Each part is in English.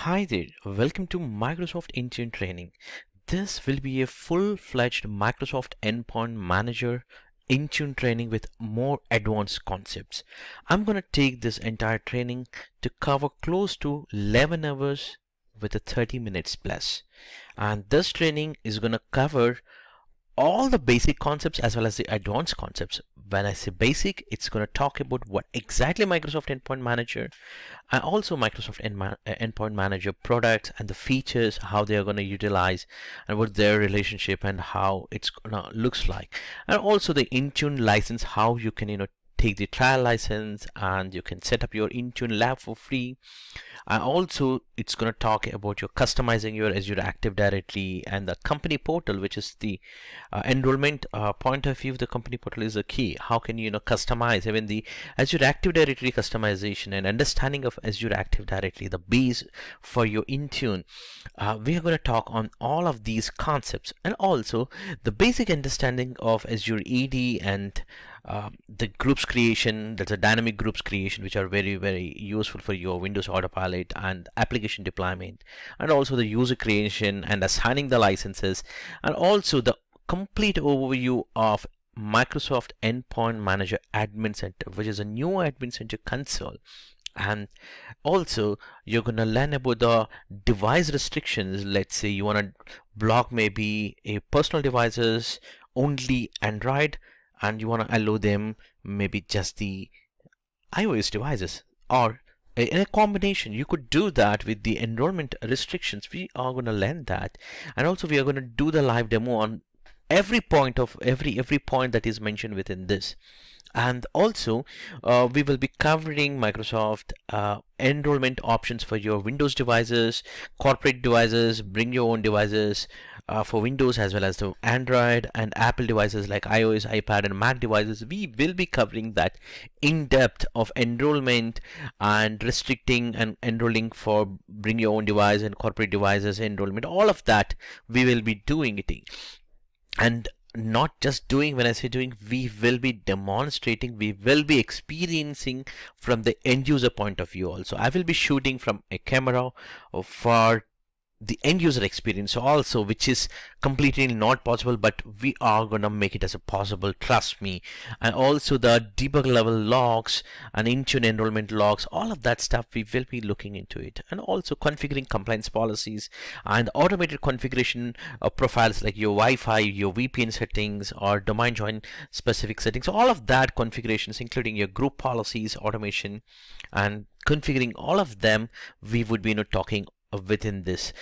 Hi there, welcome to Microsoft Intune training. This will be a full-fledged Microsoft Endpoint Manager Intune training with more advanced concepts. I'm going to take this entire training to cover close to 11 hours with a 30 minutes plus. And this training is going to cover all the basic concepts as well as the advanced concepts. When I say basic, it's going to talk about what exactly Microsoft Endpoint Manager and also Microsoft Endpoint Manager products and the features, how they are going to utilize and what their relationship and how it's gonna looks like, and also the Intune license, how you can take the trial license and you can set up your Intune lab for free. And also it's going to talk about your customizing your Azure Active Directory and the company portal, which is the enrollment point of view. The company portal is a key. How can you customize even the Azure Active Directory customization and understanding of Azure Active Directory, the base for your Intune. We are going to talk on all of these concepts and also the basic understanding of Azure AD and the groups creation. That's a dynamic groups creation, which are very useful for your Windows Autopilot and application deployment, and also the user creation and assigning the licenses, and also the complete overview of Microsoft Endpoint Manager Admin Center, which is a new Admin Center console. And also you're going to learn about the device restrictions. Let's say you want to block maybe a personal devices only Android, and you want to allow them maybe just the iOS devices, or in a combination. You could do that with the enrollment restrictions. We are going to learn that, and also we are going to do the live demo on every point of every point that is mentioned within this. And also we will be covering Microsoft enrollment options for your Windows devices, corporate devices, bring your own devices for Windows, as well as the Android and Apple devices like iOS, iPad and Mac devices. We will be covering that in depth of enrollment and restricting and enrolling for bring your own device and corporate devices enrollment. All of that we will be doing it. And not just doing, when I say doing, we will be demonstrating, we will be experiencing from the end user point of view also. I will be shooting from a camera for the end user experience also, which is completely not possible, but we are gonna make it as a possible, trust me. And also the debug level logs and Intune enrollment logs, all of that stuff we will be looking into it. And also configuring compliance policies and automated configuration of profiles like your Wi-Fi, your VPN settings, or domain join specific settings. All of that configurations, including your group policies, automation, and configuring all of them, we would be talking within this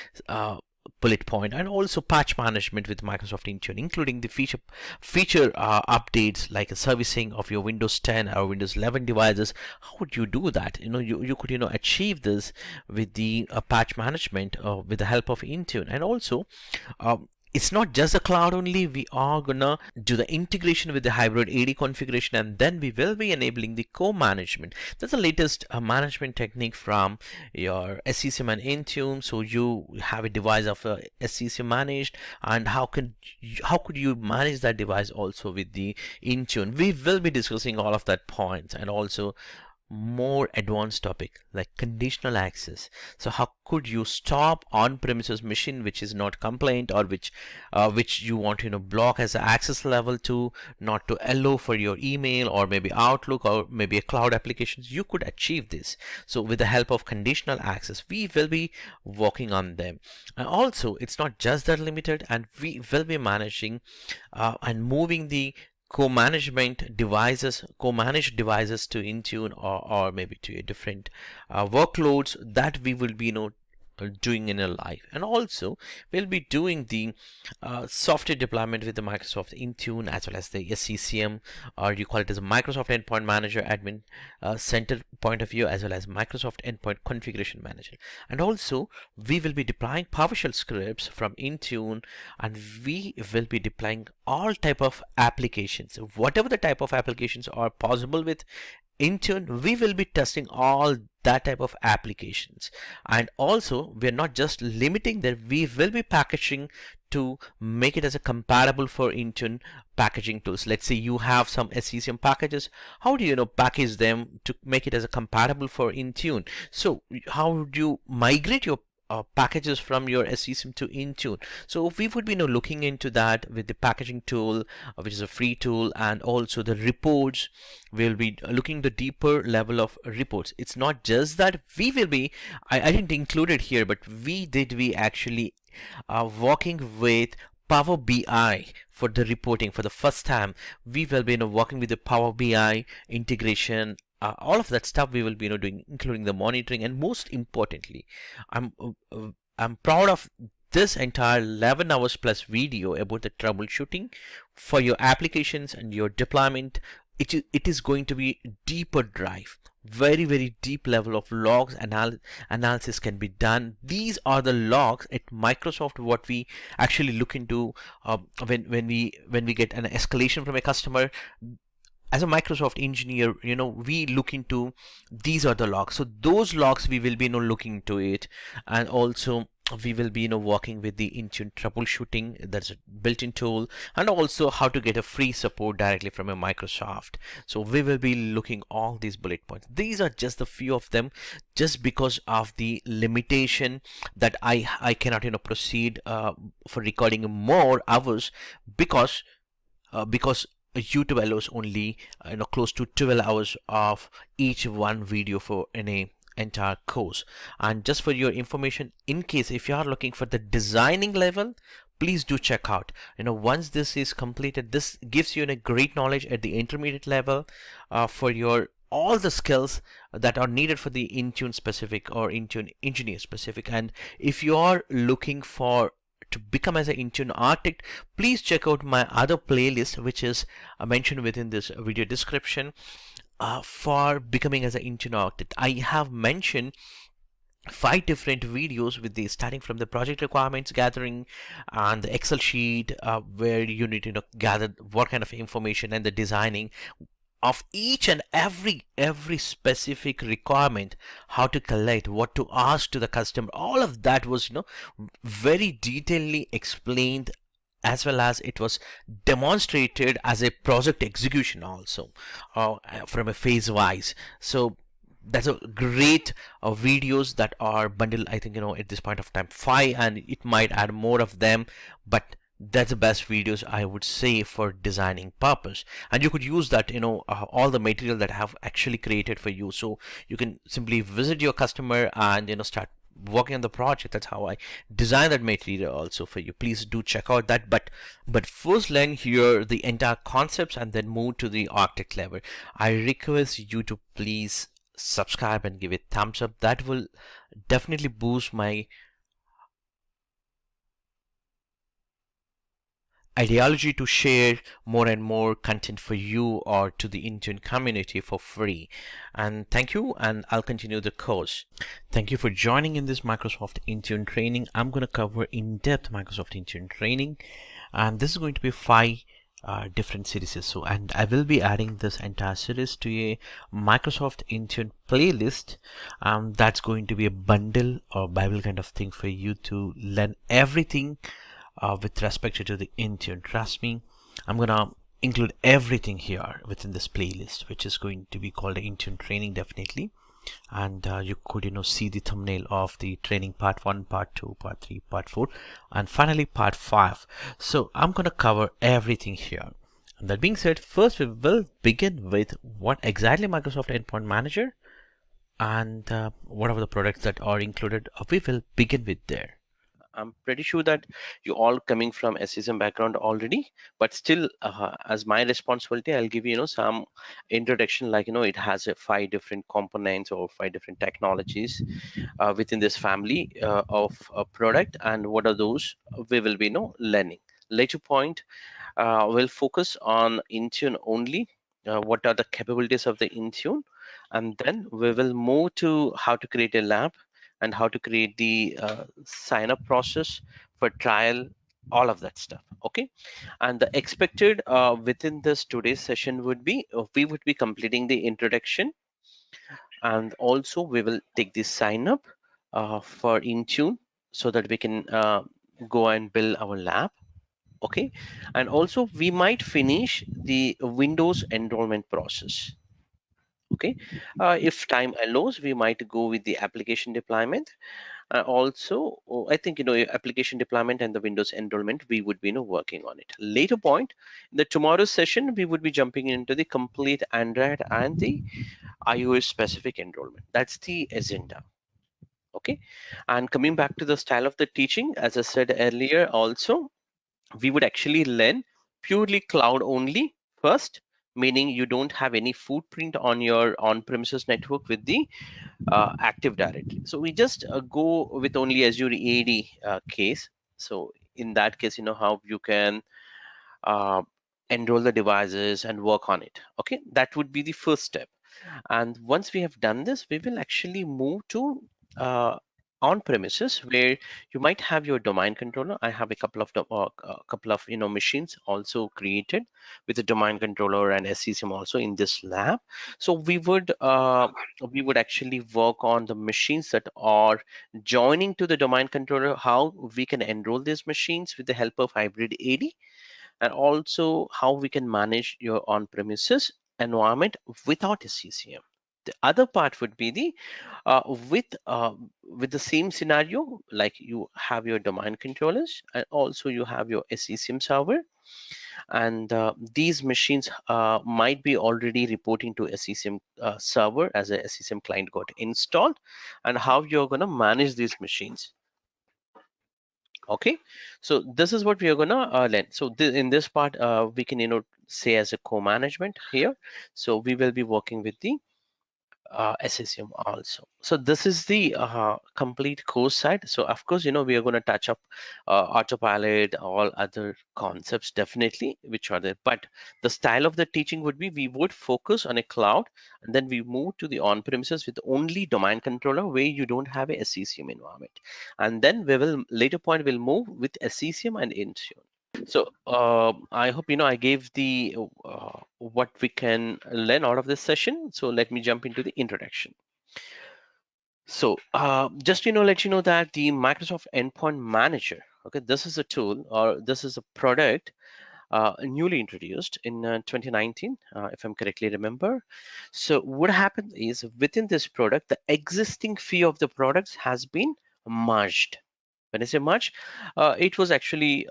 bullet point. And also patch management with Microsoft Intune, including the feature updates like a servicing of your Windows 10 or Windows 11 devices. How would you do that? You could achieve this with the patch management with the help of Intune. And also it's not just the cloud only. We are gonna do the integration with the hybrid AD configuration, and then we will be enabling the co-management. That's the latest management technique from your SCCM and Intune. So you have a device of SCCM managed, and how could you manage that device also with the Intune? We will be discussing all of that points, and also more advanced topic like conditional access. So how could you stop on-premises machine which is not compliant, or which you want to block as an access level to not to allow for your email or maybe Outlook or maybe a cloud applications? You could achieve this. So with the help of conditional access, we will be working on them. And also it's not just that limited, and we will be managing and moving the co-managed devices to Intune, or maybe to a different workloads that we will be doing in a live. And also we'll be doing the software deployment with the Microsoft Intune, as well as the SCCM, or you call it as a Microsoft Endpoint Manager Admin Center point of view, as well as Microsoft Endpoint Configuration Manager. And also we will be deploying PowerShell scripts from Intune, and we will be deploying all type of applications. Whatever the type of applications are possible with Intune, we will be testing all that type of applications. And also we're not just limiting that, we will be packaging to make it as a compatible for Intune packaging tools. Let's say you have some SCCM packages, how do you package them to make it as a compatible for Intune? So how would you migrate your packages from your SCSIM to Intune. So we would be looking into that with the packaging tool, which is a free tool, and also the reports. We'll be looking the deeper level of reports. It's not just that we will be, I didn't include it here, but we actually working with Power BI for the reporting for the first time. We will be working with the Power BI integration, all of that stuff we will be doing, including the monitoring, and most importantly, I'm I'm proud of this entire 11 hours plus video about the troubleshooting for your applications and your deployment. It is going to be deeper dive, very deep level of logs analysis can be done. These are the logs at Microsoft what we actually look into when we get an escalation from a customer. As a Microsoft engineer, we look into these are the logs. So those logs we will be looking into it, and also we will be working with the Intune troubleshooting. That's a built-in tool, and also how to get a free support directly from a Microsoft. So we will be looking all these bullet points. These are just a few of them, just because of the limitation that I cannot proceed for recording more hours, because YouTube allows only close to 12 hours of each one video for any entire course. And just for your information, in case if you are looking for the designing level, please do check out. Once this is completed, this gives you a great knowledge at the intermediate level for your all the skills that are needed for the Intune specific or Intune engineer specific. And if you are looking for to become as an Intune architect, please check out my other playlist, which is mentioned within this video description, for becoming as an Intune architect. I have mentioned 5 different videos with the starting from the project requirements gathering and the Excel sheet, where you need to gather what kind of information, and the designing of each and every specific requirement, how to collect, what to ask to the customer. All of that was very detailedly explained, as well as it was demonstrated as a project execution also, from a phase wise. So that's a great videos that are bundled, I think, at this point of time 5, and it might add more of them, but that's the best videos I would say for designing purpose. And you could use that, all the material that I have actually created for you. So you can simply visit your customer and start working on the project. That's how I design that material also for you. Please do check out that. But first learn here the entire concepts and then move to the architect level. I request you to please subscribe and give it thumbs up. That will definitely boost my ideology to share more and more content for you or to the Intune community for free. And thank you, and I'll continue the course. Thank you for joining in this Microsoft Intune training. I'm going to cover in-depth Microsoft Intune training, and this is going to be 5 different series. So, and I will be adding this entire series to a Microsoft Intune playlist. That's going to be a bundle or Bible kind of thing for you to learn everything with respect to the Intune. Trust me, I'm gonna include everything here within this playlist, which is going to be called the Intune training definitely. And you could see the thumbnail of the training part 1, part 2, part 3, part 4, and finally part 5. So I'm gonna cover everything here. And that being said, first we will begin with what exactly Microsoft Endpoint Manager, and what are the products that are included. We will begin with there. I'm pretty sure that you all coming from SSM background already, but still, as my responsibility, I'll give you, some introduction, like, it has 5 different components or 5 different technologies within this family of a product, and what are those we will be, learning. Later point, we'll focus on Intune only. What are the capabilities of the Intune, and then we will move to how to create a lab and how to create the sign up process for trial, all of that stuff. Okay, and the expected within this today's session would be we would be completing the introduction, and also we will take the sign up for Intune so that we can go and build our lab. Okay, and also we might finish the Windows enrollment process. Okay, if time allows, we might go with the application deployment, Also, I think application deployment and the Windows enrollment, we would be working on it. Later point, in the tomorrow's session, we would be jumping into the complete Android and the iOS specific enrollment. That's the agenda. Okay, and coming back to the style of the teaching, as I said earlier, also we would actually learn purely cloud only first, meaning you don't have any footprint on your on-premises network with the Active Directory. So we just go with only Azure AD case. So in that case, how you can uh, enroll the devices and work on it. Okay, that would be the first step. And once we have done this, we will actually move to on premises where you might have your domain controller. I have a couple of machines also created with a domain controller and SCCM also in this lab. So we would actually work on the machines that are joining to the domain controller, how we can enroll these machines with the help of hybrid AD, and also how we can manage your on-premises environment without a CCM. The other part would be the with the same scenario, like you have your domain controllers and also you have your SCCM server, and these machines might be already reporting to SCCM server as a SCCM client got installed, and how you're going to manage these machines. Okay, so this is what we are gonna learn. So in this part, we can say as a co-management here. So we will be working with the SSM also. So this is the complete course side. So of course, we are going to touch up autopilot, all other concepts definitely, which are there. But the style of the teaching would be we would focus on a cloud, and then we move to the on-premises with only domain controller where you don't have a SCCM environment. And then we will later point we'll move with SCCM and Intune. So I hope I gave the what we can learn out of this session. So let me jump into the introduction. So just let you know that the Microsoft Endpoint Manager, okay, this is a tool or this is a product newly introduced in 2019, if I'm correctly remember. So what happened is within this product, the existing fee of the products has been merged. When I say merge, it was actually,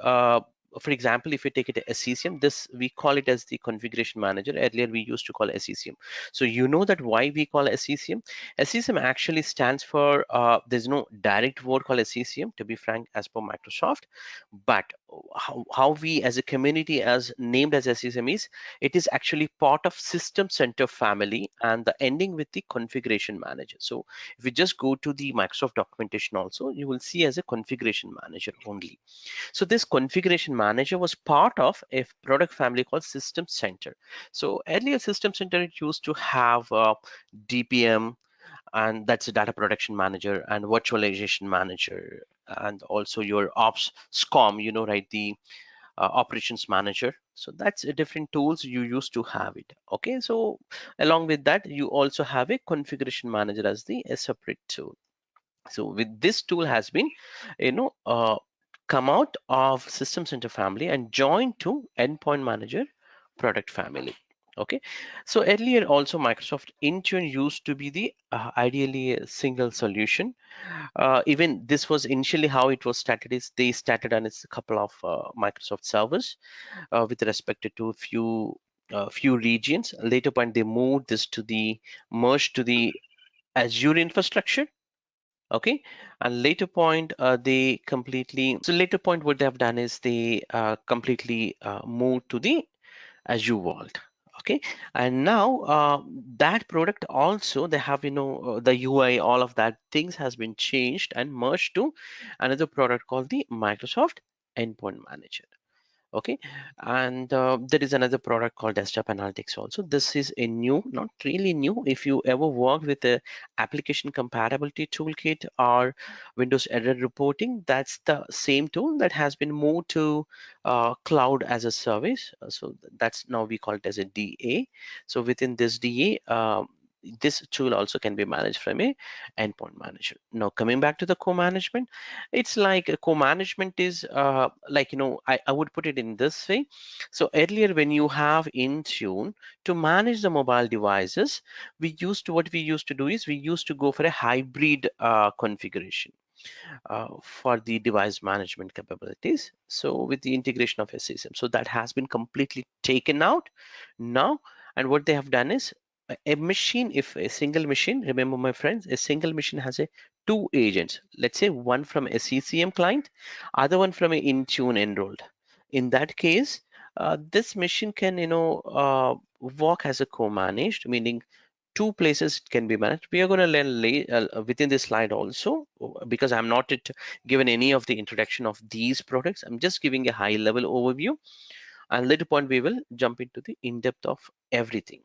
for example, if we take it as SCCM, this we call it as the configuration manager. Earlier we used to call SCCM. So you know that why we call SCCM. SCCM actually stands for, there's no direct word called SCCM, to be frank, as per Microsoft. But how we as a community as named as SCCM is, it is actually part of System Center family and the ending with the configuration manager. So if you just go to the Microsoft documentation also, you will see as a configuration manager only. So this configuration manager was part of a product family called System Center. So earlier System Center, it used to have DPM, and that's a data protection manager and virtualization manager, and also your ops SCOM, right, the operations manager. So that's a different tools you used to have it. Okay, so along with that, you also have a configuration manager as the a separate tool. So with this tool has been you know uh, come out of System Center family and joined to Endpoint Manager product family. Okay, so earlier also Microsoft Intune used to be the ideally a single solution. Even this was initially how it was started, is they started on its couple of Microsoft servers with respect to few regions. Later point they moved this to the merged to the Azure infrastructure. Okay, and later point they completely, so later point what they have done is they completely moved to the Azure world. Okay, and now that product also they have the UI, all of that things has been changed and merged to another product called the Microsoft Endpoint Manager. Okay, and there is another product called Desktop Analytics also. This is a new, not really new, if you ever worked with the application compatibility toolkit or Windows error reporting, that's the same tool that has been moved to cloud as a service. So that's now we call it as a DA. So within this DA, this tool also can be managed from a endpoint manager. Now coming back to the co-management, it's like a co-management is like I would put it in this way. So earlier when you have Intune to manage the mobile devices, what we used to do is we used to go for a hybrid configuration. for the device management capabilities. So with the integration of SCSM, so that has been completely taken out now. And what they have done is a machine, if a single machine, remember my friends, a single machine has a two agents. Let's say one from a CCM client, other one from a Intune enrolled. In that case, this machine can, work as a co-managed, meaning two places it can be managed. We are going to learn within this slide also, because I'm not given any of the introduction of these products. I'm just giving a high level overview, and later point we will jump into the in-depth of everything.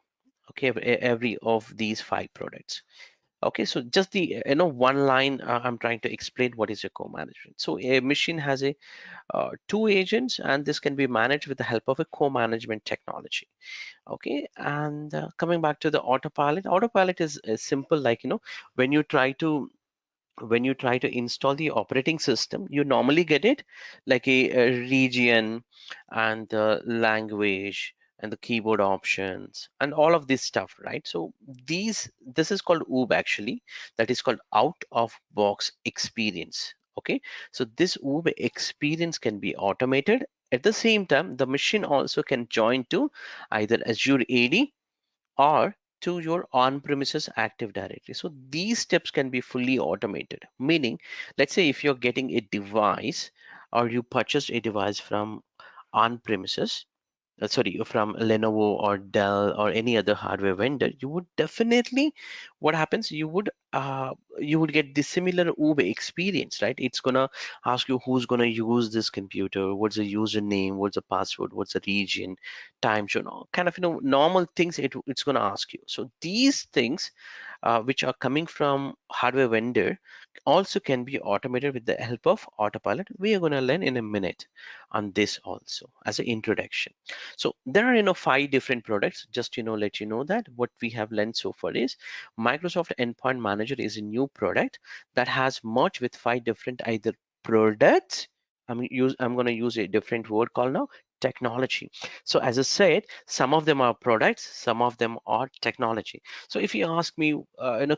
Okay, every of these five products. Okay, so just the one line, I'm trying to explain what is a co-management. So a machine has a two agents, and this can be managed with the help of a co-management technology. Okay, and coming back to the autopilot is simple, like when you try to install the operating system, you normally get it like a region and the language and the keyboard options and all of this stuff, right? So this is called OOB actually, that is called out of box experience. Okay, so this OOB experience can be automated. At the same time, the machine also can join to either Azure AD or to your on-premises Active Directory. So these steps can be fully automated, meaning, let's say if you're getting a device or you purchased a device from on-premises, sorry, from Lenovo or Dell or any other hardware vendor, you would definitely, what happens, you would get the similar Uber experience, right? It's gonna ask you who's gonna use this computer, what's the username, what's the password, what's the region, time zone, all kind of normal things it's gonna ask you. So these things which are coming from hardware vendor also can be automated with the help of autopilot. We are going to learn in a minute on this also as an introduction. So there are five different products. Just let you know that what we have learned so far is Microsoft Endpoint Manager is a new product that has merged with five different either products. I'm going to use a different word called now technology. So as I said, some of them are products, some of them are technology. So if you ask me,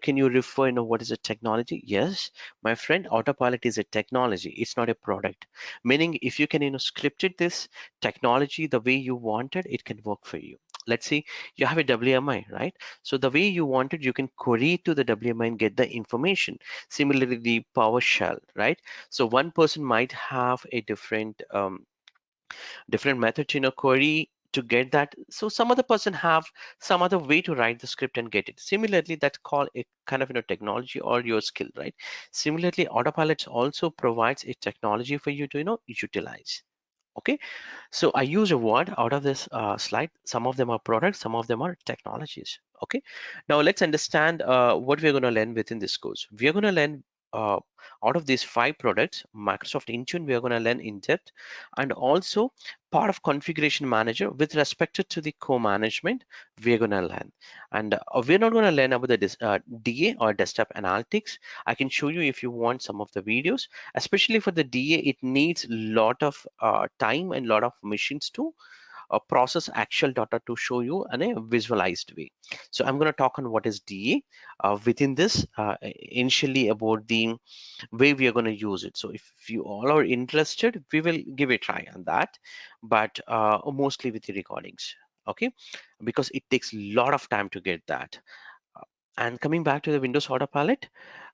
can you refer, what is a technology? Yes, my friend, autopilot is a technology. It's not a product. Meaning, if you can, scripted this technology the way you wanted, it can work for you. Let's say you have a WMI, right? So the way you want it, you can query to the WMI and get the information. Similarly, the PowerShell, right? So one person might have a different method to query to get that. So some other person have some other way to write the script and get it. Similarly, that's called a kind of technology or your skill, right? Similarly, autopilot also provides a technology for you to utilize. Okay, so I use a word out of this slide. Some of them are products, some of them are technologies. Okay, now let's understand what we're going to learn within this course. We are going to learn uh, out of these five products, Microsoft Intune, we are going to learn in depth, and also part of configuration manager with respect to the co-management, we're going to learn. And we're not going to learn about the DA or desktop analytics. I can show you if you want some of the videos. Especially for the DA, it needs a lot of time and a lot of machines to process actual data to show you in a visualized way. So I'm going to talk on what is DA within this, initially about the way we are going to use it. So if you all are interested, we will give a try on that, but mostly with the recordings. Okay, because it takes a lot of time to get that. And coming back to the Windows Autopilot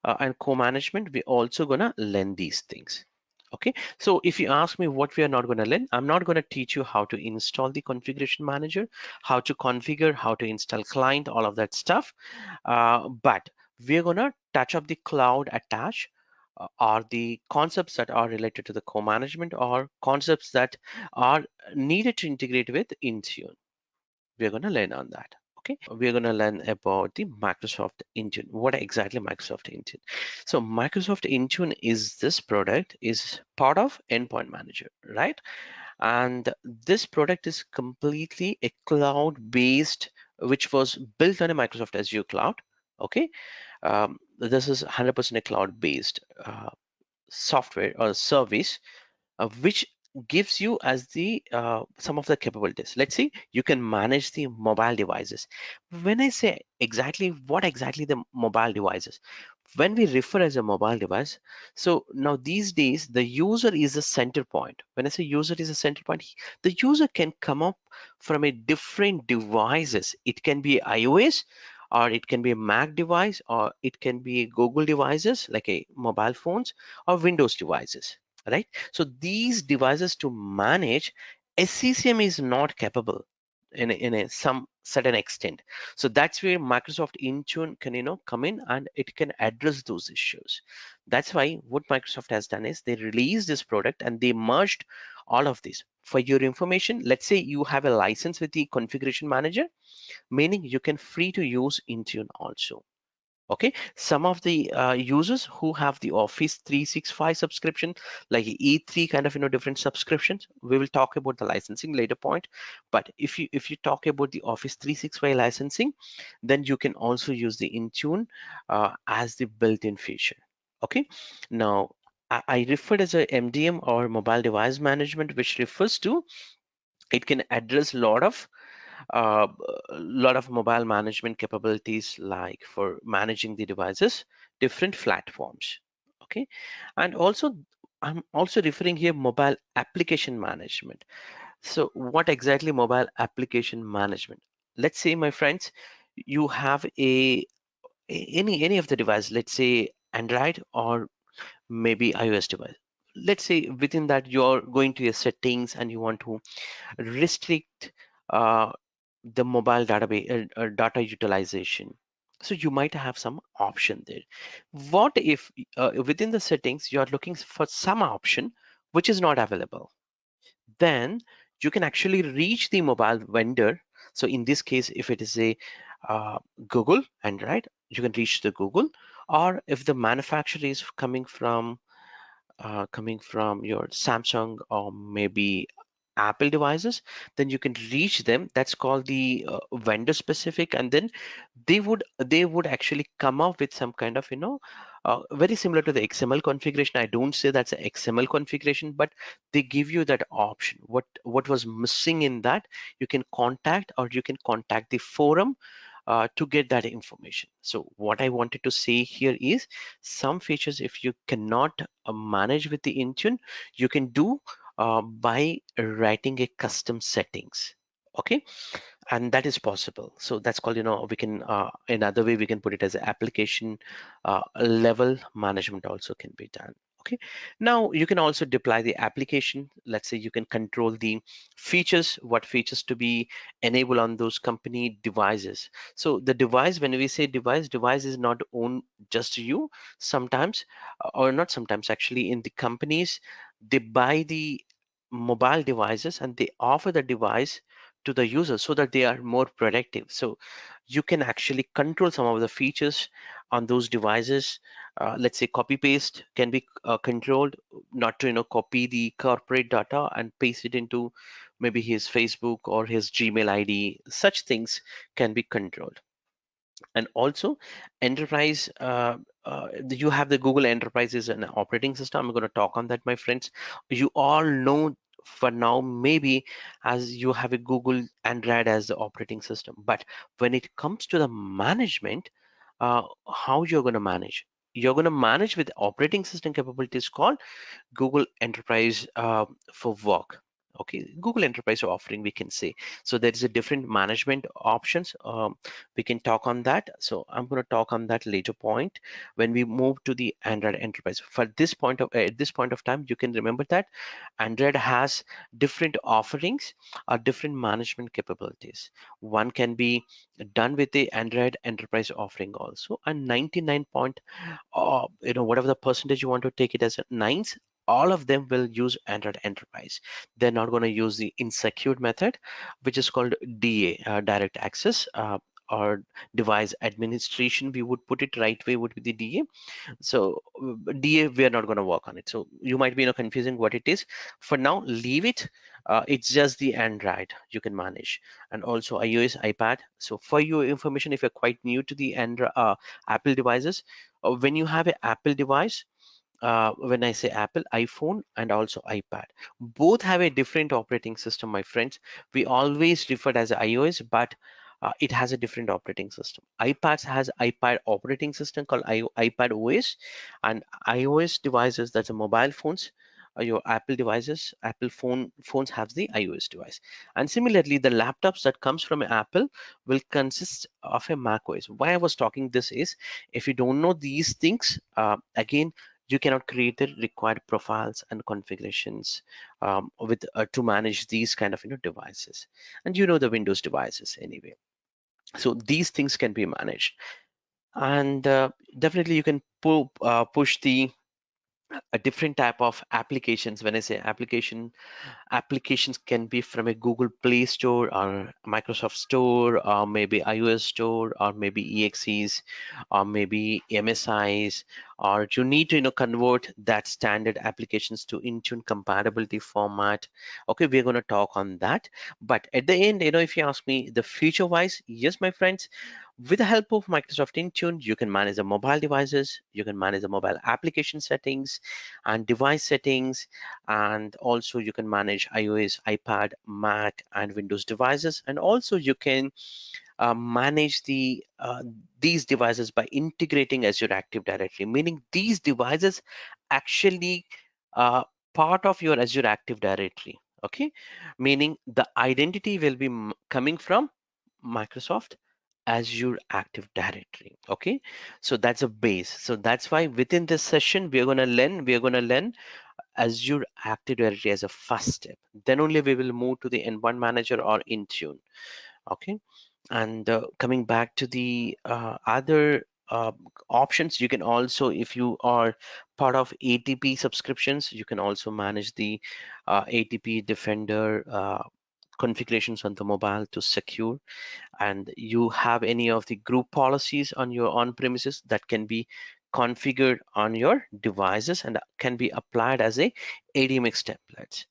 and co-management, we're also gonna learn these things. Okay, so if you ask me what we are not going to learn, I'm not going to teach you how to install the configuration manager, how to configure, how to install client, all of that stuff. But we're going to touch up the cloud attach or the concepts that are related to the co-management or concepts that are needed to integrate with Intune. We're going to learn on that. Okay, we're going to learn about the Microsoft Intune. What exactly Microsoft Intune? So Microsoft Intune is this product is part of Endpoint Manager, right? And this product is completely a cloud-based, which was built on a Microsoft Azure cloud. Okay, this is 100% a cloud-based software or service which gives you as the some of the capabilities. Let's see, you can manage the mobile devices. When I say exactly what exactly the mobile devices, when we refer as a mobile device, so now these days the user is a center point. When I say user is a center point, the user can come up from a different devices. It can be iOS, or it can be a Mac device, or it can be Google devices like a mobile phones, or Windows devices, right? So these devices to manage, SCCM is not capable in a some certain extent. So that's where Microsoft Intune can come in, and it can address those issues. That's why what Microsoft has done is they released this product and they merged all of this. For your information, let's say you have a license with the configuration manager, meaning you can free to use Intune also. Okay, some of the users who have the Office 365 subscription, like E3 kind of different subscriptions, we will talk about the licensing later point. But if you talk about the Office 365 licensing, then you can also use the Intune as the built-in feature. Okay, now I referred as a MDM, or mobile device management, which refers to it can address uh, a lot of mobile management capabilities, like for managing the devices, different platforms. Okay, and also I'm also referring here mobile application management. So what exactly mobile application management? Let's say, my friends, you have any of the device, let's say Android or maybe iOS device. Let's say within that you're going to your settings and you want to restrict uh, the mobile data utilization. So you might have some option there. What if within the settings you are looking for some option which is not available? Then you can actually reach the mobile vendor. So in this case, if it is a Google Android, you can reach the Google. Or if the manufacturer is coming from your Samsung or maybe Apple devices, then you can reach them. That's called the vendor specific, and then they would actually come up with some kind of very similar to the XML configuration. I don't say that's an XML configuration, but they give you that option. What was missing in that, you can contact, or you can contact the forum to get that information. So what I wanted to say here is, some features if you cannot manage with the Intune, you can do by writing a custom settings. Okay, and that is possible. So that's called, we can another way we can put it as application level management also can be done. Okay, now you can also deploy the application. Let's say you can control the features, what features to be enabled on those company devices. So the device, when we say device is not owned just you. Sometimes, or not sometimes, actually in the companies, they buy the mobile devices and they offer the device to the user so that they are more productive. So you can actually control some of the features on those devices. Let's say copy paste can be controlled, not to copy the corporate data and paste it into maybe his Facebook or his Gmail ID. Such things can be controlled. And also enterprise, you have the Google Enterprise is an operating system. I'm going to talk on that, my friends. You all know for now, maybe, as you have a Google Android as the operating system, but when it comes to the management, how you're going to manage, you're going to manage with operating system capabilities called Google Enterprise for Work. Okay, Google Enterprise offering, we can say. So there is a different management options. We can talk on that. So I'm going to talk on that later point when we move to the Android Enterprise. For this point of at this point of time, you can remember that Android has different offerings or different management capabilities. One can be done with the Android Enterprise offering also, and 99 point, whatever the percentage you want to take it as a nines, all of them will use Android Enterprise. They're not going to use the insecure method, which is called DA, direct access, or device administration. We would put it right way would be the DA. So DA, we are not going to work on it. So you might be confusing what it is. For now, leave it. It's just the Android you can manage, and also iOS, iPad. So for your information, if you're quite new to the Android Apple devices, when you have an Apple device, when I say Apple, iPhone and also iPad. Both have a different operating system, my friends. We always refer as iOS, but it has a different operating system. iPads has iPad operating system called iPad OS, and iOS devices, that's a mobile phones. Your Apple devices, Apple phones have the iOS device, and similarly, the laptops that comes from Apple will consist of a Mac OS. Why I was talking this is, if you don't know these things, again, you cannot create the required profiles and configurations with to manage these kind of devices, and the Windows devices anyway. So these things can be managed, and definitely you can push the a different type of applications. When I say applications can be from a Google Play Store or Microsoft Store, or maybe iOS Store, or maybe EXEs, or maybe MSIs, or you need to convert that standard applications to Intune compatibility format. Okay, we're going to talk on that. But at the end, if you ask me the future wise, yes, my friends, with the help of Microsoft Intune, you can manage the mobile devices, you can manage the mobile application settings and device settings, and also you can manage iOS, iPad, Mac, and Windows devices, and also you can manage these devices by integrating Azure Active Directory, meaning these devices actually uh, part of your Azure Active Directory. Okay, meaning the identity will be coming from Microsoft Azure Active Directory. Okay, so that's a base. So that's why within this session we are going to learn Azure Active Directory as a first step. Then only we will move to the Endpoint Manager or Intune. Okay, and coming back to the other options, you can also, if you are part of ATP subscriptions, you can also manage the ATP Defender configurations on the mobile to secure, and you have any of the group policies on your on-premises that can be configured on your devices and can be applied as a ADMX templates.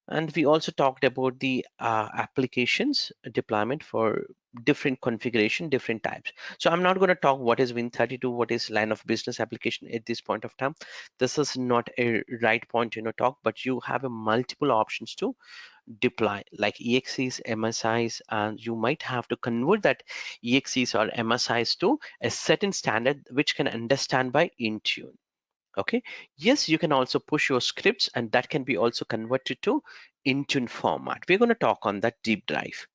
And we also talked about the applications deployment for different configuration, different types. So I'm not going to talk what is Win32, what is line of business application at this point of time. This is not a right point, talk, but you have a multiple options to deploy, like EXEs, MSIs, and you might have to convert that EXEs or MSIs to a certain standard which can understand by Intune. Okay, yes, you can also push your scripts, and that can be also converted to Intune format. We're going to talk on that deep dive.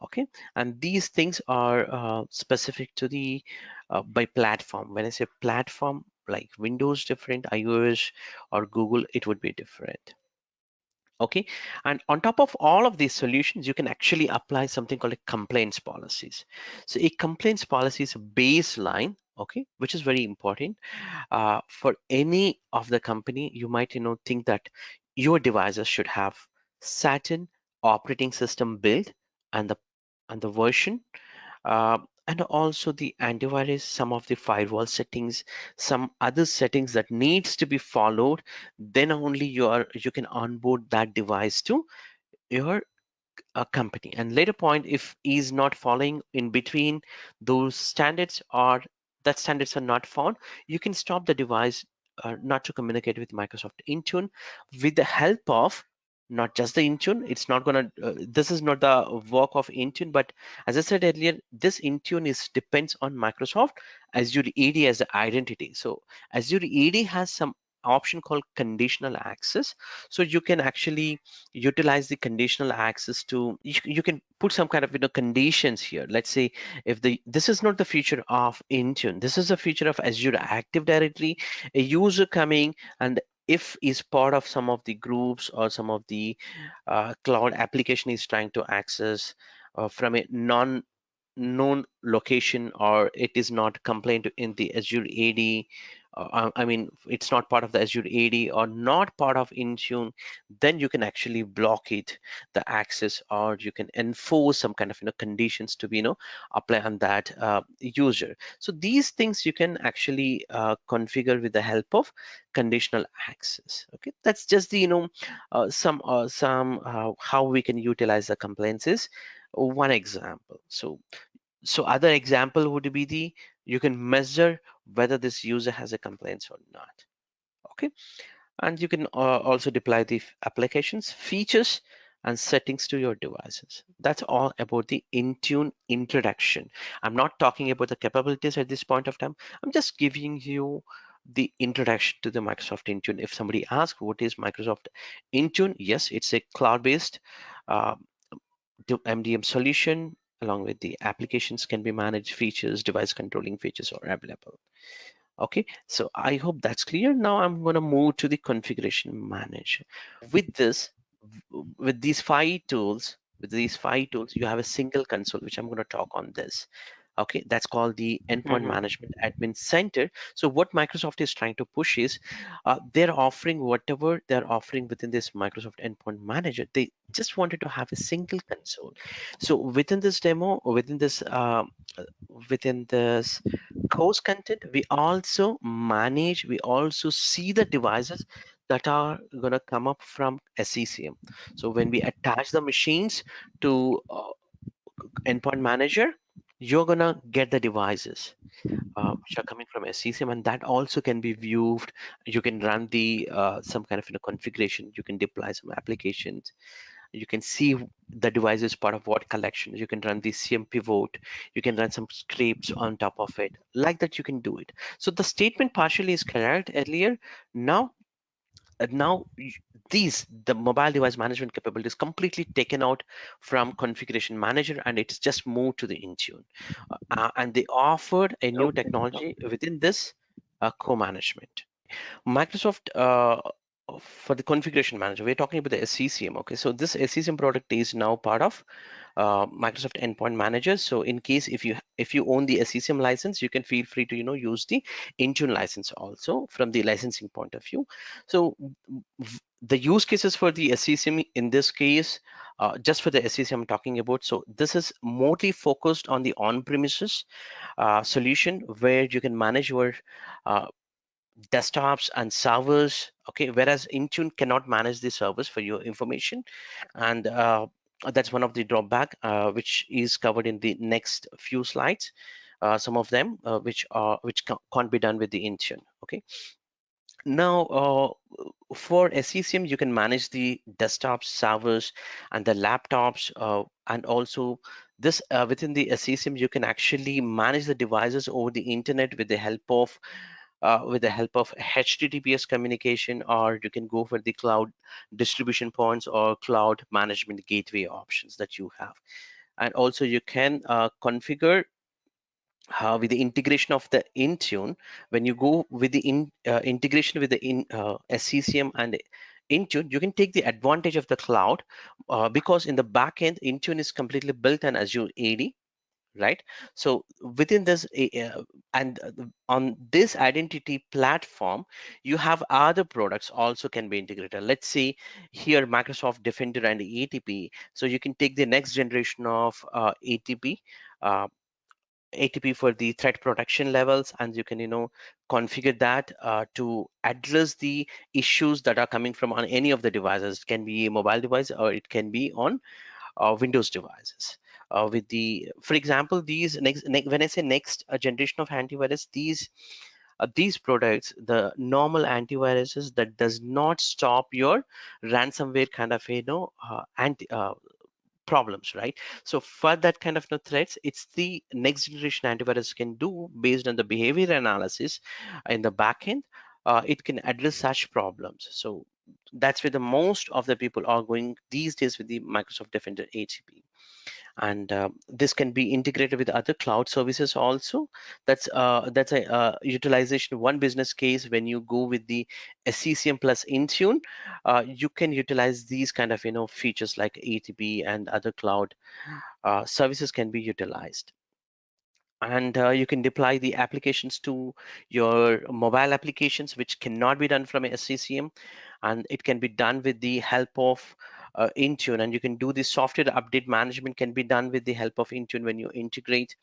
Okay, and these things are specific to the by platform. When I say platform, like Windows different, iOS or Google, it would be different. Okay, and on top of all of these solutions, you can actually apply something called a complaints policies. So a complaints policy is a baseline, okay, which is very important for any of the company. You might think that your devices should have certain operating system build, and the version, uh, and also the antivirus, some of the firewall settings, some other settings that needs to be followed. Then only you can onboard that device to your a company. And later point, if is not following in between those standards, or that standards are not found, you can stop the device not to communicate with Microsoft Intune with the help of not just the Intune. It's not gonna this is not the work of Intune, but as I said earlier, this Intune is depends on Microsoft Azure AD as the identity. So Azure AD has some option called conditional access, so you can actually utilize the conditional access to, you can put some kind of conditions here. Let's say, if this is not the feature of Intune, this is a feature of Azure Active Directory, a user coming, and if is part of some of the groups or some of the cloud application is trying to access from a non known location, or it is not complained in the Azure AD, I mean, it's not part of the Azure AD or not part of Intune, then you can actually block it, the access, or you can enforce some kind of conditions to be apply on that user. So these things you can actually configure with the help of conditional access. Okay, that's just the some how we can utilize the complaints is one example. So other example would be the, you can measure whether this user has a complaints or not. Okay, and you can also deploy the applications, features, and settings to your devices. That's all about the Intune introduction. I'm not talking about the capabilities at this point of time. I'm just giving you the introduction to the Microsoft Intune. If somebody asks what is Microsoft Intune, yes, it's a cloud-based uh, MDM solution. Along with the applications can be managed, features, device controlling features are available. Okay, so I hope that's clear. Now I'm going to move to the configuration manager. With this, with these five tools, you have a single console, which I'm going to talk on this. Okay, that's called the Endpoint Mm-hmm. Management Admin Center. So what Microsoft is trying to push is they're offering whatever they're offering within this Microsoft Endpoint Manager. They just wanted to have a single console. So within this demo, or within this course content, we also see the devices that are going to come up from SCCM. So when we attach the machines to endpoint manager, you're going to get the devices which are coming from SCCM, and that also can be viewed. You can run the some kind of configuration, you can deploy some applications, you can see the device is part of what collection. You can run the CM pivot, you can run some scripts on top of it. Like that, you can do it. So the statement partially is correct earlier. Now, now these the mobile device management capabilities completely taken out from configuration manager, and it's just moved to the Intune. And they offered a new Okay. technology within this co-management. Microsoft for the configuration manager, we're talking about the SCCM. Okay, so this SCCM product is now part of Microsoft Endpoint Manager. So in case if you own the SCCM license, you can feel free to use the Intune license also from the licensing point of view. So the use cases for the SCCM in this case, just for the SCCM I'm talking about. So this is mostly focused on the on-premises solution where you can manage your uh, desktops and servers. Okay, whereas Intune cannot manage the servers for your information, and that's one of the drawback which is covered in the next few slides. Some of them which can't be done with the Intune. Okay, now for SCCM you can manage the desktops, servers, and the laptops, and also this within the SCCM you can actually manage the devices over the internet with the help of HTTPS communication, or you can go for the cloud distribution points or cloud management gateway options that you have. And also you can configure with the integration of the Intune. When you go with the integration with the SCCM and Intune, you can take the advantage of the cloud because in the backend, Intune is completely built on Azure AD, right? So within this and on this identity platform, you have other products also can be integrated. Let's say here Microsoft Defender and ATP. So you can take the next generation of ATP. Uh, ATP for the threat protection levels, and you can configure that to address the issues that are coming from on any of the devices. It can be a mobile device or it can be on Windows devices. With the, for example, these when I say next generation of antivirus, these products, the normal antiviruses that does not stop your ransomware kind of anti problems, right? So for that kind of threats, it's the next generation antivirus can do based on the behavior analysis in the backend. It can address such problems. So that's where the most of the people are going these days with the Microsoft Defender ATP. And this can be integrated with other cloud services also. That's a utilization one business case. When you go with the SCCM plus Intune, you can utilize these kind of features like ATP and other cloud services can be utilized. And you can deploy the applications to your mobile applications, which cannot be done from a SCCM, and it can be done with the help of Intune. And you can do the software update management can be done with the help of Intune when you integrate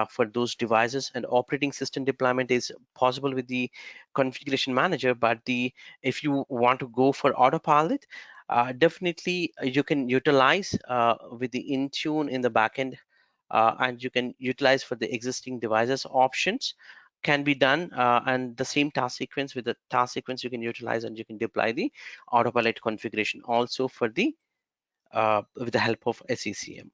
for those devices. And operating system deployment is possible with the configuration manager, but the if you want to go for autopilot, definitely you can utilize with the Intune in the backend, and you can utilize for the existing devices options can be done, and the same task sequence, with the task sequence you can utilize, and you can deploy the autopilot configuration also for the with the help of SECM.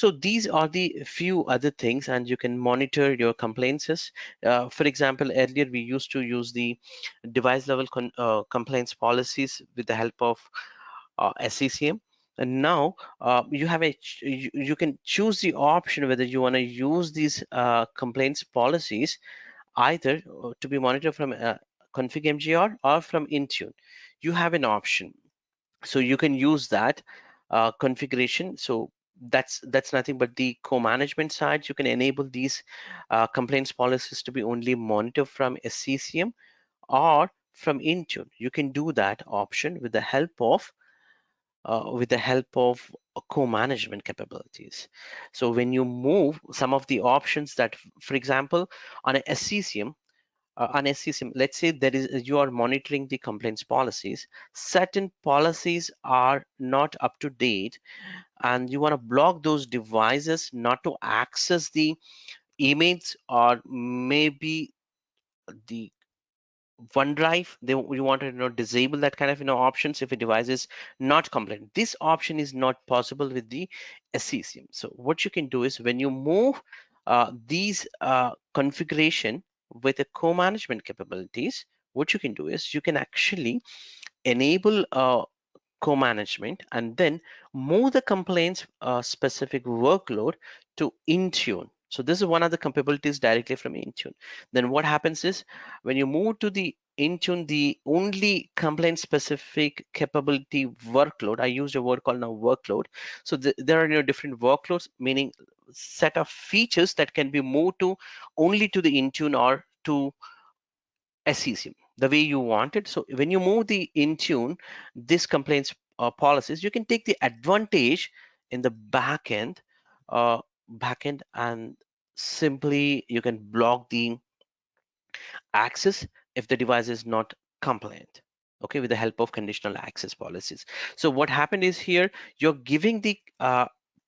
So these are the few other things, and you can monitor your complaints. For example, earlier we used to use the device level complaints policies with the help of SECM. And now you have you can choose the option whether you want to use these complaints policies either to be monitored from config MGR or from Intune. You have an option, so you can use that configuration. So that's nothing but the co-management side. You can enable these complaints policies to be only monitored from SCCM or from Intune. You can do that option with the help of co-management capabilities. So when you move some of the options that, for example, on a SCCM, let's say there is you are monitoring the complaints policies. Certain policies are not up to date, and you want to block those devices not to access the emails, or maybe the OneDrive. You want to disable that kind of options if a device is not compliant. This option is not possible with the SCCM. So what you can do is when you move these configuration with the co-management capabilities, what you can do is you can actually enable co-management and then move the complaints specific workload to Intune. So this is one of the capabilities directly from Intune. Then what happens is when you move to the Intune, the only complaint specific capability workload, I used a word called now workload. So there are different workloads, meaning set of features that can be moved to only to the Intune or to SCCM the way you want it. So when you move the Intune, this complaints policies, you can take the advantage in the uh, backend, and simply you can block the access if the device is not compliant, okay, with the help of conditional access policies. So what happened is here you're giving the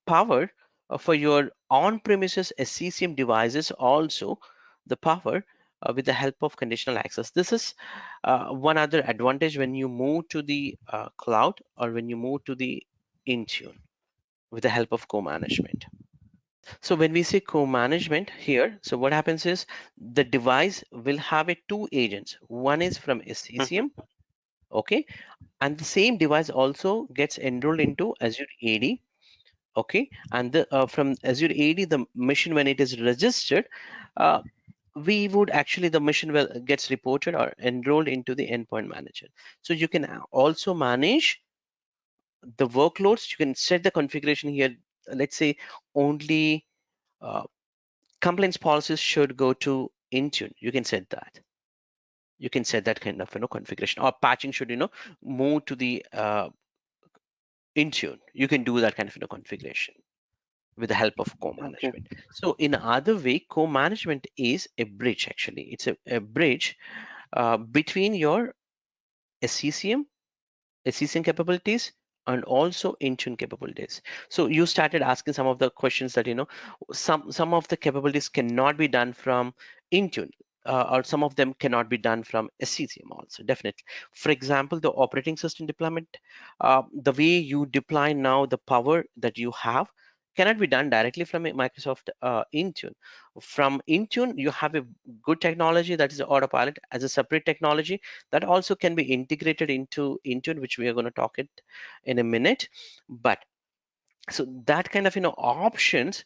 power for your on-premises SCCM devices also the power with the help of conditional access. This is one other advantage when you move to the cloud, or when you move to the Intune with the help of co-management. So when we say co-management here, so what happens is the device will have a two agents. One is from SCCM, okay, and the same device also gets enrolled into Azure AD, okay, and from Azure AD, the machine when it is registered, uh, we would actually the machine will gets reported or enrolled into the endpoint manager. So you can also manage the workloads. You can set the configuration here. Let's say only uh, complaints policies should go to Intune. You can set that. You can set that kind of configuration, or patching should move to the Intune. You can do that kind of configuration with the help of Okay. co-management. So in other way, co-management is a bridge. Actually, it's a bridge between your SCCM SCCM capabilities and also Intune capabilities. So you started asking some of the questions that some of the capabilities cannot be done from Intune. Or some of them cannot be done from SCCM also, definitely. For example, the operating system deployment, the way you deploy now, the power that you have cannot be done directly from a Microsoft Intune. From Intune, you have a good technology that is autopilot as a separate technology that also can be integrated into Intune, which we are going to talk it in a minute. But so that kind of options,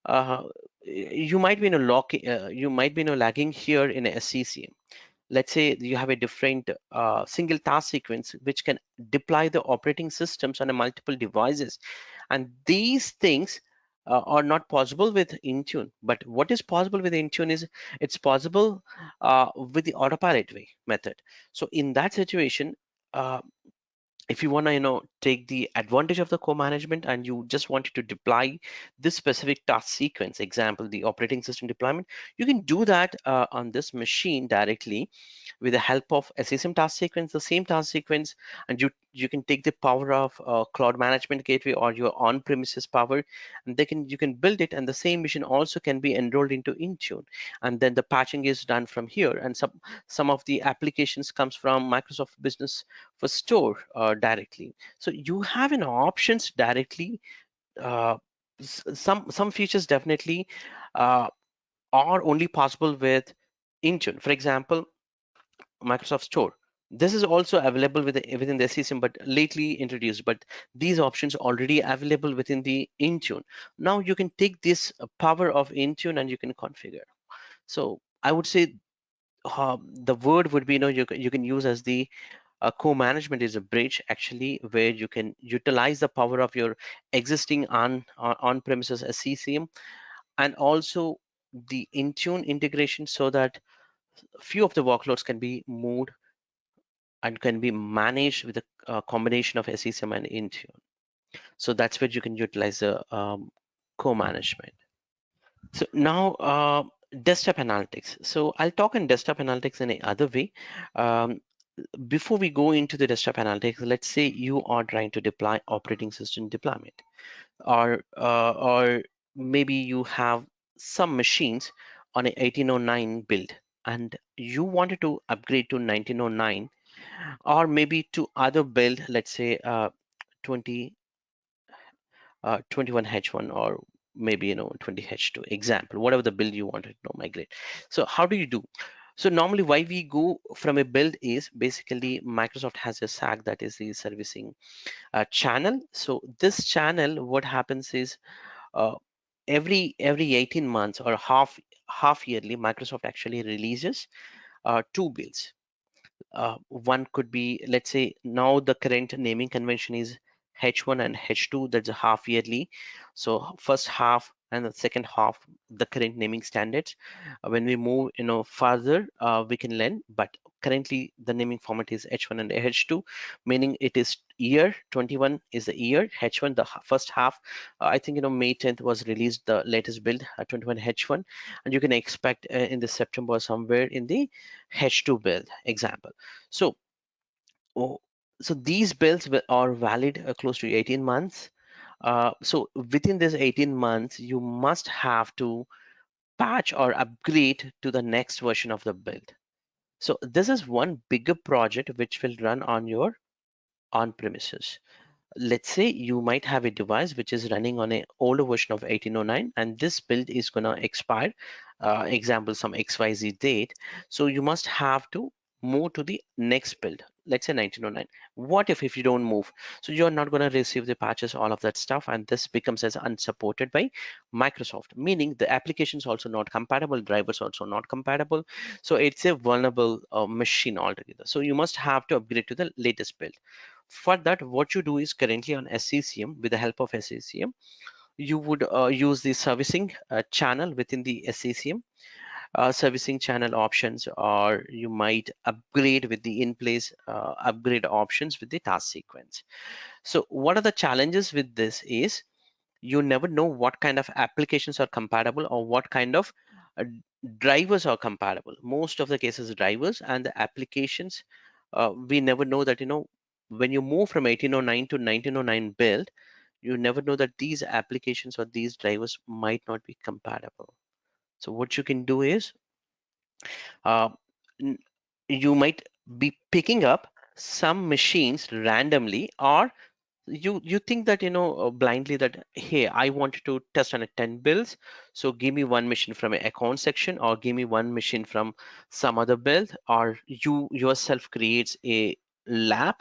uh, you might be you might be lagging here in a SCCM. Let's say you have a different single task sequence which can deploy the operating systems on a multiple devices, and these things are not possible with Intune. But what is possible with Intune is it's possible with the autopilot way method. So in that situation, uh, if you want to take the advantage of the co-management and you just wanted to deploy this specific task sequence, example the operating system deployment, you can do that on this machine directly with the help of SCCM task sequence, the same task sequence, and you can take the power of cloud management gateway or your on-premises power, and you can build it, and the same machine also can be enrolled into Intune, and then the patching is done from here, and some of the applications comes from Microsoft Business for Store directly. So you have an options directly. Uh, some features definitely uh, are only possible with Intune. For example, Microsoft Store. This is also available within the system, but lately introduced. But these options already available within the Intune. Now you can take this power of Intune and you can configure. So I would say the word would be, you can use as the co-management is a bridge actually where you can utilize the power of your existing on-premises SCCM, and also the Intune integration, so that few of the workloads can be moved and can be managed with a combination of SCCM and Intune. So that's where you can utilize the co-management. So now desktop analytics. So I'll talk on desktop analytics in another way. Um, Before we go into the desktop analytics, let's say you are trying to deploy operating system deployment, or maybe you have some machines on a 1809 build and you wanted to upgrade to 1909, or maybe to other build, let's say 20 21H1, or maybe 20H2 example, whatever the build you wanted to migrate. So how do you do? So normally why we go from a build is basically Microsoft has a SAC, that is the servicing channel. So this channel, what happens is uh, every 18 months or half yearly, Microsoft actually releases two builds. One could be, let's say now the current naming convention is H1 and H2, that's a half yearly. So first half and the second half, the current naming standards. When we move further, we can learn, but currently the naming format is H1 and H2, meaning it is year 21 is the year, H1 the first half. I think May 10th was released the latest build, 21 H1, and you can expect in the September somewhere in the H2 build example. So, oh, so these bills are valid close to 18 months. So within this 18 months, you must have to patch or upgrade to the next version of the build. So this is one bigger project which will run on your on-premises. Let's say you might have a device which is running on an older version of 1809, and this build is going to expire, example some XYZ date. So you must have to move to the next build, let's say 1909. What if you don't move? So you're not going to receive the patches, all of that stuff, and this becomes as unsupported by Microsoft, meaning the applications also not compatible, drivers also not compatible. So it's a vulnerable machine altogether. So you must have to upgrade to the latest build. For that, what you do is currently on SCCM, with the help of SCCM, you would use the servicing channel within the SCCM, servicing channel options, or you might upgrade with the in-place upgrade options with the task sequence. So what are the challenges with this is you never know what kind of applications are compatible or what kind of uh, drivers are compatible. Most of the cases drivers and the applications, we never know that when you move from 1809 to 1909 build, you never know that these applications or these drivers might not be compatible. So what you can do is uh, n- you might be picking up some machines randomly, or you think that blindly that, hey, I want to test on a 10 builds, so give me one machine from an account section, or give me one machine from some other build, or you yourself creates a lab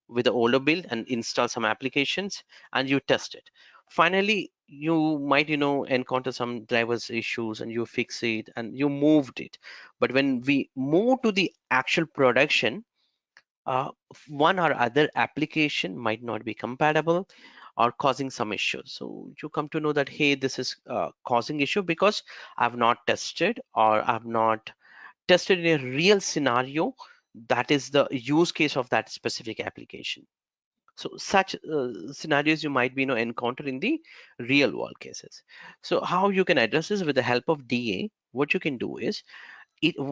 with the older build and install some applications and you test it. Finally you might encounter some drivers issues and you fix it and you moved it, but when we move to the actual production, one or other application might not be compatible or causing some issues. So you come to know that, hey, this is causing issue because I've not tested, or I've not tested in a real scenario that is the use case of that specific application. So such scenarios you might be encounter in the real world cases. So how you can address this with the help of DA, what you can do is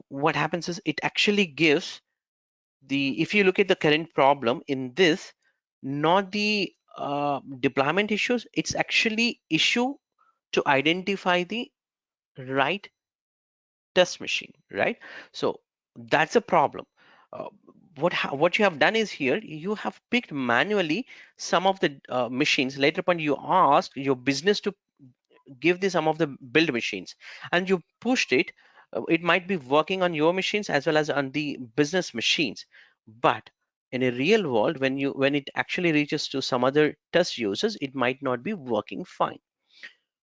what happens is it actually gives the, if you look at the current problem in this, not the deployment issues, it's actually issue to identify the right test machine, right? So that's a problem. uh, what you have done is here you have picked manually some of the machines. Later on you asked your business to give the some of the build machines, and you pushed it. It might be working on your machines as well as on the business machines, but in a real world, when it actually reaches to some other test users, it might not be working fine,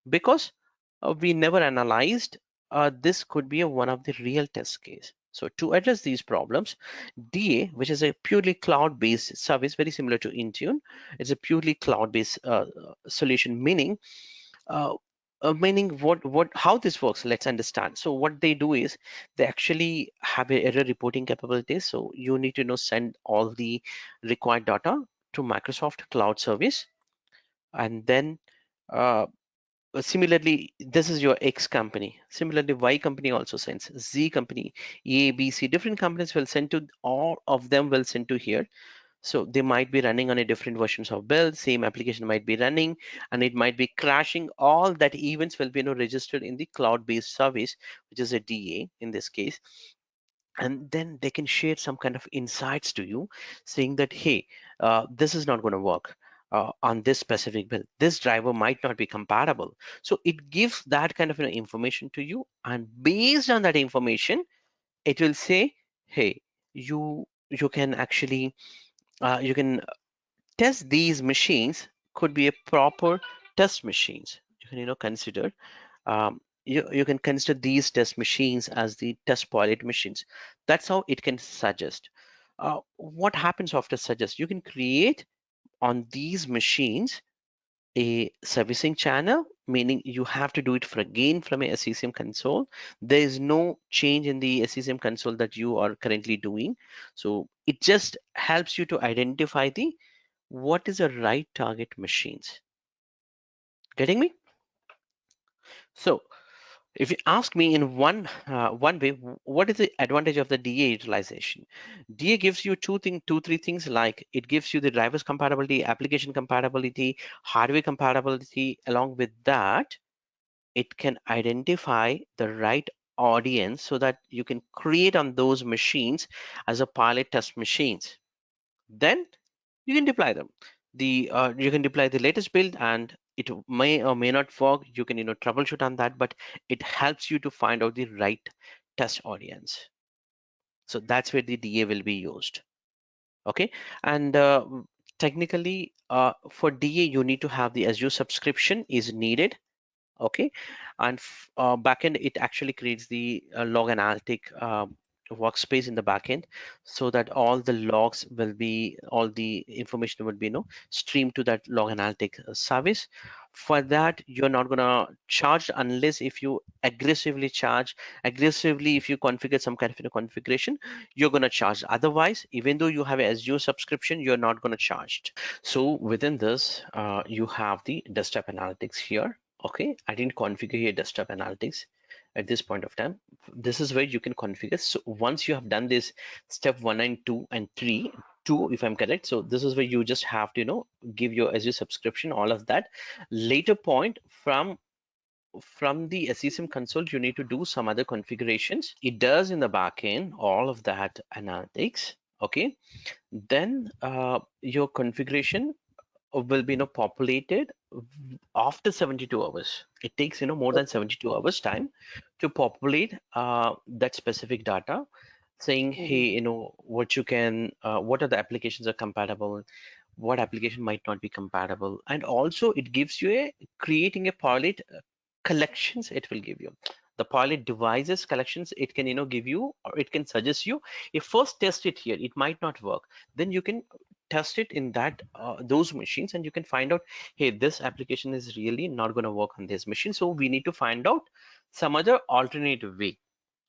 because we never analyzed this could be one of the real test case. So to address these problems, DA, which is a purely cloud-based service, very similar to Intune, it's a purely cloud-based solution, uh, meaning what how this works. Let's understand. So what they do is they actually have a error reporting capabilities. So you need to send all the required data to Microsoft Cloud Service, and then uh, similarly, this is your X company. Similarly, Y company also sends. Z company, A, B, C, different companies will send to, all of them will send to here. So they might be running on a different versions of build, same application might be running, and it might be crashing. All that events will be registered in the cloud-based service, which is a DA in this case. And then they can share some kind of insights to you, saying that, hey, this is not going to work on this specific build. This driver might not be compatible. So it gives that kind of information to you, and based on that information, it will say, hey, you can actually you can test these machines. Could be a proper test machines. You can consider, you can consider these test machines as the test pilot machines. That's how it can suggest. What happens after suggest? You can create on these machines a servicing channel, meaning you have to do it for again from a SCCM console. There is no change in the SCCM console that you are currently doing. So it just helps you to identify the what is the right target machines. Getting me? So if you ask me in one way, what is the advantage of the DA utilization? DA gives you two, three things, like it gives you the drivers compatibility, application compatibility, hardware compatibility. Along with that, it can identify the right audience so that you can create on those machines as a pilot test machines. Then you can deploy them. You can deploy the latest build, and it may or may not work. You can troubleshoot on that, but it helps you to find out the right test audience. So that's where the DA will be used. Okay, and technically for DA you need to have the Azure subscription is needed. Okay, and backend, it actually creates the log analytic workspace in the backend, so that all the logs will be, all the information will be streamed to that log analytic service. For that, you're not gonna charge unless if you aggressively charge. Aggressively, if you configure some kind of configuration, you're gonna charge. Otherwise, even though you have a Azure subscription, you're not gonna charge. So within this, you have the desktop analytics here. Okay, I didn't configure your desktop analytics at this point of time. This is where you can configure. So once you have done this step 1 and 2 and 3, 2 if I'm correct, so this is where you just have to give your Azure subscription, all of that. Later point, from the SCCM console, you need to do some other configurations. It does in the backend all of that analytics. Okay, then your configuration will be populated after 72 hours. It takes more than 72 hours time to populate that specific data, saying, hey, Mhm. what you can what are the applications are compatible, what application might not be compatible. And also it gives you a creating a pilot collections. It will give you the pilot devices collections. It can give you, or it can suggest you, if first test it here, it might not work, then you can test it in that those machines, and you can find out, hey, this application is really not going to work on this machine, so we need to find out some other alternative way,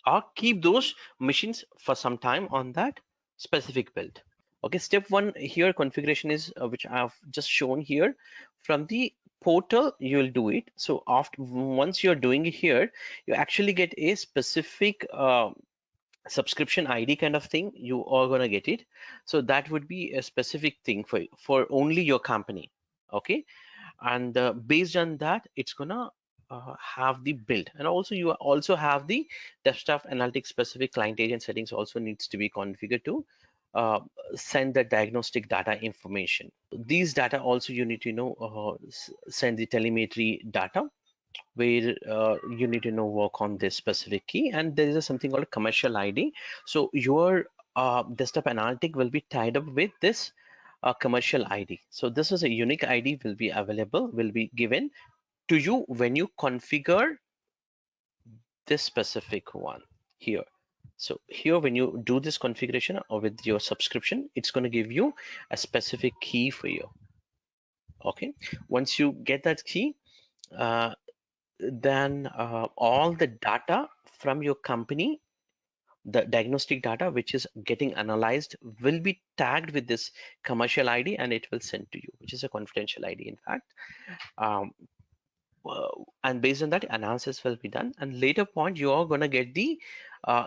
or keep those machines for some time on that specific build. Okay, step 1 here configuration is which I've just shown here. From the portal you will do it. So after, once you're doing it here, you actually get a specific subscription ID kind of thing, you are gonna get it. So that would be a specific thing for only your company. Okay, and based on that, it's gonna have the build, and also you also have the desktop analytics specific client agent settings also needs to be configured to uh, send the diagnostic data information. These data also you need to send the telemetry data where you need to work on this specific key, and there is something called commercial ID. So your desktop analytic will be tied up with this commercial ID. So this is a unique ID will be available, will be given to you when you configure this specific one here. So here, when you do this configuration or with your subscription, it's going to give you a specific key for you. Okay, once you get that key, uh, then all the data from your company, the diagnostic data which is getting analyzed, will be tagged with this commercial ID, and it will send to you, which is a confidential ID in fact. um, and based on that, analysis will be done, and later point you are going to get the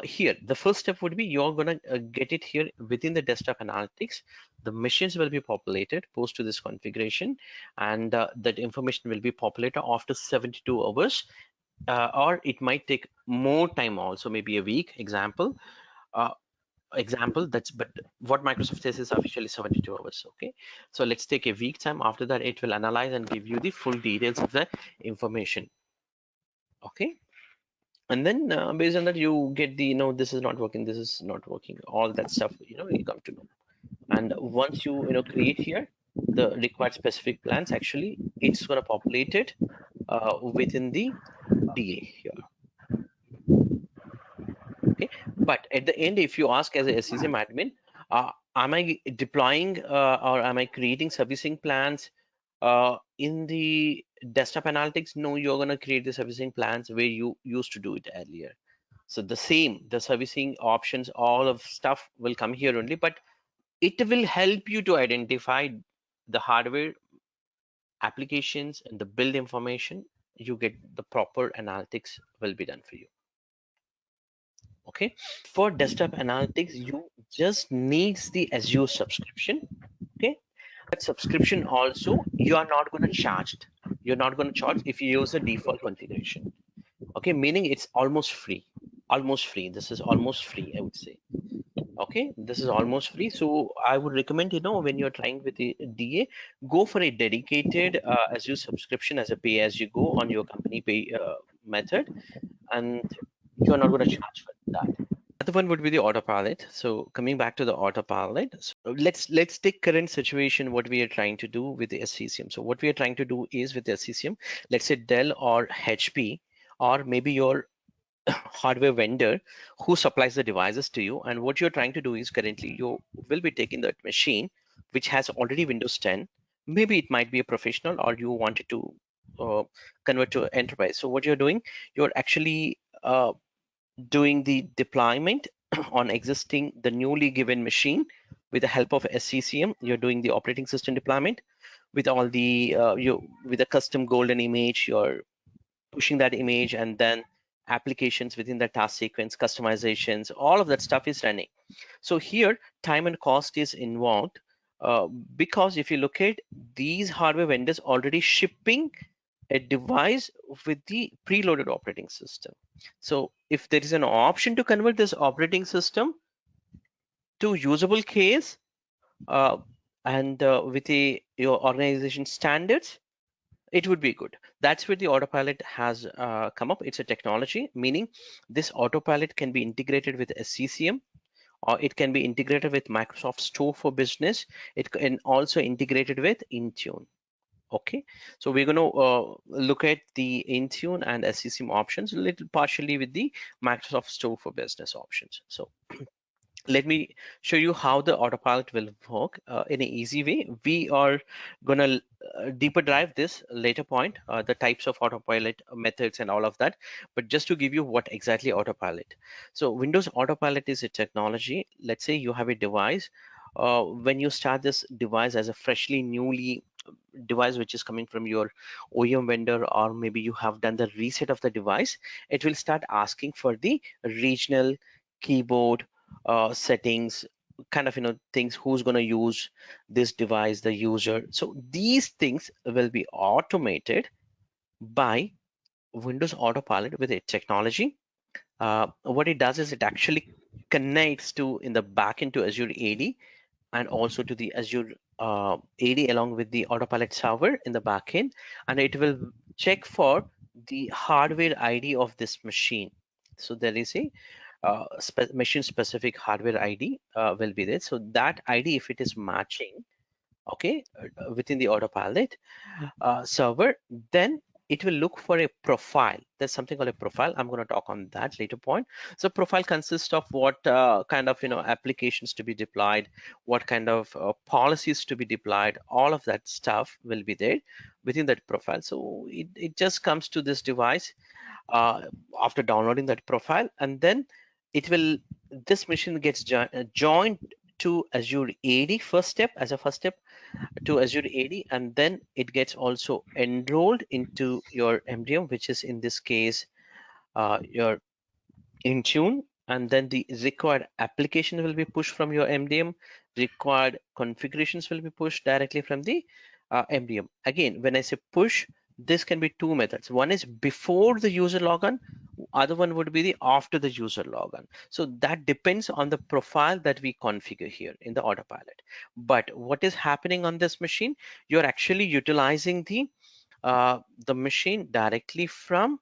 here the first step would be you're going to get it here within the desktop analytics. The machines will be populated post to this configuration, and that information will be populated after 72 hours, or it might take more time also, maybe a week. Uh, example that's but what Microsoft says is officially 72 hours. Okay, so let's take a week time. After that, it will analyze and give you the full details of the information. Okay, and then based on that, you get the this is not working, this is not working, all that stuff you come to know. And once you create here the required specific plans, actually it's going to populate it within the DA here. Okay, but at the end, if you ask as a SCCM admin, am I deploying or am I creating servicing plans in the desktop analytics? No, you're going to create the servicing plans where you used to do it earlier. So the servicing options, all of stuff will come here only, but it will help you to identify the hardware applications and the build information. You get the proper analytics will be done for you. Okay, for desktop analytics, you just needs the Azure subscription. Okay, that subscription also you are not going to charge. You're not going to charge if you use a default configuration. Okay, meaning it's almost free. Almost free. This is almost free, I would say. Okay, this is almost free. So I would recommend, when you're trying with the DA, go for a dedicated Azure subscription as a pay as you go on your company pay method, and you're not going to charge for that. Other one would be the autopilot. So coming back to the autopilot, so let's take current situation, what we are trying to do with the SCCM. So what we are trying to do is with the SCCM, let's say Dell or HP, or maybe your hardware vendor who supplies the devices to you, and what you're trying to do is currently you will be taking that machine which has already Windows 10. Maybe it might be a professional, or you wanted to uh, convert to enterprise. So what you're doing, you're actually doing the deployment on existing the newly given machine with the help of SCCM. You're doing the operating system deployment with all the you with a custom golden image. You're pushing that image, and then applications within the task sequence, customizations, all of that stuff is running. So here time and cost is involved, because if you look at these hardware vendors already shipping a device with the preloaded operating system. So if there is an option to convert this operating system to usable case, uh, and with your organization standards, it would be good. That's where the autopilot has come up. It's a technology, meaning this autopilot can be integrated with SCCM, or it can be integrated with Microsoft Store for Business. It can also integrated with Intune. Okay, so we're going to look at the Intune and SCCM options a little partially with the Microsoft Store for Business options. So let me show you how the autopilot will work in an easy way. We are gonna deeper dive this later point, the types of autopilot methods and all of that. But just to give you what exactly autopilot. So Windows Autopilot is a technology. Let's say you have a device. When you start this device as a freshly newly device which is coming from your OEM vendor, or maybe you have done the reset of the device, it will start asking for the regional keyboard settings, kind of things, who's going to use this device, the user. So these things will be automated by Windows Autopilot with a technology. What it does is it actually connects to in the backend to Azure AD, and also to the Azure AD along with the Autopilot server in the backend, and it will check for the hardware ID of this machine. So there is a machine specific hardware ID will be there. So that ID, if it is matching, okay, within the Autopilot server, then it will look for a profile. There's something called a profile. I'm going to talk on that later point. So profile consists of what kind of applications to be deployed, what kind of policies to be deployed. All of that stuff will be there within that profile. So it just comes to this device uh, after downloading that profile, and then it will this machine gets joined to Azure AD as a first step to Azure AD, and then it gets also enrolled into your MDM, which is in this case your Intune, and then the required application will be pushed from your MDM. Required configurations will be pushed directly from the MDM. Again, when I say push, this can be two methods. One is before the user logon, other one would be the after the user logon. So that depends on the profile that we configure here in the Autopilot. But what is happening on this machine? You're actually utilizing the machine directly from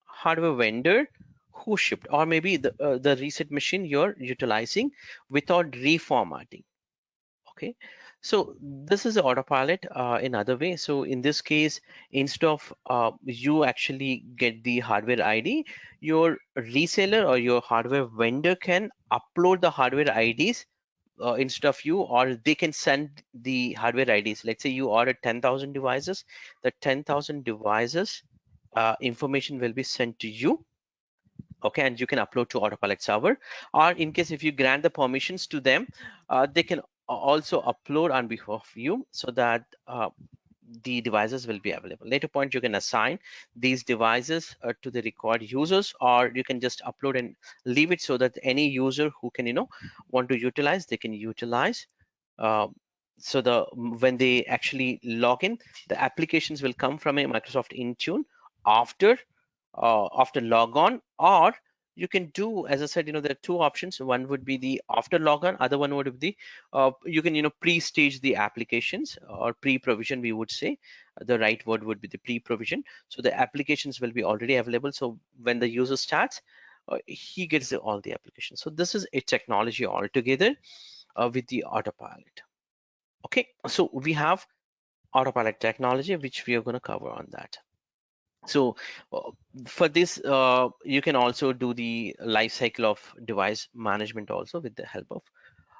hardware vendor who shipped, or maybe the reset machine you're utilizing without reformatting. Okay, so this is the Autopilot in other way. So in this case, instead of you actually get the hardware ID, your reseller or your hardware vendor can upload the hardware IDs instead of you, or they can send the hardware IDs. Let's say you order 10,000 devices, the 10,000 devices information will be sent to you. Okay, and you can upload to Autopilot server, or in case if you grant the permissions to them, they can also upload on behalf of you, so that the devices will be available. Later point, you can assign these devices to the required users, or you can just upload and leave it so that any user who can want to utilize, they can utilize. uh, so when they actually log in, the applications will come from a Microsoft Intune after log on. Or you can do, as I said, there are two options. One would be the after logon, other one would be the you can pre-stage the applications, or pre-provision, we would say. The right word would be the pre-provision. So the applications will be already available, so when the user starts, he gets all the applications. So this is a technology altogether with the Autopilot. Okay, so we have Autopilot technology, which we are going to cover on that. So uh, for this, you can also do the life cycle of device management also with the help of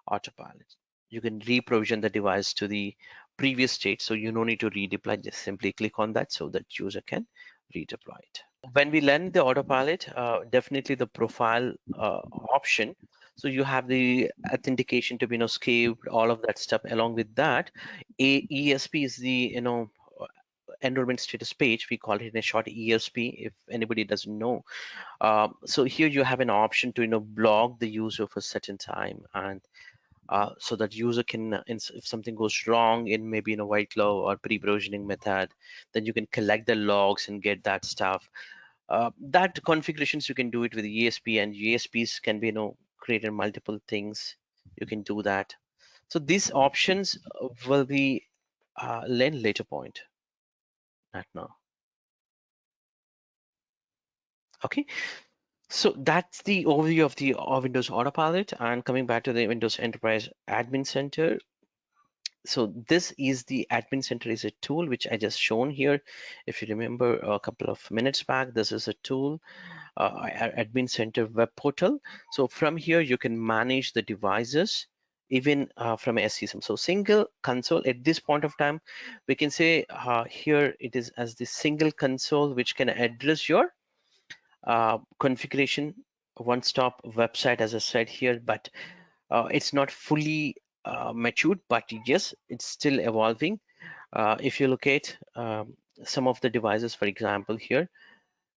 Autopilot. You can re-provision the device to the previous state, so you don't need to redeploy. Just simply click on that so that user can redeploy it. When we learn the Autopilot, definitely the profile option. So you have the authentication to be scaled, all of that stuff. Along with that, ESP is the enrollment status page. We call it in a short ESP, if anybody doesn't know. So here you have an option to block the user for a certain time, and so that user can, if something goes wrong in maybe in a white glove or pre-provisioning method, then you can collect the logs and get that stuff. That configurations you can do it with ESP, and ESPs can be created multiple things. You can do that. So these options will be learned later point, not now. Okay, so that's the overview of the Windows Autopilot. And coming back to the Windows Enterprise Admin Center, so this is the Admin Center is a tool which I just shown here. If you remember a couple of minutes back, this is a tool, Admin Center web portal. So from here you can manage the devices even from SCSM. So single console at this point of time, we can say here it is as the single console which can address your configuration one-stop website, as I said here. But it's not fully matured, but yes, it's still evolving. If you look at some of the devices, for example here,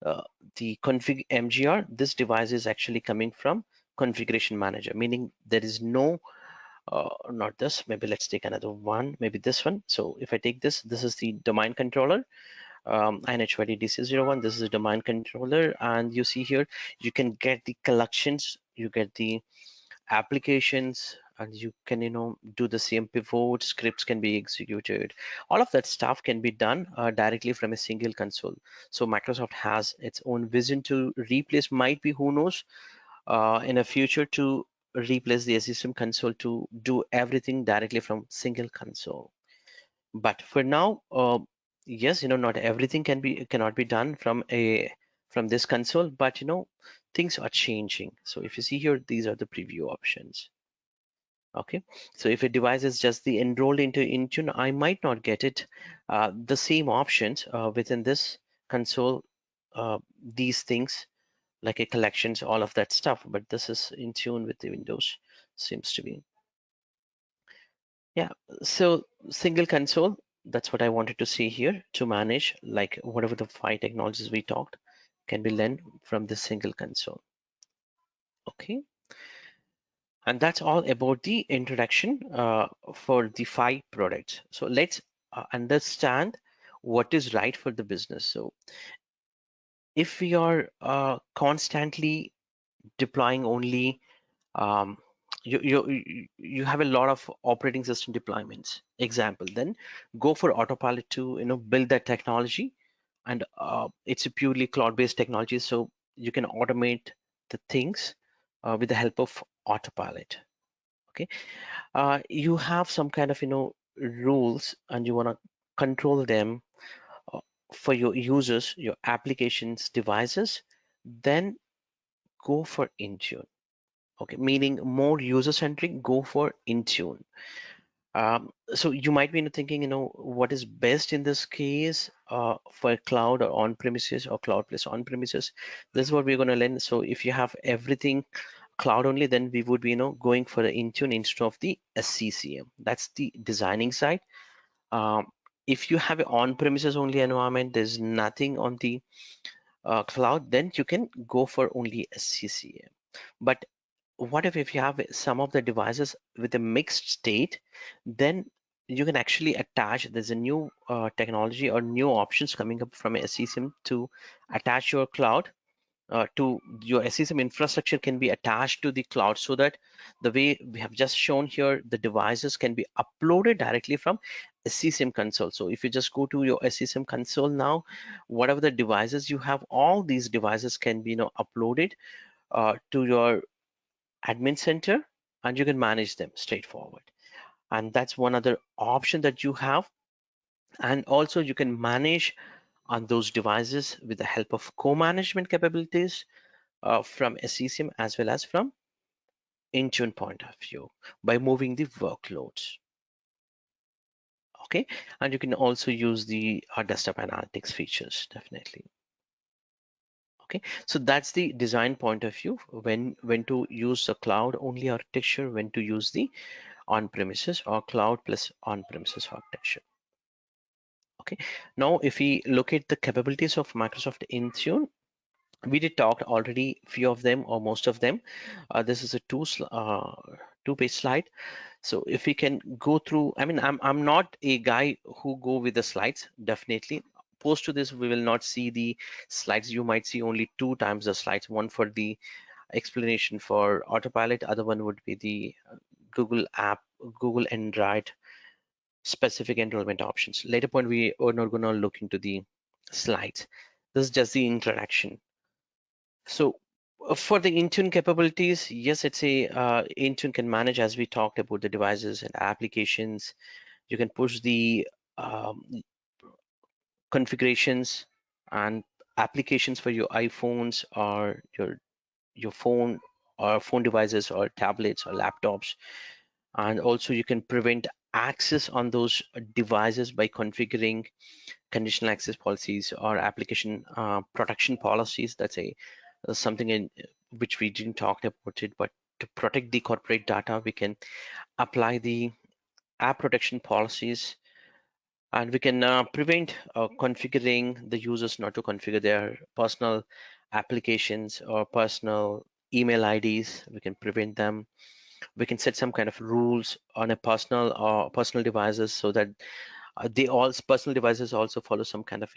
uh, the config MGR, this device is actually coming from configuration manager, meaning there is no not this, maybe let's take another one, maybe this one. So if I take this, this is the domain controller, INH20DC01. This is a domain controller, and you see here you can get the collections, you get the applications, and you can do the same pivot scripts can be executed. All of that stuff can be done directly from a single console. So Microsoft has its own vision to replace, might be, who knows, in a future, to replace the system console to do everything directly from single console. But for now, yes, not everything cannot be done from this console, but things are changing. So if you see here, these are the preview options. Okay, so if a device is just the enrolled into Intune, I might not get it the same options within this console, these things like a collections, all of that stuff, but this is in tune with the Windows, seems to be. Yeah, so single console, that's what I wanted to see here, to manage like whatever the 5 technologies we talked can be learned from this single console. Okay, and that's all about the introduction for the 5 products. So let's understand what is right for the business. So if we are constantly deploying only, um, you have a lot of operating system deployments, example, then go for Autopilot to build that technology. And it's a purely cloud-based technology, so you can automate the things with the help of Autopilot. Okay, you have some kind of rules, and you want to control them uh, for your users, your applications, devices, then go for Intune. Okay, meaning more user-centric, go for Intune. So you might be thinking, what is best in this case for cloud or on-premises or cloud plus on-premises. This is what we're going to learn. So if you have everything cloud only, then we would be, going for the Intune instead of the SCCM. That's the designing side. Um, if you have an on-premises only environment, there's nothing on the cloud, then you can go for only SCCM. But what if you have some of the devices with a mixed state, then you can actually attach, there's a new technology or new options coming up from SCCM to attach your cloud to your SCCM infrastructure can be attached to the cloud, so that the way we have just shown here, the devices can be uploaded directly from SCCM console. So if you just go to your SCCM console now, whatever the devices you have, all these devices can be uploaded to your admin center, and you can manage them straightforward. And that's one other option that you have. And also you can manage on those devices with the help of co-management capabilities from SCCM as well as from Intune point of view by moving the workloads. Okay, and you can also use the desktop analytics features, definitely. Okay, so that's the design point of view, when to use the cloud only architecture, when to use the on-premises or cloud plus on-premises architecture. Okay, now if we look at the capabilities of Microsoft Intune, we did talk already few of them or most of them. This is a two-page slide. So if we can go through, I mean, I'm not a guy who go with the slides, definitely. Post to this, we will not see the slides. You might see only 2 times the slides, one for the explanation for Autopilot, other one would be the Google app, Google Android specific enrollment options. Later point, we are not going to look into the slides. This is just the introduction. So for the Intune capabilities, yes, it's a Intune can manage, as we talked about, the devices and applications. You can push the um, configurations and applications for your iPhones or your phone or phone devices or tablets or laptops. And also you can prevent access on those devices by configuring conditional access policies or application protection policies. That's a something in which we didn't talk about it, but to protect the corporate data, we can apply the app protection policies, and we can prevent configuring the users not to configure their personal applications or personal email IDs, we can prevent them. We can set some kind of rules on a personal devices, so that they all personal devices also follow some kind of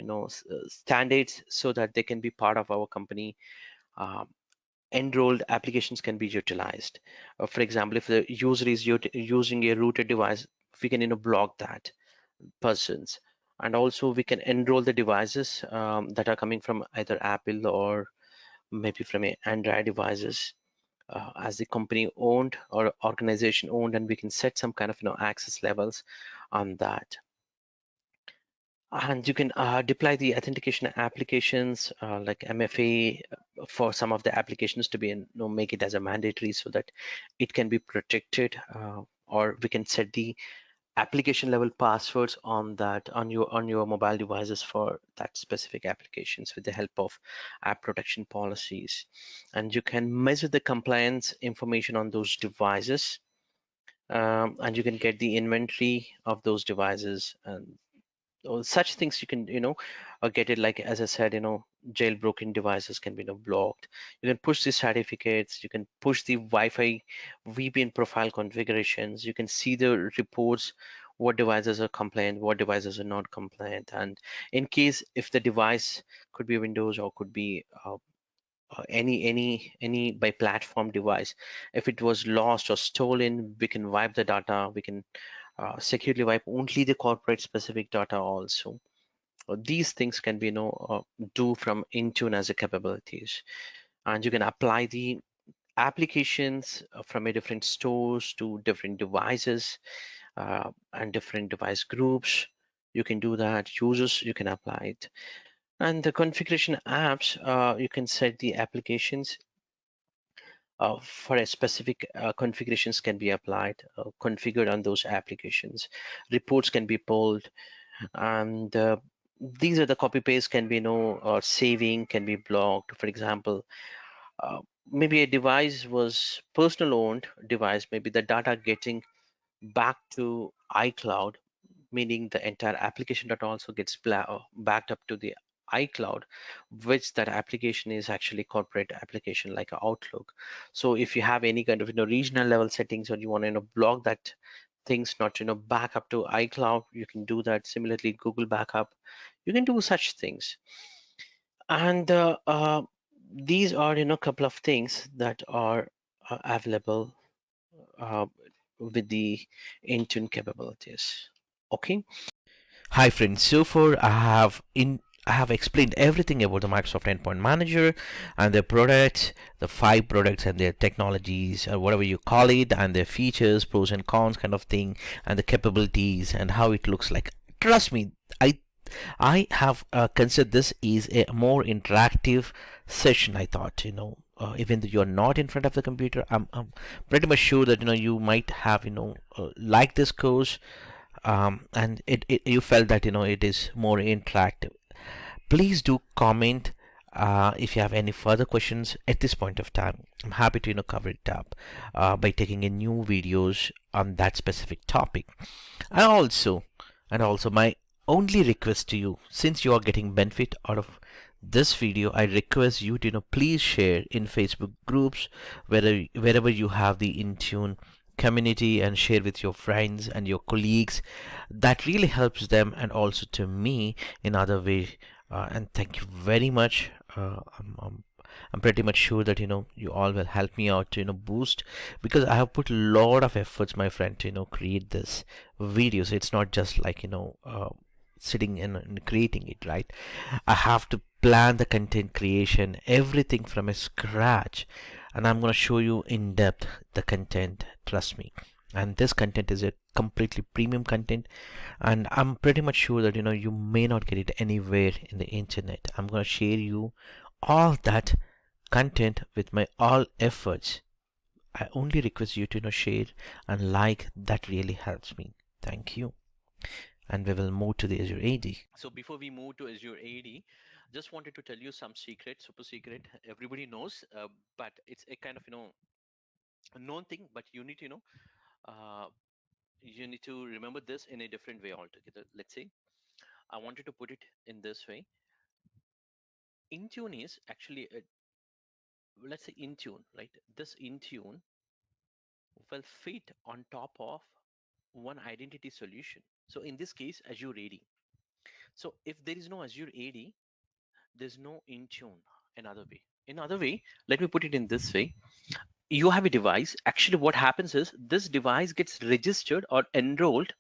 standards, so that they can be part of our company. um, Enrolled applications can be utilized. For example, if the user is using a rooted device, we can block that persons. And also we can enroll the devices that are coming from either Apple or maybe from a Android devices, as the company owned or organization owned, and we can set some kind of access levels on that. And you can deploy the authentication applications like MFA for some of the applications to be make it as a mandatory, so that it can be protected. Or we can set the application level passwords on that on your mobile devices for that specific applications with the help of app protection policies. And you can measure the compliance information on those devices, and you can get the inventory of those devices, and such things you can get it. Like as I said, jailbroken devices can be blocked. You can push the certificates, you can push the Wi-Fi VPN profile configurations, you can see the reports, what devices are compliant, what devices are not compliant. And in case if the device could be Windows or could be any by platform device, if it was lost or stolen, we can wipe the data. We can securely wipe only the corporate specific data also. These things can be do from Intune as a capabilities. And you can apply the applications from a different stores to different devices, and different device groups. You can do that. Users, you can apply it. And the configuration apps, you can set the applications for a specific configurations can be applied, configured on those applications. Reports can be pulled, and these are the copy paste can be saving can be blocked. For example, uh, maybe a device was personal owned device, maybe the data getting back to iCloud, meaning the entire application data also gets backed up to the iCloud, which that application is actually corporate application like Outlook. So if you have any kind of regional level settings, or you want to block that things not back up to iCloud, you can do that. Similarly, Google backup, you can do such things. And these are couple of things that are available uh, with the Intune capabilities. Okay. Hi friends, so far I have explained everything about the Microsoft Endpoint Manager and their products, the five products and their technologies or whatever you call it, and their features, pros and cons kind of thing, and the capabilities and how it looks like. Trust me, I have considered this is a more interactive session. I thought, even though you're not in front of the computer, I'm pretty much sure that you might have like this course, and you felt that it is more interactive. Please do comment if you have any further questions at this point of time. I'm happy to cover it up by taking in new videos on that specific topic. And also and also my only request to you, since you are getting benefit out of this video, I request you to please share in Facebook groups, wherever you have the Intune community, and share with your friends and your colleagues. That really helps them and also to me in other way. And thank you very much. I'm pretty much sure that you all will help me out to boost, because I have put a lot of efforts, my friend, to create this video. So it's not just like sitting and creating it, right? I have to plan the content creation, everything from a scratch, and I'm going to show you in depth the content, trust me. And this content is a completely premium content, and I'm pretty much sure that you may not get it anywhere in the internet. I'm going to share you all that content with my all efforts. I only request you to share and like. That really helps me. Thank you. And we will move to the Azure AD. So before we move to Azure AD, just wanted to tell you some secret, super secret. Everybody knows, but it's a kind of a known thing. But uh, you need to remember this in a different way altogether. Let's say I wanted to put it in this way. Intune is actually a let's say Intune, right? This Intune will fit on top of one identity solution. So in this case, Azure AD. So if there is no Azure AD, there's no Intune. Another way. Another way, let me put it in this way. You have a device. Actually, what happens is this device gets registered or enrolled.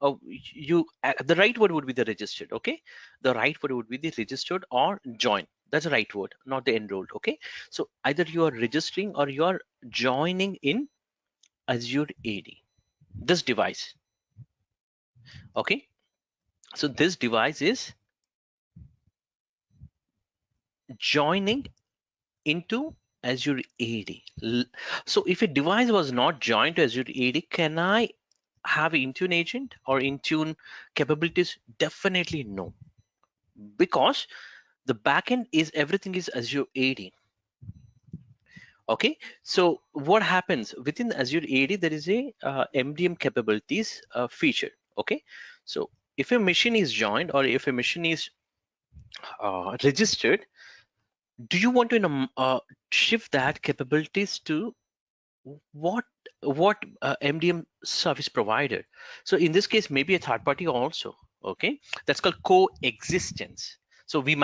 The right word would be the registered. Okay, the right word would be the registered or join. That's the right word, not the enrolled. Okay, so either you are registering or you are joining in Azure AD. This device. Okay, so this device is joining into Azure AD. So if a device was not joined to Azure AD, can I have Intune agent or Intune capabilities? Definitely no, because the backend is everything is Azure AD. Okay, so what happens within Azure AD? There is a MDM capabilities feature. Okay, so if a machine is joined or if a machine is registered, do you want to shift that capabilities to what MDM service provider? So in this case, maybe a third party also. Okay, that's called coexistence. So we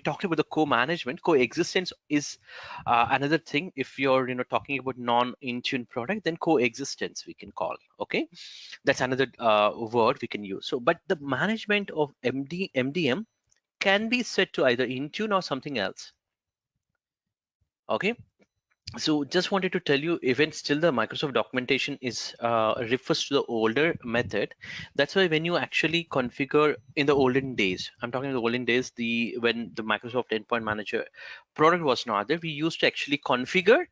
talked about the co-management. Coexistence is another thing. If you're talking about non-Intune product, then coexistence we can call. Okay, that's another word we can use. So but the management of MDM can be set to either Intune or something else. Okay, so just wanted to tell you, even still the Microsoft documentation is refers to the older method. That's why when you actually configure in the olden days, I'm talking the olden days, the when the Microsoft Endpoint Manager product was not there, we used to actually configure,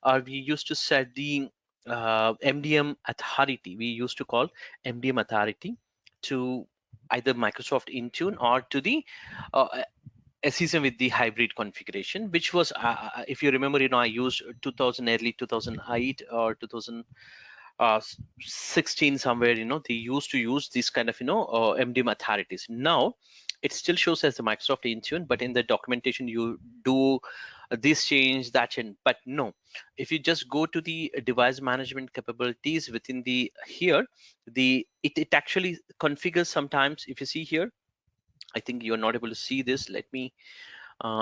or we used to set the MDM authority. We used to call MDM authority to either Microsoft Intune or to the a season with the hybrid configuration, which was, if you remember, I used 2000, early 2008 or 2016 somewhere. They used to use these kind of MDM authorities. Now it still shows as the Microsoft Intune, but in the documentation you do this change, that change. But no, if you just go to the device management capabilities within the here, it actually configures sometimes. If you see here, I think you're not able to see this. Let me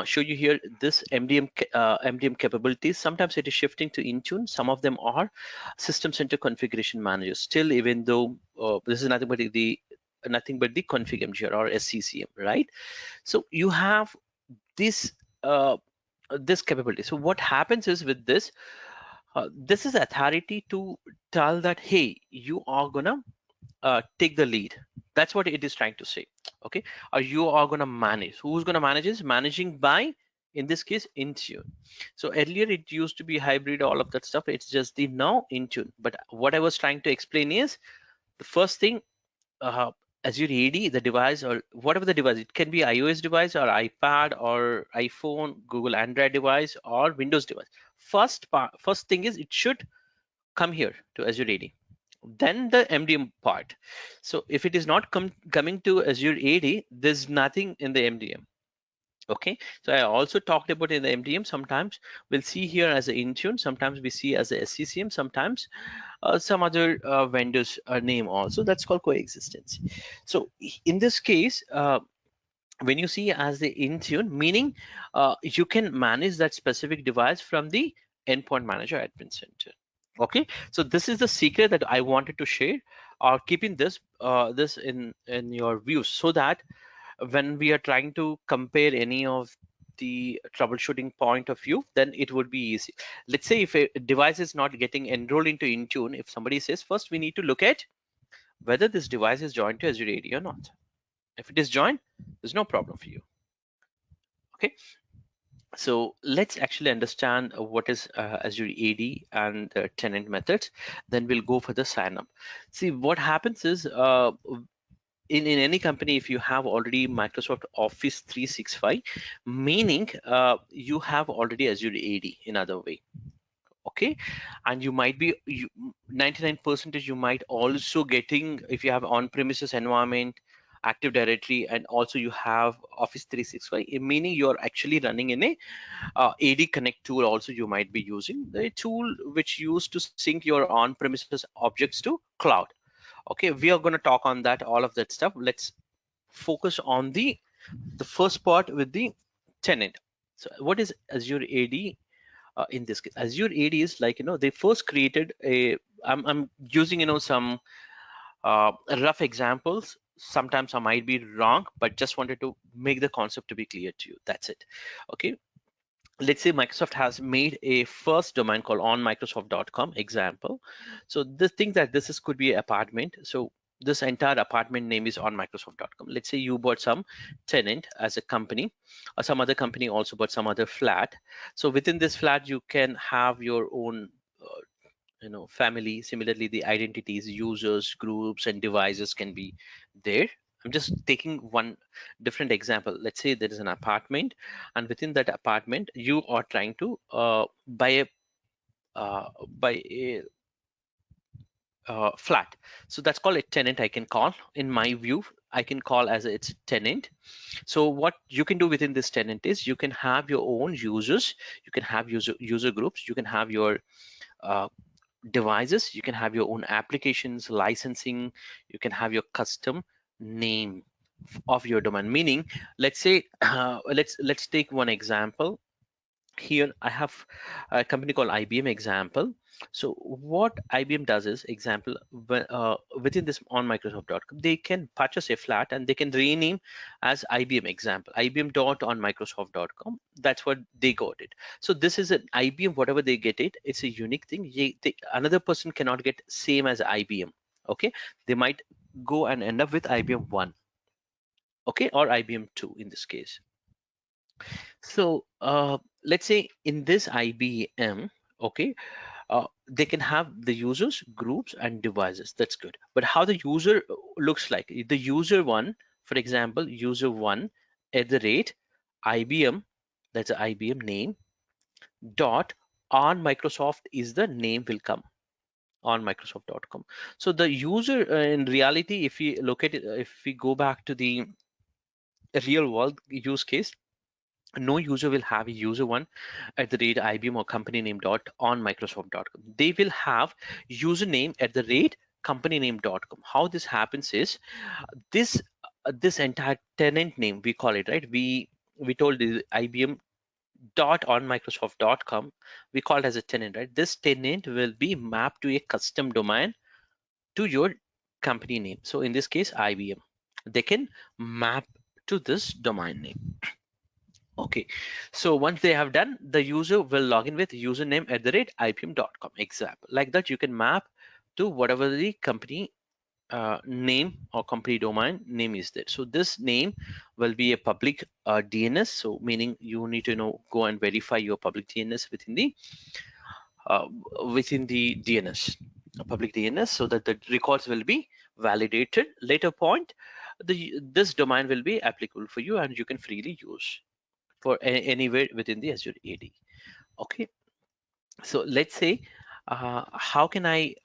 show you here this MDM capabilities. Sometimes it is shifting to Intune. Some of them are System Center Configuration Manager. Still, even though this is nothing but the config mgr or SCCM, right? So you have this this capability. So what happens is with this, this is authority to tell that, hey, you are gonna take the lead. That's what it is trying to say. Okay, or you are going to manage. Who's going to manage? Is managing by, in this case, Intune. So earlier it used to be hybrid, all of that stuff. It's just the now Intune. But what I was trying to explain is the first thing, uh, Azure AD, the device or whatever the device, it can be iOS device or iPad or iPhone, Google Android device or Windows device. First thing is it should come here to Azure AD, then the MDM part. So if it is not coming to Azure AD, there's nothing in the MDM. Okay, so I also talked about in the MDM. Sometimes we'll see here as an Intune, sometimes we see as a SCCM, sometimes some other vendors name also. That's called coexistence. So in this case, when you see as the Intune, meaning you can manage that specific device from the Endpoint Manager Admin Center. Okay, so this is the secret that I wanted to share, or keeping this in your views, so that when we are trying to compare any of the troubleshooting point of view, then it would be easy. Let's say if a device is not getting enrolled into Intune, if somebody says, first we need to look at whether this device is joined to Azure AD or not. If it is joined, there's no problem for you. Okay, so let's actually understand what is Azure AD and the tenant methods. Then we'll go for the sign up. See, what happens is in any company, if you have already Microsoft Office 365, meaning you have already Azure AD in other way. Okay, and you might be 99% you might also getting, if you have on-premises environment, Active Directory, and also you have Office 365, meaning you're actually running in a AD Connect tool. Also you might be using the tool which used to sync your on-premises objects to cloud. Okay, we are going to talk on that, all of that stuff. Let's focus on the first part with the tenant. So what is Azure AD? In this case, Azure AD is like, they first created a, I'm using, some rough examples. Sometimes I might be wrong, but just wanted to make the concept to be clear to you. That's it. Okay. Let's say Microsoft has made a first domain called onmicrosoft.com example. So this thing that this is could be an apartment. So this entire apartment name is onmicrosoft.com. Let's say you bought some tenant as a company, or some other company also bought some other flat. So within this flat, you can have your own family. Similarly, the identities, users, groups, and devices can be there. I'm just taking one different example. Let's say there is an apartment, and within that apartment you are trying to buy a flat. So that's called a tenant. I can call, in my view, I can call as its tenant. So what you can do within this tenant is you can have your own users, you can have user groups, you can have your uh, devices, you can have your own applications, licensing, you can have your custom name of your domain. Meaning, let's say let's take one example. Here I have a company called IBM example. So what IBM does is, example, within this on Microsoft.com, they can purchase a flat and they can rename as IBM example, IBM dot on Microsoft.com. That's what they got it. So this is an IBM, whatever they get it, it's a unique thing. Another person cannot get same as IBM. Okay, they might go and end up with IBM 1, okay, or IBM 2 in this case. So let's say in this IBM, okay, they can have the users, groups, and devices. That's good. But how the user looks like? The user one, for example, user one at the rate IBM, that's the IBM name, dot on Microsoft is the name will come on Microsoft.com. So the user in reality, if we look at it, if we go back to the real world use case, no user will have a user one at the rate IBM or company name dot on Microsoft.com. They will have username at the rate company name.com. How this happens is this this entire tenant name, we call it, right? We told the IBM dot on Microsoft.com, we call it as a tenant, right? This tenant will be mapped to a custom domain to your company name. So in this case, IBM, they can map to this domain name. Okay, so once they have done, the user will log in with username at the rate IBM.com example. Like that, you can map to whatever the company name or company domain name is there. So this name will be a public DNS. So meaning you need to go and verify your public DNS uh, within the DNS, public DNS, so that the records will be validated. Later point, this domain will be applicable for you and you can freely use for anywhere within the Azure AD. Okay, so let's say how can I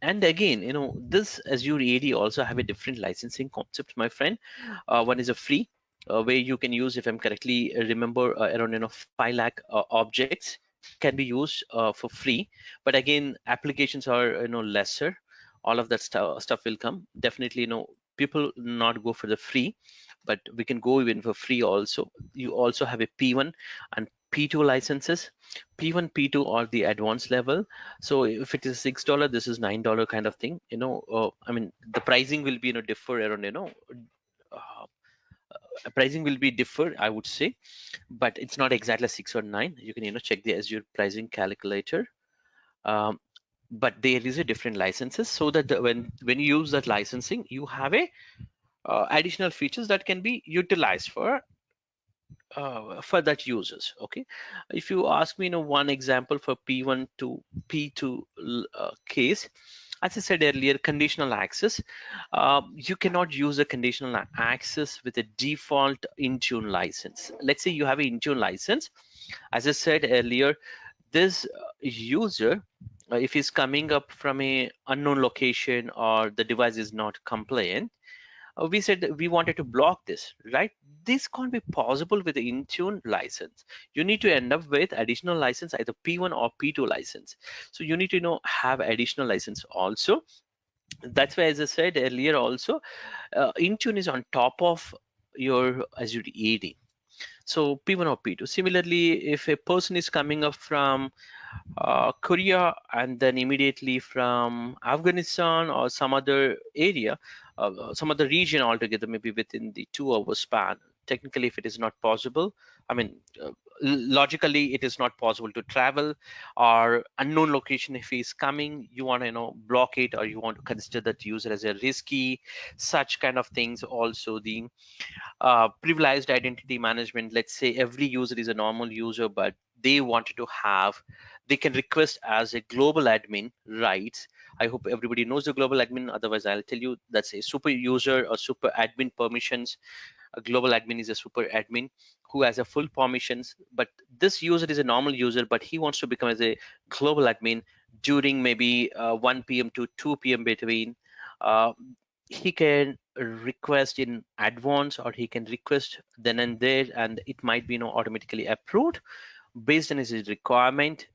and again, this Azure AD also have a different licensing concept, my friend. One is a free, where you can use, if I'm correctly remember, around 5 lakh objects can be used for free. But again, applications are lesser. All of that stuff will come definitely. People not go for the free, but we can go even for free also. You also have a P1 and P2 licenses. P1, P2 are the advanced level. So if it is $6, this is $9 kind of thing. I mean, the pricing will be differ around uh, pricing will be differ, I would say, but it's not exactly 6 or 9. You can check the Azure pricing calculator. Um, but there is a different licenses, so that when you use that licensing, you have a additional features that can be utilized for that users. Okay, if you ask me one example for P1 to P2 case, as I said earlier, conditional access, you cannot use a conditional access with a default Intune license. Let's say you have an Intune license. As I said earlier, this user, if he's coming up from a unknown location or the device is not compliant, we said that we wanted to block this, right? This can't be possible with the Intune license. You need to end up with additional license, either P1 or P2 license. So you need to have additional license also. That's why, as I said earlier also, Intune is on top of your Azure AD. So P1 or P2. Similarly, if a person is coming up from Korea and then immediately from Afghanistan or some other area, some other region altogether, maybe within the 2 hour span. Technically, if it is not possible, I mean, logically, it is not possible to travel or unknown location. If he's coming, you want to block it, or you want to consider that user as a risky, such kind of things. Also, the privileged identity management. Let's say every user is a normal user, but they wanted to have, they can request as a global admin rights. I hope everybody knows the global admin. Otherwise, I'll tell you that's a super user or super admin permissions. A global admin is a super admin who has a full permissions, but this user is a normal user, but he wants to become as a global admin during maybe 1 p.m. to 2 p.m. between. Uh, he can request in advance, or he can request then and there, and it might be automatically approved based on his requirement.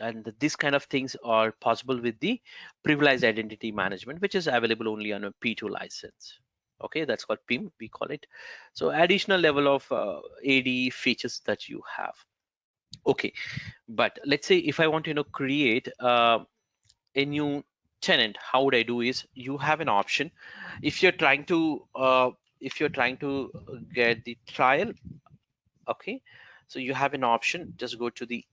And these kind of things are possible with the privileged identity management, which is available only on a P2 license. Okay, that's called PIM, we call it. So additional level of AD features that you have. Okay, but let's say if I want to create a new tenant, how would I do is, you have an option. If you're trying to get the trial, okay, so you have an option. Just go to the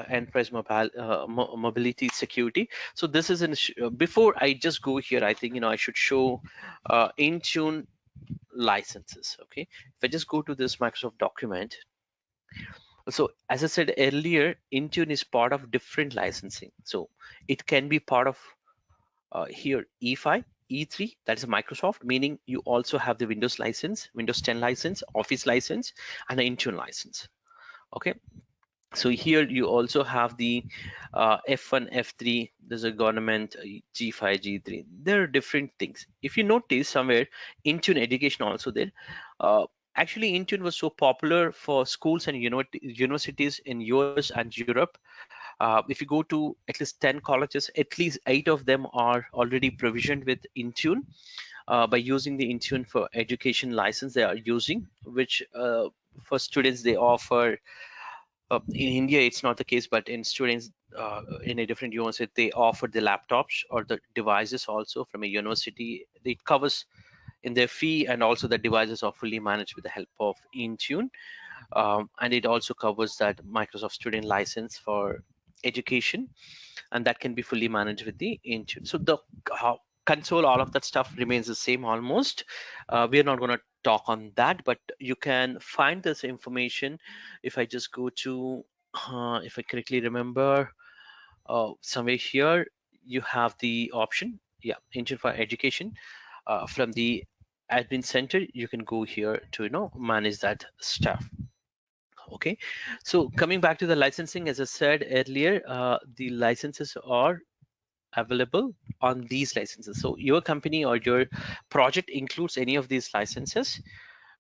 enterprise mobility security. So this is before I just go here, I think I should show Intune licenses. Okay, if I just go to this Microsoft document, so as I said earlier, Intune is part of different licensing. So it can be part of here E5, E3, that is Microsoft, meaning you also have the Windows license, Windows 10 license, Office license, and an Intune license. Okay, so here you also have the F1, F3. There's a government G5, G3. There are different things. If you notice somewhere, Intune education also there. Uh, Actually, Intune was so popular for schools and universities in US and Europe. If you go to at least 10 colleges, at least 8 of them are already provisioned with Intune. By using the Intune for education license they are using, which for students they offer. In India, it's not the case, but in students in a different university, they offer the laptops or the devices also from a university. It covers in their fee, and also the devices are fully managed with the help of Intune. And it also covers that Microsoft Student license for education, and that can be fully managed with the Intune. So the console, all of that stuff remains the same almost. We are not going to talk on that, but you can find this information. If I just go to, if I correctly remember, somewhere here, you have the option, yeah, Intune for education. From the admin center, you can go here to manage that stuff. Okay, so coming back to the licensing, as I said earlier, the licenses are available on these licenses. So your company or your project includes any of these licenses,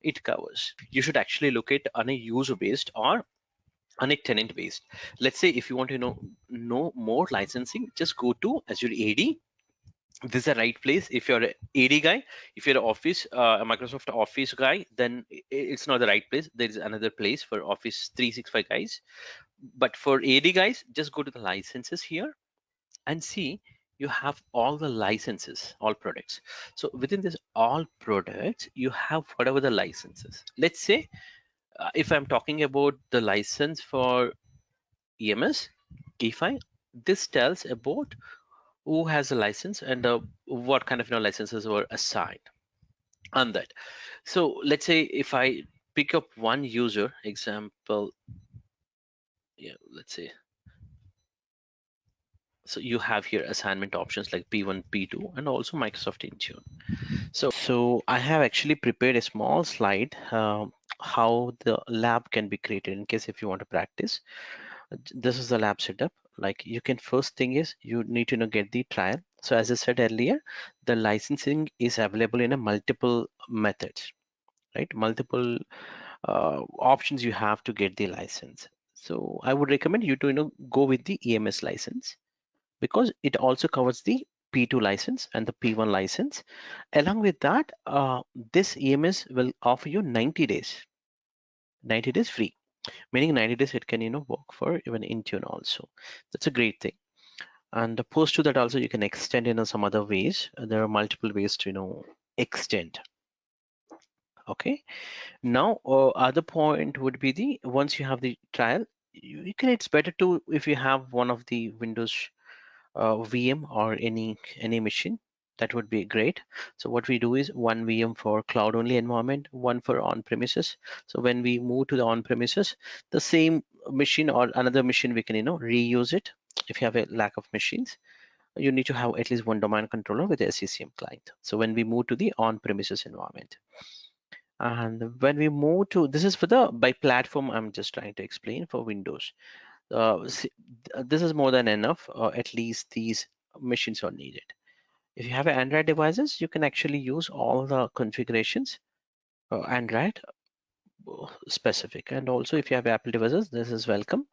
it covers. You should actually look at on a user based or on a tenant based. Let's say if you want to know more licensing, just go to Azure AD. This is the right place. If you're an AD guy, if you're an Office, a Microsoft Office guy, then it's not the right place. There is another place for Office 365 guys. But for AD guys, just go to the licenses here and see you have all the licenses, all products. So within this all products, you have whatever the licenses. Let's say if I'm talking about the license for EMS, E5, this tells about who has a license and what kind of licenses were assigned on that. So let's say if I pick up one user example, yeah, let's say, so you have here assignment options like P1, P2, and also Microsoft Intune. So I have actually prepared a small slide how the lab can be created in case if you want to practice. This is the lab setup. Like you can, first thing is you need to get the trial. So as I said earlier, the licensing is available in a multiple methods, right? Multiple options you have to get the license. So I would recommend you to go with the EMS license, because it also covers the P2 license and the P1 license. Along with that, this EMS will offer you 90 days, 90 days free, meaning 90 days it can work for even Intune also. That's a great thing. And post to that also, you can extend in some other ways. There are multiple ways to extend. Okay. Now, other point would be the once you have the trial, you can. It's better to if you have one of the Windows VM or any machine, that would be great. So what we do is one VM for cloud only environment, one for on premises. So when we move to the on premises, the same machine or another machine we can reuse it. If you have a lack of machines, you need to have at least one domain controller with SCCM client. So when we move to the on premises environment, and when we move to, this is for the by platform, I'm just trying to explain for Windows. This is more than enough. At least these machines are needed. If you have Android devices, you can actually use all the configurations, Android specific. And also if you have Apple devices, this is welcome,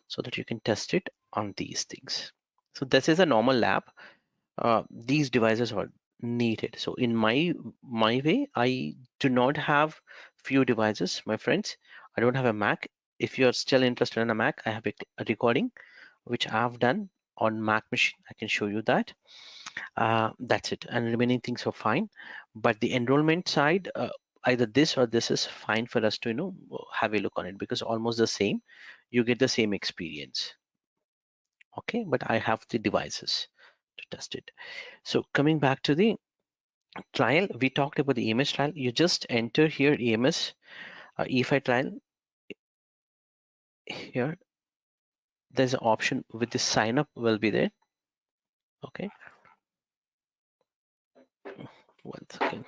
so that you can test it on these things. So this is a normal lab. These devices are needed. So in my way, I do not have few devices, my friends. I don't have a Mac. If you're still interested in a Mac, I have a recording which I've done on Mac machine. I can show you that. That's it, and remaining things are fine. But the enrollment side, either this or this is fine for us to have a look on it, because almost the same, you get the same experience. Okay, but I have the devices to test it. So coming back to the trial, we talked about the EMS trial. You just enter here EMS E5 trial. Here there's an option with the sign up will be there. Okay, one second.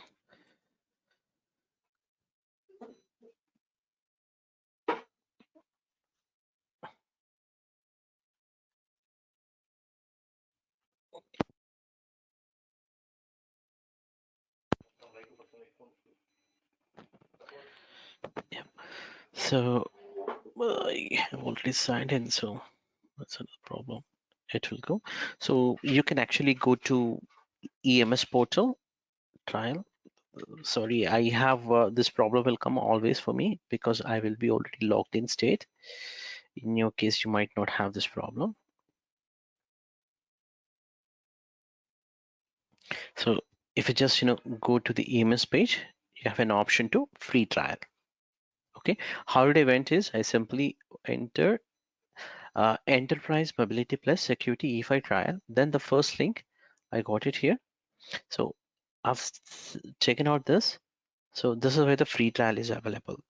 Yeah. So I have already signed in, so that's another problem. It will go. So you can actually go to EMS portal trial. Sorry, I have this problem will come always for me because I will be already logged in state. In your case, you might not have this problem. So if you just go to the EMS page, you have an option to free trial. Okay, how it went is I simply enter Enterprise Mobility Plus Security E5 trial. Then the first link, I got it here. So I've taken out this. So this is where the free trial is available.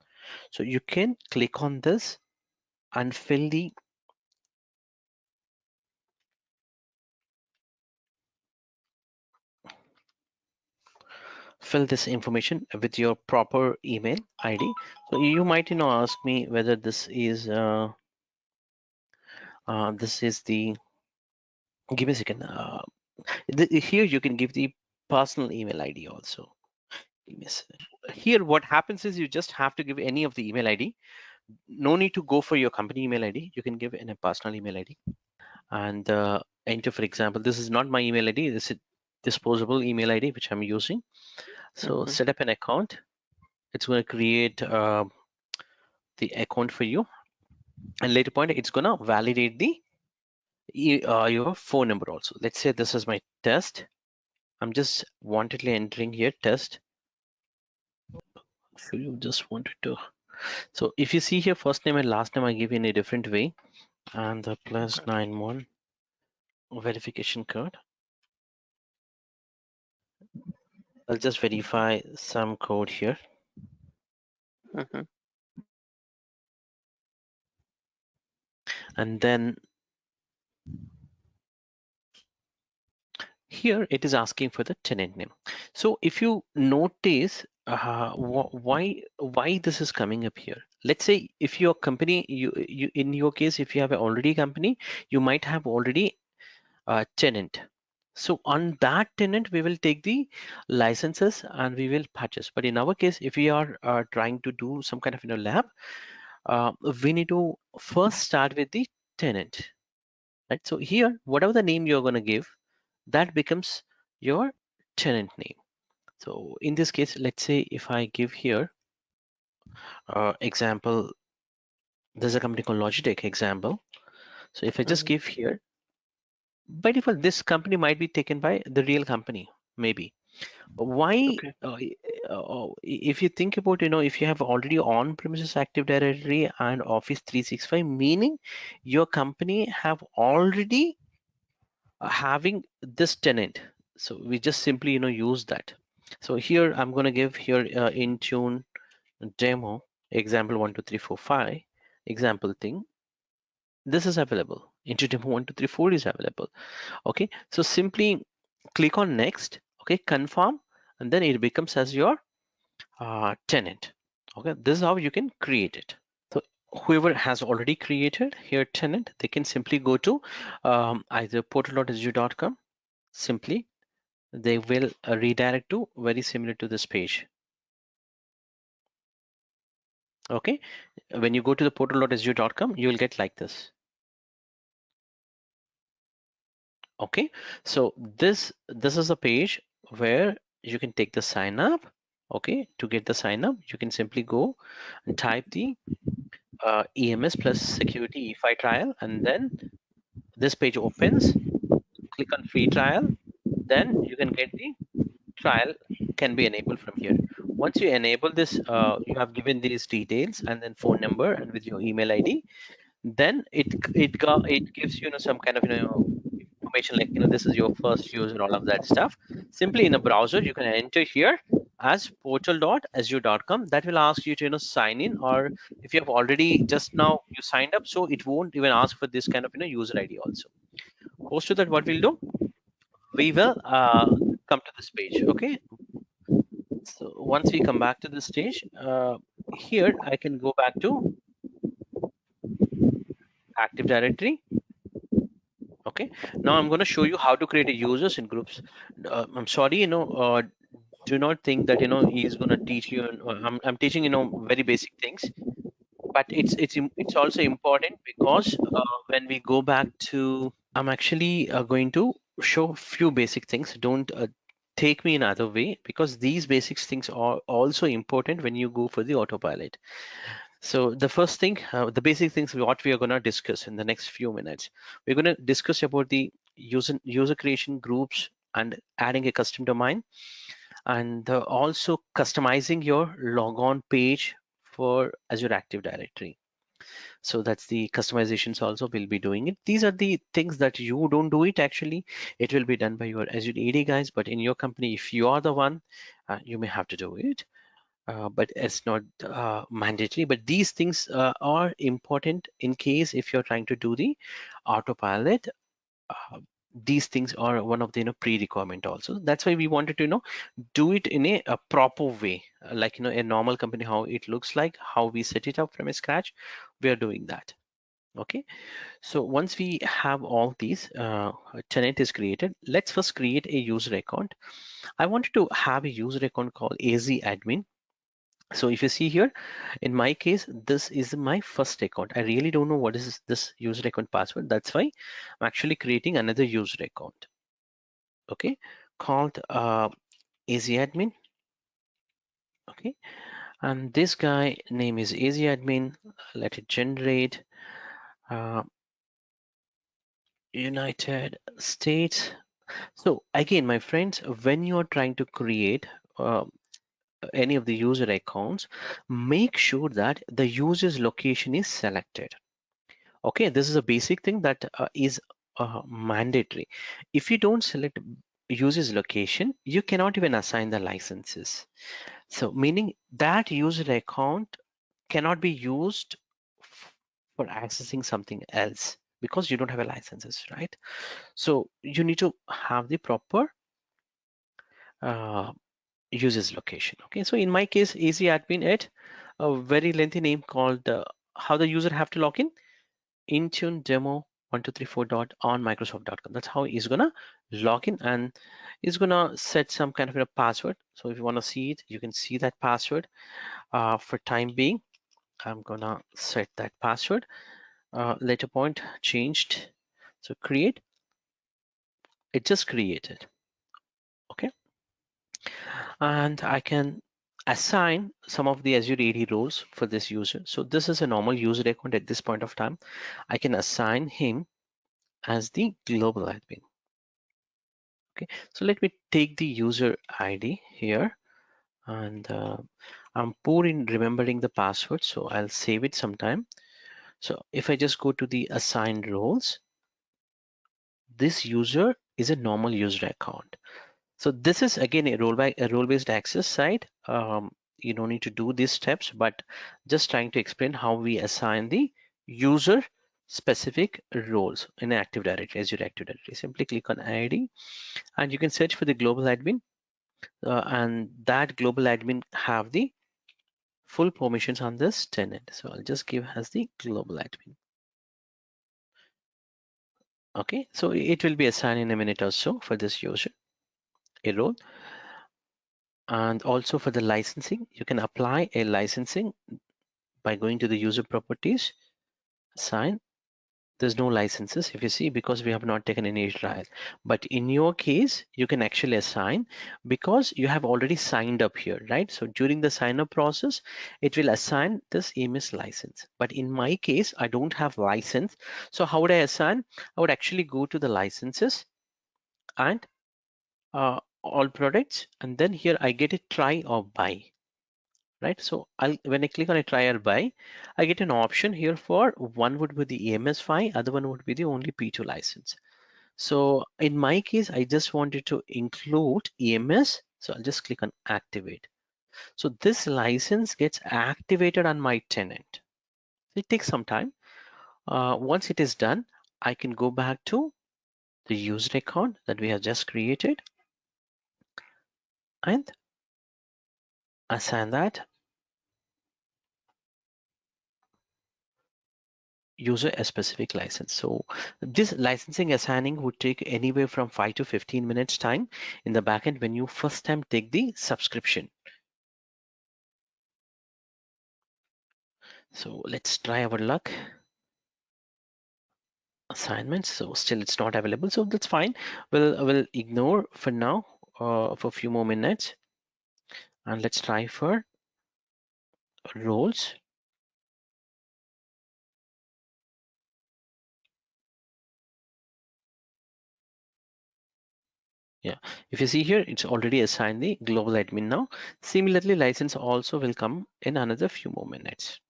So you can click on this and fill this information with your proper email ID. So you might ask me whether this is the, give me a second. Here you can give the personal email ID also. Give me a second. Here what happens is you just have to give any of the email ID. No need to go for your company email ID. You can give in a personal email ID and enter, for example, this is not my email ID. This is disposable email ID which I'm using. So set up an account. It's going to create the account for you, and later point it's going to validate the your phone number also. Let's say this is my test. I'm just wantedly entering here test. So you just wanted to. So if you see here first name and last name, I give you in a different way, and the +91 verification code. I'll just verify some code here. And then here it is asking for the tenant name. So if you notice why this is coming up here, let's say if your company, you in your case, if you have already a company, you might have already a tenant. So on that tenant, we will take the licenses and we will purchase. But in our case, if we are trying to do some kind of lab, we need to first start with the tenant, right? So here, whatever the name you're going to give, that becomes your tenant name. So in this case, let's say if I give here example, there's a company called Logitech example. So if I just Mhm. give here, by default, this company might be taken by the real company, maybe. Why? Okay. If you think about, if you have already on-premises Active Directory and Office 365, meaning your company have already having this tenant. So we just simply, use that. So here I'm going to give here Intune demo example 1 2 3 4 5 example thing. This is available. Intune demo 1 2 3 4 is available. Okay, so simply click on next. Okay, confirm, and then it becomes as your tenant. Okay, this is how you can create it. So whoever has already created here tenant, they can simply go to either portal.sg.com. Simply they will redirect to very similar to this page. Okay, when you go to the portal.sg.com, you will get like this. Okay, so this is a page where you can take the sign up. Okay, to get the sign up, you can simply go and type the EMS plus security EFI trial, and then this page opens. Click on free trial, then you can get the trial can be enabled from here. Once you enable this, you have given these details and then phone number and with your email ID, then it gives you, some kind of information like this is your first use and all of that stuff. Simply in a browser, you can enter here as portal.azure.com. That will ask you to sign in, or if you have already just now you signed up, so it won't even ask for this kind of user ID also. Post to that, what we'll do, we will come to this page. Okay, so once we come back to this stage, here I can go back to Active Directory. Okay, now I'm going to show you how to create a users in groups. I'm sorry, do not think that he's going to teach you. I'm teaching very basic things, but it's also important because when we go back to, I'm actually going to show few basic things. Don't take me in other way, because these basic things are also important when you go for the autopilot. So the first thing, the basic things what we are going to discuss in the next few minutes. We're going to discuss about the user creation groups and adding a custom domain, and also customizing your logon page for Azure Active Directory. So that's the customizations also we'll be doing it. These are the things that you don't do it actually. It will be done by your Azure AD guys, but in your company, if you are the one, you may have to do it. But it's not mandatory. But these things are important in case if you're trying to do the autopilot. Uh, these things are one of the pre-requirement also. That's why we wanted to do it in a proper way, like a normal company, how it looks like, how we set it up from scratch. We are doing that. Okay, so once we have all these, tenant is created. Let's first create a user account. I wanted to have a user account called AZ admin. So if you see here, in my case, this is my first account. I really don't know what is this user account password. That's why I'm actually creating another user account. Okay, called AZ admin. Okay, and this guy name is AZ admin. Let it generate. Uh, United States. So again, my friends, when you are trying to create any of the user accounts, make sure that the user's location is selected. Okay, this is a basic thing that is mandatory. If you don't select user's location, you cannot even assign the licenses. So meaning that user account cannot be used for accessing something else because you don't have a licenses, right? So you need to have the proper uh, user's location. Okay, so in my case, AZ admin at a very lengthy name called how the user have to log in, Intune demo 123.4.onmicrosoft.com. That's how he's gonna log in, and he's gonna set some kind of a password. So if you want to see it, you can see that password. For time being, I'm gonna set that password. Later point changed. So create, it just created. Okay, and I can assign some of the Azure AD roles for this user. So this is a normal user account at this point of time. I can assign him as the global admin. Okay, so let me take the user ID here, and I'm poor in remembering the password, so I'll save it sometime. So if I just go to the assigned roles, this user is a normal user account. So this is again a role-based access site. You don't need to do these steps, but just trying to explain how we assign the user specific roles in Active Directory, Azure Active Directory. Simply click on ID, and you can search for the global admin, and that global admin have the full permissions on this tenant. So I'll just give as the global admin. Okay, so it will be assigned in a minute or so for this user, a role. And also for the licensing, you can apply a licensing by going to the user properties, assign. There's no licenses if you see, because we have not taken any trial. But in your case, you can actually assign because you have already signed up here, right? So during the sign up process, it will assign this EMS license. But in my case, I don't have license. So how would I assign? I would actually go to the licenses and all products, and then here I get a try or buy. Right, so when I click on a try or buy, I get an option here for one would be the EMS file, other one would be the only P2 license. So in my case, I just wanted to include EMS, so I'll just click on activate. So this license gets activated on my tenant. It takes some time. Once it is done, I can go back to the user account that we have just created and assign that user a specific license. So this licensing assigning would take anywhere from 5 to 15 minutes time in the backend when you first time take the subscription. So let's try our luck. Assignments, so still it's not available, so that's fine. We'll ignore for now for a few more minutes, and let's try for roles. Yeah, if you see here, it's already assigned the global admin now. Similarly, license also will come in another few more minutes.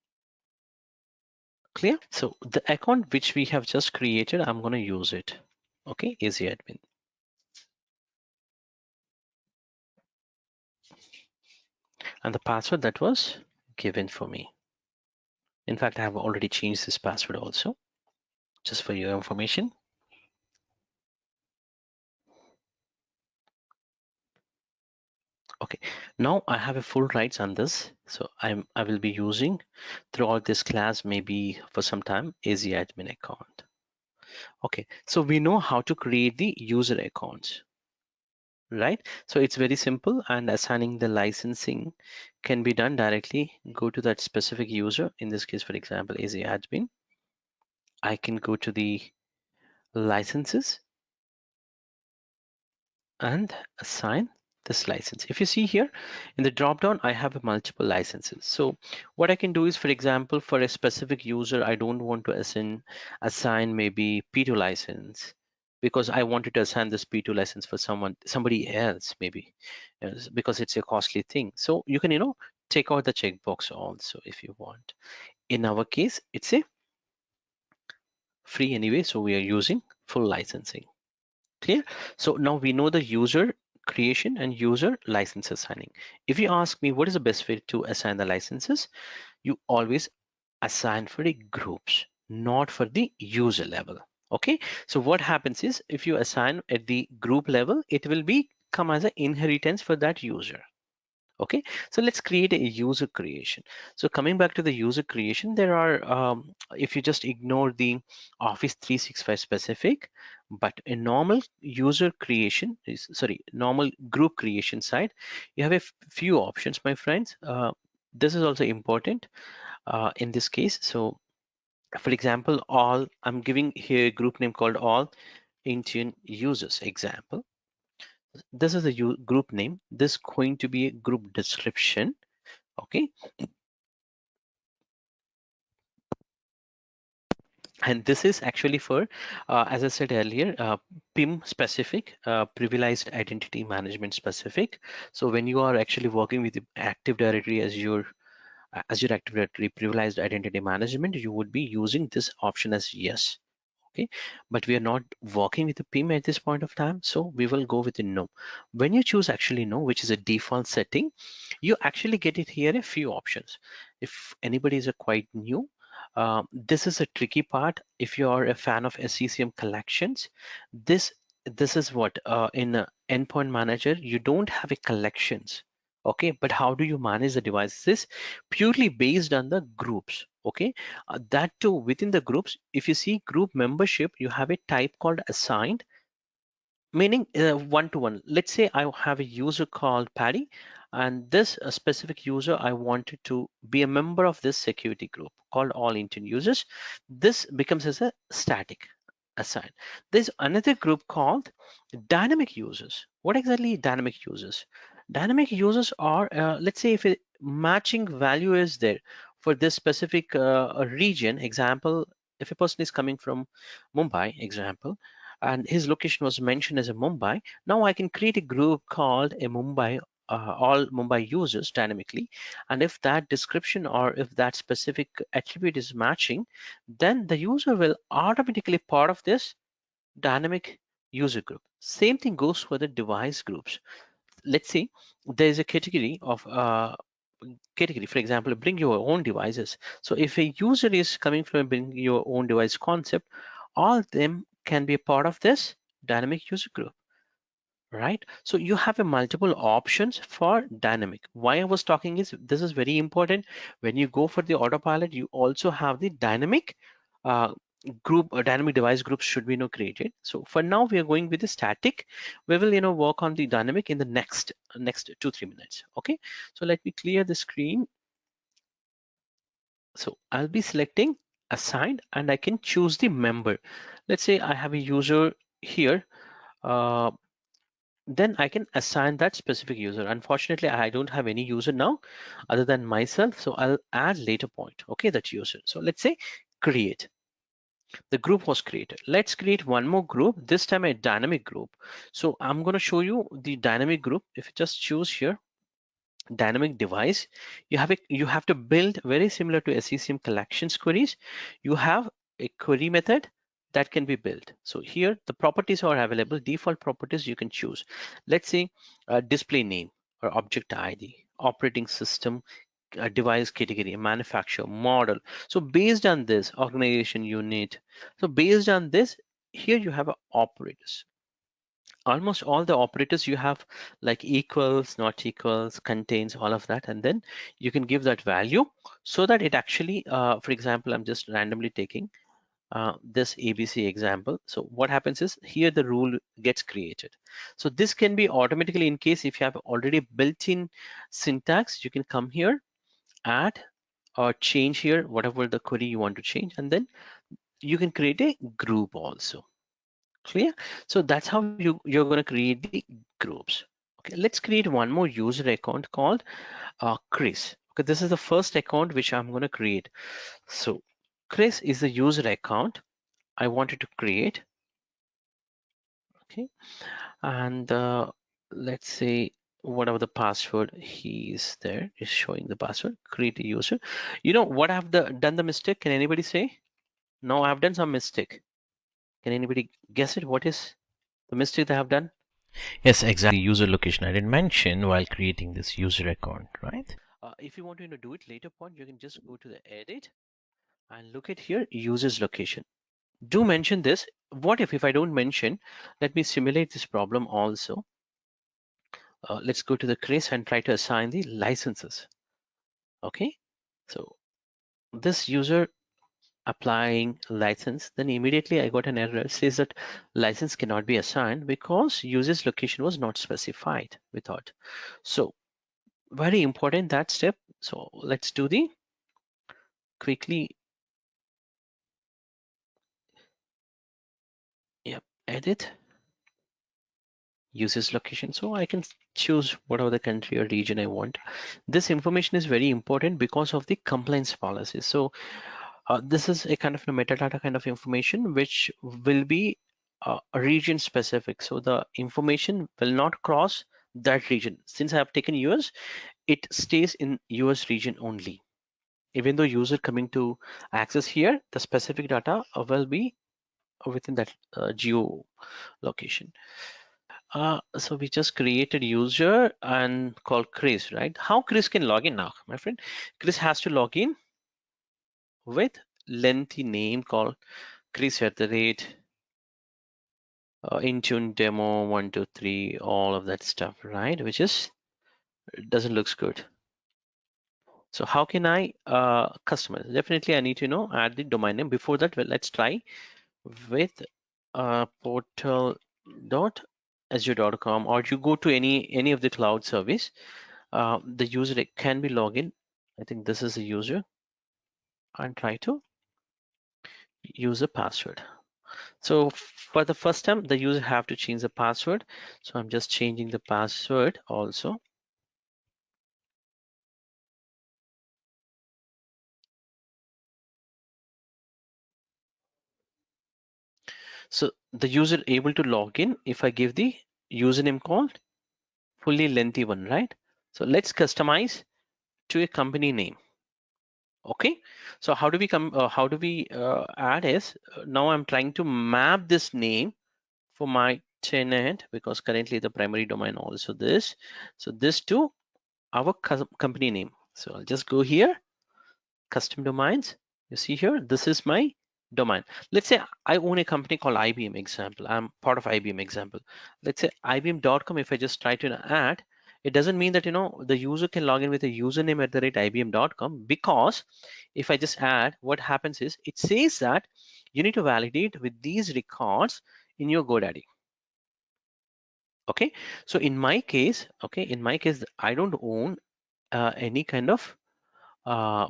Clear? So the account which we have just created, I'm going to use it. Okay, easy admin. And the password that was given for me. In fact, I have already changed this password also, just for your information. Okay, now I have a full rights on this. So I will be using throughout this class, maybe for some time, easy admin account. Okay, so we know how to create the user accounts, right? So it's very simple, and assigning the licensing can be done directly. Go to that specific user. In this case, for example, easy admin. I can go to the licenses and assign this license. If you see here in the drop down, I have multiple licenses. So what I can do is, for example, for a specific user, I don't want to assign maybe P2 license, because I wanted to assign this P2 license for somebody else, maybe, yes, because it's a costly thing. So you can, take out the checkbox also if you want. In our case, it's a free anyway, so we are using full licensing. Clear? So now we know the user creation and user license assigning. If you ask me what is the best way to assign the licenses, you always assign for the groups, not for the user level. Okay, so what happens is, if you assign at the group level, it will be come as an inheritance for that user. Okay, so let's create a user creation. So coming back to the user creation, there are if you just ignore the Office 365 specific, but a normal user creation is, sorry, normal group creation side, you have a few options, my friends. This is also important in this case. So for example, all, I'm giving here a group name called all Intune users example. This is a group name. This is going to be a group description. Okay, and this is actually for as I said earlier, PIM specific, privileged identity management specific. So when you are actually working with the Active Directory as your Azure Active Directory privileged identity management, you would be using this option as yes. Okay, but we are not working with the PIM at this point of time, so we will go with the no. When you choose actually no, which is a default setting, you actually get it here a few options. If anybody is a quite new, this is a tricky part. If you are a fan of SCCM collections, this this is what in Endpoint Manager you don't have a collections. Okay, but how do you manage the devices? Purely based on the groups. Okay, that too within the groups. If you see group membership, you have a type called assigned, meaning one-to-one. Let's say I have a user called Patty, and this specific user I wanted to be a member of this security group called all Intune users. This becomes as a static assign. There's another group called dynamic users. What exactly dynamic users? Dynamic users are, let's say if a matching value is there for this specific region, example, if a person is coming from Mumbai, example, and his location was mentioned as a Mumbai, now I can create a group called a Mumbai, all Mumbai users dynamically. And if that description or if that specific attribute is matching, then the user will automatically part of this dynamic user group. Same thing goes for the device groups. Let's say there is a category of category, for example, bring your own devices. So if a user is coming from a bring your own device concept, all of them can be a part of this dynamic user group, right? So you have a multiple options for dynamic. Why I was talking is this is very important. When you go for the autopilot, you also have the dynamic uh, group or dynamic device groups should be created. So for now we are going with the static. We will work on the dynamic in the next 2-3 minutes. Okay, so let me clear the screen. So I'll be selecting assigned and I can choose the member. Let's say I have a user here. uh, then I can assign that specific user. Unfortunately, I don't have any user now other than myself. So I'll add later point. Okay, that user. So let's say create. The group was created. Let's create one more group, this time a dynamic group. So I'm going to show you the dynamic group. If you just choose here, dynamic device, you have to build very similar to SCCM collections queries. You have a query method that can be built. So here the properties are available, default properties you can choose. Let's say display name or object ID, operating system, device category, manufacturer, model. So based on this, organization unit. So based on this, here you have operators. Almost all the operators you have, like equals, not equals, contains, all of that, and then you can give that value so that it actually for example, I'm just randomly taking this ABC example. So what happens is here the rule gets created. So this can be automatically, in case if you have already built-in syntax, you can come here, add or change here whatever the query you want to change, and then you can create a group also. Clear? So that's how you're going to create the groups. Okay, let's create one more user account called Chris. Okay, this is the first account which I'm going to create. So Chris is the user account I wanted to create. Okay, and let's say whatever the password he's there is showing the password. Create a user. You know what I've done the mistake? Can anybody say? No, I've done some mistake. Can anybody guess it? What is the mistake that I've done? Yes, exactly. User location I didn't mention while creating this user account, right? If you want to do it later point, you can just go to the edit and look at here users location. Do mention this. What if I don't mention? Let me simulate this problem also. let's go to the Chris and try to assign the licenses. Okay, so this user applying license, then immediately I got an error says that license cannot be assigned because user's location was not specified, we thought. So very important that step. So let's do the quickly, yep, edit user's location. So I can choose whatever the country or region I want. This information is very important because of the compliance policies. So this is a kind of a metadata kind of information which will be region specific. So the information will not cross that region. Since I have taken US, it stays in US region only. Even though user coming to access here, the specific data will be within that geo location. So we just created user and called Chris, right? How Chris can log in now, my friend? Chris has to log in with lengthy name called Chris at the rate Intune demo 123, all of that stuff, right? Which is doesn't looks good. So how can I customize? Definitely I need to know add the domain name. Before that, well, let's try with portal.azure.com, or you go to any of the cloud service. The user can be login. I think this is the user, and try to use a password. So for the first time, the user have to change the password. So I'm just changing the password also. So the user able to log in if I give the username called fully lengthy one, right? So let's customize to a company name. Okay. So how do we come? How do we add is now I'm trying to map this name for my tenant because currently the primary domain also this. So this to our company name. So I'll just go here, custom domains. You see here, this is my domain. Let's say I own a company called IBM example. I'm part of IBM example. Let's say IBM.com. If I just try to add, it doesn't mean that the user can log in with a username at the rate IBM.com, because if I just add, what happens is it says that you need to validate with these records in your GoDaddy. Okay, so in my case, I don't own any kind of uh,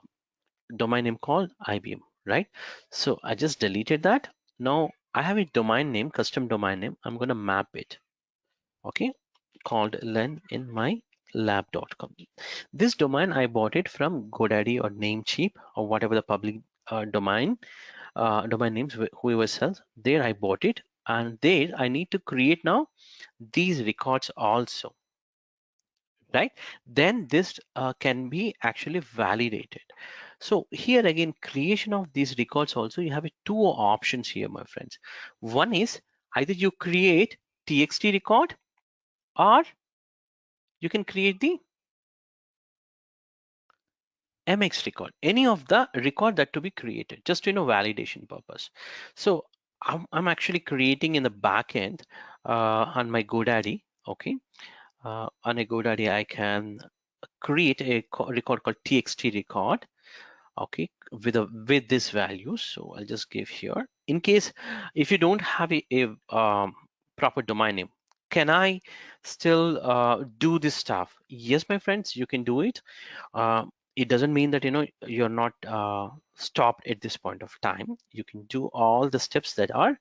domain name called IBM, right? So I just deleted that. Now I have a domain name, custom domain name. I'm going to map it, okay, called len in my lab.com. This domain I bought it from GoDaddy or Namecheap or whatever the public domain names whoever sells. There I bought it, and there I need to create now these records also, right? Then this can be actually validated. So here again, creation of these records also, you have two options here, my friends. One is either you create txt record, or you can create the mx record, any of the record that to be created, just validation purpose. So I'm actually creating in the backend on my GoDaddy. Okay, on a GoDaddy I can create a record called txt record, okay, with this value. So I'll just give here, in case if you don't have a proper domain name, can I still do this stuff? Yes, my friends, you can do it. It doesn't mean that you're not stopped at this point of time. You can do all the steps that are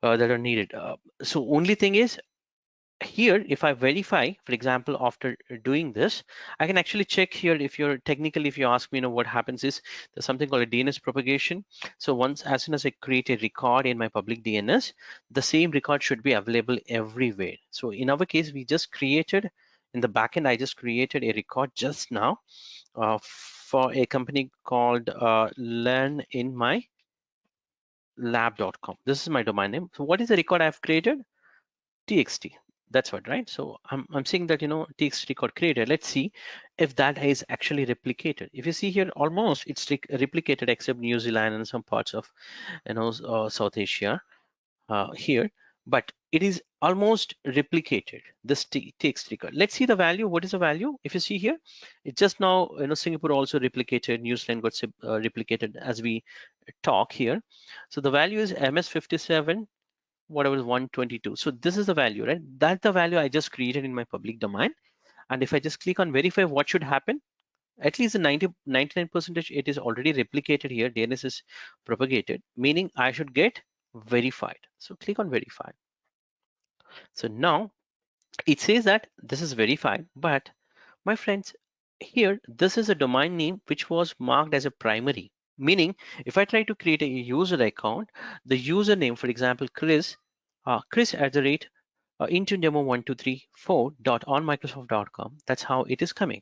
needed. So only thing is, here if I verify, for example, after doing this, I can actually check here. If you're technically, if you ask me, what happens is there's something called a DNS propagation. So once, as soon as I create a record in my public DNS, the same record should be available everywhere. So in our case, we just created in the backend, I just created a record just now for a company called learn in my lab.com. This is my domain name. So what is the record I've created? TXT. That's what, right? So I'm saying that TXT record created. Let's see if that is actually replicated. If you see here, almost it's replicated except New Zealand and some parts of South Asia here. but it is almost replicated. This takes record. Let's see the value. What is the value? If you see here, it just now, Singapore also replicated, New Zealand got replicated as we talk here. So the value is MS57, whatever is 122. So this is the value, right? That's the value I just created in my public domain. And if I just click on verify, what should happen? At least the 99% it is already replicated here. DNS is propagated, meaning I should get verified. So click on verify. So now it says that this is verified, but my friends, here this is a domain name which was marked as a primary, meaning if I try to create a user account, the username, for example, Chris at the rate intunedemo1234.onmicrosoft.com, that's how it is coming.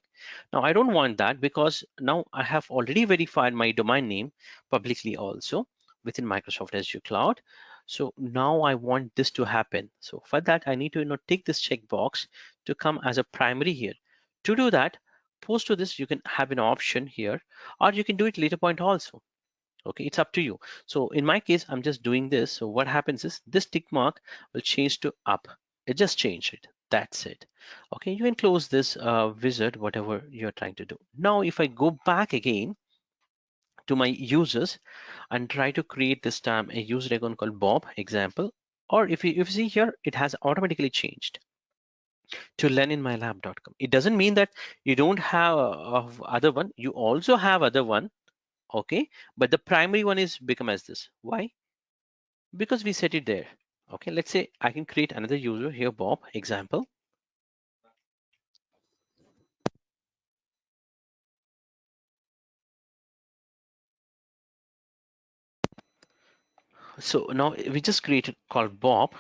Now I don't want that, because now I have already verified my domain name publicly also within Microsoft Azure Cloud. So now I want this to happen. So for that, I need to take this checkbox to come as a primary here. To do that, post to this, you can have an option here, or you can do it later point also. Okay, it's up to you. So in my case, I'm just doing this. So what happens is this tick mark will change to up. It just changed it. That's it. Okay, you can close this wizard, whatever you're trying to do. Now, if I go back again to my users and try to create this time a user icon called Bob example, or if you see here, it has automatically changed to learninmylab.com. It doesn't mean that you don't have other one. You also have other one. Okay, but the primary one is become as this. Why? Because we set it there. Okay, let's say I can create another user here, Bob example. So now we just created called Bob.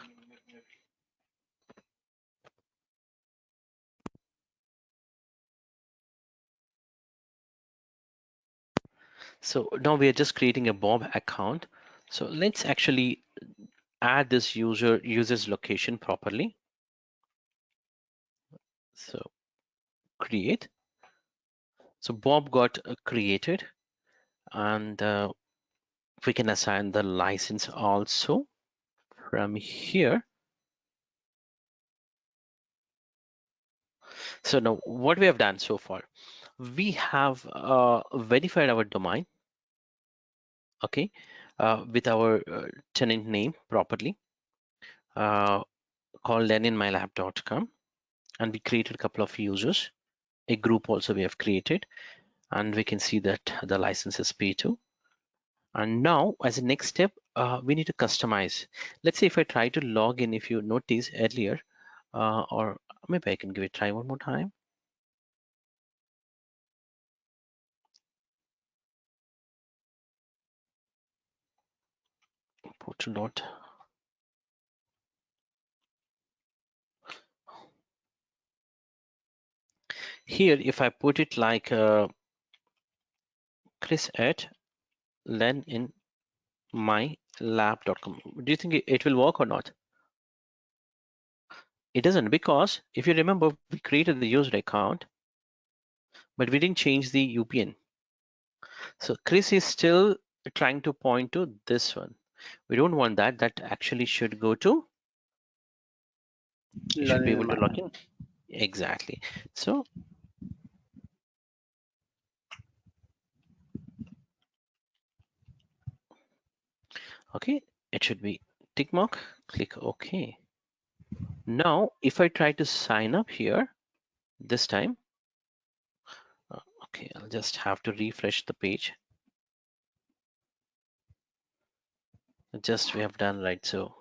So now we are just creating a Bob account. So let's actually add this user's location properly. So create. So Bob got created, and we can assign the license also from here. So now what we have done so far, we have verified our domain, okay, with our tenant name properly, uh, called learninmylab.com, and we created a couple of users. A group also we have created, and we can see that the license is P2. And now as a next step, we need to customize. Let's say if I try to log in, if you notice earlier, or maybe I can give it a try one more time. Portal dot. Here, if I put it like Chris at learninmylab.com, do you think it will work or not? It doesn't, because if you remember, we created the user account, but we didn't change the UPN. So Chris is still trying to point to this one. We don't want that. That actually should go to, you should be able to log in. Exactly. So, okay, it should be tick mark, click OK. Now, if I try to sign up here this time, okay, I'll just have to refresh the page. Just we have done right. So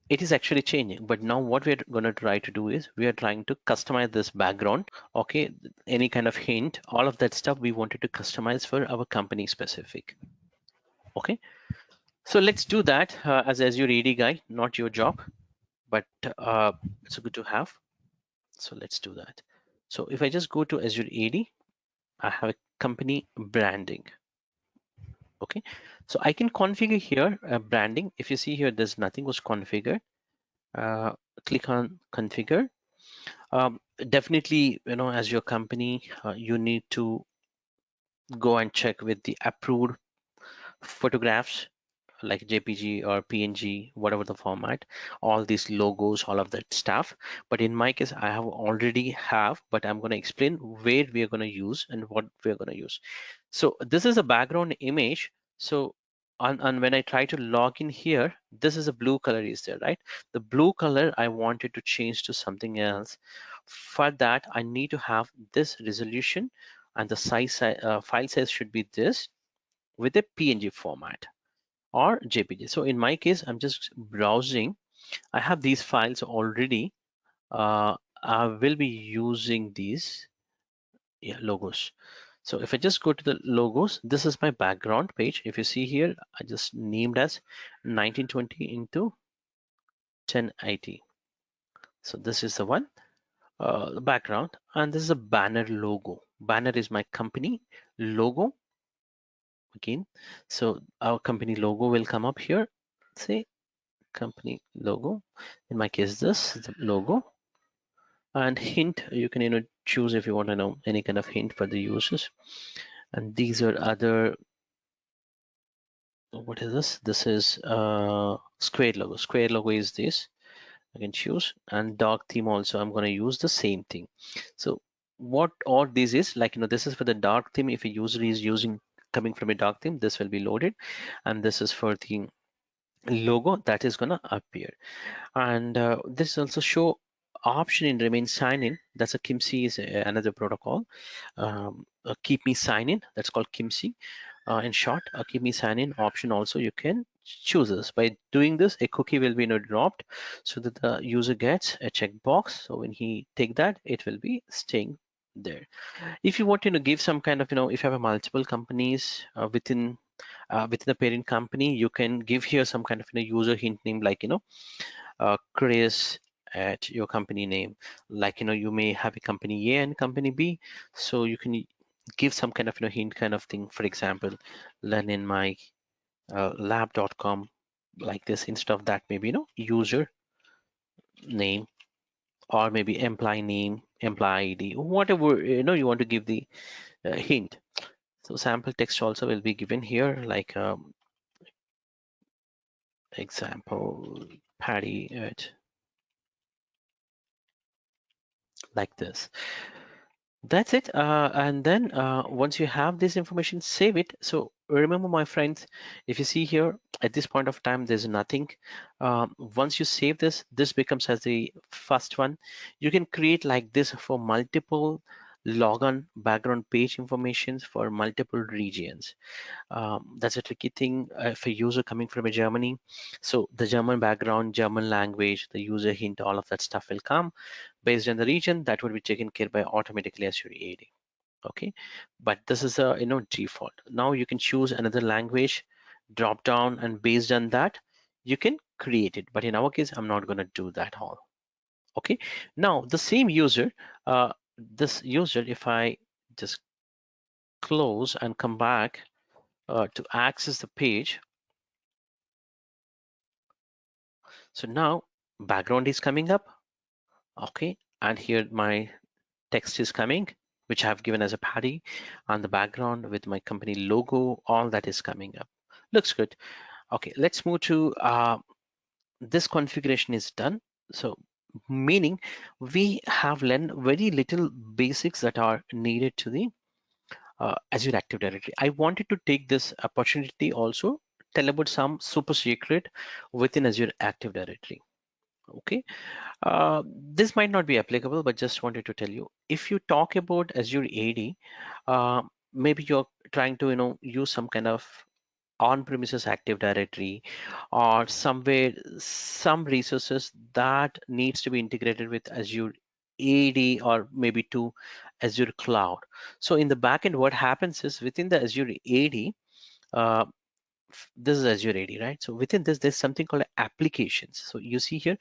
it is actually changing, but now what we're going to try to do is we are trying to customize this background. Okay, any kind of hint, all of that stuff we wanted to customize for our company specific. Okay, so let's do that as Azure AD guy, not your job, but it's good to have. So let's do that. So if I just go to Azure AD, I have a company branding. Okay, so I can configure here branding. If you see here, there's nothing was configured. Click on configure. Definitely, as your company, you need to go and check with the approved photographs, like JPG or PNG, whatever the format, all these logos, all of that stuff. But in my case, I have already have, but I'm going to explain where we are going to use and what we're going to use. So this is a background image. So and when I try to log in here, this is a blue color is there, right? The blue color I wanted to change to something else. For that, I need to have this resolution, and the file size should be this with a PNG format or JPG. So in my case, I'm just browsing. I have these files already. I will be using these, yeah, logos. So if I just go to the logos, this is my background page. If you see here, I just named as 1920 into 1080. So this is the one, the background, and this is a banner logo. Banner is my company logo again. So our company logo will come up here. Say company logo. In my case, this is the logo. And hint, you can choose if you want to know any kind of hint for the users. And these are other, what is this? This is square logo. Square logo is this. I can choose, and dark theme also. I'm going to use the same thing. So what all this is like, this is for the dark theme. If a user is using coming from a dark theme, this will be loaded, and this is for the logo that is going to appear. And this also show option in remain sign in. That's a KIMC is another protocol. Keep me sign in, that's called KIMC. In short, a keep me sign in option also you can choose this. By doing this, a cookie will be dropped so that the user gets a checkbox. So when he take that, it will be staying there. If you want to give some kind of, if you have a multiple companies within the parent company, you can give here some kind of user hint name, like Chris at your company name. Like you may have a company A and company B, so you can give some kind of hint kind of thing. For example, learn in my lab.com, like this. Instead of that, maybe user name, or maybe employee name, employee ID, whatever you want to give the hint. So sample text also will be given here, like example Patty at, like this. That's it. And then once you have this information, save it. So remember, my friends, if you see here at this point of time, there's nothing. Once you save this, this becomes as the first one. You can create like this for multiple logon background page informations for multiple regions. That's a tricky thing if a user coming from a Germany. So the German background, German language, the user hint, all of that stuff will come based on the region. That would be taken care by automatically as your AD. Okay, but this is a default. Now you can choose another language, drop down, and based on that, you can create it. But in our case, I'm not going to do that all. Okay, now the same user, this user, if I just close and come back to access the page. So now background is coming up. Okay, and here my text is coming, which I have given as a Patty, and the background with my company logo, all that is coming up. Looks good. Okay, let's move to this configuration is done. So meaning we have learned very little basics that are needed to the Azure Active Directory. I wanted to take this opportunity also tell about some super secret within Azure Active Directory. Okay, this might not be applicable, but just wanted to tell you, if you talk about Azure AD, maybe you're trying to use some kind of on-premises Active Directory, or somewhere some resources that needs to be integrated with Azure AD, or maybe to Azure Cloud. So in the backend, what happens is within the Azure AD, uh, this is Azure AD, right? So within this, there's something called applications. So you see here,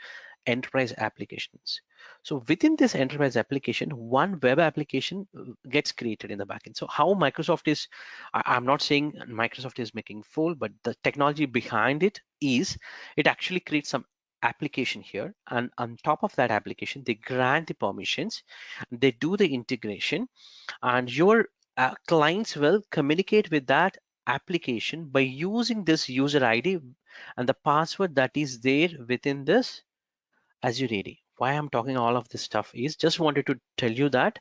enterprise applications. So within this enterprise application, one web application gets created in the backend. So how Microsoft is, I'm not saying Microsoft is making full, but the technology behind it is, it actually creates some application here, and on top of that application, they grant the permissions, they do the integration, and your clients will communicate with that application by using this user ID and the password that is there within this Azure AD. Why I'm talking all of this stuff is just wanted to tell you that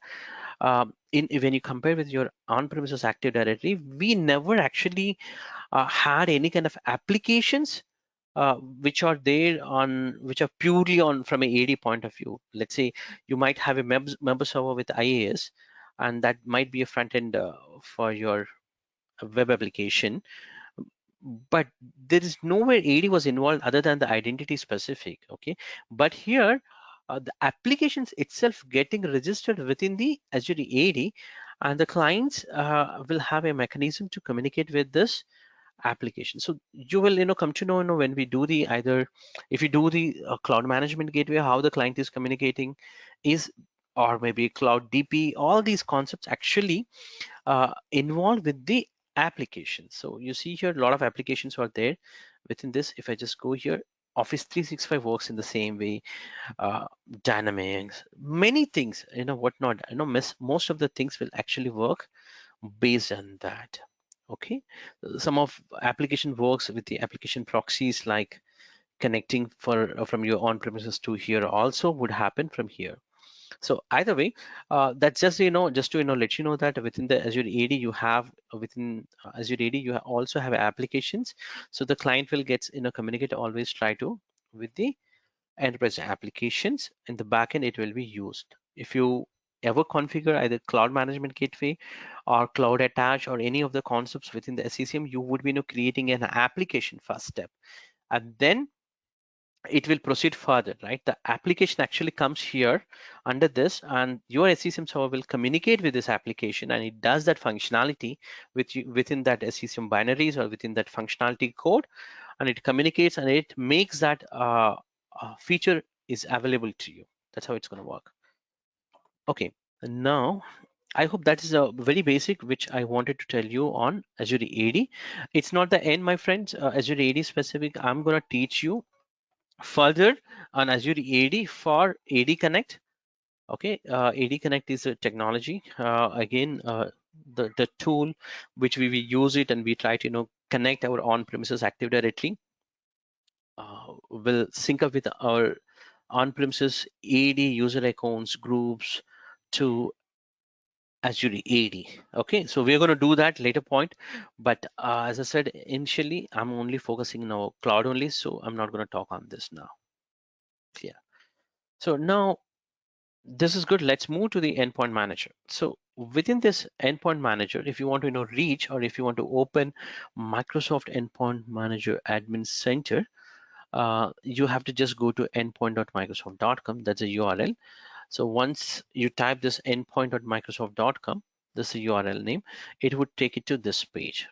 in when you compare with your on-premises Active Directory, we never actually had any kind of applications which are there on which are purely on from a AD point of view. Let's say you might have a member server with IAS, and that might be a front end for your web application, but there is nowhere AD was involved other than the identity specific. Okay, but here the applications itself getting registered within the Azure AD, and the clients will have a mechanism to communicate with this application. So you will come to know, when we do the either if you do the cloud management gateway, how the client is communicating is, or maybe cloud DP, all these concepts actually involved with the application. So you see here a lot of applications are there within this. If I just go here, Office 365 works in the same way, uh, Dynamics, many things, whatnot. Most of the things will actually work based on that. Okay, some of application works with the application proxies, like connecting for from your on-premises to here also would happen from here. So either way, that's just just to let you know that within the Azure AD you have within Azure AD also have applications. So the client will get communicate, always try to with the enterprise applications. In the backend it will be used. If you ever configure either cloud management gateway or cloud attach or any of the concepts within the SCCM, you would be creating an application first step, and then it will proceed further, right? The application actually comes here under this, and your SCCM server will communicate with this application, and it does that functionality within that SCCM binaries or within that functionality code, and it communicates and it makes that feature is available to you. That's how it's going to work. Okay, now I hope that is a very basic which I wanted to tell you on Azure AD. It's not the end, my friends. Azure AD specific, I'm going to teach you further on Azure AD for AD Connect. Okay, AD Connect is a technology. Again, the tool which we use it, and we try to connect our on-premises Active Directory. Will sync up with our on-premises AD user accounts groups to Azure AD. Okay, so we're going to do that later point, but as I said initially, I'm only focusing now cloud only, so I'm not going to talk on this now. Clear. So now this is good. Let's move to the endpoint manager. So within this endpoint manager, if you want to reach, or if you want to open Microsoft Endpoint Manager Admin Center, you have to just go to endpoint.microsoft.com. That's a URL. So once you type this endpoint.microsoft.com, this is the URL name, it would take it to this page.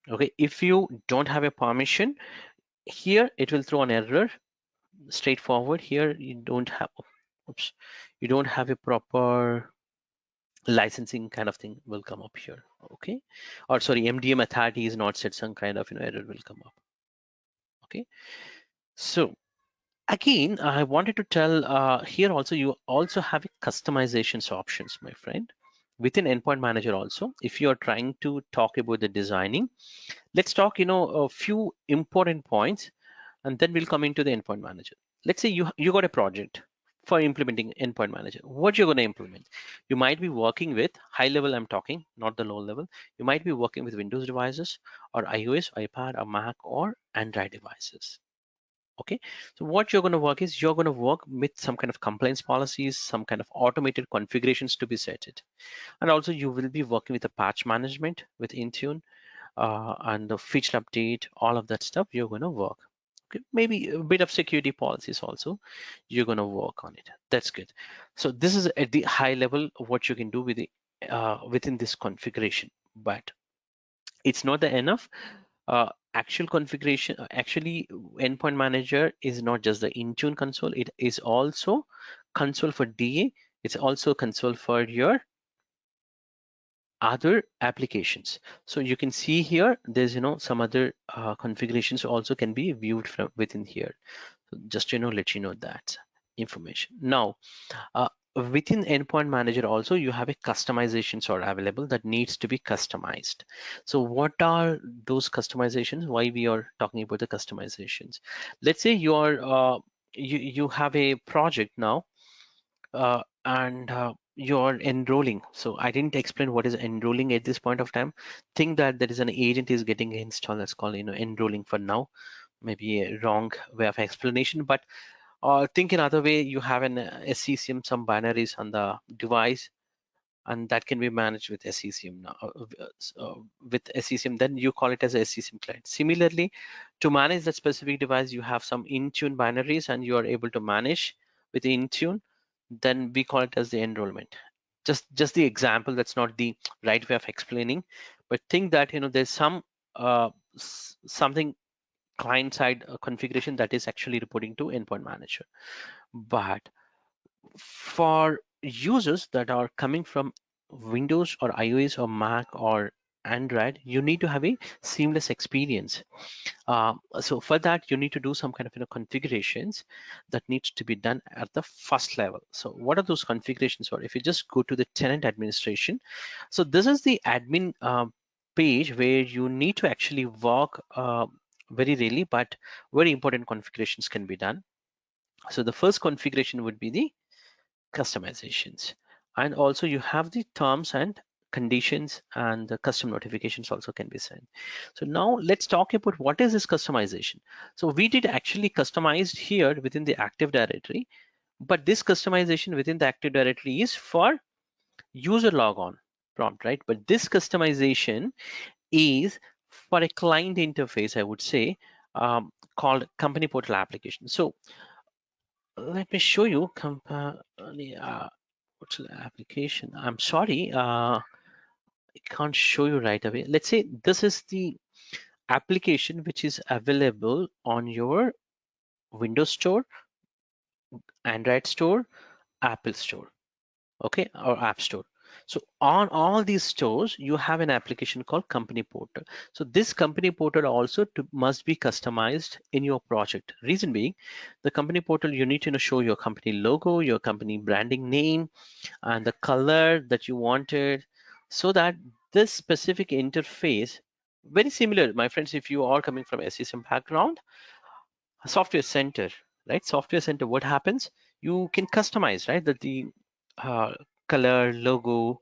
Okay, if you don't have a permission here, it will throw an error. Straightforward here, you don't have, oops, you don't have a proper licensing kind of thing will come up here. Okay, or sorry, MDM authority is not set, some kind of error will come up. Okay, so again, I wanted to tell here also, you also have customizations options, my friend, within Endpoint Manager also. If you are trying to talk about the designing, let's talk, a few important points, and then we'll come into the Endpoint Manager. Let's say you got a project for implementing Endpoint Manager. What you're going to implement? You might be working with high level, I'm talking, not the low level. You might be working with Windows devices or iOS, iPad, or Mac, or Android devices. Okay, so what you're going to work is you're going to work with some kind of compliance policies, some kind of automated configurations to be set it, and also you will be working with the patch management with Intune, and the feature update, all of that stuff you're going to work. Okay, maybe a bit of security policies also you're going to work on it. That's good. So this is at the high level what you can do with the within this configuration, but it's not the enough. Actual configuration, actually endpoint manager is not just the Intune console, it is also console for DA. It's also console for your other applications. So you can see here there's some other configurations also can be viewed from within here. So just let you know that information. Now within Endpoint Manager also you have a customizations are available that needs to be customized. So what are those customizations? Why we are talking about the customizations? Let's say you are you have a project now, and you're enrolling. So I didn't explain what is enrolling at this point of time. Think that there is an agent is getting installed. Let's call enrolling for now. Maybe a wrong way of explanation, but think another way. You have an SCCM, some binaries on the device, and that can be managed with SCCM now. With SCCM, then you call it as a SCCM client. Similarly, to manage that specific device, you have some Intune binaries, and you are able to manage with Intune. Then we call it as the enrollment. Just the example. That's not the right way of explaining, but think that there's some something client side configuration that is actually reporting to Endpoint Manager. But for users that are coming from Windows or iOS or Mac or Android, you need to have a seamless experience. So for that, you need to do some kind of configurations that needs to be done at the first level. So what are those configurations? Or if you just go to the tenant administration, so this is the admin page where you need to actually work very really, but very important configurations can be done. So the first configuration would be the customizations, and also you have the terms and conditions, and the custom notifications also can be sent. So now let's talk about what is this customization. So we did actually customized here within the Active Directory, but this customization within the Active Directory is for user logon prompt, right? But this customization is for a client interface, I would say, called company portal application. So let me show you what's the application. I'm sorry, I can't show you right away. Let's say this is the application which is available on your Windows Store, Android Store, Apple Store, okay, or App Store. So on all these stores, you have an application called Company Portal. So this Company Portal also must be customized in your project. Reason being, the Company Portal, you need to show your company logo, your company branding name, and the color that you wanted, so that this specific interface, very similar, my friends, if you are coming from SSM background, a software center, right? Software center, what happens? You can customize, right? That the uh, color, logo,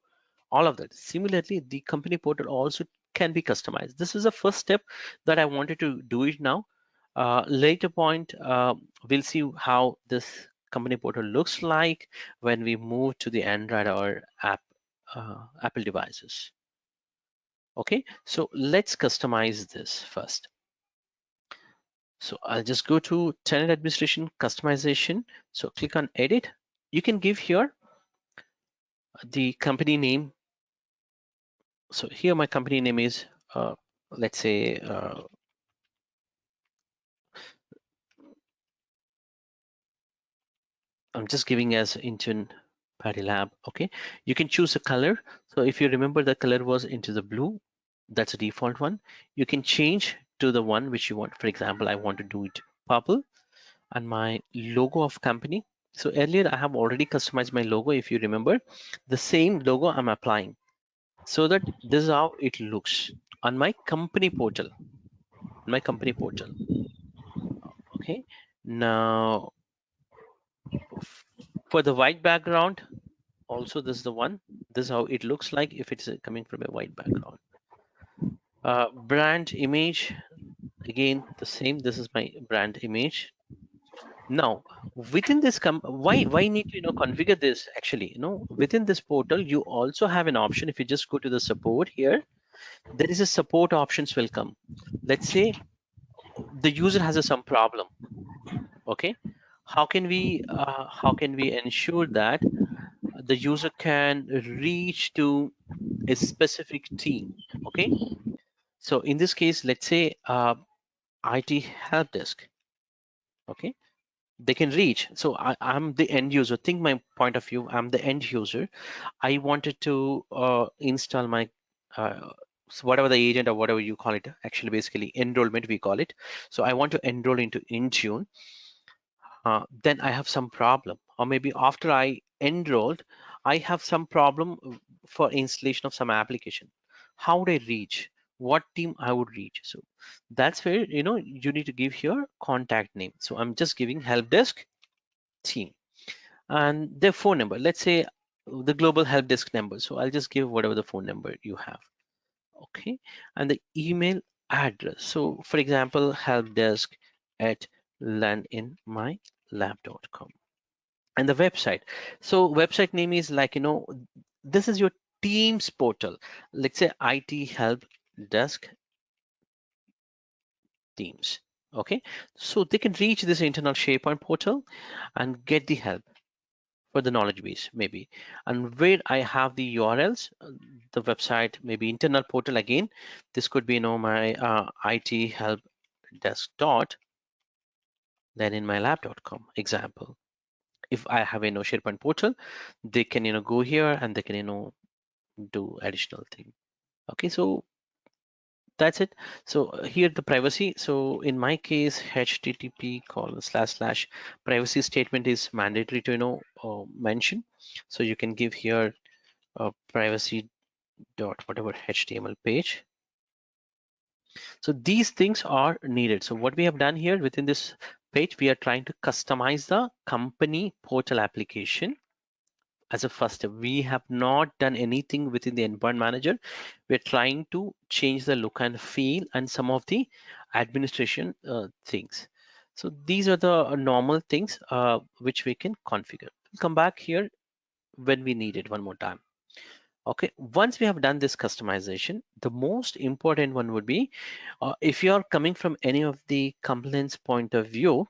all of that. Similarly, the company portal also can be customized. This is the first step that I wanted to do it now. Later point, we'll see how this company portal looks like when we move to the Android or Apple devices. Okay, so let's customize this first. So I'll just go to tenant administration customization. So click on edit. You can give here the company name. So here my company name is, let's say, I'm just giving as Intune Party Lab. Okay, you can choose a color. So if you remember, the color was into the blue. That's a default one. You can change to the one which you want. For example, I want to do it purple, and my logo of company. So earlier I have already customized my logo. If you remember, the same logo I'm applying, so that this is how it looks on my company portal. My company portal. Okay. Now for the white background, also this is the one. This is how it looks like if it's coming from a white background. Brand image, again the same. This is my brand image. Now within this why need to configure this? Actually, within this portal you also have an option. If you just go to the support here, there is a support options will come. Let's say the user has some problem. Okay, how can we ensure that the user can reach to a specific team? Okay, so in this case, let's say IT help desk. Okay, they can reach. So I'm the end user. Think my point of view. I'm the end user. I wanted to install my whatever the agent or whatever you call it. Actually, basically enrollment we call it. So I want to enroll into Intune. then I have some problem, or maybe after I enrolled, I have some problem for installation of some application. How would I reach? What team I would reach? So that's where you need to give your contact name. So I'm just giving help desk team and their phone number. Let's say the global help desk number. So I'll just give whatever the phone number you have. Okay, and the email address. So for example, helpdesk at landinmylab.com. And the website, so website name is like this is your team's portal. Let's say IT help desk teams. Okay, so they can reach this internal SharePoint portal and get the help for the knowledge base maybe. And where I have the URLs, the website, maybe internal portal again, this could be my IT help desk dot then in my lab.com example. If I have a SharePoint portal, they can go here and they can do additional thing. Okay, so that's it. So here the privacy. So in my case, http:// privacy statement is mandatory to mention. So you can give here privacy dot whatever HTML page. So these things are needed. So what we have done here within this page, we are trying to customize the company portal application as a first step. We have not done anything within the endpoint manager. We're trying to change the look and feel and some of the administration things. So these are the normal things which we can configure. We'll come back here when we need it one more time. Okay, once we have done this customization, the most important one would be if you are coming from any of the compliance point of view,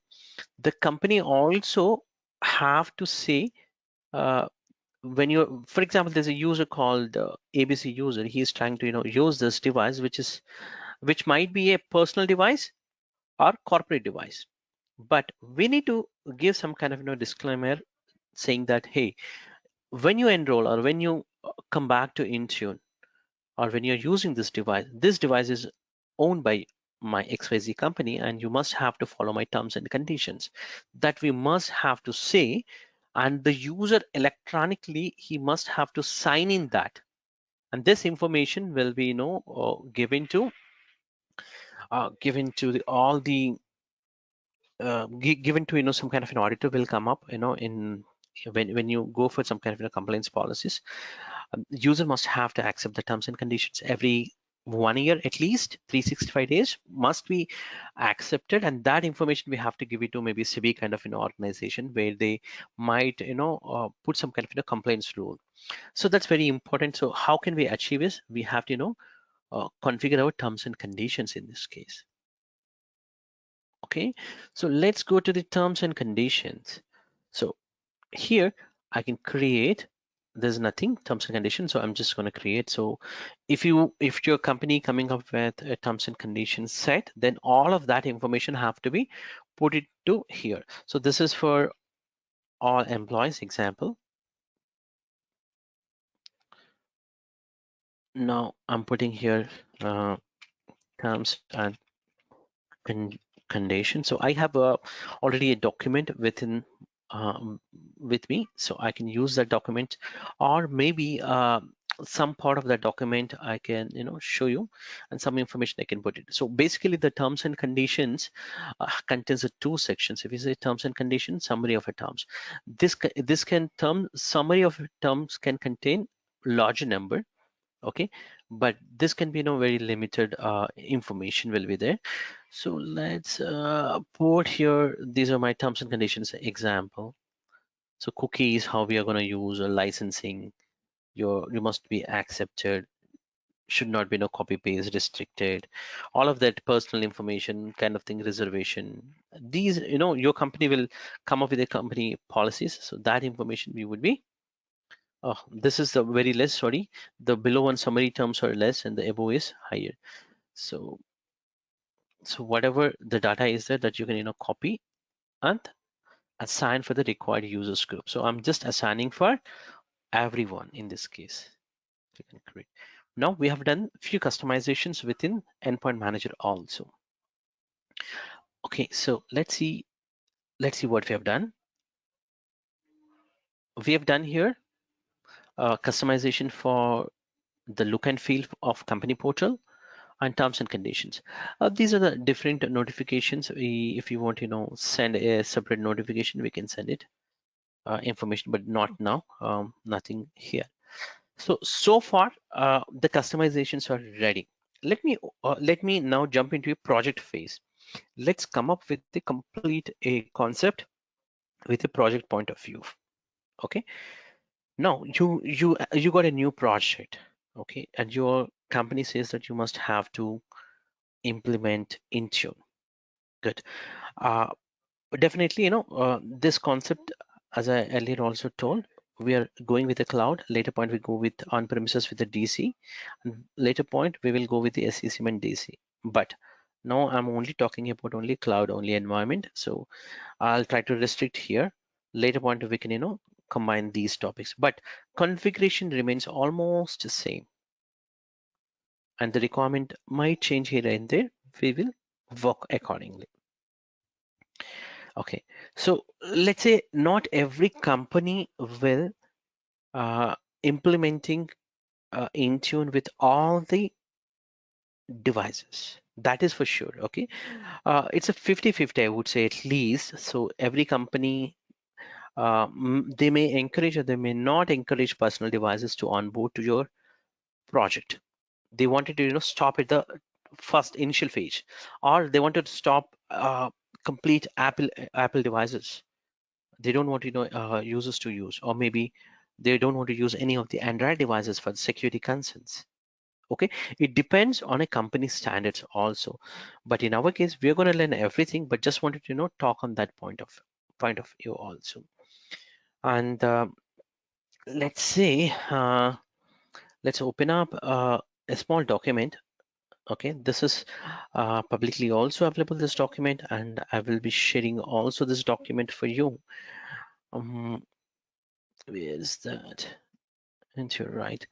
the company also have to say uh, when you, for example, there's a user called ABC user. He's trying to use this device, which might be a personal device or corporate device. But we need to give some kind of disclaimer saying that, hey, when you enroll or when you come back to Intune, or when you're using this device is owned by my XYZ company, and you must have to follow my terms and conditions. That we must have to say, and the user electronically, he must have to sign in that. And this information will be, given to all the given to some kind of an auditor will come up in when you go for some kind of compliance policies. User must have to accept the terms and conditions every 1 year, at least 365 days must be accepted, and that information we have to give it to maybe CB kind of an organization where they might put some kind of compliance rule. So that's very important. So how can we achieve this? We have to configure our terms and conditions in this case. Okay, so let's go to the terms and conditions. So here I can create, there's nothing terms and conditions, so I'm just going to create. So if your company coming up with a terms and conditions set, then all of that information have to be put it to here. So this is for all employees example. Now I'm putting here terms and con conditions. So I have already a document um, with me, so I can use that document, or maybe some part of that document I can show you, and some information I can put it. So basically the terms and conditions contains the two sections. If you say terms and conditions, summary of a terms, this can term summary of terms can contain larger number. Okay, but this can be very limited information will be there. So let's put here, these are my terms and conditions example. So cookies, how we are going to use licensing, you must be accepted, should not be no copy paste restricted, all of that personal information kind of thing, reservation. These your company will come up with a company policies, so that information we would be, oh, this is the very less, sorry, the below one summary terms are less and the above is higher. So whatever the data is there that you can copy and assign for the required users group. So I'm just assigning for everyone in this case. You can create. Now we have done few customizations within Endpoint Manager also. Okay, so let's see. let's see what we have done. We have done here customization for the look and feel of company portal and terms and conditions. These are the different notifications. If you want to send a separate notification, we can send it information, but not now. Nothing here. So far the customizations are ready. Let me now jump into a project phase. Let's come up with the complete a concept with a project point of view. Okay, now you got a new project. Okay, and your company says that you must have to implement Intune. Good. uh, Definitely, this concept, as I earlier also told, we are going with the cloud. Later point, we go with on-premises with the DC. And later point, we will go with the SCCM and DC. But now I'm only talking about only cloud-only environment. So I'll try to restrict here. Later point, we can, combine these topics. But configuration remains almost the same. And the requirement might change here and there. We will work accordingly. Okay, so let's say not every company will implementing Intune with all the devices. That is for sure. Okay, it's a 50-50, I would say at least. So every company, they may encourage or they may not encourage personal devices to onboard to your project. They wanted to stop at the first initial phase, or they wanted to stop complete Apple devices. They don't want users to use, or maybe they don't want to use any of the Android devices for security concerns. Okay, it depends on a company standards also, but in our case we're going to learn everything, but just wanted to talk on that point of view also. And let's say let's open up a small document. Okay, this is publicly also available, this document, and I will be sharing also this document for you. um, where is that? Into right.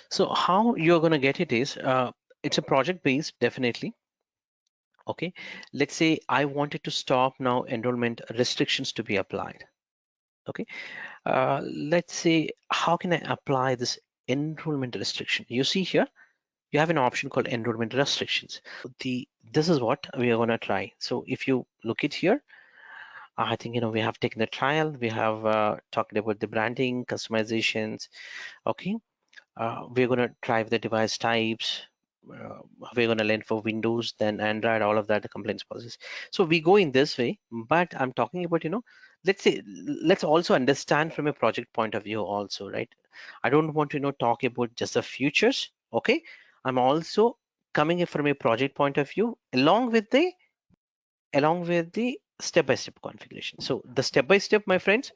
So how you're going to get it is, it's a project based, definitely. Okay, let's say I wanted to stop now enrollment restrictions to be applied. Okay, let's say how can I apply this enrollment restriction? You see here, you have an option called enrollment restrictions. The this is what we are going to try. So if you look it here, I think we have taken the trial. We have talked about the branding, customizations. Okay, we're going to try the device types. We're going to learn for Windows, then Android, all of that, the complaints process. So we go in this way, but I'm talking about, let's say, let's also understand from a project point of view also, right? I don't want to, talk about just the futures. Okay, I'm also coming in from a project point of view along with the step-by-step configuration. So the step-by-step, my friends,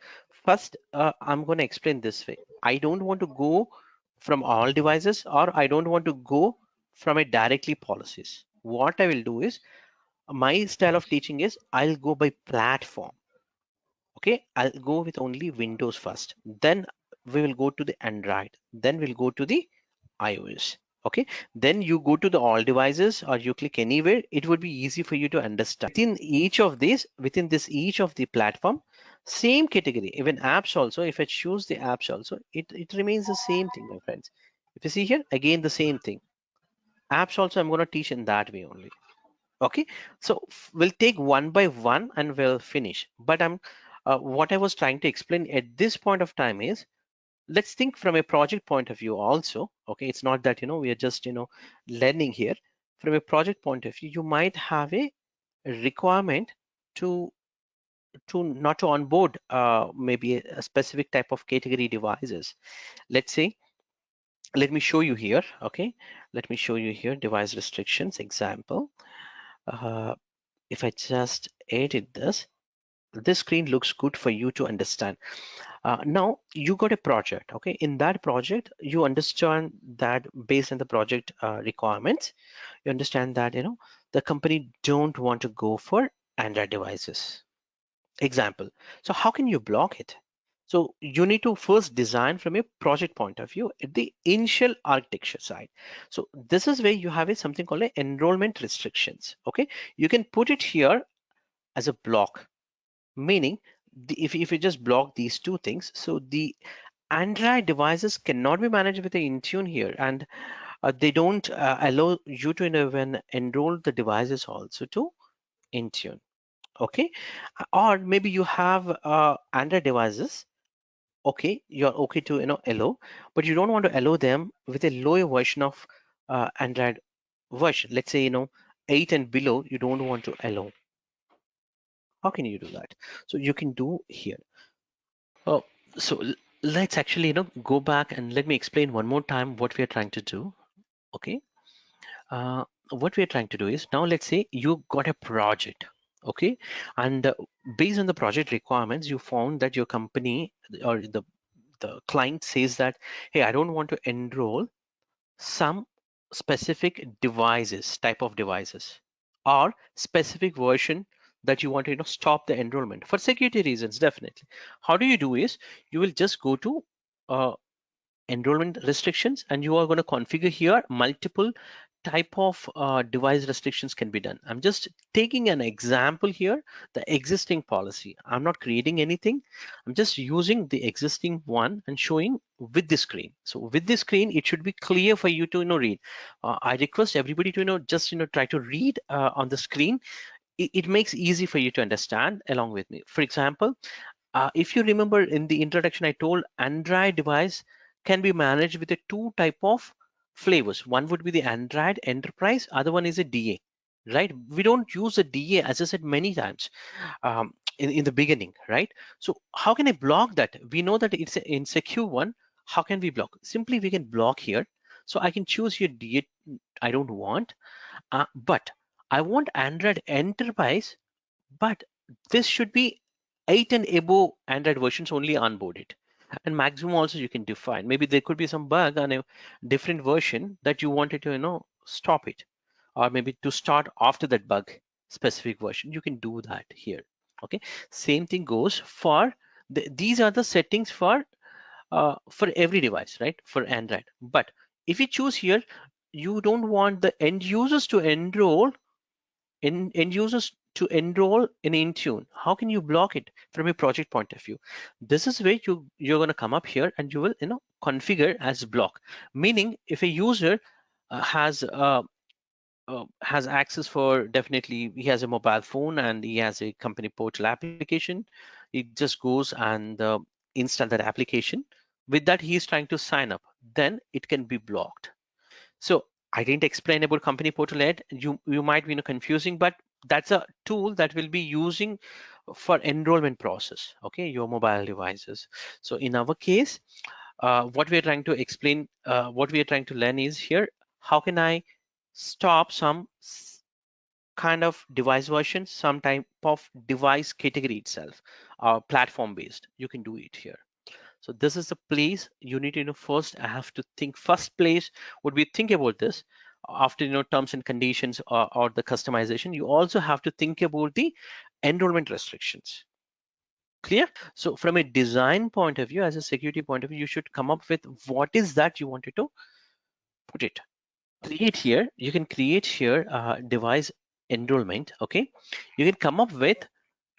first I'm going to explain this way. I don't want to go from all devices, or I don't want to go from a directly policies. What I will do is, my style of teaching is I'll go by platform. Okay, I'll go with only Windows first, then we will go to the Android, then we'll go to the iOS. Okay, then you go to the all devices or you click anywhere. It would be easy for you to understand. Within this each of the platform, same category, even apps also, if I choose the apps also, it remains the same thing, my friends. If you see here, again the same thing. Apps also I'm going to teach in that way only. Okay, so we'll take one by one and we'll finish. But what I was trying to explain at this point of time is, let's think from a project point of view also. Okay, it's not that we are just learning here. From a project point of view, you might have a requirement to not to onboard maybe a specific type of category devices. Let's say, let me show you here. Okay, let me show you here device restrictions example. uh, if I just edit this screen looks good for you to understand. Now you got a project. Okay, in that project you understand that based on the project requirements, you understand that the company don't want to go for Android devices example. So how can you block it? So you need to first design from a project point of view at the initial architecture side. So this is where you have a something called a enrollment restrictions. Okay, you can put it here as a block, meaning if you just block these two things, so the Android devices cannot be managed with the Intune here, and they don't allow you to even enroll the devices also to Intune. Okay, or maybe you have Android devices. Okay, you're okay to allow, but you don't want to allow them with a lower version of Android version. Let's say 8 and below. You don't want to allow. How can you do that? So you can do here. Oh, so let's actually go back and let me explain one more time what we are trying to do. Okay, what we are trying to do is, now let's say you got a project. Okay, and based on the project requirements, you found that your company or the client says that, hey, I don't want to enroll some specific devices, type of devices, or specific version that you want to stop the enrollment for security reasons. Definitely, how do you do is, you will just go to uh, enrollment restrictions, and you are going to configure here multiple type of device restrictions can be done. I'm just taking an example here, the existing policy. I'm not creating anything. I'm just using the existing one and showing with the screen. So with the screen, it should be clear for you to read. I request everybody to just try to read on the screen. It makes easy for you to understand along with me. For example, if you remember in the introduction, I told Android device can be managed with a two type of flavors. One would be the Android Enterprise, other one is a DA, right? We don't use a DA, as I said many times in the beginning, right? So how can I block that? We know that it's an insecure one. How can we block? Simply we can block here. So I can choose here DA, I don't want, but I want Android Enterprise, but this should be 8 and above Android versions only onboarded. And maximum also you can define. Maybe there could be some bug on a different version that you wanted to, stop it. Or maybe to start after that bug specific version. You can do that here. Okay. Same thing goes for these are the settings for every device, right? For Android. But if you choose here, you don't want the end users to enroll in end users to enroll in Intune. How can you block it from a project point of view? This is where you're going to come up here and you will configure as block. Meaning, if a user has access for, definitely he has a mobile phone and he has a company portal application, he just goes and install that application. With that, he is trying to sign up. Then it can be blocked. So I didn't explain about company portal yet. You might be confusing, but that's a tool that will be using for enrollment process. Okay, your mobile devices. So in our case, what we are trying to explain, what we are trying to learn is here. How can I stop some kind of device version, some type of device category itself, platform based? You can do it here. So this is the place you need to first. I have to think. First place would be think about this. After terms and conditions or the customization, you also have to think about the enrollment restrictions. Clear? So from a design point of view, as a security point of view, you should come up with what is that you wanted to put it. Create here. You can create here device enrollment. Okay. You can come up with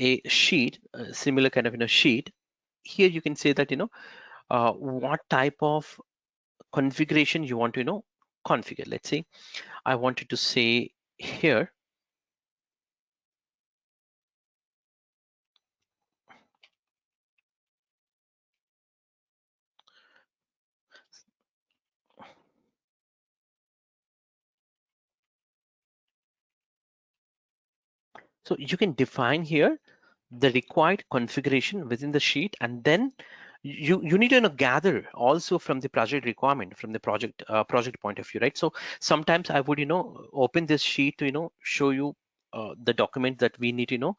a sheet, a similar kind of sheet. Here you can say that what type of configuration you want to configure. Let's say I wanted to say here, so you can define here the required configuration within the sheet, and then you need to gather also from the project requirement, from the project point of view, right? So sometimes I would open this sheet to show you the document that we need to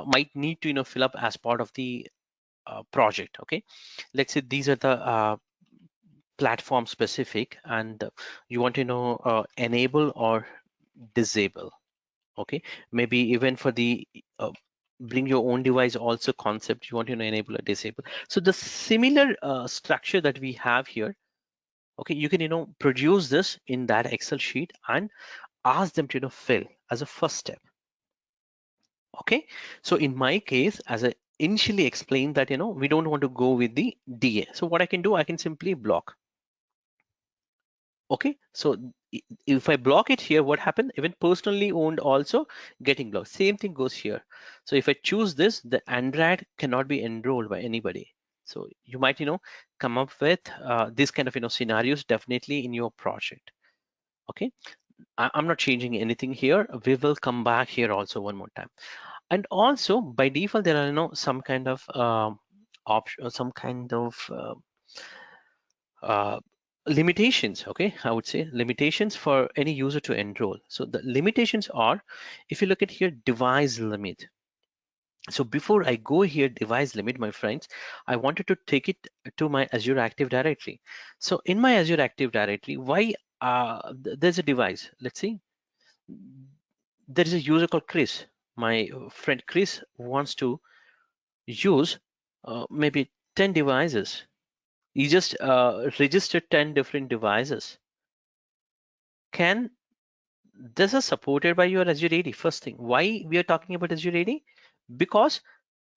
might need to fill up as part of the project. Okay, let's say these are the platform specific, and you want to enable or disable. Okay, maybe even for the bring your own device also concept. You want to enable or disable. So the similar structure that we have here, okay, you can produce this in that Excel sheet and ask them to fill as a first step. Okay, so in my case, as I initially explained that we don't want to go with the DA. So what I can do, I can simply block. Okay, so if I block it here, what happened? Even personally owned also getting blocked. Same thing goes here. So if I choose this, the Android cannot be enrolled by anybody. So you might come up with this kind of scenarios definitely in your project. Okay, I'm not changing anything here. We will come back here also one more time. And also by default there are some kind of option, some kind of uh, limitations. Okay, I would say limitations for any user to enroll. So the limitations are, if you look at here, device limit. So before I go here, device limit, my friends, I wanted to take it to my Azure Active Directory. So in my Azure Active Directory, why there's a device. Let's see, there is a user called Chris. My friend Chris wants to use maybe 10 devices. You just registered 10 different devices. Can this is supported by your Azure AD? First thing, why we are talking about Azure AD? Because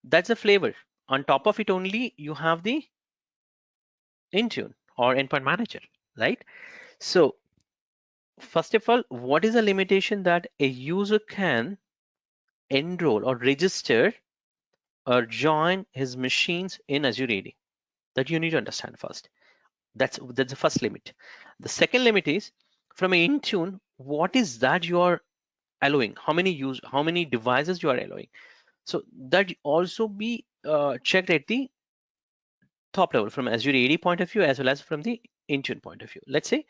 that's the flavor. On top of it only, you have the Intune or Endpoint Manager, right? So first of all, what is the limitation that a user can enroll or register or join his machines in Azure AD? That you need to understand first. That's the first limit. The second limit is from Intune, what is that you are allowing? How many devices you are allowing? So that also be checked at the top level from Azure AD point of view as well as from the Intune point of view. Let's say,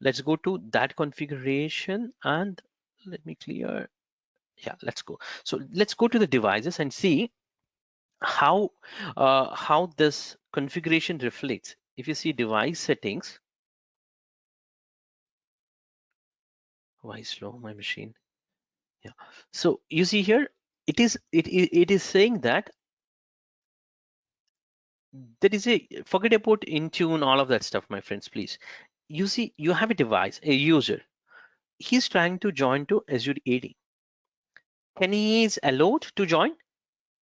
let's go to that configuration and let me clear. Yeah, let's go. So let's go to the devices and see how this configuration reflects. If you see device settings, why is slow my machine? Yeah. So you see here, it is saying that there is a forget about Intune, all of that stuff, my friends, please. You see, you have a device, a user. He's trying to join to Azure AD. Can he is allowed to join?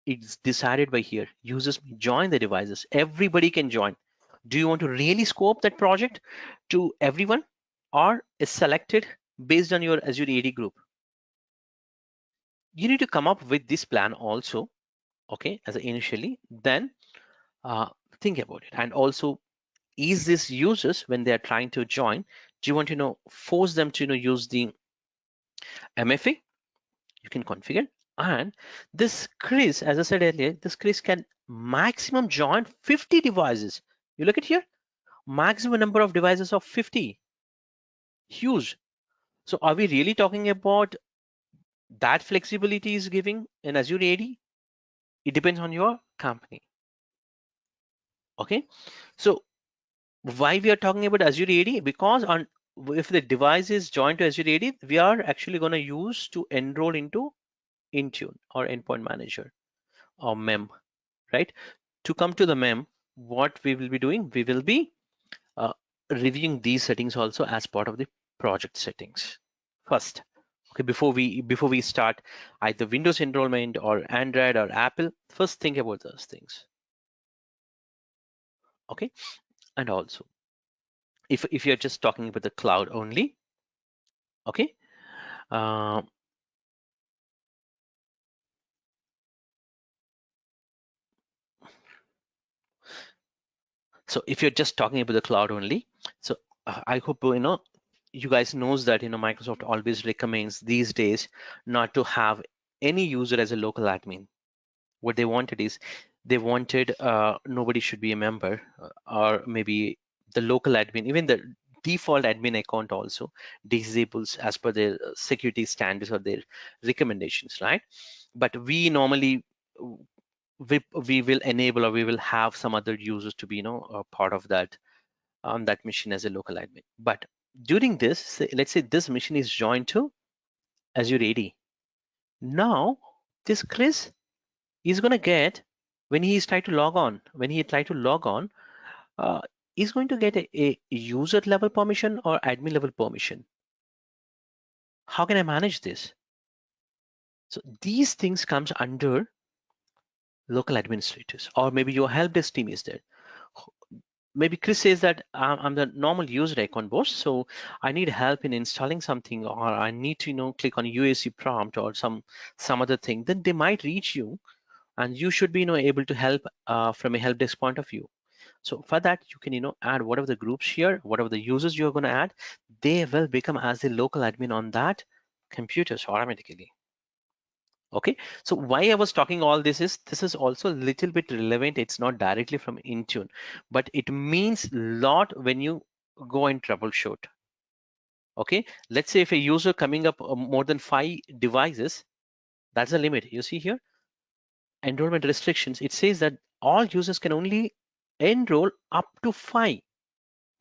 It's decided by here. Users may join the devices. Everybody can join. Do you want to really scope that project to everyone, or is selected based on your Azure AD group? You need to come up with this plan also, okay, as initially. Then uh, think about it. And also, is this users when they are trying to join, do you want to force them to use the MFA? You can configure. And this Chris, as I said earlier, this Chris can maximum join 50 devices. You look at here, maximum number of devices of 50. Huge. So are we really talking about that flexibility is giving in Azure AD? It depends on your company. Okay, so why we are talking about Azure AD? Because on if the device is joined to Azure AD, we are actually going to use to enroll into Intune or Endpoint Manager or MEM, right? To come to the MEM, what we will be doing, we will be uh, reviewing these settings also as part of the project settings first. Okay, before we start either Windows enrollment or Android or Apple, first think about those things. Okay, and also if you're just talking about the cloud only, okay. Uh, so if you're just talking about the cloud only, so I hope you guys knows that Microsoft always recommends these days not to have any user as a local admin. What they wanted is they wanted nobody should be a member, or maybe the local admin, even the default admin account also disables as per their security standards or their recommendations, right? But we normally we will enable, or we will have some other users to be a part of that on that machine as a local admin. But during this, let's say this machine is joined to Azure AD. Now this Chris he's going to get, when he try to log on, uh, he's going to get a user level permission or admin level permission. How can I manage this? So these things comes under local administrators, or maybe your help desk team is there. Maybe Chris says that I'm the normal user icon boss, so I need help in installing something, or I need to click on UAC prompt or some other thing. Then they might reach you, and you should be able to help from a help desk point of view. So for that, you can add whatever the groups here, whatever the users you're going to add, they will become as the local admin on that computers automatically. Okay, so why I was talking all this is also a little bit relevant. It's not directly from Intune, but it means a lot when you go and troubleshoot. Okay, let's say if a user coming up more than 5 devices, that's a limit. You see here, enrollment restrictions. It says that all users can only enroll up to 5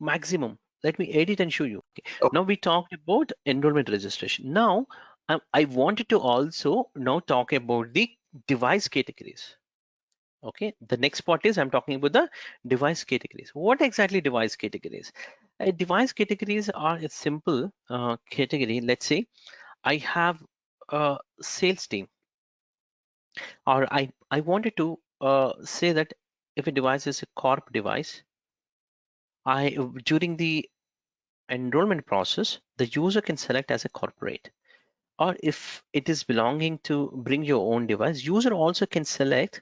maximum. Let me edit and show you. Okay. Now we talked about enrollment registration. Now I wanted to also now talk about the device categories. Okay, the next part is I'm talking about the device categories. What exactly device categories? Device categories are a simple category. Let's say I have a sales team, or I wanted to say that if a device is a corp device, I during the enrollment process, the user can select as a corporate. Or if it is belonging to bring your own device, user also can select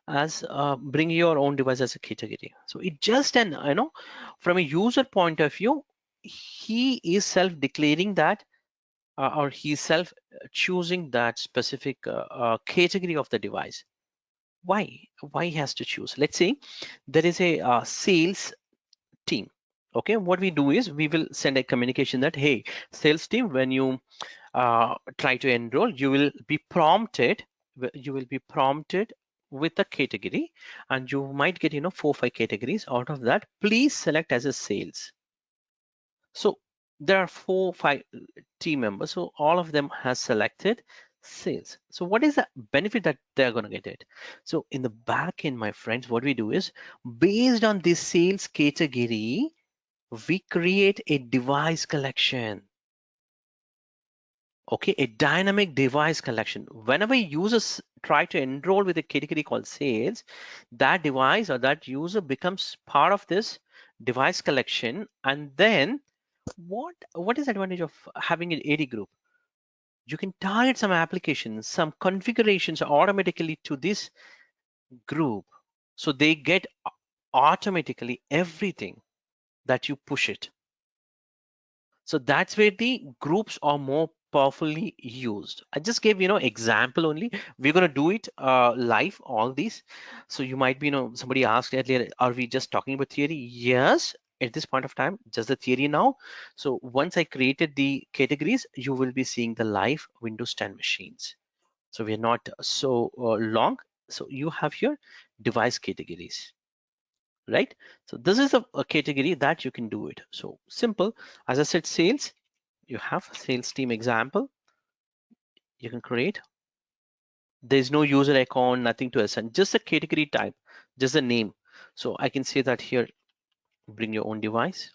as bring your own device as a category. So it just from a user point of view, he is self-declaring that or he's self choosing that specific category of the device. Why he has to choose? Let's say there is a sales team. Okay, what we do is we will send a communication that, hey, sales team, when you try to enroll, you will be prompted with a category, and you might get 4 5 categories. Out of that, please select as a sales. So there are 4 5 team members, so all of them has selected sales. So what is the benefit that they're going to get it? So in the back end, my friends, what we do is, based on this sales category, we create a device collection. Okay, a dynamic device collection. Whenever users try to enroll with a category called sales, that device or that user becomes part of this device collection. And then what is the advantage of having an AD group? You can target some applications, some configurations automatically to this group. So they get automatically everything that you push it. So that's where the groups are more powerfully used. I just gave example only. We're going to do it live, all these. So you might be somebody asked earlier, are we just talking about theory? Yes, at this point of time, just the theory now. So once I created the categories, you will be seeing the live Windows 10 machines. So we're not so long. So you have here device categories, right? So this is a category that you can do it. So simple, as I said, sales, you have sales team example, you can create. There's no user account, nothing to assign, just a category type, just a name. So I can say that here, bring your own device.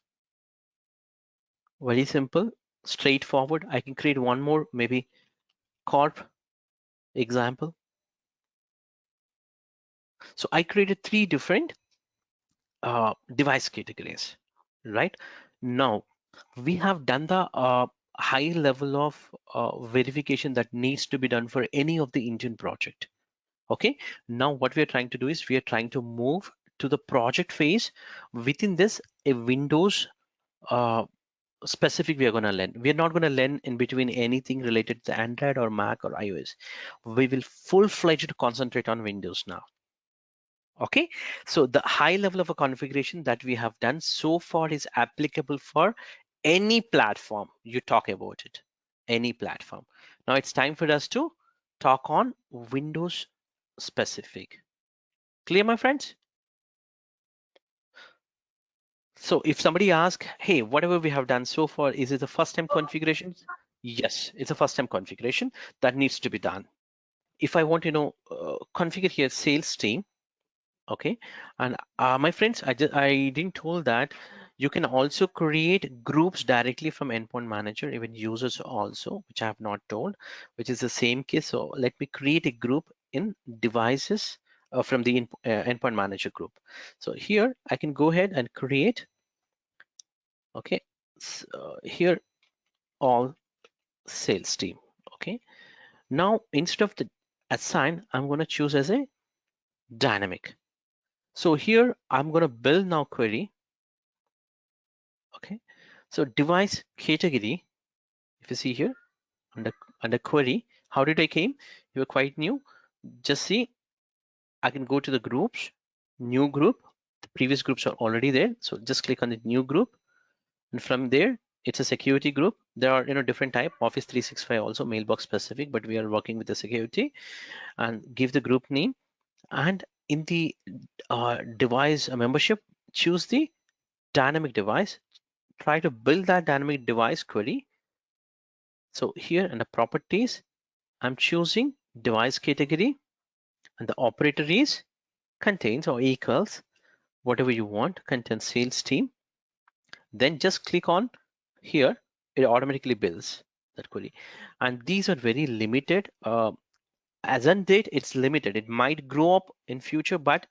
Very simple, straightforward. I can create one more, maybe corp example. So I created 3 different device categories, right? Now we have done the high level of verification that needs to be done for any of the Intune project. Okay, now what we are trying to do is we are trying to move to the project phase. Within this, a Windows specific we are going to learn. We are not going to learn in between anything related to Android or Mac or iOS. We will full-fledged concentrate on Windows now. Okay, so the high level of a configuration that we have done so far is applicable for any platform you talk about it, any platform. Now it's time for us to talk on Windows specific. Clear, my friends? So if somebody asks, hey, whatever we have done so far, is it the first time configuration? Yes, it's a first time configuration that needs to be done. if I want to configure here sales team, okay, and my friends, I didn't told that you can also create groups directly from endpoint manager, even users also, which I have not told, which is the same case. So let me create a group in devices from the endpoint manager group. So here I can go ahead and create, okay, here all sales team. Okay, now instead of the assign, I'm going to choose as a dynamic. So here I'm going to build now query. Okay, so device category, if you see here under query, how did I came? You were quite new. Just see, I can go to the groups, new group. The previous groups are already there. So just click on the new group, and from there, it's a security group. There are different type, Office 365 also mailbox specific, but we are working with the security, and give the group name. And in the device membership, choose the dynamic device. Try to build that dynamic device query. So here in the properties, I'm choosing device category, and the operator is contains or equals whatever you want, contains sales team. Then just click on here, it automatically builds that query. And these are very limited. As on date, it's limited. It might grow up in future, but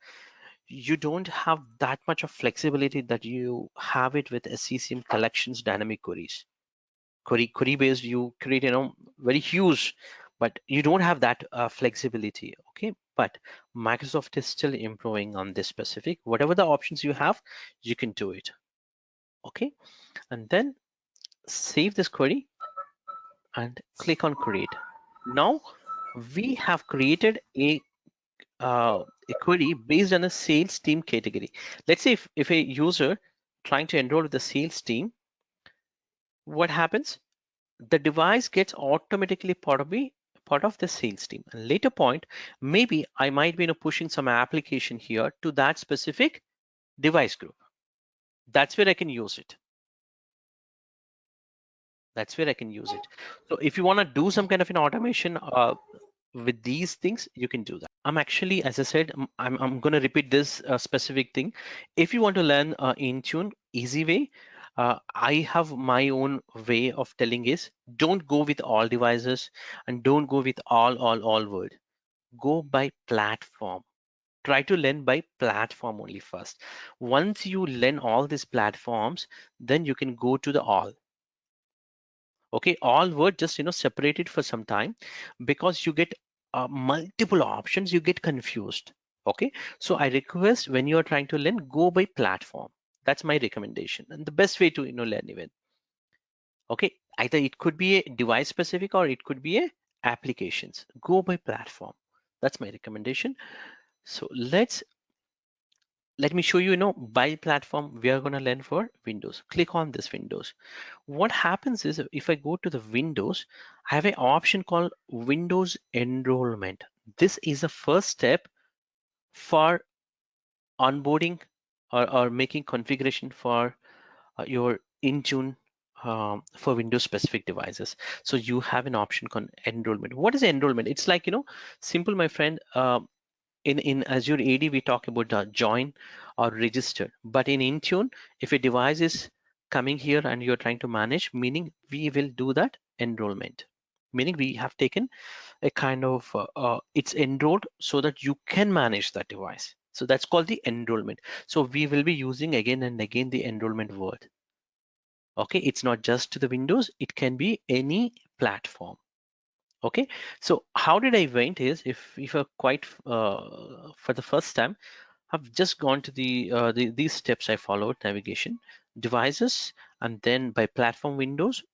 you don't have that much of flexibility that you have it with SCCM collections dynamic queries. Query based, you create very huge, but you don't have that flexibility. Okay, but Microsoft is still improving on this specific. Whatever the options you have, you can do it. Okay, and then save this query and click on create. Now we have created a query based on a sales team category. Let's say if a user trying to enroll with the sales team, what happens? The device gets automatically part of the sales team. And later point, maybe I might be pushing some application here to that specific device group. That's where I can use it. That's where I can use it. So if you want to do some kind of an automation with these things, you can do that. I'm actually, as I said, I'm going to repeat this specific thing. If you want to learn Intune easy way, I have my own way of telling is don't go with all devices and don't go with all word. Go by platform. Try to learn by platform only first. Once you learn all these platforms, then you can go to the all. Okay, all word just separate it for some time, because you get multiple options, you get confused. Okay, so I request when you are trying to learn, go by platform. That's my recommendation and the best way to learn even. Okay, either it could be a device specific or it could be a applications. Go by platform. That's my recommendation. So let me show you, by platform we are going to learn for Windows. Click on this Windows. What happens is if I go to the Windows, I have an option called Windows enrollment. This is the first step for onboarding or making configuration for your Intune for Windows specific devices. So you have an option called enrollment. What is enrollment? It's like, simple, my friend. In Azure AD, we talk about join or register. But in Intune, if a device is coming here and you're trying to manage, meaning we will do that enrollment. Meaning we have taken a kind of, it's enrolled so that you can manage that device. So that's called the enrollment. So we will be using again and again the enrollment word. Okay, it's not just to the Windows, it can be any platform. Okay, so how did I went is if you're quite for the first time, I've just gone to these steps I followed: navigation, devices, and then by platform Windows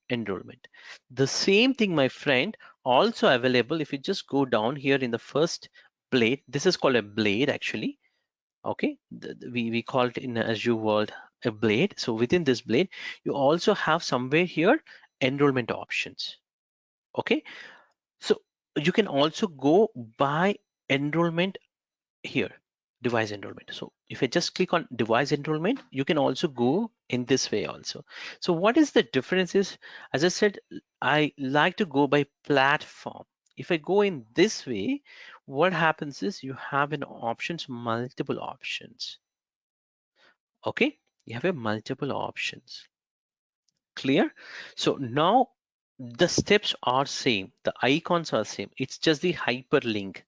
enrollment. The same thing, my friend, also available if you just go down here in the first blade. This is called a blade actually. Okay, we call it in Azure world a blade. So within this blade, you also have somewhere here enrollment options. Okay, so you can also go by enrollment here, device enrollment. So if I just click on device enrollment, you can also go in this way also. So what is the difference is, as I said, I like to go by platform. If I go in this way, what happens is you have an options, multiple options. Okay, you have a multiple options. Clear? So now the steps are same, the icons are same. It's just the hyperlink.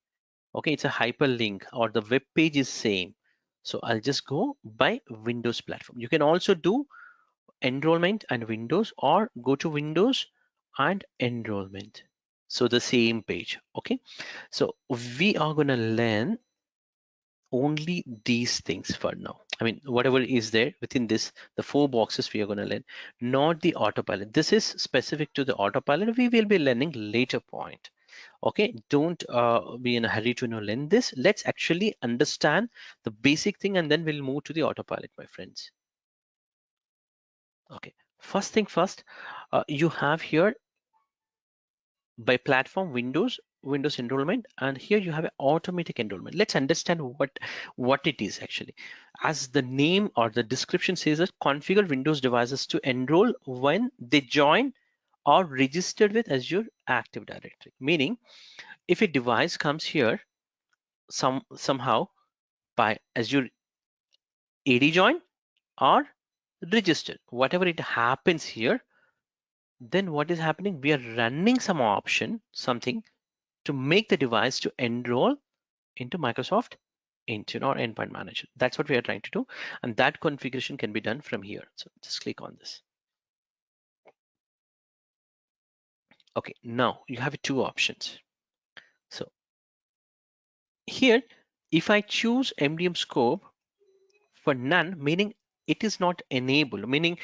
Okay, it's a hyperlink or the web page is same. So I'll just go by Windows platform. You can also do enrollment and Windows, or go to Windows and enrollment. So the same page. Okay, so we are going to learn only these things for now. I mean, whatever is there within this, the 4 boxes we are going to learn, not the autopilot. This is specific to the autopilot. We will be learning later point. Okay, don't be in a hurry to learn this. Let's actually understand the basic thing and then we'll move to the autopilot, my friends. Okay, first thing first, you have here by platform Windows enrollment, and here you have an automatic enrollment. Let's understand what it is actually. As the name or the description says, that configure Windows devices to enroll when they join or registered with Azure Active Directory. Meaning, if a device comes here somehow by Azure AD join or registered, whatever it happens here, then what is happening? We are running some option, something to make the device to enroll into Microsoft Intune or Endpoint Manager. That's what we are trying to do. And that configuration can be done from here. So just click on this. Okay, now you have two options. So here, if I choose MDM scope for none, meaning it is not enabled, meaning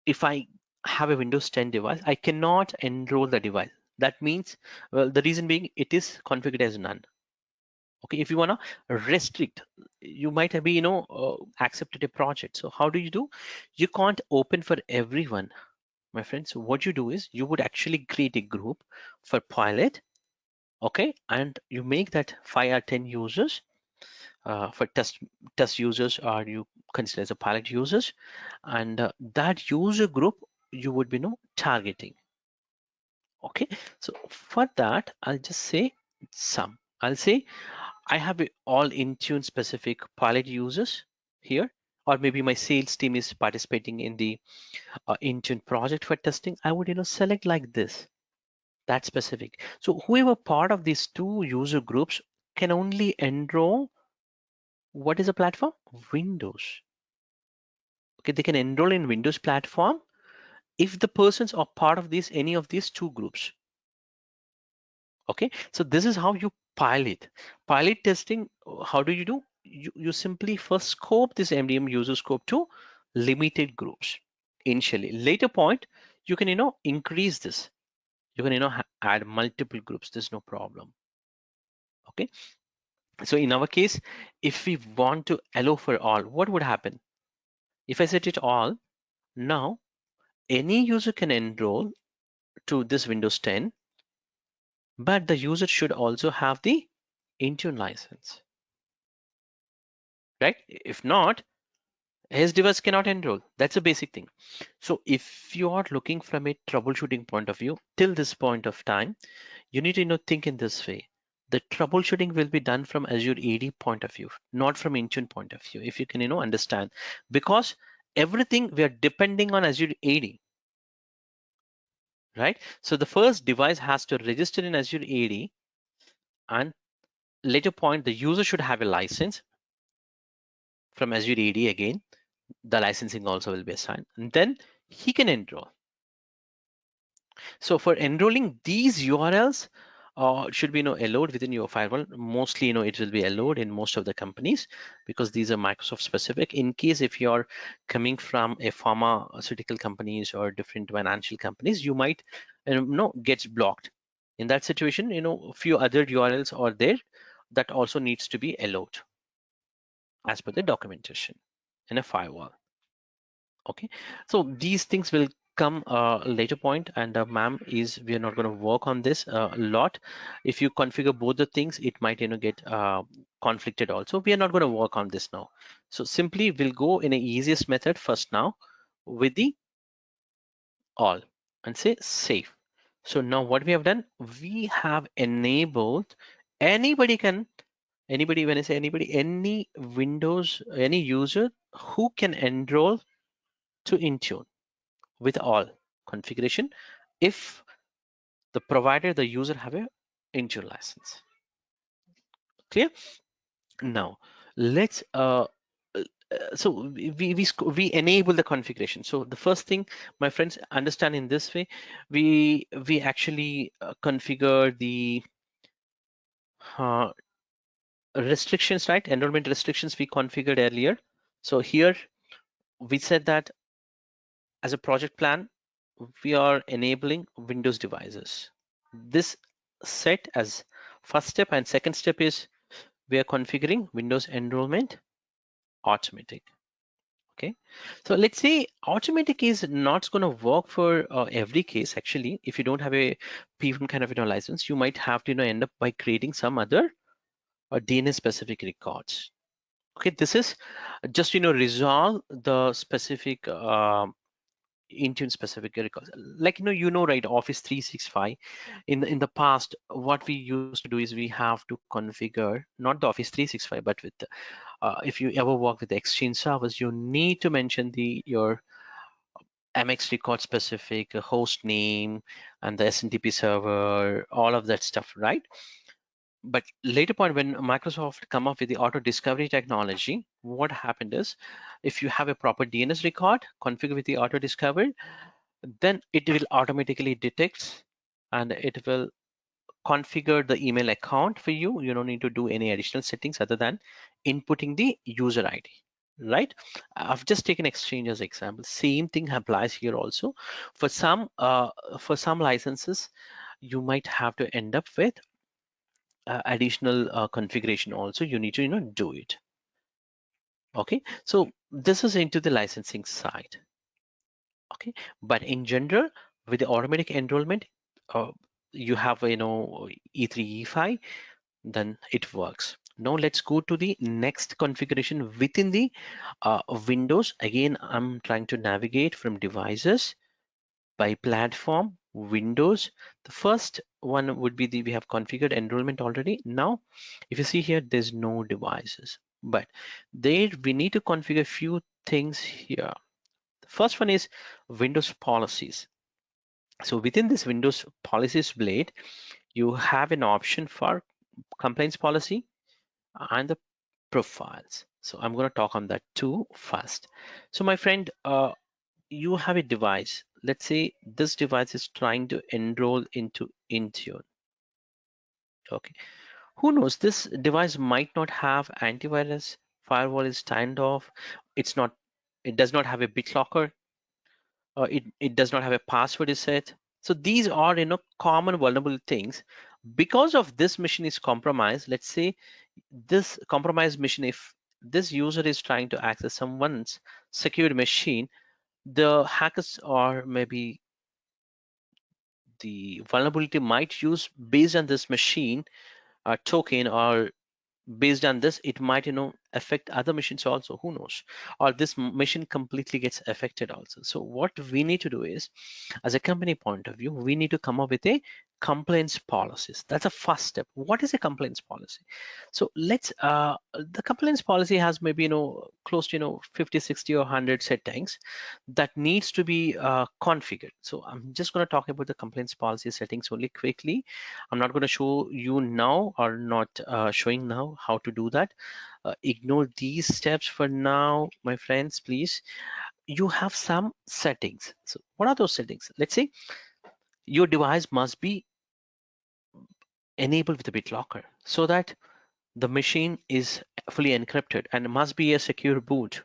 if I have a Windows 10 device, I cannot enroll the device. That means, well, the reason being it is configured as none. Okay, if you want to restrict, you might have accepted a project. So how do? You can't open for everyone, my friends. So what you do is you would actually create a group for pilot. Okay, and you make that 5 or 10 users for test users, or you consider as a pilot users, and that user group you would be targeting. Okay, so for that I'll just say some. I'll say I have all Intune specific pilot users here, or maybe my sales team is participating in the Intune project for testing. I would select like this, that specific. So whoever part of these two user groups can only enroll. What is a platform? Windows. Okay, they can enroll in Windows platform if the persons are part of these any of these two groups. Okay, so this is how you pilot testing. How do? You simply first scope this MDM user scope to limited groups initially. Later point, you can increase this. You can add multiple groups. There's no problem. Okay, so in our case, if we want to allow for all, what would happen? If I set it all, now any user can enroll to this Windows 10, but the user should also have the Intune license, right? If not, his device cannot enroll. That's a basic thing. So if you are looking from a troubleshooting point of view, till this point of time, you need to think in this way. The troubleshooting will be done from Azure AD point of view, not from Intune point of view. If you can understand, because everything we are depending on Azure AD, right? So the first device has to register in Azure AD, and later point the user should have a license from Azure AD again. The licensing also will be assigned, and then he can enroll. So for enrolling, these URLs should be allowed within your firewall. Mostly, it will be allowed in most of the companies because these are Microsoft specific. In case if you're coming from a pharmaceutical companies or different financial companies, you might gets blocked. In that situation, a few other URLs are there that also needs to be allowed as per the documentation in a firewall. Okay, so these things will come later point, and ma'am is we are not going to work on this a lot. If you configure both the things, it might get conflicted also. We are not going to work on this now. So simply we'll go in a easiest method first now with the all and say save. So now what we have done, we have enabled anybody can, anybody, when I say anybody, any Windows, any user who can enroll to Intune with all configuration if the provider, the user have a Intune license. Clear? Now let's so we enable the configuration. So the first thing, my friends, understand in this way, we actually configure the uh, restrictions, right? Enrollment restrictions we configured earlier. So here we said that as a project plan, we are enabling Windows devices. This set as first step, and second step is we are configuring Windows enrollment automatic. Okay, so let's say automatic is not going to work for every case. Actually, if you don't have a P1 kind of license, you might have to end up by creating some other DNS specific records. Okay, this is just resolve the specific Intune specific records. Like right, Office 365. In the past, what we used to do is we have to configure not the Office 365, but with if you ever work with the Exchange servers, you need to mention your MX record specific host name and the SNTP server, all of that stuff, right? But later point when Microsoft come up with the auto discovery technology, what happened is if you have a proper DNS record configured with the auto discovery, then it will automatically detect and it will configure the email account for you. You don't need to do any additional settings other than inputting the user ID, right? I've just taken Exchange as example. Same thing applies here also. For some licenses, you might have to end up with additional configuration also. You need to do it. Okay, so this is into the licensing side. Okay, but in general, with the automatic enrollment, uh, you have E3 E5, then it works. Now let's go to the next configuration within the Windows. Again, I'm trying to navigate from devices by platform, Windows. The first one would be we have configured enrollment already. Now if you see here, there's no devices, but there we need to configure a few things here. The first one is Windows policies. So within this Windows policies blade, you have an option for compliance policy and the profiles. So I'm going to talk on that too first. So my friend, you have a device. Let's say this device is trying to enroll into Intune. Okay, who knows? This device might not have antivirus. Firewall is turned off. It's not. It does not have a BitLocker. It does not have a password is set. So these are common vulnerable things. Because of this machine is compromised. Let's say this compromised machine, if this user is trying to access someone's secured machine, the hackers or maybe the vulnerability might use based on this machine token, or based on this it might affect other machines also, who knows, or this machine completely gets affected also. So what we need to do is, as a company point of view, we need to come up with a compliance policies. That's a first step. What is a compliance policy? So let's the compliance policy has maybe close to 50, 60 or 100 settings that needs to be configured. So I'm just going to talk about the compliance policy settings only quickly. I'm not going to show you now, or not showing now how to do that. Ignore these steps for now, my friends, please. You have some settings. So what are those settings? Let's say your device must be enabled with a BitLocker so that the machine is fully encrypted and must be a secure boot.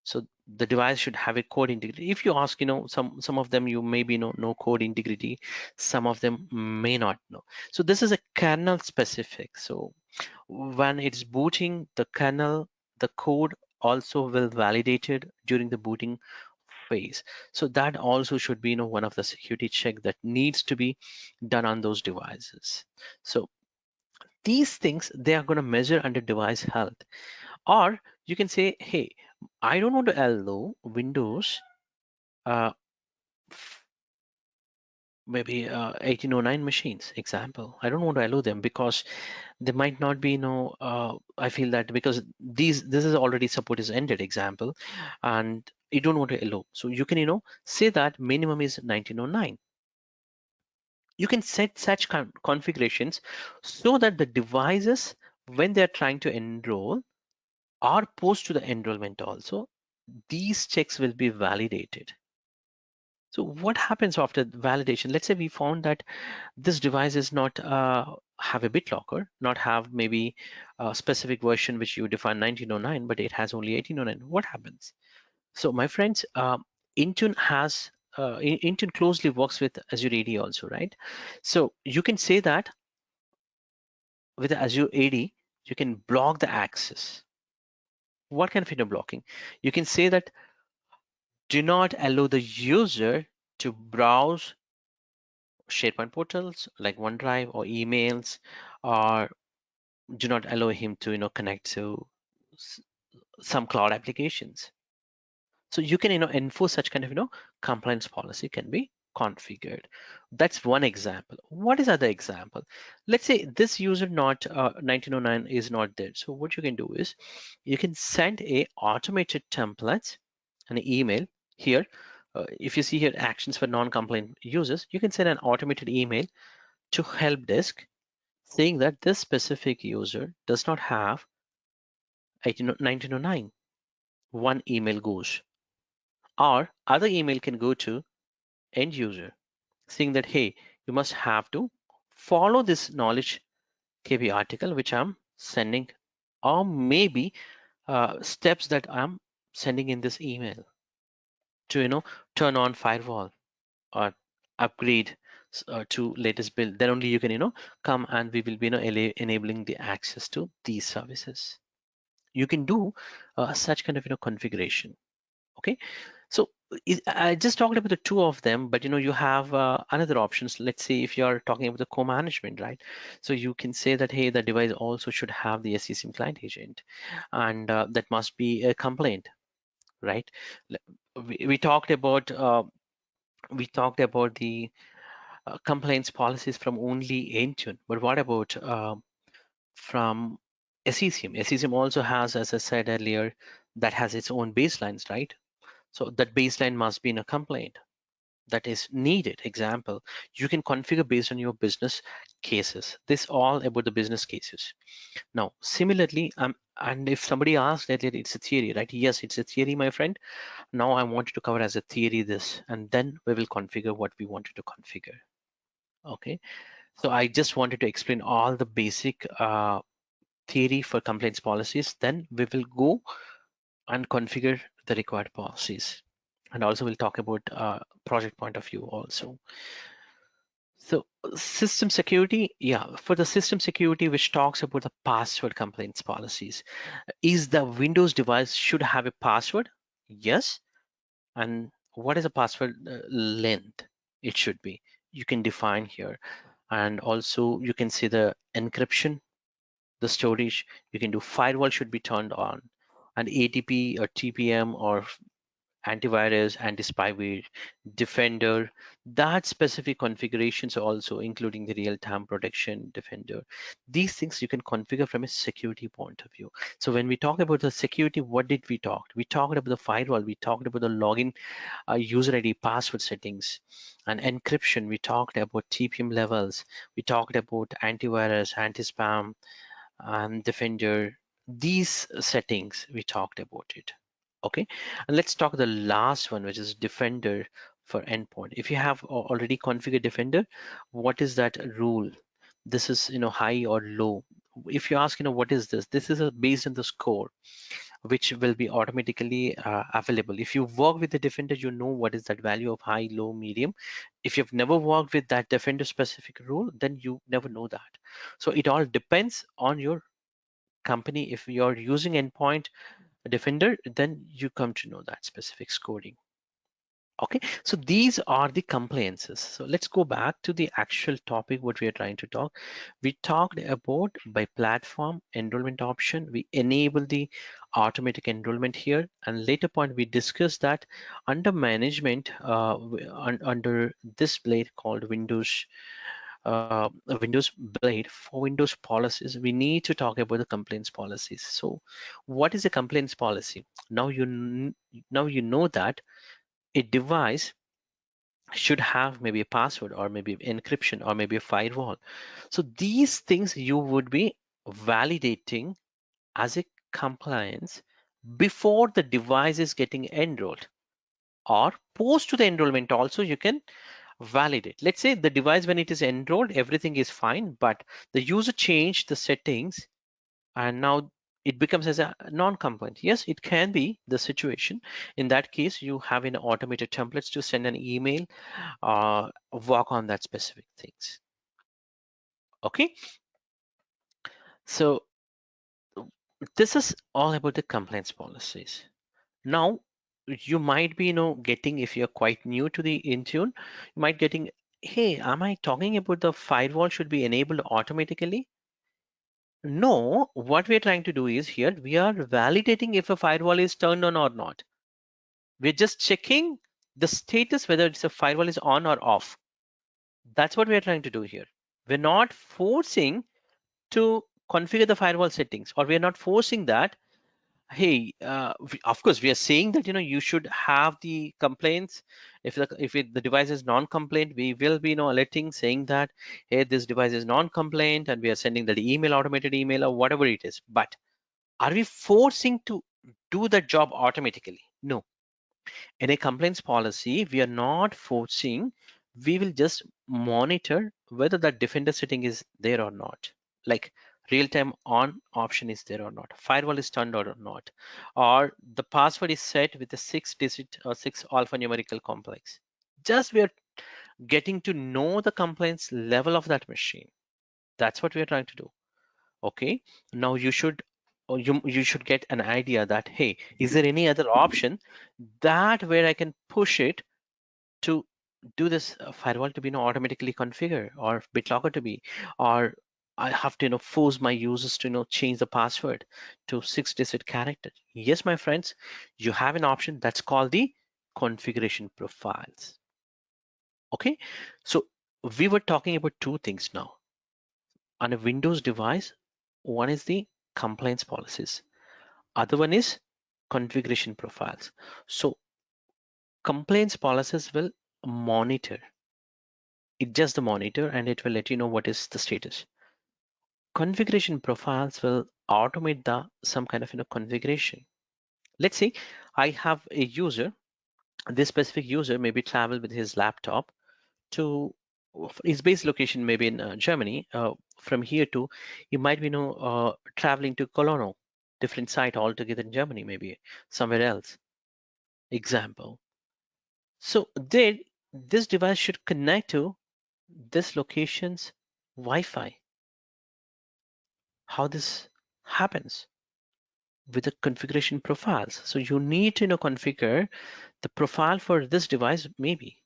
So the device should have a code integrity. If you ask, some of them you maybe know code integrity, some of them may not know. So this is a kernel specific. So when it's booting the kernel, the code also will validate it during the booting phase. So that also should be one of the security check that needs to be done on those devices. So these things, they are going to measure under device health. Or you can say, hey, I don't want to allow Windows uh, maybe 1809 machines, example. I don't want to allow them because they might not be, I feel that because this is already support is ended, example, and you don't want to allow. So you can, say that minimum is 1909. You can set such configurations so that the devices, when they're trying to enroll or post to the enrollment also, these checks will be validated. So what happens after validation? Let's say we found that this device is not have a BitLocker, not have maybe a specific version which you define 1909, but it has only 1809. What happens? So my friends, Intune has Intune closely works with Azure AD also, right? So you can say that with Azure AD, you can block the access. What kind of blocking? You can say that do not allow the user to browse SharePoint portals like OneDrive or emails, or do not allow him to connect to s- some cloud applications. So you can enforce such kind of compliance policy can be configured. That's one example. What is other example? Let's say this user not 1909 is not there. So what you can do is you can send a automated template, an email here. If you see here actions for non-compliant users, you can send an automated email to help desk saying that this specific user does not have 1909. One email goes, or other email can go to end user saying that, hey, you must have to follow this knowledge KB article which I'm sending, or maybe steps that I'm sending in this email to turn on firewall or upgrade to latest build. Then only you can come, and we will be enabling the access to these services. You can do such kind of configuration. Okay, so I just talked about the two of them, but you have another options. Let's say if you're talking about the co-management, right? So you can say that, hey, the device also should have the SCCM client agent, and that must be a complaint, right? We talked about the complaints policies from only Intune, but what about from SCCM? SCCM also has, as I said earlier, that has its own baselines, right? So that baseline must be in a complaint that is needed. Example, you can configure based on your business cases. This all about the business cases. Now, similarly, and if somebody asks that it's a theory, right? Yes, it's a theory, my friend. Now I wanted to cover as a theory this, and then we will configure what we wanted to configure. Okay, so I just wanted to explain all the basic theory for complaints policies. Then we will go and configure the required policies. And also we'll talk about project point of view also. So system security, yeah, for the system security, which talks about the password complaints policies. Is the Windows device should have a password? Yes. And what is a password length? It should be. You can define here. And also you can see the encryption, the storage. You can do firewall should be turned on, and ATP or TPM or antivirus, anti-spyware, defender, that specific configurations also including the real-time protection defender. These things you can configure from a security point of view. So when we talk about the security, what did we talk? We talked about the firewall, we talked about the login, user ID, password settings, and encryption. We talked about TPM levels. We talked about antivirus, anti-spam, and defender. These settings we talked about it. Okay, and let's talk the last one, which is defender for endpoint. If you have already configured defender, what is that rule? This is high or low. If you ask what is this, this is based on the score which will be automatically available. If you work with the defender, you know what is that value of high, low, medium. If you've never worked with that defender specific rule, then you never know that. So it all depends on your company. If you're using endpoint defender, then you come to know that specific scoring. Okay, so these are the compliances. So let's go back to the actual topic what we are trying to talk. We talked about by platform enrollment option. We enable the automatic enrollment here, and later point we discussed that under management, under this blade called Windows blade for Windows policies, we need to talk about the complaints policies. So what is a complaints policy? Now you know that a device should have maybe a password or maybe encryption or maybe a firewall. So these things you would be validating as a compliance before the device is getting enrolled, or post to the enrollment also you can validate. Let's say the device when it is enrolled everything is fine, but the user changed the settings and now it becomes as a non-compliant. Yes, it can be the situation. In that case, you have an automated templates to send an email, work on that specific things. Okay, so this is all about the compliance policies. Now you might be getting, if you're quite new to the Intune, you might getting, hey, am I talking about the firewall should be enabled automatically? No, what we're trying to do is here we are validating if a firewall is turned on or not. We're just checking the status whether it's a firewall is on or off. That's what we're trying to do here. We're not forcing to configure the firewall settings, or we're not forcing that. Hey, of course, we are saying that you should have the complaints. If the device is non-complaint, we will be alerting saying that hey, this device is non-complaint, and we are sending that email, automated email, or whatever it is. But are we forcing to do that job automatically? No. In a complaints policy, we are not forcing. We will just monitor whether that defender setting is there or not. Like real-time on option is there or not, firewall is turned on or not, or the password is set with a 6-digit or 6 alphanumerical complex. Just we are getting to know the complaints level of that machine. That's what we are trying to do. Okay, now you should, or you should get an idea that hey, is there any other option that where I can push it to do this firewall to be automatically configured, or BitLocker to be, or I have to force my users to change the password to 6-digit character. Yes, my friends, you have an option that's called the configuration profiles. Okay, so we were talking about two things now. On a Windows device, one is the compliance policies, other one is configuration profiles. So compliance policies will monitor, it just the monitor, and it will let you know what is the status. Configuration profiles will automate the some kind of configuration. Let's say I have a user, this specific user maybe travel with his laptop to his base location maybe in Germany. From here to, you might be traveling to Cologne, different site altogether in Germany, maybe somewhere else. Example. So there, this device should connect to this location's Wi-Fi. How this happens with the configuration profiles. So you need to configure the profile for this device, maybe,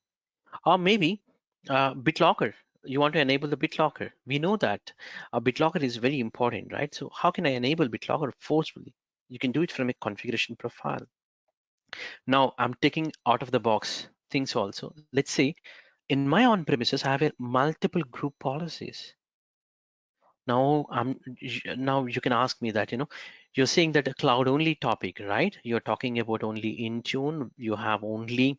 or maybe BitLocker. You want to enable the BitLocker. We know that BitLocker is very important, right? So how can I enable BitLocker forcefully? You can do it from a configuration profile. Now I'm taking out of the box things also. Let's say in my on premises, I have a multiple group policies. Now you can ask me that, you're saying that a cloud only topic, right? You're talking about only Intune. You have only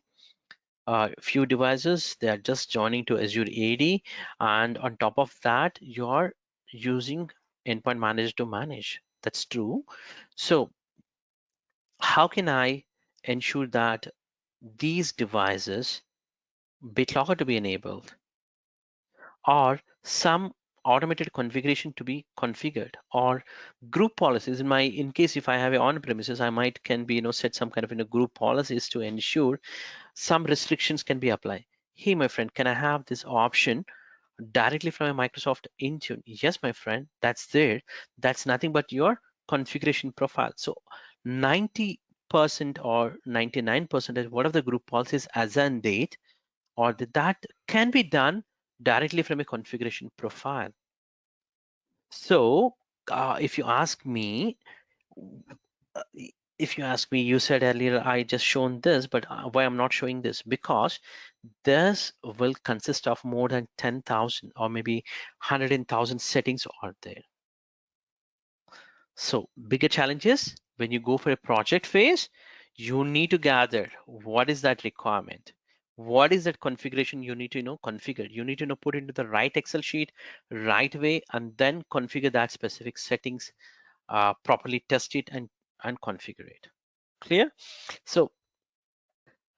few devices. They are just joining to Azure AD. And on top of that, you're using Endpoint Manager to manage. That's true. So how can I ensure that these devices BitLocker to be enabled, or some automated configuration to be configured, or group policies in case if I have a on premises, I might can be set some kind of group policies to ensure some restrictions can be applied. Hey my friend, can I have this option directly from a Microsoft Intune? Yes my friend, that's there. That's nothing but your configuration profile. So 90% 1% or 99%, whatever the group policies as and date, or that can be done directly from a configuration profile. So if you ask me, uh, if you ask me, you said earlier I just shown this, but why I'm not showing this? Because this will consist of more than 10,000 or maybe 100,000 settings are there. So bigger challenges when you go for a project phase, you need to gather what is that requirement, what is that configuration you need to configure. You need to put into the right Excel sheet right way, and then configure that specific settings, properly test it and configure it. Clear? So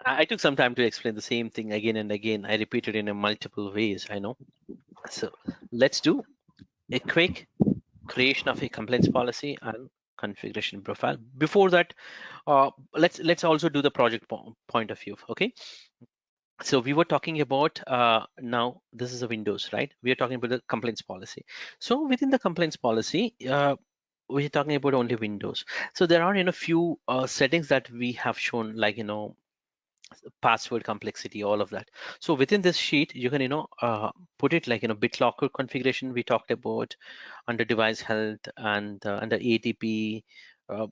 I took some time to explain the same thing again and again. I repeated in a multiple ways, I know. So let's do a quick creation of a compliance policy and configuration profile. Before that, let's also do the project point of view. Okay, so we were talking about, now this is a Windows, right? We are talking about the compliance policy. So within the compliance policy, we're talking about only Windows. So there are few settings that we have shown, like password complexity, all of that. So within this sheet, you can put it like BitLocker configuration we talked about, under device health, and under ATP, uh,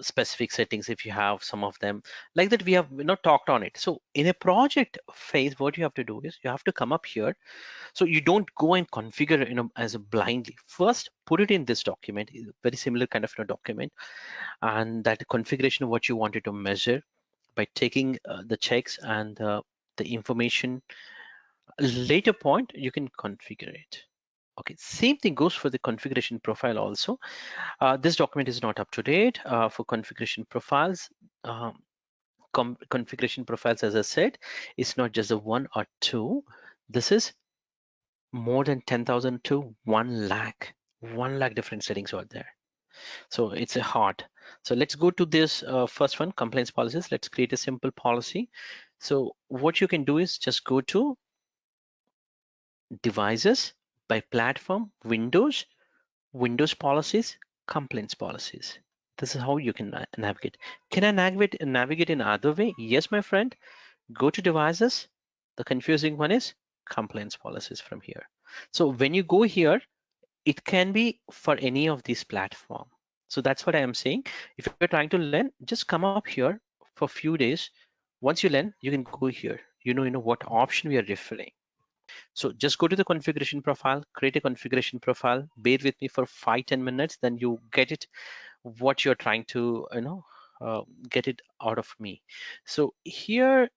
specific settings if you have some of them like that. We have talked on it. So in a project phase, what you have to do is you have to come up here. So you don't go and configure as a blindly. First put it in this document, very similar kind of document, and that configuration of what you wanted to measure by taking the checks and the information. Later point you can configure it. Okay, same thing goes for the configuration profile also. This document is not up to date for configuration profiles. Um, Configuration profiles, as I said, it's not just a one or two. This is more than 10,000 to 1 lakh. 1 lakh different settings are there. So it's a hard. So let's go to this first one, compliance policies. Let's create a simple policy. So what you can do is just go to devices, by platform, Windows policies, compliance policies. This is how you can navigate. Can I navigate in other way? Yes, my friend. Go to devices. The confusing one is compliance policies from here. So when you go here, it can be for any of these platform. So that's what I am saying. If you're trying to learn, just come up here for a few days. Once you learn, you can go here. You know what option we are referring. So just go to the configuration profile, create a configuration profile, bear with me for 5-10 minutes, then you get it, what you're trying to get it out of me. So here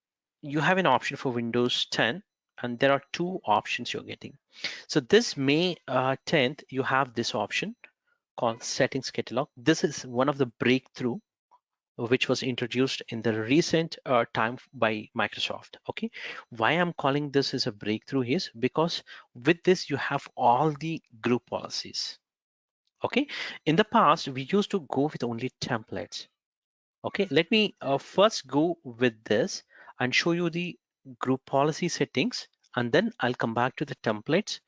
you have an option for Windows 10, and there are two options you're getting. So this May 10th, you have this option called settings catalog. This is one of the breakthrough which was introduced in the recent time by Microsoft. Okay, why I'm calling this as a breakthrough is because with this you have all the group policies. Okay, in the past we used to go with only templates. Okay, let me first go with this and show you the group policy settings, and then I'll come back to the templates.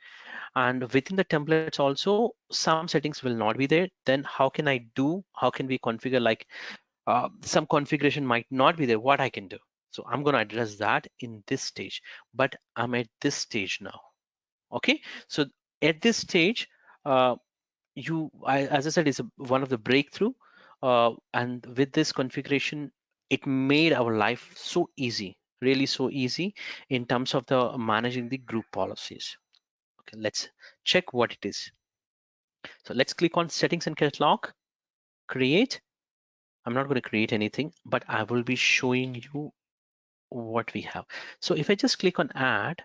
And within the templates also, some settings will not be there. Then how can we configure, like some configuration might not be there, what I can do. So I'm going to address that in this stage, but I'm at this stage now. Okay, so at this stage, uh, as I said, is one of the breakthrough, and with this configuration, it made our life so easy, really so easy in terms of the managing the group policies. Okay, let's check what it is. So let's click on settings and catalog, create. I'm not going to create anything, but I will be showing you what we have. So if I just click on add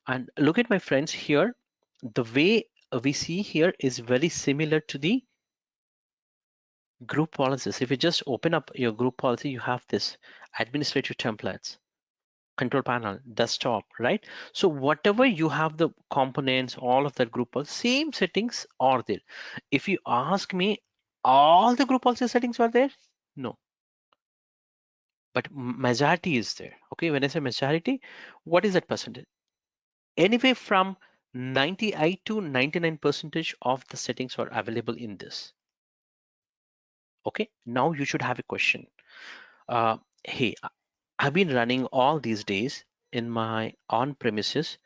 and look at my friends here, the way we see here is very similar to the group policies. If you just open up your group policy, you have this administrative templates, control panel, desktop, right? So whatever you have, the components, all of that group policy, same settings are there. If you ask me, all the group policy settings are there? No, but majority is there. Okay, when I say majority, what is that percentage? Anyway, from 98 to 99 percentage of the settings are available in this. Okay, now you should have a question. Hey, I've been running all these days in my on premises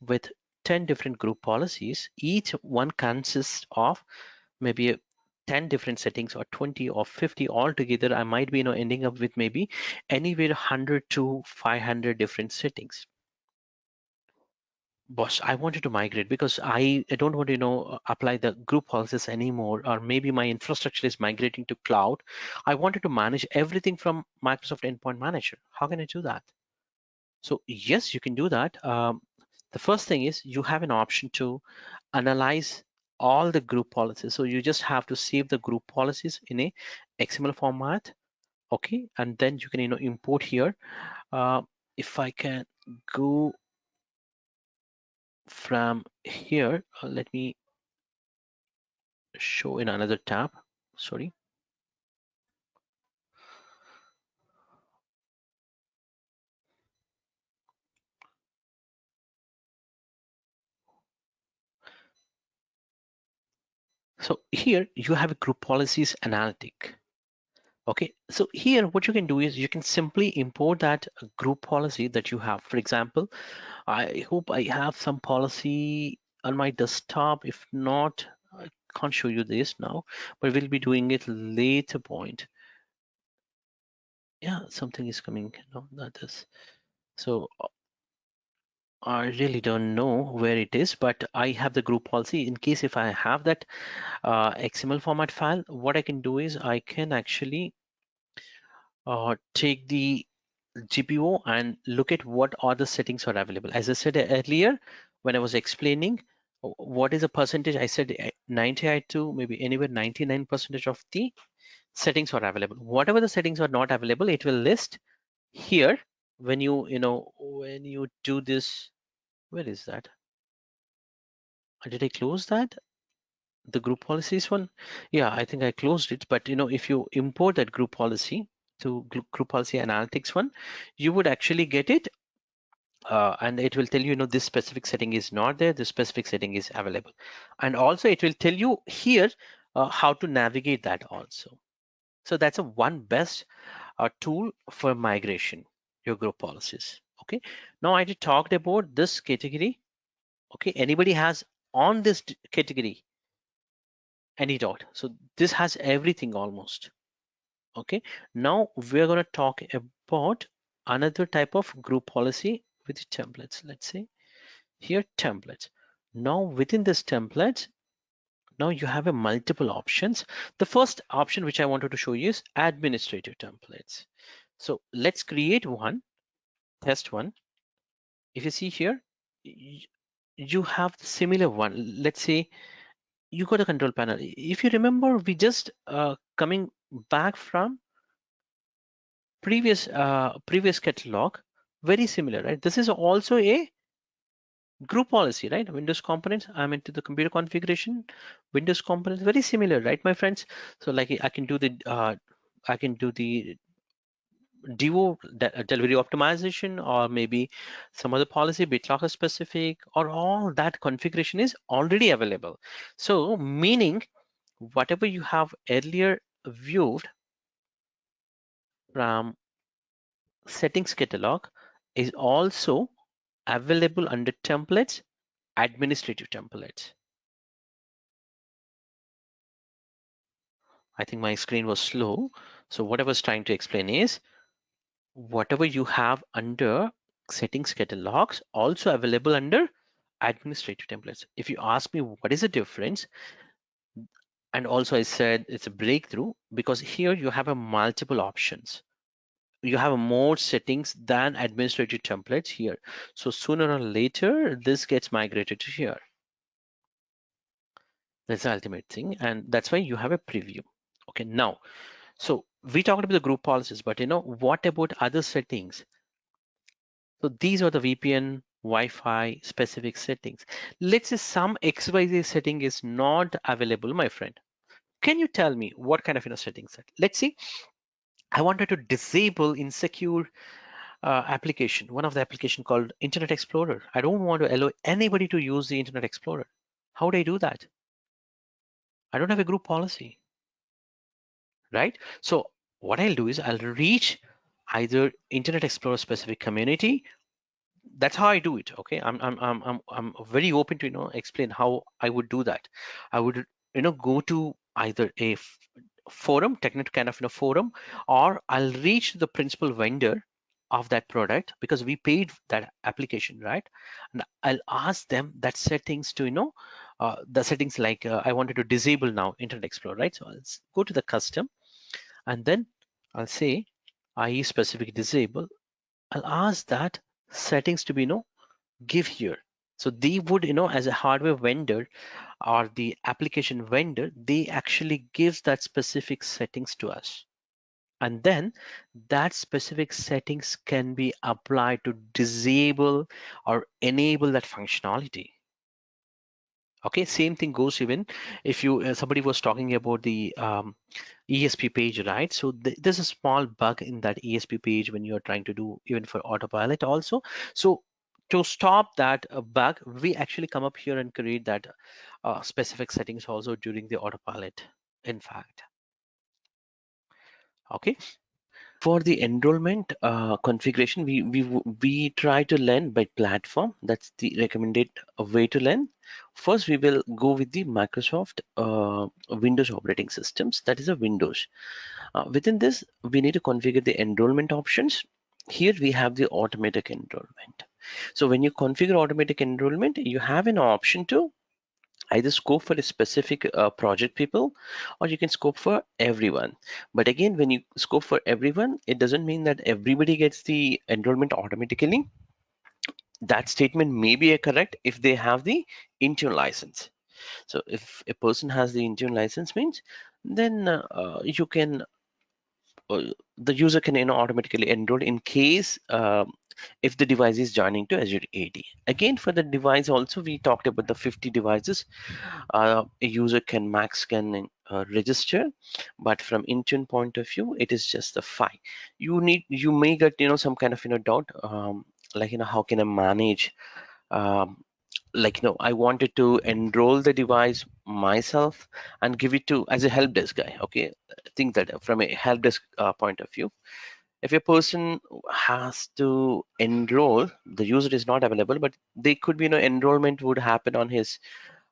with 10 different group policies. Each one consists of maybe 10 different settings or 20 or 50 altogether. I might be ending up with maybe anywhere 100 to 500 different settings. Boss, I wanted to migrate because I don't want to apply the group policies anymore, or maybe my infrastructure is migrating to cloud. I wanted to manage everything from Microsoft Endpoint Manager. How can I do that? So yes, you can do that. The first thing is you have an option to analyze all the group policies. So you just have to save the group policies in a XML format, okay? And then you can import here. If I can go from here, let me show in another tab. Sorry. So here you have a group policies analytic. Okay, so here what you can do is you can simply import that group policy that you have. For example, I hope I have some policy on my desktop. If not, I can't show you this now, but we'll be doing it later point. Yeah, something is coming. No, that is. So I really don't know where it is, but I have the group policy. In case if I have that XML format file, what I can do is I can actually take the GPO and look at what are the settings are available. As I said earlier, when I was explaining what is a percentage, I said 98 to maybe anywhere 99% of the settings are available. Whatever the settings are not available, it will list here when when you do this. Where is that? Did I close that? The group policies one? Yeah, I think I closed it. But if you import that group policy to group policy analytics one, you would actually get it, and it will tell this specific setting is not there, this specific setting is available, and also it will tell you here how to navigate that also. So that's a one best tool for migration, your group policies. Okay, now I just talked about this category. Okay, anybody has on this category any doubt? So this has everything almost. Okay, now we're going to talk about another type of group policy with templates. Let's say here templates. Now within this template, now you have a multiple options. The first option which I wanted to show you is administrative templates. So let's create one, test one. If you see here, you have the similar one. Let's say you got a control panel. If you remember, we just coming back from previous catalog, very similar, right? This is also a group policy, right? Windows components, I'm into the computer configuration. Windows components, very similar, right, my friends? So like I can do the DO delivery optimization, or maybe some other policy, BitLocker specific, or all that configuration is already available. So meaning whatever you have earlier viewed from settings catalog is also available under templates, administrative templates. I think my screen was slow. So what I was trying to explain is whatever you have under settings catalogs also available under administrative templates. If you ask me what is the difference, and also I said it's a breakthrough because here you have a multiple options. You have more settings than administrative templates here. So sooner or later, this gets migrated to here. That's the ultimate thing. And that's why you have a preview. Okay, now, so we talked about the group policies, but what about other settings? So these are the VPN, Wi-Fi specific settings. Let's say some XYZ setting is not available, my friend. Can you tell me what kind of settings? Let's see. I wanted to disable insecure application, one of the application called Internet Explorer. I don't want to allow anybody to use the Internet Explorer. How do I do that? I don't have a group policy, right? So what I'll do is I'll reach either Internet Explorer specific community. That's how I do it. Okay, I'm very open to explain how I would do that. I would go to either a forum, technical kind of forum, or I'll reach the principal vendor of that product because we paid that application, right? And I'll ask them that settings to the settings like I wanted to disable now Internet Explorer, right? So I'll go to the custom and then I'll say IE specific disable. I'll ask that settings to be give here. So they would as a hardware vendor or the application vendor, they actually gives that specific settings to us, and then that specific settings can be applied to disable or enable that functionality. Okay, same thing goes even if you somebody was talking about the ESP page, right? So there's a small bug in that ESP page when you're trying to do even for autopilot also. So to stop that bug, we actually come up here and create that specific settings also during the autopilot, in fact. Okay. For the enrollment configuration, we try to learn by platform. That's the recommended way to learn. First, we will go with the Microsoft Windows operating systems. That is a Windows. Within this, we need to configure the enrollment options. Here we have the automatic enrollment. So when you configure automatic enrollment, you have an option to either scope for a specific project people, or you can scope for everyone. But again, when you scope for everyone, it doesn't mean that everybody gets the enrollment automatically. That statement may be correct if they have the Intune license. So if a person has the Intune license means, then you can uh, the user can automatically enroll in case if the device is joining to Azure AD. Again, for the device also, we talked about the 50 devices a user can register, but from Intune point of view, it is just the five. You may get some kind of doubt, like how can I manage, um, like I wanted to enroll the device myself and give it to as a help desk guy. Okay, think that from a help desk point of view, if a person has to enroll, the user is not available, but they could be enrollment would happen on his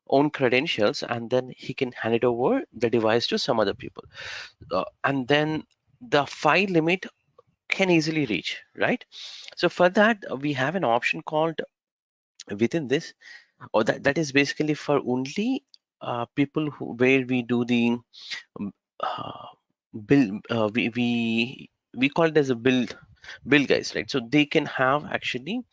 own credentials, and then he can hand it over the device to some other people, and then the file limit can easily reach, right? So for that, we have an option called within this, or that is basically for only people where we do the um, uh, build we call it as a build guys, right? So they can have actually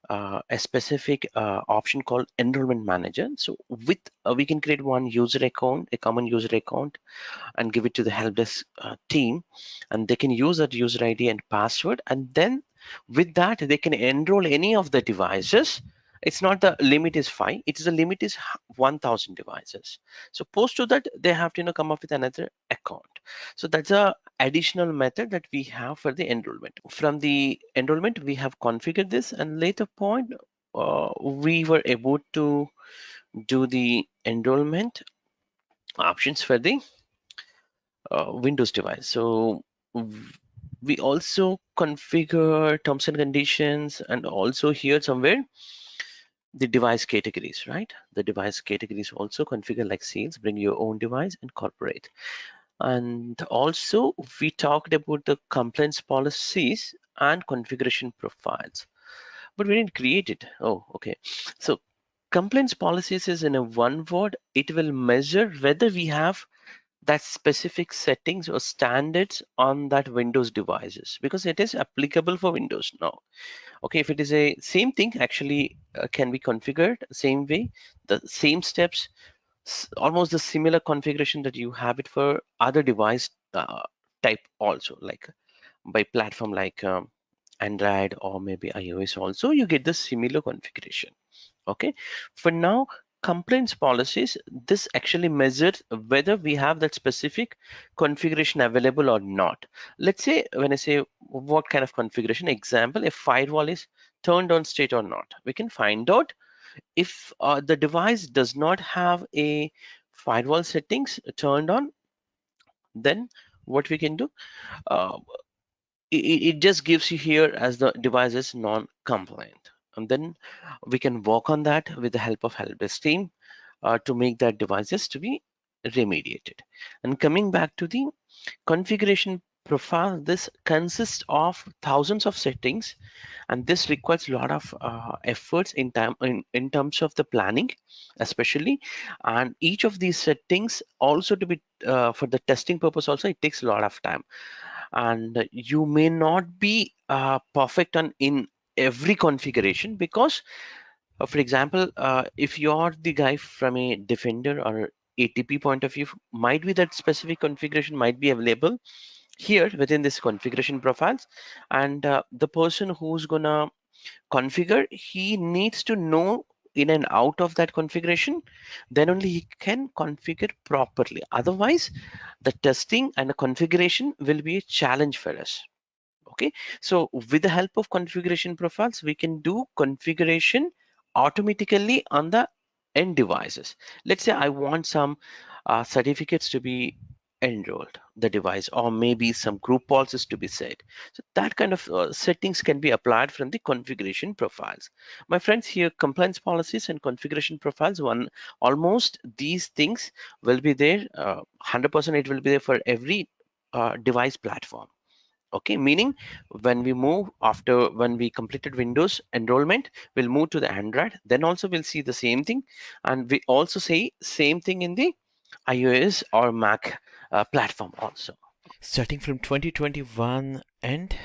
a specific option called enrollment manager. So with we can create one user account, a common user account, and give it to the help desk team, and they can use that user ID and password, and then with that they can enroll any of the devices. It's not the limit is 5, it is the limit is 1000 devices. So post to that, they have to come up with another account. So that's a additional method that we have for the enrollment. From the enrollment, we have configured this, and later point we were able to do the enrollment options for the Windows device. So we also configure terms and conditions, and also here somewhere the device categories, right? The device categories also configure like sales, bring your own device, and corporate. And also we talked about the compliance policies and configuration profiles, but we didn't create it. Oh, okay. So compliance policies is in a one word, it will measure whether we have that specific settings or standards on that Windows devices, because it is applicable for Windows now. Okay, if it is a same thing actually can be configured same way, the same steps, almost the similar configuration that you have it for other device type also, like by platform like Android or maybe iOS also, you get the similar configuration. Okay, for now, compliance policies, this actually measures whether we have that specific configuration available or not. Let's say when I say what kind of configuration, example, if firewall is turned on state or not, we can find out if the device does not have a firewall settings turned on. Then what we can do, uh, it just gives you here as the device is non-compliant, and then we can work on that with the help of help desk team to make that devices to be remediated. And coming back to the configuration profile, this consists of thousands of settings, and this requires a lot of efforts in terms of the planning especially, and each of these settings also to be for the testing purpose also it takes a lot of time, and you may not be perfect on in every configuration because for example, if you're the guy from a defender or ATP point of view, might be that specific configuration might be available here within this configuration profiles, and the person who's gonna configure, he needs to know in and out of that configuration, then only he can configure properly. Otherwise, the testing and the configuration will be a challenge for us. Okay, so with the help of configuration profiles, we can do configuration automatically on the end devices. Let's say I want some certificates to be enrolled the device, or maybe some group policies to be set. So that kind of settings can be applied from the configuration profiles. My friends, here compliance policies and configuration profiles, one almost these things will be there 100%. It will be there for every device platform. Okay, meaning when we move after when we completed Windows enrollment, we'll move to the Android, then also we'll see the same thing, and we also say same thing in the iOS or Mac platform also. Starting from 2021 and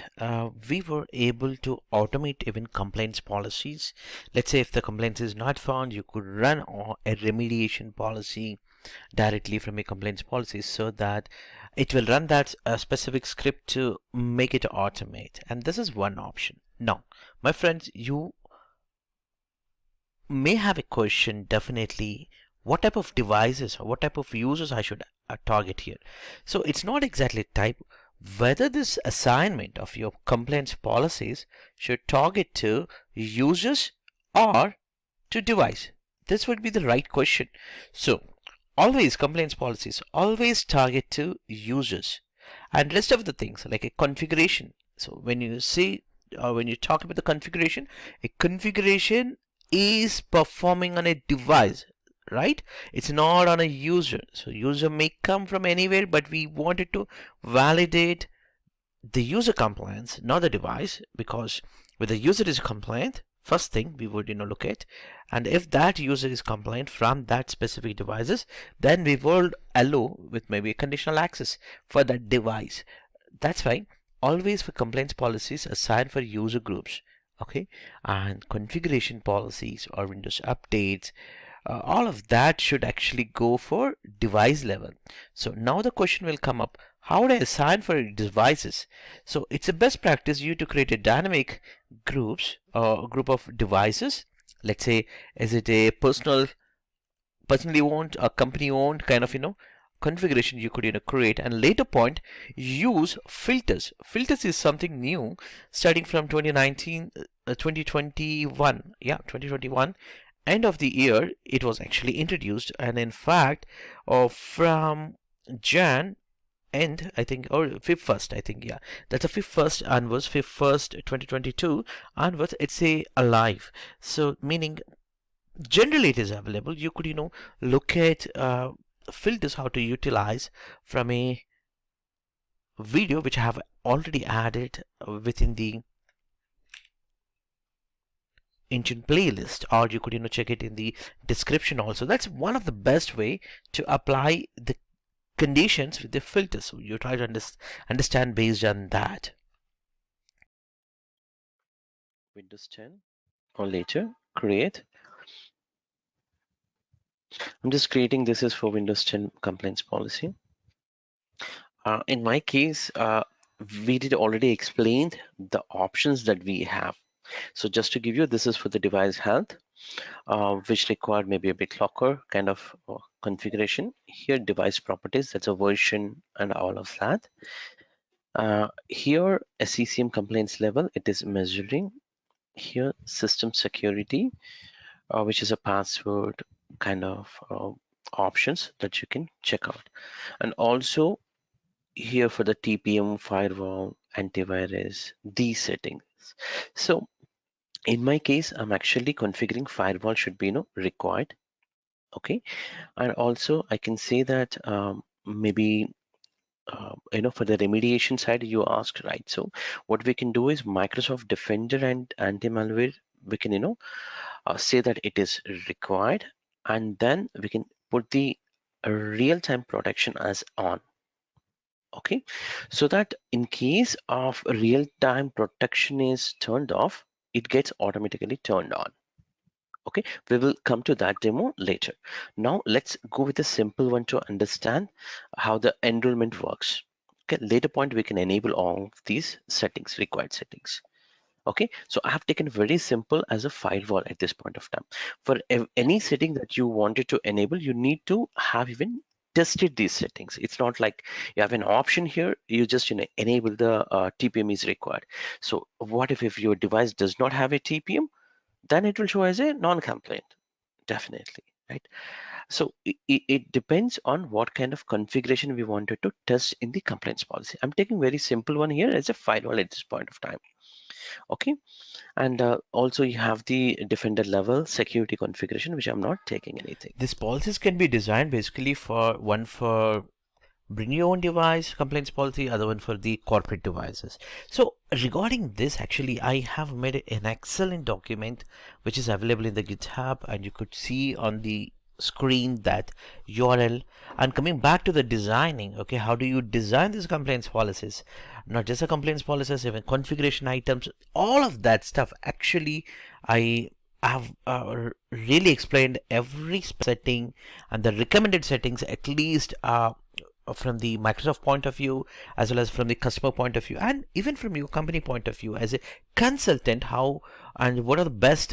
we were able to automate even complaints policies. Let's say if the complaint is not found, you could run a remediation policy directly from a complaints policy so that it will run that specific script to make it automate. And this is one option. Now, my friends, you may have a question definitely what type of devices or what type of users I should target here. So it's not exactly type, whether this assignment of your complaints policies should target to users or to device. This would be the right question. So always complaints policies always target to users, and rest of the things like a configuration. So when you say when you talk about the configuration, a configuration is performing on a device, right? It's not on a user. So user may come from anywhere, but we wanted to validate the user compliance, not the device, because when the user is compliant, first thing we would look at, and if that user is compliant from that specific devices, then we will allow with maybe a conditional access for that device. That's why always for compliance policies assign for user groups. Okay, and configuration policies or Windows updates, all of that should actually go for device level. So now the question will come up, how would I assign for devices? So it's a best practice you to create a dynamic groups or group of devices. Let's say, is it a personally owned or company owned kind of configuration you could create, and later point use filters. Filters is something new starting from 2019 2021, yeah, 2021 end of the year it was actually introduced, and in fact from Jan end I think, or fifth first I think, yeah, that's a fifth first onwards, fifth first 2022 onwards, it's a alive. So meaning generally it is available. You could look at filters how to utilize from a video which I have already added within the Intune playlist, or you could check it in the description also. That's one of the best way to apply the conditions with the filters, so you try to understand based on that. Windows 10 or later create. I'm just creating this is for Windows 10 compliance policy. In my case, we did already explained the options that we have. So just to give you, this is for the device health, which required maybe a BitLocker kind of configuration. Here, device properties, that's a version and all of that. Here, SCCM complaints level, it is measuring. Here, system security, which is a password kind of options that you can check out. And also here for the TPM, firewall, antivirus, these settings. So in my case, I'm actually configuring firewall should be required. Okay, and also I can say that maybe for the remediation side you asked, right? So what we can do is Microsoft Defender and anti-malware, we can say that it is required, and then we can put the real-time protection as on. Okay, so that in case of real-time protection is turned off, it gets automatically turned on. Okay, we will come to that demo later. Now let's go with a simple one to understand how the enrollment works. Okay, later point we can enable all of these settings, required settings. Okay, so I have taken very simple as a firewall at this point of time. For any setting that you wanted to enable, you need to have even tested these settings. It's not like you have an option here, you just enable the TPM is required. So what if your device does not have a TPM? Then it will show as a non-compliant, definitely, right? So it depends on what kind of configuration we wanted to test in the compliance policy. I'm taking very simple one here as a firewall at this point of time. Okay, and also you have the defender level security configuration, which I'm not taking anything. These policies can be designed basically for one for bring your own device complaints policy, other one for the corporate devices. So regarding this, actually I have made an excellent document which is available in the GitHub, and you could see on the screen that URL. And coming back to the designing, okay, how do you design these complaints policies? Not just the complaints policies, even configuration items, all of that stuff. Actually I have really explained every setting and the recommended settings, at least from the Microsoft point of view, as well as from the customer point of view, and even from your company point of view as a consultant, how and what are the best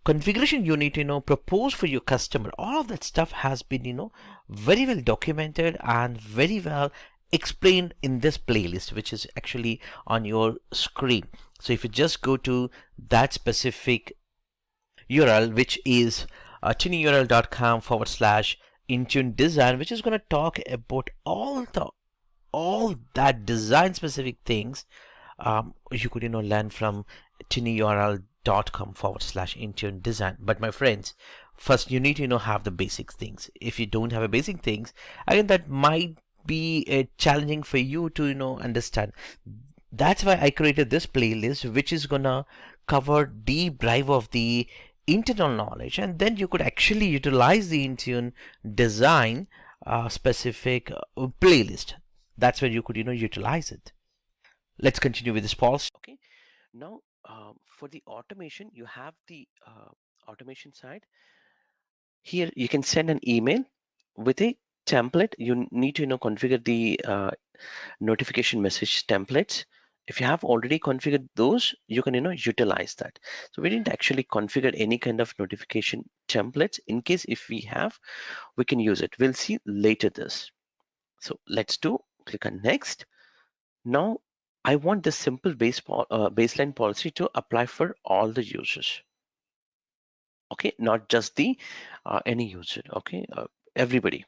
configuration you need to propose for your customer. All of that stuff has been very well documented and very well explained in this playlist, which is actually on your screen. So if you just go to that specific URL, which is tinyurl.com/ Intune design, which is going to talk about all that design specific things. You could learn from tinyurl.com/ Intune design. But my friends, first you need to have the basic things. If you don't have a basic things, again, that might be challenging for you to understand. That's why I created this playlist, which is gonna cover deep dive of the internal knowledge, and then you could actually utilize the Intune design specific playlist. That's where you could utilize it. Let's continue with this, Paul. Okay, now for the automation, you have the automation side. Here you can send an email with a template. You need to configure the notification message templates. If you have already configured those, you can utilize that. So we didn't actually configure any kind of notification templates. In case if we have, we can use it. We'll see later this. So let's click on next. Now I want this simple baseline policy to apply for all the users. Okay, not just the any user. Okay, everybody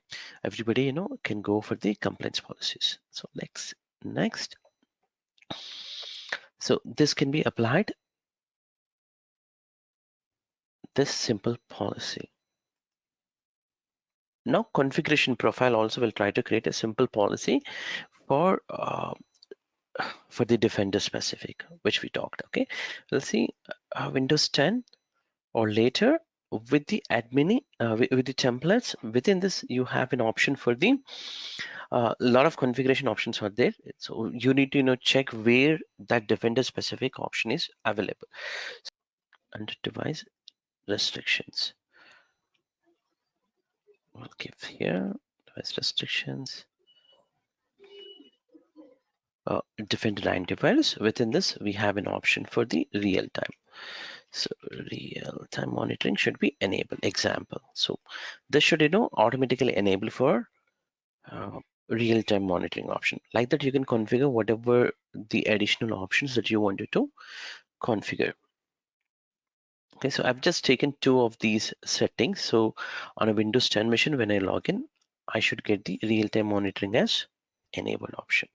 can go for the compliance policies. So let's next. So this can be applied, this simple policy. Now configuration profile also will try to create a simple policy for the defender specific, which we talked. Okay, we'll see Windows 10 or later with the admin with the templates. Within this you have an option for the lot of configuration options are there, so you need to check where that defender specific option is available. Under device restrictions, we'll give here device restrictions, defender antivirus. Within this we have an option for the real time. So real-time monitoring should be enabled. Example. So this should automatically enable for real-time monitoring option. Like that, you can configure whatever the additional options that you wanted to configure. Okay, so I've just taken two of these settings. So on a Windows 10 machine, when I log in, I should get the real-time monitoring as enable option.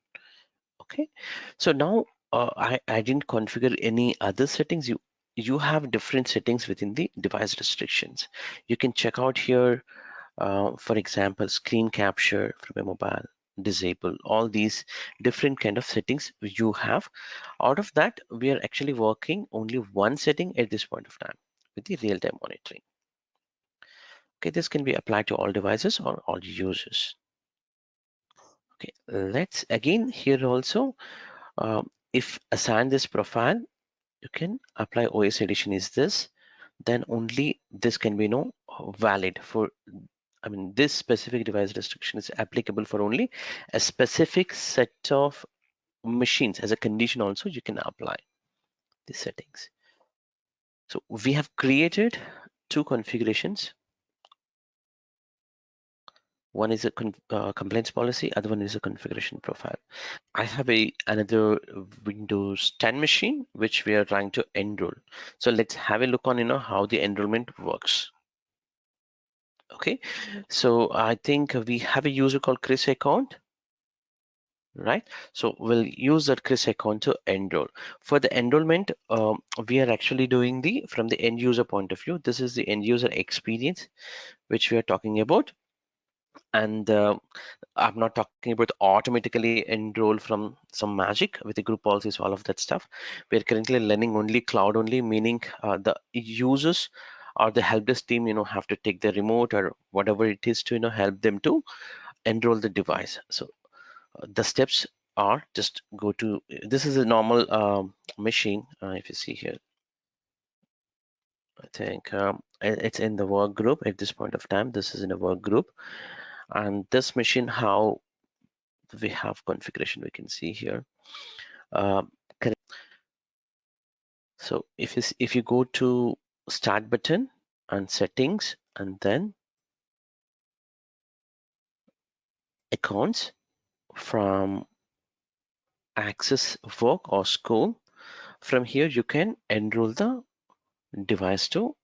Okay, so now I didn't configure any other settings. You have different settings within the device restrictions. You can check out here, for example, screen capture from a mobile, disable, all these different kind of settings you have. Out of that, we are actually working only one setting at this point of time with the real-time monitoring. Okay, this can be applied to all devices or all users. Okay, let's again here also, if assign this profile, you can apply OS edition is this, then only this can be valid for, I mean, this specific device restriction is applicable for only a specific set of machines. As a condition also, you can apply these settings. So we have created two configurations. One is a complaints policy, other one is a configuration profile. I have another Windows 10 machine which we are trying to enroll. So let's have a look on how the enrollment works. Okay, so I think we have a user called Chris account, right? So we'll use that Chris account to enroll. For the enrollment, we are actually doing from the end user point of view. This is the end user experience which we are talking about. And I'm not talking about automatically enroll from some magic with the group policies, all of that stuff. We're currently learning only cloud only, meaning the users or the help desk team, have to take the remote or whatever it is to, help them to enroll the device. So the steps are just go to, this is a normal machine. If you see here, I think it's in the work group at this point of time. This is in a work group, and this machine, how we have configuration, we can see here. So if you go to start button and settings and then accounts, from access work or school, from here you can enroll the device to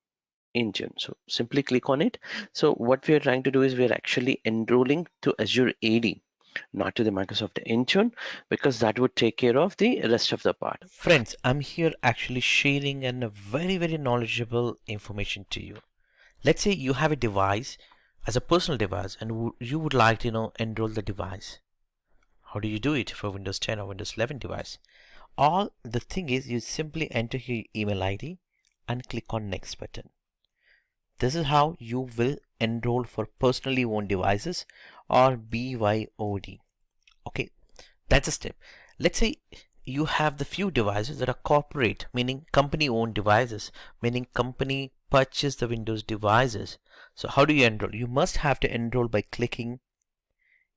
Intune. So simply click on it. So what we are trying to do is we are actually enrolling to Azure AD, not to the Microsoft Intune, because that would take care of the rest of the part. Friends, I'm here actually sharing a very knowledgeable information to you. Let's say you have a device as a personal device and you would like to enroll the device. How do you do it for Windows 10 or Windows 11 device? All the thing is you simply enter your email ID and click on next button. This is how you will enroll for personally owned devices or BYOD. Okay, that's a step. Let's say you have the few devices that are corporate, meaning company owned devices, meaning company purchased the Windows devices. So how do you enroll? You must have to enroll by clicking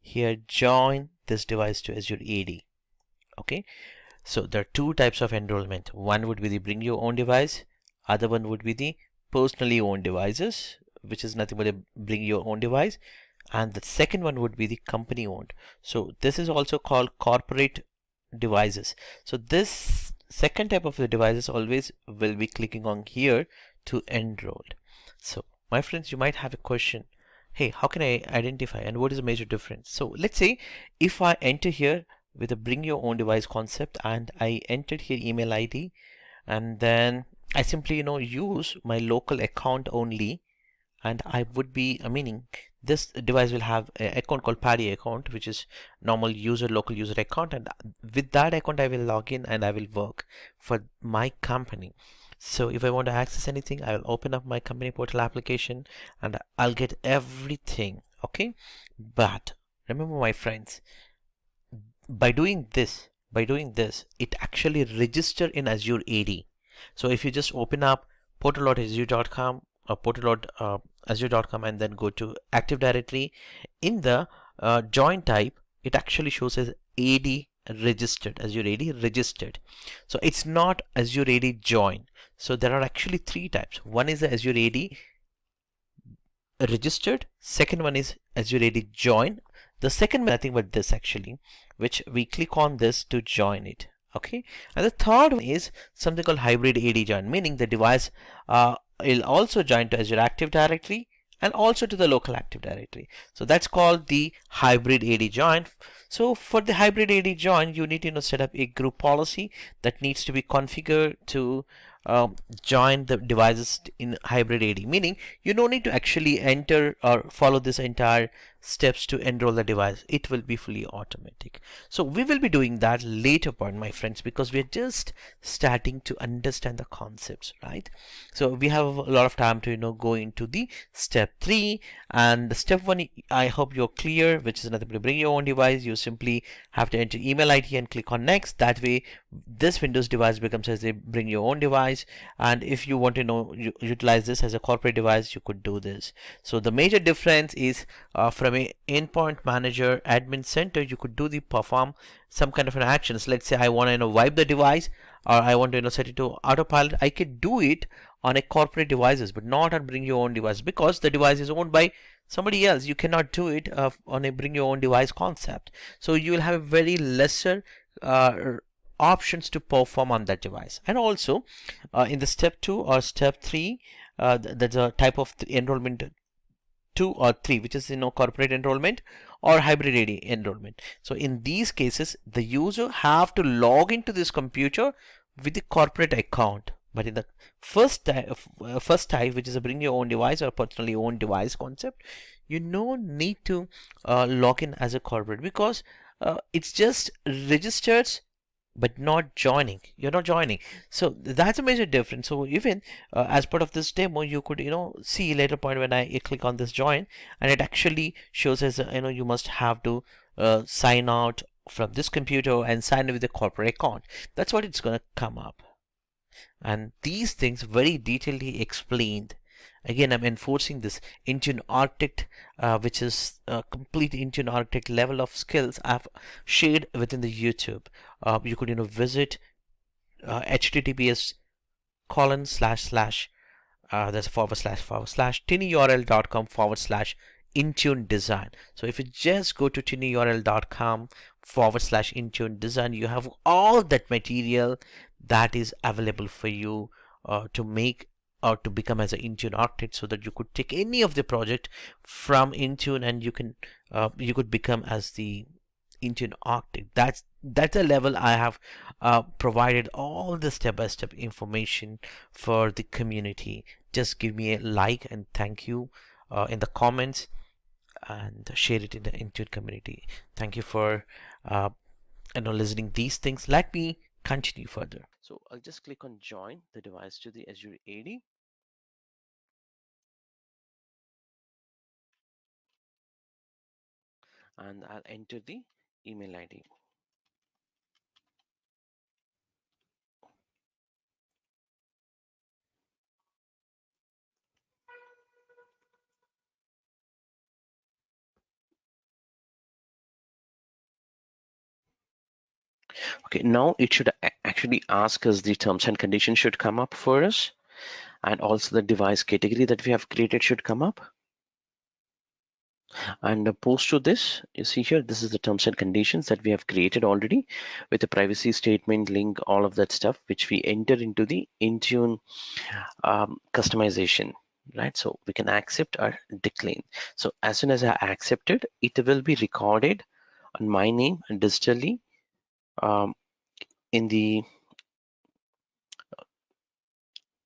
here, join this device to Azure AD. Okay, so there are two types of enrollment. One would be the bring your own device, other one would be the personally owned devices, which is nothing but a bring your own device, and the second one would be the company owned. So this is also called corporate devices. So this second type of the devices always will be clicking on here to enroll. So my friends, you might have a question, hey, how can I identify and what is the major difference? So let's say if I enter here with a bring your own device concept and I entered here email ID and then I simply use my local account only, and I would be meaning this device will have an account called Paddy account, which is normal user local user account, and with that account I will log in and I will work for my company. So if I want to access anything, I will open up my company portal application and I'll get everything. Okay, but remember my friends, by doing this it actually register in Azure AD. So if you just open up portal.azure.com or portal.azure.com and then go to Active Directory, in the join type it actually shows as AD registered, Azure AD registered. So it's not Azure AD join. So there are actually three types. One is the Azure AD registered, second one is Azure AD join, the second nothing but this actually, which we click on this to join it. Okay, and the third one is something called hybrid AD join, meaning the device will also join to Azure Active Directory and also to the local Active Directory. So that's called the hybrid AD join. So for the hybrid AD join, you need to set up a group policy that needs to be configured to join the devices in hybrid AD, meaning you don't need to actually enter or follow this entire steps to enroll the device. It will be fully automatic. So we will be doing that later part, my friends, because we're just starting to understand the concepts, right? So we have a lot of time to go into the step 3, and step 1, I hope you're clear, which is nothing but to bring your own device. You simply have to enter email ID and click on next. That way this Windows device becomes as a bring your own device, and if you want to utilize this as a corporate device, you could do this. So the major difference is from a endpoint manager admin center, you could do the perform some kind of an actions. Let's say I want to wipe the device, or I want to set it to autopilot. I could do it on a corporate devices, but not on bring your own device, because the device is owned by somebody else. You cannot do it on a bring your own device concept. So you will have a very lesser options to perform on that device. And also in the step 2 or step 3, that's a type of enrollment 2 or 3, which is corporate enrollment or hybrid AD enrollment. So in these cases, the user have to log into this computer with the corporate account. But in the first type, which is a bring your own device or personally owned device concept, you no need to log in as a corporate, because it's just registers but not joining. You're not joining. So that's a major difference. So even as part of this demo, you could see later point when I click on this join, and it actually shows as you must have to sign out from this computer and sign in with the corporate account. That's what it's going to come up, and these things very detailedly explained. Again, I'm enforcing this Intune Architect, which is a complete Intune Architect level of skills I've shared within the YouTube. You could visit https colon slash slash that's / tinyurl.com / Intune design. So if you just go to tinyurl.com / Intune design, you have all that material that is available for you to make or to become as an Intune architect, so that you could take any of the project from Intune, and you could become as the Intune architect. That's a level I have provided all the step-by-step information for the community. Just give me a like and thank you in the comments, and share it in the Intune community. Thank you for listening these things. Let me continue further. So I'll just click on join the device to the Azure AD. And I'll enter the email ID. Okay, now it should actually ask us the terms and conditions should come up for us, and also the device category that we have created should come up. And post to this, you see here, this is the terms and conditions that we have created already with the privacy statement, link, all of that stuff, which we enter into the Intune customization, right? So we can accept or decline. So as soon as I accept it, it will be recorded on my name digitally um, in the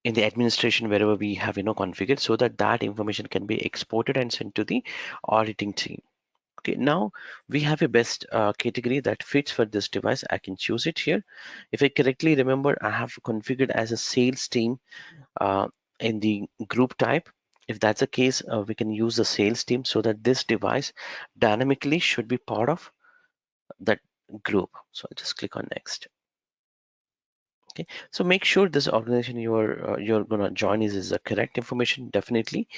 administration wherever we have configured, so that that information can be exported and sent to the auditing team. Okay, now we have a best category that fits for this device. I can choose it here. If I correctly remember, I have configured as a sales team in the group type. If that's the case, we can use the sales team, so that this device dynamically should be part of that group. So I'll just click on next. Okay, so make sure this organization you're gonna join is the correct information. Definitely,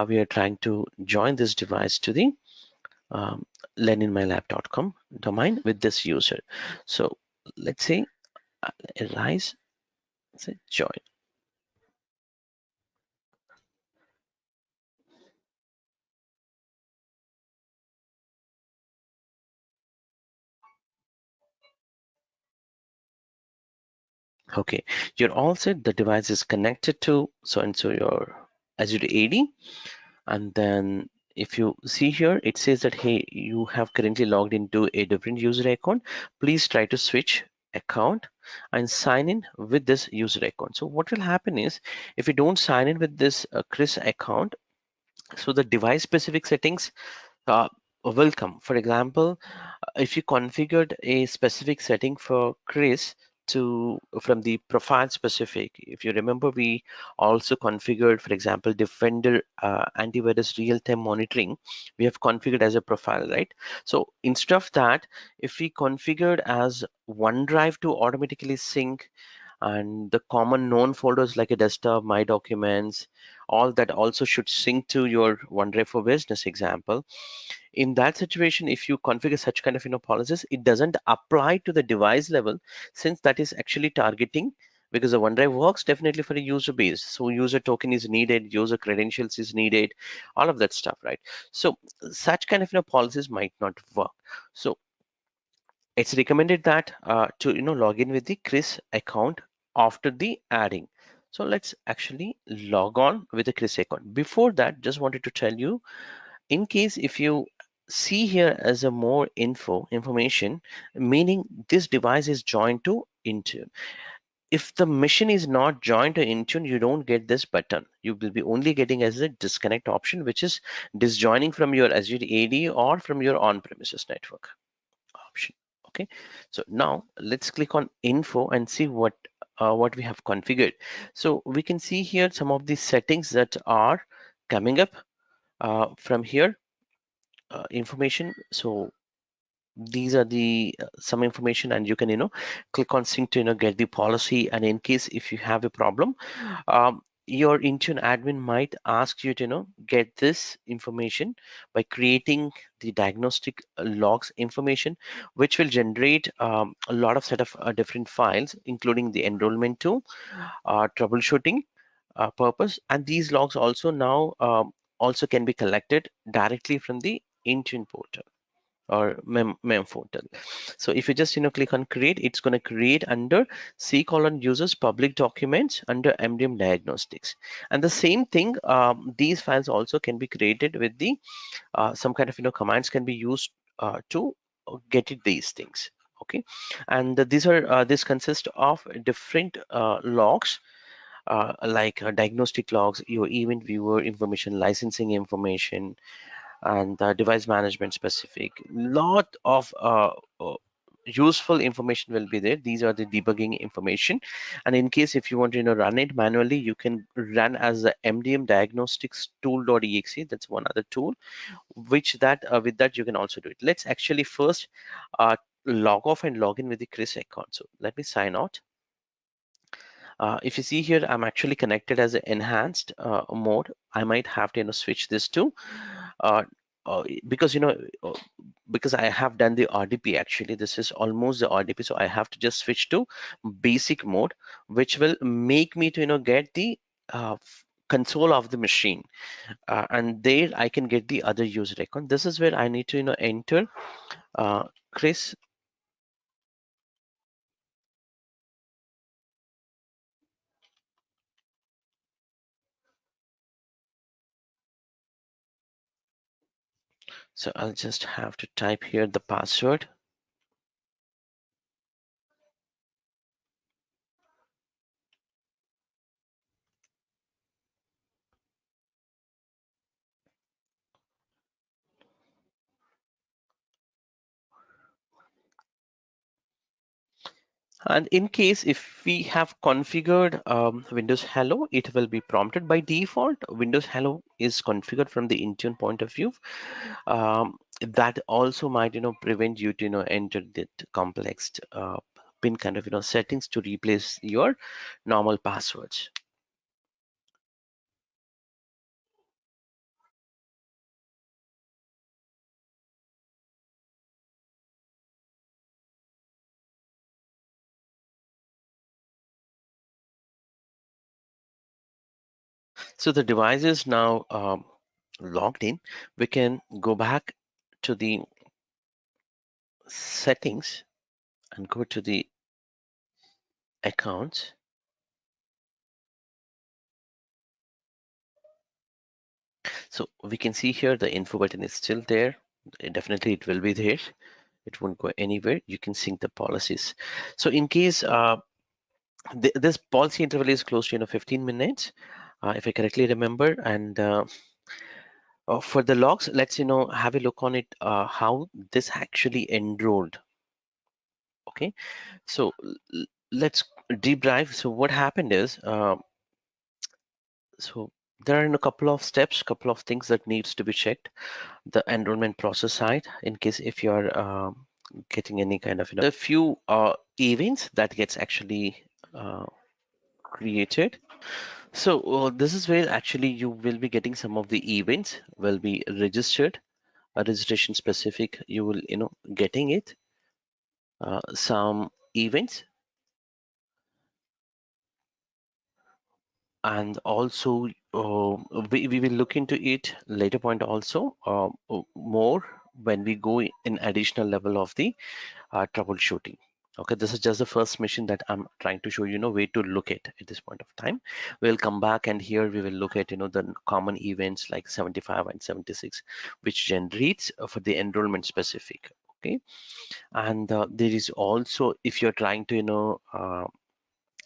we are trying to join this device to the learninmylab.com domain with this user. So let's say arise, say join. Okay, you're all set. The device is connected to so and so your Azure AD. And then if you see here, it says that, hey, you have currently logged into a different user account. Please try to switch account and sign in with this user account. So what will happen is, if you don't sign in with this Chris account, so the device specific settings will come. For example, if you configured a specific setting for Chris to from the profile specific, if you remember, we also configured, for example, Defender antivirus real-time monitoring. We have configured as a profile, right? So instead of that, if we configured as OneDrive to automatically sync, and the common known folders like a desktop, my documents, all that also should sync to your OneDrive for Business example. In that situation, if you configure such kind of policies, it doesn't apply to the device level, since that is actually targeting, because the OneDrive works definitely for a user base. So user token is needed, user credentials is needed, all of that stuff, right? So such kind of policies might not work. So it's recommended that to log in with the Chris account after the adding. So let's actually log on with the Chris account. Before that, just wanted to tell you, in case if you see here as a more information, meaning this device is joined to Intune. If the machine is not joined to Intune, you don't get this button. You will be only getting as a disconnect option, which is disjoining from your Azure AD or from your on-premises network option. Okay, so now let's click on info and see what we have configured. So we can see here some of the settings that are coming up from here, information. So these are the some information, and you can click on sync to get the policy. And in case if you have a problem, your Intune admin might ask you to get this information by creating the diagnostic logs information, which will generate a lot of set of different files, including the enrollment tool, troubleshooting purpose. And these logs also now also can be collected directly from the Intune portal or MEM portal. So if you just click on create, it's going to create under C colon users public documents under MDM diagnostics. And the same thing, these files also can be created with the some kind of commands can be used to get it these things. Okay, and these are this consists of different logs, like diagnostic logs, your event viewer information, licensing information, and device management specific. Lot of useful information will be there. These are the debugging information. And in case if you want to run it manually, you can run as the MDM diagnostics tool.exe. That's one other tool, which that with that you can also do it. Let's actually first log off and log in with the Chris account. So let me sign out. If you see here, I'm actually connected as an enhanced mode. I might have to switch this to uh, because uh, because I have done the RDP. Actually, this is almost the RDP, so I have to just switch to basic mode, which will make me to get the console of the machine, and there I can get the other user account. This is where I need to enter Chris. So I'll just have to type here the password. And in case if we have configured Windows Hello, it will be prompted by default. Windows Hello is configured from the Intune point of view. That also might prevent you to enter that complex pin kind of settings to replace your normal passwords. So the device is now logged in. We can go back to the settings and go to the accounts. So we can see here the info button is still there. Definitely it will be there. It won't go anywhere. You can sync the policies. So in case this policy interval is close to 15 minutes, if I correctly remember. And for the logs, let's have a look on it, how this actually enrolled. Okay, so let's deep dive. So what happened is, so there are a couple of steps, couple of things that needs to be checked. The enrollment process side, in case if you're getting any kind of a few events that gets actually created. So this is where actually you will be getting some of the events will be registered, a registration specific. You will getting it, some events, and also we will look into it later point also, more when we go in additional level of the troubleshooting. Okay, this is just the first mission that I'm trying to show way to look at this point of time. We'll come back and here we will look at the common events like 75 and 76, which generates for the enrollment specific. Okay, and there is also, if you're trying to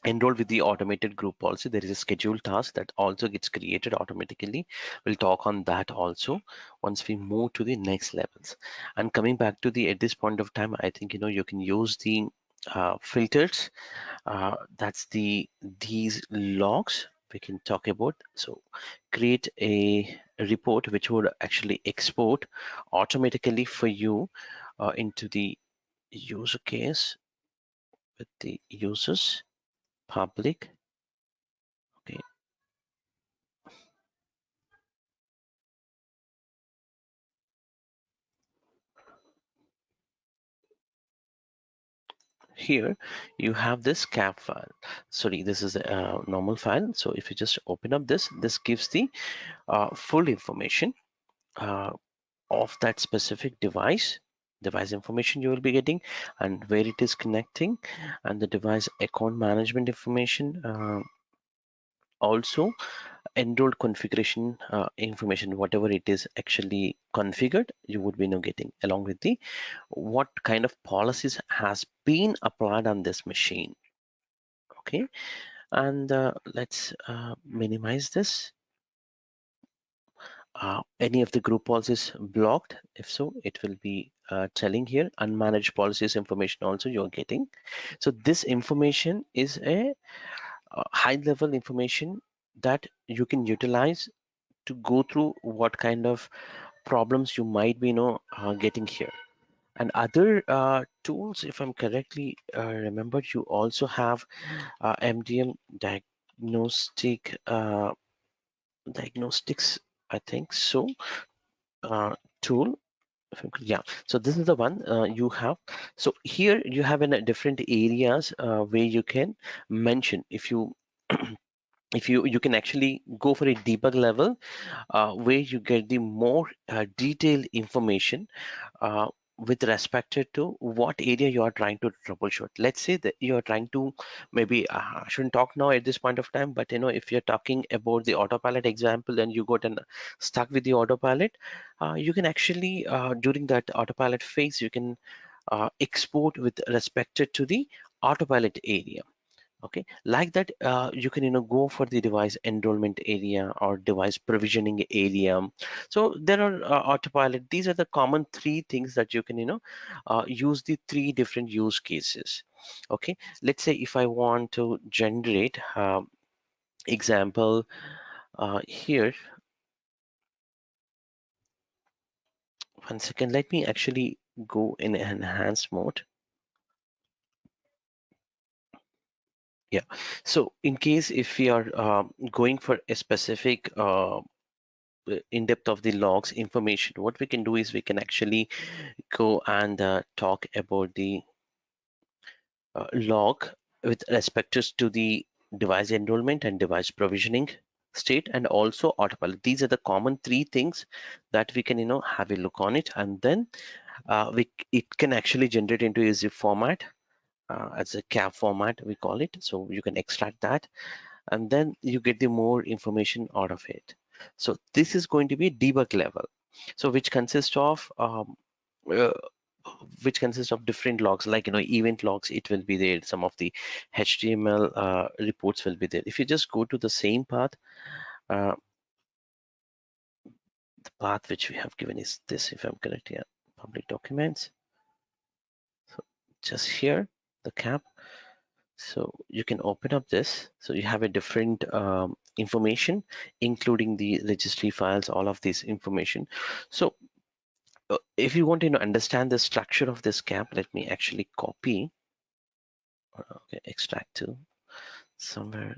enroll with the automated group policy, there is a scheduled task that also gets created automatically. We'll talk on that also once we move to the next levels. And coming back to the at this point of time, I think you can use the filters, that's these logs we can talk about. So create a report which would actually export automatically for you into the user case with the users public. Okay, here you have this cap file. Sorry, this is a normal file. So if you just open up this gives the full information of that specific device information you will be getting, and where it is connecting, and the device account management information, also enrolled configuration information, whatever it is actually configured, you would be getting, along with the what kind of policies has been applied on this machine. Okay, and let's minimize this. Any of the group policies blocked? If so, it will be telling here unmanaged policies information also you're getting. So this information is a high level information that you can utilize to go through what kind of problems you might be getting here. And other tools, if I'm correctly remembered, you also have MDM diagnostic diagnostics, I think so, tool. Yeah, so this is the one you have. So here you have in different areas where you can mention, if you if you can actually go for a debug level, where you get the more detailed information uh, with respect to what area you are trying to troubleshoot. Let's say that you are trying to, maybe I shouldn't talk now at this point of time, but if you're talking about the autopilot example and you got stuck with the autopilot, you can actually during that autopilot phase you can export with respect to the autopilot area. Okay, like that, you can go for the device enrollment area or device provisioning area. So there are autopilot, these are the common three things that you can use the three different use cases. Okay, let's say if I want to generate example here, one second, let me actually go in enhanced mode. Yeah, so in case if we are going for a specific in depth of the logs information, what we can do is we can actually go and talk about the log with respect to the device enrollment and device provisioning state, and also autopilot. These are the common three things that we can have a look on it, and then it can actually generate into a zip format, as a cap format we call it. So you can extract that and then you get the more information out of it. So this is going to be debug level. So uh, which consists of different logs, like event logs. It will be there. Some of the HTML reports will be there. If you just go to the same path, uh, the path which we have given is this, if I'm correct. Yeah, public documents. So just here, the cap. So you can open up this. So you have a different information, including the registry files, all of this information. So if you want to understand the structure of this cap, let me actually copy, okay, extract to somewhere.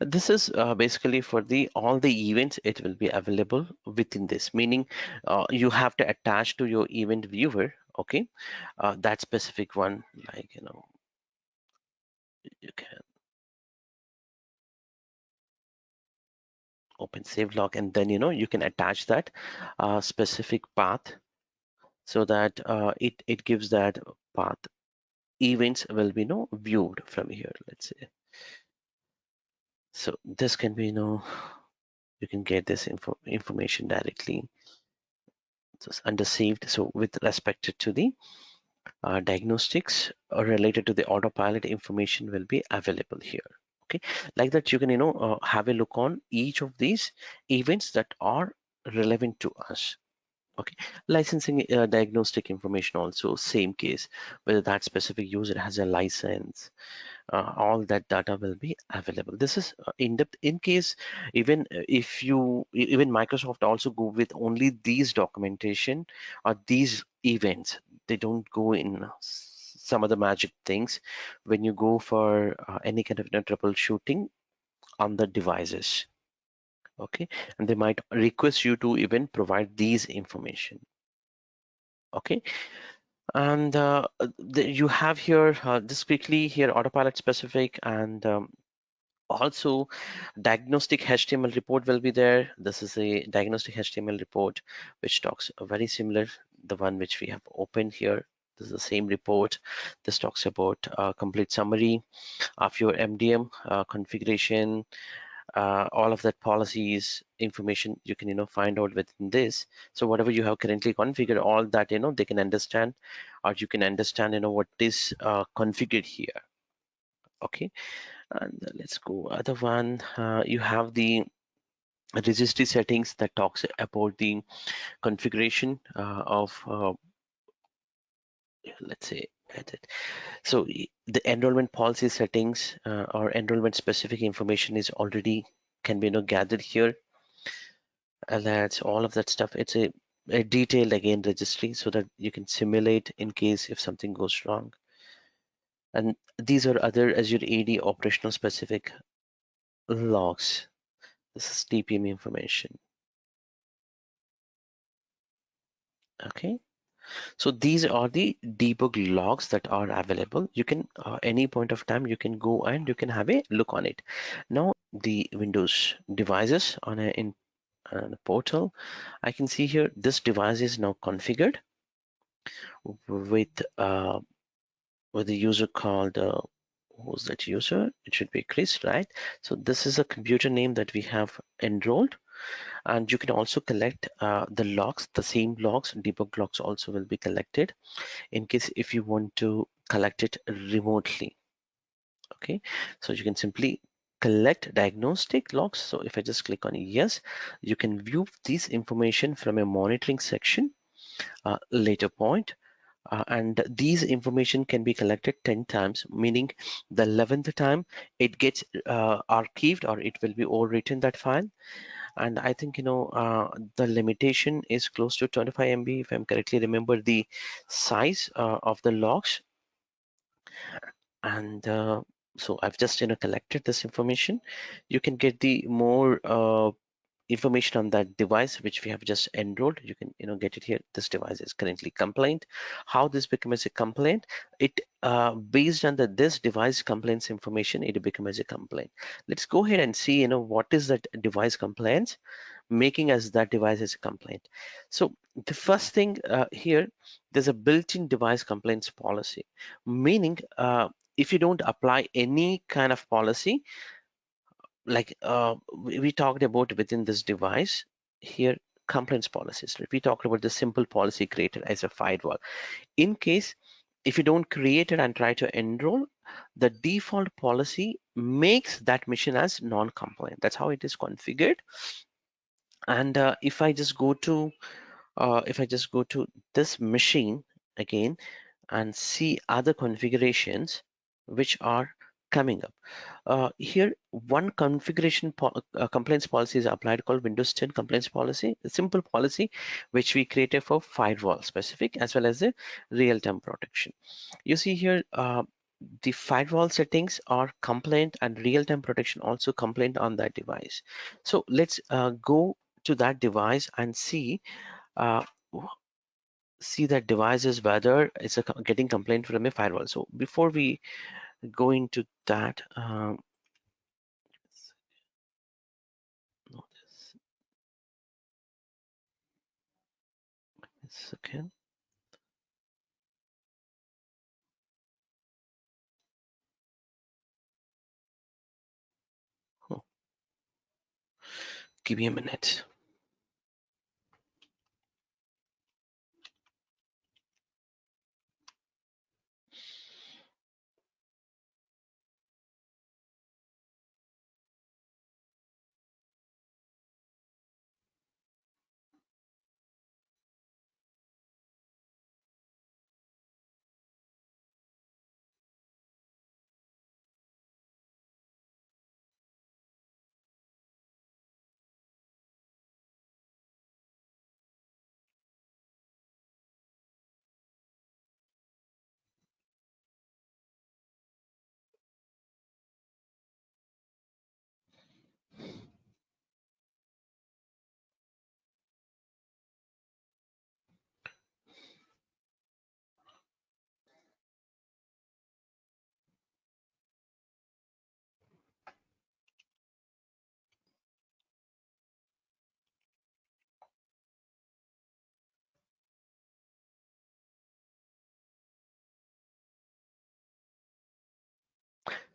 This is basically for the all the events. It will be available within this, meaning you have to attach to your event viewer, okay, that specific one, like you can open save log, and then you can attach that specific path, so that it gives that path. Events will be viewed from here, let's say. So this can be you can get this information directly just under saved. So with respect to the diagnostics related to the autopilot, information will be available here. Okay, like that you can have a look on each of these events that are relevant to us. Okay, licensing diagnostic information also same case, whether that specific user has a license, all that data will be available. This is in depth. In case even if you even Microsoft also go with only these documentation or these events, they don't go in some other magic things when you go for any kind of troubleshooting on the devices. Okay, and they might request you to even provide these information. Okay, and you have here just quickly here autopilot specific, and also diagnostic HTML report will be there. This is a diagnostic HTML report which talks very similar, the one which we have opened here. This is the same report. This talks about complete summary of your MDM configuration, all of that policies information you can find out within this. So whatever you have currently configured, all that they can understand, or you can understand what is configured here. Okay, and let's go other one. You have the registry settings that talks about the configuration of let's say edit. So the enrollment policy settings or enrollment specific information is already can be gathered here. And that's all of that stuff. It's a detailed again registry, so that you can simulate in case if something goes wrong. And these are other Azure AD operational specific logs. This is TPM information. Okay, so these are the debug logs that are available. You can any point of time you can go and you can have a look on it. Now the Windows devices on a portal, I can see here this device is now configured with the user called who's that user? It should be Chris, right? So this is a computer name that we have enrolled, and you can also collect the logs, the same logs, debug logs also will be collected in case if you want to collect it remotely. Okay, so you can simply collect diagnostic logs. So if I just click on yes, you can view this information from a monitoring section later point. And these information can be collected 10 times, meaning the 11th time it gets archived, or it will be overwritten that file. And I think the limitation is close to 25 MB if I'm correctly remember the size of the logs. And so I've just collected this information. You can get the more information on that device which we have just enrolled. You can get it here. This device is currently complaint. How this becomes a complaint? It based on this device complaints information, it becomes a complaint. Let's go ahead and see what is that device complaints. making as that device is compliant. So the first thing here, there's a built-in device compliance policy, meaning if you don't apply any kind of policy, like we talked about within this device here, compliance policies, right? We talked about the simple policy created as a firewall. In case if you don't create it and try to enroll, the default policy makes that machine as non-compliant. That's how it is configured. And if I just go to this machine again and see other configurations which are coming up. Here, one compliance policy is applied called Windows 10 compliance policy, a simple policy which we created for firewall specific as well as the real-time protection. You see here, the firewall settings are compliant and real-time protection also compliant on that device. So let's go to that device and uh, see that device is whether it's getting complaint from a firewall. So before we go into that, no, this again. Oh, give me a minute.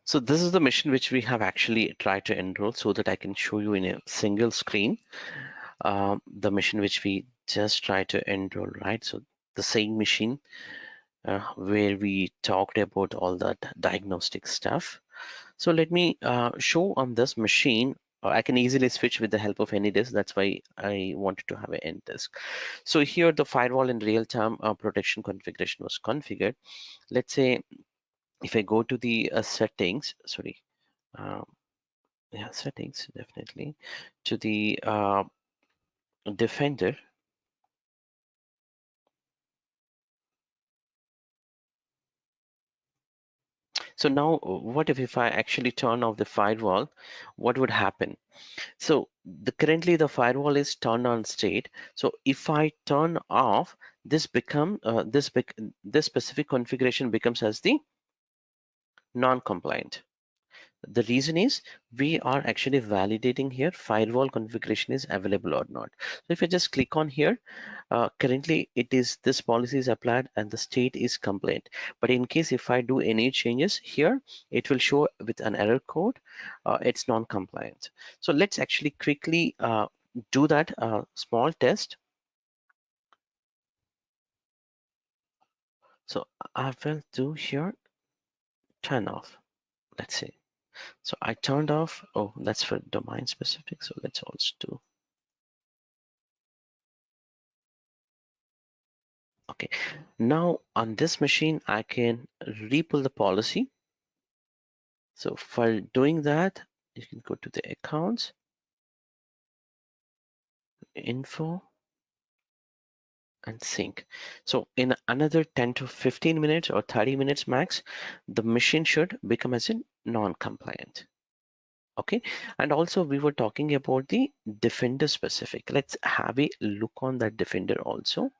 So this is the machine which we have actually tried to enroll so that I can show you in a single screen the machine which we just tried to enroll, right? So the same machine where we talked about all that diagnostic stuff. So let me show on this machine. I can easily switch with the help of any disk. That's why I wanted to have an end disk. So here the firewall in real-time protection configuration was configured. Let's say if I go to the settings, sorry, um, yeah, settings definitely, to the Defender. So now what if I actually turn off the firewall, what would happen? So currently the firewall is turned on state. So if I turn off, this specific configuration becomes as the non-compliant. The reason is we are actually validating here firewall configuration is available or not. So if I just click on here, currently it is this policy is applied and the state is compliant. But in case if I do any changes here, it will show with an error code. It's non-compliant. So let's actually quickly do that small test. So I will do here turn off. Let's see. So I turned off. Oh, that's for domain specific. So let's also do. Okay, now on this machine, I can re-pull the policy. So for doing that, you can go to the accounts, info, and sync. So in another 10 to 15 minutes or 30 minutes max, the machine should become as a non-compliant. Okay, and also we were talking about the Defender specific. Let's have a look on that Defender also.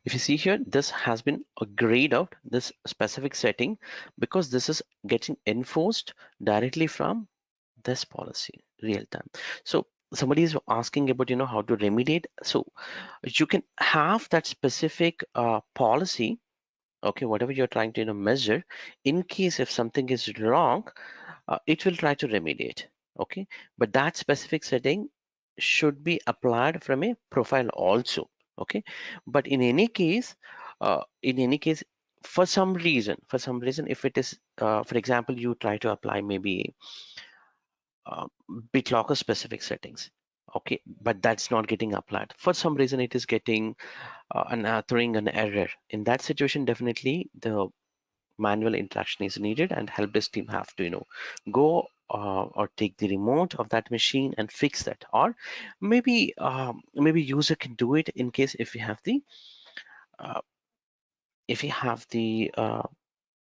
If you see here, this has been grayed out, this specific setting, because this is getting enforced directly from this policy real time. So somebody is asking about, how to remediate. So you can have that specific policy, okay, whatever you're trying to measure. In case if something is wrong, it will try to remediate, okay, but that specific setting should be applied from a profile also, okay. But in any case, for some reason, if it is for example, you try to apply maybe uh, BitLocker specific settings, okay, but that's not getting applied for some reason, it is getting throwing an error. In that situation, definitely the manual interaction is needed, and help desk team have to go or take the remote of that machine and fix that. Or maybe user can do it in case uh, if you have the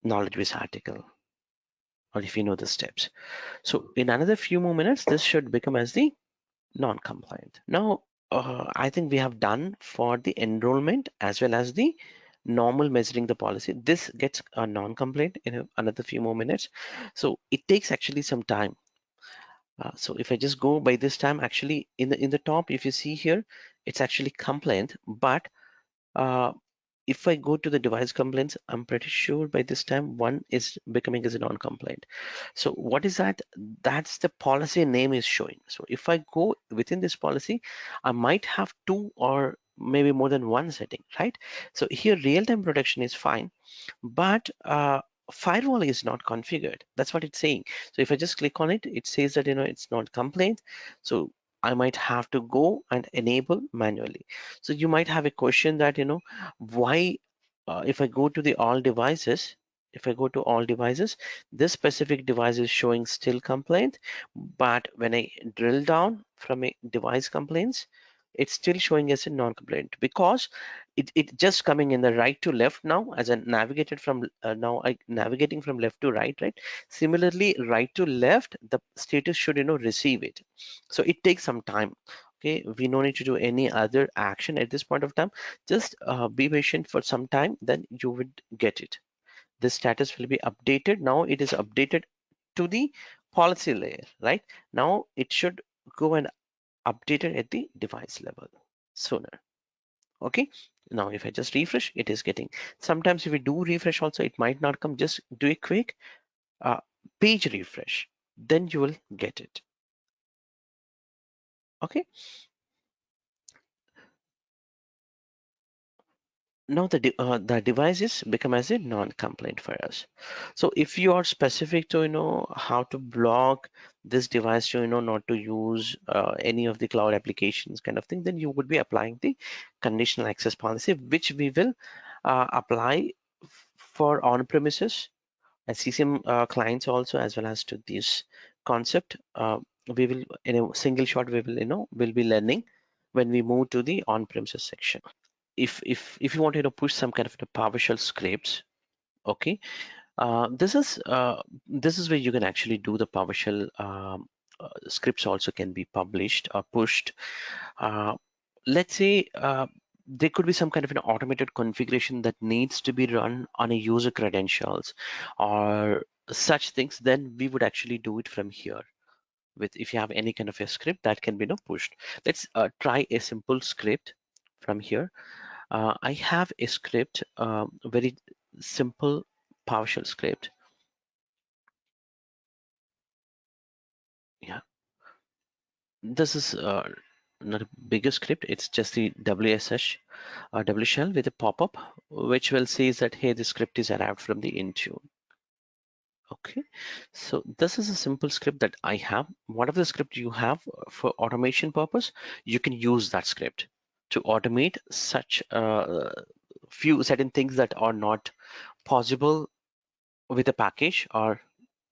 knowledge base article, or if you know the steps. So in another few more minutes, this should become as the non-compliant. Now I think we have done for the enrollment as well as the normal measuring the policy. This gets a non-compliant in another few more minutes. So it takes actually some time. So if I just go by this time, actually in the top, if you see here, it's actually compliant. But uh, if I go to the device complaints, I'm pretty sure by this time one is becoming as a non-compliant. So what is that? That's the policy name is showing. So if I go within this policy, I might have two or maybe more than one setting, right? So here real-time protection is fine, but firewall is not configured. That's what it's saying. So if I just click on it, it says that it's not complaint. So I might have to go and enable manually. So you might have a question that why if I go to the all devices, if I go to all devices, this specific device is showing still complaint, but when I drill down from a device complaints, it's still showing as a non-complaint, because it just coming in the right to left now as I navigated from now I navigating from left to right, right? Similarly, right to left, the status should receive it. So it takes some time. Okay, we no need to do any other action at this point of time. Just be patient for some time, then you would get it. This status will be updated. Now it is updated to the policy layer, right? Now it should go and update it at the device level sooner. Okay, now if I just refresh, it is getting. Sometimes if we do refresh also, it might not come. Just do a quick uh, page refresh, then you will get it. Okay, now the devices become as a non-compliant for us. So if you are specific to how to block this device to not to use any of the cloud applications kind of thing, then you would be applying the conditional access policy, which we will apply for on-premises and CCM clients also, as well as to this concept. We will in a single shot, we will will be learning when we move to the on-premises section. If you want to push some kind of PowerShell scripts, okay, this is where you can actually do the PowerShell scripts also can be published or pushed. Uh, let's say there could be some kind of an automated configuration that needs to be run on a user credentials or such things, then we would actually do it from here. With if you have any kind of a script that can be pushed, let's try a simple script from here. I have a script, very simple PowerShell script. Yeah, this is not a bigger script. It's just the WSH W shell with a pop-up, which will say that hey, the script is arrived from the Intune. Okay, so this is a simple script that I have. Whatever the script you have for automation purpose, you can use that script to automate such few certain things that are not possible with a package, or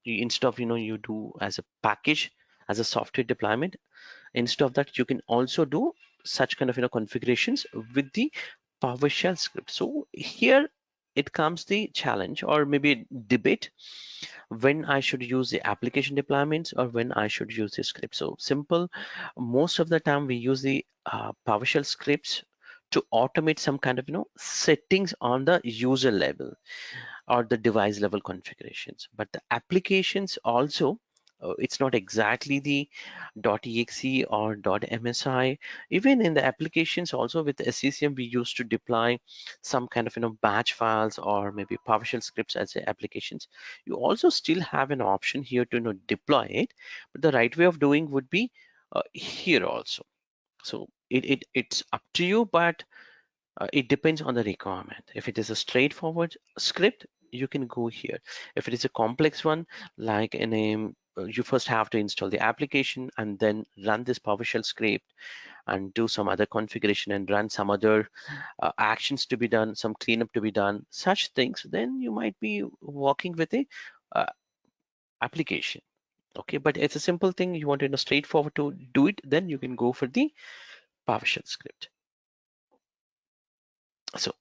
instead of you do as a package as a software deployment. Instead of that, you can also do such kind of configurations with the PowerShell script. So here it comes the challenge, or maybe debate, when I should use the application deployments or when I should use the script. So simple, most of the time we use the PowerShell scripts to automate some kind of settings on the user level or the device level configurations. But the applications also, it's not exactly the .exe or .msi. Even in the applications also with SCCM, we used to deploy some kind of batch files or maybe PowerShell scripts as the applications. You also still have an option here to deploy it, but the right way of doing would be here also. So it's up to you, but it depends on the requirement. If it is a straightforward script, you can go here. If it is a complex one, like in a you first have to install the application and then run this PowerShell script and do some other configuration and run some other actions to be done, some cleanup to be done, such things, then you might be working with a uh, application. Okay, but it's a simple thing. You want to straightforward to do it, then you can go for the PowerShell script. So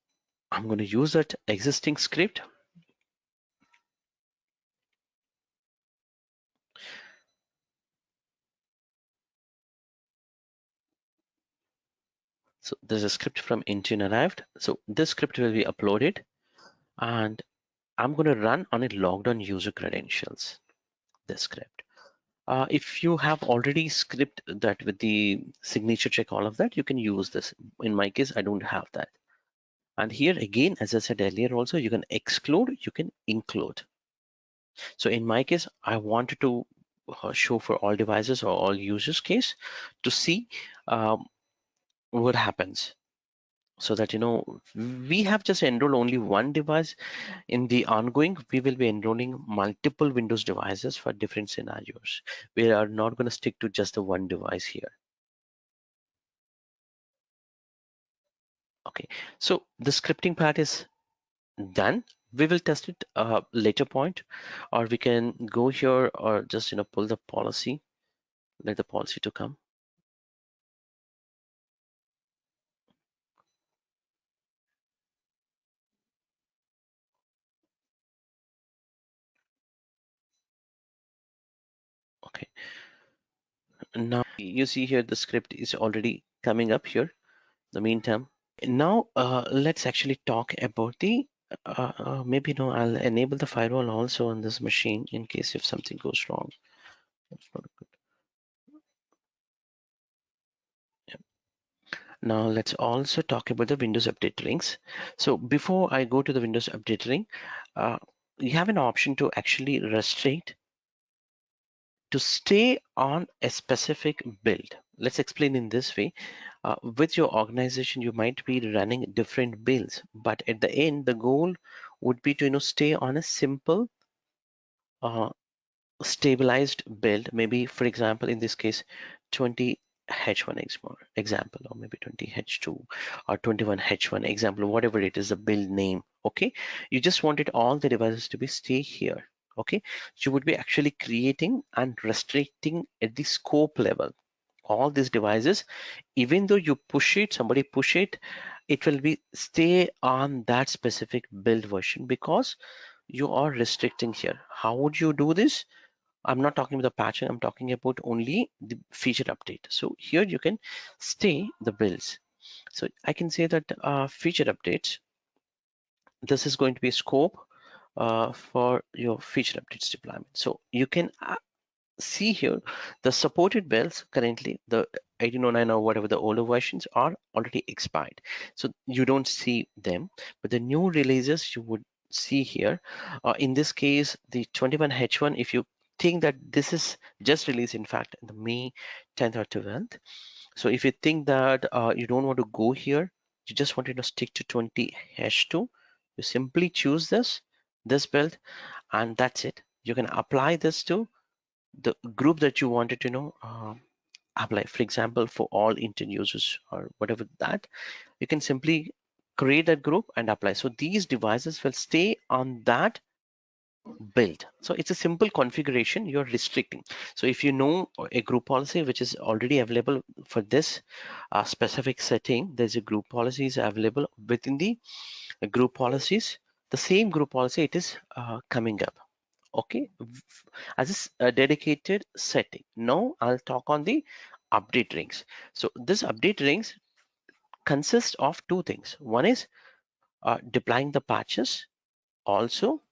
I'm going to use that existing script. So there's a script from Intune arrived. So this script will be uploaded and I'm going to run on a logged on user credentials, this script. If you have already script that with the signature check, all of that, you can use this. In my case, I don't have that. And here again, as I said earlier, also you can exclude, you can include. So in my case, I wanted to show for all devices or all users case to see what happens. So that we have just enrolled only one device. In the ongoing, we will be enrolling multiple Windows devices for different scenarios. We are not going to stick to just the one device here. Okay, so the scripting part is done. We will test it later point, or we can go here or just pull the policy, let the policy to come. Okay, now you see here the script is already coming up here. The meantime, now let's actually talk about the maybe I'll enable the firewall also on this machine in case if something goes wrong. That's not good. Yeah. Now let's also talk about the Windows update links. So before I go to the Windows update link, you have an option to actually restrict to stay on a specific build. Let's explain in this way. With your organization, you might be running different builds, but at the end, the goal would be to stay on a simple, uh, stabilized build. Maybe, for example, in this case, 20H1 example, or maybe 20H2 or 21H1 example, whatever it is, the build name. Okay, you just wanted all the devices to be stay here. Okay, you would be actually creating and restricting at the scope level all these devices. Even though you push it, somebody push it, it will be stay on that specific build version because you are restricting here. How would you do this? I'm not talking about the patching, I'm talking about only the feature update. So here you can stay the builds. So I can say that feature updates, this is going to be scope for your feature updates deployment. So you can see here the supported builds currently, the 1809 or whatever the older versions are already expired. So you don't see them, but the new releases you would see here. In this case, the 21H1, if you think that this is just released, in fact, in the May 10th or 12th. So if you think that you don't want to go here, you just want to stick to 20H2, you simply choose this build, and that's it. You can apply this to the group that you wanted to apply. For example, for all Intune users or whatever that, you can simply create that group and apply. So these devices will stay on that build. So it's a simple configuration you're restricting. So if you know a group policy which is already available for this specific setting, there's a group policies available within the group policies. The same group policy, it is coming up. Okay, as a dedicated setting. Now I'll talk on the update rings. So this update rings consists of two things. One is deploying the patches, also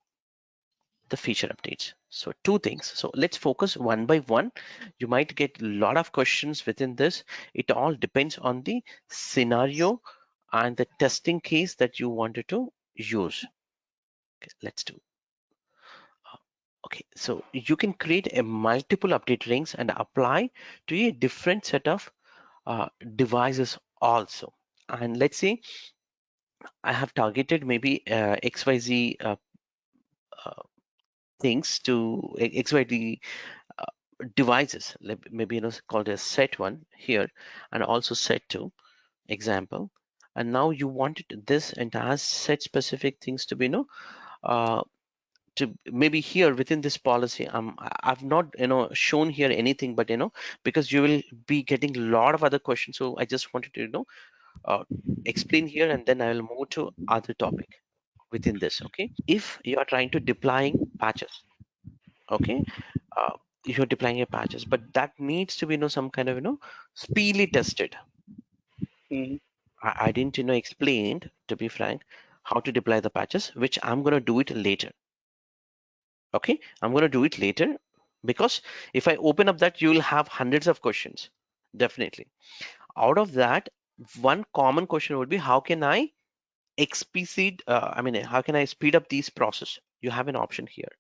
the feature updates. So two things. So let's focus one by one. You might get a lot of questions within this. It all depends on the scenario and the testing case that you wanted to use. Okay, let's do. Okay, so you can create a multiple update rings and apply to a different set of devices also. And let's say I have targeted maybe XYZ uh, things to XYZ devices, maybe called as set one here, and also set two example. And now you wanted this entire set specific things to be uh, to maybe here within this policy. I've not shown here anything, but because you will be getting a lot of other questions, so I just wanted to uh, explain here, and then I will move to other topic within this. Okay, if you are trying to deploying patches, okay, uh, you're deploying your patches, but that needs to be some kind of speedily tested. Mhm. I didn't explained, to be frank, how to deploy the patches, which I'm going to do it later. Okay, I'm going to do it later, because if I open up that, you will have hundreds of questions. Definitely. Out of that, one common question would be, how can I expedite, how can I speed up these process? You have an option here.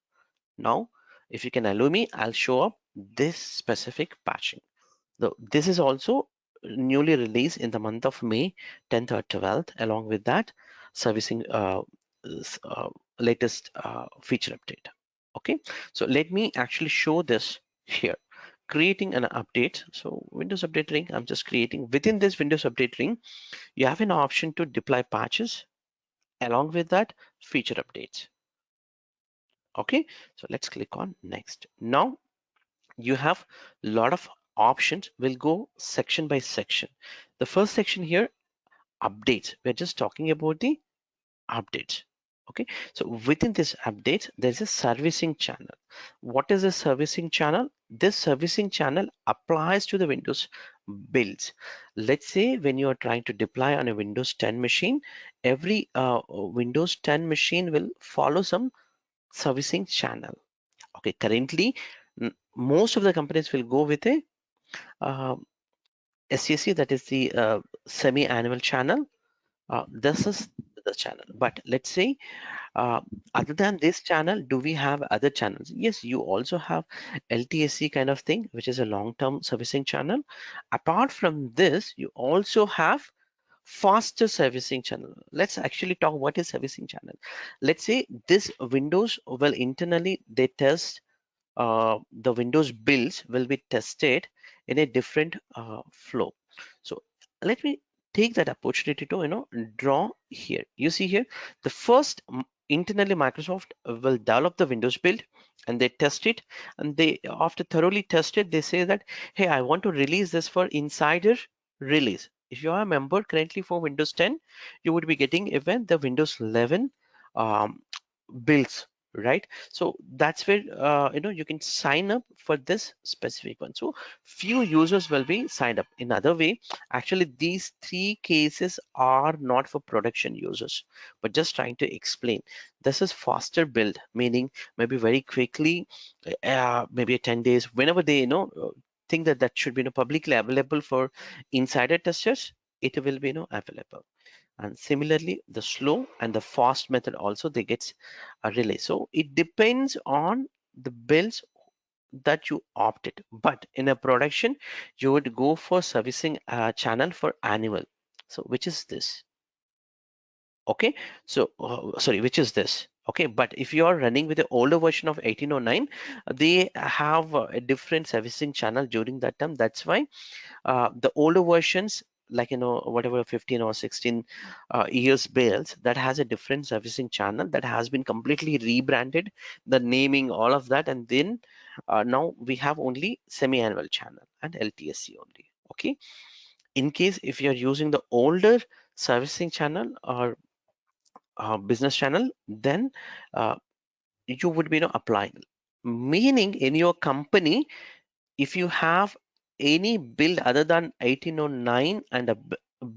Now, if you can allow me, I'll show up this specific patching. So this is also newly released in the month of May 10th or 12th. Along with that, servicing s- uh, latest feature update. Okay, so let me actually show this here. Creating an update. So Windows Update Ring, I'm just creating. Within this Windows Update Ring, you have an option to deploy patches. Along with that, feature updates. Okay, so let's click on next. Now you have a lot of options. We'll go section by section. The first section here, updates. We're just talking about the updates. Okay, so within this updates, there's a servicing channel. What is a servicing channel? This servicing channel applies to the Windows builds. Let's say when you are trying to deploy on a Windows 10 machine, every Windows 10 machine will follow some servicing channel. Okay, currently most of the companies will go with a uh, SCC, that is the semi-annual channel. This is the channel. But let's say, uh, other than this channel, do we have other channels? Yes, you also have LTSC kind of thing, which is a long-term servicing channel. Apart from this, you also have faster servicing channel. Let's actually talk what is servicing channel. Let's say this Windows will internally they test the Windows builds will be tested in a different flow. So let me take that opportunity to draw here. You see here, the first internally Microsoft will develop the Windows build, and they test it, and they after thoroughly tested they say that, hey, I want to release this for insider release. If you are a member currently for Windows 10, you would be getting even the Windows 11 um, builds, right? So that's where you can sign up for this specific one. So few users will be signed up. In other way, actually these three cases are not for production users, but just trying to explain. This is faster build, meaning maybe very quickly, maybe 10 days, whenever they think that that should be publicly available for insider testers, it will be available. And similarly, the slow and the fast method also they get a relay. So it depends on the builds that you opted. But in a production, you would go for servicing channel for annual. So which is this? Okay, so sorry, which is this? Okay, but if you are running with the older version of 1809, they have a different servicing channel during that time. That's why the older versions, like whatever 15 or 16 years builds, that has a different servicing channel that has been completely rebranded, the naming, all of that, and then now we have only semi-annual channel and LTSC only. Okay, in case if you're using the older servicing channel or business channel, then uh, you would be applying, meaning in your company, if you have any build other than 1809 and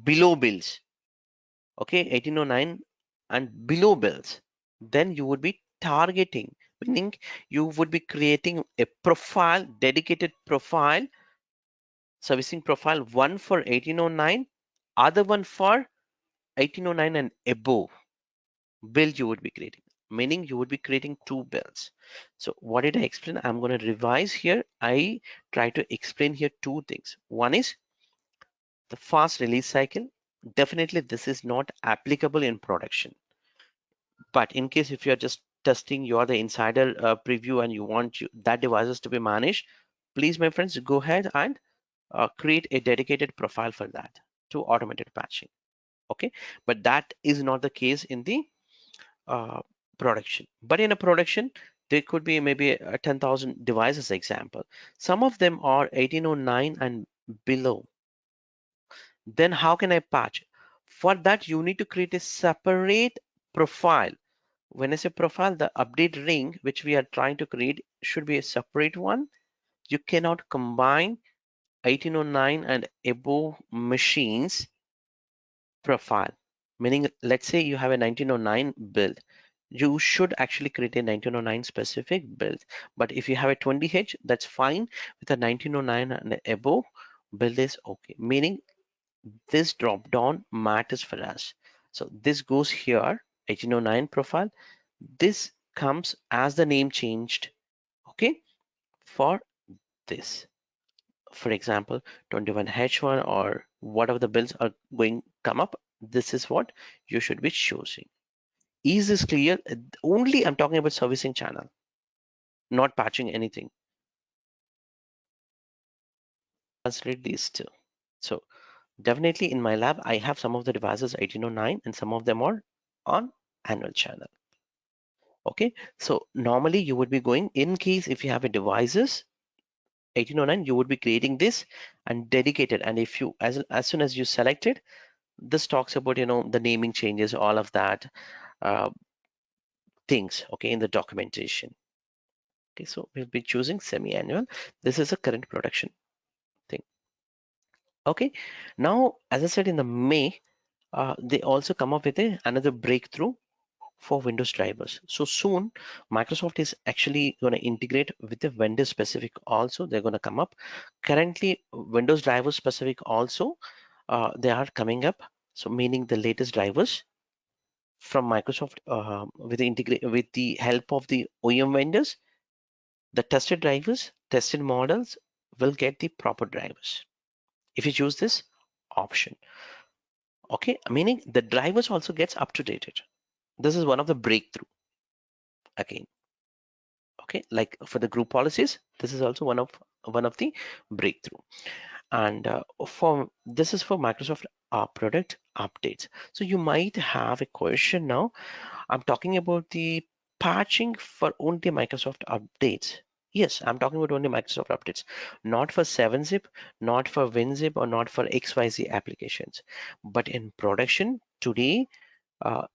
below builds, okay, 1809 and below builds, then you would be targeting, meaning you would be creating a profile, dedicated profile, servicing profile, one for 1809, other one for 1809 and above build you would be creating, meaning you would be creating two builds. So what did I explain? I'm going to revise here. I try to explain here two things. One is the fast release cycle. Definitely this is not applicable in production, but in case if you're just testing, you are the insider preview and you want that devices to be managed, please my friends go ahead and create a dedicated profile for that to automated patching. Okay, but that is not the case in the uh, production. But in a production, there could be maybe 10,000 devices example. Some of them are 1809 and below. Then how can I patch? For that, you need to create a separate profile. When I say profile, the update ring, which we are trying to create, should be a separate one. You cannot combine 1809 and above machines profile. Meaning, let's say you have a 1909 build. You should actually create a 1909 specific build. But if you have a 20H, that's fine. With a 1909 and above, build is okay. Meaning this drop down matters for us. So this goes here, 1809 profile. This comes as the name changed, okay, for this. For example, 21H1 or whatever the builds are going come up, this is what you should be choosing. Is this clear? Only I'm talking about servicing channel, not patching anything. Translate these two. So definitely in my lab, I have some of the devices 1809 and some of them are on annual channel. Okay, so normally you would be going in case if you have a devices 1809, you would be creating this and dedicated. And if you as soon as you select it, this talks about the naming changes, all of that uh, things. Okay, in the documentation. Okay, so we'll be choosing semi-annual. This is a current production thing. Okay, now as I said in the May, they also come up with another breakthrough for Windows drivers. So soon, Microsoft is actually going to integrate with the vendor specific also. They're going to come up. Currently, Windows driver specific also, they are coming up. So meaning the latest drivers from Microsoft with the help of the OEM vendors, the tested drivers, tested models will get the proper drivers if you choose this option. Okay, meaning the drivers also gets up to date. This is one of the breakthrough again. Okay, like for the group policies, this is also one of the breakthrough. And for this is for Microsoft product updates. So you might have a question now. I'm talking about the patching for only Microsoft updates. Yes, I'm talking about only Microsoft updates, not for 7-zip, not for WinZip, or not for XYZ applications. But in production today, uh,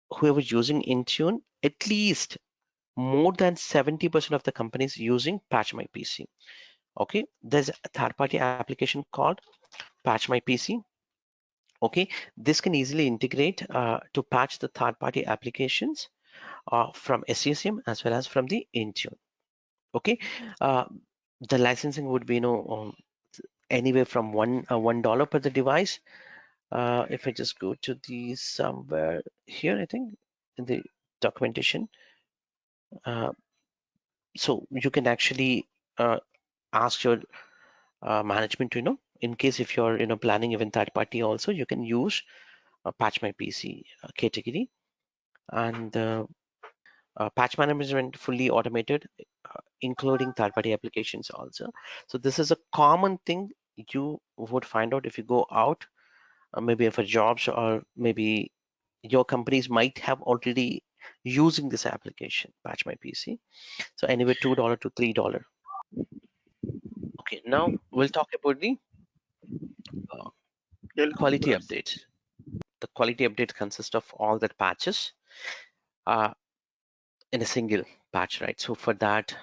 whoever's using Intune, at least more than 70% of the companies using Patch My PC. Okay, there's a third-party application called Patch My PC. Okay, this can easily integrate to patch the third-party applications from SCCM as well as from the Intune. Okay, uh, the licensing would be anywhere from $1 per the device. If I just go to the somewhere here, I think in the documentation, uh, so you can actually ask your management to in case if you're planning even third party also, you can use Patch My PC category. And patch management fully automated, including third-party applications also. So this is a common thing you would find out if you go out, maybe for jobs, or maybe your companies might have already using this application, Patch My PC. So anyway, $2 to $3. Okay, now we'll talk about the uh, quality updates. The quality update consists of all the patches uh, in a single patch, right? So for that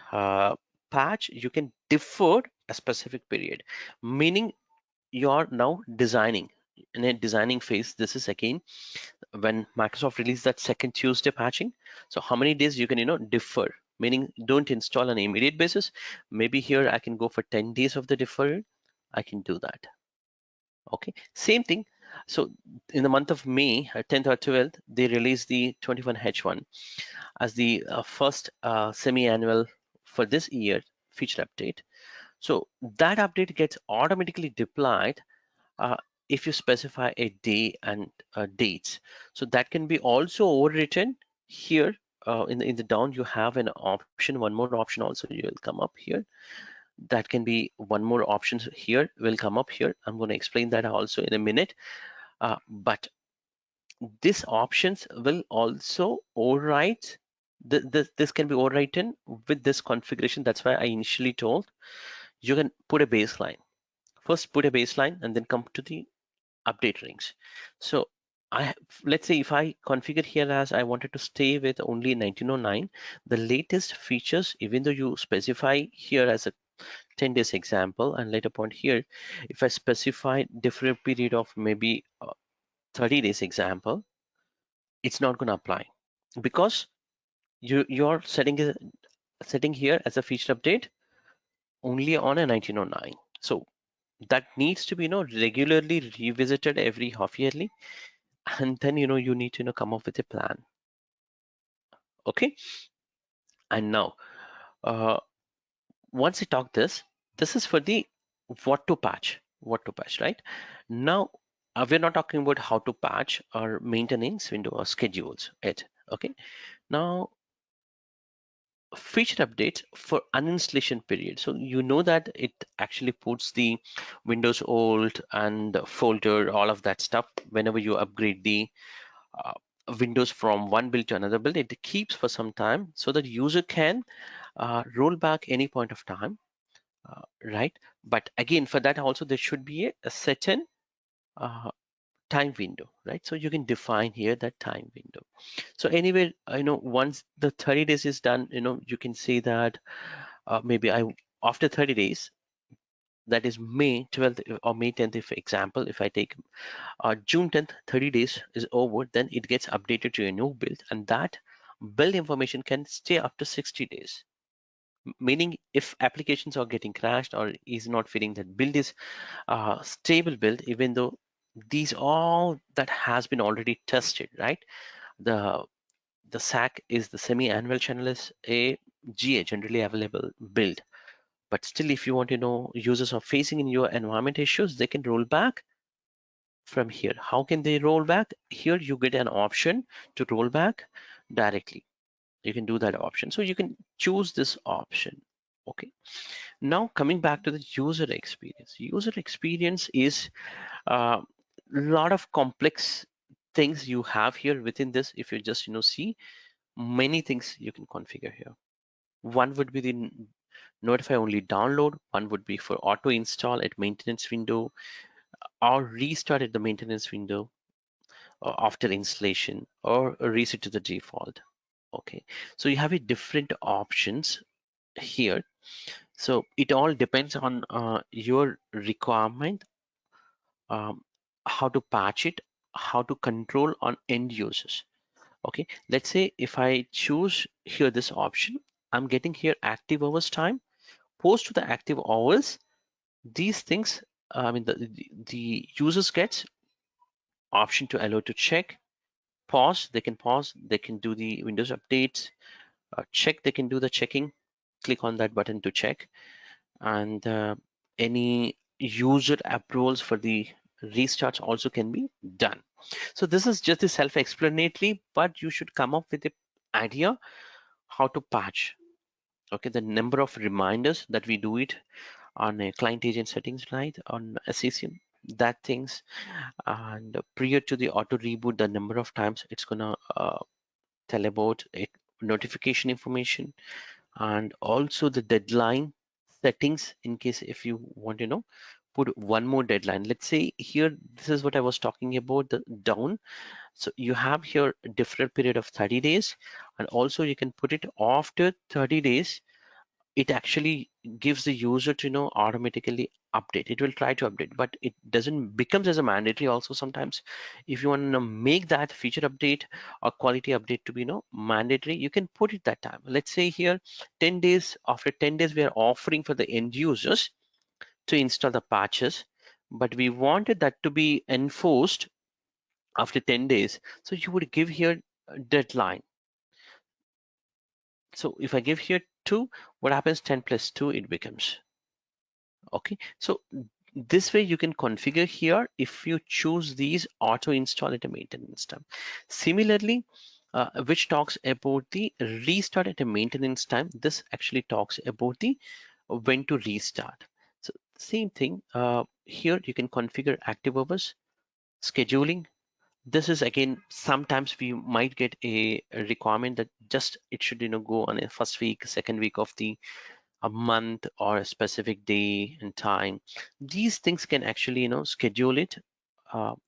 patch, you can defer a specific period, meaning you're now designing. in a designing phase, this is again when Microsoft released that second Tuesday patching. So how many days you can, defer, meaning don't install on an immediate basis. Maybe here I can go for 10 days of the deferral. I can do that. Okay, same thing. So in the month of May, 10th or 12th, they released the 21H1 as the first semi-annual for this year feature update. So that update gets automatically deployed uh, if you specify a day and dates. So that can be also overwritten here. In the down, you have an option, one more option also you will come up here. That can be one more option here will come up here. I'm going to explain that also in a minute. But these options will also overwrite. This can be overwritten with this configuration. That's why I initially told you can put a baseline. First, put a baseline and then come to the update rings. So let's say if I configure here as I wanted to stay with only 1909, the latest features, even though you specify here as a 10 days example and later point here, if I specify different period of maybe 30 days example, it's not going to apply because you're setting here as a feature update only on a 1909. So that needs to be regularly revisited every half yearly, and then you need to come up with a plan. Okay, and now uh, once I talk this is for the what to patch, right? Now we're not talking about how to patch or maintenance window or schedules it. Okay, now feature updates for uninstallation period. So you know that it actually puts the Windows old and folder, all of that stuff. Whenever you upgrade the uh, Windows from one build to another build, it keeps for some time so that user can roll back any point of time, right? But again, for that also there should be a certain uh, time window, right? So you can define here that time window. So anyway, once the 30 days is done, you can say that maybe after 30 days, that is May 12th or May 10th, if example, if I take June 10th, 30 days is over, then it gets updated to a new build, and that build information can stay up to 60 days. Meaning if applications are getting crashed or is not feeling that build is stable build, even though these all that has been already tested, right? The the SAC is the semi-annual channel is a GA, generally available build. But still, if you want to know users are facing in your environment issues, they can roll back from here. How can they roll back? Here you get an option to roll back directly. You can do that option. So you can choose this option. Okay. Now coming back to the user experience. User experience is a lot of complex things you have here within this. If you just see many things you can configure here. One would be the notify only download. One would be for auto install at maintenance window or restart at the maintenance window after installation or reset to the default. Okay, so you have a different options here. So it all depends on your requirement, um, how to patch it, how to control on end users. Okay, let's say if I choose here this option, I'm getting here active hours time. Post to the active hours, these things, I mean the users gets option to allow to check, pause, they can do the Windows updates, check, they can do the checking, click on that button to check, and any user approvals for the restarts also can be done. So this is just a self-explanatory, but you should come up with an idea how to patch. Okay, the number of reminders that we do it on a client agent settings, right, on SCCM, that things, and prior to the auto reboot, the number of times it's gonna tell about it, notification information, and also the deadline settings in case if you want to put one more deadline. Let's say here, this is what I was talking about, the down. So you have here a different period of 30 days, and also you can put it after 30 days it actually gives the user to automatically update. It will try to update, but it doesn't becomes as a mandatory also sometimes. If you want to make that feature update or quality update to be mandatory, you can put it that time. Let's say here 10 days, after 10 days we are offering for the end users to install the patches, but we wanted that to be enforced after 10 days. So you would give here a deadline. So if I give here 2, what happens? 10 plus 2, it becomes. Okay, so this way you can configure here if you choose these auto install at a maintenance time. Similarly, which talks about the restart at a maintenance time. This actually talks about the when to restart. So same thing, here you can configure active hours, scheduling. This is again, sometimes we might get a requirement that just it should go on a first week, second week of the a month, or a specific day and time. These things can actually schedule it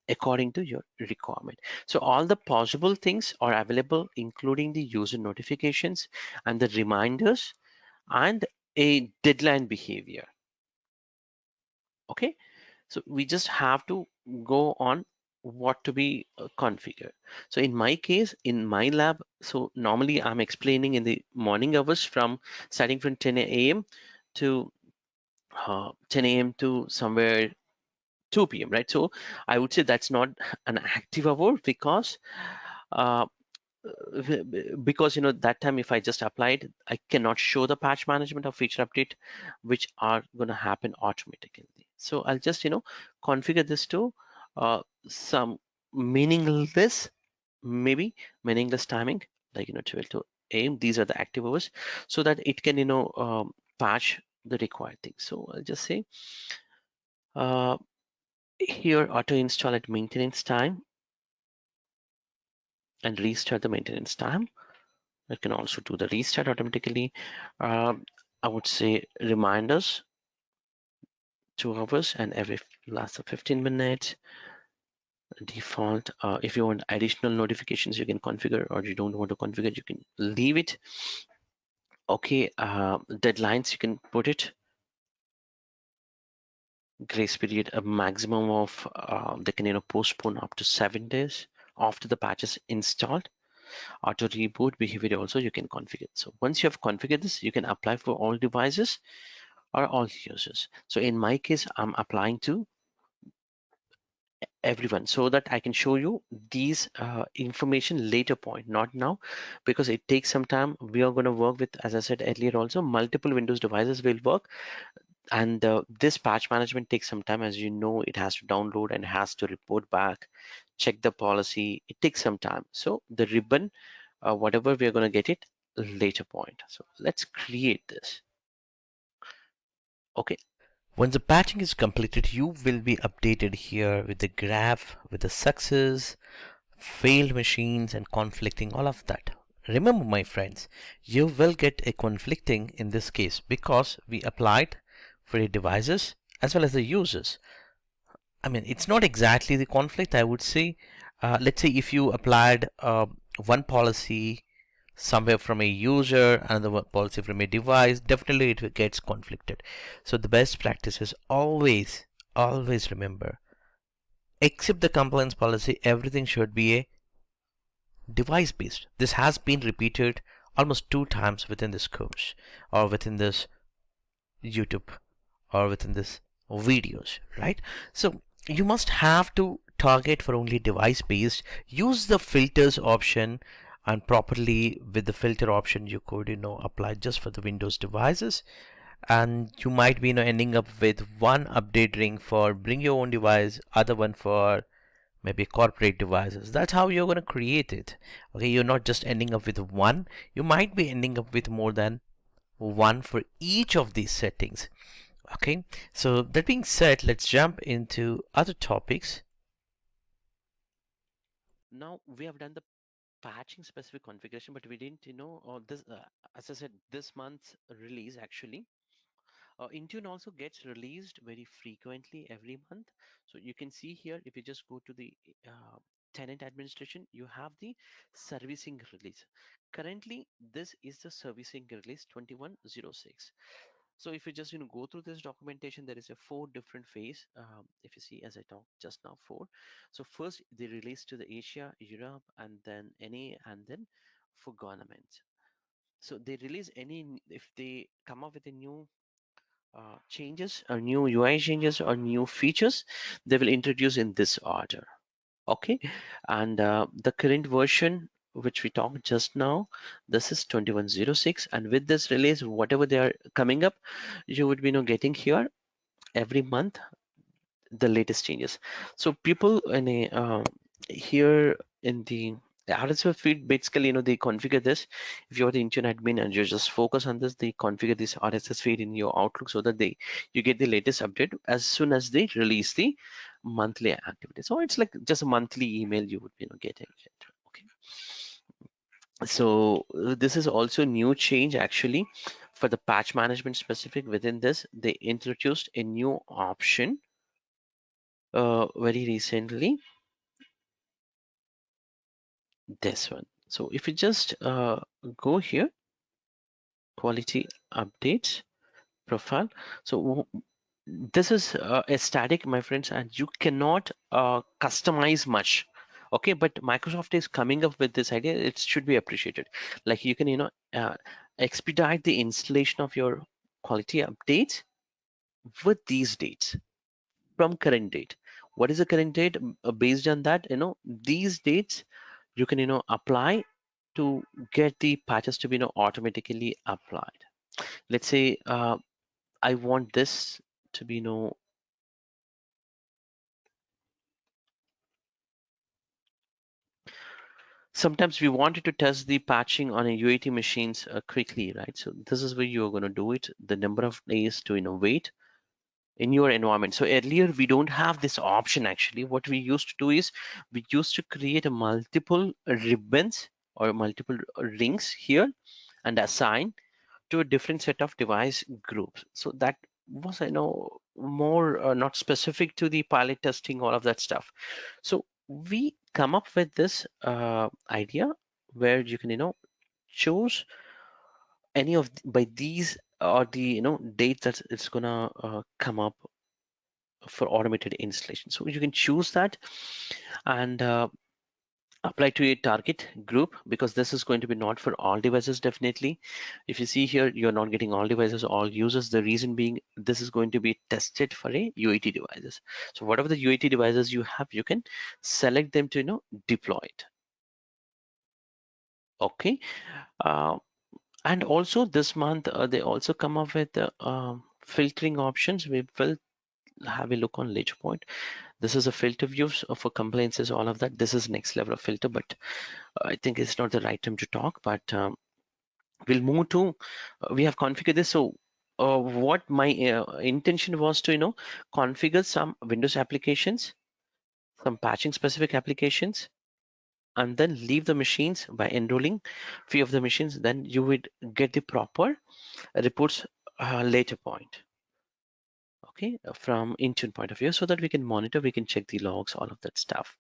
according to your requirement. So all the possible things are available, including the user notifications and the reminders and a deadline behavior. Okay, so we just have to go on what to be configured. So in my case, in my lab, so normally I'm explaining in the morning hours, from starting from 10 a.m. to 10 a.m. to somewhere 2 p.m., right? So I would say that's not an active hour, because uh, because that time if I just applied, I cannot show the patch management or feature update, which are going to happen automatically. So I'll just configure this to some meaningless, maybe meaningless timing, like 12 to a.m. These are the active hours, so that it can patch the required things. So I'll just say uh, here auto install at maintenance time and restart the maintenance time. It can also do the restart automatically. I would say reminders 2 hours and every last of 15 minutes. Default. If you want additional notifications, you can configure, or you don't want to configure, you can leave it. Okay, deadlines, you can put it. Grace period, a maximum of they can postpone up to 7 days after the patch is installed. Auto reboot behavior also you can configure. So once you have configured this, you can apply for all devices or all users. So in my case, I'm applying to everyone, so that I can show you these information later point, not now, because it takes some time. We are going to work with, as I said earlier, also multiple Windows devices will work, and this patch management takes some time. As you know, it has to download and has to report back, check the policy. It takes some time. So the ribbon, whatever, we're going to get it later point. So let's create this. Okay. Once the patching is completed, you will be updated here with the graph with the success, failed machines, and conflicting, all of that. Remember, my friends, you will get a conflicting in this case because we applied for the devices as well as the users. I mean, it's not exactly the conflict, I would say. Let's say if you applied one policy somewhere from a user, another policy from a device, definitely it gets conflicted. So the best practice is always remember, except the compliance policy, everything should be a device based. This has been repeated almost 2 times within this course, or within this YouTube, or within this videos, right? So you must have to target for only device based. Use the filters option, and properly with the filter option you could apply just for the Windows devices, and you might be ending up with one update ring for bring your own device, other one for maybe corporate devices. That's how you're going to create it. Okay, you're not just ending up with one, you might be ending up with more than one for each of these settings. Okay, so that being said, let's jump into other topics. Now we have done the patching specific configuration, but we didn't, this, as I said, this month's release actually. Intune also gets released very frequently every month. So you can see here, if you just go to the tenant administration, you have the servicing release. Currently, this is the servicing release 2106. So if you just go through this documentation, there is a four different phase. If you see, as I talked just now, four. So first they release to the Asia, Europe, and then NA, and then for governments. So they release any, if they come up with a new changes or new UI changes or new features, they will introduce in this order. Okay, and the current version which we talked just now, this is 2106, and with this release, whatever they are coming up, you would be getting here every month the latest changes. So people in a here in the RSS feed, basically, they configure this. If you're the Intune admin and you just focus on this, they configure this RSS feed in your Outlook so that you get the latest update as soon as they release the monthly activity. So it's like just a monthly email you would be getting it. Okay. So this is also new change actually for the patch management specific. Within this, they introduced a new option very recently, this one. So if you just go here, quality updates profile. So this is a static, my friends, and you cannot customize much. Okay, but Microsoft is coming up with this idea. It should be appreciated. Like you can expedite the installation of your quality updates with these dates from current date. What is the current date? Based on that, these dates you can apply to get the patches to be automatically applied. Let's say I want this to be sometimes we wanted to test the patching on a UAT machines quickly, right? So this is where you're going to do it. The number of days to wait in your environment. So earlier we don't have this option. Actually, what we used to do is we used to create a multiple ribbons or multiple rings here and assign to a different set of device groups. So that was, more not specific to the pilot testing, all of that stuff. So we come up with this idea where you can, choose any of by these or the dates that it's gonna come up for automated installation. So you can choose that and apply to a target group, because this is going to be not for all devices. Definitely, if you see here, you're not getting all devices, all users. The reason being, this is going to be tested for a UAT devices. So whatever the UAT devices you have, you can select them to deploy it. Okay. uh, and also this month they also come up with filtering options. We will have a look on Point. This is a filter views for compliances, all of that. This is next level of filter, but I think it's not the right time to talk. But we'll move to we have configured this. So what my intention was to configure some Windows applications, some patching specific applications, and then leave the machines by enrolling few of the machines. Then you would get the proper reports later point. Okay, from Intune point of view, so that we can monitor, we can check the logs, all of that stuff.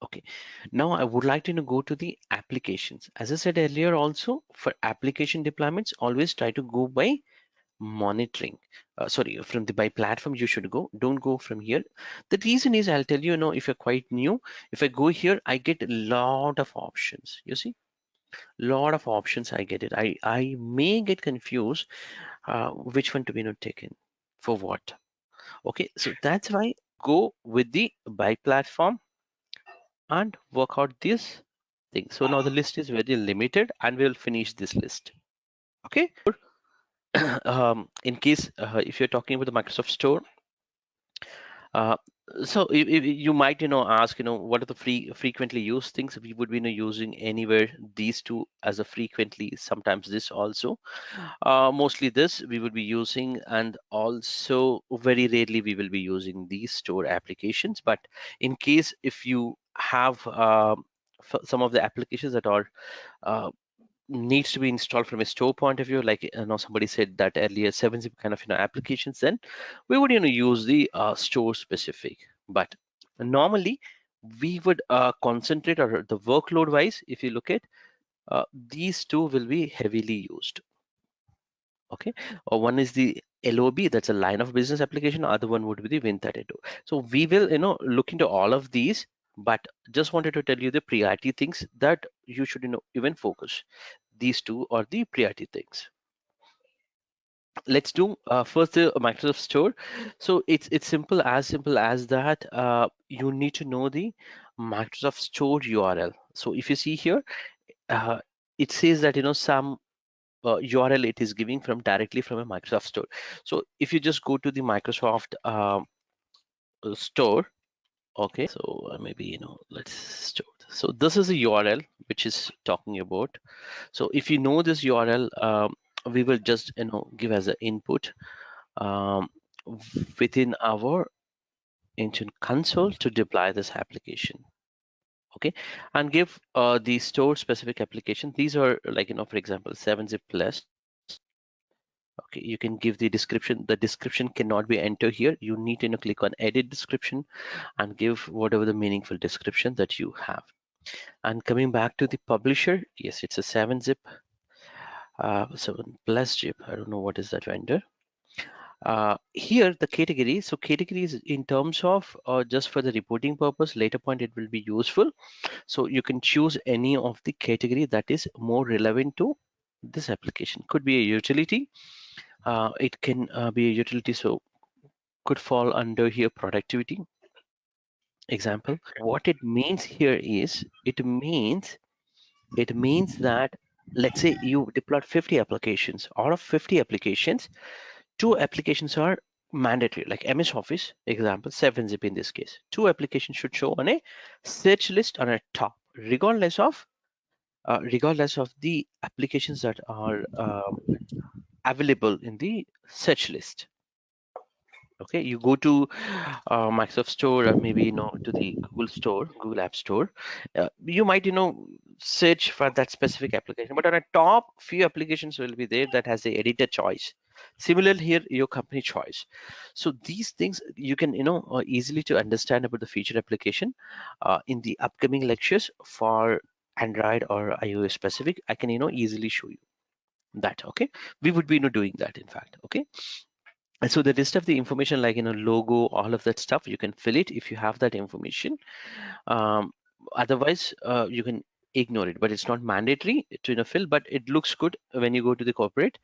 Okay, now I would like to go to the applications. As I said earlier, also for application deployments, always try to go by monitoring. Sorry, from the by platform you should go. Don't go from here. The reason is, I'll tell you, if you're quite new, if I go here, I get a lot of options. You see, lot of options. I get it. I may get confused which one to be taken for what. Okay, so that's why go with the by platform and work out this thing. So now the list is very limited and we'll finish this list. Okay. In case if you're talking about the Microsoft Store, uh, so if you might ask what are the frequently used things we would be using anywhere, these two as a frequently, sometimes this also, mostly this we will be using, and also very rarely we will be using these store applications. But in case if you have some of the applications that are uh, needs to be installed from a store point of view, like somebody said that earlier, 7-zip kind of applications, then we would use the store specific. But normally we would concentrate, or the workload wise, if you look at these two will be heavily used. Okay, or one is the LOB, that's a line of business application. Other one would be the Win32. So we will, look into all of these, but just wanted to tell you the priority things that you should, even focus. These two are the priority things. Let's do first the Microsoft Store. So it's simple as that. You need to know the Microsoft Store URL. So if you see here, uh, it says that some URL it is giving from directly from a Microsoft Store. So if you just go to the Microsoft Store, okay. So maybe let's store. So this is a URL which is talking about. So if you know this URL, we will just give as an input um, within our Intune console to deploy this application. Okay, and give the store specific application. These are like for example 7-zip plus. Okay, you can give the description. The description cannot be entered here. You need to click on edit description and give whatever the meaningful description that you have. And coming back to the publisher, yes, it's a 7-zip 7 plus zip. I don't know what is that vendor. Here the category. So categories in terms of just for the reporting purpose, later point it will be useful. So you can choose any of the category that is more relevant to this application. Could be a utility. It can be a utility, so could fall under here productivity example. What it means here is it means that let's say you deployed 50 applications. Out of 50 applications, 2 applications are mandatory, like MS Office example, 7-zip in this case. 2 applications should show on a search list on a top, regardless of the applications that are available in the search list. Okay, you go to Microsoft Store, or maybe to the Google Store, Google App Store. You might search for that specific application, but on a top few applications will be there that has the editor choice. Similar here, your company choice. So these things you can easily to understand about the feature application in the upcoming lectures for Android or iOS specific. I can easily show you that. Okay, we would be doing that in fact. Okay, and so the rest of the information like logo, all of that stuff, you can fill it if you have that information. um, Otherwise you can ignore it, but it's not mandatory to fill, but it looks good when you go to the corporate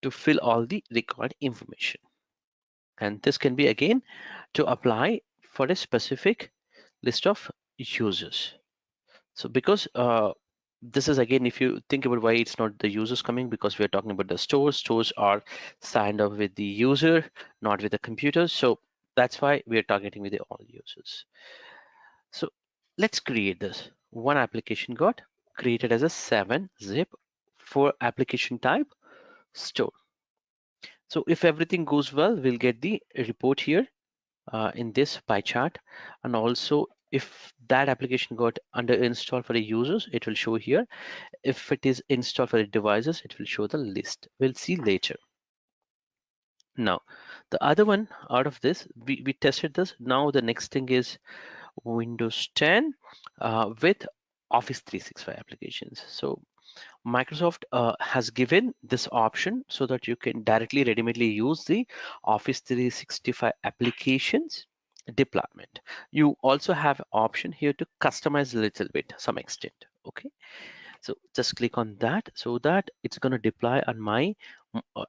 to fill all the required information. And this can be again to apply for a specific list of users. So because this is again, if you think about why it's not the users coming, because we're talking about the stores. Stores are signed up with the user, not with the computer. So that's why we're targeting with the all users. So let's create this. One application got created as a 7-zip for application type store. So if everything goes well, we'll get the report here in this pie chart. And also if that application got under install for the users, it will show here. If it is installed for the devices, it will show the list. We'll see later. Now, the other one out of this, we tested this. Now the next thing is Windows 10 with Office 365 applications. So Microsoft has given this option so that you can directly ready-madely use the Office 365 applications deployment. You also have option here to customize a little bit, some extent. Okay, so just click on that so that it's going to deploy on my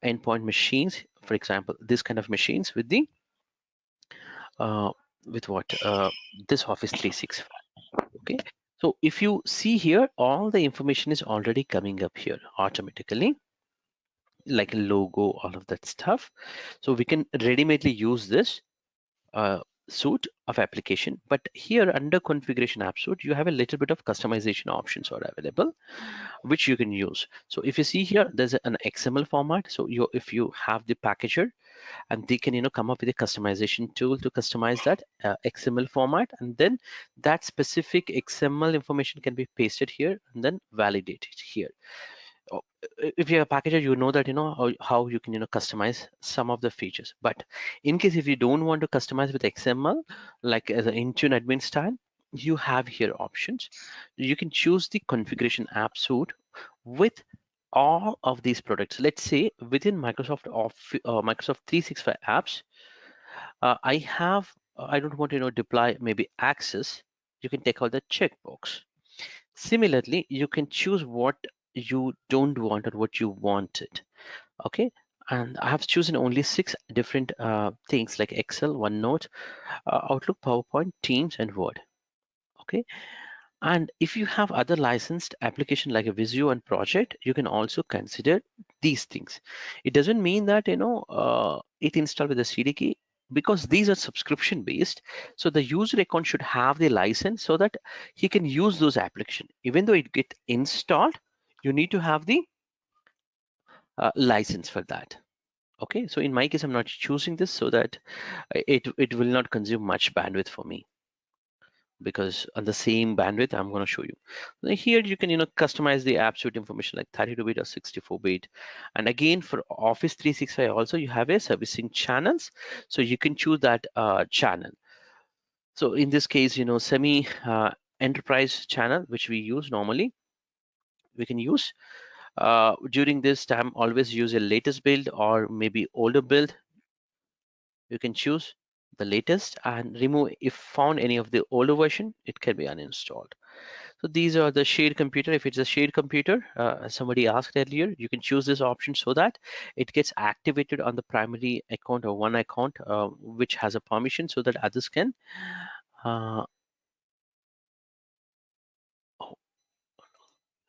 endpoint machines. For example, this kind of machines with the uh, with what this Office 365. Okay, so if you see here, all the information is already coming up here automatically, like a logo, all of that stuff. So we can ready-madely use this suite of application. But here under configuration app suite, you have a little bit of customization options are available, which you can use. So if you see here, there's an XML format. So if you have the packager, and they can come up with a customization tool to customize that XML format, and then that specific XML information can be pasted here and then validated here. Oh, if you're a packager, you know that how you can customize some of the features. But in case if you don't want to customize with XML, like as an Intune admin style, you have here options. You can choose the configuration app suite with all of these products. Let's say within Microsoft 365 apps, I don't want to deploy maybe Access. You can take out the checkbox. Similarly, you can choose what you don't want or what you wanted. Okay, and I have chosen only 6 different things like Excel, OneNote, Outlook, PowerPoint, Teams, and Word. Okay, and if you have other licensed application like a Visio and Project, you can also consider these things. It doesn't mean that it installed with the CDK, because these are subscription based. So the user account should have the license so that he can use those application. Even though it get installed, you need to have the license for that. Okay, so in my case, I'm not choosing this so that it will not consume much bandwidth for me, because on the same bandwidth I'm going to show you. Here you can customize the app suite information like 32-bit or 64-bit. And again, for Office 365 also you have a servicing channels, so you can choose that channel. So in this case, semi enterprise channel, which we use normally, we can use during this time. Always use a latest build or maybe older build. You can choose the latest and remove if found any of the older version, it can be uninstalled. So these are the shared computer. If it's a shared computer, as somebody asked earlier, you can choose this option so that it gets activated on the primary account or one account which has a permission, so that others can uh, oh,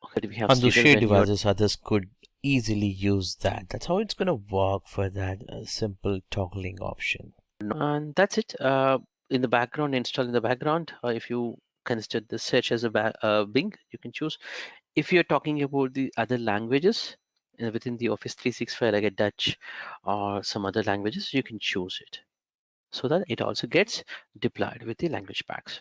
okay, we have On those stated shared when you're devices, others could easily use that. That's how it's going to work for that simple toggling option. and that's it. In the background, install in the background. If you consider the search as a Bing, you can choose. If you're talking about the other languages within the Office 365, like a Dutch or some other languages, you can choose it so that it also gets deployed with the language packs.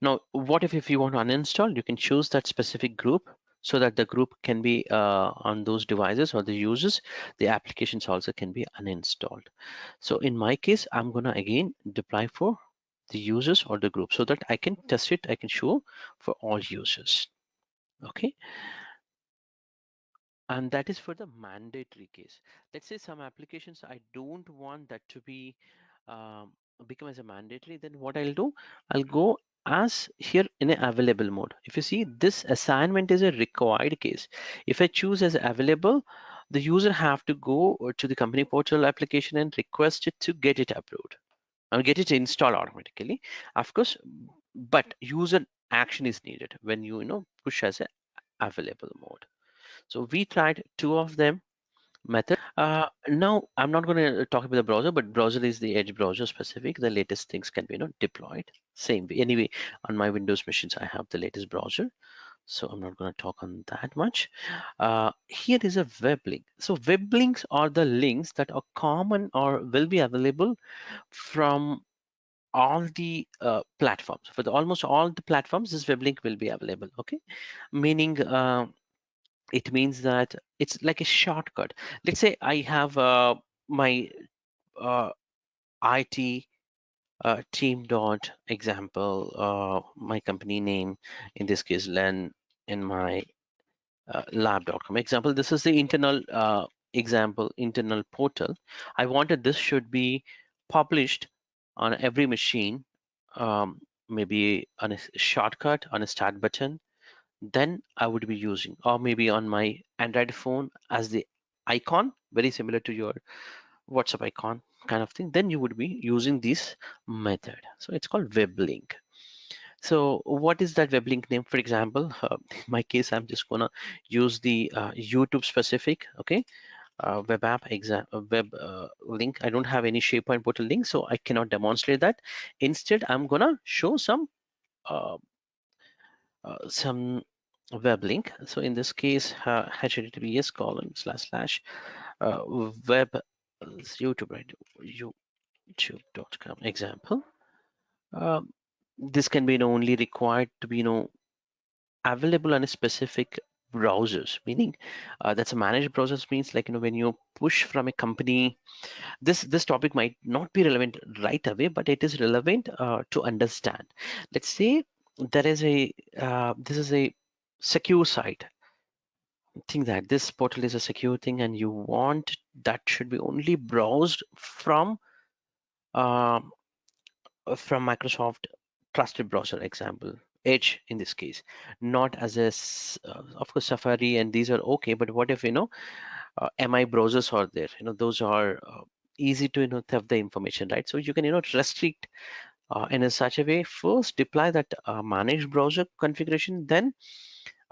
Now, what if you want to uninstall, you can choose that specific group so that the group can be on those devices or the users, the applications also can be uninstalled. So in my case, I'm gonna again deploy for the users or the group so that I can test it, I can show for all users. Okay. And that is for the mandatory case. Let's say some applications I don't want that to be um, become as a mandatory, then what I'll do, I'll go as here in a available mode. If you see, this assignment is a required case. If I choose as available, the user have to go to the company portal application and request it to get it approved and get it installed automatically, of course. But user action is needed when you push as a available mode. So we tried 2 of them method. Now I'm not going to talk about the browser, but browser is the Edge browser specific. The latest things can be deployed same way. Anyway, on my Windows machines, I have the latest browser, so I'm not going to talk on that much. Here is a web link. So web links are the links that are common or will be available from all the platforms. For almost all the platforms, this web link will be available. Okay, meaning. It means that it's like a shortcut. Let's say I have my uh, IT team dot example, my company name, in this case len, in my lab.com example. This is the internal example, internal portal. I wanted this should be published on every machine, maybe on a shortcut on a start button, then I would be using, or maybe on my Android phone as the icon, very similar to your WhatsApp icon kind of thing, then you would be using this method. So it's called web link. So what is that web link name? For example, in my case, I'm just gonna use the YouTube specific, okay, web app exam web link. I don't have any SharePoint portal link, so I cannot demonstrate that. Instead, I'm gonna show uh, some web link. So in this case, https colon slash slash web YouTube, right? YouTube.com example. This can be only required to be available on a specific browsers, meaning that's a managed browsers means like when you push from a company. This topic might not be relevant right away, but it is relevant to understand. Let's say there is a this is a secure site. Think that this portal is a secure thing, and you want that should be only browsed uh, from Microsoft trusted browser example, Edge in this case, not as a of course Safari and these are okay, but what if MI browsers are there? Those are easy to have the information, right? So you can restrict in such a way. First, deploy that managed browser configuration, then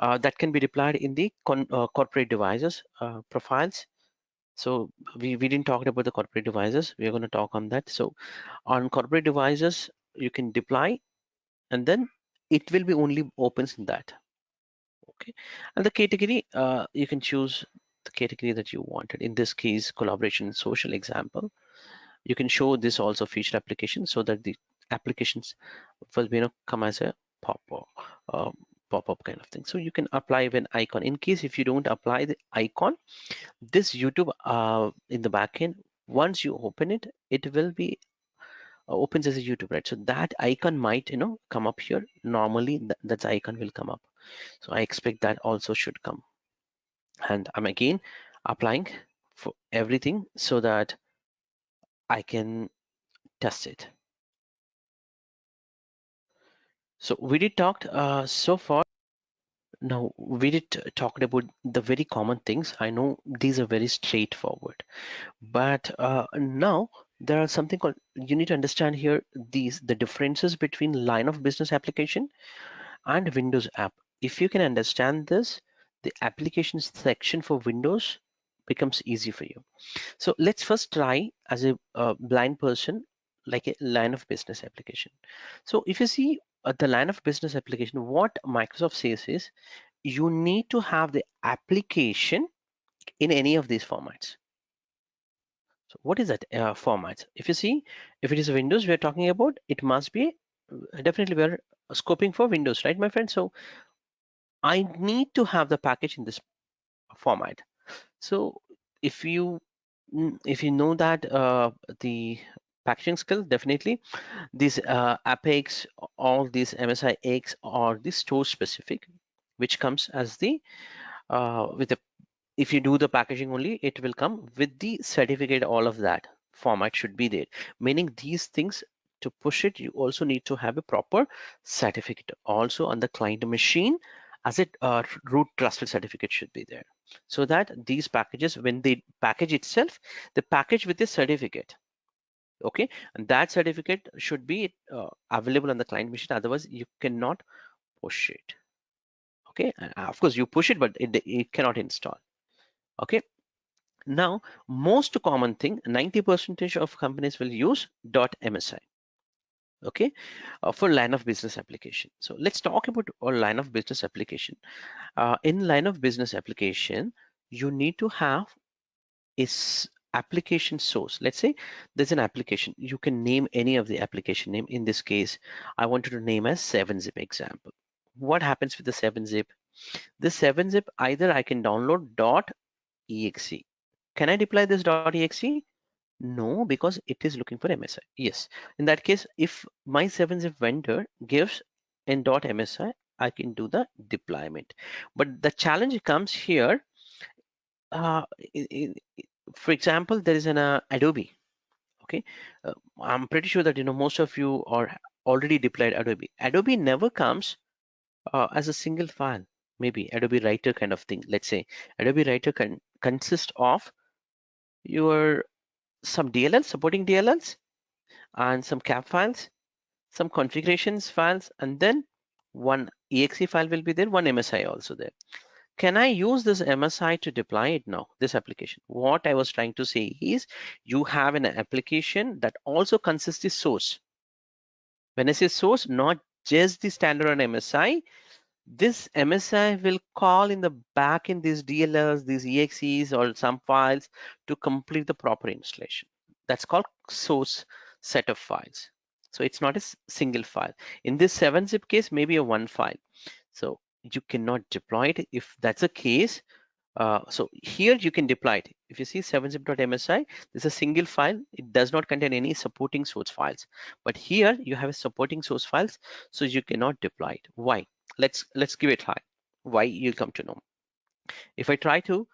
that can be deployed in the corporate devices profiles. So we didn't talk about the corporate devices. We are going to talk on that. So on corporate devices, you can deploy, and then it will be only opens in that. Okay, and the category you can choose the category that you wanted. In this case, collaboration and social example. You can show this also featured application so that the applications will come as a pop-up uh, pop-up kind of thing. So you can apply an icon. In case if you don't apply the icon, this YouTube in the backend, once you open it, it will be opens as a YouTube, right? So that icon might come up here. Normally that icon will come up. So I expect that also should come. And I'm again applying for everything so that I can test it. So we did talk so far. Now we did talk about the very common things. I know these are very straightforward, but now there are something called you need to understand here the differences between line of business application and Windows app. If you can understand this, the applications section for Windows becomes easy for you. So let's first try as a blind person, like a line of business application. So if you see the line of business application, what Microsoft says is you need to have the application in any of these formats. So what is that formats? If you see, if it is Windows we're talking about, it must be definitely we're scoping for Windows, right, my friend? So I need to have the package in this format. So if you if you know that the packaging skill, definitely these Apex, all these MSIX or the store specific, which comes as the with the if you do the packaging only, it will come with the certificate. All of that format should be there, meaning these things to push it you also need to have a proper certificate also on the client machine, as it root trusted certificate should be there, so that these packages when they package itself, the package with the certificate. Okay, and that certificate should be available on the client machine, otherwise you cannot push it. Okay, and of course you push it, but it cannot install. Okay, now most common thing, 90% of companies will use .msi. Okay, for line of business application. So let's talk about our line of business application. In line of business application, you need to have is application source. Let's say there's an application. You can name any of the application name. In this case, I wanted to name as 7-zip example. What happens with the 7-zip? This 7-zip, either I can download .exe. Can I deploy this .exe? No, because it is looking for MSI. Yes. In that case, if my 7-zip vendor gives in .msi, I can do the deployment. But the challenge comes here. Uh, i- i- for example, there is an Adobe. Okay, I'm pretty sure that most of you are already deployed Adobe. Adobe never comes as a single file. Maybe Adobe Writer kind of thing. Let's say Adobe Writer can consist of your some DLLs, supporting DLLs, and some cap files, some configurations files, and then one exe file will be there, one MSI also there. Can I use this MSI to deploy it now, this application? What I was trying to say is you have an application that also consists the source. When I say source, not just the standard MSI, this MSI will call in the back in these DLLs, these EXEs or some files to complete the proper installation. That's called source set of files. So it's not a single file. In this 7-zip case, maybe a one file. So you cannot deploy it. If that's the case, so here you can deploy it. If you see 7zip.msi, this is a single file. It does not contain any supporting source files. But here you have a supporting source files, so you cannot deploy it. Why? Let's give it a try. Why, you'll come to know. If I try to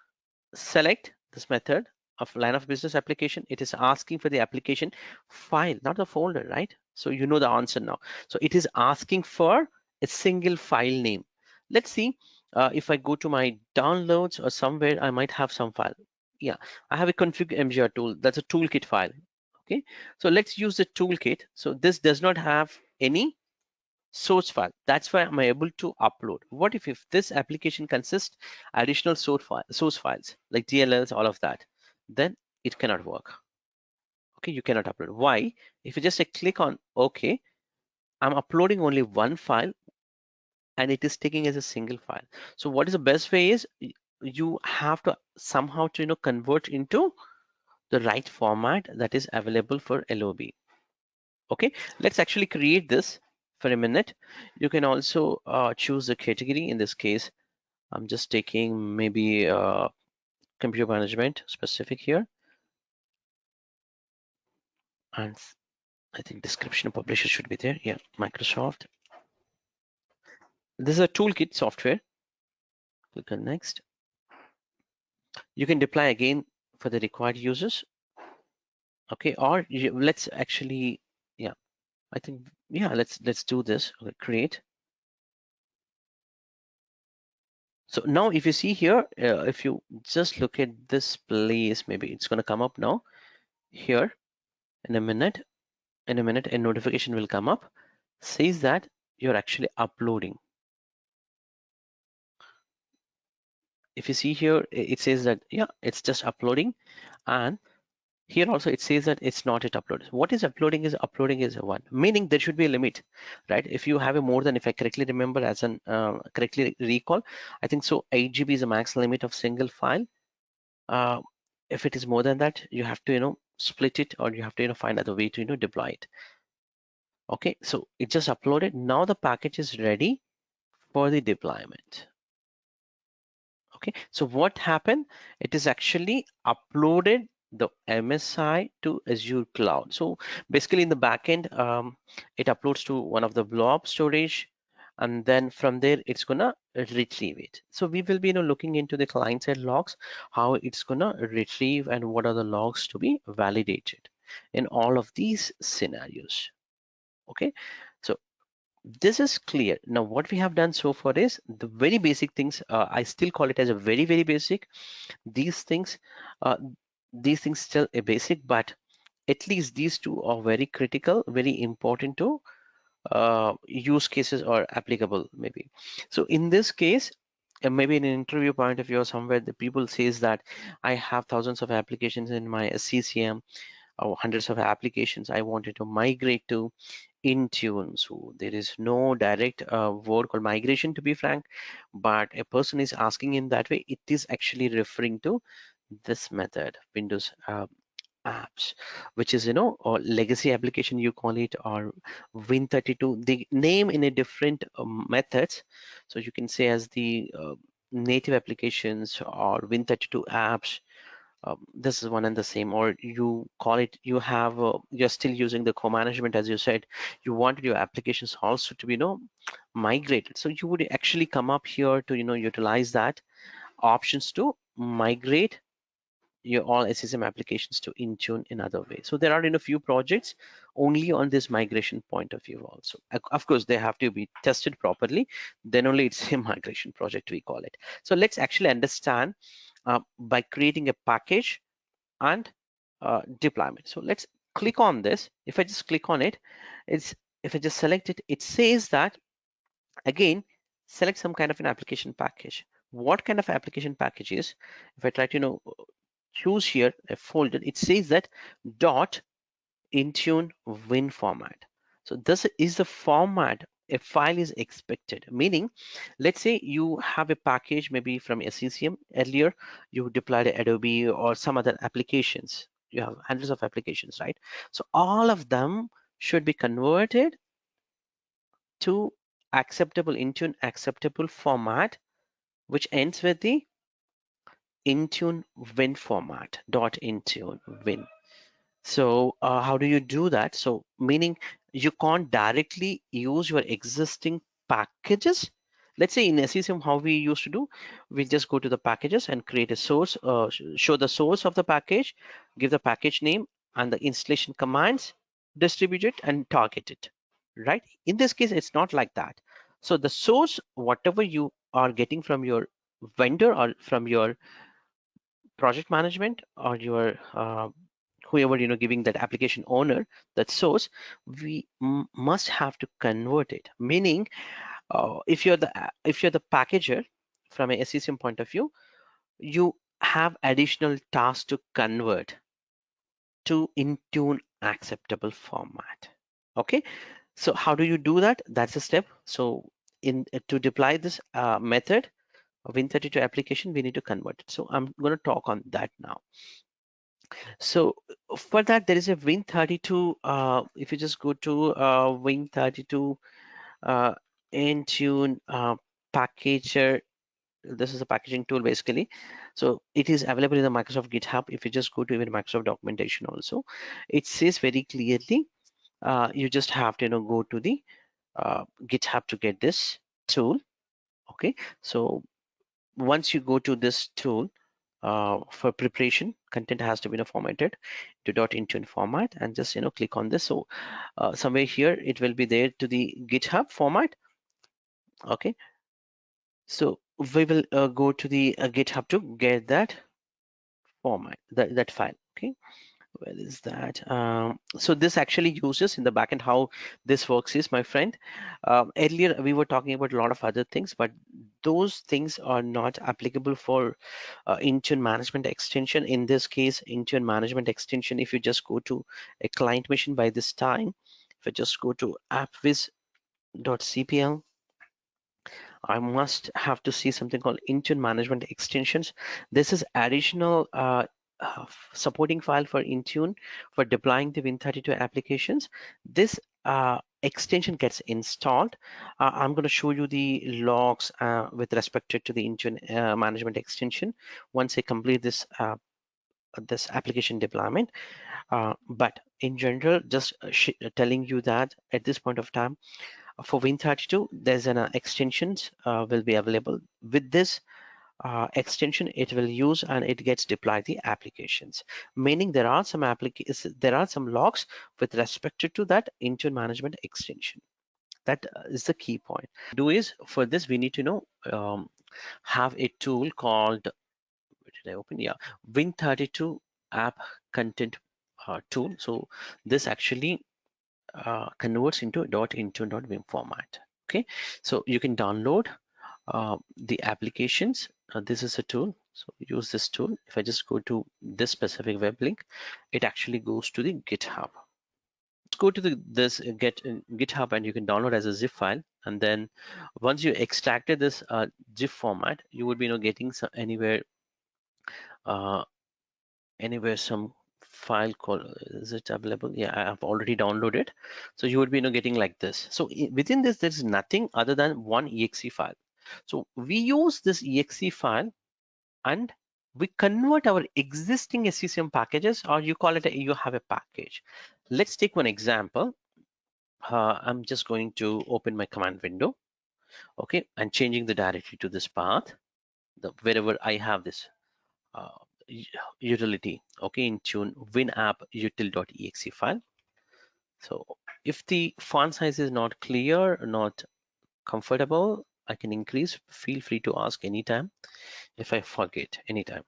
select this method of line of business application, it is asking for the application file, not the folder, right? So you know the answer now. So it is asking for a single file name. Let's see, if I go to my downloads or somewhere, I might have some file. Yeah, I have a config mgr tool. That's a toolkit file. Okay, so let's use the toolkit. So this does not have any source file. That's why I'm able to upload. What if this application consists additional source files like DLLs, all of that, then it cannot work. Okay, you cannot upload. Why? If you just click on OK, I'm uploading only one file and it is taking as a single file. So what is the best way is you have to somehow to convert into the right format that is available for LOB. Okay, let's actually create this for a minute. You can also choose the category. In this case, I'm just taking maybe computer management specific here, and I think description of publisher should be there. Yeah, Microsoft. This is a toolkit software. Click on next. You can deploy again for the required users. Okay, or let's actually, yeah, I think, yeah, let's do this. Okay, create. So now if you see here, if you just look at this place, maybe it's going to come up now. Here in a minute, a notification will come up, says that you're actually uploading. If you see here, it says that, yeah, it's just uploading. And here also it says that it's not yet uploaded. What is uploading is a one, meaning there should be a limit, right? If you have a more than, if I correctly remember, as an correctly recall, I think so 8 GB is the max limit of single file. If it is more than that, you have to split it, or you have to find other way to deploy it. Okay, so it just uploaded. Now the package is ready for the deployment. Okay, so what happened? It is actually uploaded the MSI to Azure cloud. So basically in the backend, it uploads to one of the blob storage, and then from there it's gonna retrieve it. So we will be looking into the client side logs, how it's gonna retrieve and what are the logs to be validated in all of these scenarios. Okay, so this is clear. Now what we have done so far is the very basic things. I still call it as a very basic. These things uh, still a basic, but at least these two are very critical, very important to use cases or applicable maybe. So in this case, maybe in an interview point of view or somewhere, the people says that I have thousands of applications in my CCM, or hundreds of applications I wanted to migrate to Intune. So there is no direct word called migration, to be frank, but a person is asking in that way. It is actually referring to this method, Windows apps, which is or legacy application you call it, or Win32. They name in a different methods. So you can say as the native applications or Win32 apps. This is one and the same, or you call it, you're still using the co-management, as you said, you wanted your applications also to be migrated. So you would actually come up here to utilize that options to migrate your all SSM applications to Intune in other ways. So there are a few projects only on this migration point of view also. Of course, they have to be tested properly, then only it's a migration project, we call it. So let's actually understand by creating a package and deployment. So let's click on this. If I just click on it, if I just select it, it says that again, select some kind of an application package. What kind of application package is? If I try to choose here a folder, it says that dot Intune Win format. So this is the format a file is expected, meaning let's say you have a package maybe from SCCM. Earlier you deployed Adobe or some other applications. You have hundreds of applications, right? So all of them should be converted to acceptable Intune acceptable format, which ends with the Intune win format, dot Intune win. So how do you do that? So meaning you can't directly use your existing packages. Let's say in SECM, how we used to do, we just go to the packages and create a source, show the source of the package, give the package name and the installation commands, distribute it and target it, right? In this case, it's not like that. So the source, whatever you are getting from your vendor or from your project management or your whoever giving that application owner that source, we must have to convert it. Meaning, if you're the packager from a SCCM point of view, you have additional tasks to convert to Intune acceptable format. Okay, so how do you do that? That's a step. So in to deploy this method of Win32 application, we need to convert it. So I'm going to talk on that now. So for that, there is a Win32. If you just go to Win32 uh, Intune packager, this is a packaging tool basically. So it is available in the Microsoft GitHub. If you just go to even Microsoft documentation also, it says very clearly, you just have to go to the GitHub to get this tool. Okay, so once you go to this tool, for preparation, content has to be formatted to .intune format, and just click on this. So somewhere here it will be there to the GitHub format. Okay, so we will go to the GitHub to get that format, that file. Okay, where is that? So this actually uses in the backend. How this works is, my friend, earlier we were talking about a lot of other things, but those things are not applicable for Intune management extension. In this case, Intune management extension, if you just go to a client machine by this time, if I just go to appwiz.cpl, I must have to see something called Intune management extensions. This is additional supporting file for Intune for deploying the Win32 applications. This extension gets installed. I'm going to show you the logs with respect to the Intune management extension once I complete this application deployment. But in general, just telling you that at this point of time, for Win32, there's an extensions will be available. With this extension, it will use and it gets deployed the applications. Meaning there are some logs with respect to that Intune management extension. That is the key point. Do is, for this we need to have a tool called, where did I open? Yeah, Win32 app content tool. So this actually converts into .intune.vim format. Okay, so you can download the applications. This is a tool, so use this tool. If I just go to this specific web link, it actually goes to the GitHub. Let's go to this GitHub, and you can download as a zip file. And then once you extracted this zip format, you would be getting some, uh, anywhere some file called, is it available? Yeah, I have already downloaded. So you would be getting like this. So within this, there's nothing other than one exe file. So we use this exe file and we convert our existing SCCM packages, or you call it you have a package. Let's take one example. I'm just going to open my command window. Okay, and changing the directory to this path, wherever I have this uh, utility. Okay, Intune WinApp util.exe file. So if the font size is not clear, not comfortable, I can increase. Feel free to ask anytime if I forget anytime.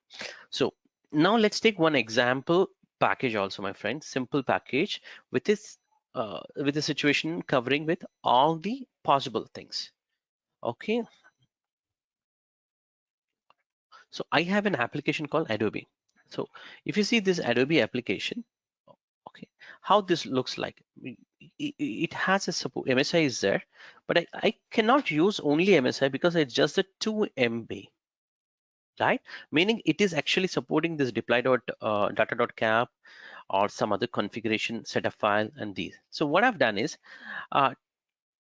So now let's take one example package also, my friend. Simple package with this with the situation covering with all the possible things. Okay, so I have an application called Adobe. So if you see this Adobe application, okay, how this looks like, it has a support, MSI is there, but I cannot use only MSI because it's just a 2 MB, right? Meaning it is actually supporting this data.cap or some other configuration setup file and these. So what I've done is, uh,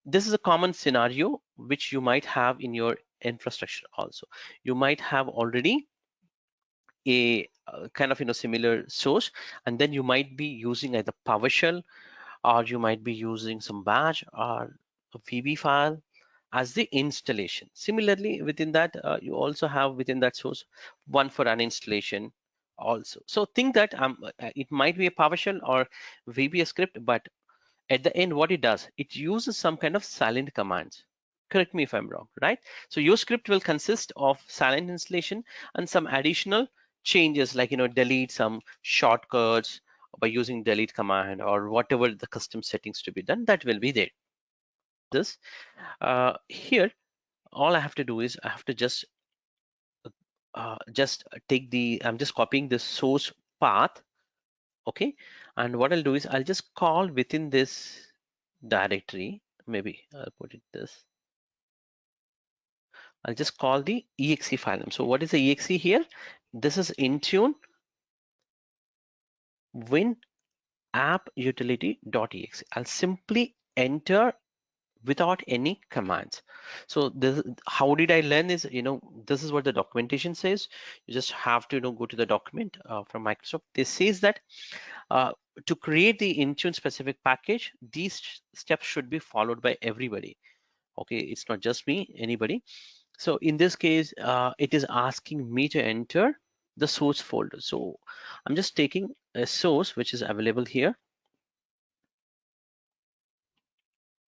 this is a common scenario which you might have in your infrastructure also. You might have already a kind of similar source, and then you might be using either PowerShell, or you might be using some batch or a VB file as the installation. Similarly, within that, you also have within that source one for an installation also. So think that it might be a PowerShell or VB script, but at the end, what it does, it uses some kind of silent commands. Correct me if I'm wrong, right? So your script will consist of silent installation and some additional changes, like delete some shortcuts by using delete command, or whatever the custom settings to be done, that will be there. This here, all I have to do is I have to just take the, I'm just copying the source path. Okay, and what I'll do is I'll just call within this directory, maybe I'll put it this, I'll just call the exe file name. So what is the exe here? This is Intune win app utility.exe. I'll simply enter without any commands. So this, how did I learn this? This is what the documentation says. You just have to go to the document from Microsoft. This says that uh, to create the Intune specific package, these steps should be followed by everybody. Okay, it's not just me, anybody. So in this case, it is asking me to enter the source folder. So I'm just taking a source which is available here.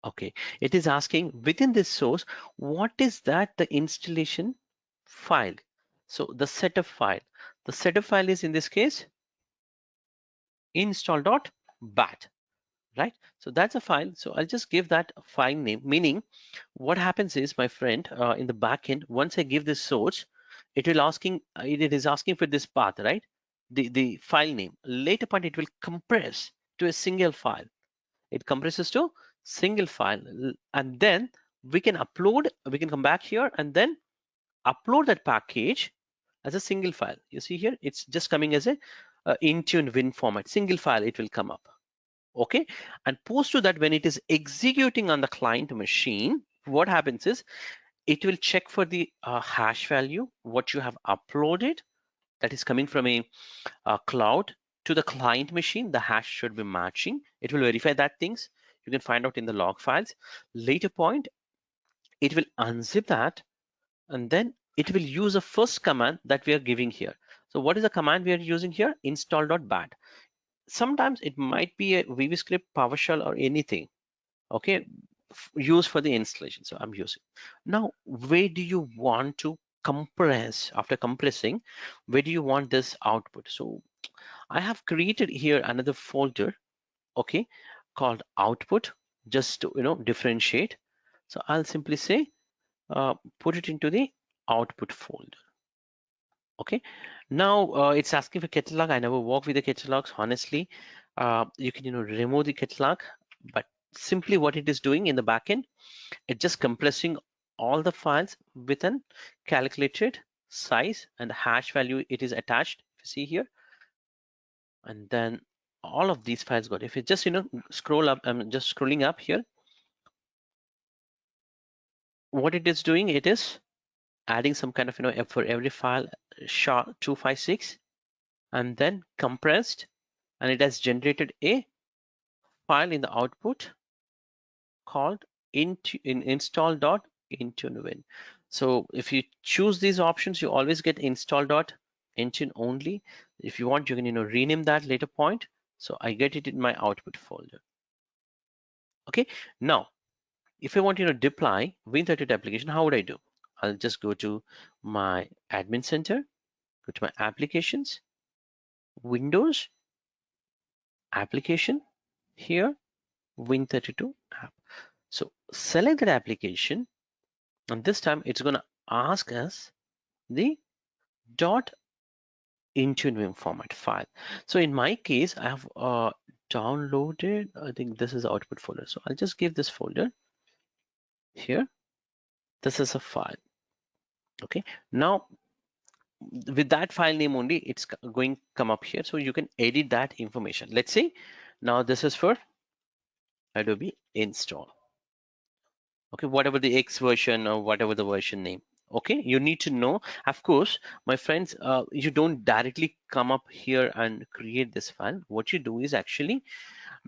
Okay, it is asking within this source, what is that the installation file? So the setup file. The setup file is in this case install.bat, right? So that's a file. So I'll just give that a file name, meaning what happens is, my friend, in the backend, once I give this source, it will asking, it is asking for this path, right? The file name. Later point, it will compress to a single file. It compresses to single file, and then we can upload, we can come back here and then upload that package as a single file. You see here, it's just coming as a Intune Win format, single file, it will come up. Okay, and post to that, when it is executing on the client machine, what happens is it will check for the hash value, what you have uploaded, that is coming from a cloud to the client machine. The hash should be matching. It will verify that things. You can find out in the log files. Later point, it will unzip that, and then it will use the first command that we are giving here. So what is the command we are using here? Install.bat. Sometimes it might be a VB script, PowerShell, or anything. Okay, used for the installation. So I'm using. Now, where do you want to compress? After compressing, where do you want this output? So I have created here another folder, okay, called output, just to differentiate. So I'll simply say put it into the output folder. Okay, now it's asking for catalog. I never work with the catalogs, honestly. You can remove the catalog, but simply what it is doing in the backend, it's just compressing all the files with an calculated size and hash value. It is attached, if you see here, and then all of these files got. If you just scroll up, I'm just scrolling up here. What it is doing, it is adding some kind of for every file SHA-256, and then compressed, and it has generated a file in the output called install.intune. So if you choose these options, you always get install.intune only. If you want, you can rename that later point. So I get it in my output folder. Okay, now if I want to deploy Win32 application, how would I do? I'll just go to my admin center, go to my applications, Windows, application, here, Win32 app. So select that application, and this time it's going to ask us the .intune Vim format file. So in my case, I have downloaded, I think this is the output folder. So I'll just give this folder here. This is a file. Okay, now with that file name only, it's going to come up here. So you can edit that information. Let's say now this is for Adobe install. Okay, whatever the X version or whatever the version name. Okay, you need to know. Of course, my friends, you don't directly come up here and create this file. What you do is actually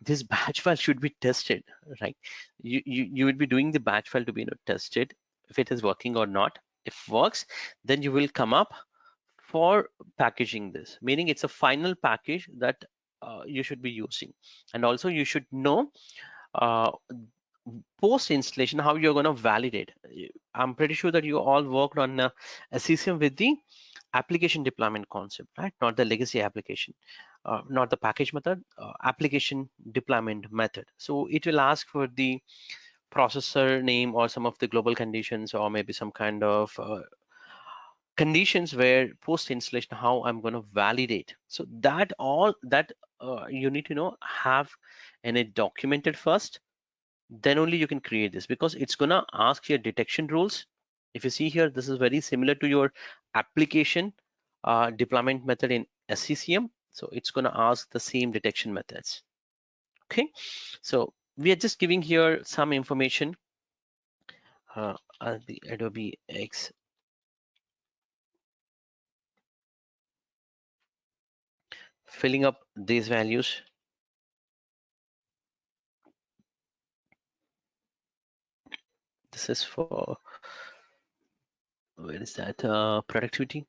this batch file should be tested, right? You would be doing the batch file to be tested if it is working or not. If works, then you will come up for packaging this, meaning it's a final package that you should be using. And also you should know uh, post installation how you're going to validate. I'm pretty sure that you all worked on SCCM with the application deployment concept, right? Not the legacy application, not the package method, application deployment method. So it will ask for the processor name or some of the global conditions or maybe some kind of conditions where post installation how I'm going to validate. So that all that you need to know have in it documented first, then only you can create this, because it's gonna ask your detection rules. If you see here, this is very similar to your application deployment method in SCCM. So it's gonna ask the same detection methods. Okay, so we are just giving here some information. The Adobe X, filling up these values. This is for, where is that, productivity.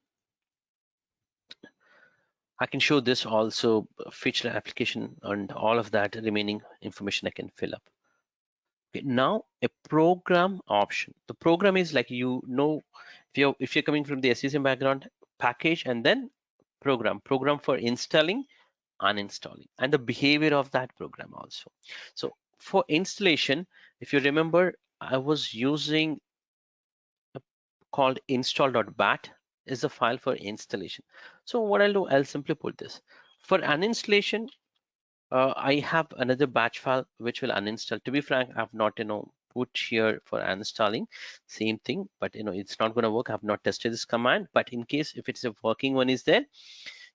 I can show this also, feature application and all of that remaining information I can fill up. Okay, now a program option. The program is like, if you're coming from the SCCM background, package and then program for installing, uninstalling, and the behavior of that program also. So for installation, if you remember, I was using called install.bat is the file for installation. So what I'll do, I'll simply put this for uninstallation. I have another batch file which will uninstall. To be frank, I've not put here for uninstalling same thing, but it's not going to work. I've not tested this command, but in case if it's a working one is there,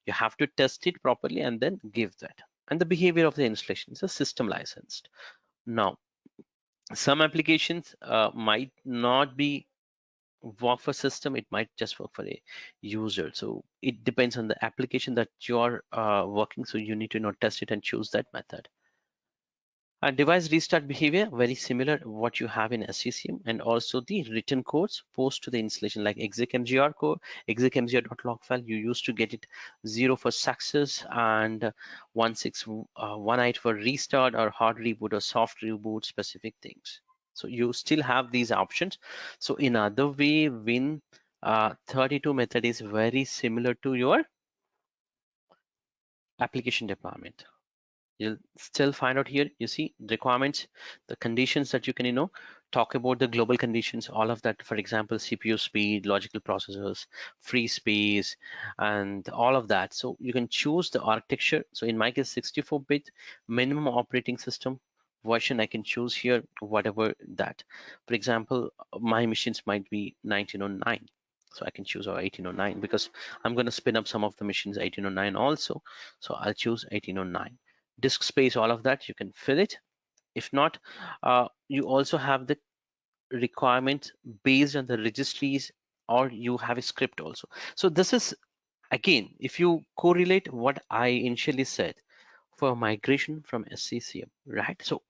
you have to test it properly and then give that. And the behavior of the installation is a system licensed. Now, some applications might not be work for system, it might just work for a user. So it depends on the application that you're working, so you need to test it and choose that method. Device restart behavior, very similar what you have in SCCM, and also the written codes post to the installation, like execmgr code, execmgr.log file. You used to get it 0 for success and 1618 for restart or hard reboot or soft reboot specific things. So you still have these options. So in other way, Win 32 method is very similar to your application deployment. You'll still find out here, you see requirements, the conditions that you can talk about, the global conditions, all of that. For example, CPU speed, logical processors, free space, and all of that. So you can choose the architecture. So in my case, 64-bit minimum operating system version, I can choose here whatever that. For example, my machines might be 1909, so I can choose, or 1809, because I'm going to spin up some of the machines 1809 also. So I'll choose 1809. Disk space, all of that you can fill it. If not, you also have the requirements based on the registries, or you have a script also. So this is, again, if you correlate what I initially said for migration from SCCM, right? So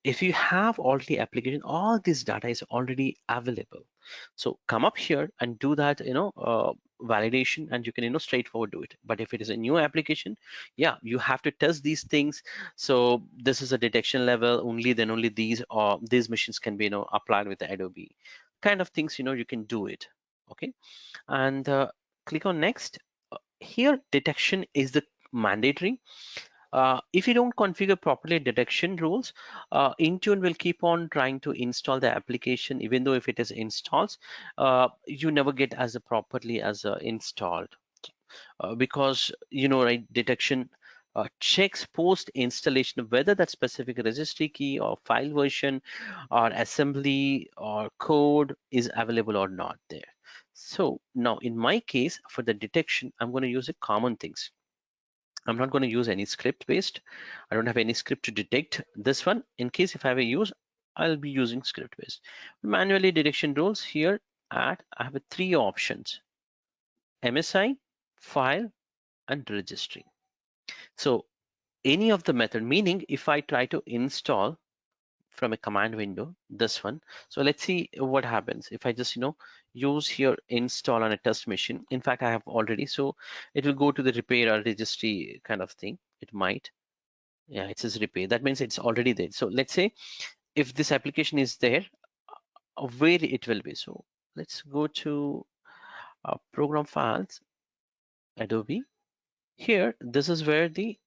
if you have already application, all this data is already available. So come up here and do that, validation, and you can, straightforward do it. But if it is a new application, yeah, you have to test these things. So this is a detection level only, then only these machines can be, applied with the Adobe kind of things, you can do it. Okay, and click on next. Here, detection is the mandatory. If you don't configure properly detection rules, Intune will keep on trying to install the application, even though if it is installed, you never get as a properly as installed, because right, detection checks post installation whether that specific registry key or file version or assembly or code is available or not there. So now in my case, for the detection, I'm going to use a common things. I'm not going to use any script based. I don't have any script to detect this one. In case if I have a use, I'll be using script based. Manually detection rules here I have three options: MSI, file, and registry. So any of the method, meaning if I try to install from a command window, this one. So let's see what happens if I just use here install on a test machine. In fact, I have already, so it will go to the repair or registry kind of thing. It might, yeah, it says repair. That means it's already there. So let's say if this application is there, where it will be. So let's go to program files, Adobe. Here, this is where the,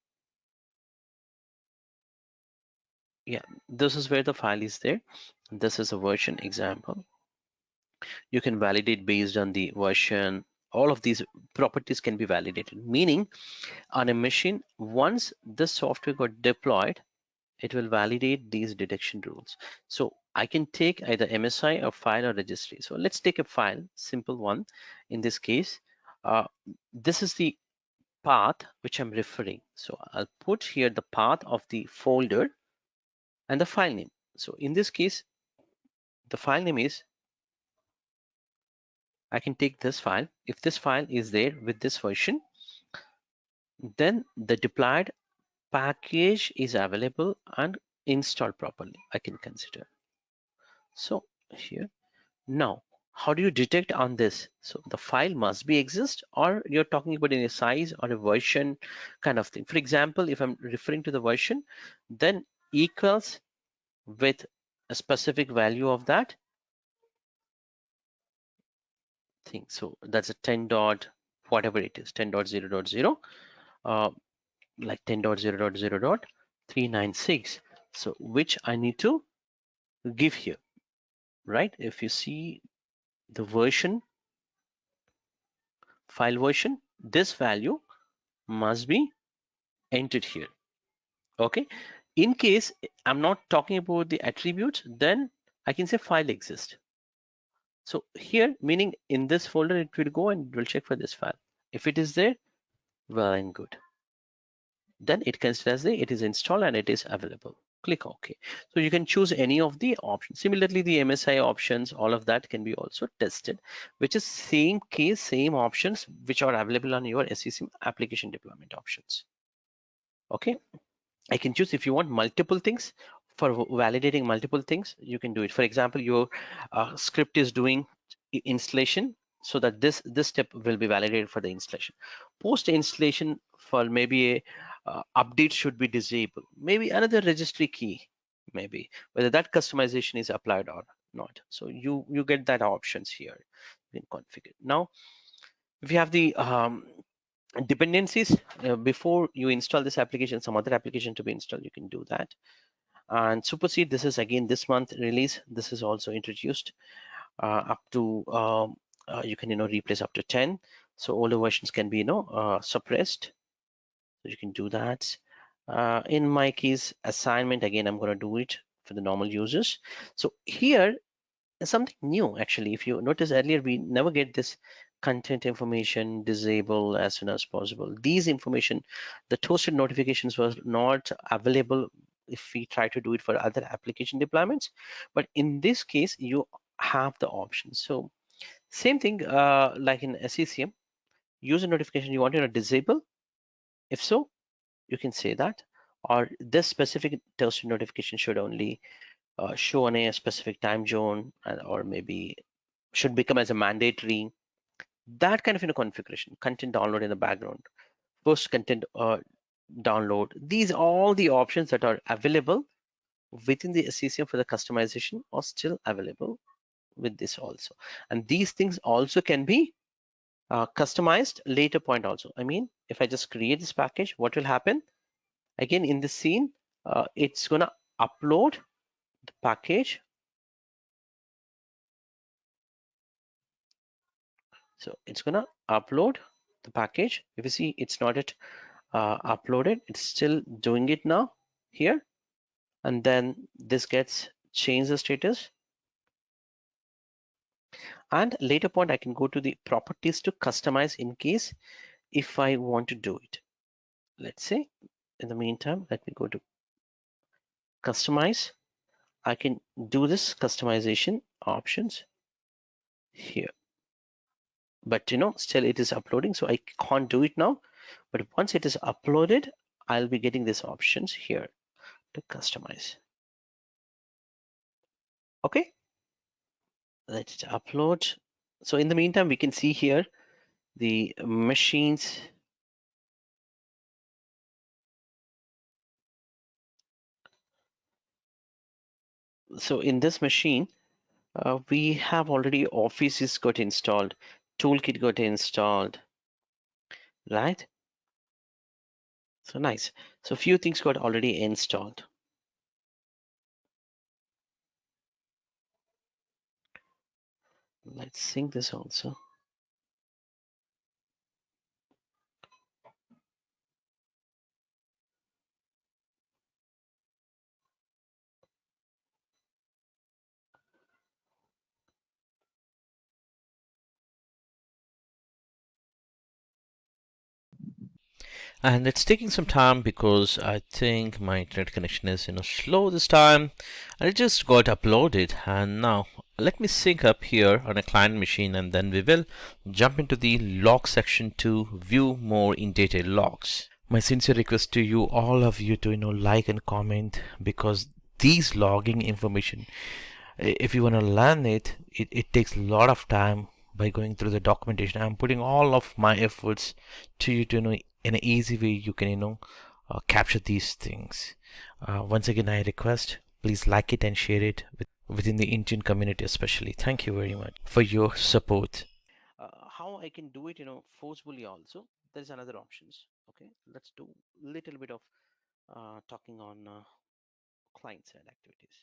yeah, this is where the file is there. This is a version example. You can validate based on the version. All of these properties can be validated, meaning on a machine, once this software got deployed, it will validate these detection rules. So I can take either MSI or file or registry. So let's take a file, simple one. In this case, this is the path which I'm referring. So I'll put here the path of the folder and the file name. So in this case, the file name is, I can take this file. If this file is there with this version, then the deployed package is available and installed properly, I can consider. So here, now, how do you detect on this? So the file must be exist, or you're talking about in a size or a version kind of thing. For example, if I'm referring to the version, then equals with a specific value of that thing. So that's a 10 dot whatever it is, 10.0.0, like 10.0.0.396. So which I need to give here, right? If you see the version, file version, this value must be entered here. Okay. In case I'm not talking about the attributes, then I can say file exists. So here, meaning in this folder, it will go and it will check for this file. If it is there, well and good. Then it considers the it is installed and it is available. Click OK. So you can choose any of the options. Similarly, the MSI options, all of that can be also tested, which is same case, same options which are available on your SCCM application deployment options. Okay. I can choose if you want multiple things for validating multiple things, you can do it. For example, your script is doing installation, so that this step will be validated for the installation. Post installation for maybe a update should be disabled. Maybe another registry key, maybe whether that customization is applied or not. So you get that options here. You can configure. Now, if you have the dependencies before you install this application, some other application to be installed, you can do that. And supersede, this is again this month release. This is also introduced up to you can replace up to 10. So older versions can be suppressed. So you can do that. In my case, assignment, again, I'm going to do it for the normal users. So here something new actually. If you notice earlier, we never get this content information disable as soon as possible. These information, the toasted notifications was not available if we try to do it for other application deployments, but in this case you have the option. So same thing like in SCCM, user notification, you want to disable. If so, you can say that, or this specific toasted notification should only show on a specific time zone, or maybe should become as a mandatory. That kind of configuration, content download in the background, post content download. These all the options that are available within the SCCM for the customization are still available with this also. And these things also can be customized later point also. I mean, if I just create this package, what will happen? Again, in the scene, it's gonna upload the package. So it's gonna upload the package. If you see, it's not yet uploaded. It's still doing it now here. And then this gets changed the status. And later point, I can go to the properties to customize in case if I want to do it. Let's say in the meantime, let me go to customize. I can do this customization options here, but still it is uploading, so I can't do it now. But once it is uploaded, I'll be getting these options here to customize. Okay, let's upload. So in the meantime, we can see here the machines. So in this machine, we have already Offices got installed, Toolkit got installed, right? So nice. So few things got already installed. Let's sync this also. And it's taking some time because I think my internet connection is slow this time, and it just got uploaded. And now let me sync up here on a client machine, and then we will jump into the log section to view more in detail logs. My sincere request to you, all of you, to like and comment, because these logging information, if you want to learn it takes a lot of time. By going through the documentation, I'm putting all of my efforts to you to in an easy way you can capture these things. Once again, I request, please like it and share it within the Indian community especially. Thank you very much for your support. How I can do it, forcefully also. There's another options. Okay, let's do a little bit of talking on client side activities.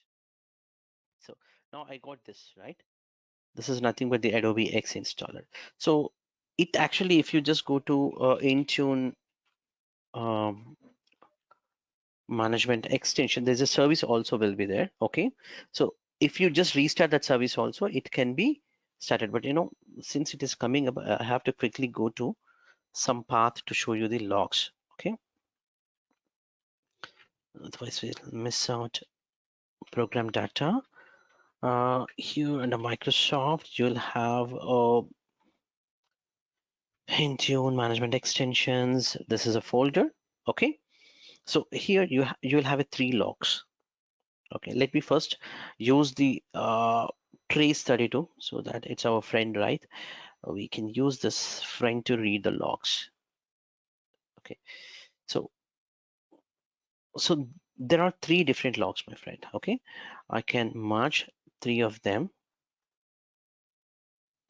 So now I got this right. This is nothing but the Adobe X installer. So it actually, if you just go to Intune um, management extension, there's a service also will be there. Okay, so if you just restart that service also, it can be started. But since it is coming up, I have to quickly go to some path to show you the logs. Okay, otherwise we'll miss out program data. Here under Microsoft, you'll have Intune management extensions. This is a folder. Okay, so here you'll have a 3 logs. Okay, let me first use the trace 32 so that it's our friend, right? We can use this friend to read the logs. Okay, so there are 3 different logs, my friend. Okay, I can merge 3 of them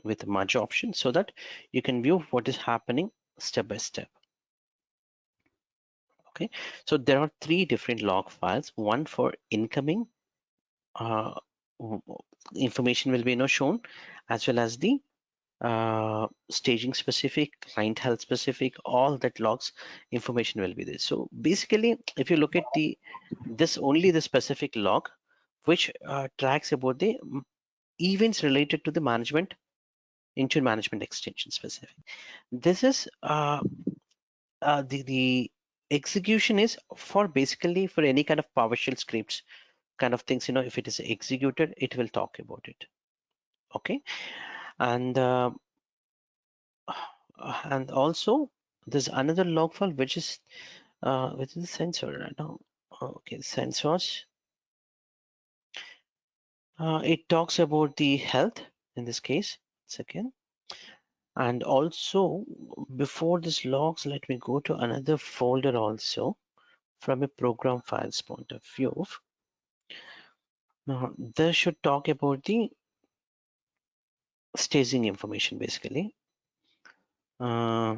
with merge option so that you can view what is happening step by step. Okay, so there are 3 different log files, one for incoming uh, information will be shown, as well as the staging specific, client health specific, all that logs information will be there. So basically, if you look at only the specific log, which tracks about the events related to the management, Intune management extension specific. This is the execution is for basically for any kind of PowerShell scripts kind of things. If it is executed, it will talk about it. Okay, and also there's another log file which is within the sensor right now. Okay, sensors. It talks about the health in this case. Second, and also before this logs, let me go to another folder also from a program files point of view. Now this should talk about the staging information basically. Uh,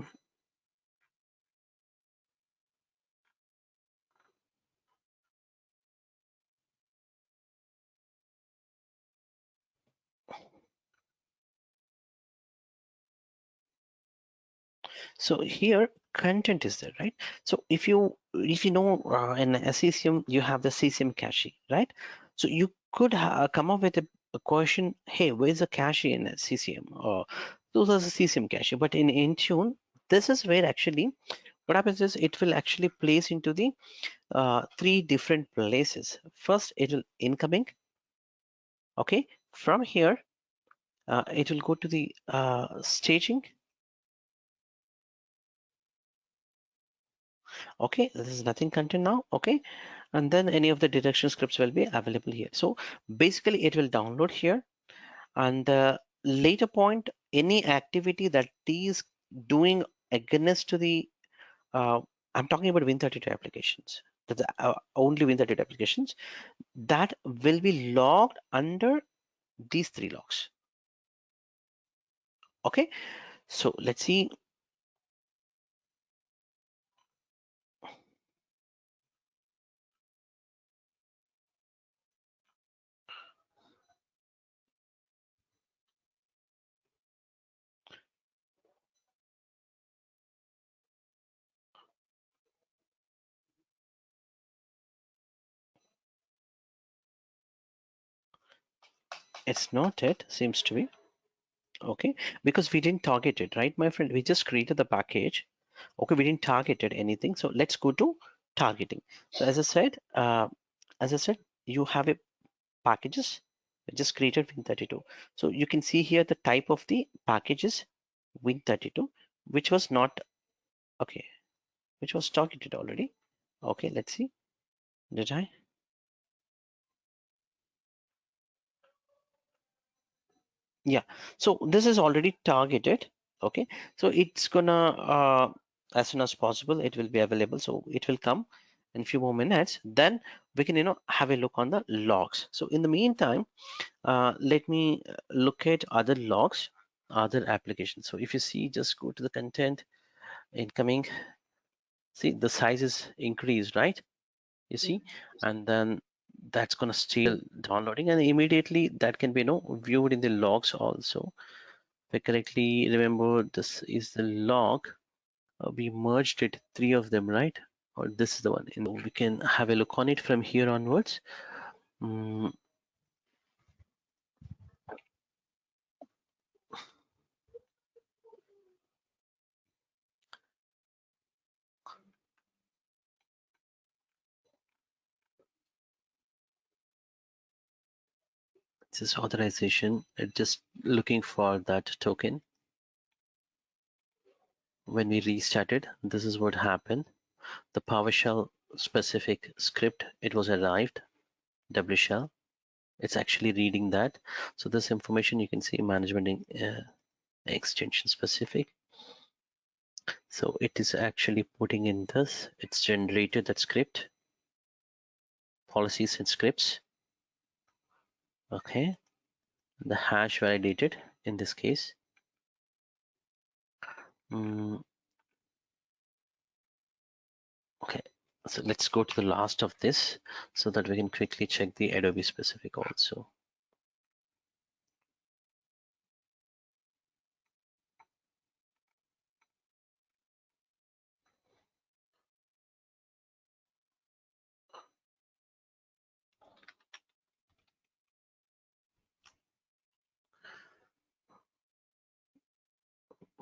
So here content is there, right? So if you know in SCCM you have the CCM cache, right? So you could come up with a question, hey, where's the cache in CCM? Or those are the CCM cache. But in Intune, this is where actually what happens is it will actually place into the 3 different places. First, it will incoming. Okay, from here, it will go to the staging. Okay, this is nothing content now. Okay, and then any of the detection scripts will be available here. So basically, it will download here, and the later point, any activity that is doing against to the I'm talking about Win32 applications. That's only Win32 applications that will be logged under these three logs. Okay, so let's see. It's not it, seems to be. Okay, because we didn't target it, right, my friend? We just created the package. Okay, we didn't target it anything. So let's go to targeting. So as I said, you have a packages. We just created Win32. So you can see here the type of the packages Win32, which was not okay, which was targeted already. Okay, let's see. Did I? Yeah, so this is already targeted. Okay, so it's gonna as soon as possible it will be available, so it will come in a few more minutes. Then we can have a look on the logs. So in the meantime, let me look at other logs, other applications. So if you see, just go to the content, incoming. See, the size is increased, right? You see, and then that's gonna still downloading, and immediately that can be viewed in the logs also. If I correctly remember, this is the log. We merged it, three of them, right? Or this is the one. We can have a look on it from here onwards. Mm, this is authorization. It's just looking for that token. When we restarted, this is what happened. The PowerShell specific script, it was arrived, WShell. It's actually reading that. So this information you can see management extension specific. So it is actually putting in this. It's generated that script, policies and scripts. Okay, the hash validated in this case. Okay, so let's go to the last of this so that we can quickly check the Adobe specific also.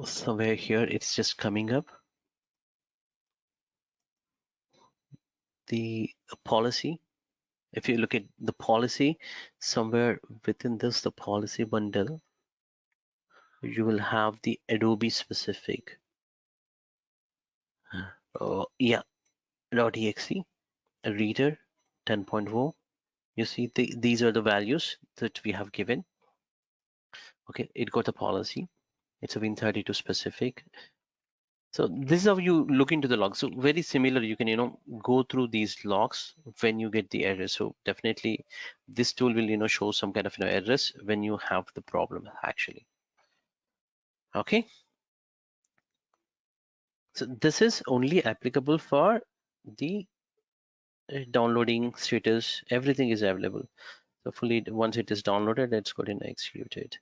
Somewhere here it's just coming up. The policy, if you look at the policy, somewhere within this, the policy bundle, you will have the Adobe specific. Yeah, .exe, a reader 10.0. You see, these are the values that we have given. Okay, it got a policy. It's a Win32 specific. So this is how you look into the logs. So very similar, you can go through these logs when you get the error. So definitely this tool will show some kind of errors when you have the problem actually. Okay, so this is only applicable for the downloading status. Everything is available. So fully, once it is downloaded, let's go ahead and execute it.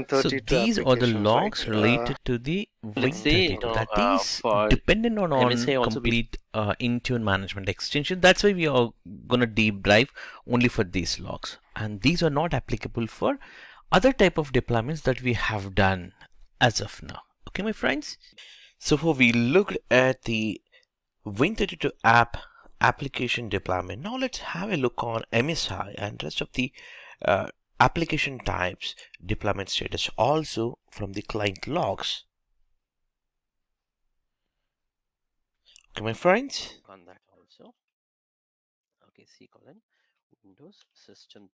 So 32 these are the applications, right? logs related to the Let's say Win32. That is for dependent on MSA also we complete Intune management extension. That's why we are gonna deep dive only for these logs, and these are not applicable for other type of deployments that we have done as of now. Okay, my friends. So far we looked at the Win32 app application deployment. Now let's have a look on MSI and rest of the uh, application types deployment status also from the client logs. Okay, my friends. On that also. Okay, C colon Windows System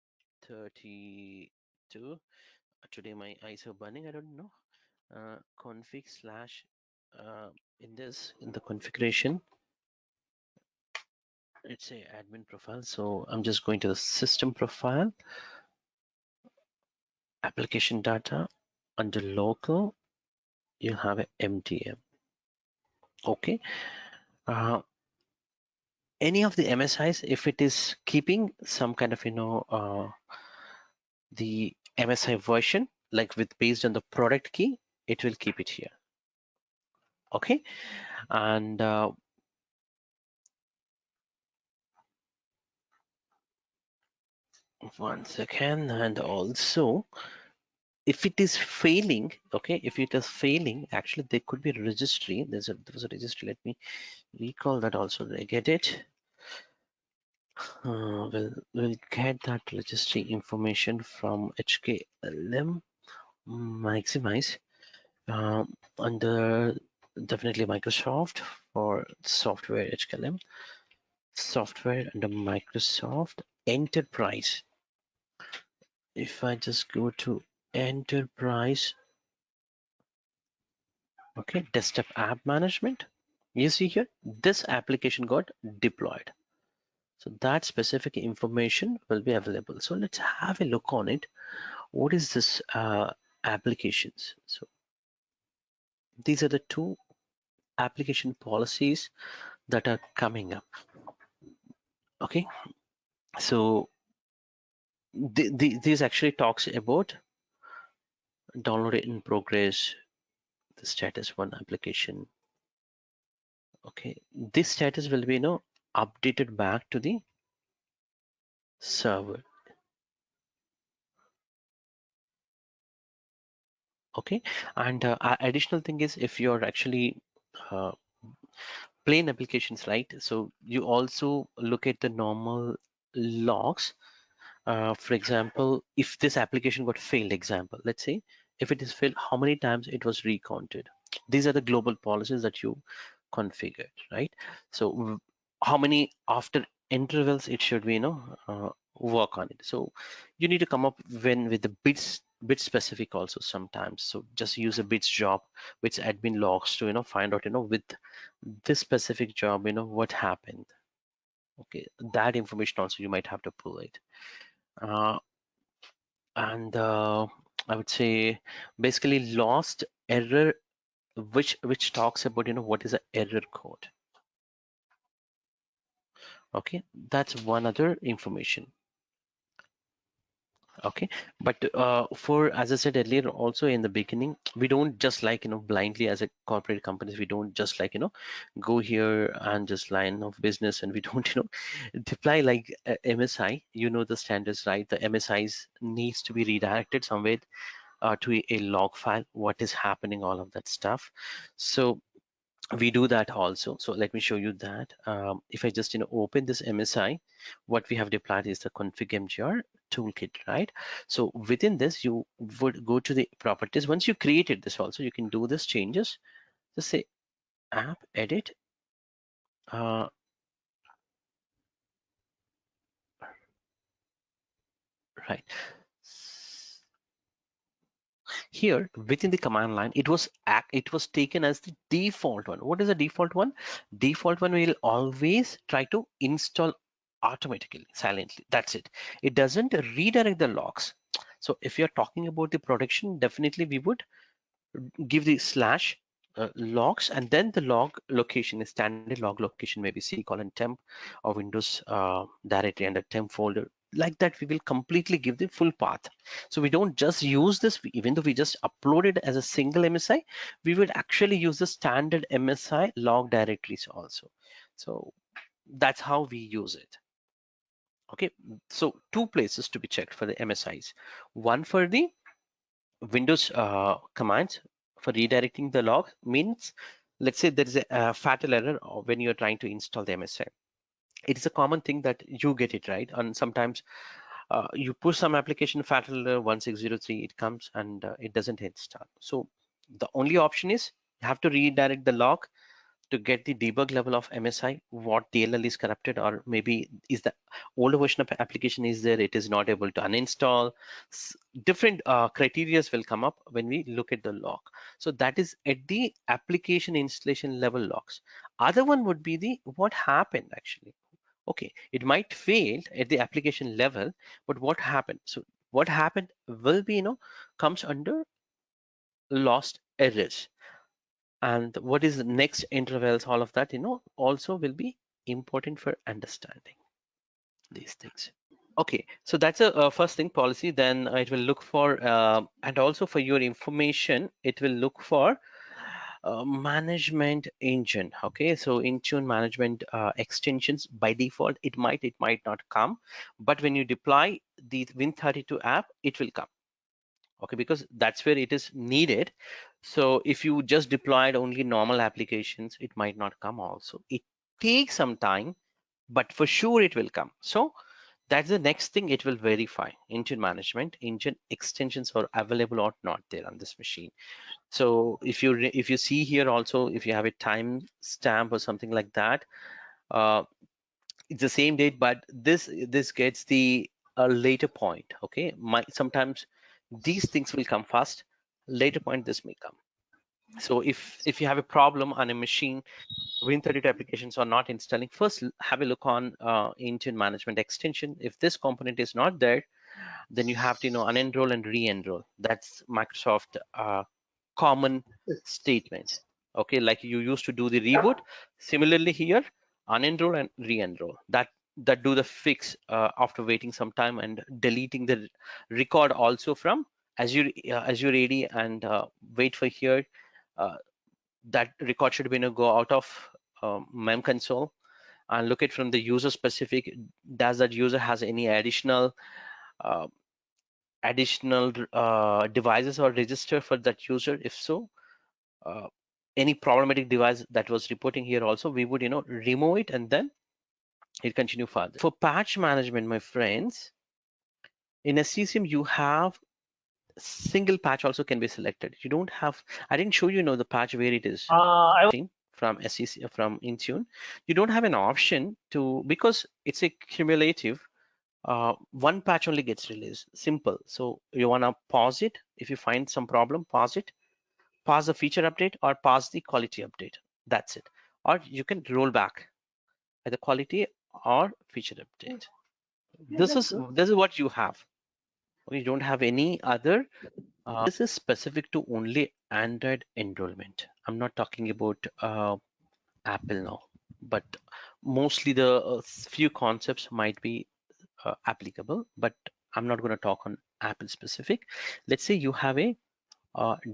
32. Today my eyes are burning. I don't know. Config slash in the configuration, it's a admin profile. So I'm just going to the system profile, application data. Under local, you'll have a MDM. Okay. Any of the MSIs, if it is keeping some kind of the MSI version, like with based on the product key, it will keep it here. Okay. And one second. And also, if it is failing, okay, if it is failing, actually there could be a registry. There was a registry. Let me recall that also. Did I get it? We'll get that registry information from HKLM maximize under definitely Microsoft for software HKLM software under Microsoft Enterprise. If I just go to Enterprise, okay, desktop app management, you see here this application got deployed. So that specific information will be available. So let's have a look on it. What is this applications? So these are the two application policies that are coming up. Okay, so this actually talks about download in progress, the status one application. Okay, this status will be updated back to the server. Okay, and additional thing is if you're actually uh, plain applications, right? So you also look at the normal logs. For example, if this application got failed, example, let's say if it is failed, how many times it was recounted. These are the global policies that you configured, right? So how many after intervals it should be, work on it. So you need to come up with the bit specific also sometimes. So just use a bits job with admin logs to find out with this specific job what happened. Okay, that information also you might have to pull it. Uh, and I would say basically lost error, which talks about what is an error code. Okay, that's one other information. Okay, but for, as I said earlier also in the beginning, we don't just like blindly as a corporate companies, we don't just like go here and just line of business, and we don't deploy like MSI, the standards, right? The MSIs needs to be redirected somewhere to a log file, what is happening, all of that stuff. So we do that also. So let me show you that. If I just open this MSI, what we have deployed is the config mgr toolkit, right? So within this, you would go to the properties. Once you created this also, you can do this changes. Just say app edit. Uh, right. Here within the command line, it was taken as the default one. What is the default one? Default one will always try to install automatically silently. That's it. It doesn't redirect the logs. So if you're talking about the production, definitely we would give the slash logs, and then the log location is standard log location, maybe C colon temp or Windows directory under temp folder. Like that, we will completely give the full path. So we don't just use this, even though we just upload it as a single MSI, we would actually use the standard MSI log directories also. So that's how we use it. Okay, so two places to be checked for the MSIs. One for the Windows commands for redirecting the log, means let's say there is a fatal error when you're trying to install the MSI. it is a common thing that you get it right, and sometimes you push some application fatal 1603, it comes and it doesn't hit start. So the only option is you have to redirect the log to get the debug level of MSI, what DLL is corrupted, or maybe is the older version of application is there, it is not able to uninstall. Different criterias will come up when we look at the log. So that is at the application installation level logs. Other one would be the what happened actually. Okay, it might fail at the application level, but what happened? So what happened will be, comes under lost errors. And what is the next intervals, all of that, also will be important for understanding these things. Okay, so that's a first thing policy. Then it will look for, and also for your information, it will look for management engine. Okay, so Intune management extensions by default, it might not come, but when you deploy the Win32 app, it will come. Okay, because that's where it is needed. So if you just deployed only normal applications, it might not come also. It takes some time, but for sure it will come. So that's the next thing it will verify. Engine management, engine extensions are available or not there on this machine. So if you see here also, if you have a time stamp or something like that, uh, it's the same date, but this gets the later point. Okay, sometimes these things will come fast, later point this may come. So if you have a problem on a machine, Win32 applications are not installing, first have a look on engine management extension. If this component is not there, then you have to unenroll and re-enroll. That's Microsoft common statement. Okay, like you used to do the reboot, similarly here, unenroll and re-enroll. That do the fix after waiting some time and deleting the record also from Azure AD, and wait for here. uh, that record should be go out of MEM console and look it from the user specific. Does that user has any uh, additional devices or register for that user? If so, uh, any problematic device that was reporting here also, we would remove it, and then it continue further. For patch management, my friends, in SCCM you have single patch also can be selected. You don't have, I didn't show the patch where it is I from SCC, from Intune. You don't have an option to, because it's a cumulative, one patch only gets released, simple. So you want to pause it. If you find some problem, pause it, pass the feature update or pass the quality update. That's it. Or you can roll back either quality or feature update. This is what you have. You don't have any other. This is specific to only Android enrollment. I'm not talking about Apple now, but mostly the few concepts might be applicable, but I'm not going to talk on Apple specific. Let's say you have a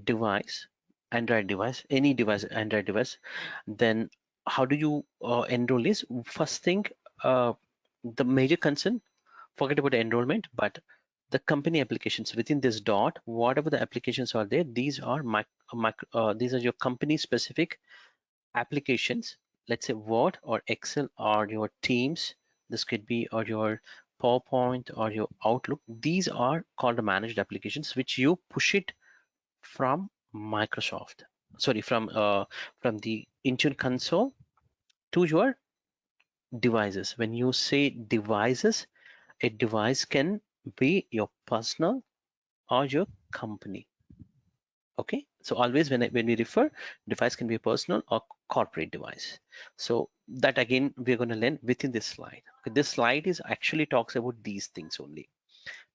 device, Android device, any device, Android device, then how do you enroll is first thing, the major concern, forget about enrollment, but the company applications within this dot, whatever the applications are there, these are these are your company specific applications. Let's say Word or Excel or your Teams, this could be, or your PowerPoint or your Outlook. These are called the managed applications, which you push it from Microsoft, sorry, from the Intune console to your devices. When you say devices, a device can be your personal or your company. Okay, so always when we refer, device can be a personal or corporate device. So that again we're going to learn within this slide. Okay, this slide is actually talks about these things only.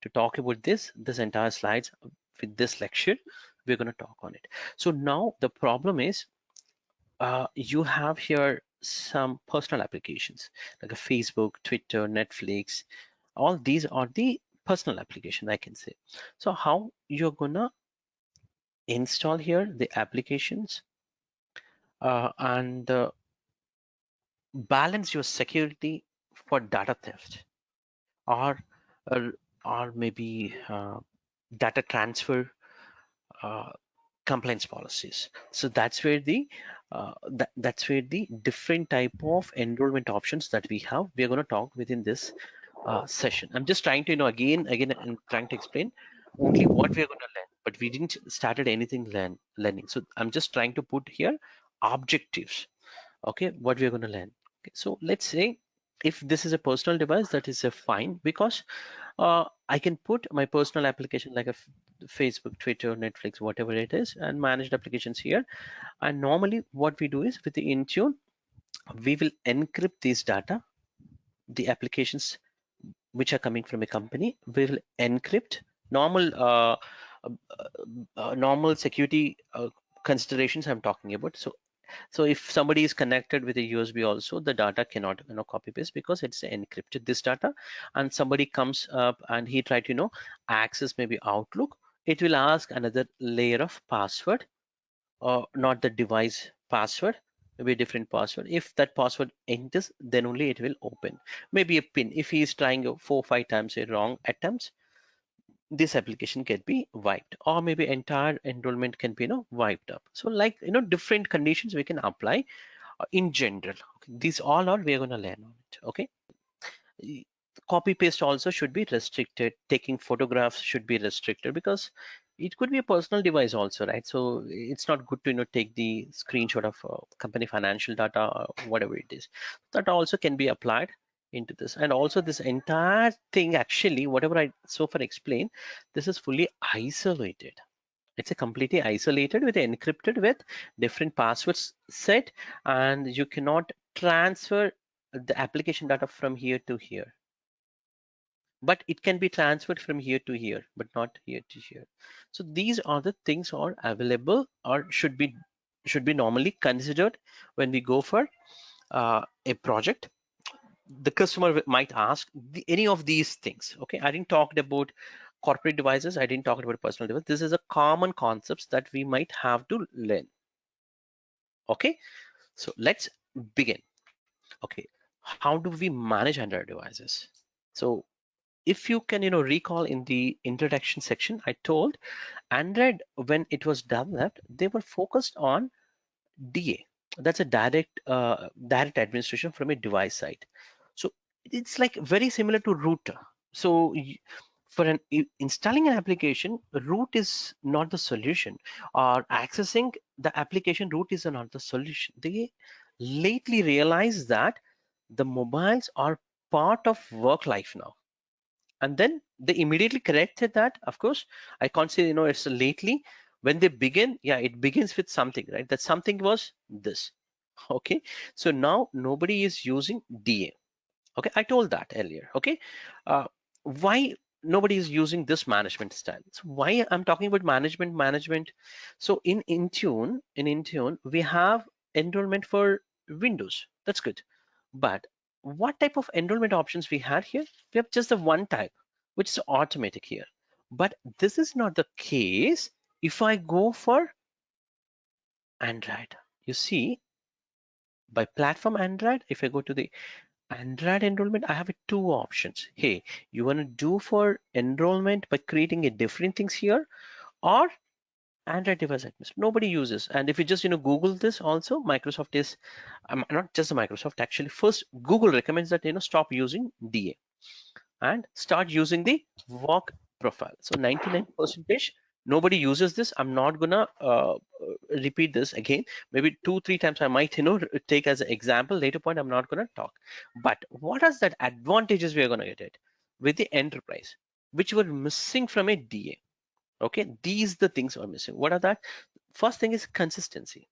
To talk about this entire slides with this lecture, we're going to talk on it. So now the problem is, you have here some personal applications like a Facebook, Twitter, Netflix. All these are the personal application, I can say. So how you're gonna install here the applications and balance your security for data theft, or or, or maybe data transfer, uh, compliance policies. So that's where the different type of enrollment options that we have, we are going to talk within this session. I'm just trying to, again, I'm trying to explain only what we are going to learn, but we didn't started anything learning. So I'm just trying to put here objectives. Okay, what we are going to learn. Okay, so let's say if this is a personal device, that is a fine, because I can put my personal application like a Facebook, Twitter, Netflix, whatever it is, and managed applications here. And normally what we do is with the Intune, we will encrypt these data, the applications which are coming from a company, we will encrypt normal uh, normal security considerations I'm talking about. So if somebody is connected with a USB also, the data cannot copy paste because it's encrypted this data. And somebody comes up and he tried to access maybe Outlook, it will ask another layer of password, or not the device password, maybe a different password. If that password enters, then only it will open. Maybe a pin. If he is trying 4 or 5 times a wrong attempts, this application can be wiped, or maybe entire enrollment can be wiped up. So like different conditions we can apply in general. Okay, these all are we are going to learn on it. Okay, copy paste also should be restricted. Taking photographs should be restricted because it could be a personal device also, right? So it's not good to take the screenshot of company financial data or whatever it is. That also can be applied into this. And also this entire thing, actually whatever I so far explained, this is fully isolated. It's a completely isolated with encrypted with different passwords set, and you cannot transfer the application data from here to here, but it can be transferred from here to here, but not here to here. So these are the things are available or should be normally considered when we go for a project. The customer might ask any of these things. Okay, I didn't talk about corporate devices, I didn't talk about personal device. This is a common concepts that we might have to learn. Okay, so let's begin. Okay, how do we manage Android devices? So if you can recall in the introduction section, I told Android, when it was developed, they were focused on DA. That's a direct administration from a device side. So it's like very similar to root. So for installing an application, root is not the solution, or accessing the application root is not the solution. They lately realized that the mobiles are part of work life now, and then they immediately corrected that. Of course, I can't say it's lately. When they begin, yeah, it begins with something, right? That something was this. Okay, so now nobody is using DA. Okay, I told that earlier. Okay, uh, why nobody is using this management style? So why I'm talking about management? So in Intune we have enrollment for Windows. That's good, but what type of enrollment options we had here? We have just the one type, which is automatic here. But this is not the case if I go for Android. You see, by platform Android, if I go to the Android enrollment, I have two options. Hey, you want to do for enrollment by creating a different things here, or Android device administrator. Nobody uses. And if you just Google this also, Microsoft is not just Microsoft. Actually, first Google recommends that stop using DA and start using the work profile. So 99 percentage nobody uses this. I'm not gonna repeat this again. Maybe 2-3 times I might take as an example. Later point I'm not gonna talk. But what are that advantages we are gonna get it with the enterprise, which were missing from a DA? Okay, these the things are missing. What are that? First thing is consistency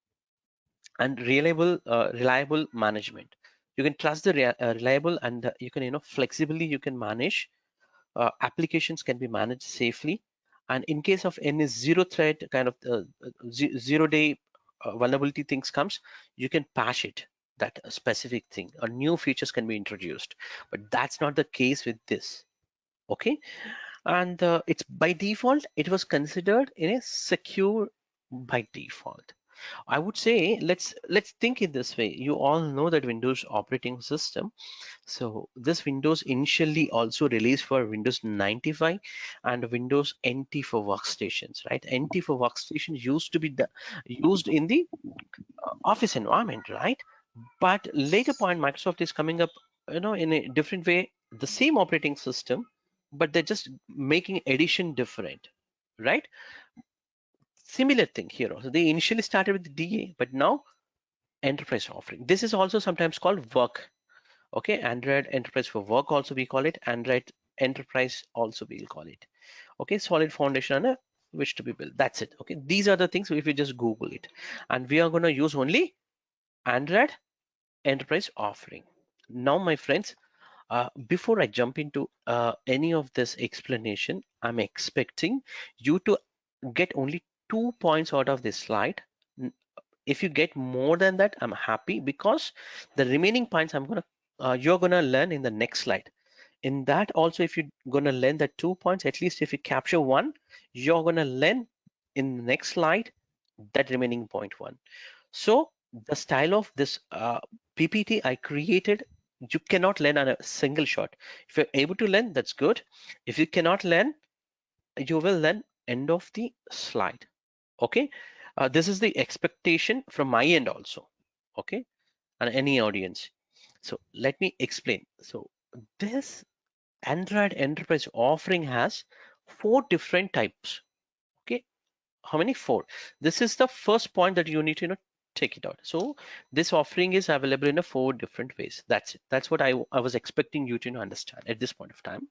and reliable management. You can trust the reliable, and you can flexibly you can manage. Applications can be managed safely, and in case of any zero threat kind of 0 day vulnerability things comes, you can patch it, that specific thing, or new features can be introduced. But that's not the case with this. Okay, and it's by default it was considered in a secure by default. I would say let's think in this way. You all know that Windows operating system. So this Windows initially also released for Windows 95 and Windows NT for workstations, right? NT for workstation used to be used in the office environment, right? But later point, Microsoft is coming up, in a different way, the same operating system, but they're just making edition different, right? Similar thing here also. They initially started with the DA, but now enterprise offering. This is also sometimes called work. Okay, Android Enterprise for work also we call it. Android Enterprise also we'll call it. Okay, solid foundation and a which to be built. That's it. Okay, these are the things if you just Google it, and we are going to use only Android Enterprise offering. Now, my friends, before I jump into any of this explanation, I'm expecting you to get only 2 points out of this slide. If you get more than that, I'm happy, because the remaining points you're gonna learn in the next slide. In that also, if you're gonna learn the 2 points, at least if you capture one, you're gonna learn in the next slide that remaining point one. So the style of this PPT I created, you cannot learn on a single shot. If you're able to learn, that's good. If you cannot learn, you will learn end of the slide. Okay, this is the expectation from my end also. Okay, and any audience. So let me explain. So this Android Enterprise offering has 4 different types. Okay, how many? 4. This is the first point that you need to take it out. So this offering is available in a 4 different ways. That's it. That's what I was expecting you to understand at this point of time.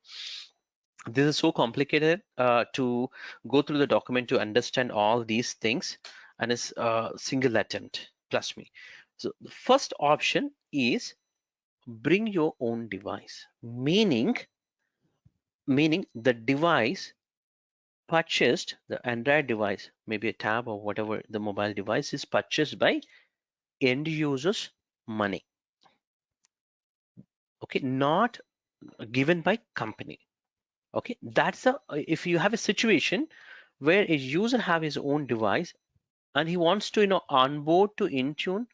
This is so complicated to go through the document to understand all these things, and it's a single attempt, trust me. So the first option is bring your own device, meaning the device purchased, the Android device, maybe a tab or whatever the mobile device, is purchased by end users money. Okay, not given by company. Okay, that's a if you have a situation where a user have his own device and he wants to onboard to Intune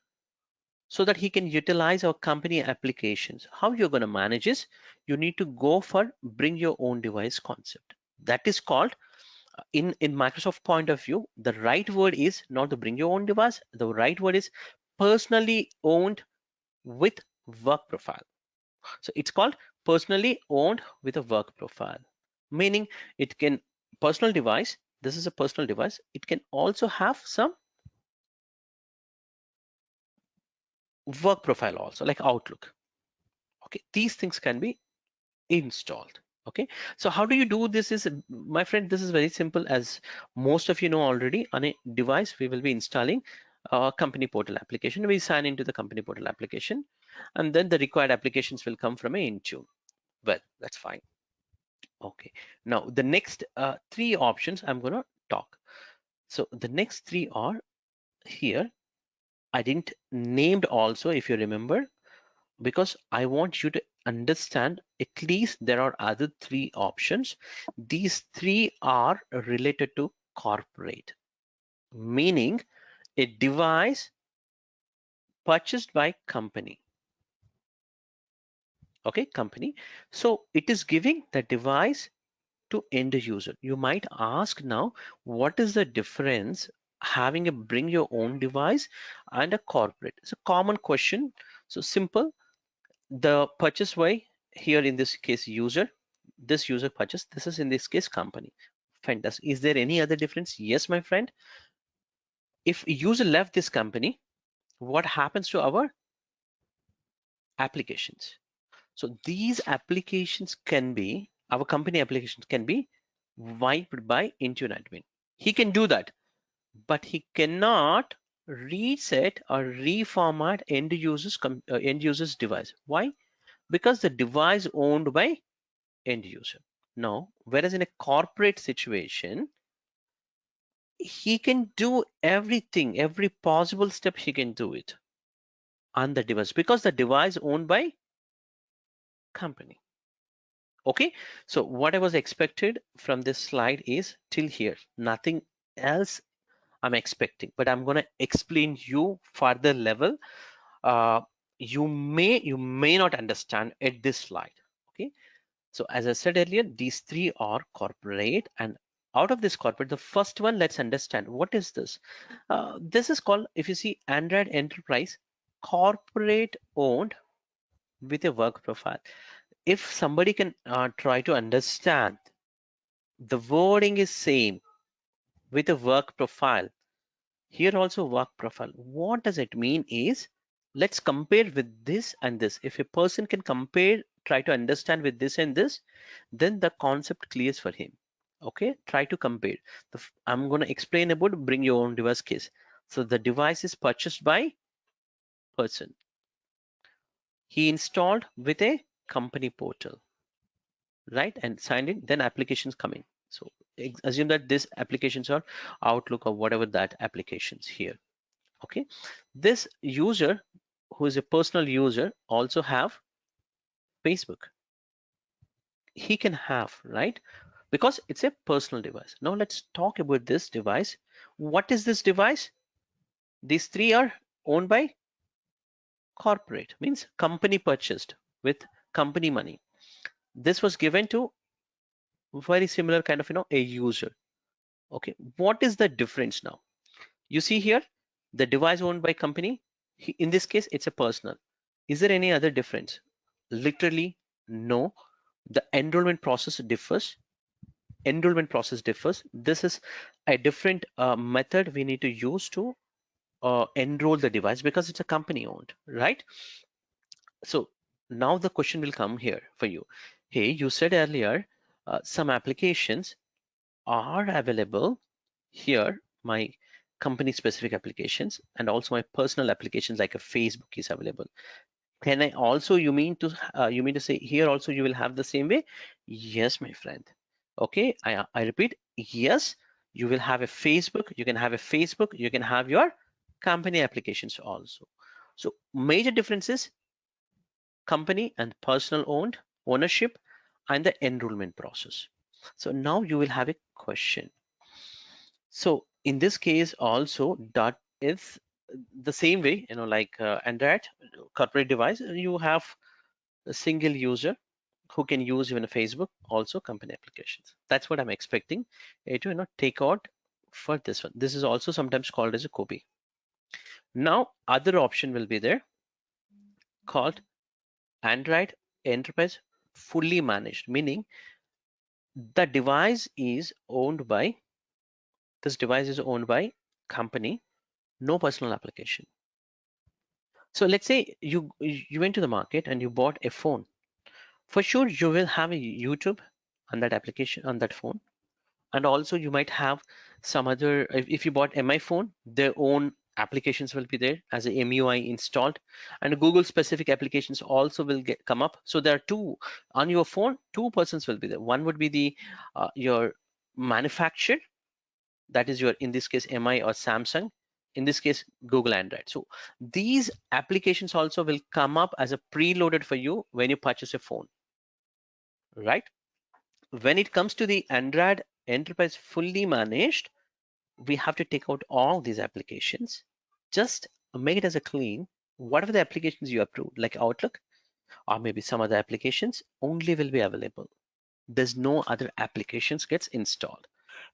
so that he can utilize our company applications, how you're going to manage is you need to go for bring your own device concept. That is called in Microsoft point of view, the right word is not to bring your own device. The right word is personally owned with work profile. So it's called personally owned with a work profile, meaning it can personal device. This is a personal device. It can also have some work profile also, like Outlook. Okay, these things can be installed. Okay, so how do you do this? Is my friend, this is very simple. As most of you know already, on a device we will be installing a company portal application. We sign into the company portal application, and then the required applications will come from a Intune. Well, that's fine. Okay, now the next 3 options I'm going to talk. So the next 3 are here. I didn't named also, if you remember, because I want you to understand at least there are other 3 options. These 3 are related to corporate, meaning a device purchased by company. Okay, company. So it is giving the device to end user. You might ask now, what is the difference having a bring your own device and a corporate? It's a common question. So simple. The purchase way here in this case user, this user purchase, this is in this case company. Fantastic. Is there any other difference? Yes, my friend. If user left this company, what happens to our applications? So these applications can be, our company applications can be wiped by Intune admin. He can do that, but he cannot reset or reformat end user's device. Why? Because the device owned by end user. Now, whereas in a corporate situation, he can do everything, every possible step he can do it on the device because the device owned by company. Okay, so what I was expected from this slide is till here, nothing else I'm expecting, but I'm going to explain you further level. uh, you may not understand at this slide. Okay, so as I said earlier, these three are corporate, and out of this corporate, the first one, let's understand what is this. This is called, if you see, Android Enterprise, corporate owned with a work profile. If somebody can try to understand, the wording is same with a work profile. Here also work profile. What does it mean is, let's compare with this and this. If a person can compare, try to understand with this and this, then the concept clears for him. Okay, try to compare. I'm going to explain about bring your own device case. So the device is purchased by person. He installed with a company portal, right? And signed in, then applications come in. So assume that these applications are Outlook or whatever that applications here. Okay, this user who is a personal user also have Facebook. He can have, right? Because it's a personal device. Now let's talk about this device. What is this device? These three are owned by corporate, means company purchased with company money. This was given to very similar kind of, a user. Okay, what is the difference now? You see here, the device owned by company, in this case, it's a personal. Is there any other difference? Literally, no. The enrollment process differs. Enrollment process differs. This is a different method we need to use to enroll the device because it's a company owned, right? So now the question will come here for you. Hey, you said earlier some applications are available here, my company specific applications and also my personal applications like a Facebook is available. Can I also, you mean to say here also you will have the same way? Yes, my friend. Okay, I repeat, yes, you will have a Facebook, you can have a Facebook, you can have your company applications also. So major differences, company and personal owned ownership and the enrollment process. So now you will have a question. So in this case also, dot is the same way, like Android corporate device, you have a single user who can use even a Facebook, also company applications. That's what I'm expecting it to, take out for this one. This is also sometimes called as a copy. Now, other option will be there called Android Enterprise fully managed, meaning the device is owned by, this device is owned by company, no personal application. So let's say you went to the market and you bought a phone. For sure, you will have a YouTube on that application on that phone, and also you might have some other. If you bought MI phone, their own applications will be there as a MUI installed, and Google specific applications also will come up. So there are two on your phone. Two persons will be there. One would be the your manufacturer, that is your, in this case, MI or Samsung, in this case Google Android. So these applications also will come up as a preloaded for you when you purchase a phone, right? When it comes to the Android Enterprise fully managed, we have to take out all these applications, just make it as a clean. Whatever the applications you approved, like Outlook or maybe some other applications, only will be available. There's no other applications gets installed.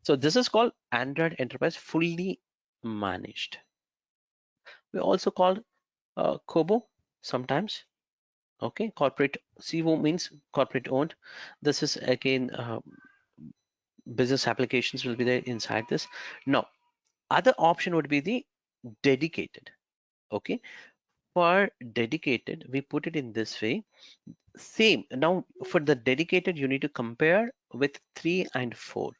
So this is called Android Enterprise fully managed. We also called Kobo sometimes. Okay, corporate CO means corporate owned. This is again business applications will be there inside this. Now, other option would be the dedicated. Okay, for dedicated, we put it in this way. Same. Now, for the dedicated, you need to compare with 3 and 4.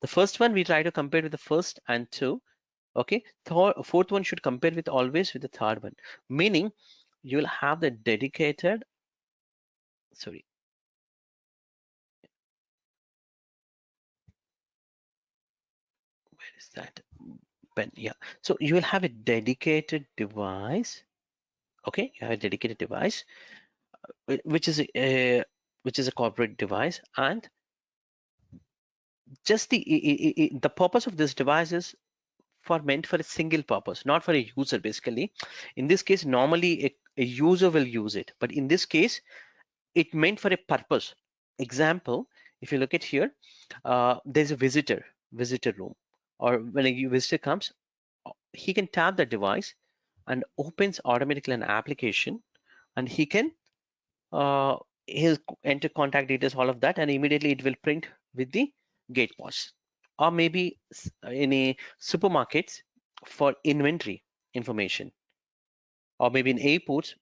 The first one we try to compare with the first and 2. Okay, fourth one should compare with always with the third one, meaning you'll have the dedicated, sorry, where is that pen? Yeah, so you will have a dedicated device. Okay, you have a dedicated device which is a corporate device, and just the purpose of this device is for meant for a single purpose, not for a user basically. In this case, normally a user will use it, but in this case, it meant for a purpose. Example, if you look at here, there's a visitor room, or when a visitor comes, he can tap the device and opens automatically an application, and he can uh, he'll enter contact details, all of that, and immediately it will print with the gate pass. Or maybe in a supermarkets for inventory information, or maybe in airports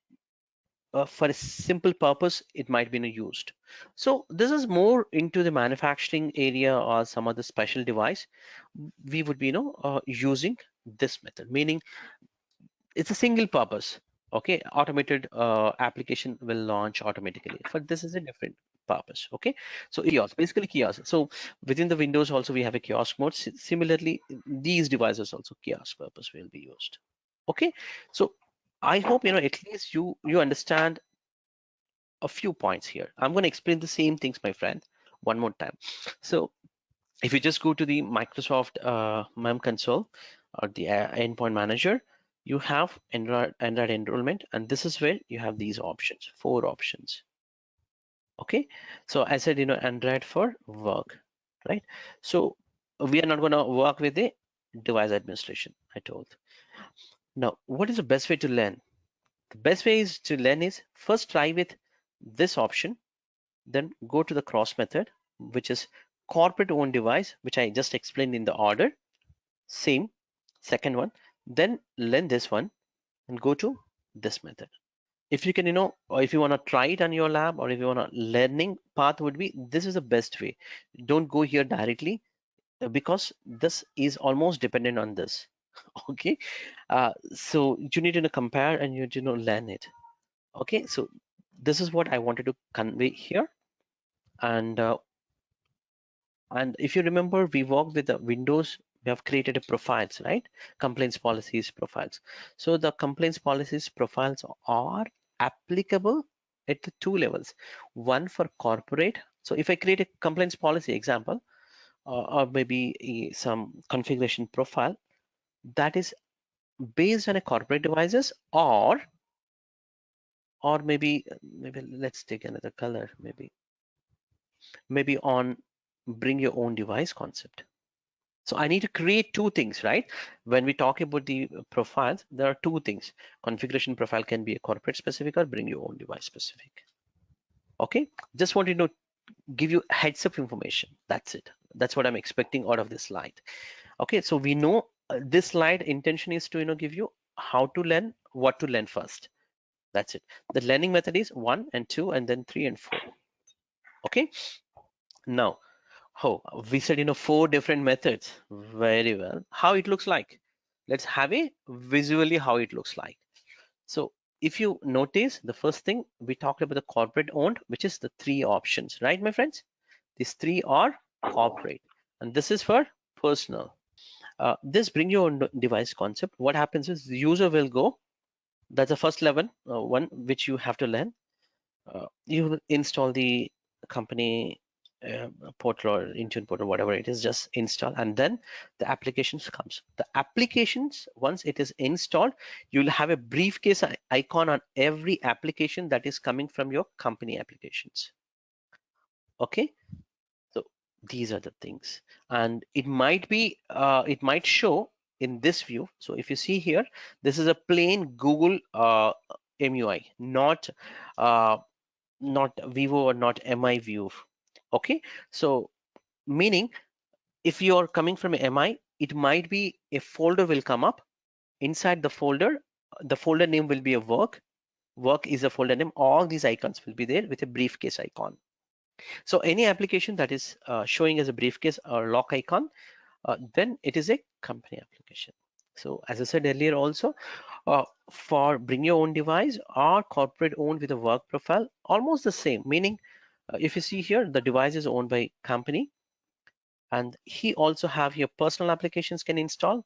for a simple purpose it might be used. So this is more into the manufacturing area or some other special device. We would be using this method, meaning it's a single purpose. Okay, automated application will launch automatically, but this is a different purpose. Okay, so kiosk, basically kiosk. So within the Windows also we have a kiosk mode. Similarly, these devices also kiosk purpose will be used. Okay, so I hope at least you understand a few points here. I'm going to explain the same things, my friend, one more time. So if you just go to the Microsoft MEM console or the endpoint manager, you have Android enrollment, and this is where you have these options, 4 options. Okay, so I said Android for work, right? So we are not going to work with the device administration, I told. Now, what is the best way to learn? The best way is to learn is first try with this option, then go to the cross method, which is corporate owned device, which I just explained in the order. Same, second one, then learn this one and go to this method. If you can, or if you want to try it on your lab, or if you want a learning path, would be this is the best way. Don't go here directly because this is almost dependent on this. Okay, so you need to compare and you need to learn it. Okay, so this is what I wanted to convey here. And if you remember, we worked with the Windows, we have created a profiles, right? Complaints policies profiles. So the complaints policies profiles are applicable at the 2 levels. One for corporate. So if I create a complaints policy example, or maybe some configuration profile that is based on a corporate devices, or maybe let's take another color, maybe on bring your own device concept. So I need to create 2 things, right? When we talk about the profiles, there are 2 things. Configuration profile can be a corporate specific or bring your own device specific. Okay, just want to give you heads up information. That's it. That's what I'm expecting out of this slide. Okay, so we know this slide intention is to give you how to learn, what to learn first. That's it. The learning method is 1 and 2 and then 3 and 4. Okay, now we said 4 different methods. Very well. How it looks like? Let's have a visually how it looks like. So if you notice, the first thing we talked about the corporate owned, which is the 3 options, right, my friends? These 3 are corporate, and this is for personal. This bring your own device concept. What happens is the user will go. That's the first level, one which you have to learn. You will install the company portal or Intune portal, whatever it is, just install, and then the applications comes. The applications, once it is installed, you'll have a briefcase icon on every application that is coming from your company applications. Okay, so these are the things, and it might show in this view. So if you see here, this is a plain Google MUI, uh, not Vivo or not MI view. Okay, so meaning if you're coming from MI, it might be a folder will come up. Inside the folder name will be a work is a folder name. All these icons will be there with a briefcase icon. So any application that is showing as a briefcase or lock icon, then it is a company application. So as I said earlier also, for bring your own device or corporate owned with a work profile, almost the same, meaning if you see here, the device is owned by company, and he also have your personal applications can install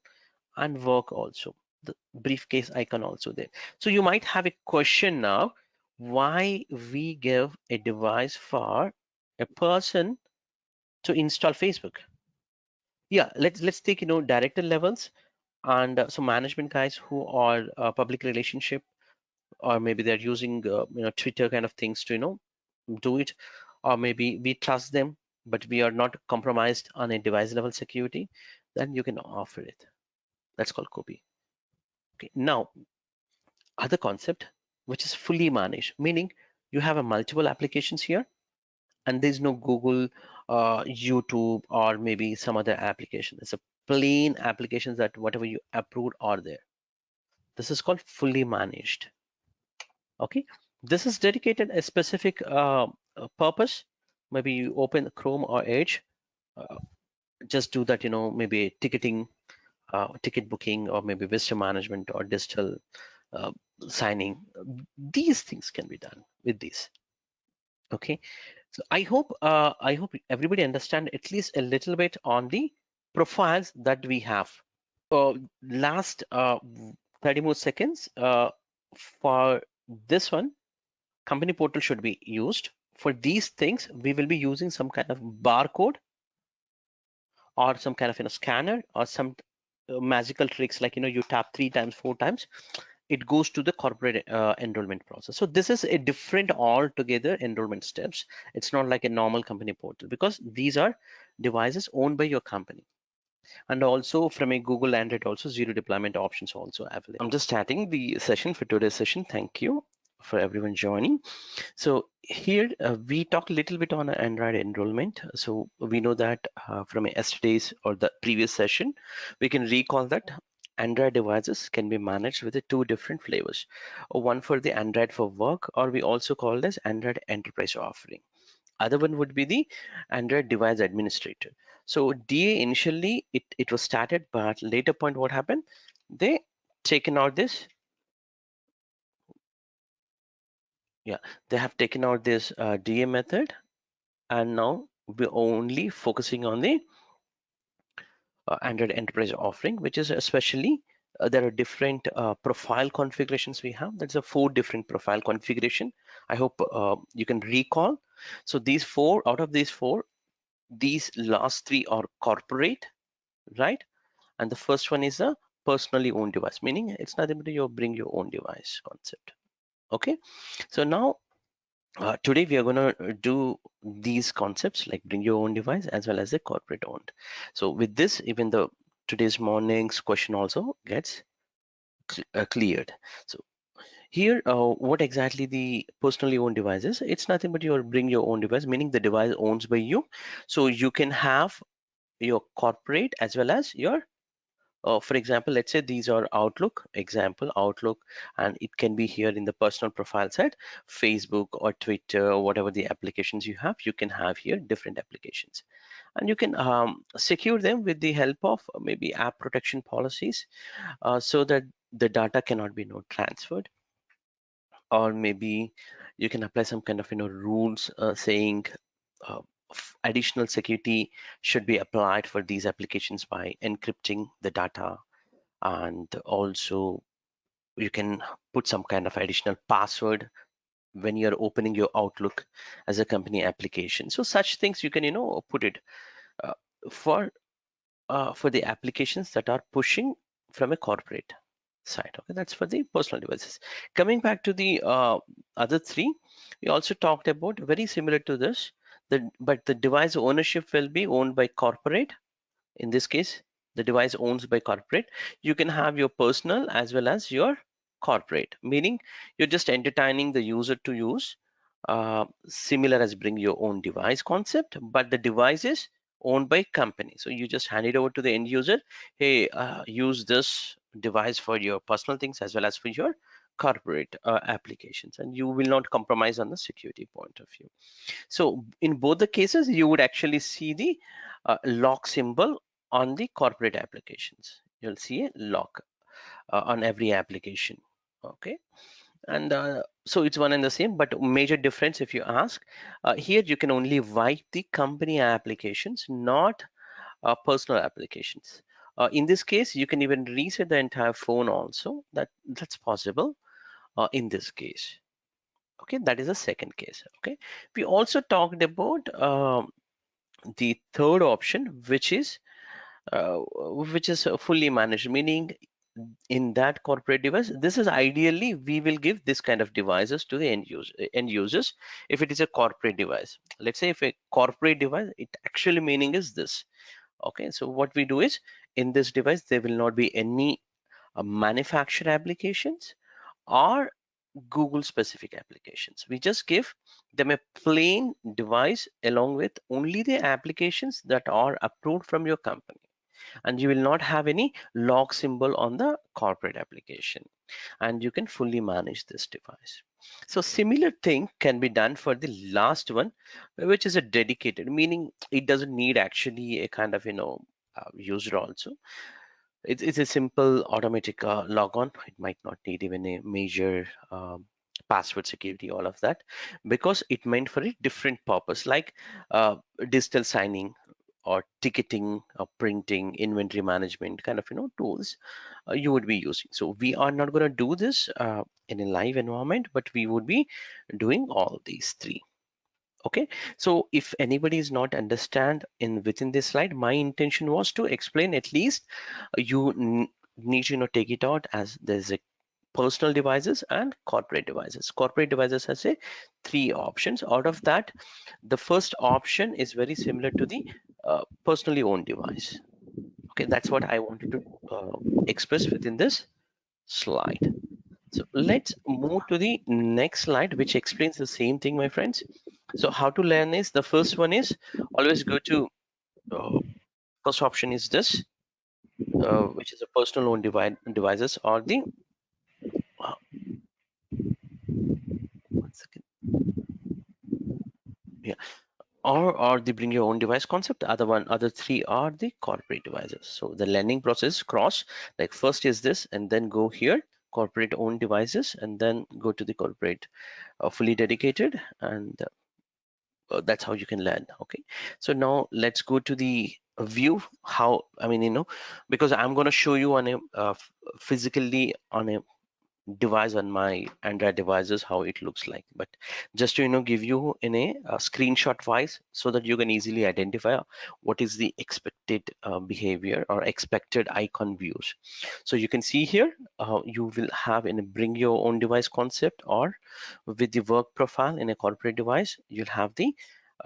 and work also. The briefcase icon also there. So you might have a question now, why we give a device for a person to install Facebook? Yeah, let's take director levels. And so management guys who are public relationship, or maybe they're using Twitter kind of things to do it, or maybe we trust them but we are not compromised on a device level security, then you can offer it. That's called copy. Okay, now other concept, which is fully managed, meaning you have a multiple applications here and there's no Google, YouTube, or maybe some other application. It's a plain applications that whatever you approved are there. This is called fully managed. Okay, this is dedicated a specific purpose. Maybe you open Chrome or Edge, uh, just do that, maybe ticketing, ticket booking, or maybe visitor management or digital uh, signing. These things can be done with these. Okay, so I hope everybody understand at least a little bit on the profiles that we have. Last 30 more seconds for this one. Company portal should be used. For these things, we will be using some kind of barcode or some kind of scanner or some magical tricks, like you tap 3 times, 4 times, it goes to the corporate enrollment process. So this is a different altogether enrollment steps. It's not like a normal company portal because these are devices owned by your company. And also from a Google Android, also zero deployment options also available. I'm just starting the session for today's session. Thank you for everyone joining. So here we talk a little bit on Android enrollment. So we know that from yesterday's or the previous session, we can recall that Android devices can be managed with the two different flavors. One for the Android for work, or we also call it as Android enterprise offering. Other one would be the Android device administrator. So DA initially it was started, but later point what happened? They taken out this, yeah, they have taken out this DA method, and now we're only focusing on the Android enterprise offering, which is especially there are different profile configurations we have. That's a 4 different profile configuration. I hope you can recall. So these 4, out of these 4, these last 3 are corporate, right? And the first one is a personally owned device, meaning it's nothing but you bring your own device concept. Okay, so now today we are going to do these concepts like bring your own device as well as the corporate owned. So with this, even the today's morning's question also gets cleared. So here, what exactly the personally owned device is? It's nothing but you bring your own device, meaning the device owns by you. So you can have your corporate as well as your for example, let's say these are Outlook, example Outlook, and it can be here in the personal profile side, Facebook or Twitter or whatever the applications you can have here different applications. And you can secure them with the help of maybe app protection policies so that the data cannot be transferred, or maybe you can apply some kind of rules saying uh, additional security should be applied for these applications by encrypting the data, and also you can put some kind of additional password when you're opening your Outlook as a company application. So such things you can put it uh, for for the applications that are pushing from a corporate side. Okay, that's for the personal devices. Coming back to the other 3, we also talked about very similar to this, but the device ownership will be owned by corporate. In this case, the device owns by corporate. You can have your personal as well as your corporate, meaning you're just entertaining the user to use similar as bring your own device concept, but the device is owned by company. So you just hand it over to the end user. Hey, use this device for your personal things as well as for your corporate applications, and you will not compromise on the security point of view. So in both the cases, you would actually see the lock symbol on the corporate applications. You'll see a lock on every application. Okay, and so it's one and the same, but major difference if you ask, here you can only wipe the company applications, not personal applications. In this case, you can even reset the entire phone also. That's possible in this case. Okay, that is the second case. Okay, we also talked about the third option, which is which is fully managed, meaning in that corporate device, this is ideally we will give this kind of devices to the end users if it is a corporate device. Let's say if a corporate device, it actually meaning is this. Okay, so what we do is in this device there will not be any manufacturer applications or Google specific applications. We just give them a plain device along with only the applications that are approved from your company, and you will not have any log symbol on the corporate application, and you can fully manage this device. So similar thing can be done for the last one, which is a dedicated, meaning it doesn't need actually a kind of user also. It's a simple automatic logon. It might not need even a major password security, all of that, because it meant for a different purpose, like uh, digital signing or ticketing or printing, inventory management kind of tools you would be using. So we are not going to do this in a live environment, but we would be doing all these three. Okay, so if anybody is not understand in within this slide, my intention was to explain at least need to take it out as there's a personal devices and corporate devices. Corporate devices has a three options. Out of that, the first option is very similar to the personally owned device. Okay, that's what I wanted to express within this slide. So let's move to the next slide, which explains the same thing, my friends. So how to learn is, the first one is always go to uh, first option is this, which is a personal owned devices, or the uh, one second, yeah, or the bring your own device concept. The other three are the corporate devices. So the learning process cross, like first is this, and then go here corporate owned devices, and then go to the corporate fully dedicated, and that's how you can learn. Okay, so now let's go to the view. How, I mean, because I'm going to show you on a physically on a device, on my Android devices, how it looks like, but just to give you in a screenshot wise, so that you can easily identify what is the expected behavior or expected icon views. So you can see here, you will have in a bring your own device concept, or with the work profile in a corporate device, you'll have the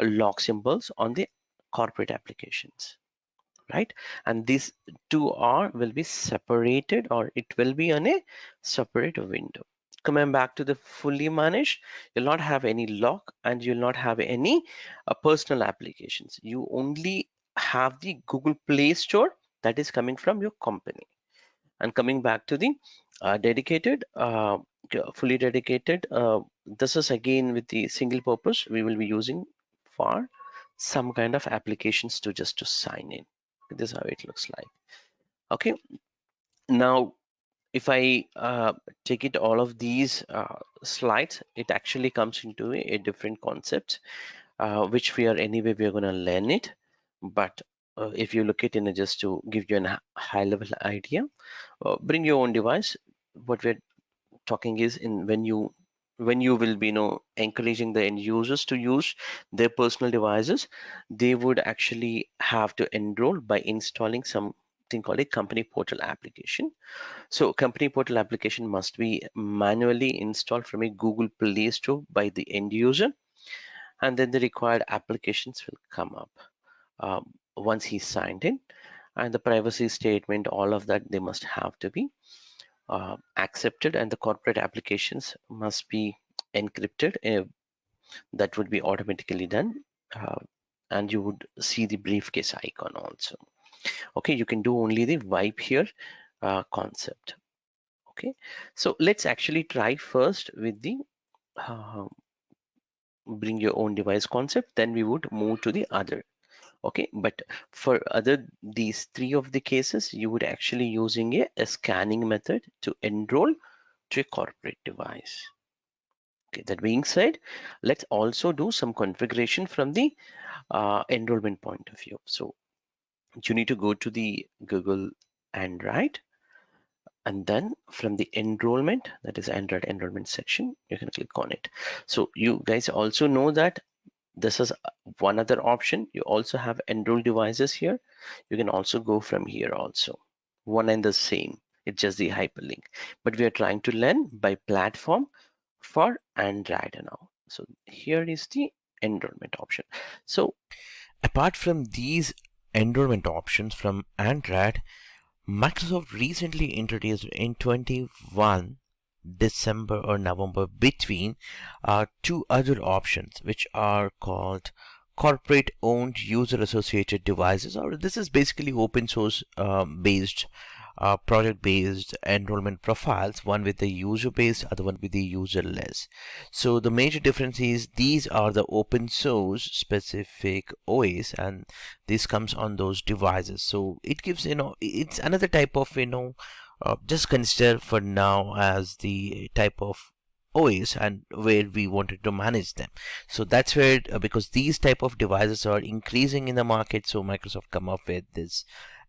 lock symbols on the corporate applications, right? And these two are will be separated, or it will be on a separate window. Coming back to the fully managed, you'll not have any lock, and you'll not have any personal applications. You only have the Google Play Store that is coming from your company. And coming back to the dedicated, fully dedicated, this is again with the single purpose. We will be using for some kind of applications to just to sign in. This is how it looks like. Okay, now if I take it all of these slides, it actually comes into a different concept, which we are anyway we are going to learn it. But if you look at it, just to give you a high level idea, bring your own device. What we're talking is, in when you will be encouraging the end users to use their personal devices, they would actually have to enroll by installing something called a company portal application. So company portal application must be manually installed from a Google Play Store by the end user, and then the required applications will come up once he's signed in, and the privacy statement, all of that, they must have to be accepted, and the corporate applications must be encrypted. That would be automatically done, uh, and you would see the briefcase icon also. Okay, you can do only the wipe here concept. Okay, so let's actually try first with the uh, bring your own device concept, then we would move to the other. Okay, but for other these three of the cases, you would actually using a scanning method to enroll to a corporate device. Okay, that being said, let's also do some configuration from the enrollment point of view. So you need to go to the Google Android, and then from the enrollment, that is Android enrollment section, you can click on it. So you guys also know that This is one other option. You also have enroll devices here. You can also go from here also. One and the same. It's just the hyperlink. But we are trying to learn by platform for Android now. So here is the enrollment option. So Apart from these enrollment options from Android, Microsoft recently introduced in 21 December or November between two other options which are called corporate owned user associated devices, or this is basically open source based project based enrollment profiles, one with the user based, other one with the userless. So the major difference is these are the open source specific OS, and this comes on those devices. So it gives, it's another type of, just consider for now as the type of OS and where we wanted to manage them. So that's where, because these type of devices are increasing in the market, so Microsoft come up with this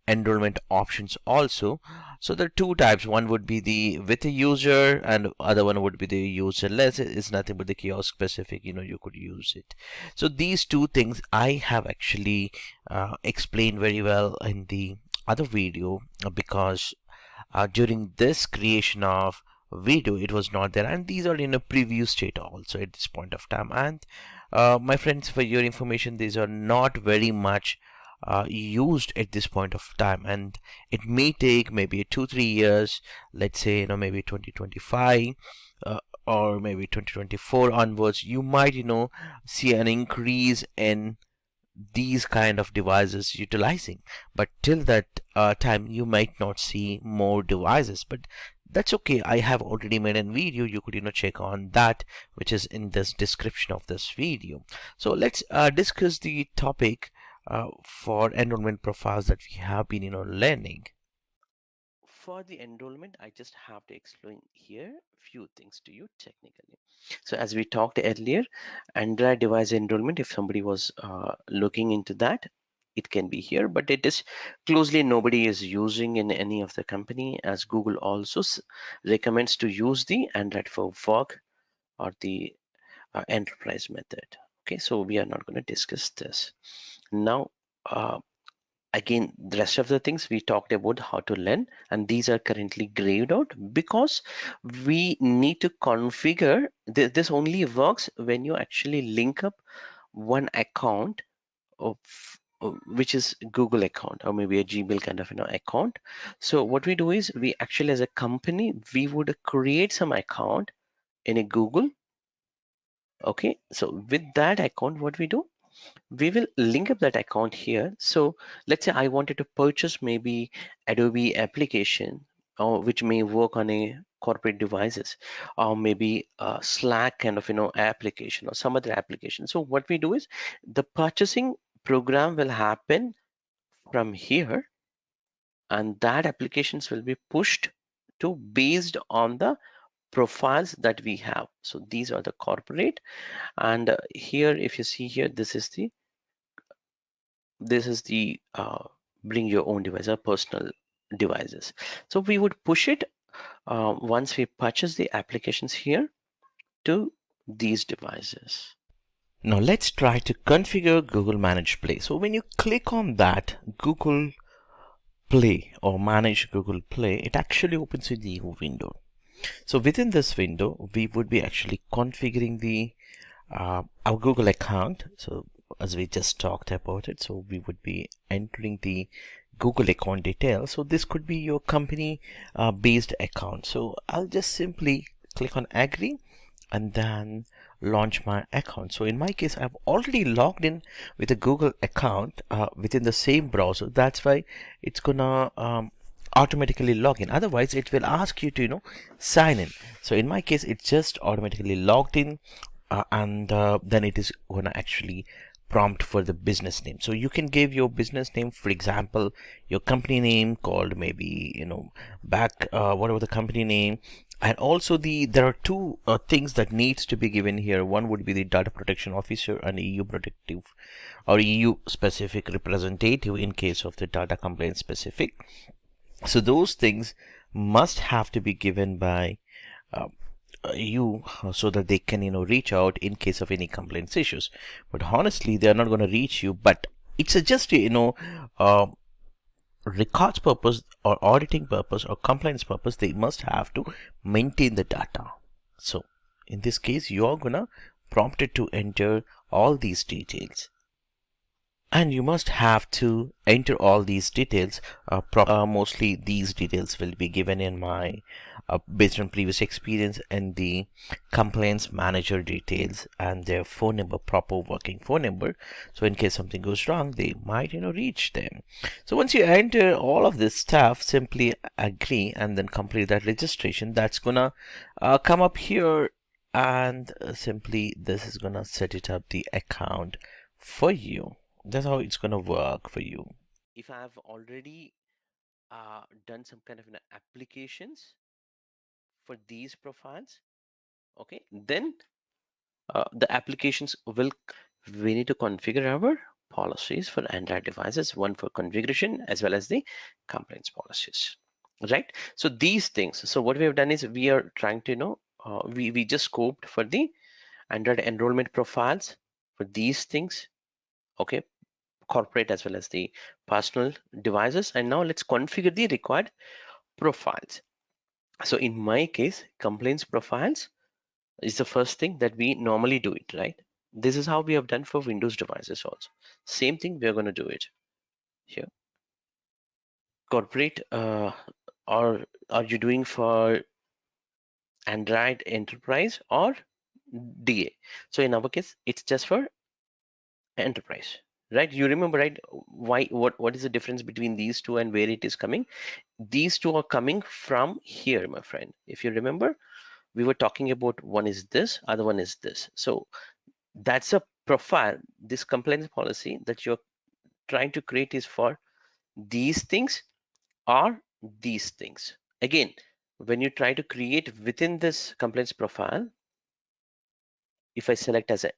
enrollment options also. So there are two types. One would be the with a user, and other one would be the userless. It's nothing but the kiosk specific, you could use it. So these two things I have actually explained very well in the other video, because during this creation of video it was not there, and these are in a preview state also at this point of time. And my friends, for your information, these are not very much used at this point of time, and it may take maybe 2-3 years, let's say, maybe 2025 or maybe 2024 onwards, you might see an increase in these kind of devices utilizing. But till that time you might not see more devices, but that's okay. I have already made a video. You could check on that, which is in this description of this video. So let's discuss the topic for enrollment profiles that we have been learning. for the enrollment, I just have to explain here few things to you technically. So as we talked earlier, Android device enrollment, if somebody was looking into that, it can be here, but it is closely nobody is using in any of the company, as Google also recommends to use the Android for work or the enterprise method. Okay, so we are not going to discuss this now. Again, the rest of the things we talked about how to learn, and these are currently grayed out because we need to configure this only works when you actually link up one account of which is Google account or maybe a Gmail kind of account. So what we do is we actually, as a company, we would create some account in a Google. Okay, so with that account, what we do, we will link up that account here. So let's say I wanted to purchase maybe Adobe application, or which may work on a corporate devices, or maybe a Slack kind of application or some other application. So what we do is the purchasing program will happen from here, and that applications will be pushed to based on the profiles that we have. So these are the corporate, and here if you see here, this is the bring your own device or personal devices. So we would push it once we purchase the applications here to these devices. Now let's try to configure Google Managed Play. So when you click on that Google Play or Manage Google Play, it actually opens a new window. So within this window, we would be actually configuring the our Google account. So as we just talked about it, so we would be entering the Google account details. So this could be your company based account. So I'll just simply click on agree and then launch my account. So in my case, I've already logged in with a Google account within the same browser. That's why it's gonna automatically log in. Otherwise it will ask you to sign in. So in my case, it's just automatically logged in, and then it is gonna actually prompt for the business name. So you can give your business name, for example, your company name called maybe back whatever the company name. And also there are two things that needs to be given here. One would be the data protection officer and EU protective or EU specific representative in case of the data complaint specific. So those things must have to be given by you so that they can reach out in case of any complaints issues. But honestly, they are not going to reach you. But it's just uh, records purpose or auditing purpose or compliance purpose, they must have to maintain the data. So in this case, you're gonna prompt it to enter all these details, and you must have to enter all these details mostly these details will be given in my based on previous experience, and the complaints manager details and their phone number, proper working phone number, so in case something goes wrong they might reach them. So once you enter all of this stuff, simply agree and then complete that registration. That's gonna come up here, and simply this is gonna set it up the account for you. That's how it's gonna work for you. If I have already done some kind of applications for these profiles, okay, then the applications will, we need to configure our policies for Android devices, one for configuration as well as the compliance policies, right? So these things, so what we have done is we are trying to we just scoped for the Android enrollment profiles for these things, okay, corporate as well as the personal devices. And now let's configure the required profiles. So in my case, complaints profiles is the first thing that we normally do it, right? This is how we have done for Windows devices also. Same thing, we are going to do it here. Corporate, or are you doing for Android enterprise or DA? So in our case, it's just for enterprise, right? You remember, right? Why? What is the difference between these two and where it is coming? These two are coming from here, my friend. If you remember, we were talking about one is this, other one is this. So that's a profile. This compliance policy that you're trying to create is for these things or these things. Again, when you try to create within this compliance profile, if I select as an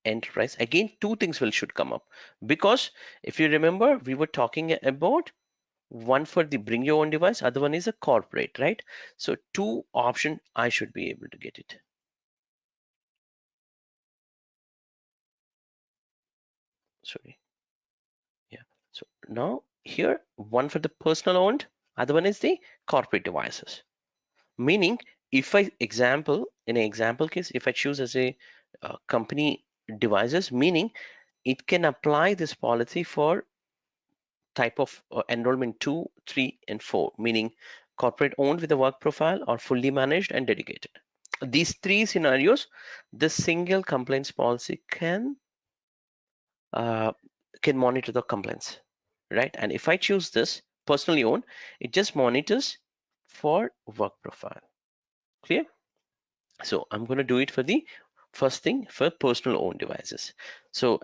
enterprise, again two things will should come up, because if you remember, we were talking about one for the bring your own device, other one is a corporate, right? So two option I should be able to get it. Sorry. Yeah. So now here, one for the personal owned, other one is the corporate devices. Meaning, if I example, in an example case, if I choose as a company devices, meaning it can apply this policy for type of enrollment 2, 3, and 4, meaning corporate owned with a work profile or fully managed and dedicated. These three scenarios, this single compliance policy uh, can monitor the complaints, right? And if I choose this personally owned, it just monitors for work profile. Clear? So I'm going to do it for the first thing for personal owned devices. So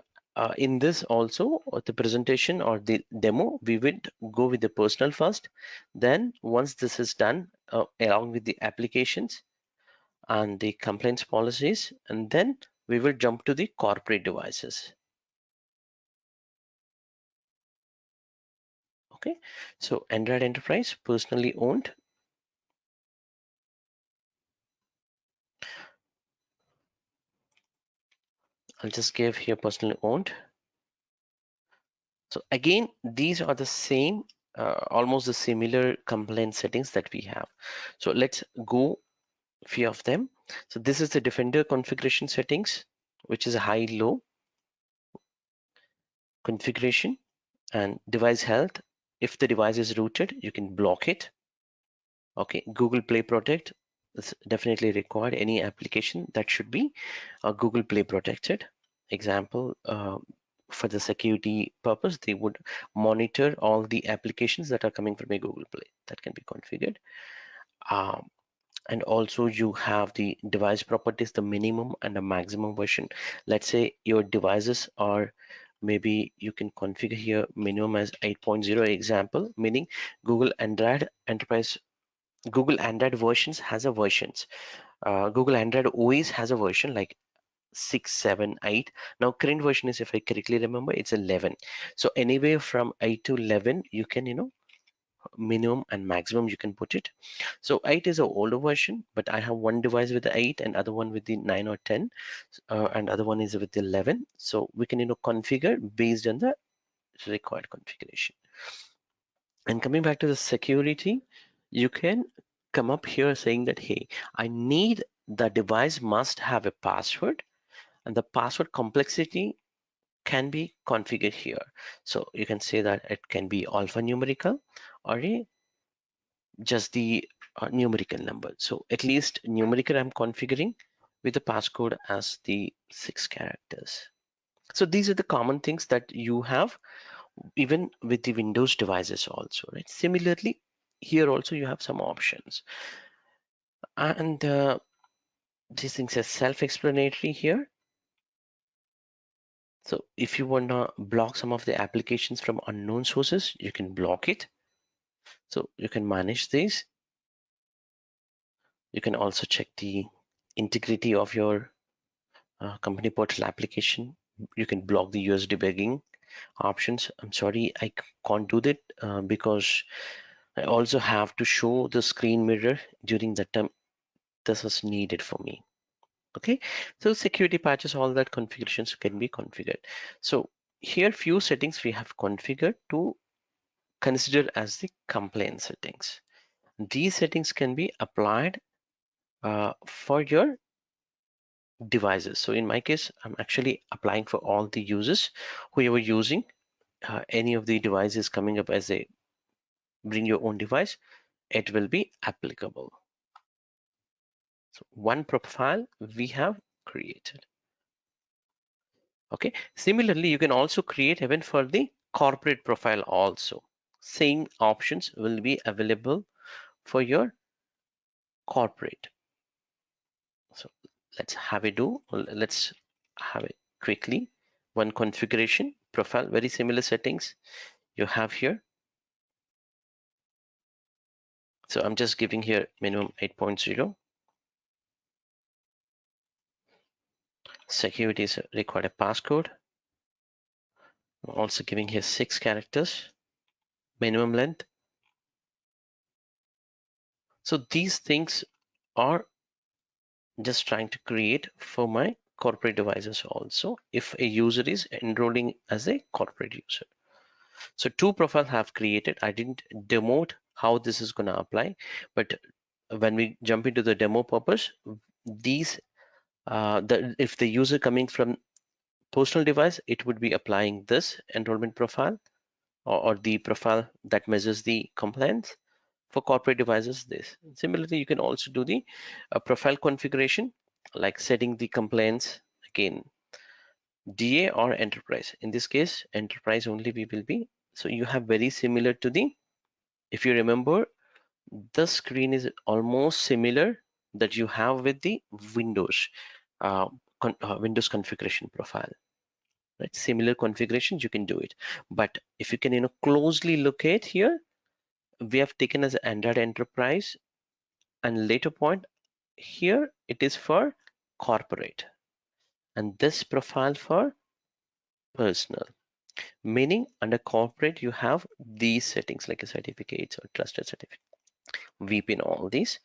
in this also, the presentation or the demo, we would go with the personal first. Then once this is done, along with the applications and the complaints policies, and then we will jump to the corporate devices. Okay, so Android Enterprise, personally owned. I'll just give here personally owned. So again, these are the same, almost the similar complaint settings that we have. So let's go few of them. So this is the Defender configuration settings, which is a high-low configuration, and device health. If the device is rooted, you can block it. Okay, Google Play Protect is definitely required. Any application that should be Google Play protected. Example, for the security purpose, they would monitor all the applications that are coming from a Google Play that can be configured. Um, and also you have the device properties, the minimum and the maximum version. Let's say your devices are, maybe you can configure here minimum as 8.0 example, meaning Google Android Enterprise, Google Android versions has a versions. Google Android OS has a version like 6, 7, 8. Now current version is, if I correctly remember, it's 11. So anywhere from 8 to 11, you can minimum and maximum you can put it. So 8 is an older version, but I have one device with the 8 and other one with the 9 or 10, and other one is with the 11. So we can configure based on the required configuration. And coming back to the security, you can come up here saying that, hey, I need the device must have a password, and the password complexity can be configured here. So you can say that it can be alphanumerical or just the numerical number. So at least numerical I'm configuring with the passcode as the 6 characters. So these are the common things that you have even with the Windows devices also, right? Similarly, here also you have some options. And these things are self-explanatory here. So if you want to block some of the applications from unknown sources, you can block it. So you can manage these. You can also check the integrity of your company portal application. You can block the US debugging options. I'm sorry, I can't do that because I also have to show the screen mirror during the time this is needed for me. Okay, so security patches, all that configurations can be configured. So here few settings we have configured to consider as the compliance settings. These settings can be applied for your devices. So in my case, I'm actually applying for all the users who are using any of the devices coming up as a bring your own device, it will be applicable. So one profile we have created. Okay, similarly, you can also create even for the corporate profile also. Same options will be available for your corporate. So let's have it do. Let's have it quickly. One configuration profile, very similar settings you have here. So I'm just giving here minimum 8.0. Security is required a passcode. I'm also giving here 6 characters, minimum length. So these things are just trying to create for my corporate devices also if a user is enrolling as a corporate user. So two profiles have created. I didn't demote how this is going to apply, but when we jump into the demo purpose, these if the user coming from personal device, it would be applying this enrollment profile or the profile that measures the compliance. For corporate devices, this. Similarly, you can also do the profile configuration, like setting the compliance again, DA or enterprise. In this case, enterprise only we will be. So you have very similar to the, if you remember, the screen is almost similar that you have with the Windows, Windows configuration profile. Right? Similar configurations, you can do it. But if you can, closely locate here, we have taken as Android Enterprise, and later point here it is for corporate, and this profile for personal. Meaning under corporate you have these settings like a certificates or trusted certificate, VPN, all these.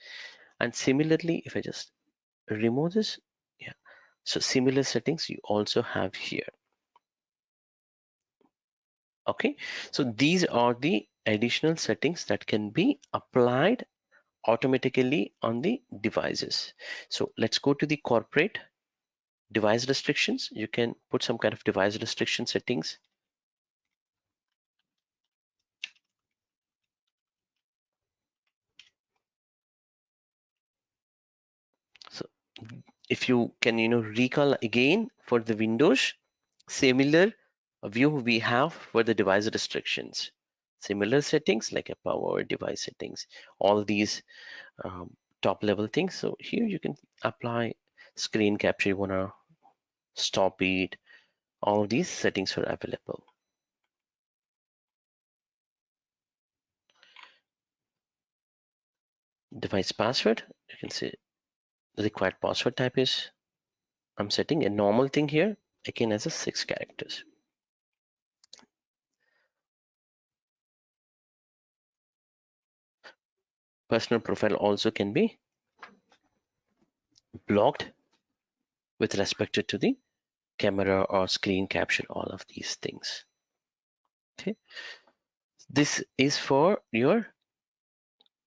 And similarly, if I just remove this, yeah, so similar settings you also have here. Okay, so these are the additional settings that can be applied automatically on the devices. So let's go to the corporate device restrictions. You can put some kind of device restriction settings. So if you can, recall again for the Windows, similar view we have for the device restrictions. Similar settings like a power device settings, all these top level things. So here you can apply screen capture, you wanna stop it, all these settings are available. Device password, you can see the required password type is, I'm setting a normal thing here, again as a 6 characters. Personal profile also can be blocked with respect to the camera or screen capture, all of these things. Okay, this is for your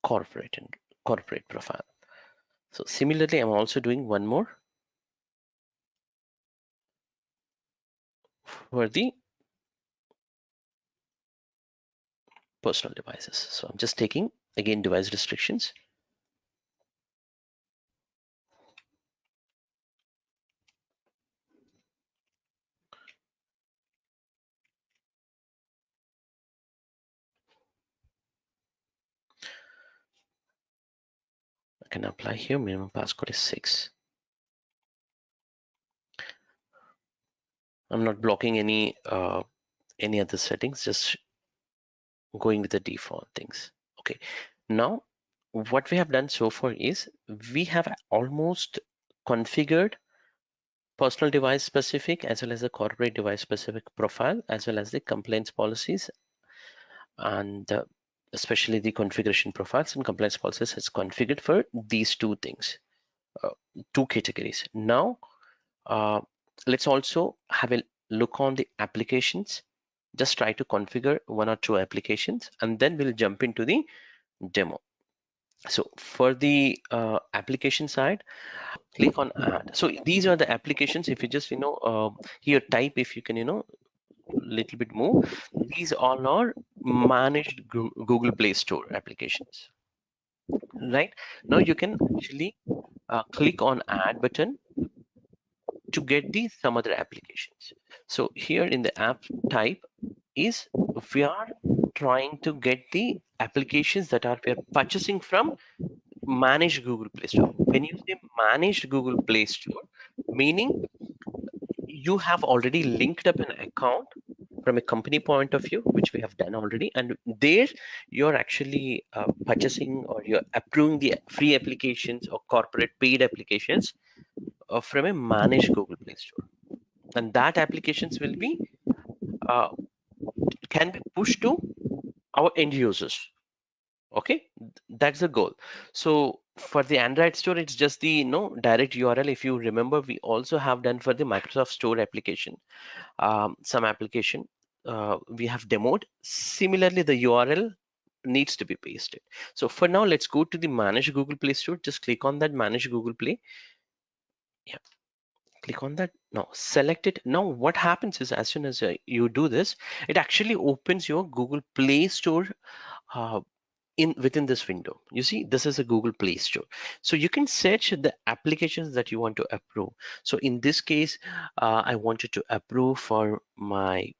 corporate and corporate profile. So similarly, I'm also doing one more for the personal devices. So I'm just taking again device restrictions. I can apply here. Minimum passcode is 6. I'm not blocking any other settings, just going with the default things. Okay, now what we have done so far is we have almost configured personal device specific as well as the corporate device specific profile, as well as the compliance policies, and especially the configuration profiles and compliance policies is configured for these two things, uh, two categories. Now uh, let's also have a look on the applications. Just try to configure one or two applications, and then we'll jump into the demo. So for the application side, click on add. So these are the applications. If you just here type, if you can little bit more, these all are managed Google Play Store applications. Right now you can actually click on add button to get the some other applications. So here in the app type is we are trying to get the applications that are we are purchasing from managed Google Play Store. When you say managed Google Play Store, meaning you have already linked up an account from a company point of view, which we have done already, and there you're actually purchasing or you're approving the free applications or corporate paid applications from a managed Google Play Store, and that applications will be uh, can be pushed to our end users. Okay, that's the goal. So for the Android store, it's just the direct URL. If you remember, we also have done for the Microsoft Store application, some application we have demoed. Similarly, the URL needs to be pasted. So for now, let's go to the manage Google Play Store. Just click on that manage Google Play. Yeah, click on that. Now select it. Now what happens is, as soon as you do this, it actually opens your Google Play Store uh, in within this window. You see, this is a Google Play Store, so you can search the applications that you want to approve. So in this case, I wanted to approve for my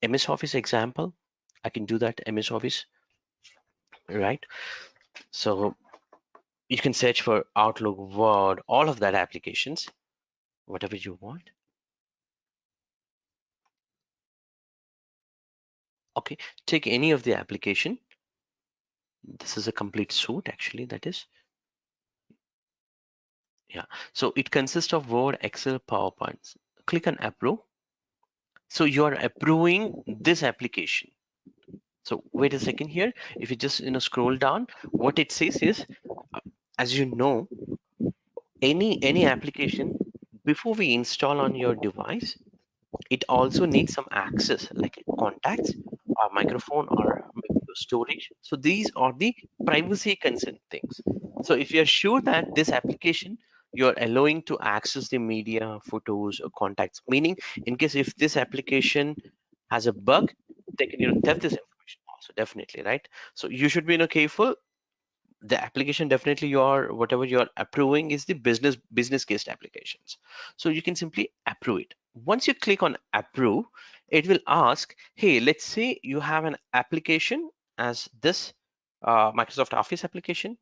MS Office example. I can do that, MS Office, right? So you can search for Outlook, Word, all of that applications, whatever you want. Okay, take any of the application. This is a complete suite, actually, that is. Yeah, so it consists of Word, Excel, PowerPoint. Click on approve. So you are approving this application. So wait a second here. If you just scroll down, what it says is, uh, as you know, any application before we install on your device, it also needs some access like contacts or microphone or maybe your storage. So these are the privacy consent things. So if you're sure that this application you're allowing to access the media, photos, or contacts, meaning in case if this application has a bug, they can theft this information also, definitely, right? So you should be careful. The application, definitely your whatever you're approving is the business case applications. So you can simply approve it. Once you click on approve, it will ask, hey, let's say you have an application as this Microsoft Office application.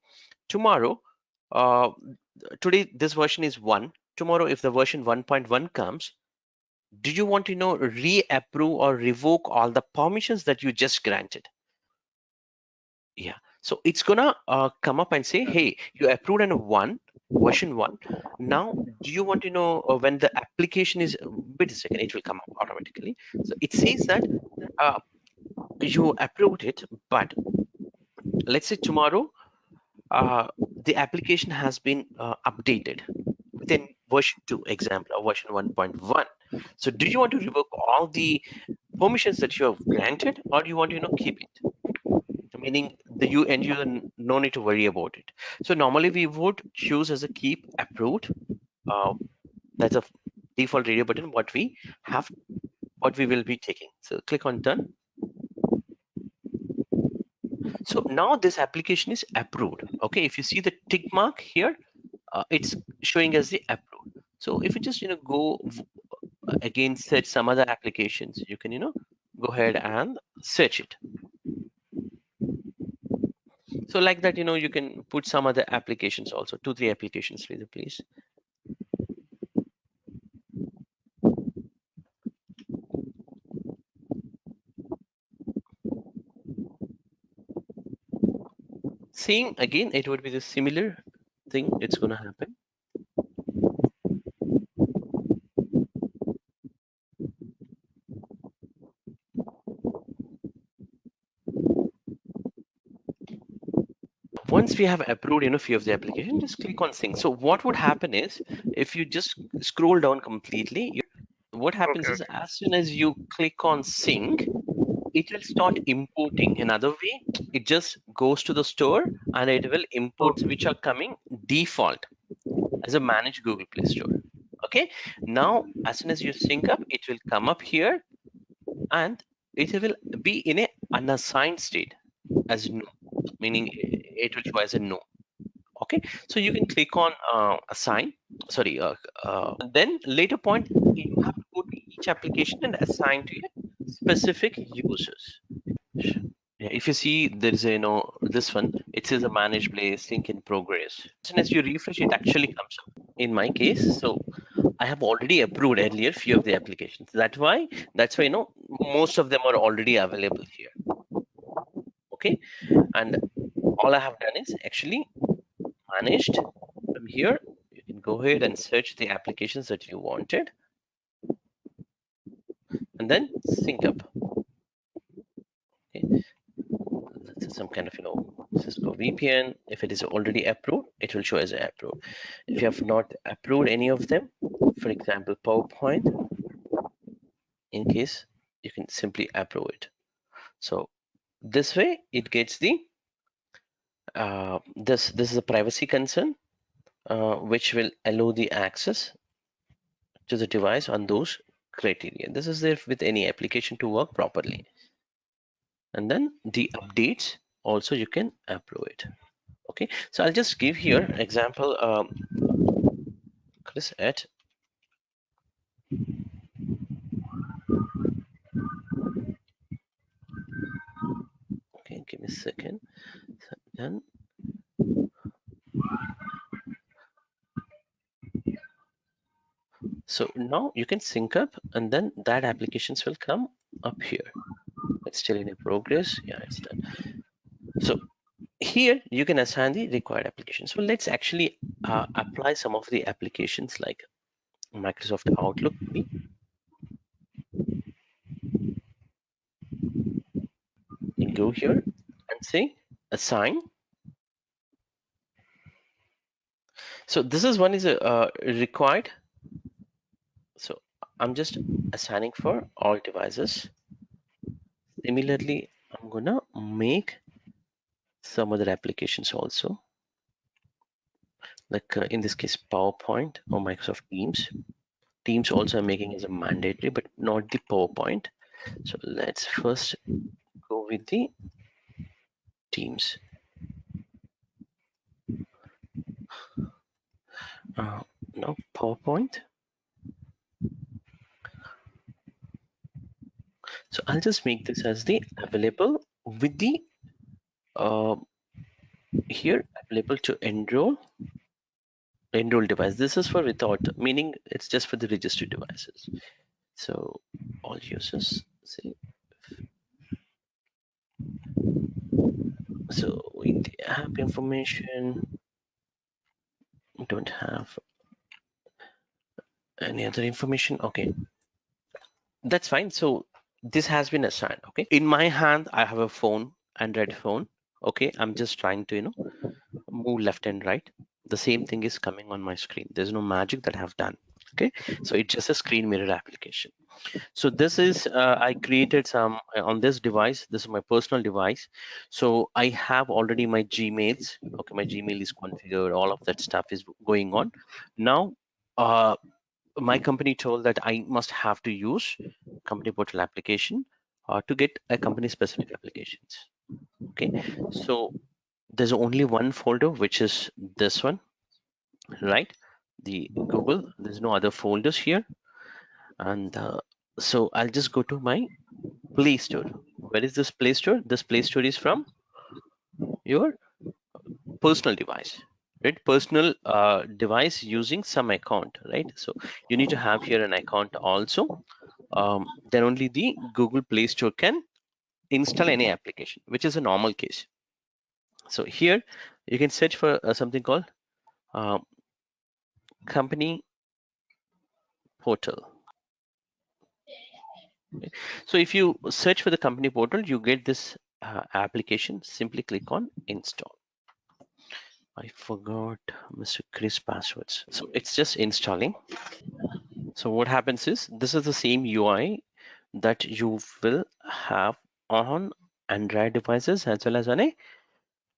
Tomorrow, uh, today this version is 1. Tomorrow, if the version 1.1 comes, do you want to reapprove or revoke all the permissions that you just granted? Yeah, so it's gonna come up and say, hey, you approved on version 1. Now do you want to know when the application is, wait a second, it will come up automatically. So it says that uh, you approved it, but let's say tomorrow the application has been updated within version 2 example or version 1.1. So do you want to revoke all the permissions that you have granted, or do you want to keep it? Meaning the you end user no need to worry about it. So normally we would choose as a keep approved. Uh, that's a default radio button what we will be taking. So click on done. So now this application is approved. Okay, if you see the tick mark here, it's showing as the approved. So if you just go again search some other applications, you can go ahead and search it. So like that, you can put some other applications also, 2-3 applications rather, please. Seeing again, it would be the similar thing. It's going to happen. Once we have approved few of the application, just click on sync. So what would happen is if you just scroll down completely, what happens Okay, is okay. as soon as you click on sync, it will start importing. Another way, it just goes to the store and it will import Okay. which are coming default as a managed Google Play Store. Okay, now as soon as you sync up, it will come up here and it will be in a unassigned state as no, meaning it will show as a no. Okay, so you can click on assign, sorry, then later point, you have to go to each application and assign to your specific users. Yeah, if you see there is a this one, it says a manage play sync in progress. As soon as you refresh, it actually comes up. In my case, so I have already approved earlier few of the applications. That's why most of them are already available here. Okay, and all I have done is actually managed from here. You can go ahead and search the applications that you wanted and then sync up. Okay, that's some kind of Cisco VPN. If it is already approved, it will show as approved. If you have not approved any of them, for example PowerPoint, in case, you can simply approve it. So this way it gets the this is a privacy concern, which will allow the access to the device on those criteria. This is there with any application to work properly. And then the updates also you can approve it. Okay, so I'll just give here example, Chris at okay, give me a second. So then so now you can sync up and then that applications will come up here. It's still in a progress. Yeah, it's done. So here you can assign the required applications. So let's actually apply some of the applications like Microsoft Outlook. You go here and say assign. So this is one is required. So I'm just assigning for all devices. Similarly, I'm gonna make some other applications also, like in this case PowerPoint or Microsoft Teams. Teams also I'm making as a mandatory, but not the PowerPoint. So let's first go with the Teams. Now PowerPoint. So I'll just make this as the available with the uh, here available to enroll device. This is for without, meaning it's just for the registered devices. So all users, see. So in the app information, don't have any other information. Okay, that's fine. So this has been assigned. Okay, in my hand I have a phone, Android phone. Okay, I'm just trying to move left and right, the same thing is coming on my screen. There's no magic that I have done. Okay, so it's just a screen mirror application. So this is I created some on this device. This is my personal device. So I have already my Gmails. Okay, my Gmail is configured. All of that stuff is going on. Now, my company told that I must have to use company portal application to get a company specific applications. Okay, so there's only one folder, which is this one, right? The Google. There's no other folders here. And so I'll just go to my Play Store. Where is this Play Store? This Play Store is from your personal device, right? Personal device using some account, right? So you need to have here an account also. Then only the Google Play Store can install any application, which is a normal case. So here you can search for something called uh, company portal. Okay. So if you search for the company portal, you get this application. Simply click on install. I forgot Mr. Chris passwords. So it's just installing. So what happens is this is the same UI that you will have on Android devices as well as on a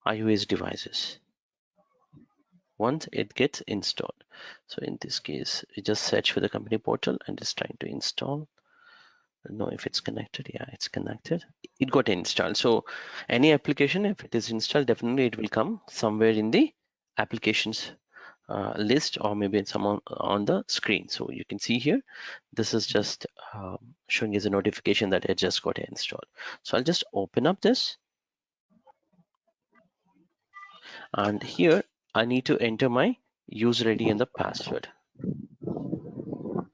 iOS devices once it gets installed. So in this case, you just search for the company portal and it's trying to install. Know if it's connected. Yeah, it's connected. It got installed. So any application, if it is installed, definitely it will come somewhere in the applications list, or maybe it's someone on the screen. So you can see here, this is just showing as a notification that it just got installed. So I'll just open up this, and here I need to enter my user ID and the password.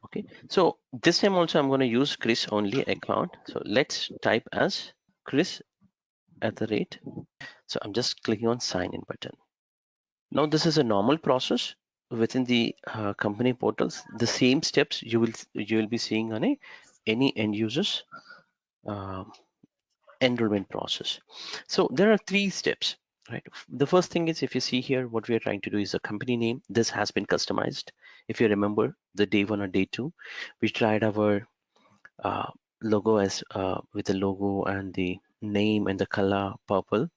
Okay, so this time also I'm going to use Chris only account. So let's type as Chris at the rate. So I'm just clicking on sign in button. Now this is a normal process within the company portals. The same steps you will be seeing on any end users uh, enrollment process. So there are three steps, right? The first thing is, if you see here, what we are trying to do is a company name. This has been customized. If you remember the day one or day two, we tried our logo as with the logo and the name and the color purple,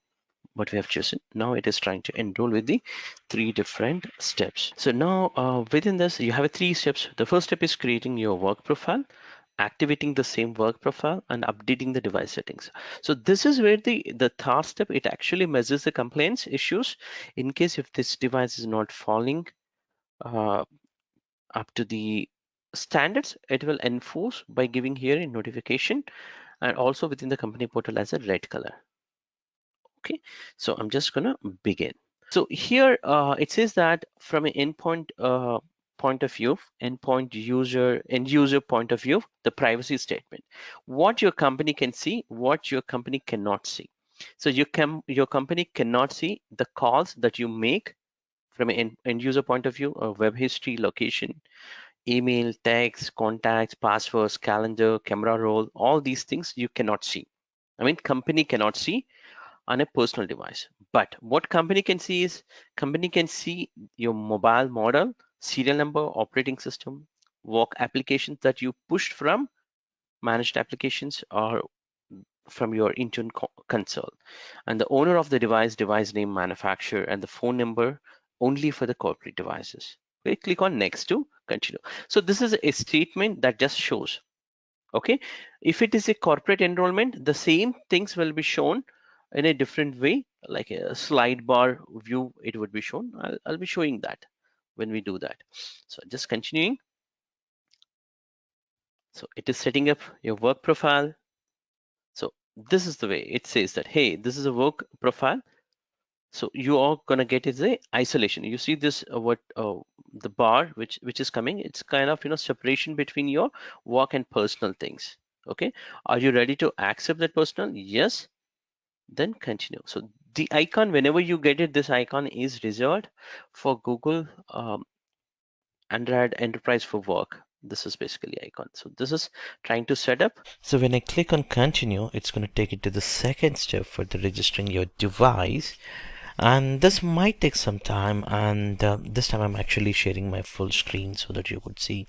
what we have chosen. Now it is trying to enroll with the three different steps. So now within this, you have three steps. The first step is creating your work profile, activating the same work profile, and updating the device settings. So this is where the third step, it actually measures the complaints issues. In case if this device is not falling uh, up to the standards, it will enforce by giving here a notification, and also within the company portal as a red color. Okay, so I'm just gonna begin. So here it says that from an endpoint point of view, end user point of view, the privacy statement, what your company can see, what your company cannot see. So your company cannot see the calls that you make from an end user point of view, web history, location, email, text, contacts, passwords, calendar, camera roll, all these things you cannot see. I mean, company cannot see on a personal device. But what company can see is, company can see your mobile model, serial number, operating system, work applications that you pushed from managed applications or from your Intune console, and the owner of the device, device name, manufacturer, and the phone number only for the corporate devices. Okay, click on next to continue. So this is a statement that just shows. Okay, if it is a corporate enrollment, the same things will be shown in a different way, like a slide bar view, it would be shown. I'll be showing that when we do that. So just continuing. So it is setting up your work profile. So this is the way it says that, hey, this is a work profile. So you are gonna get is a isolation. You see this what the bar which is coming. It's kind of separation between your work and personal things. Okay, are you ready to accept that personal? Yes, then continue. So the icon, whenever you get it, this icon is reserved for Google Android Enterprise for Work. This is basically icon. So this is trying to set up. So when I click on continue, it's going to take it to the second step for the registering your device. And this might take some time, and this time I'm actually sharing my full screen so that you could see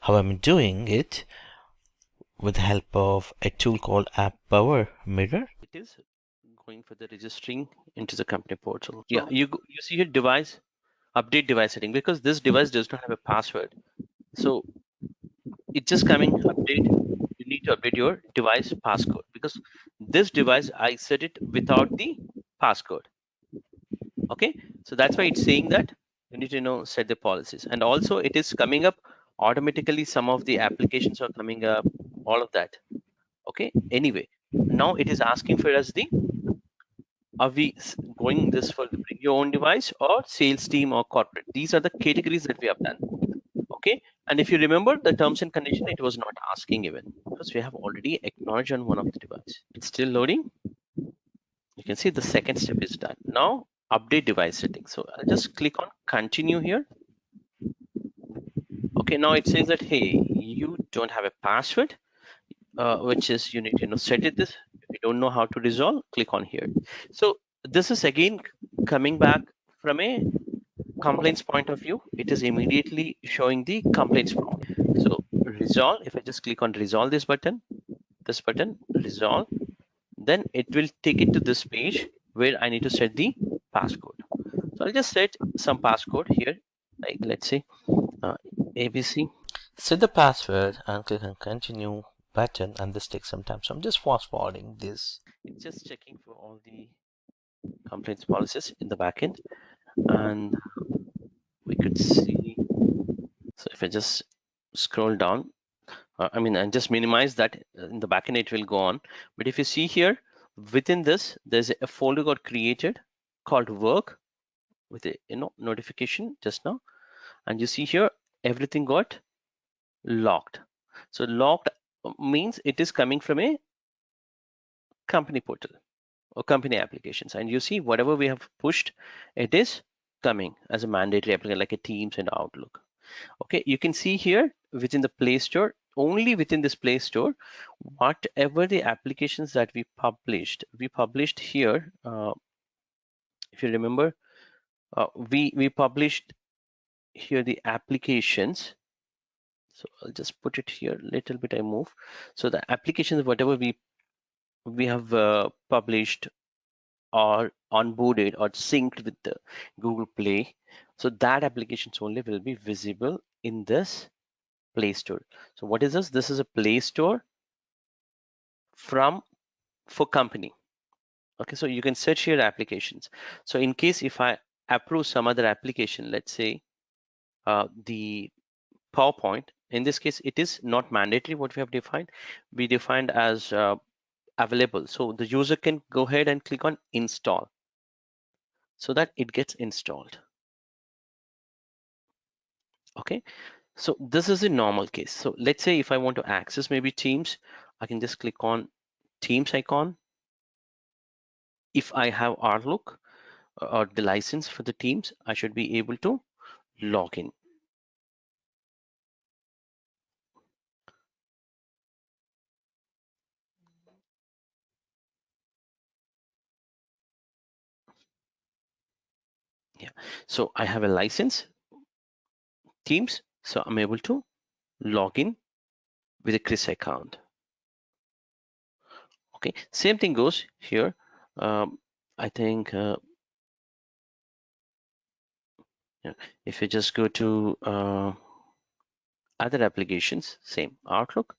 how I'm doing it with the help of a tool called App Power Mirror. It is going for the registering into the company portal. Yeah, you see your device, update device setting, because this device does not have a password. So it's just coming update. You need to update your device passcode because this device I set it without the passcode. Okay, so that's why it's saying that you need to set the policies, and also it is coming up automatically. Some of the applications are coming up, all of that. Okay, anyway, now it is asking for us the are we going this for the bring your own device or sales team or corporate. These are the categories that we have done. Okay, and if you remember the terms and condition, it was not asking even because we have already acknowledged on one of the device. It's still loading. You can see the second step is done. Now update device settings. So I'll just click on continue here. Okay, now it says that hey, you don't have a password, which is you need to set it this. If you don't know how to resolve, click on here. So this is again coming back from a complaints point of view. It is immediately showing the complaints prompt. So resolve. If I just click on resolve this button, resolve, then it will take it to this page where I need to set the passcode. So I'll just set some passcode here, like let's say ABC. Set the password and click on continue button, and this takes some time. So I'm just fast forwarding this. It's just checking for all the complaints policies in the backend, and we could see. So if I just scroll down, and just minimize that in the backend, it will go on. But if you see here, within this, there's a folder got created called work with a notification just now, and you see here everything got locked. So locked means it is coming from a company portal or company applications, and you see whatever we have pushed, it is coming as a mandatory application like a Teams and Outlook. Okay, you can see here within the Play Store, only within this Play Store, whatever the applications that we published here. If you remember, we published here the applications. So I'll just put it here a little bit. I move. So the applications, whatever we have published or onboarded or synced with the Google Play, so that applications only will be visible in this Play Store. So what is this? This is a Play Store for company. Okay, so you can search here applications. So in case if I approve some other application, let's say the PowerPoint, in this case, it is not mandatory what we have defined. We defined as available. So the user can go ahead and click on install so that it gets installed. Okay, so this is a normal case. So let's say if I want to access maybe Teams, I can just click on Teams icon. If I have Outlook or the license for the Teams, I should be able to log in. Yeah, so I have a license Teams, so I'm able to log in with a Chris account. Okay, same thing goes here. I think yeah, if you just go to other applications, same Outlook.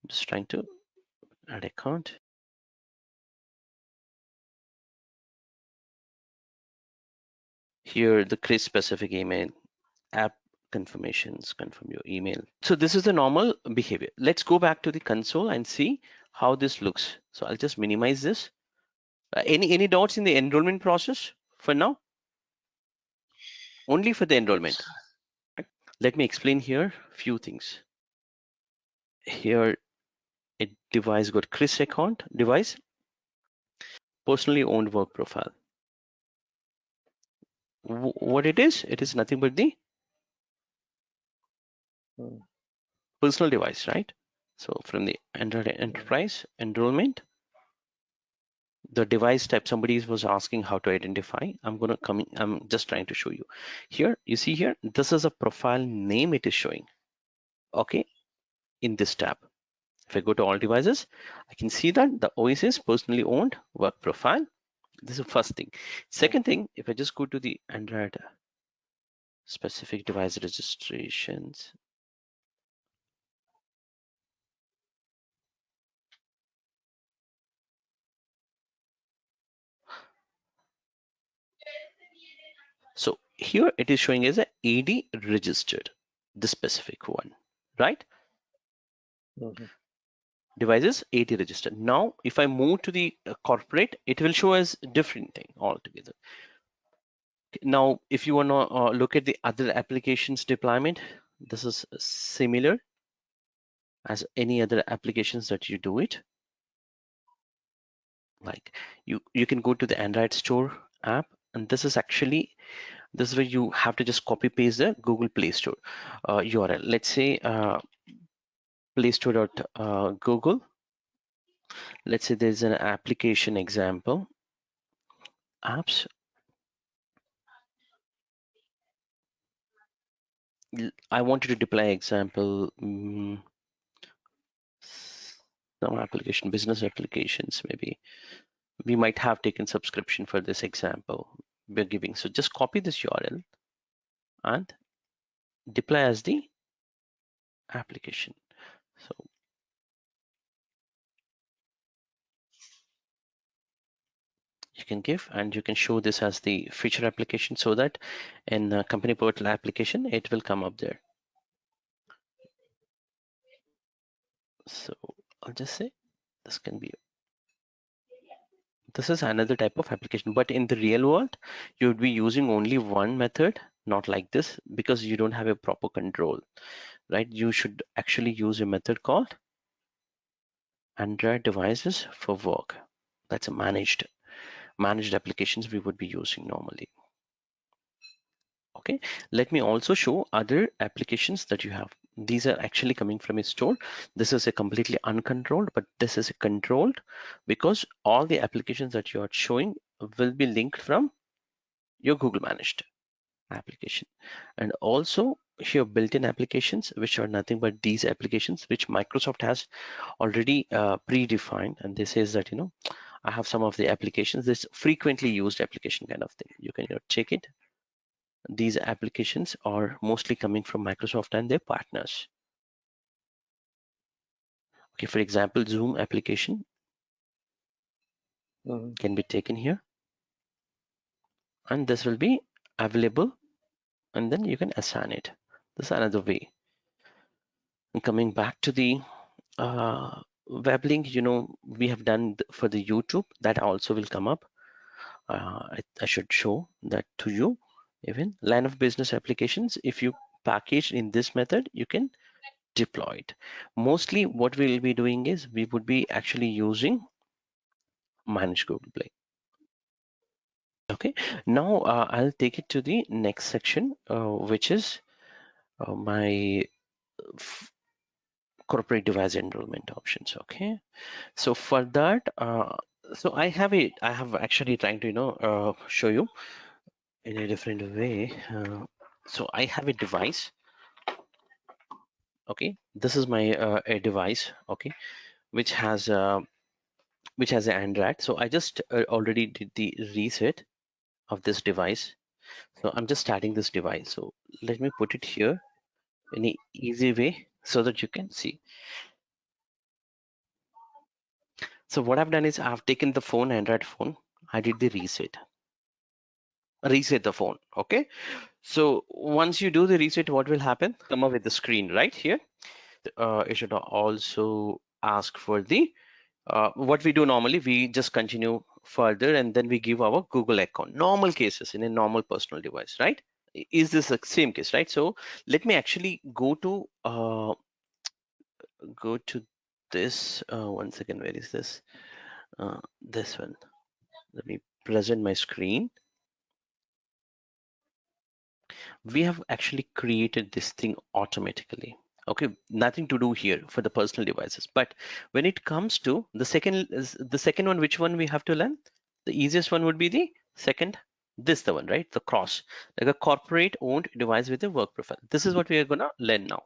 I'm just trying to add account. Here, the Chris specific email, app confirmations, confirm your email. So this is the normal behavior. Let's go back to the console and see how this looks. So I'll just minimize this. Any doubts in the enrollment process for now? Only for the enrollment. Let me explain here few things. Here, a device got Chris account, device, personally owned work profile. What it is nothing but the personal device, right? So from the Android enterprise enrollment, the device type, somebody was asking how to identify. I'm just trying to show you here. You see here, this is a profile name it is showing, okay, in this tab. If I go to all devices, I can see that the OS is personally owned work profile. This is the first thing. Second thing, if I just go to the Android specific device registrations, so here it is showing as a AD registered, the specific one, right? Mhm. Devices AD registered. Now, if I move to the corporate, it will show as different thing altogether. Now, if you want to look at the other applications deployment, this is similar as any other applications that you do it. Like you can go to the Android store app, and this is where you have to just copy paste the Google Play Store URL. Let's say playstore.google. Let's say there's an application example, apps. I wanted to deploy example, some application, business applications maybe. We might have taken subscription for this example we're giving. So just copy this URL and deploy as the application. So you can give, and you can show this as the feature application, so that in company portal application it will come up there. So I'll just say this can be, this is another type of application, but in the real world you would be using only one method, not like this, because you don't have a proper control, right? You should actually use a method called Android devices for work. That's a managed applications we would be using normally. Okay, let me also show other applications that you have. These are actually coming from a store. This is a completely uncontrolled, but this is a controlled, because all the applications that you are showing will be linked from your Google managed application. And also here built-in applications, which are nothing but these applications which Microsoft has already predefined. And this says that, I have some of the applications, this frequently used application kind of thing. You can check it. These applications are mostly coming from Microsoft and their partners. Okay, for example, Zoom application can be taken here, and this will be available, and then you can assign it. This is another way. And coming back to the web link, we have done for the YouTube, that also will come up. I should show that to you. Even line of business applications, if you package in this method, you can deploy it. Mostly what we'll be doing is we would be actually using manage Google Play. Okay, now I'll take it to the next section, which is my corporate device enrollment options. Okay, so for that, so I have actually trying to show you in a different way. So I have a device. Okay, this is my a device. Okay, which has an Android. So I just already did the reset of this device. So I'm just starting this device. So let me put it here in an easy way so that you can see. So what I've done is I've taken the phone, Android phone. I did the reset the phone. Okay. So once you do the reset, what will happen? Come up with the screen right here. It should also ask for the what we do normally, we just continue further and then we give our Google account. Normal cases in a normal personal device, right? Is this the same case, right? So let me actually go to this one second. Where is this? This one. Let me present my screen. We have actually created this thing automatically. Okay, nothing to do here for the personal devices. But when it comes to the second one, which one we have to learn? The easiest one would be the second, the one, right? The cross, like a corporate owned device with a work profile. This is what we are gonna learn now.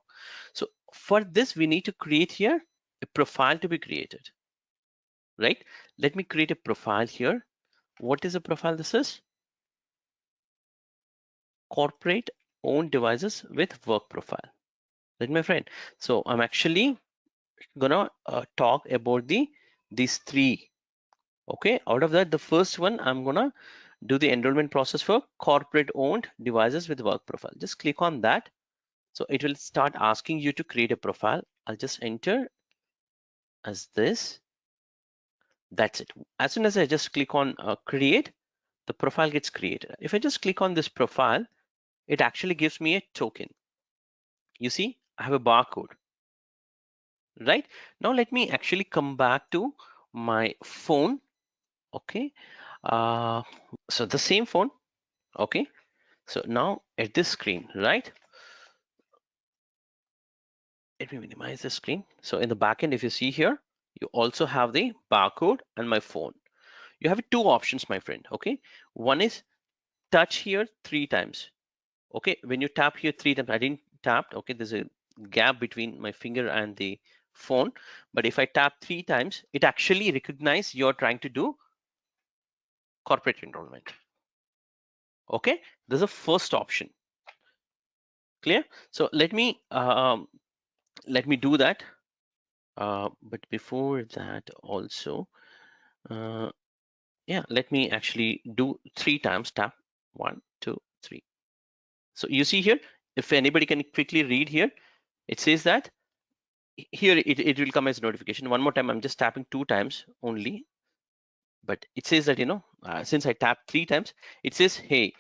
So for this, we need to create here a profile to be created, right? Let me create a profile here. What is a profile? This is corporate owned devices with work profile, right, my friend? So I'm actually gonna talk about these three. Okay, out of that, the first one, I'm gonna do the enrollment process for corporate owned devices with work profile. Just click on that. So it will start asking you to create a profile. I'll just enter as this. That's it. As soon as I just click on create, the profile gets created. If I just click on this profile, it actually gives me a token. You see, I have a barcode, right? Now let me actually come back to my phone. Okay, so the same phone. Okay, so now at this screen, right? Let me minimize the screen. So in the backend, if you see here, you also have the barcode and my phone. You have two options, my friend. Okay, one is touch here 3 times. Okay, when you tap here 3 times, I didn't tap. Okay, there's a gap between my finger and the phone, but if I tap 3 times, it actually recognizes you're trying to do corporate enrollment. Okay, there's a first option. Clear? So let me do that. But before that also, yeah, let me actually do 3 times tap. 1, 2, 3. So you see here, if anybody can quickly read here, it says that here it will come as a notification. One more time, I'm just tapping 2 times only, but it says that, since I tapped 3 times, it says, hey,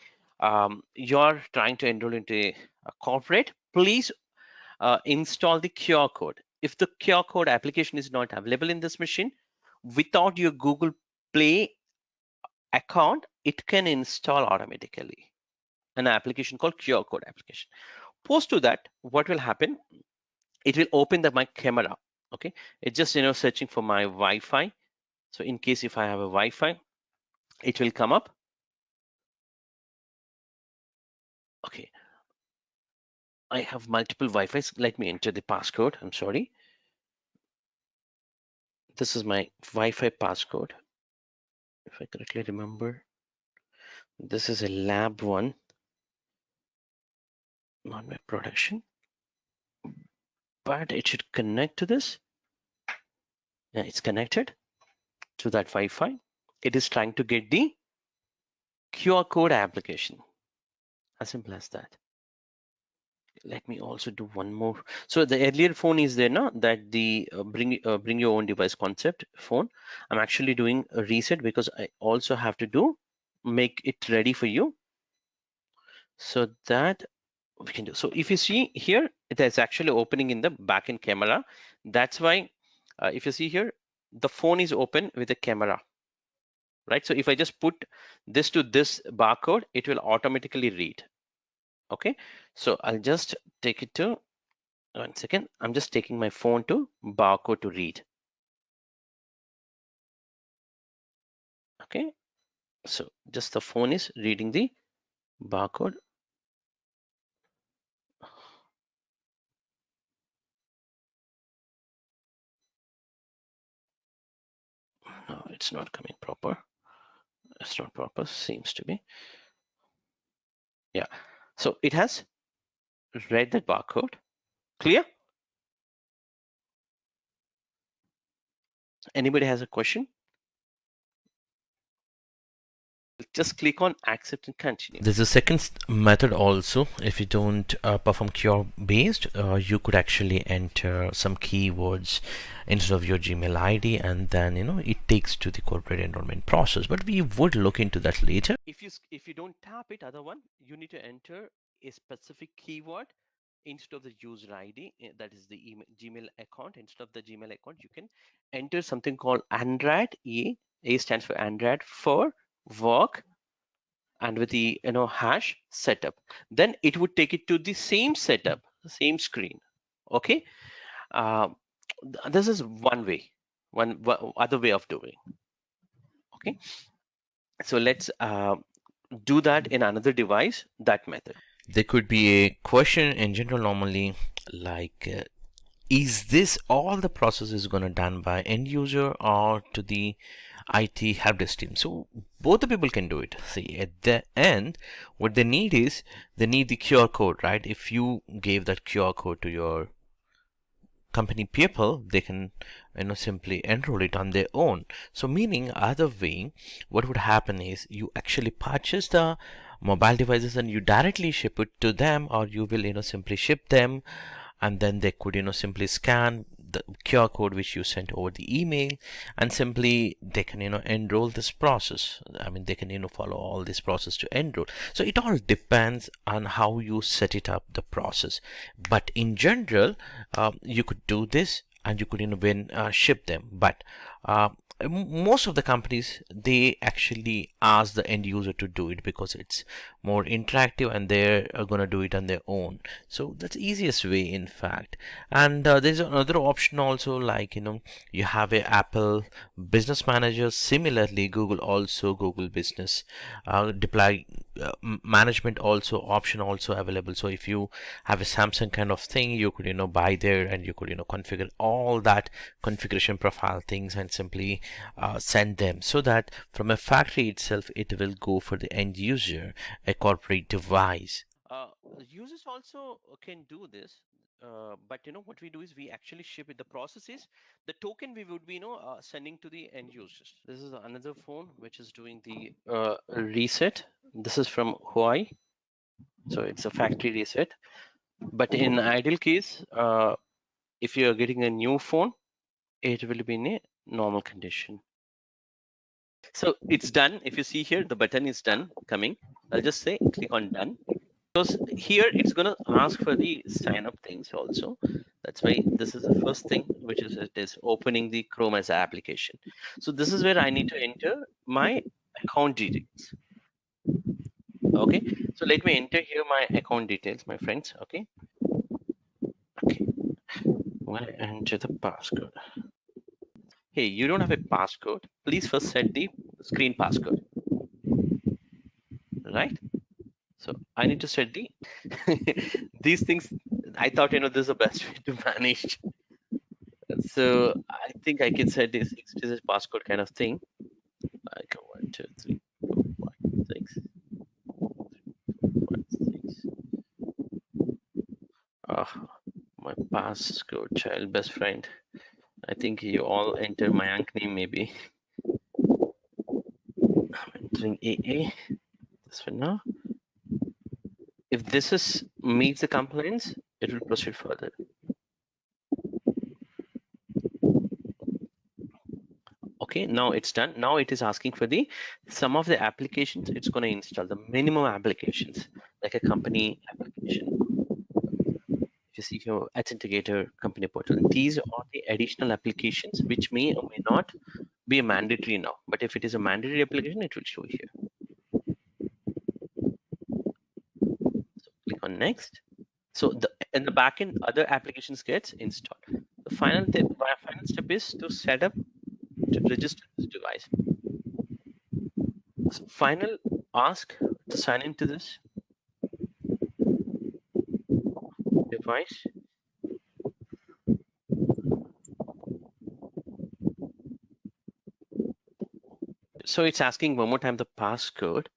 you're trying to enroll into a corporate, please install the QR code. If the QR code application is not available in this machine, without your Google Play account, it can install automatically an application called QR code application. Post to that, what will happen? It will open my camera. Okay, it's just searching for my Wi-Fi. So in case if I have a Wi-Fi, it will come up. Okay, I have multiple Wi-Fi's. Let me enter the passcode. I'm sorry. This is my Wi-Fi passcode. If I correctly remember, this is a lab one, not my production, but it should connect to this. Yeah, it's connected to that Wi-Fi. It is trying to get the QR code application. As simple as that. Let me also do one more. So the earlier phone is there now, that the bring your own device concept phone. I'm actually doing a reset because I also have to make it ready for you, so that we can do. So if you see here, it is actually opening in the backend camera. That's why if you see here, the phone is open with the camera, right? So if I just put this to this barcode, it will automatically read. Okay, so I'll just take it to 1 second. I'm just taking my phone to barcode to read. Okay, so just the phone is reading the barcode. No, it's not coming proper. It's not proper, seems to be. Yeah, so it has read that barcode. Clear? Anybody has a question? Just click on accept and continue. There's a second method also. If you don't perform cure based, you could actually enter some keywords instead of your Gmail ID, and then it takes to the corporate enrollment process. But we would look into that later. If you don't tap it, other one, you need to enter a specific keyword instead of the user ID. That is the Gmail account. Instead of the Gmail account, you can enter something called Android. A stands for Android for work, and with the hash setup. Then it would take it to the same setup, the same screen. Okay, uh, this is one way, other way of doing. Okay, so let's do that in another device, that method. There could be a question in general normally like is this all the process is going to done by end user or to the IT help desk team? So both the people can do it. See, at the end, what they need is they need the QR code, right? If you gave that QR code to your company people, they can simply enroll it on their own. So meaning other way, what would happen is you actually purchase the mobile devices and you directly ship it to them, or you will simply ship them, and then they could simply scan the QR code which you sent over the email, and simply they can enroll this process. I mean, they can follow all this process to enroll. So it all depends on how you set it up, the process. But in general, you could do this and you could when ship them. But uh, most of the companies, they actually ask the end user to do it because it's more interactive and they're going to do it on their own. So that's the easiest way, in fact. And there's another option also, like you have a Apple Business Manager. Similarly, Google Business deploy management also option also available. So if you have a Samsung kind of thing, you could buy there, and you could configure all that configuration profile things and simply send them, so that from a factory itself it will go for the end user, a corporate device. Uh, Users also can do this, but what we do is we actually ship it. The process is the token we would be sending to the end users. This is another phone which is doing the reset. This is from Huawei, so it's a factory reset. But in ideal case, if you are getting a new phone, it will be in a normal condition. So it's done. If you see here, the button is done coming. I'll just say click on done. Because here it's going to ask for the sign up things also. That's why this is the first thing, which is it is opening the Chrome as an application. So this is where I need to enter my account details. Okay, so let me enter here my account details, my friends. Okay, I'm going to enter the passcode. Hey, you don't have a passcode. Please first set the screen passcode, right? So I need to set the these things. I thought this is the best way to manage. So I think I can set this 6-digit passcode kind of thing. Like 1, 2, 3, 4, 5, 6, 5, 6. Oh, my passcode, child best friend. I think you all enter my Mayank name maybe. I'm entering AA. This one now. If this is meets the compliance, it will proceed further. Okay, now it's done. Now it is asking for the some of the applications it's going to install, the minimum applications, like a company application. If you see here, authenticator, company portal, these are the additional applications which may or may not be a mandatory now. But if it is a mandatory application, it will show here. So click on next. So in the backend, other applications gets installed. The final step is to set up to register this device. So final ask to sign into this device. So it's asking one more time the passcode.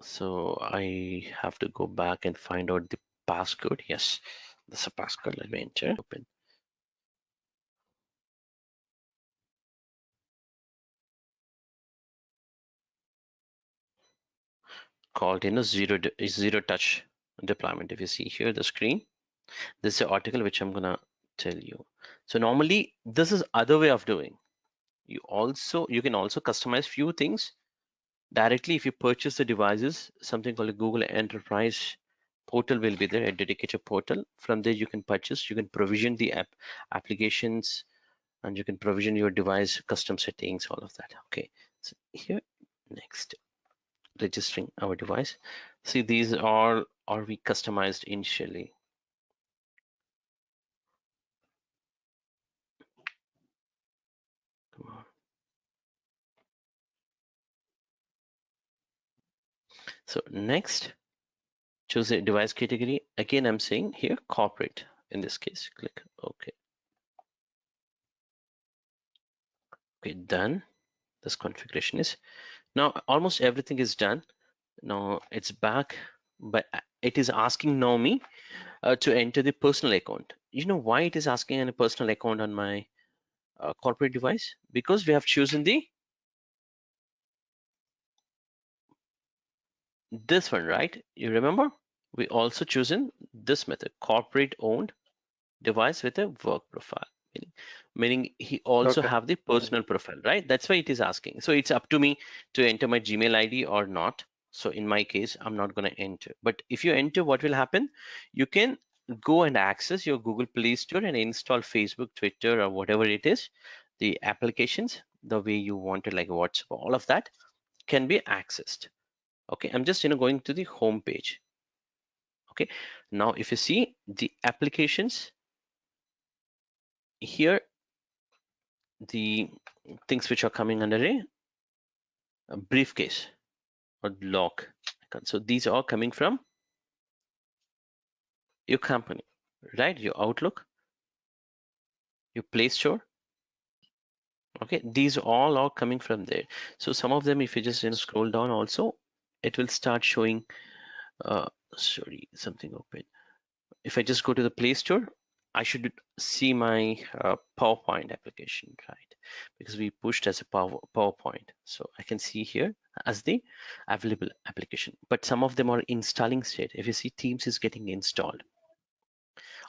So I have to go back and find out the passcode. Yes, that's a passcode. Let me enter. Open. Called zero touch deployment. If you see here the screen, this is the article which I'm gonna tell you. So normally this is other way of doing. You can also customize few things directly if you purchase the devices. Something called a Google Enterprise portal will be there, a dedicated portal. From there you can purchase, you can provision the applications, and you can provision your device custom settings, all of that. Okay, so here next, registering our device. See, these are we customized initially. So next, choose a device category. Again, I'm saying here corporate in this case. Click OK. Okay, done. This configuration is now almost everything is done. Now it's back, but it is asking now me to enter the personal account. You know why it is asking a personal account on my corporate device? Because we have chosen this one, right? You remember? We also chosen this method, corporate owned device with a work profile, meaning he also Okay. have the personal profile, right? That's why it is asking. So it's up to me to enter my Gmail ID or not. So in my case, I'm not going to enter. But if you enter, what will happen? You can go and access your Google Play Store and install Facebook, Twitter, or whatever it is, the applications, the way you want it, like WhatsApp, all of that can be accessed. Okay, I'm just going to the home page. Okay, now if you see the applications here, the things which are coming under a briefcase or lock. So these are coming from your company, right? Your Outlook, your Play Store. Okay, these all are coming from there. So some of them, if you just scroll down, also it will start showing. Sorry, something open. If I just go to the Play Store, I should see my PowerPoint application, right? Because we pushed as a PowerPoint. So I can see here as the available application, but some of them are installing state. If you see Teams is getting installed,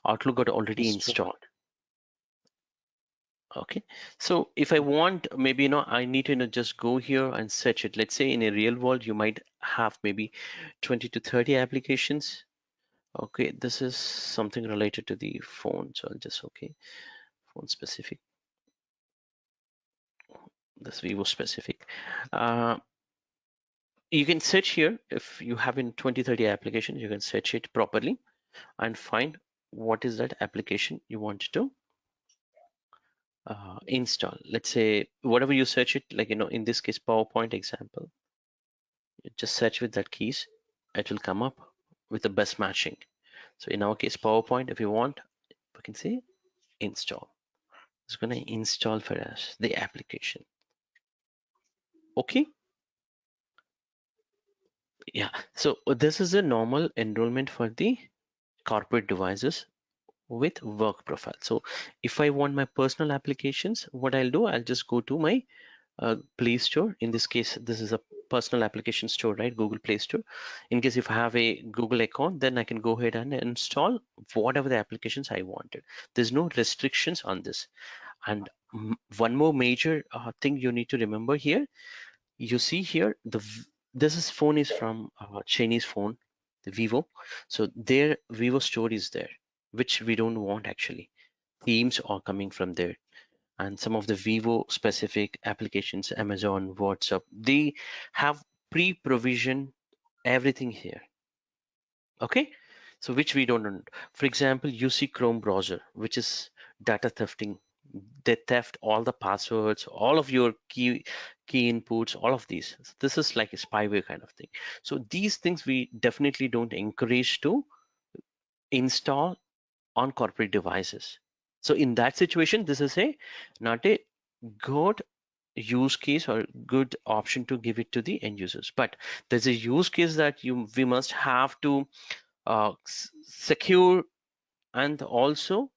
Outlook got already That's true. installed. Okay, so if I want, maybe, I need to just go here and search it. Let's say in a real world, you might have maybe 20 to 30 applications. Okay, this is something related to the phone. So I'll just, okay, phone specific, this Vivo specific. You can search here. If you have in 20-30 applications, you can search it properly and find what is that application you want to install. Let's say whatever you search it, like, in this case, PowerPoint example, you just search with that keys, it will come up with the best matching. So in our case, PowerPoint, if you want, we can say install. It's going to install for us the application. Okay. Yeah. So this is a normal enrollment for the corporate devices with work profile. So if I want my personal applications, what I'll do, I'll just go to my Play Store. In this case, this is a personal application store, right? Google Play Store. In case if I have a Google account, then I can go ahead and install whatever the applications I wanted. There's no restrictions on this. And one more major thing you need to remember here, you see here, this is phone is from Chinese phone, the Vivo. So their Vivo store is there, which we don't want actually. Themes are coming from there, and some of the Vivo specific applications, Amazon, WhatsApp, they have pre-provisioned everything here. Okay, so which we don't want. For example, you see Chrome browser, which is data thefting. They theft all the passwords, all of your key inputs, all of these. So this is like a spyware kind of thing. So these things we definitely don't encourage to install on corporate devices. So in that situation, this is a not a good use case or good option to give it to the end users. But there's a use case that we must have to secure, and also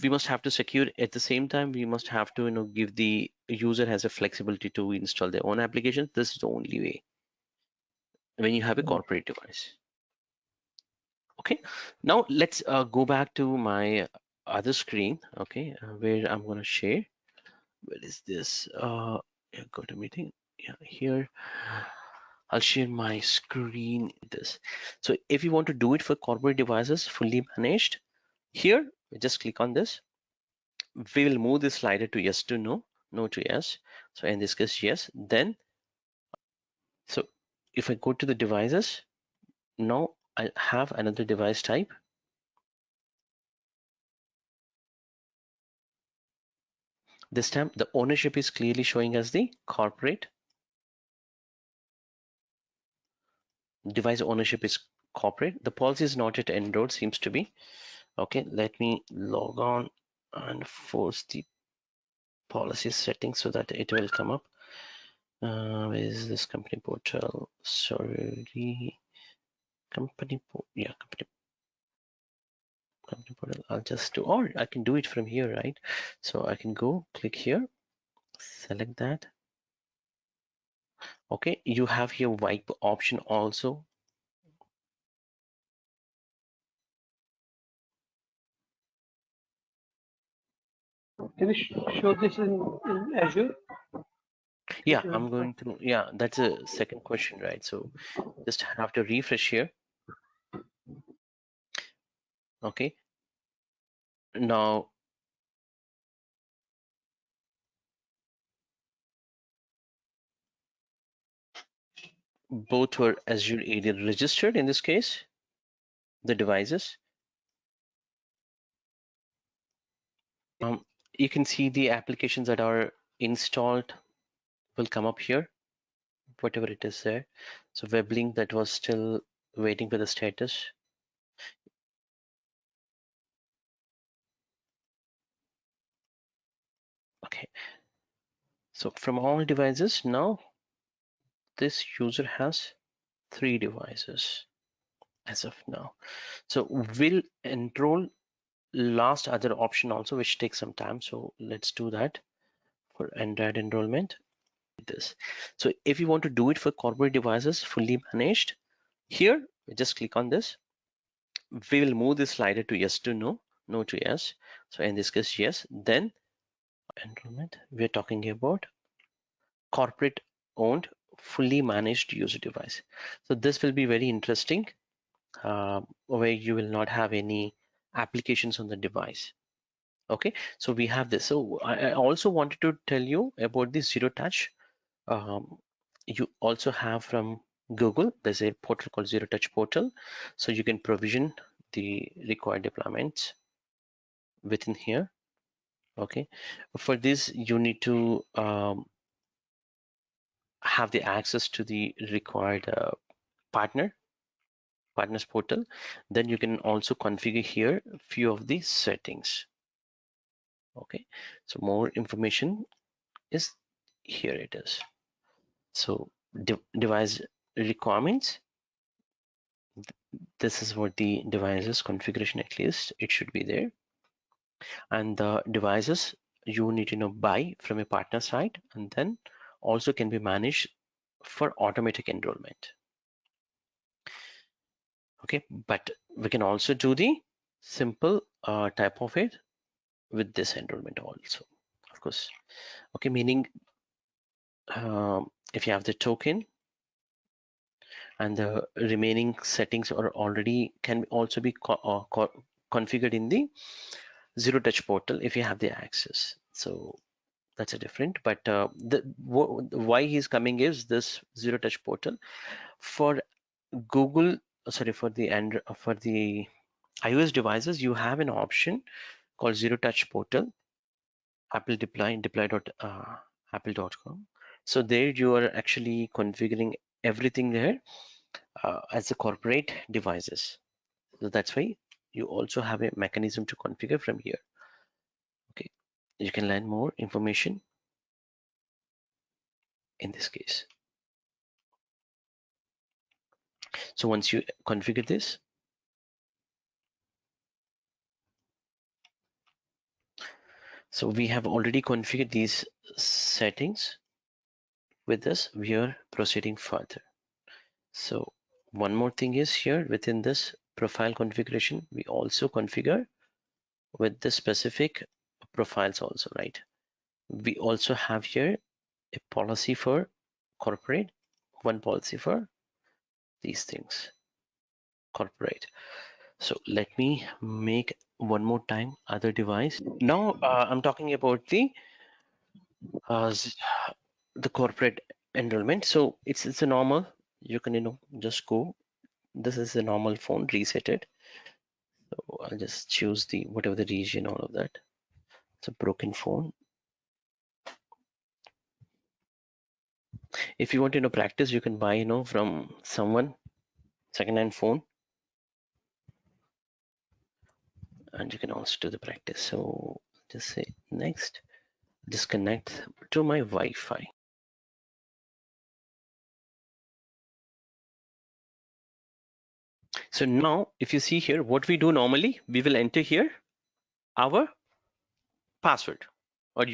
we must have to secure at the same time. We must have to give the user has a flexibility to install their own applications. This is the only way when you have a Mm. corporate device. Okay, now let's go back to my other screen. Okay, where I'm going to share. Where is this? Yeah, go to meeting. Yeah, here. I'll share my screen. This. So if you want to do it for corporate devices, fully managed, here just click on this. We will move this slider to yes to no, no to yes. So in this case, yes. Then, so if I go to the devices, now I have another device type. This time the ownership is clearly showing as the corporate. Device ownership is corporate. The policy is not yet enrolled, seems to be. Okay, let me log on and force the policy settings so that it will come up. Where is this company portal? Sorry, company portal. I'll just do, or I can do it from here, right? So I can go click here, select that. Okay, you have here wipe option also. Can you show this in Azure? Yeah, I'm going to, yeah, that's a second question, right? So just have to refresh here. Okay, now both were Azure AD registered in this case, the devices. You can see the applications that are installed will come up here, whatever it is there. So WebLink, that was still waiting for the status. Okay, so from all devices, now this user has 3 devices as of now. So we'll enroll last other option also, which takes some time. So let's do that for Android enrollment. This. So if you want to do it for corporate devices, fully managed, here, just click on this. We will move this slider to yes to no, no to yes. So in this case, yes, then enrollment, we're talking about corporate owned, fully managed user device. So this will be very interesting, where you will not have any applications on the device. Okay, so we have this. So I also wanted to tell you about the zero touch. You also have from Google, there's a portal called Zero Touch Portal. So you can provision the required deployments within here. Okay, for this, you need to have the access to the required partners portal. Then you can also configure here a few of the settings. Okay, so more information is here it is. So device requirements, this is what the devices configuration, at least it should be there. And the devices you need to buy from a partner site, and then also can be managed for automatic enrollment. Okay, but we can also do the simple type of it with this enrollment also, of course. Okay, meaning if you have the token and the remaining settings are already can also be configured in the zero touch portal if you have the access. So that's a different, but why he's coming is this zero touch portal for Google, sorry, for the for the iOS devices, you have an option called zero touch portal, Apple apple.com. So there you are actually configuring everything there as a corporate devices. So that's why you also have a mechanism to configure from here. Okay, you can learn more information in this case. So once you configure this, so we have already configured these settings. With this, we are proceeding further. So one more thing is here within this profile configuration, we also configure with the specific profiles also, right? We also have here a policy for corporate, one policy for these things, corporate. So let me make one more time other device. Now I'm talking about uh, the corporate enrollment. So it's a normal, you can just go, this is a normal phone, reset it. So I'll just choose the whatever the region, all of that. It's a broken phone. If you want to practice, you can buy from someone second-hand phone, and you can also do the practice. So just say next, disconnect to my Wi-Fi. So now if you see here, what we do normally, we will enter here our password or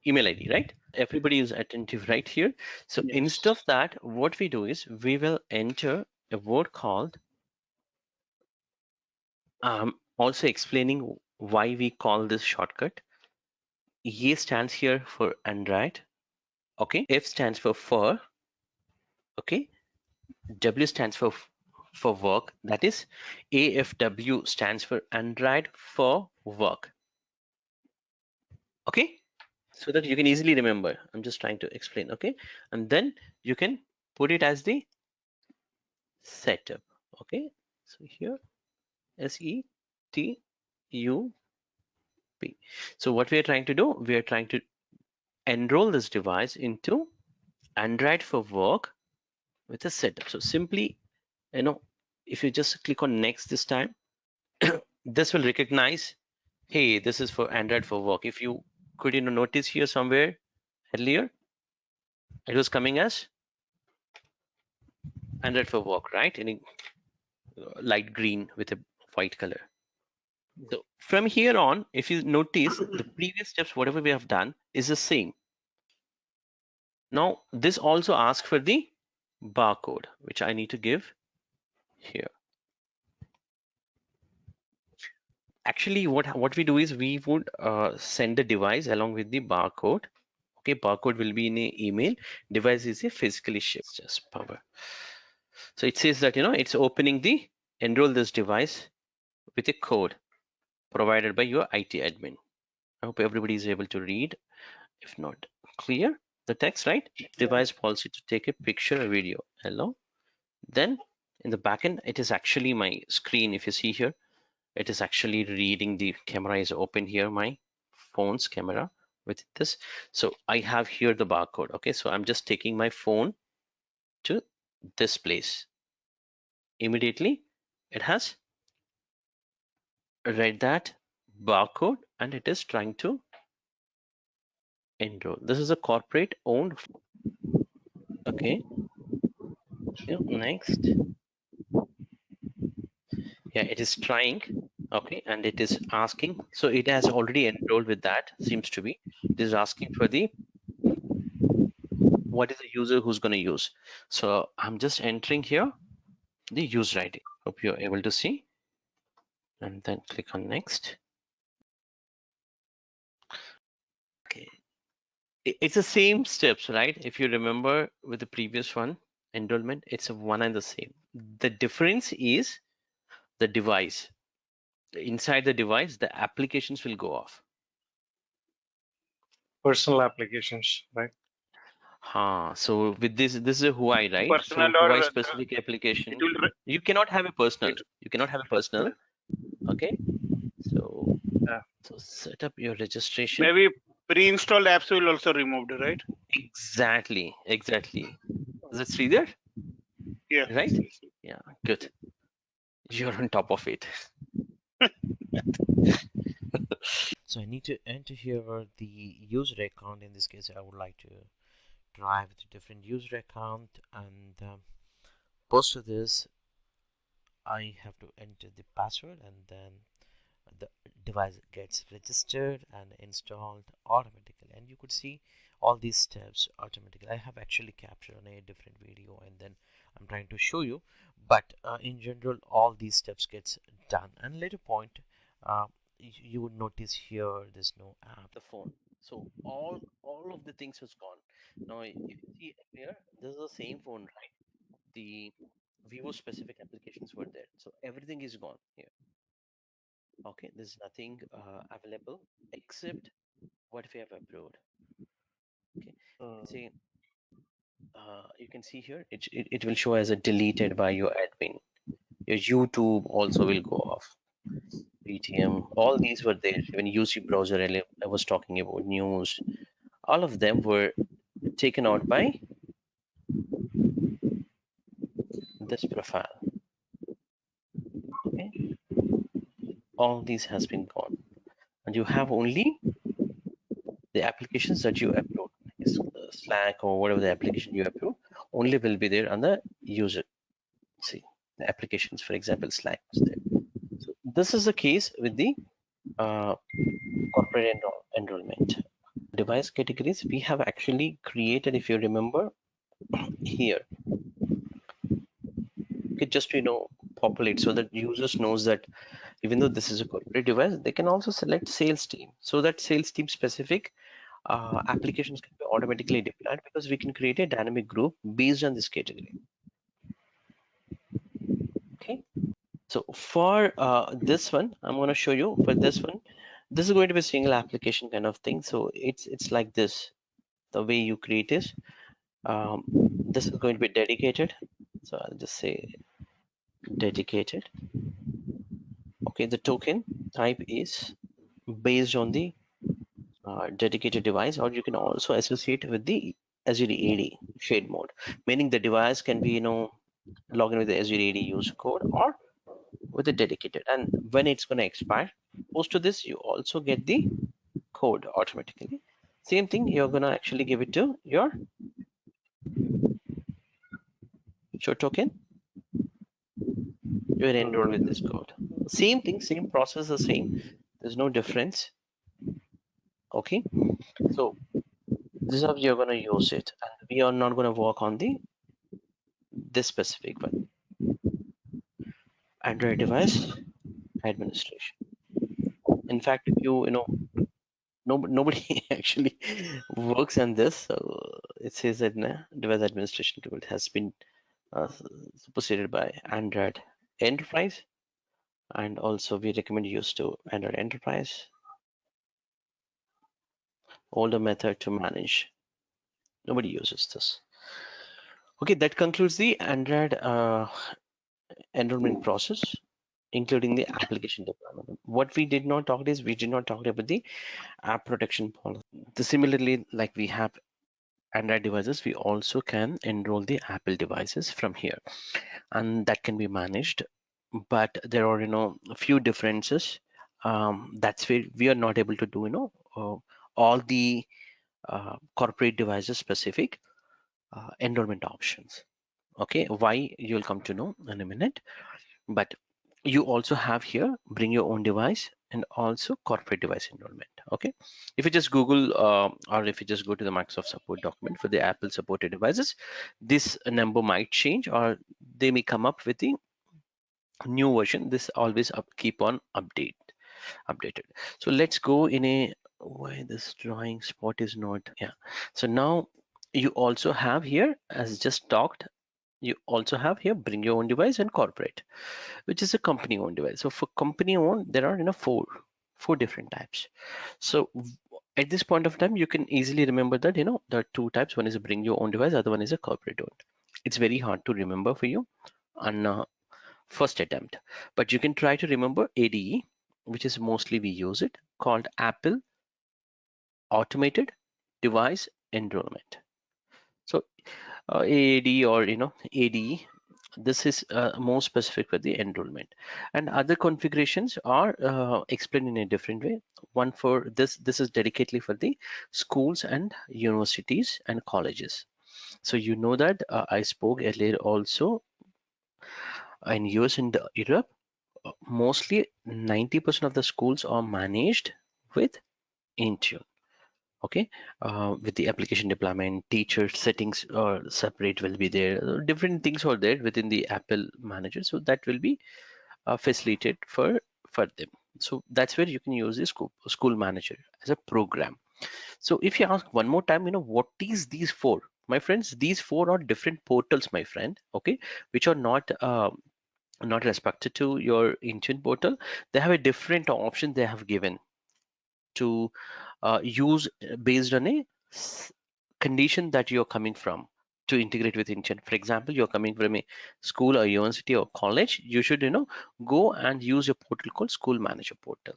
email ID, right? Everybody is attentive right here. So Yes. instead of that, what we do is we will enter a word called also explaining why we call this shortcut. E stands here for Android, okay? F stands for fur, okay? W stands for work, that is AFW stands for Android for work, okay? So that you can easily remember. I'm just trying to explain, okay? And then you can put it as the setup, okay? So here SETUP. So what we are trying to do, we are trying to enroll this device into Android for work with a setup. So simply, if you just click on next this time, this will recognize, hey, this is for Android for work. If you could notice here somewhere earlier, it was coming as Android for work, right? In light green with a white color. So from here on, if you notice, the previous steps, whatever we have done, is the same. Now, this also asks for the barcode, which I need to give here. Actually, what we do is we would send the device along with the barcode. Okay, barcode will be in an email. Device is a physically shipped. Just power. So it says that it's opening the enroll this device with a code provided by your IT admin. I hope everybody is able to read. If not clear, the text, right? Device policy to take a picture or video. Hello. Then in the backend, it is actually my screen. If you see here, it is actually reading, the camera is open here, my phone's camera with this. So I have here the barcode. Okay, so I'm just taking my phone to this place. Immediately, it has read that barcode and it is trying to enroll. This is a corporate owned. Okay, next. Yeah, it is trying. Okay, and it is asking. So it has already enrolled with that, seems to be. It is asking for the what is the user who's going to use. So I'm just entering here the user ID. Hope you're able to see. And then click on next. Okay. It's the same steps, right? If you remember with the previous one, enrollment, it's a one and the same. The difference is the device. Inside the device, the applications will go off. Personal applications, right? So with this is a Huawei, right? Personal So or Huawei specific it application, will you cannot have a personal. it You cannot have a personal. Okay. So Yeah. so set up your registration. maybe pre-installed apps will also removed, right? Exactly. Is it Sridhar? Yeah. Right? Yeah, good. You're on top of it. So I need to enter here the user account. In this case, I would like to try with a different user account, and post to this, I have to enter the password, and then the device gets registered and installed automatically. And you could see all these steps automatically. I have actually captured on a different video, and then I'm trying to show you, but in general all these steps gets done. And later point, uh, you would notice here there's no app. The phone. So all of the things was gone. Now if you see here, this is the same phone, right? The Vivo specific applications were there. So everything is gone here. Okay, there's nothing available except what we have approved. Okay, see, you can see here it will show as a deleted by your admin. Your YouTube also will go off. PTM, all these were there. Even UC browser I was talking about, news, all of them were taken out by this profile. Okay, all these has been gone, and you have only the applications that you upload. Slack or whatever the application you upload only will be there on the user. See the applications, for example, Slack is there. So this is the case with the corporate enrollment. Device categories we have actually created, if you remember, here. Okay, just to populate so that users knows that even though this is a corporate device, they can also select sales team, so that sales team specific applications can be automatically deployed, because we can create a dynamic group based on this category. Okay, so for this one, I'm going to show you. For this one, this is going to be a single application kind of thing. So it's like this. The way you create is this is going to be dedicated. So I'll just say dedicated. Okay, the token type is based on the dedicated device, or you can also associate with the Azure AD shade mode, meaning the device can be log in with the Azure AD user code or with the dedicated, and when it's going to expire, post to this you also get the code automatically. Same thing, you're going to actually give it to your show token. You're enrolled with this code. Same thing, same process, the same. There's no difference. Okay, so this is how you're going to use it, and we are not going to work on this specific one. Android device administration. In fact, if nobody actually works on this, so it says that device administration tool has been superseded by Android Enterprise, and also we recommend use to Android Enterprise. Older method to manage. Nobody uses this. Okay, that concludes the Android enrollment process, including the application deployment. What we did not talk is we did not talk about the app protection policy. Similarly, like we have Android devices, we also can enroll the Apple devices from here, and that can be managed. But there are a few differences. That's where we are not able to do all the corporate devices specific enrollment options. Okay, why you'll come to know in a minute. But you also have here bring your own device and also corporate device enrollment. Okay, if you just Google or if you just go to the Microsoft support document for the Apple supported devices, this number might change, or they may come up with the new version. This always keep on updated. So let's go in a why this drawing spot is not. Yeah, so now you also have here, as just talked, you also have here bring your own device and corporate, which is a company owned device. So for company owned, there are four different types. So at this point of time, you can easily remember that there are two types. One is a bring your own device, other one is a corporate owned. It's very hard to remember for you on first attempt, but you can try to remember ADE, which is mostly we use it, called Apple Automated Device Enrollment. So AAD or ADE, this is more specific for the enrollment, and other configurations are explained in a different way. One for this is dedicatedly for the schools and universities and colleges. So that I spoke earlier also in US and Europe, mostly 90% of the schools are managed with Intune. Okay, with the application deployment, teacher settings or separate will be there. Different things are there within the Apple manager, so that will be facilitated for them. So that's where you can use the school manager as a program. So if you ask one more time, what is these four, my friends? These four are different portals, my friend. Okay, which are not respected to your Intune portal. They have a different option they have given to use based on a condition that you're coming from to integrate with Intune. For example, you're coming from a school or university or college, you should go and use your portal called School Manager Portal.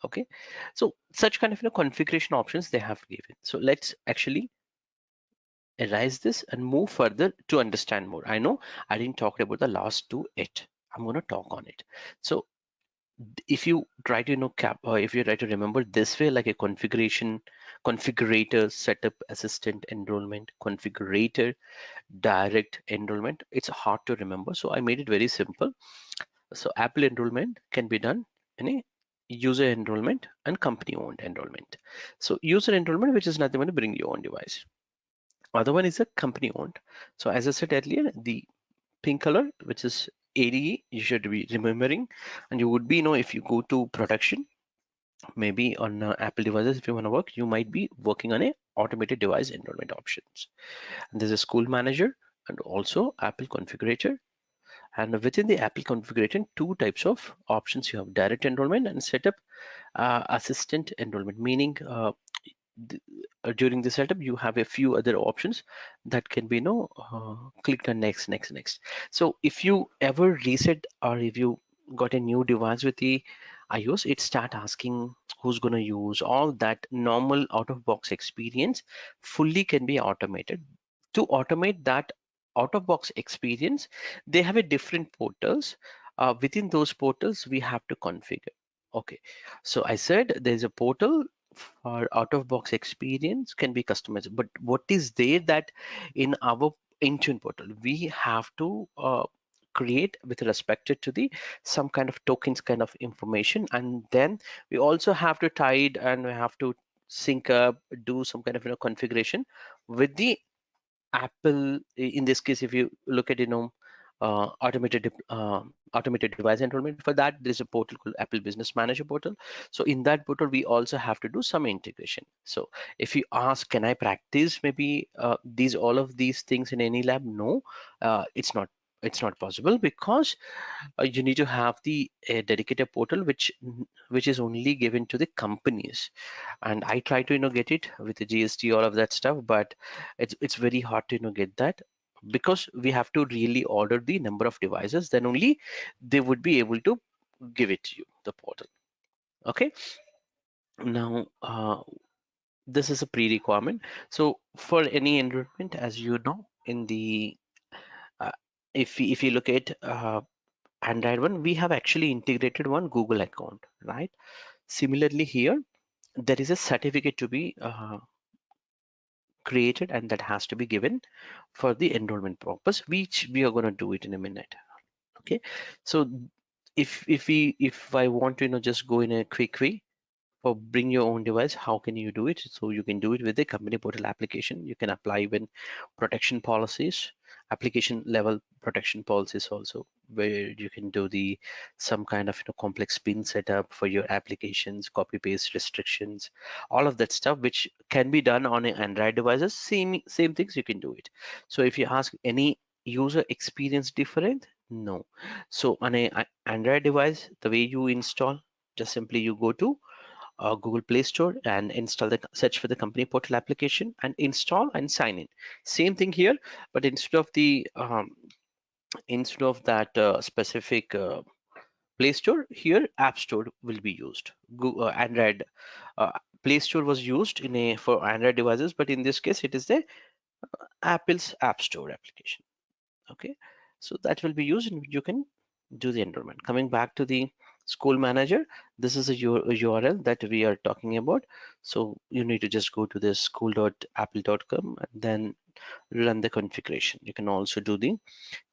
Okay, so such kind of configuration options they have given. So let's actually erase this and move further to understand more. I know I didn't talk about the last two yet. I'm going to talk on it. So if you try to if you try to remember this way, like a configurator, setup, assistant, enrollment, configurator, direct enrollment, it's hard to remember. So I made it very simple. So Apple enrollment can be done in a user enrollment and company owned enrollment. So user enrollment, which is nothing but bring your own device. Other one is a company owned. So as I said earlier, the pink color, which is ADE, you should be remembering, and you would be if you go to production, maybe on Apple devices, if you want to work, you might be working on a automated device enrollment options. And there's a school manager and also Apple configurator. And within the Apple configuration, two types of options you have: direct enrollment and setup assistant enrollment, meaning during the setup you have a few other options that can be clicked on next. So if you ever reset or if you got a new device with the iOS, it start asking who's going to use all that. Normal out of box experience fully can be automated. To automate that out of box experience, they have a different portals. Within those portals we have to configure. Okay, so I said there's a portal for out of box experience can be customized, but what is there that in our Intune portal we have to create with respect to the some kind of tokens kind of information, and then we also have to tie it and we have to sync up, do some kind of configuration with the Apple. In this case, if you look at automated device enrollment, for that there is a portal called Apple Business Manager portal. So in that portal we also have to do some integration. So if you ask, can I practice maybe these all of these things in any lab? No, it's not possible, because you need to have the dedicated portal which is only given to the companies. And I try to get it with the GST, all of that stuff, but it's very hard to get that, because we have to really order the number of devices, then only they would be able to give it to you, the portal. Okay, now this is a pre-requirement. So for any enrollment, as you know, in the uh, if you look at Android one, we have actually integrated one Google account, right? Similarly here, there is a certificate to be created, and that has to be given for the enrollment purpose, which we are going to do it in a minute. Okay, so if I want to just go in a quick way for bring your own device, how can you do it? So you can do it with the company portal application. You can apply even protection policies, application level protection policies also, where you can do the some kind of complex pin setup for your applications, copy paste restrictions, all of that stuff, which can be done on an Android devices. Same things you can do it. So if you ask any user experience different, no. So on a Android device, the way you install, just simply you go to Google Play Store and install search for the company portal application and install and sign in. Same thing here, but instead of that specific Play Store, here App Store will be used. Android uh, Play Store was used in a for Android devices, but in this case it is the Apple's App Store application. Okay, so that will be used and you can do the enrollment. Coming back to the school manager, this is a URL that we are talking about. So you need to just go to this school.apple.com and then run the configuration. You can also do the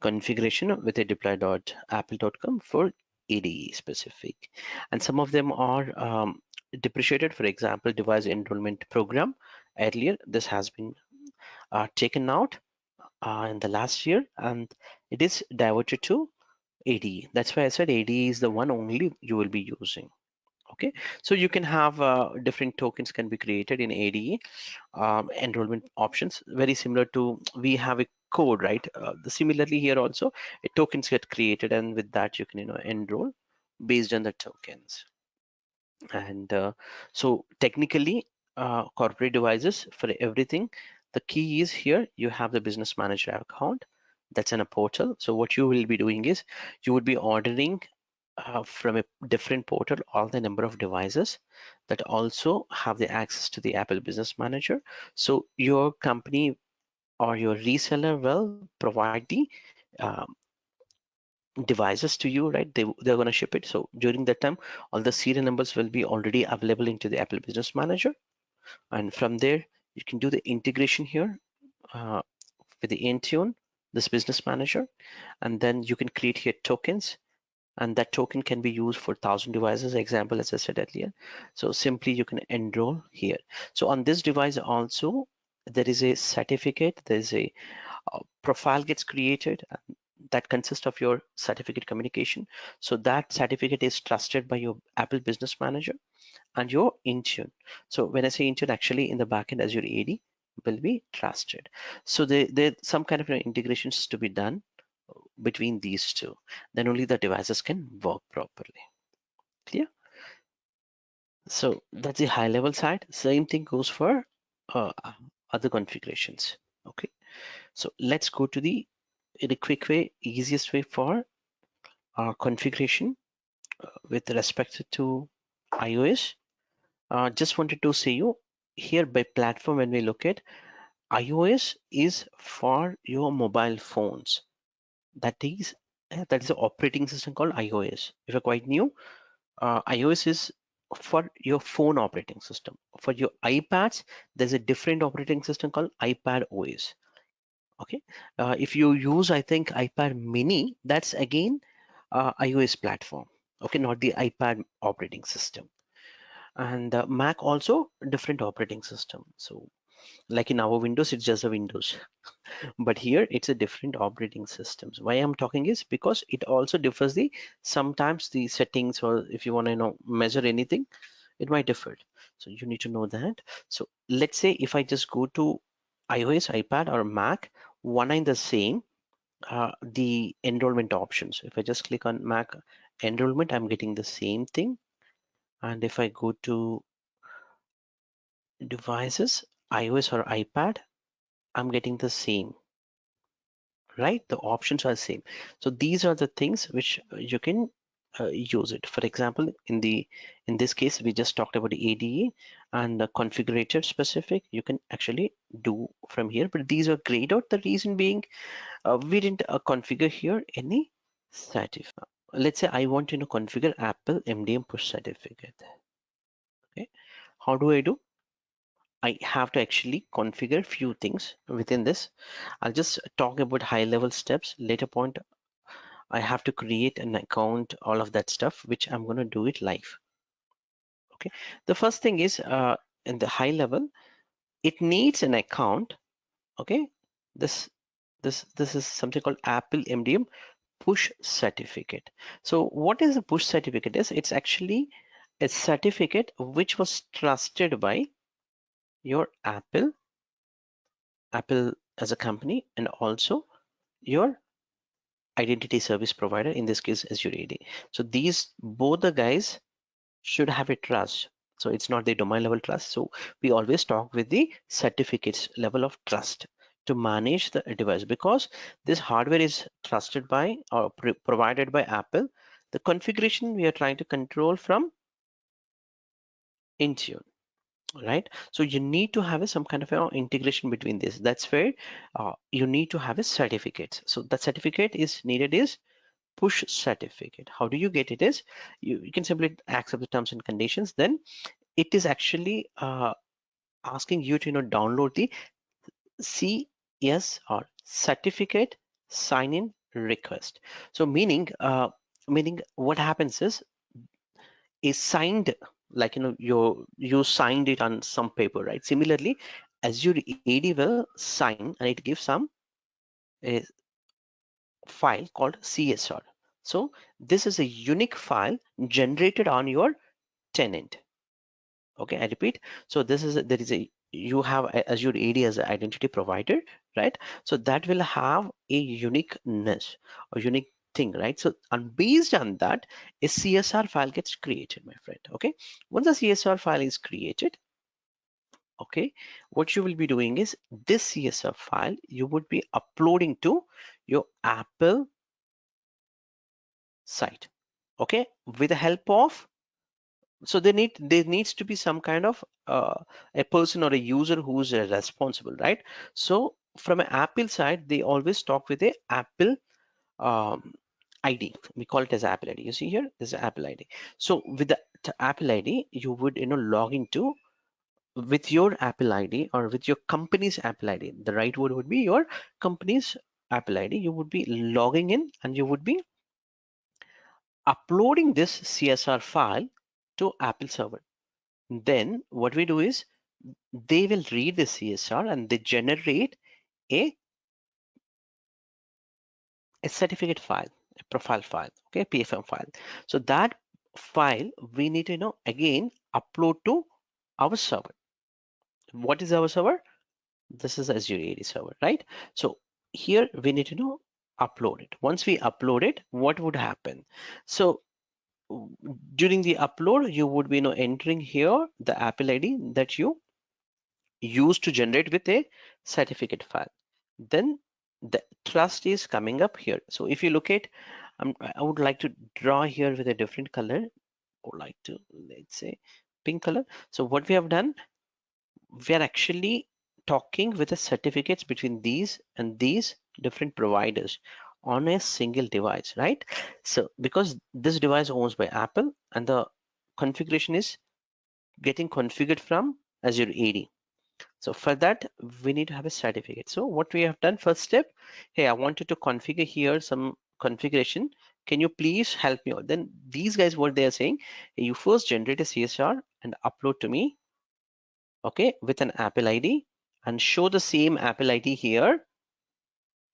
configuration with a deploy.apple.com for ADE specific, and some of them are depreciated. For example, device enrollment program, earlier this has been taken out in the last year, and it is diverted to ADE. That's why I said ADE is the one only you will be using. Okay, so you can have different tokens can be created in ADE enrollment options, very similar to we have a code, right? Similarly here also, tokens get created, and with that you can enroll based on the tokens. And so technically, corporate devices for everything, the key is here you have the business manager account that's in a portal. So what you will be doing is you would be ordering from a different portal all the number of devices that also have the access to the Apple Business Manager. So your company or your reseller will provide the um, devices to you, right? They're going to ship it. So during that time, all the serial numbers will be already available into the Apple Business Manager, and from there you can do the integration here uh, with the Intune, this Business Manager, and then you can create here tokens, and that token can be used for 1,000 devices. Example, as I said earlier. So simply you can enroll here. So on this device also there is a certificate. There is a profile gets created that consists of your certificate communication. So that certificate is trusted by your Apple Business Manager and your Intune. So when I say Intune, actually in the backend Azure AD will be trusted. So there some kind of integrations to be done between these two. Then only the devices can work properly. Clear? So that's the high level side. Same thing goes for uh, other configurations. Okay. So let's go to the in a quick way, easiest way for configuration with respect to iOS. Just wanted to say you here by platform, when we look at iOS is for your mobile phones. That is an operating system called iOS. If you're quite new, iOS is for your phone operating system. For your iPads, there's a different operating system called iPad OS. Okay, if you use, I think, iPad Mini, that's again iOS platform. Okay, not the iPad operating system. And Mac also different operating system. So like in our Windows, it's just a Windows. But here it's a different operating systems. Why I'm talking is because it also differs the sometimes the settings, or if you want to measure anything, it might differ. So you need to know that. So let's say if I just go to iOS, iPad or Mac, one and the same, the enrollment options. If I just click on Mac enrollment, I'm getting the same thing. And if I go to devices, iOS or iPad, I'm getting the same, right? The options are same. So these are the things which you can use it. For example, in this case, we just talked about the ADE and the configurator specific. You can actually do from here, but these are grayed out. The reason being, we didn't configure here any certificate. Let's say I want to configure Apple MDM push certificate. Okay, how do I do? I have to actually configure few things within this. I'll just talk about high level steps. Later point, I have to create an account, all of that stuff, which I'm going to do it live. Okay. The first thing is in the high level, it needs an account. Okay. This is something called Apple MDM push certificate. So what is a push certificate is? It's actually a certificate which was trusted by your Apple as a company, and also your identity service provider, in this case Azure AD. So these both the guys should have a trust. So it's not the domain level trust. So we always talk with the certificates level of trust to manage the device, because this hardware is trusted by or provided by Apple. The configuration we are trying to control from Intune, right? So you need to have some kind of integration between this. That's where you need to have a certificate. So the certificate is needed is push certificate. How do you get it is you can simply accept the terms and conditions. Then it is actually asking you to download the CS or certificate sign-in request. So meaning what happens is signed, like you signed it on some paper, right? Similarly, Azure AD will sign and it gives some a file called CSR. So this is a unique file generated on your tenant. Okay, I repeat. So there is a you have Azure AD as an identity provider, right? So that will have a uniqueness or unique thing, right? So and based on that, a CSR file gets created, my friend. Okay, once the CSR file is created, okay, what you will be doing is this CSR file you would be uploading to your Apple site. Okay, with the help of, so there needs to be some kind of a person or a user who's responsible, right? So from an Apple side, they always talk with a Apple ID. We call it as Apple ID. You see here, this is Apple ID. So with the Apple ID, you would log into with your Apple ID or with your company's Apple ID. The right word would be your company's Apple ID. You would be logging in and you would be uploading this CSR file to Apple server. Then what we do is they will read the CSR and they generate a certificate file, a profile file, okay, PFM file. So that file we need to again upload to our server. What is our server? This is Azure AD server, right? So here we need to upload it. Once we upload it, what would happen? So during the upload, you would be entering here the Apple ID that you used to generate with a certificate file. Then the trust is coming up here. So if you look at, I would like to draw here with a different color. I would like to, let's say, pink color. So what we have done, we are actually talking with the certificates between these and these different providers on a single device, right? So because this device owns by Apple and the configuration is getting configured from Azure AD. So for that, we need to have a certificate. So what we have done, first step, hey, I wanted to configure here some configuration. Can you please help me out? Then these guys, what they are saying, hey, you first generate a CSR and upload to me, okay, with an Apple ID and show the same Apple ID here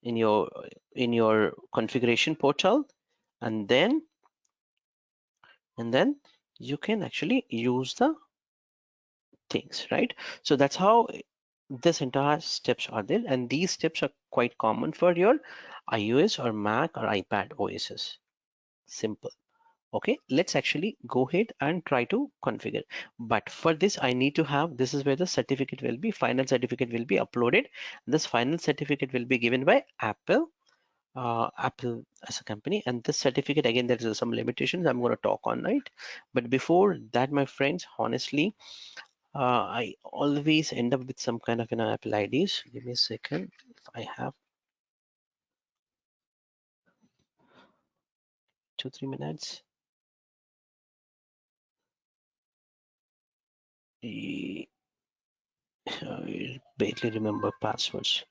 in your configuration portal, and then you can actually use the things, right? So that's how this entire steps are there, and these steps are quite common for your iOS or Mac or iPad OSs. Simple. Okay, let's actually go ahead and try to configure. But for this, I need to have, this is where the certificate will be, final certificate will be uploaded. This final certificate will be given by Apple, Apple as a company. And this certificate, again, there is some limitations I'm going to talk on, right? But before that, my friends, honestly, I always end up with some kind of Apple IDs. Give me a second. If I have 2-3 minutes. I barely remember passwords.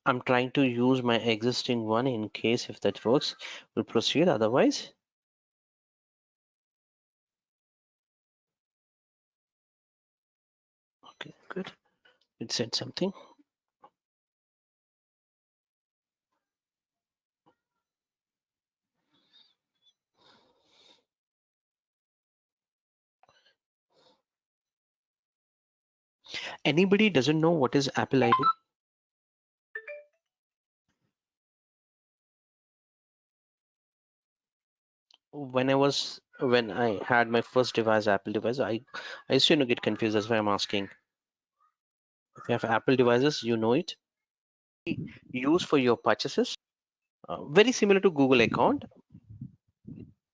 I'm trying to use my existing one in case if that works. We'll proceed. Otherwise, okay, good. It said something. Anybody doesn't know what is Apple ID? When I had my first device, Apple device, I used to get confused. That's why I'm asking. If you have Apple devices, you know it. Use for your purchases. Very similar to Google account.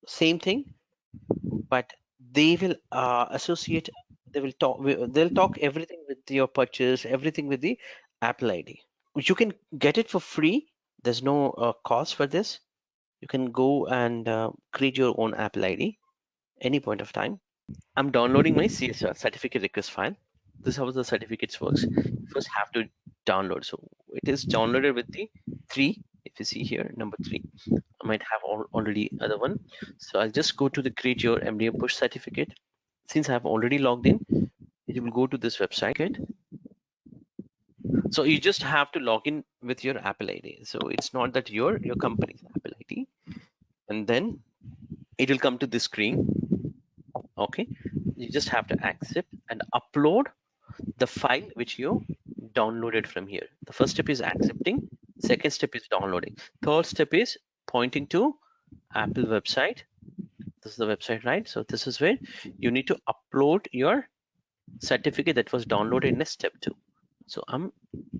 Same thing, but they will associate. They will talk. They'll talk everything with your purchase, everything with the Apple ID. You can get it for free. There's no cost for this. You can go and create your own Apple ID any point of time. I'm downloading my CSR certificate request file. This is how the certificates works. You first have to download. So it is downloaded with the 3. If you see here, number 3, I might have already other one. So I'll just go to the create your MDM push certificate. Since I have already logged in, you will go to this website. So you just have to log in with your Apple ID. So it's not that your company's Apple ID, and then it will come to this screen. Okay, you just have to accept and upload the file which you downloaded from here. The first step is accepting. Second step is downloading. Third step is pointing to Apple website. This is the website, right? So this is where you need to upload your certificate that was downloaded in a step 2. So I'm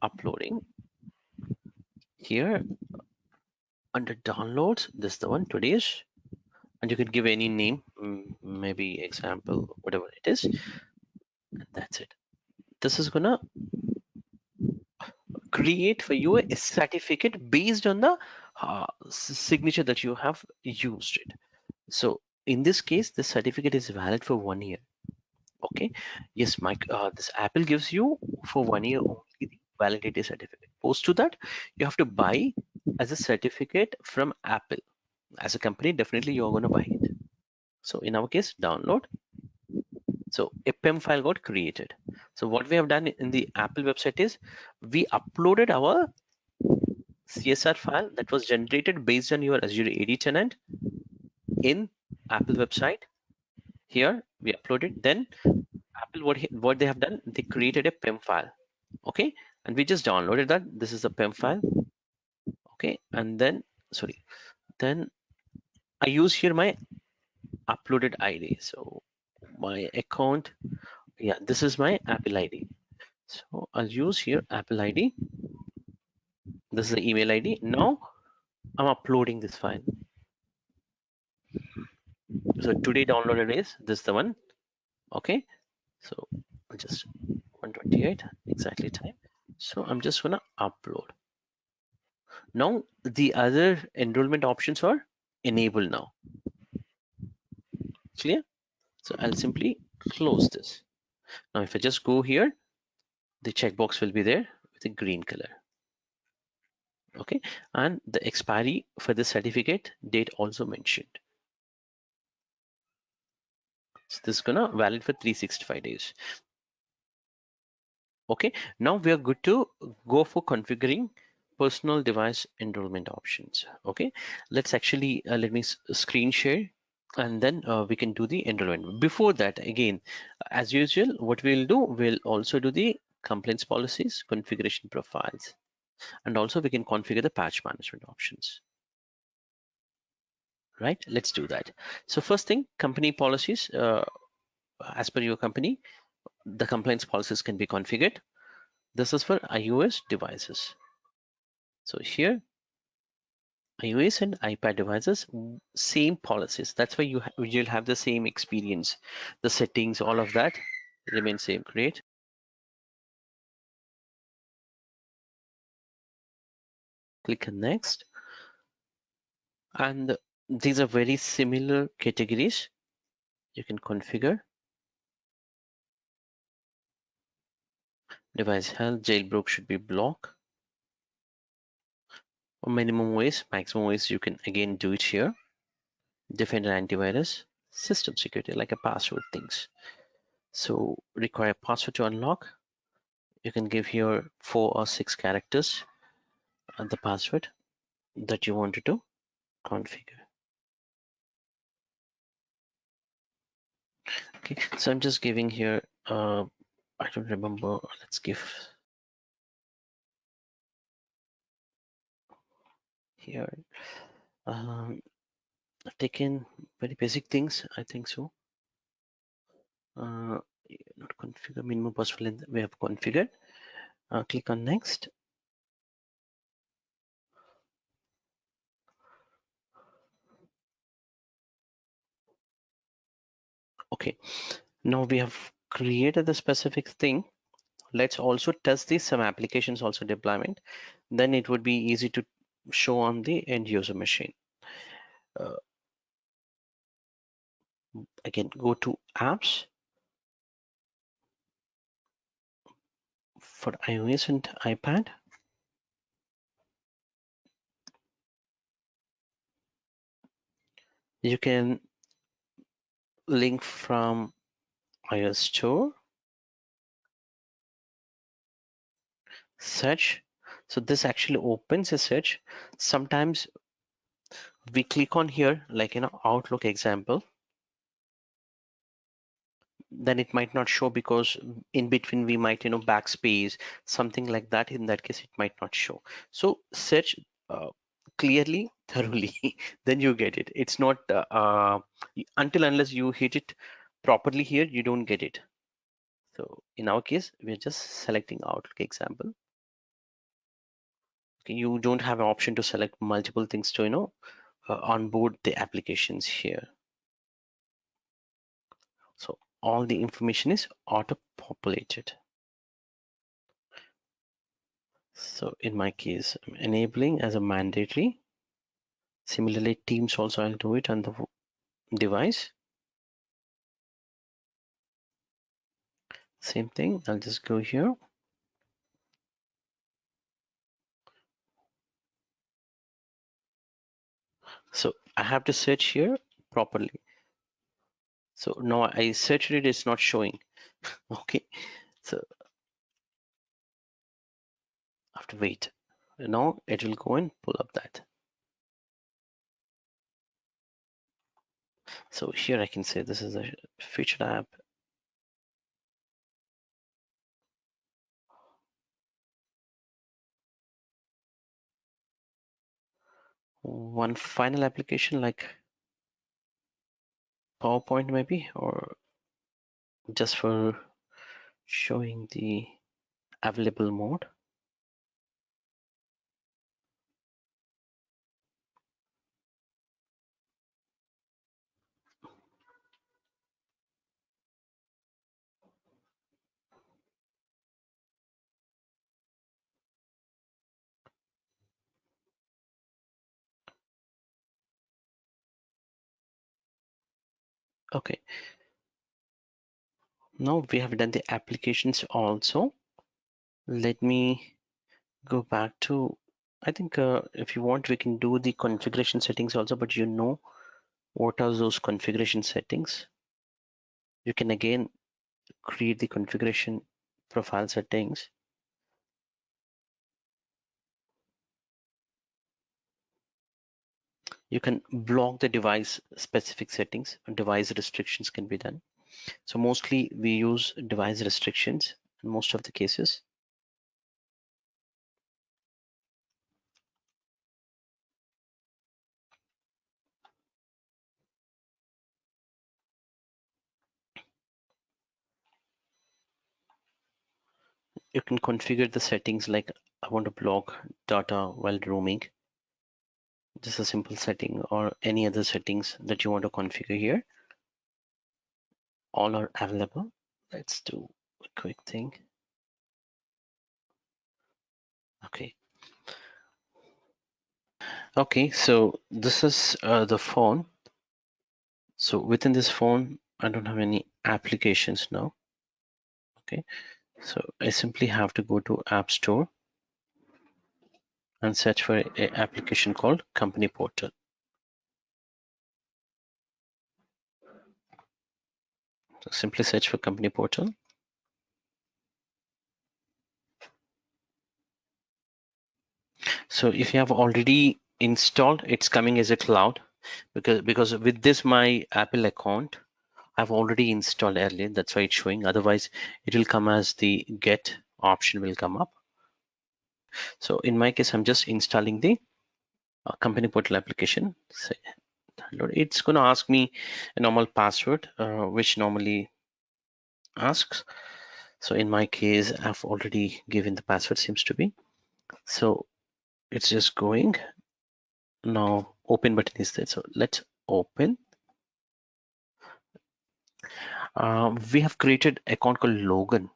uploading here under downloads. This is the one, today's. and you could give any name, maybe example, whatever it is, and that's it. This is gonna create for you a certificate based on the signature that you have used it. So in this case, the certificate is valid for 1 year. Okay, yes, Mike, this Apple gives you for 1 year only the validity certificate. Post to that, you have to buy as a certificate from Apple. As a company, definitely you're going to buy it. So in our case, download. So a PEM file got created. So what we have done in the Apple website is we uploaded our CSR file that was generated based on your Azure AD tenant in Apple website. Here we uploaded. Then Apple, what they have done, they created a PEM file. Okay, and we just downloaded that. This is the PEM file. Okay, and then then I use here my uploaded ID. So my account, yeah, this is my Apple ID. So I'll use here Apple ID. This is the email ID. Now I'm uploading this file. So today downloaded is this the one. Okay, so I'll just 128 exactly time. So I'm just gonna upload. Now the other enrollment options are enabled now. Clear? So I'll simply close this. Now if I just go here, the checkbox will be there with a green color. Okay, and the expiry for the certificate date also mentioned. So this is gonna valid for 365 days. Okay, now we are good to go for configuring personal device enrollment options. Okay, let's actually let me screen share, and then we can do the enrollment. Before that, again, as usual, what we'll do, we'll also do the compliance policies, configuration profiles, and also we can configure the patch management options. Right, let's do that. So first thing, company policies. As per your company, the compliance policies can be configured. This is for iOS devices. So here, iOS and iPad devices, same policies. That's why you'll have the same experience. The settings, all of that remain same. Great. Click on next. And these are very similar categories. You can configure. Device health, jailbroke should be block. Or minimum ways, maximum ways, you can again do it here. Defender antivirus, system security, like a password things. So require password to unlock. You can give here 4 or 6 characters and the password that you wanted to configure. Okay, so I'm just giving here, I don't remember, let's give here, I've taken very basic things, I think so. Not configure minimum possible length, we have configured. Click on next. Okay, now we have created the specific thing. Let's also test these some applications also deployment. Then it would be easy to show on the end user machine. Again, go to apps for iOS and iPad. You can link from iOS store, search. So this actually opens a search. Sometimes we click on here, like Outlook example, then it might not show because in between we might backspace, something like that. In that case, it might not show. So search clearly, thoroughly, then you get it. It's not until unless you hit it properly here, you don't get it. So in our case, we're just selecting Outlook example. Okay, you don't have an option to select multiple things to onboard the applications here. So all the information is auto-populated. So in my case, I'm enabling as a mandatory. Similarly, Teams also I'll do it on the device. Same thing, I'll just go here. So I have to search here properly. So now I searched it, it's not showing. Okay, so I have to wait. Now it will go and pull up that. So here I can say this is a featured app. One final application like PowerPoint maybe, or just for showing the available mode. Okay, now we have done the applications also. Let me go back to, I think if you want, we can do the configuration settings also, but you know what are those configuration settings. You can again create the configuration profile settings. You can block the device specific settings, and device restrictions can be done. So mostly we use device restrictions in most of the cases. You can configure the settings like I want to block data while roaming. Just a simple setting, or any other settings that you want to configure here. All are available. Let's do a quick thing. Okay. Okay, so this is the phone. So within this phone, I don't have any applications now. Okay, so I simply have to go to App Store and search for an application called Company Portal. So simply search for Company Portal. So if you have already installed, it's coming as a cloud, because with this my Apple account, I've already installed earlier. That's why it's showing. Otherwise, it will come as the get option will come up. So in my case, I'm just installing the Company Portal application. So it's going to ask me a normal password, which normally asks. So in my case, I've already given the password, seems to be. So it's just going. Now open button is there. So let's open. We have created account called Logan.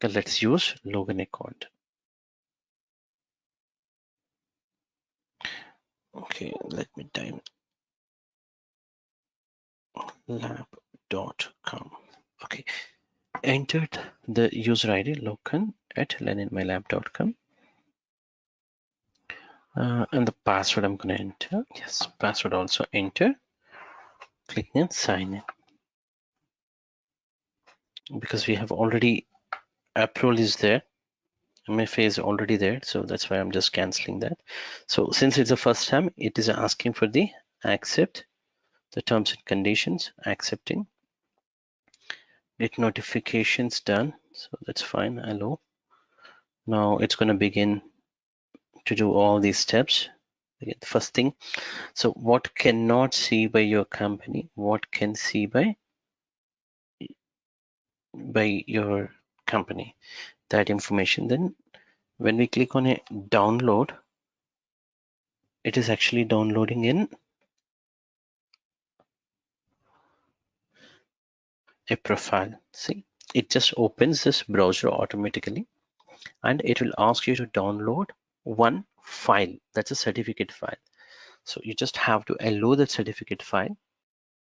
Okay, let's use Logan account. Okay, let me type lab.com. Okay, entered the user ID Logan at leninmylab.com. And the password I'm going to enter. Yes, password also enter. Click and sign in. Because we have already April is there. MFA is already there, so that's why I'm just canceling that. So since it's the first time, it is asking for the accept the terms and conditions, accepting. Get notifications done, so that's fine. Hello. Now it's going to begin to do all these steps. The first thing, so what cannot see by your company, what can see by your company, that information. Then when we click on a download, it is actually downloading in a profile. See, it just opens this browser automatically, and it will ask you to download one file. That's a certificate file. So you just have to allow that certificate file.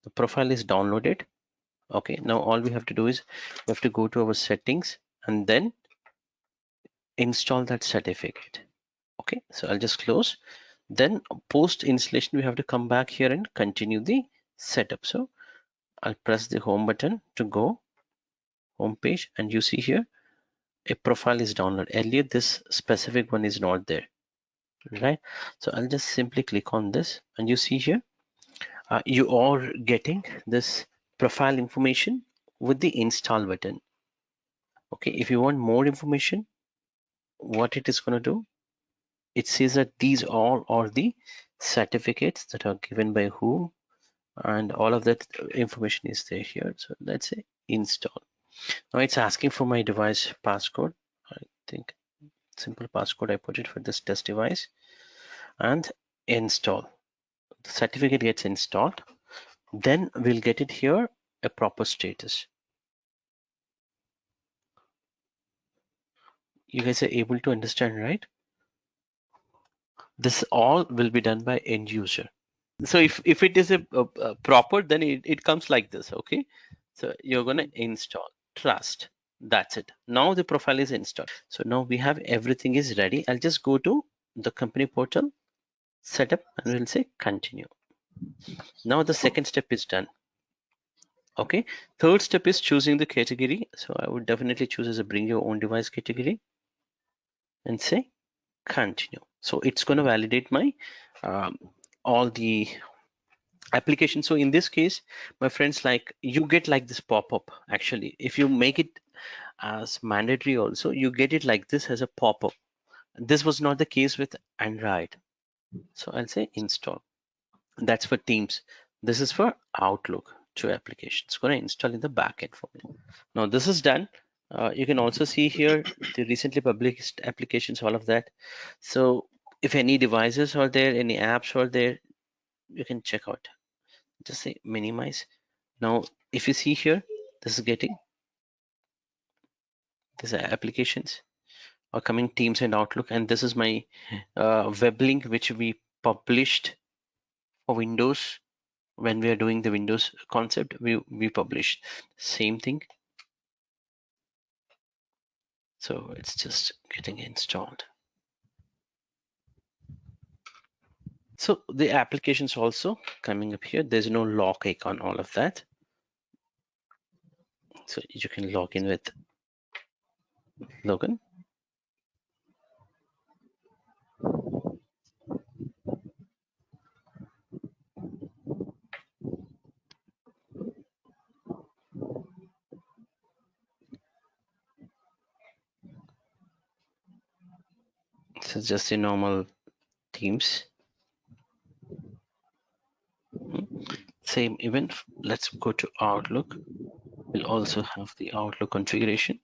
The profile is downloaded. Okay, now all we have to do is we have to go to our settings and then install that certificate. Okay, so I'll just close. Then post installation, we have to come back here and continue the setup. So I'll press the home button to go home page, and you see here a profile is downloaded. Earlier this specific one is not there, right? So I'll just simply click on this, and you see here you are getting this profile information with the install button. Okay, if you want more information, what it is going to do, it says that these all are the certificates that are given by whom, and all of that information is there here. So let's say install. Now it's asking for my device passcode. I think simple passcode I put it for this test device, and install. The certificate gets installed. Then we'll get it here a proper status. You guys are able to understand, right? This all will be done by end user. So if it is a proper, then it comes like this. Okay, so you're going to install trust. That's it. Now the profile is installed. So now we have everything is ready. I'll just go to the company portal, setup, and we'll say continue. Now the second step is done. Okay, third step is choosing the category. So I would definitely choose as a bring your own device category and say continue. So it's going to validate my all the application. So in this case, my friends, like you get like this pop-up. Actually, if you make it as mandatory also, you get it like this as a pop-up. This was not the case with Android. So I'll say install. That's for Teams. This is for Outlook 2 applications. Going to install in the backend for me. Now this is done. You can also see here the recently published applications, all of that. So if any devices are there, any apps are there, you can check out. Just say minimize. Now if you see here, this is getting these applications are coming Teams and Outlook, and this is my web link which we published for Windows. When we are doing the Windows concept, we published same thing. So it's just getting installed. So the applications also coming up here. There's no lock icon, all of that. So you can log in with login. So just the normal Teams. Same event. Let's go to Outlook. We'll also have the Outlook configuration.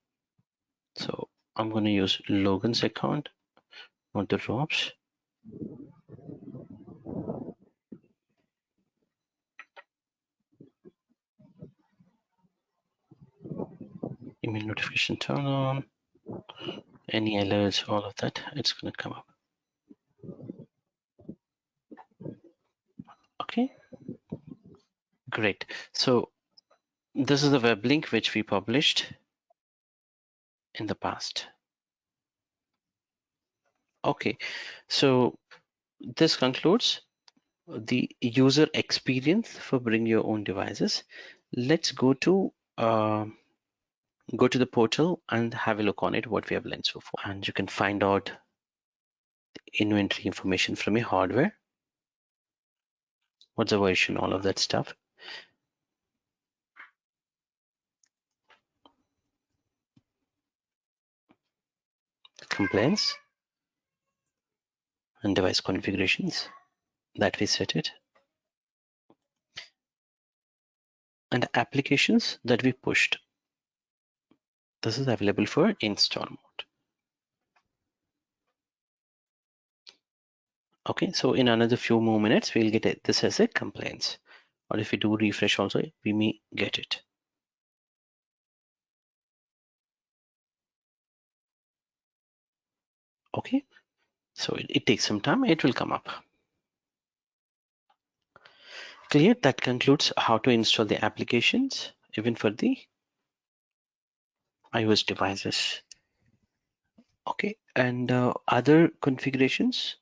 So I'm going to use Logan's account, not the Rob's. Email notification turn on. Any alerts, all of that, it's going to come up. Okay, great. So this is the web link which we published in the past. Okay, so this concludes the user experience for bring your own devices. Let's go to the portal and have a look on it, what we have learned so far. And you can find out the inventory information from your hardware, what's the version, all of that stuff. Complaints and device configurations that we set it, and applications that we pushed. This is available for install mode. Okay, so in another few more minutes, we'll get this as a compliance. Or if we do refresh also, we may get it. Okay, so it takes some time, it will come up. Clear, that concludes how to install the applications, even for the iOS devices. Okay, and other configurations.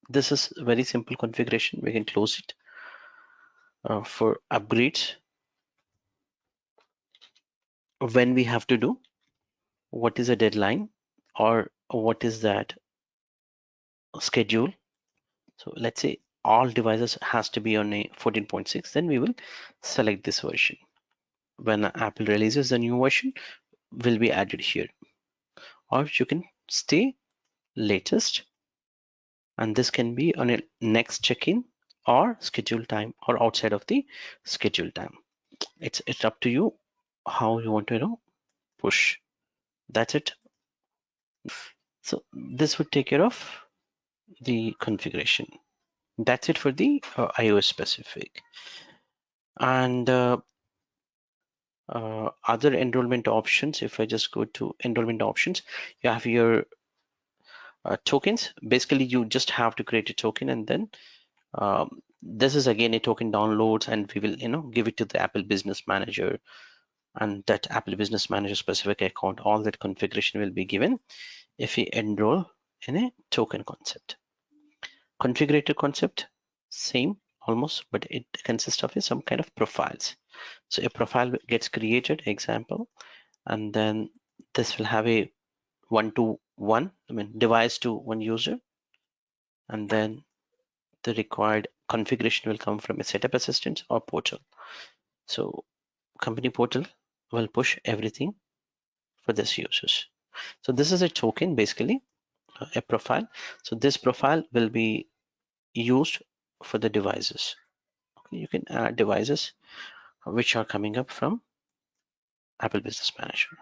This is a very simple configuration. We can close it. For upgrades, when we have to do, what is a deadline, or what is that schedule. So let's say all devices has to be on a 14.6, then we will select this version. When Apple releases the new version, will be added here, or you can stay latest, and this can be on a next check-in or schedule time or outside of the schedule time. It's up to you how you want to push. That's it. So this would take care of the configuration. That's it for the iOS specific. And other enrollment options, if I just go to enrollment options, you have your tokens. Basically, you just have to create a token, and then this is again a token downloads, and we will give it to the Apple Business Manager, and that Apple Business Manager specific account, all that configuration will be given if we enroll in a token concept. Configurator concept, same almost, but it consists of some kind of profiles. So a profile gets created, example, and then this will have a 1-to-1, device to one user, and then the required configuration will come from a setup assistant or portal. So company portal will push everything for this users. So this is a token, basically a profile. So this profile will be used for the devices. Okay, you can add devices which are coming up from Apple Business Manager.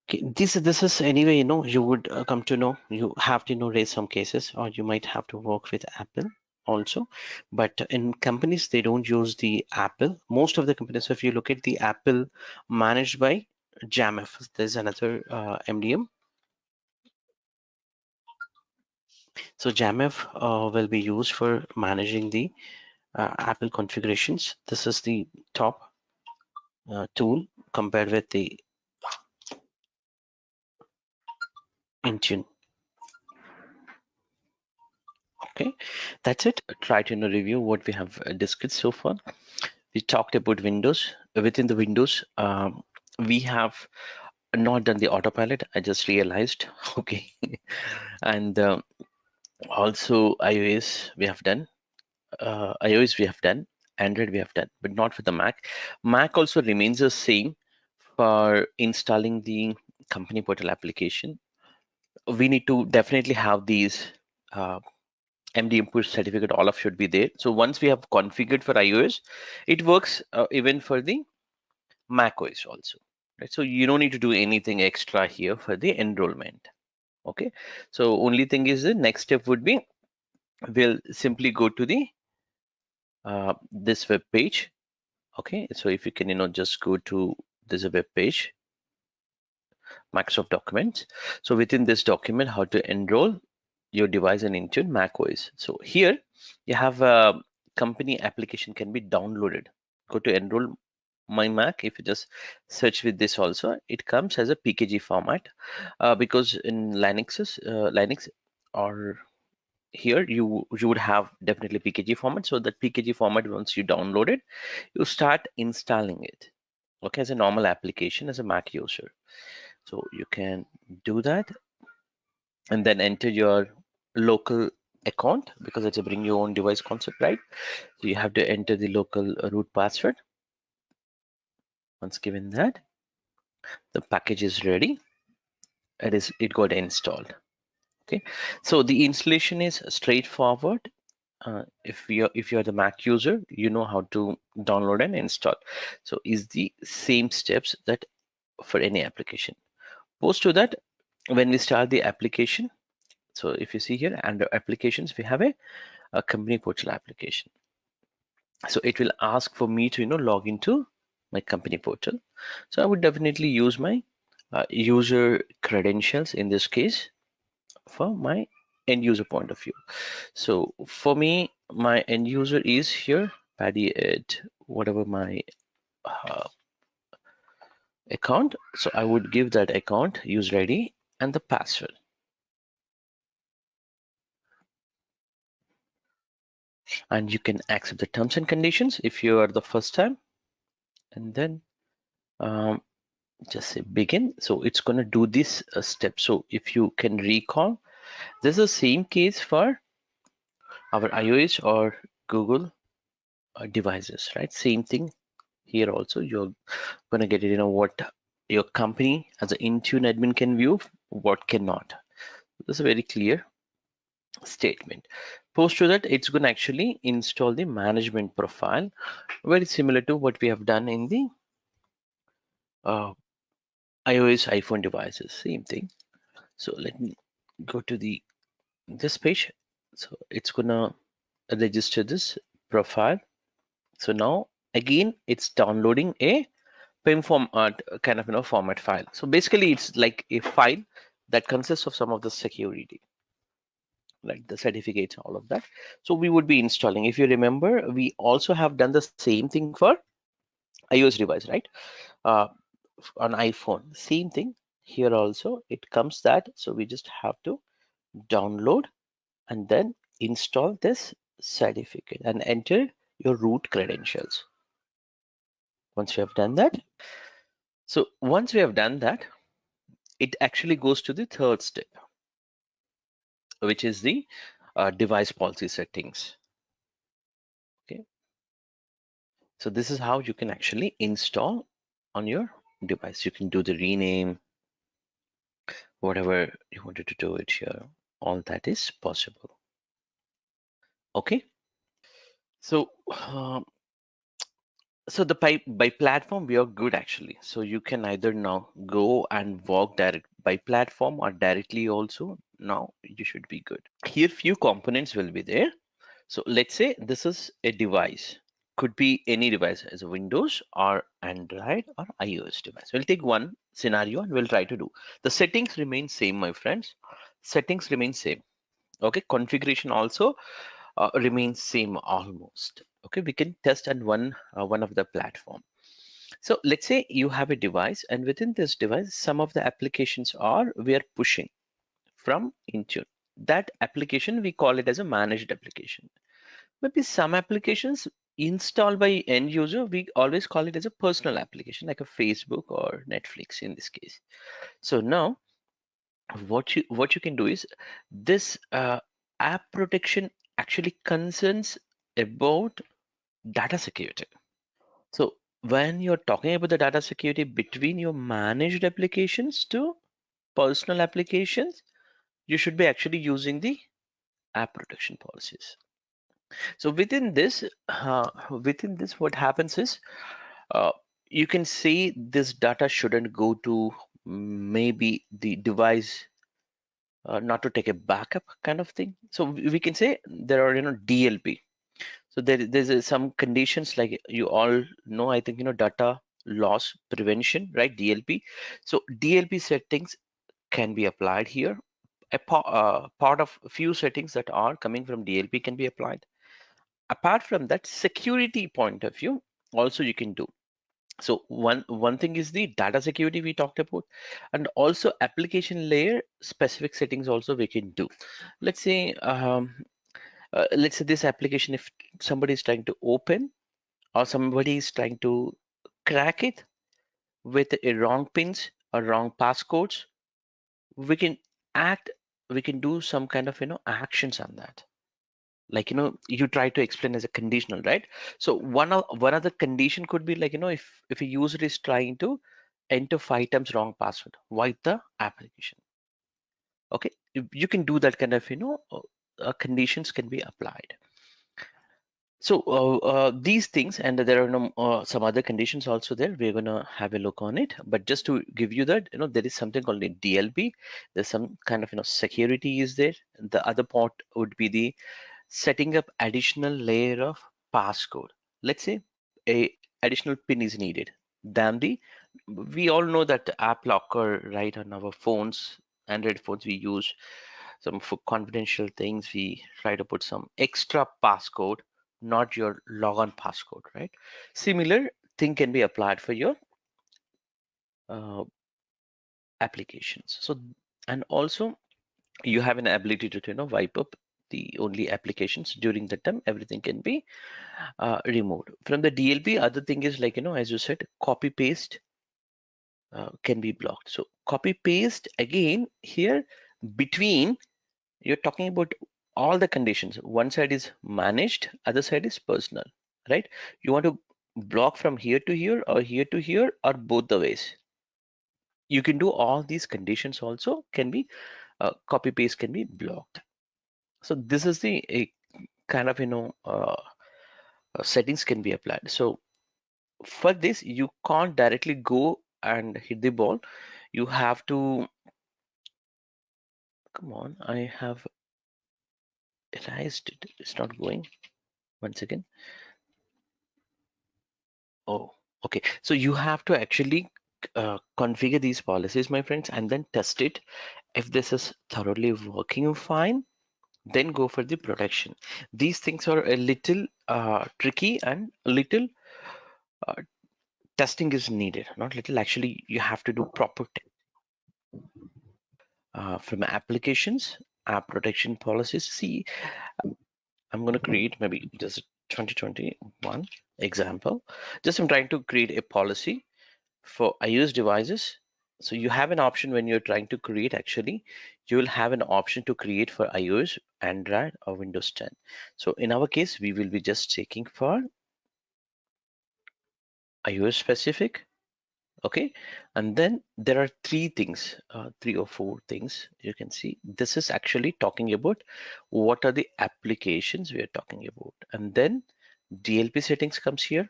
Okay, this is anyway, you would come to know, you have to raise some cases, or you might have to work with Apple also. But in companies, they don't use the Apple. Most of the companies, if you look at the Apple managed by JAMF, there's another MDM. So JAMF will be used for managing the Apple configurations. This is the top tool compared with the Intune. Okay, that's it. Try to review what we have discussed so far. We talked about Windows. Within the Windows, we have not done the autopilot. I just realized. Okay, and also iOS we have done. iOS we have done. Android we have done, but not for the Mac. Mac also remains the same for installing the company portal application. We need to definitely have these MDM push certificate. All of should be there. So once we have configured for iOS, it works even for the Mac OS also. Right? So you don't need to do anything extra here for the enrollment. Okay. So only thing is the next step would be we'll simply go to the this web page. Okay. So if you can just go to this web page, Microsoft Documents. So within this document, how to enroll your device in Intune Mac OS. So here you have a company application can be downloaded. Go to enroll my Mac. If you just search with this also, it comes as a PKG format because in Linux or here you would have definitely PKG format. So that PKG format, once you download it, you start installing it. Okay, as a normal application as a Mac user. So you can do that and then enter your local account because it's a bring your own device concept, right? So you have to enter the local root password. Once given that, the package is ready. It got installed. Okay, so the installation is straightforward. If you're the Mac user, you know how to download and install. So is the same steps that for any application. Post to that, when we start the application, So if you see here under applications, we have a company portal application. So it will ask for me to log into my company portal. So I would definitely use my user credentials in this case for my end user point of view. So for me, my end user is here, Paddy at whatever my uh, account. So I would give that account user ID and the password. And you can accept the terms and conditions if you are the first time, and then just say begin. So it's going to do this step. So if you can recall, this is the same case for our iOS or Google devices, right? Same thing here also. You're going to get it, what your company as an Intune admin can view, what cannot. This is a very clear statement. Post to that, it's going to actually install the management profile, very similar to what we have done in the iOS iPhone devices, same thing. So let me go to this page. So it's gonna register this profile. So now again, it's downloading a PIM format kind of format file. So basically, it's like a file that consists of some of the security, like the certificates, all of that. So we would be installing. If you remember, we also have done the same thing for iOS device, right? Uh, on iPhone, same thing here also. It comes that, so we just have to download and then install this certificate and enter your root credentials. Once you have done that, so once we have done that, it actually goes to the third step, which is the device policy settings. Okay, so this is how you can actually install on your device. You can do the rename, whatever you wanted to do it here. All that is possible. Okay, so so the by platform we are good actually. So you can either now go and work direct by platform or directly also. Now you should be good. Here few components will be there. So let's say this is a device, could be any device as a Windows or Android or iOS device. We'll take one scenario and we'll try to do. The settings remain same, my friends. Settings remain same. Okay, configuration also remains same almost. Okay, we can test on one of the platform. So let's say you have a device, and within this device, some of the applications we are pushing from Intune. That application we call it as a managed application. Maybe some applications installed by end user, we always call it as a personal application, like a Facebook or Netflix in this case. So now what you can do is this app protection actually concerns about data security. So when you're talking about the data security between your managed applications to personal applications, you should be actually using the app protection policies. So within this, what happens is uh, you can say this data shouldn't go to maybe the device, not to take a backup kind of thing. So we can say there are DLP. So there's some conditions like you all know, I think data loss prevention, right? DLP. So DLP settings can be applied here. Part of a few settings that are coming from DLP can be applied. Apart from that, security point of view, also you can do. So one thing is the data security we talked about, and also application layer specific settings also we can do. Let's say this application, if somebody is trying to open or somebody is trying to crack it with a wrong pins or wrong passcodes, we can act, we can do some kind of actions on that. Like you try to explain as a conditional, right? So one other condition could be like if a user is trying to enter 5 times wrong password, void the application. Okay, you can do that kind of conditions can be applied. So these things, and there are some other conditions also there. We're gonna have a look on it. But just to give you that, there is something called a DLP. There's some kind of security is there. The other part would be the setting up additional layer of passcode. Let's say a additional pin is needed. Than the we all know that app locker, right, on our phones, Android phones, we use some for confidential things. We try to put some extra passcode, not your logon passcode, right? Similar thing can be applied for your uh, applications. So, and also you have an ability to wipe up the only applications during the time. Everything can be removed from the DLP. Other thing is, like, as you said, copy paste can be blocked. So copy paste again here, between you're talking about all the conditions. One side is managed, other side is personal, right? You want to block from here to here or here to here or both the ways. You can do all these conditions also can be copy paste can be blocked. So this is the a kind of settings can be applied. So for this, you can't directly go and hit the ball. You have to come on. I have erased it. It's not going. Once again. Oh, okay. So you have to actually configure these policies, my friends, and then test it. If this is thoroughly working fine, then go for the protection. These things are a little tricky and a little uh, testing is needed. Not little, actually, you have to do proper from applications, app protection policies. See, I'm going to create maybe just a 2021 example. Just I'm trying to create a policy for iOS devices. So you have an option when you're trying to create, actually, you will have an option to create for iOS, Android, or Windows 10. So in our case, we will be just checking for iOS specific. Okay, and then there are three things, three or four things you can see. This is actually talking about what are the applications we are talking about, and then DLP settings comes here,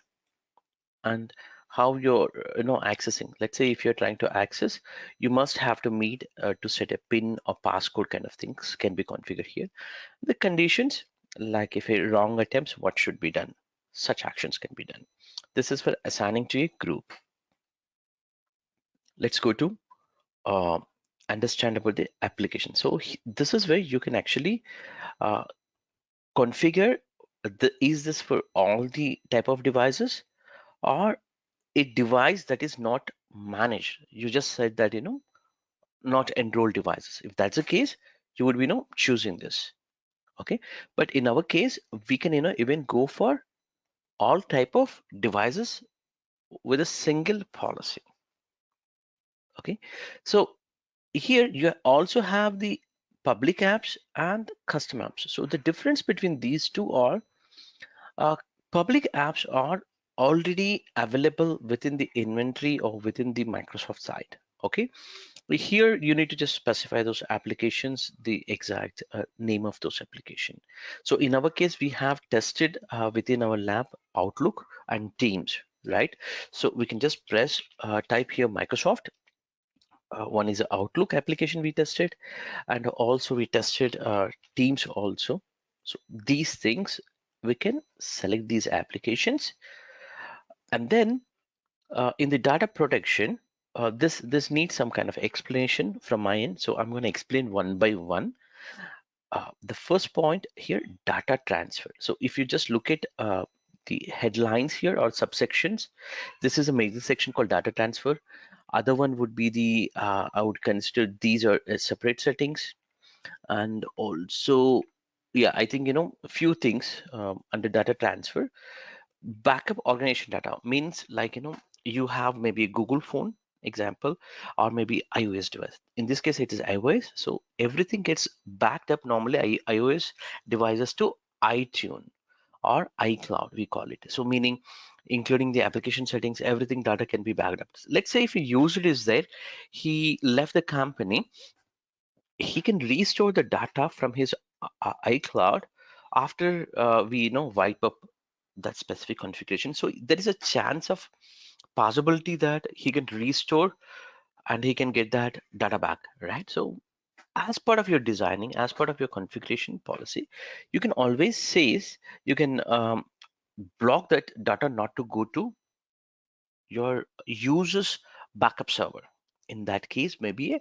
and how you're accessing. Let's say if you're trying to access, you must have to meet to set a pin or passcode kind of things can be configured here. The conditions, like if a wrong attempts, what should be done, such actions can be done. This is for assigning to a group. Let's go to uh, understand about the application. So this is where you can actually uh, configure is this for all the type of devices or a device that is not managed. You just said that not enrolled devices. If that's the case, you would be choosing this. Okay, but in our case, we can even go for all type of devices with a single policy. Okay, so here you also have the public apps and custom apps. So the difference between these two are uh, public apps are already available within the inventory or within the Microsoft site. Okay, here you need to just specify those applications, the exact name of those application. So in our case, we have tested within our lab Outlook and Teams, right? So we can just press type here Microsoft. One is the Outlook application we tested, and also we tested Teams also. So these things, we can select these applications, and then in the data protection, this needs some kind of explanation from my end. So I'm going to explain one by one. The first point here, data transfer. So if you just look at the headlines here or subsections, this is a major section called data transfer. Other one would be the I would consider these are separate settings, and also yeah, I think a few things under data transfer. Backup organization data means, like you have maybe a Google phone example or maybe iOS device. In this case, it is iOS, so everything gets backed up normally iOS devices to iTunes or iCloud, we call it. So meaning including the application settings, everything data can be backed up. Let's say if a user is there, he left the company, he can restore the data from his iCloud after we wipe up that specific configuration. So there is a chance of possibility that he can restore and he can get that data back, right? So as part of your designing, as part of your configuration policy, you can always say you can block that data not to go to your user's backup server. In that case, maybe a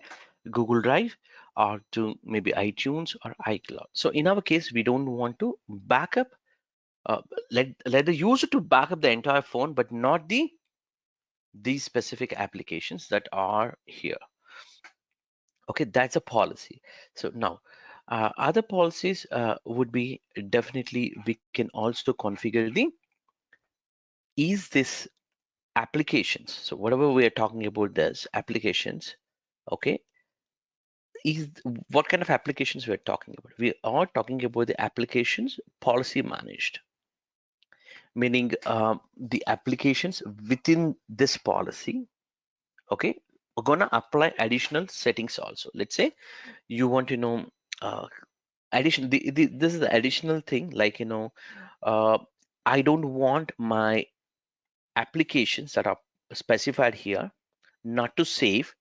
Google Drive or to maybe iTunes or iCloud. So in our case, we don't want to backup, let the user to back up the entire phone, but not these specific applications that are here. Okay, that's a policy. So now other policies would be definitely we can also configure the is this applications. So whatever we are talking about this applications, okay, is what kind of applications we're talking about? We are talking about the applications policy managed, meaning the applications within this policy, okay, we're gonna apply additional settings also. Let's say you want to know this is the additional thing, like uh, I don't want my applications that are specified here not to save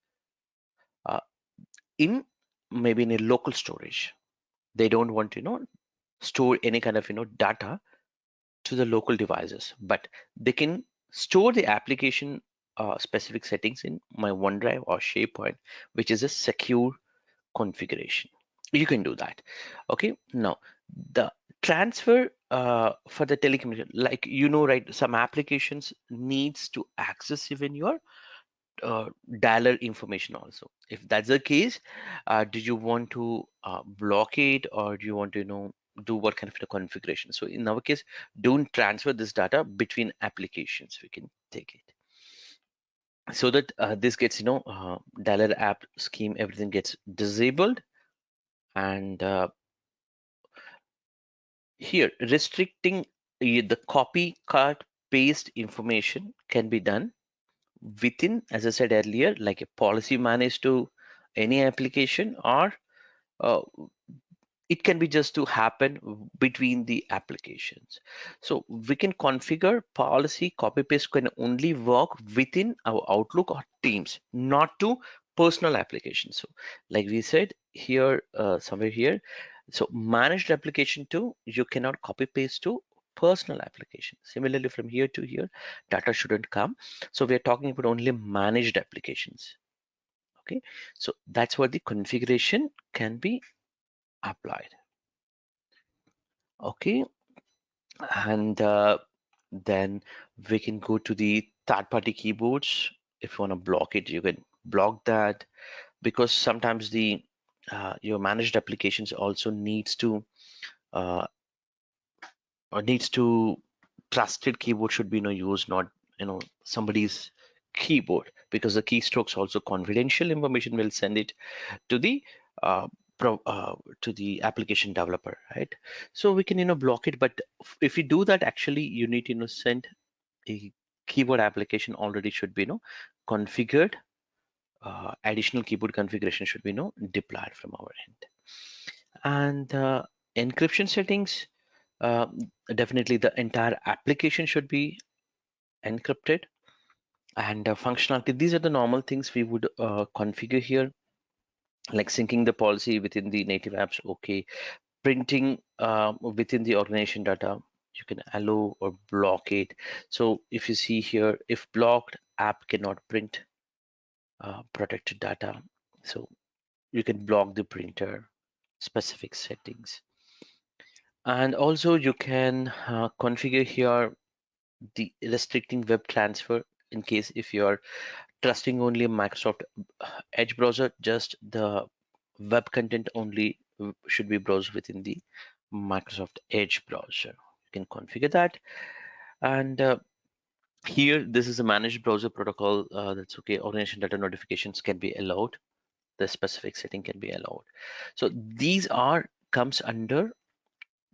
uh, in maybe in a local storage. They don't want to store any kind of data to the local devices, but they can store the application specific settings in my OneDrive or SharePoint, which is a secure configuration. You can do that. Okay, now the transfer for the telecommunication, like right, some applications needs to access even your dialer information also. If that's the case, do you want to block it, or do you want to do what kind of a configuration? So in our case, don't transfer this data between applications. We can take it so that this gets dialer app scheme, everything gets disabled. And here restricting the copy cut paste information can be done within, as I said earlier, like a policy managed to any application, or uh, it can be just to happen between the applications. So we can configure policy copy paste can only work within our Outlook or Teams, not to personal applications. So like we said here, somewhere here, so managed application to you cannot copy paste to personal application. Similarly, from here to here, data shouldn't come. So we are talking about only managed applications. Okay, so that's where the configuration can be applied. Okay, and then we can go to the third-party keyboards. If you want to block it, you can block that, because sometimes the your managed applications also uh, needs to trusted keyboard should be used, not somebody's keyboard, because the keystrokes also confidential information will send it to the uh, to the application developer, right? So we can block it, but if we do that, actually you need to send a keyboard application already should be configured. Additional keyboard configuration should be deployed from our end. And encryption settings, uh, definitely the entire application should be encrypted. And functionality, these are the normal things we would configure here, like syncing the policy within the native apps. Okay, printing within the organization data, you can allow or block it. So if you see here, if blocked, app cannot print protected data, so you can block the printer specific settings. And also you can configure here the restricting web transfer, in case if you are trusting only Microsoft Edge browser, just the web content only should be browsed within the Microsoft Edge browser. You can configure that. And here, this is a managed browser protocol. That's okay. Organization data notifications can be allowed. The specific setting can be allowed. So these are comes under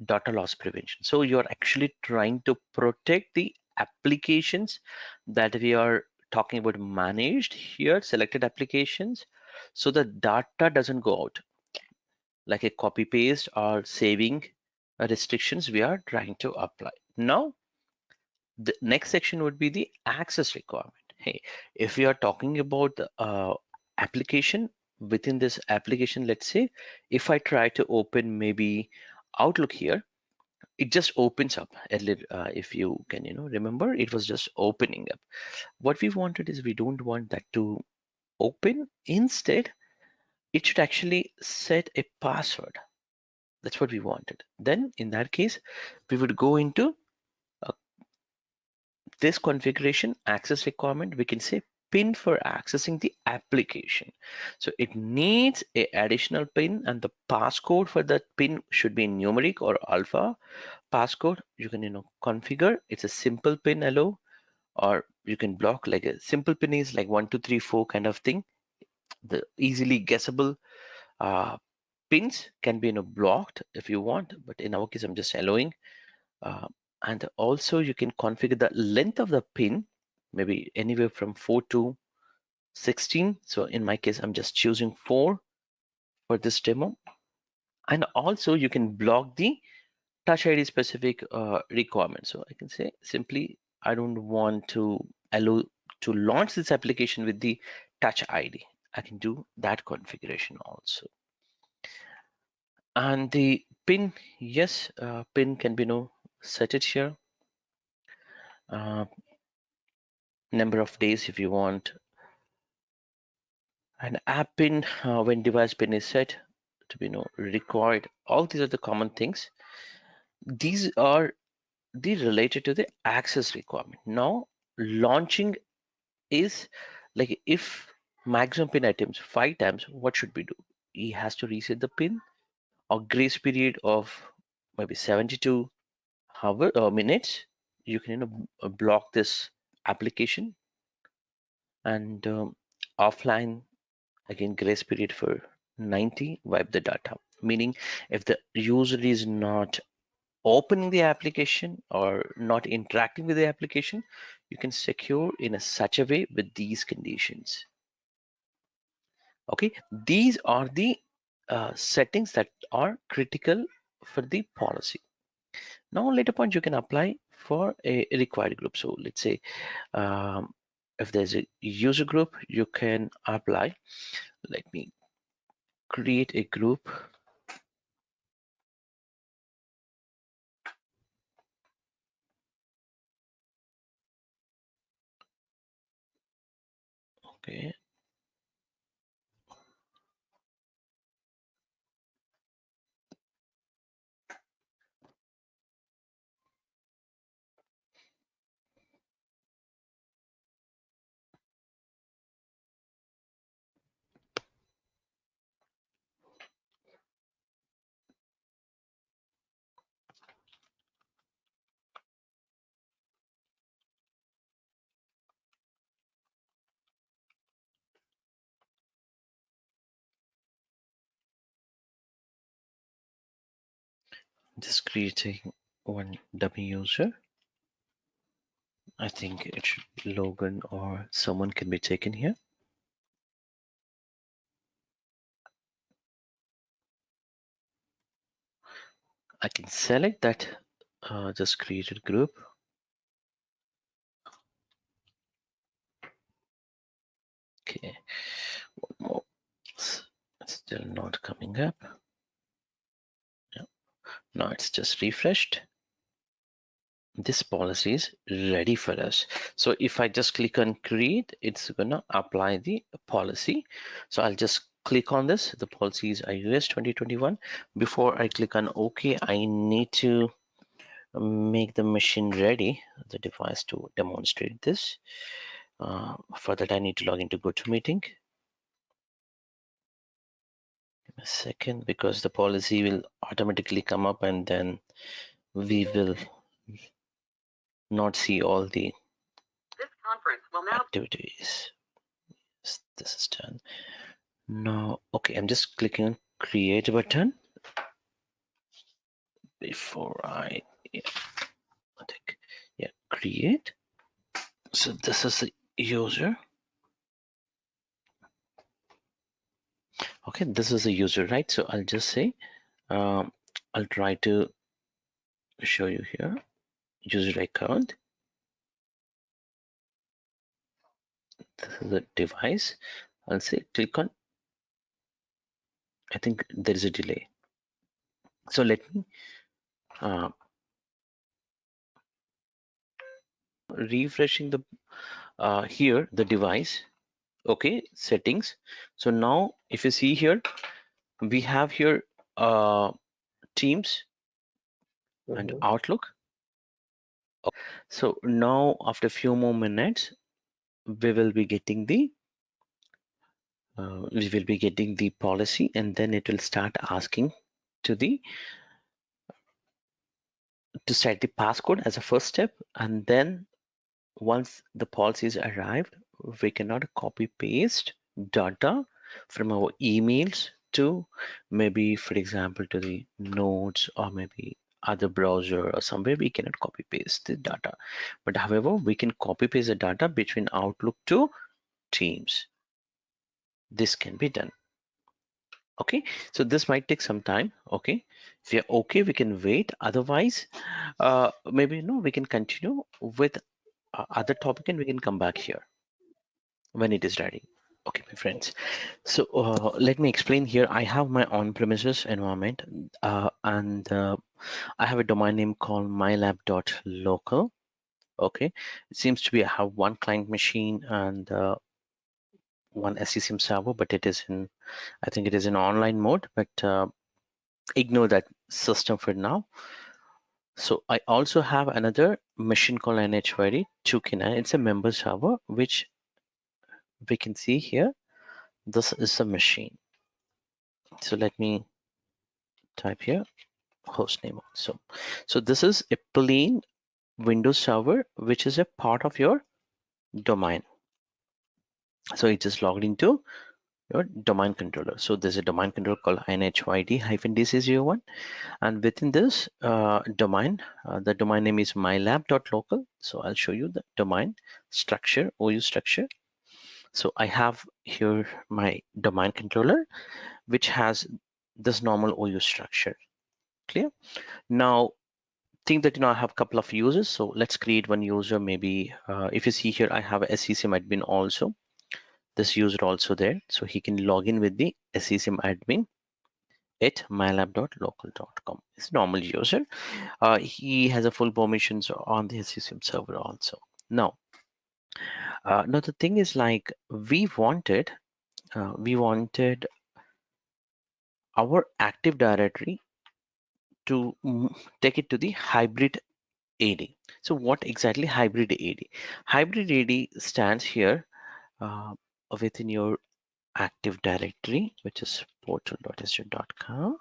data loss prevention. So you're actually trying to protect the applications that we are talking about managed here, selected applications, so the data doesn't go out, like a copy paste or saving restrictions we are trying to apply. Now The next section would be the access requirement. Hey, if we are talking about the application, within this application, let's say if I try to open maybe Outlook here, it just opens up a little. If you can, remember, it was just opening up. What we wanted is we don't want that to open. Instead, it should actually set a password. That's what we wanted. Then in that case, we would go into uh, this configuration access requirement. We can say pin for accessing the application. So it needs a additional pin, and the passcode for that pin should be numeric or alpha passcode. You can configure. It's a simple pin allow, or you can block. Like a simple pin is like 1 2 3 4 kind of thing. The easily guessable pins can be blocked if you want, but in our case I'm just allowing. And also you can configure the length of the pin, maybe anywhere from 4 to 16. So in my case I'm just choosing 4 for this demo. And also you can block the touch ID specific requirement. So I can say simply I don't want to allow to launch this application with the touch ID. I can do that configuration also. And the pin, yes, pin can be set it here. Number of days if you want. An app pin, when device pin is set to be required. All these are the common things. These are the related to the access requirement. Now launching is like if maximum pin items 5 times, what should we do? He has to reset the pin, or grace period of maybe 72 minutes. You can block this application, and offline again grace period for 90, wipe the data. Meaning if the user is not opening the application or not interacting with the application, you can secure in such a way with these conditions. Okay, these are the settings that are critical for the policy. Now later point you can apply for a required group. So let's say if there's a user group, you can apply. Let me create a group. Okay. Just creating one dummy user. I think it should be Logan or someone can be taken here. I can select that just created group. Okay, one more. Still not coming up. Yeah. Now it's just refreshed. This policy is ready for us. So if I just click on create, it's gonna apply the policy. So I'll just click on this. The policy is iOS 2021. Before I click on OK, I need to make the machine ready, the device, to demonstrate this. For that, I need to log into GoToMeeting. Give me a second, because the policy will automatically come up and then we will not see all the activities. This is done. Now, okay, I'm just clicking on create button before I think, yeah, create. So this is the user. Okay, this is the user, right? So I'll just say, I'll try to show you here, user account. This is the device. I'll say click on. I think there is a delay. So let me refreshing the here the device. Okay, settings. So now if you see here, we have here Teams and Outlook. So now after a few more minutes, we will be getting the policy, and then it will start asking to set the passcode as a first step, and then once the policies arrived, we cannot copy paste data from our emails to maybe, for example, to the notes or maybe other browser or somewhere. We cannot copy paste the data, but however we can copy paste the data between Outlook to Teams. This can be done. Okay, so this might take some time. Okay, if you're okay, we can wait. Otherwise, maybe no, we can continue with other topic and we can come back here when it is ready. Okay, my friends. So let me explain here. I have my on-premises environment and I have a domain name called mylab.local. Okay, it seems to be I have one client machine and one SCCM server, but it is in, I think it is in online mode, but ignore that system for now. So I also have another machine called NHYD 2K9. It's a member server, which we can see here. This is a machine. So let me type here hostname also. So this is a plain Windows server, which is a part of your domain. So it is logged into your domain controller. So there's a domain controller called NHYD-DC01. And within this domain, the domain name is mylab.local. So I'll show you the domain structure, OU structure. So I have here my domain controller, which has this normal OU structure. Clear? Now, think that I have a couple of users. So let's create one user. Maybe if you see here, I have a SCCM admin also. This user also there. So he can log in with the SCCM admin at mylab.local.com. It's a normal user. He has a full permissions on the SCCM server also. Now the thing is like we wanted our Active Directory to take it to the hybrid AD. So what exactly hybrid AD? Hybrid AD stands here uh, within your Active Directory, which is portal.sg.com.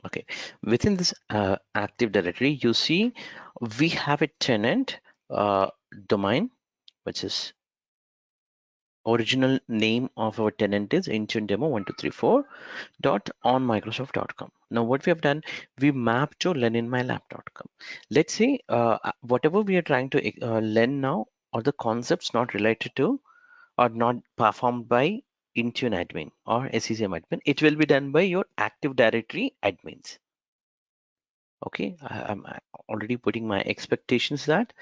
Okay, within this Active Directory, you see we have a tenant domain, which is original name of our tenant is Intune demo 1234.onmicrosoft.com. Now what we have done, we map to learninmylab.com. Let's say whatever we are trying to learn now, or the concepts not related to or not performed by Intune admin or SCCM admin, it will be done by your Active Directory admins. Okay, I'm already putting my expectations that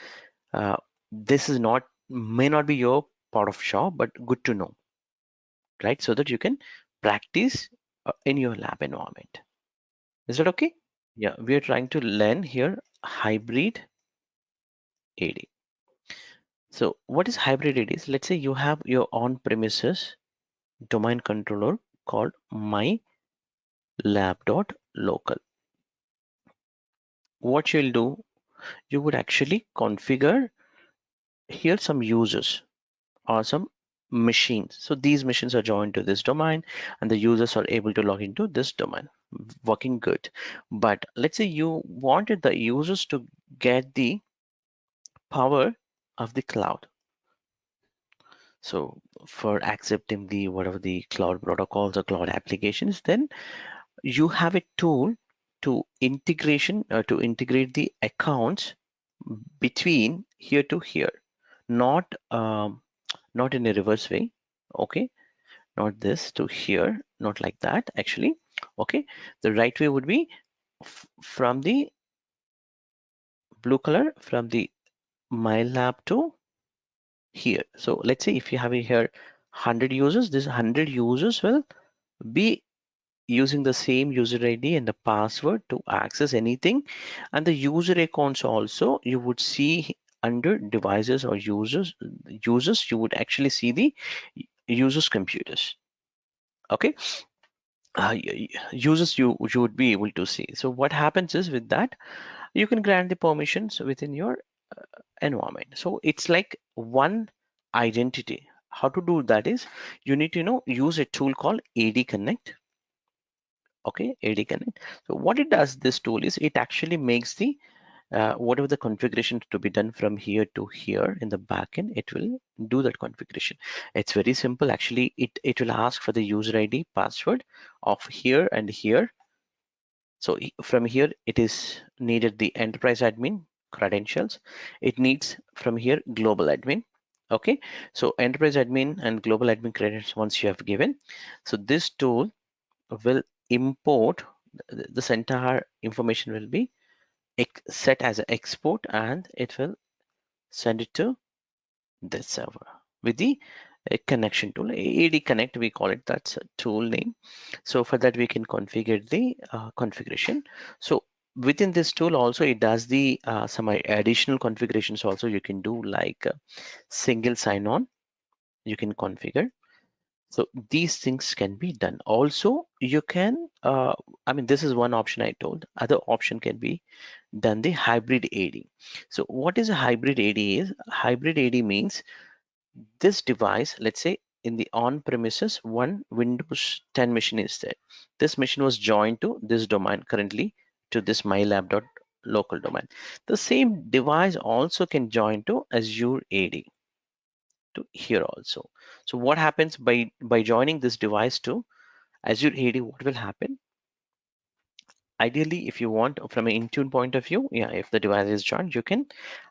this is not, may not be your part of job, but good to know, right? So that you can practice in your lab environment. Is that okay? Yeah, we are trying to learn here hybrid AD. So what is hybrid AD? Let's say you have your on-premises domain controller called mylab.local. What you'll do, you would actually configure here some users or some machines. So these machines are joined to this domain and the users are able to log into this domain. Working good. But let's say you wanted the users to get the power of the cloud. So for accepting the whatever the cloud protocols or cloud applications, then you have a tool to integrate the accounts between here to here, not not in a reverse way. Okay, not this to here, not like that actually. Okay, the right way would be from the blue color, from the my lab to here. So let's say if you have here 100 users, this 100 users will be using the same user ID and the password to access anything, and the user accounts also you would see under devices or users you would actually see the users computers. Okay, users you would be able to see. So what happens is with that you can grant the permissions within your environment. So it's like one identity. How to do that is you need to use a tool called AD Connect. Okay, AD Connect. So what it does, this tool is it actually makes the whatever the configuration to be done from here to here in the backend, it will do that configuration. It's very simple. Actually, it will ask for the user ID password of here and here. So from here, it is needed the enterprise admin credentials. It needs from here global admin. Okay, so enterprise admin and global admin credentials once you have given. So this tool will import this entire information will be set as an export, and it will send it to this server with the connection tool. AD Connect, we call it, that's a tool name. So for that we can configure the configuration. So within this tool also it does the some additional configurations also you can do, like single sign-on you can configure. So these things can be done. Also you can I mean, this is one option I told. Other option can be done the hybrid AD. So what is a hybrid AD is? Hybrid AD means this device, let's say in the on-premises, one Windows 10 machine is there. This machine was joined to this domain currently, to this mylab.local domain. The same device also can join to Azure AD to here also. So what happens by joining this device to Azure AD, what will happen? Ideally, if you want from an Intune point of view, yeah, if the device is joined, you can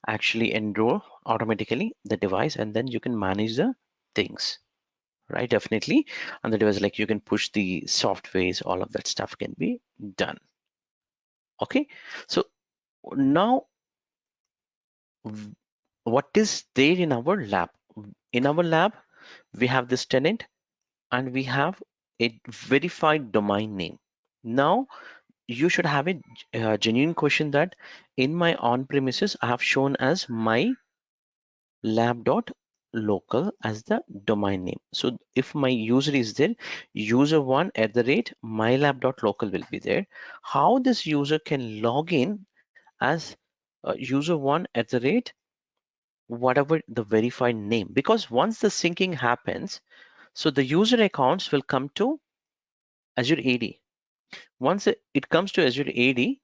actually enroll automatically the device, and then you can manage the things, right? Definitely. On the device, like you can push the softwares, all of that stuff can be done. Okay, so now what is there in our lab? In our lab, we have this tenant and we have a verified domain name. Now you should have a genuine question that in my on-premises I have shown as my lab.local as the domain name. So if my user is there, user1 at the rate mylab.local will be there. How this user can log in as user1 at the rate whatever the verified name, because once the syncing happens, so the user accounts will come to Azure AD. Once it comes to Azure AD,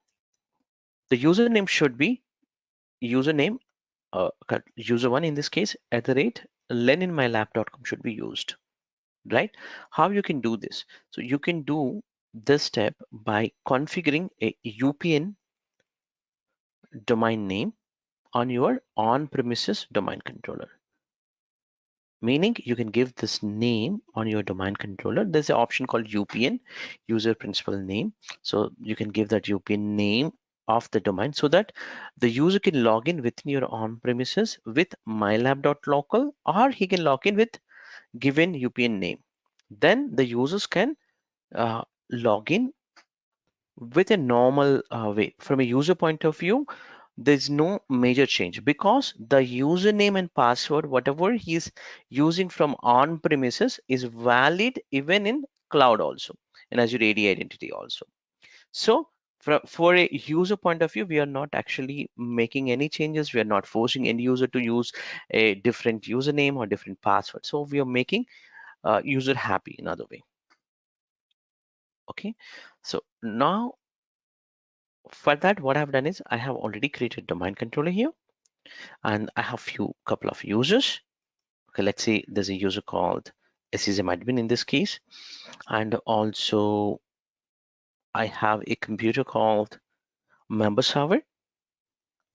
the username should be username user1 in this case at the rate leninmylab.com should be used, right? How you can do this? So you can do this step by configuring a UPN domain name on your on-premises domain controller. Meaning you can give this name on your domain controller. There's an option called UPN, user principal name. So you can give that UPN name of the domain so that the user can log in within your on-premises with mylab.local, or he can log in with given UPN name. Then the users can log in with a normal way. From a user point of view, there's no major change because the username and password, whatever he's using from on premises, is valid even in cloud also, in Azure AD identity also. So for a user point of view, we are not actually making any changes. We are not forcing any user to use a different username or different password. So we are making user happy another way. Okay, so now for that, what I've done is I have already created domain controller here. and I have couple of users. Okay, let's say there's a user called SCSM admin in this case, and also I have a computer called member server.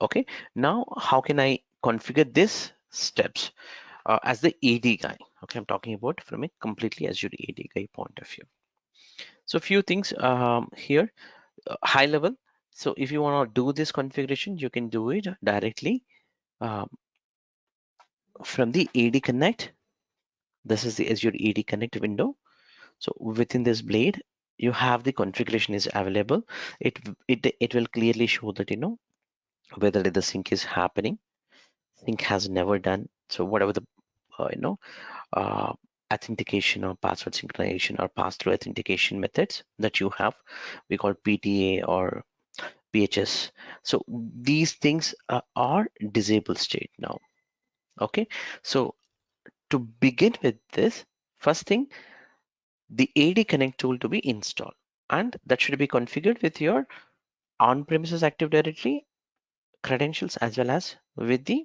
Okay, now how can I configure this steps as the AD guy? Okay, I'm talking about from a completely Azure AD guy point of view. So a few things here, high level. So if you want to do this configuration, you can do it directly um, from the AD Connect. This is the Azure AD Connect window. So within this blade, you have the configuration is available. It will clearly show that whether the sync is happening. Sync has never done. So whatever the uh, you know uh, authentication or password synchronization or pass-through authentication methods that you have, we call PTA or PHS. So these things are disabled state now. Okay, so to begin with this, first thing, the AD Connect tool to be installed, and that should be configured with your on-premises Active Directory credentials as well as with the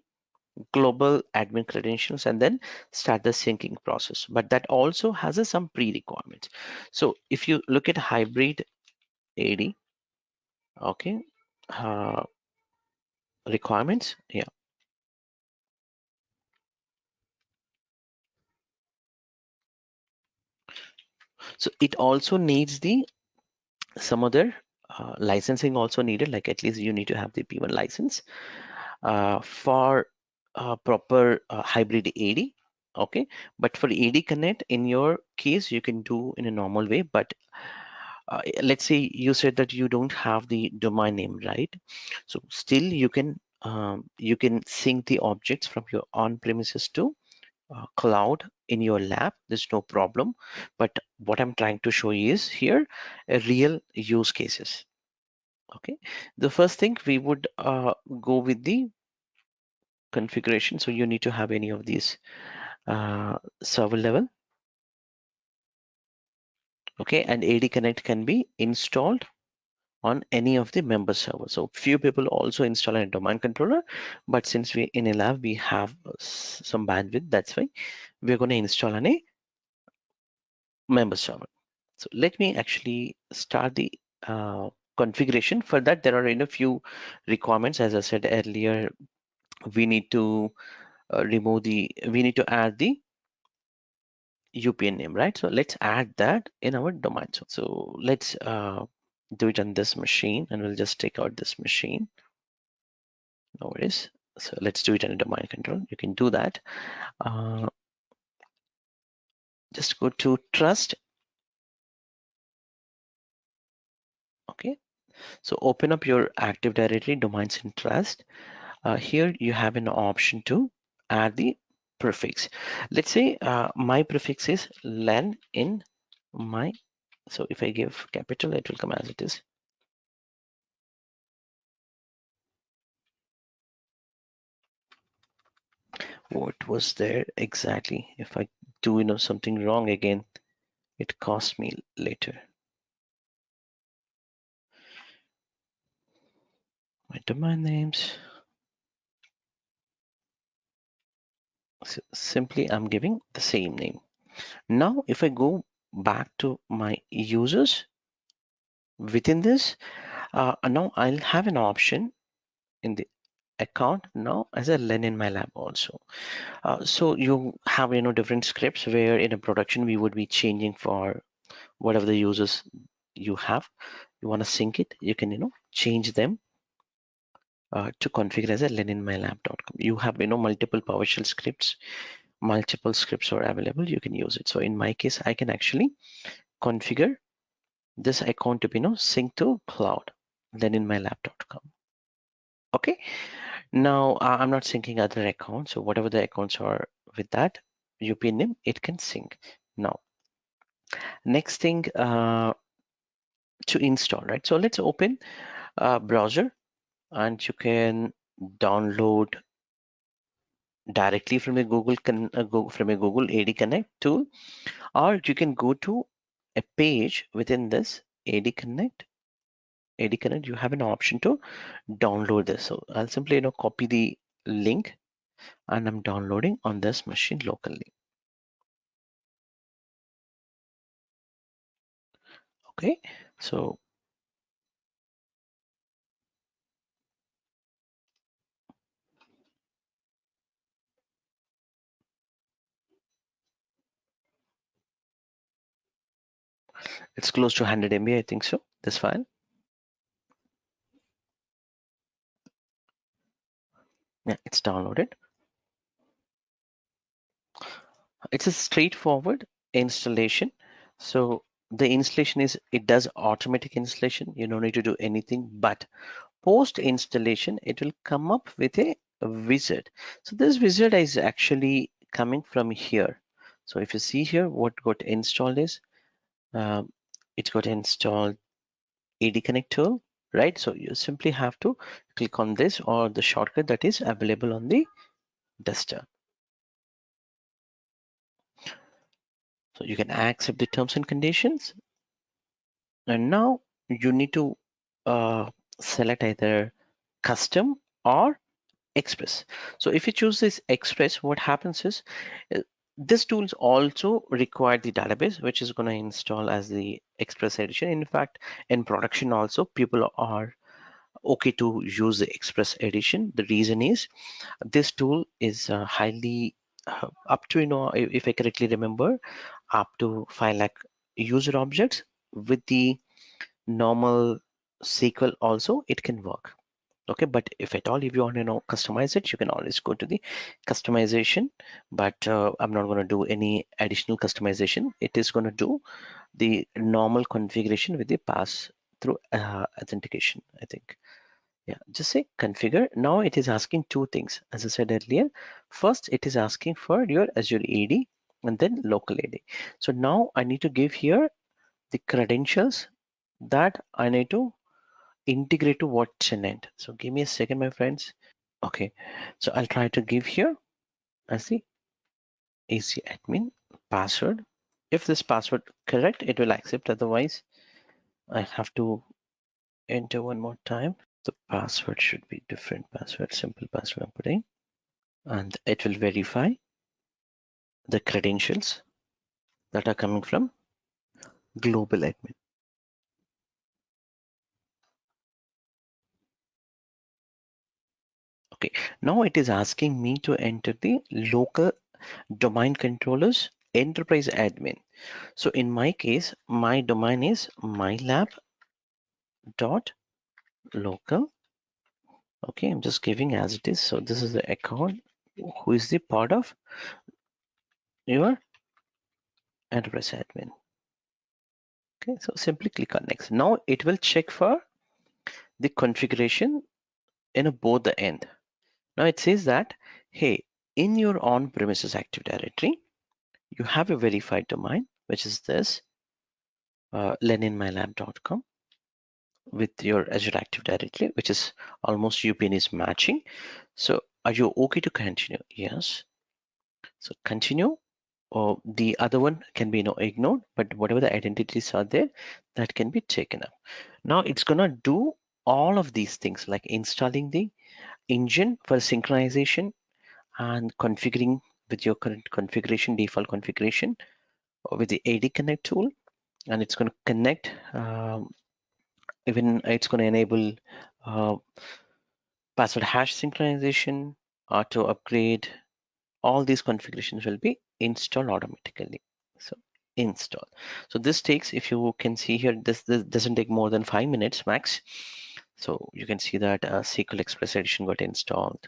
global admin credentials, and then start the syncing process. But that also has some pre-requirements. So if you look at hybrid AD, okay, uh, requirements, yeah. So it also needs the some other licensing also needed, like at least you need to have the P1 license for proper hybrid AD. Okay, but for AD Connect, in your case, you can do in a normal way. But let's say you said that you don't have the domain name, right? So still you can sync the objects from your on-premises to cloud in your lab. There's no problem. But what I'm trying to show you is here real use cases. Okay, the first thing we would go with the configuration. So you need to have any of these server level. Okay, and AD Connect can be installed on any of the member servers. So few people also install a domain controller, but since we in a lab we have some bandwidth, that's why we're going to install on a member server. So let me actually start the configuration. For that, there are a few requirements. As I said earlier, we need to we need to add the UPN name, right? So let's add that in our domain. So let's do it on this machine, and we'll just take out this machine. No worries. So let's do it in a domain control. You can do that. Just go to trust. Okay. So open up your Active Directory domains in trust. Here you have an option to add the prefix. Let's say my prefix is len in my. So if I give capital, it will come as it is. What was there exactly? If I do something wrong again, it costs me later. My domain names. So simply I'm giving the same name. Now if I go back to my users within this, now I'll have an option in the account now as a len in my lab also. So you have different scripts where in a production we would be changing for whatever the users you have. You want to sync it, you can change them to configure as a leninmylab.com. You have multiple PowerShell scripts, multiple scripts are available. You can use it. So in my case, I can actually configure this account to be sync to cloud leninmylab.com. Okay. Now I'm not syncing other accounts. So whatever the accounts are with that UPN name, it can sync. Now, next thing to install, right? So let's open a browser, and you can download directly from a from a Google AD Connect tool, or you can go to a page within this AD Connect. AD Connect, you have an option to download this. So I'll simply copy the link and I'm downloading on this machine locally. Okay, so it's close to 100 MB, I think so, this file. Yeah, it's downloaded. It's a straightforward installation. So the installation is, it does automatic installation. You don't need to do anything, but post installation, it will come up with a wizard. So this wizard is actually coming from here. So if you see here, what got installed is, it got installed AD Connect tool, right? So you simply have to click on this or the shortcut that is available on the desktop. So you can accept the terms and conditions. And now you need to select either custom or express. So if you choose this express, what happens is this tools also require the database, which is going to install as the express edition. In fact, in production also, people are okay to use the express edition. The reason is this tool is highly up to, if I correctly remember, up to 5 lakh user objects. With the normal SQL also it can work. Okay, but if at all if you want to customize it, you can always go to the customization, but I'm not going to do any additional customization. It is going to do the normal configuration with the pass through authentication, I think. Yeah, just say configure. Now it is asking two things. As I said earlier, first it is asking for your Azure AD and then local AD. So now I need to give here the credentials that I need to integrate to what tenant. So give me a second, my friends. Okay, so I'll try to give here as the AC admin password. If this password correct, it will accept. Otherwise, I have to enter one more time. The password should be different password, simple password I'm putting, and it will verify the credentials that are coming from global admin. Okay, now it is asking me to enter the local domain controllers enterprise admin. So in my case, my domain is mylab.local. Okay, I'm just giving as it is. So this is the account who is the part of your enterprise admin. Okay, so simply click on next. Now it will check for the configuration in both the end. Now it says that, hey, in your on-premises Active Directory, you have a verified domain, which is this leninmylab.com with your Azure Active Directory, which is almost UPN is matching. So are you okay to continue? Yes. So continue. Or the other one can be ignored, but whatever the identities are there, that can be taken up. Now it's gonna do all of these things like installing the engine for synchronization and configuring with your current configuration, default configuration, or with the AD Connect tool, and it's going to connect. Even it's going to enable password hash synchronization, auto upgrade. All these configurations will be installed automatically. So install. So this takes, if you can see here, this doesn't take more than 5 minutes max. So you can see that SQL Express Edition got installed.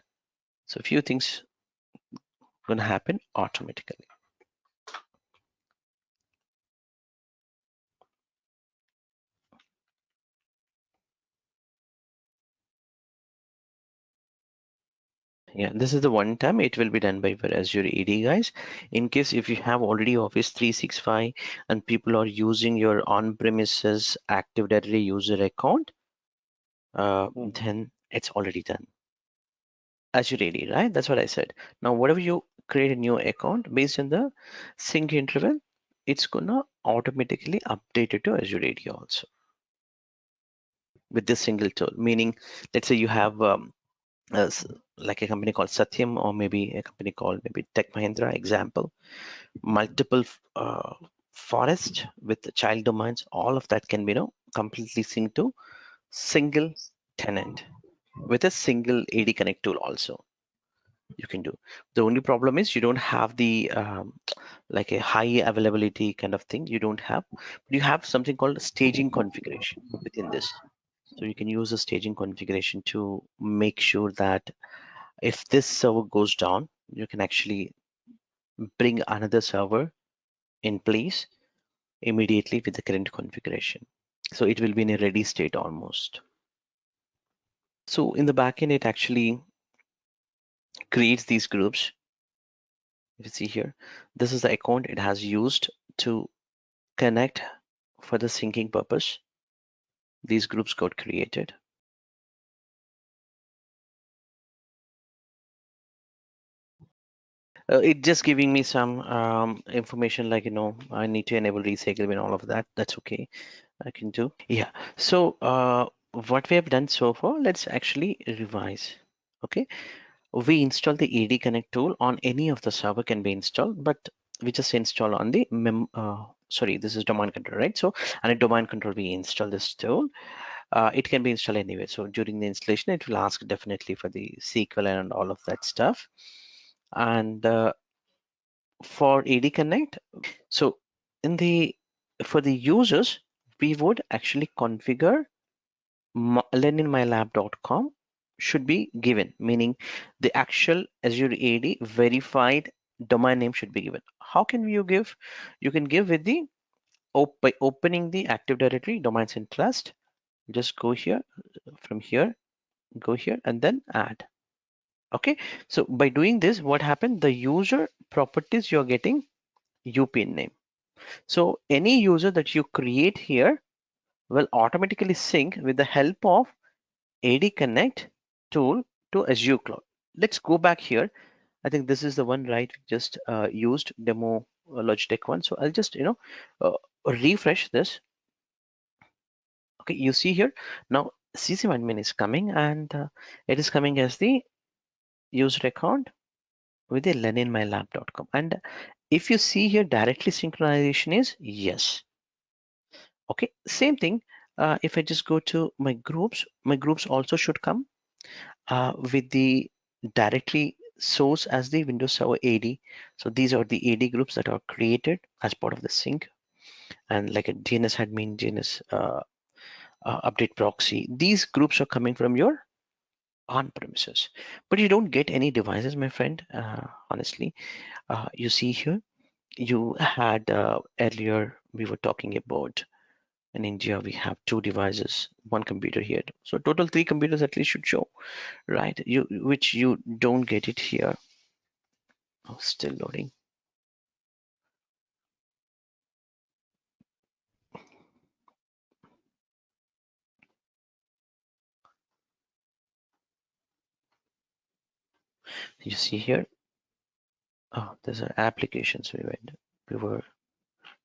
So a few things going to happen automatically. Yeah, this is the one time it will be done by your Azure AD guys. In case if you have already Office 365 and people are using your on-premises Active Directory user account, then it's already done. Azure AD, right? That's what I said. Now, whatever you create a new account based on the sync interval, it's gonna automatically update it to Azure AD also with this single tool. Meaning, let's say you have like a company called Satyam, or maybe a company called maybe Tech Mahindra, example, multiple forest with the child domains, all of that can be completely synced to single tenant with a single AD Connect tool also you can do. The only problem is you don't have the like a high availability kind of thing. You don't have, but you have something called staging configuration within this. So you can use a staging configuration to make sure that if this server goes down, you can actually bring another server in place immediately with the current configuration. So it will be in a ready state almost. So in the backend, it actually creates these groups. If you see here, this is the account it has used to connect for the syncing purpose. These groups got created. It just giving me some information like, I need to enable recycle and all of that. That's okay. I can do. Yeah. So what we have done so far, let's actually revise. Okay. We install the AD Connect tool on any of the server can be installed, but we just install on the sorry, this is domain control, right? So on a domain control, we install this tool. It can be installed anyway. So during the installation, it will ask definitely for the SQL and all of that stuff. And for AD Connect, so in the for the users, we would actually configure learninmylab.com should be given, meaning the actual Azure AD verified domain name should be given. How can you give? You can give with the by opening the Active Directory domains in trust. Just go here, from here, go here, and then add. Okay, so by doing this, what happened? The user properties you're getting UPN name. So any user that you create here will automatically sync with the help of AD Connect tool to Azure Cloud. Let's go back here. I think this is the one, right? We just used demo Logitech one. So I'll just, refresh this. Okay, you see here now CCM admin is coming, and it is coming as the user account with the learninmylab.com. And if you see here, directly synchronization is yes. Okay, same thing. If I just go to my groups also should come with the directly source as the Windows Server AD. So these are the AD groups that are created as part of the sync, and like a DNS admin, DNS update proxy. These groups are coming from your on premises, but you don't get any devices, my friend. Honestly, you see here, you had earlier we were talking about in India we have 2 devices, 1 computer here. So total 3 computers at least should show, right? Which you don't get it here. Oh, still loading. You see here, oh, there's an applications we were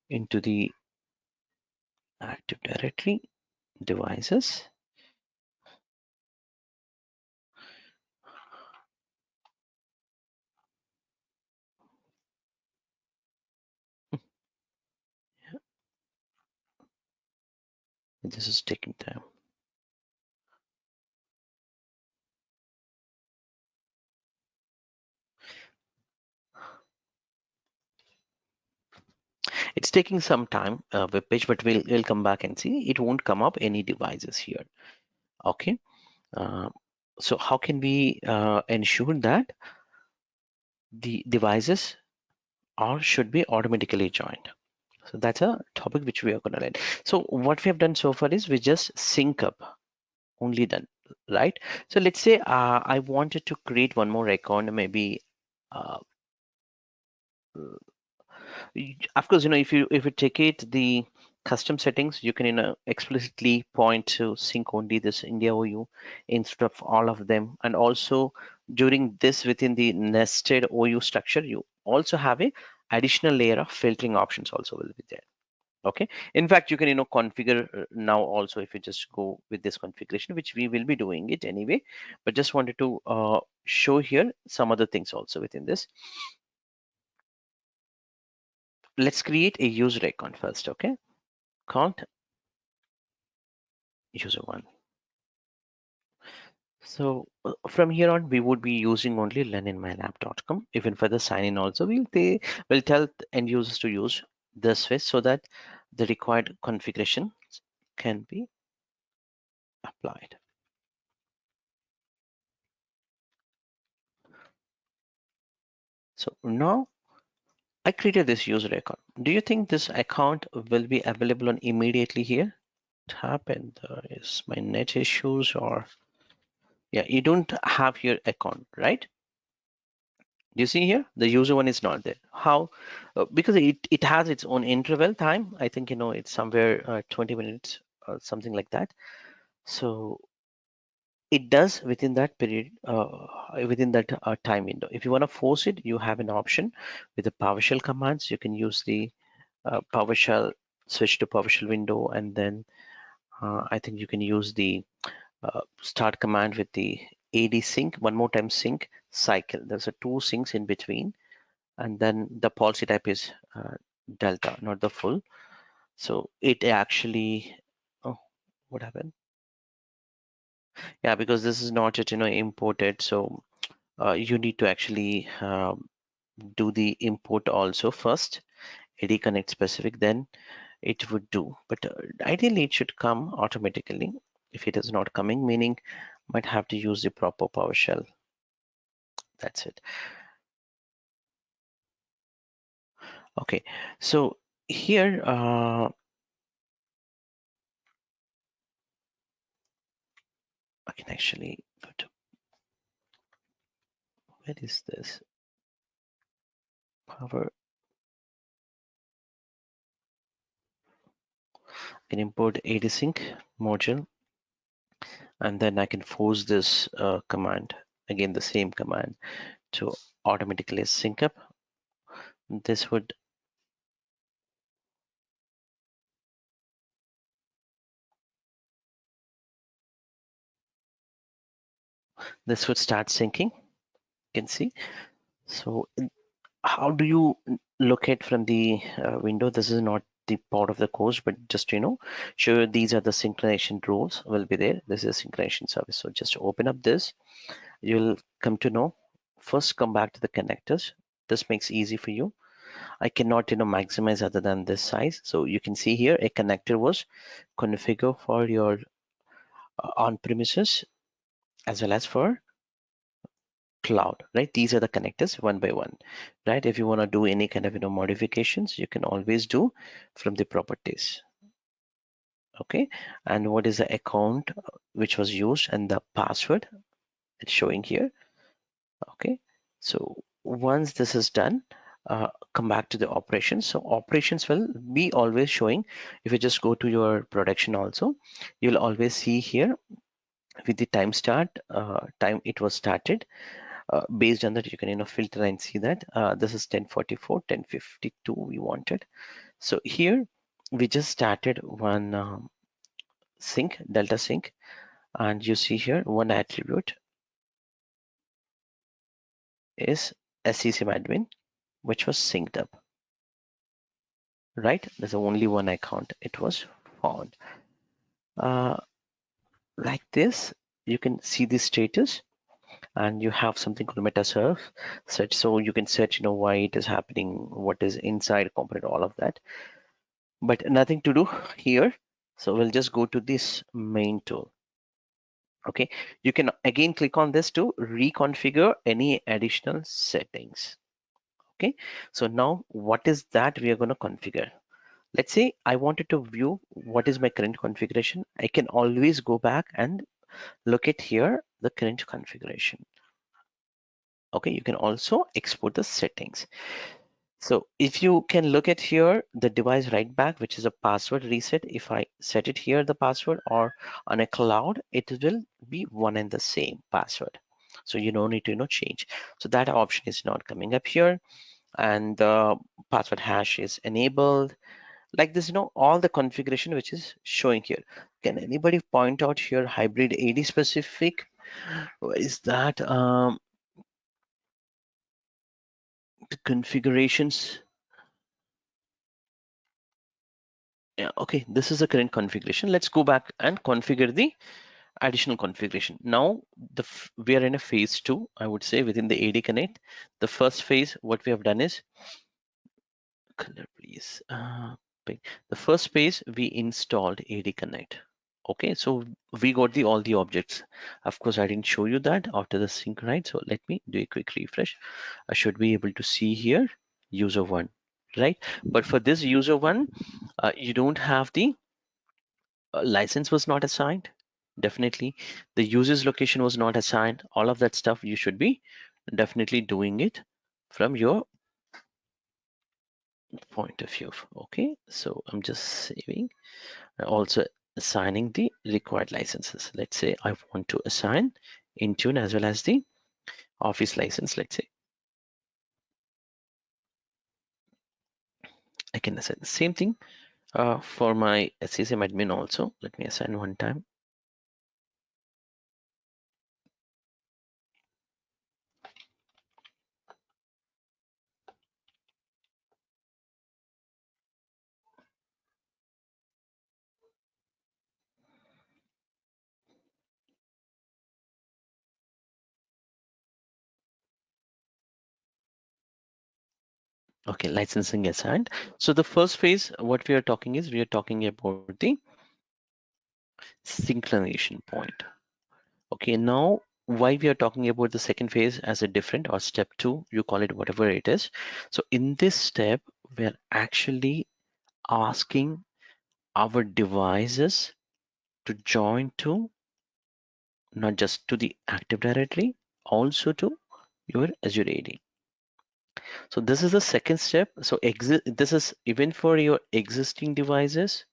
into the Active Directory devices. This is taking time. It's taking some time, web page, but we'll come back and see. It won't come up any devices here. Okay. So how can we ensure that the devices are should be automatically joined? So that's a topic which we are going to learn. So what we have done so far is we just sync up, only done, right? So let's say I wanted to create one more account, maybe uh, of course, if you take it the custom settings, you can explicitly point to sync only this India OU instead of all of them. And also during this, within the nested OU structure, you also have a additional layer of filtering options also will be there. Okay, in fact you can configure now also if you just go with this configuration, which we will be doing it anyway, but just wanted to show here some other things also within this. Let's create a user account first. Okay, count user one. So from here on we would be using only learninmylab.com. Even for the sign in also we'll tell end users to use this way so that the required configuration can be applied. So now I created this user account. Do you think this account will be available on immediately here? What happened? Is my net issues or yeah, you don't have your account, right? You see here, the user one is not there. How? Because it has its own interval time. I think it's somewhere 20 minutes or something like that. So it does within that period, within that time window. If you want to force it, you have an option with the PowerShell commands. You can use the PowerShell, switch to PowerShell window, and then I think you can use the start command with the AD sync, one more time sync cycle. There's a two syncs in between, and then the policy type is delta, not the full. So it actually, oh, what happened? Yeah, because this is not yet imported, so you need to actually do the import also first, AD connect specific, then it would do, but ideally it should come automatically. If it is not coming, meaning might have to use the proper PowerShell. That's it. Okay, so here I can actually go to, where is this power? I can import AD-sync module, and then I can force this command, again the same command, to automatically sync up. This would start syncing. You can see. So how do you locate from the window? This is not the part of the course, but just show these are the synchronization rules will be there. This is a synchronization service. So just open up this. You'll come to know. First, come back to the connectors. This makes easy for you. I cannot maximize other than this size. So you can see here a connector was configured for your on-premises as well as for cloud, right? These are the connectors one by one, right? If you want to do any kind of modifications, you can always do from the properties. Okay, and what is the account which was used and the password it's showing here. Okay, so once this is done, come back to the operations. So operations will be always showing. If you just go to your production also, you'll always see here with the time it was started. Based on that, you can filter and see that this is 1044, 1052 we wanted. So here we just started one sync, delta sync, and you see here one attribute is SCCM admin, which was synced up, right? There's only one account it was found. Like this, you can see the status, and you have something called meta serve search, so you can search why it is happening, what is inside component, all of that, but nothing to do here. So we'll just go to this main tool. Okay, you can again click on this to reconfigure any additional settings. Okay, so now what is that we are going to configure? Let's say I wanted to view what is my current configuration. I can always go back and look at here the current configuration. Okay, you can also export the settings. So if you can look at here the device write back, which is a password reset, if I set it here the password, or on a cloud it will be one and the same password, so you don't need to change. So that option is not coming up here, and the password hash is enabled. like this, all the configuration which is showing here. Can anybody point out here hybrid AD specific? Where is that? The configurations. Yeah, okay, this is the current configuration. Let's go back and configure the additional configuration. Now we are in a phase 2, I would say, within the AD Connect. The first phase, what we have done is, color please, the first phase we installed AD Connect. Okay, so we got all the objects. Of course, I didn't show you that after the sync, right? So let me do a quick refresh. I should be able to see here user 1, right? But for this user 1, you don't have the license was not assigned. Definitely the user's location was not assigned. All of that stuff you should be definitely doing it from your point of view. Okay, so I'm just saving, also assigning the required licenses. Let's say I want to assign Intune as well as the Office license. Let's say I can assign the same thing for my SCSM admin also. Let me assign one time. Okay, licensing assigned. So the first phase, what we are talking is, we are talking about the synchronization point. Okay, now why we are talking about the second phase as a different, or step 2, you call it whatever it is. So in this step, we're actually asking our devices to join to not just to the Active Directory, also to your Azure AD. So this is the second step. So this is even for your existing devices.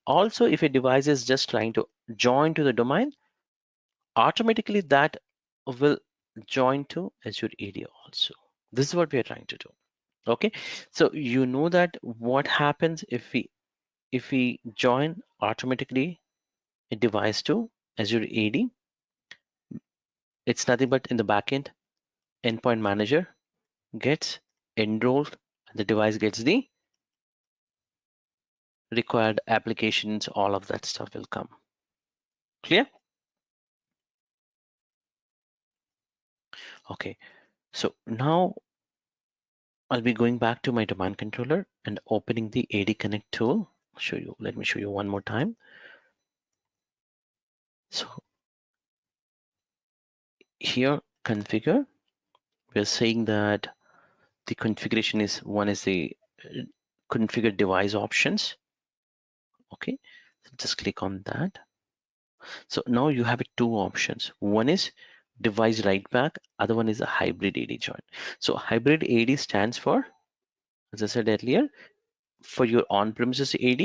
Also, if a device is just trying to join to the domain, automatically that will join to Azure AD also. This is what we are trying to do. Okay, so you know that what happens if we join automatically a device to Azure AD, it's nothing but in the backend, Endpoint Manager gets enrolled, and the device gets the required applications, all of that stuff will come. Clear? Okay, so now I'll be going back to my domain controller and opening the AD Connect tool. Let me show you one more time. So here, configure, we're saying that the configuration is, one is the configure device options. Okay, so just click on that. So now you have two options. One is device write back, other one is a hybrid AD join. So hybrid AD stands for, as I said earlier, for your on-premises AD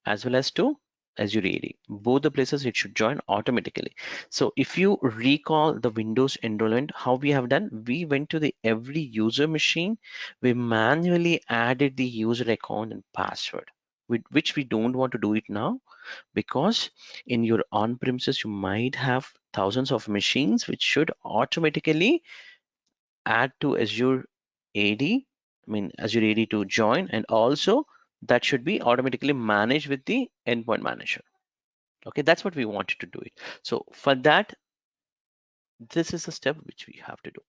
as well as to Azure AD. Both the places it should join automatically. So if you recall the Windows enrollment, how we have done, we went to the every user machine, we manually added the user account and password, which we don't want to do it now, because in your on-premises you might have thousands of machines which should automatically add to Azure AD, Azure AD to join, and also that should be automatically managed with the endpoint manager. Okay, that's what we wanted to do it. So for that, this is a step which we have to do.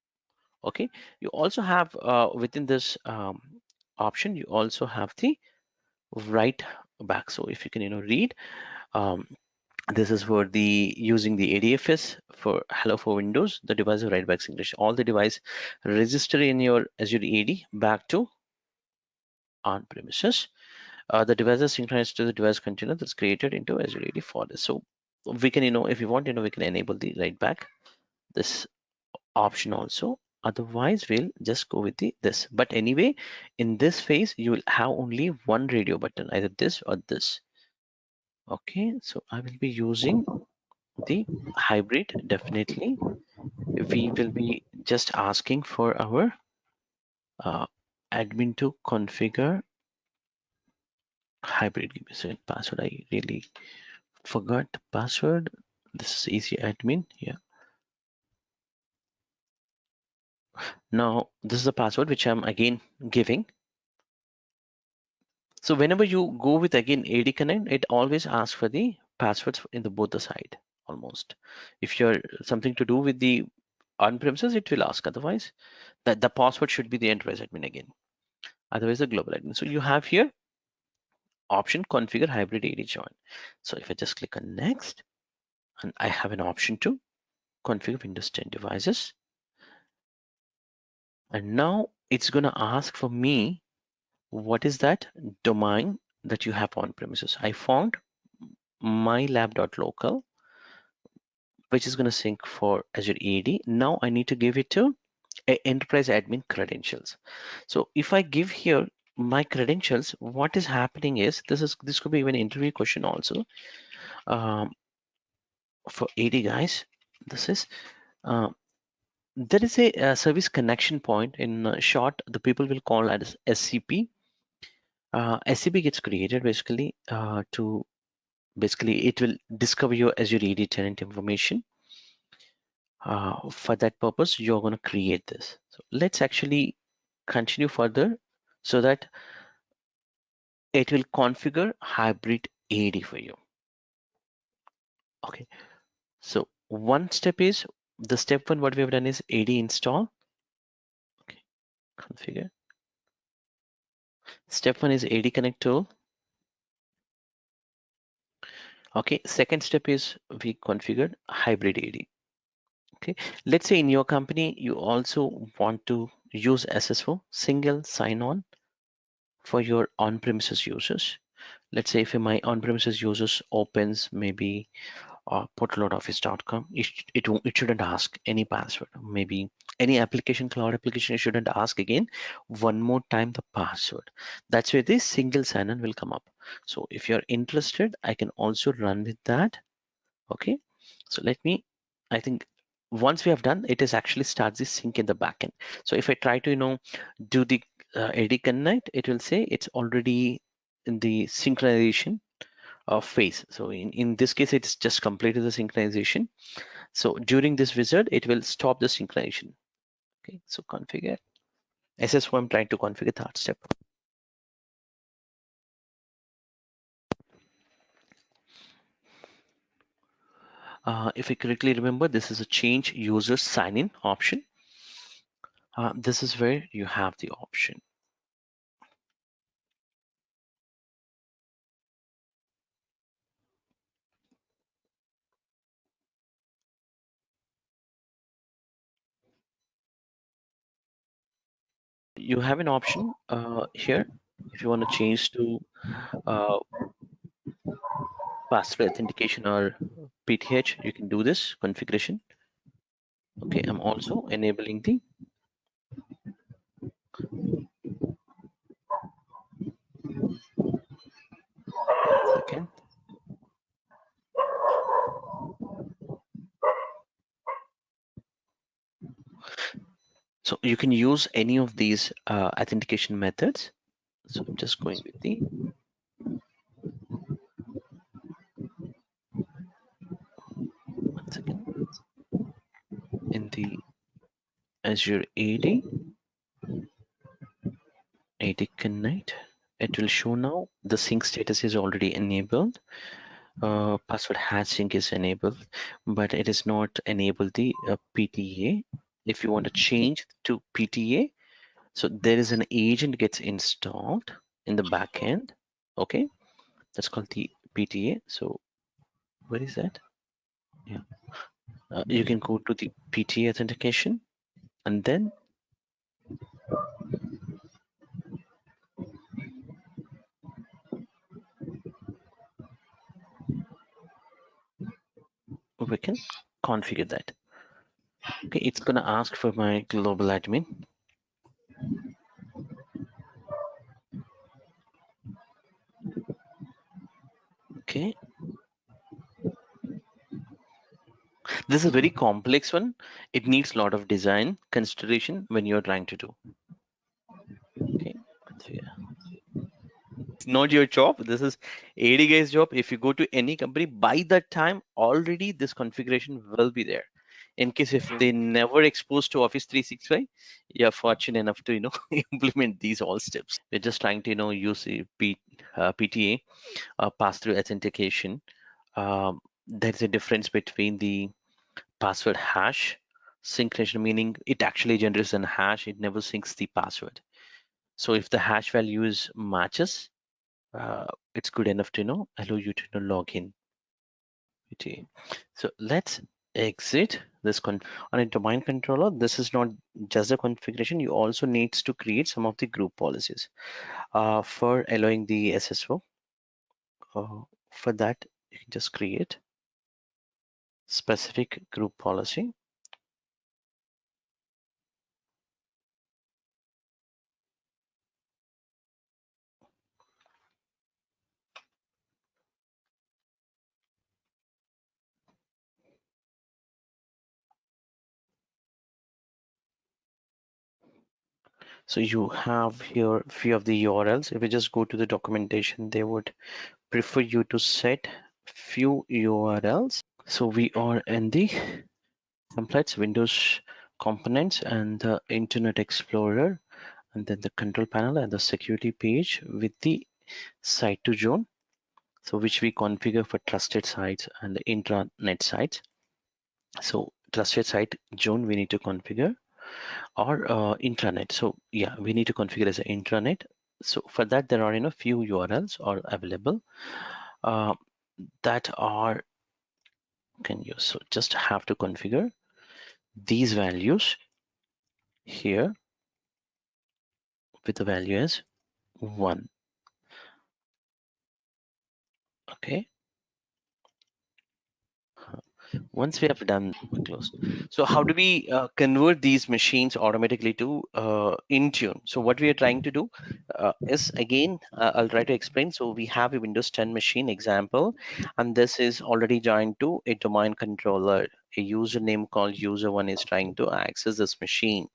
Okay, you also have within this option, you also have the write back. So if you can, read, um, this is for the using the ADFS for hello for Windows, the device write back English. All the device register in your Azure AD back to on premises. The device is synchronized to the device container that's created into Azure AD for this. So we can, if you want, we can enable the write back this option also. Otherwise, we'll just go with this. But anyway, in this phase, you will have only one radio button, either this or this. Okay, so I will be using the hybrid. Definitely, we will be just asking for our admin to configure hybrid. Give me a second. Password. I really forgot the password. This is easy admin. Yeah. Now this is the password which I'm again giving. So whenever you go with again AD Connect, it always asks for the passwords in the both the side almost. If you're something to do with the on-premises, it will ask. Otherwise, that the password should be the enterprise admin again. Otherwise, the global admin. So you have here option configure hybrid AD join. So if I just click on next, and I have an option to configure Windows 10 devices. And now it's going to ask for me, what is that domain that you have on premises? I found mylab.local, which is going to sync for Azure AD. Now I need to give it to enterprise admin credentials. So if I give here my credentials, what is happening is this could be even an interview question also for AD guys. This is there is a service connection point. In short, the people will call as SCP. SCP gets created basically to basically it will discover your Azure AD tenant information. For that purpose, you're going to create this. So let's actually continue further so that it will configure hybrid AD for you. Okay, so one step is the step one. What we have done is AD install. Okay, configure. Step one is AD connect tool. Okay, second step is we configured hybrid AD. Okay, let's say in your company you also want to use SSO single sign-on for your on-premises users. Let's say if my on-premises users opens maybe portaloffice.com, it shouldn't ask any password. Maybe any application, cloud application, it shouldn't ask again one more time the password. That's where this single sign-on will come up. So if you're interested, I can also run with that. Okay, so let me, I think once we have done, it is actually starts the sync in the backend. So if I try to, do the AD connect, it will say it's already in the synchronization phase. So in this case, it's just completed the synchronization. So during this wizard, it will stop the synchronization. Okay, so configure. SSO, I'm trying to configure third step. If I correctly remember, this is a change user sign-in option. This is where you have the option. You have an option here. If you want to change to uh, password authentication or PTH, you can do this configuration. Okay, I'm also enabling the second. So you can use any of these authentication methods. So I'm just going with the one second in the Azure AD Connect. It will show now the sync status is already enabled. Password hash sync is enabled, but it is not enabled the PTA. If you want to change to PTA, so there is an agent gets installed in the backend. Okay, that's called the PTA. So where is that? Yeah, you can go to the PTA authentication and then we can configure that. Okay, it's gonna ask for my global admin. Okay, this is a very complex one. It needs a lot of design consideration when you're trying to do. Okay, configure. not your job. This is AD guy's job. If you go to any company, by that time already this configuration will be there. In case if they never exposed to Office 365, you're fortunate enough to implement these all steps. We're just trying to use a PTA, pass-through authentication. There's a difference between the password hash synchronization, meaning it actually generates an hash. It never syncs the password. So if the hash values matches, it's good enough to allow you to log in. So let's exit this on a domain controller. This is not just a configuration. You also needs to create some of the group policies for allowing the SSO. For that, you can just create specific group policy. So you have here few of the URLs. If you just go to the documentation, they would prefer you to set few URLs. So we are in the templates, Windows components, and the Internet Explorer, and then the control panel and the security page with the site to zone. So which we configure for trusted sites and the intranet sites. So trusted site zone we need to configure, or intranet. So yeah, we need to configure as an intranet. So for that, there are few URLs are available that are can use. So just have to configure these values here with the value as 1. Okay. Once we have done, we close. So how do we convert these machines automatically to Intune? So what we are trying to do is, again, I'll try to explain. So we have a Windows 10 machine example, and this is already joined to a domain controller. A username called user1 is trying to access this machine.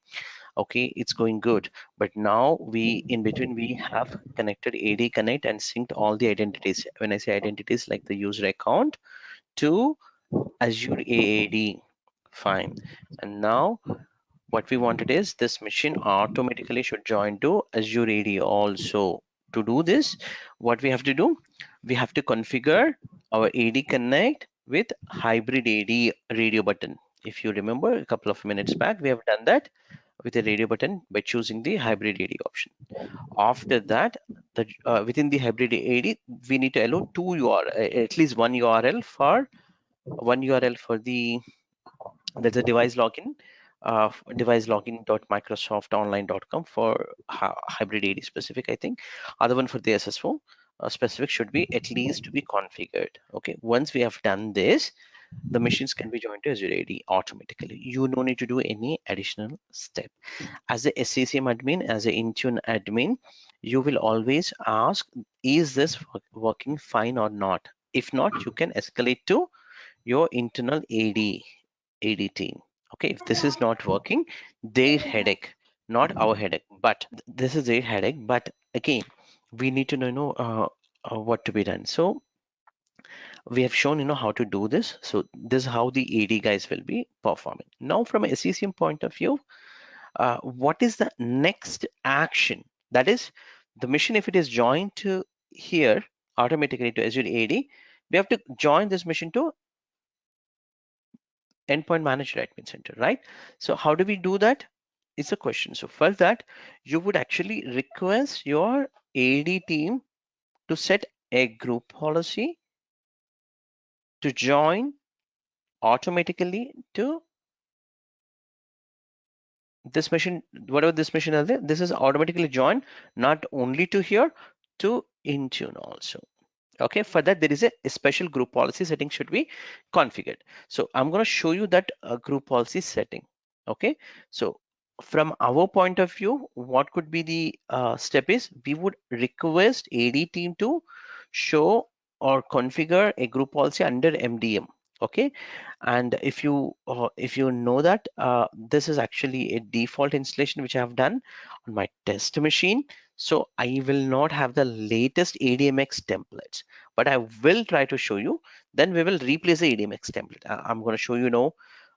Okay, it's going good, but now in between we have connected AD Connect and synced all the identities. When I say identities, like the user account to Azure AAD. Fine. And now what we wanted is this machine automatically should join to Azure AD also. To do this, what we have to do, we have to configure our AD Connect with hybrid AD radio button. If you remember a couple of minutes back, we have done that with a radio button by choosing the hybrid AD option. After that, within the hybrid AD, we need to allow two URL, at least one URL for the there's a device login, device login.microsoftonline.com for hybrid AD specific, I think. Other one for the SSO specific should be at least to be configured. Okay, once we have done this, the machines can be joined to Azure AD automatically. You no need to do any additional step. As a SCCM admin, as an Intune admin, you will always ask, is this working fine or not? If not, you can escalate to your internal AD team. Okay, if this is not working, their headache, not our headache, but this is their headache. But again, we need to know what to be done. So we have shown how to do this. So this is how the AD guys will be performing. Now from a SCCM point of view, what is the next action? That is, the machine, if it is joined to here automatically to Azure AD, we have to join this machine to Endpoint Manager Admin Center, right? So how do we do that? It's a question. So for that, you would actually request your AD team to set a group policy to join automatically to this machine, whatever this machine is there. This is automatically joined not only to here, to Intune also. Okay, for that there is a special group policy setting should be configured. So I'm going to show you that group policy setting. Okay, so from our point of view, what could be the step is, we would request AD team to show or configure a group policy under MDM. Okay, and if you know that this is actually a default installation which I have done on my test machine. So I will not have the latest ADMX templates, but I will try to show you. Then we will replace the ADMX template. I'm going to show you now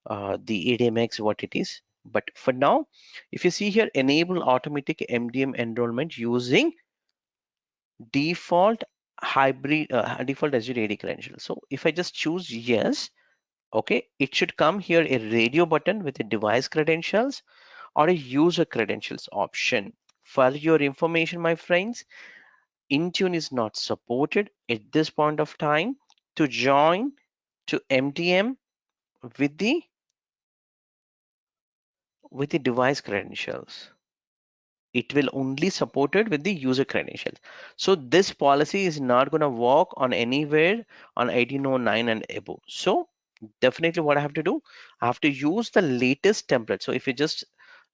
the ADMX what it is. But for now, if you see here, enable automatic MDM enrollment using default hybrid default Azure AD credential. So if I just choose yes, okay, it should come here a radio button with the device credentials or a user credentials option. For your information, my friends, Intune is not supported at this point of time to join to MDM with the device credentials. It will only supported with the user credentials. So this policy is not going to work on anywhere on 1809 and above. So definitely what I have to do, I have to use the latest template. So if you just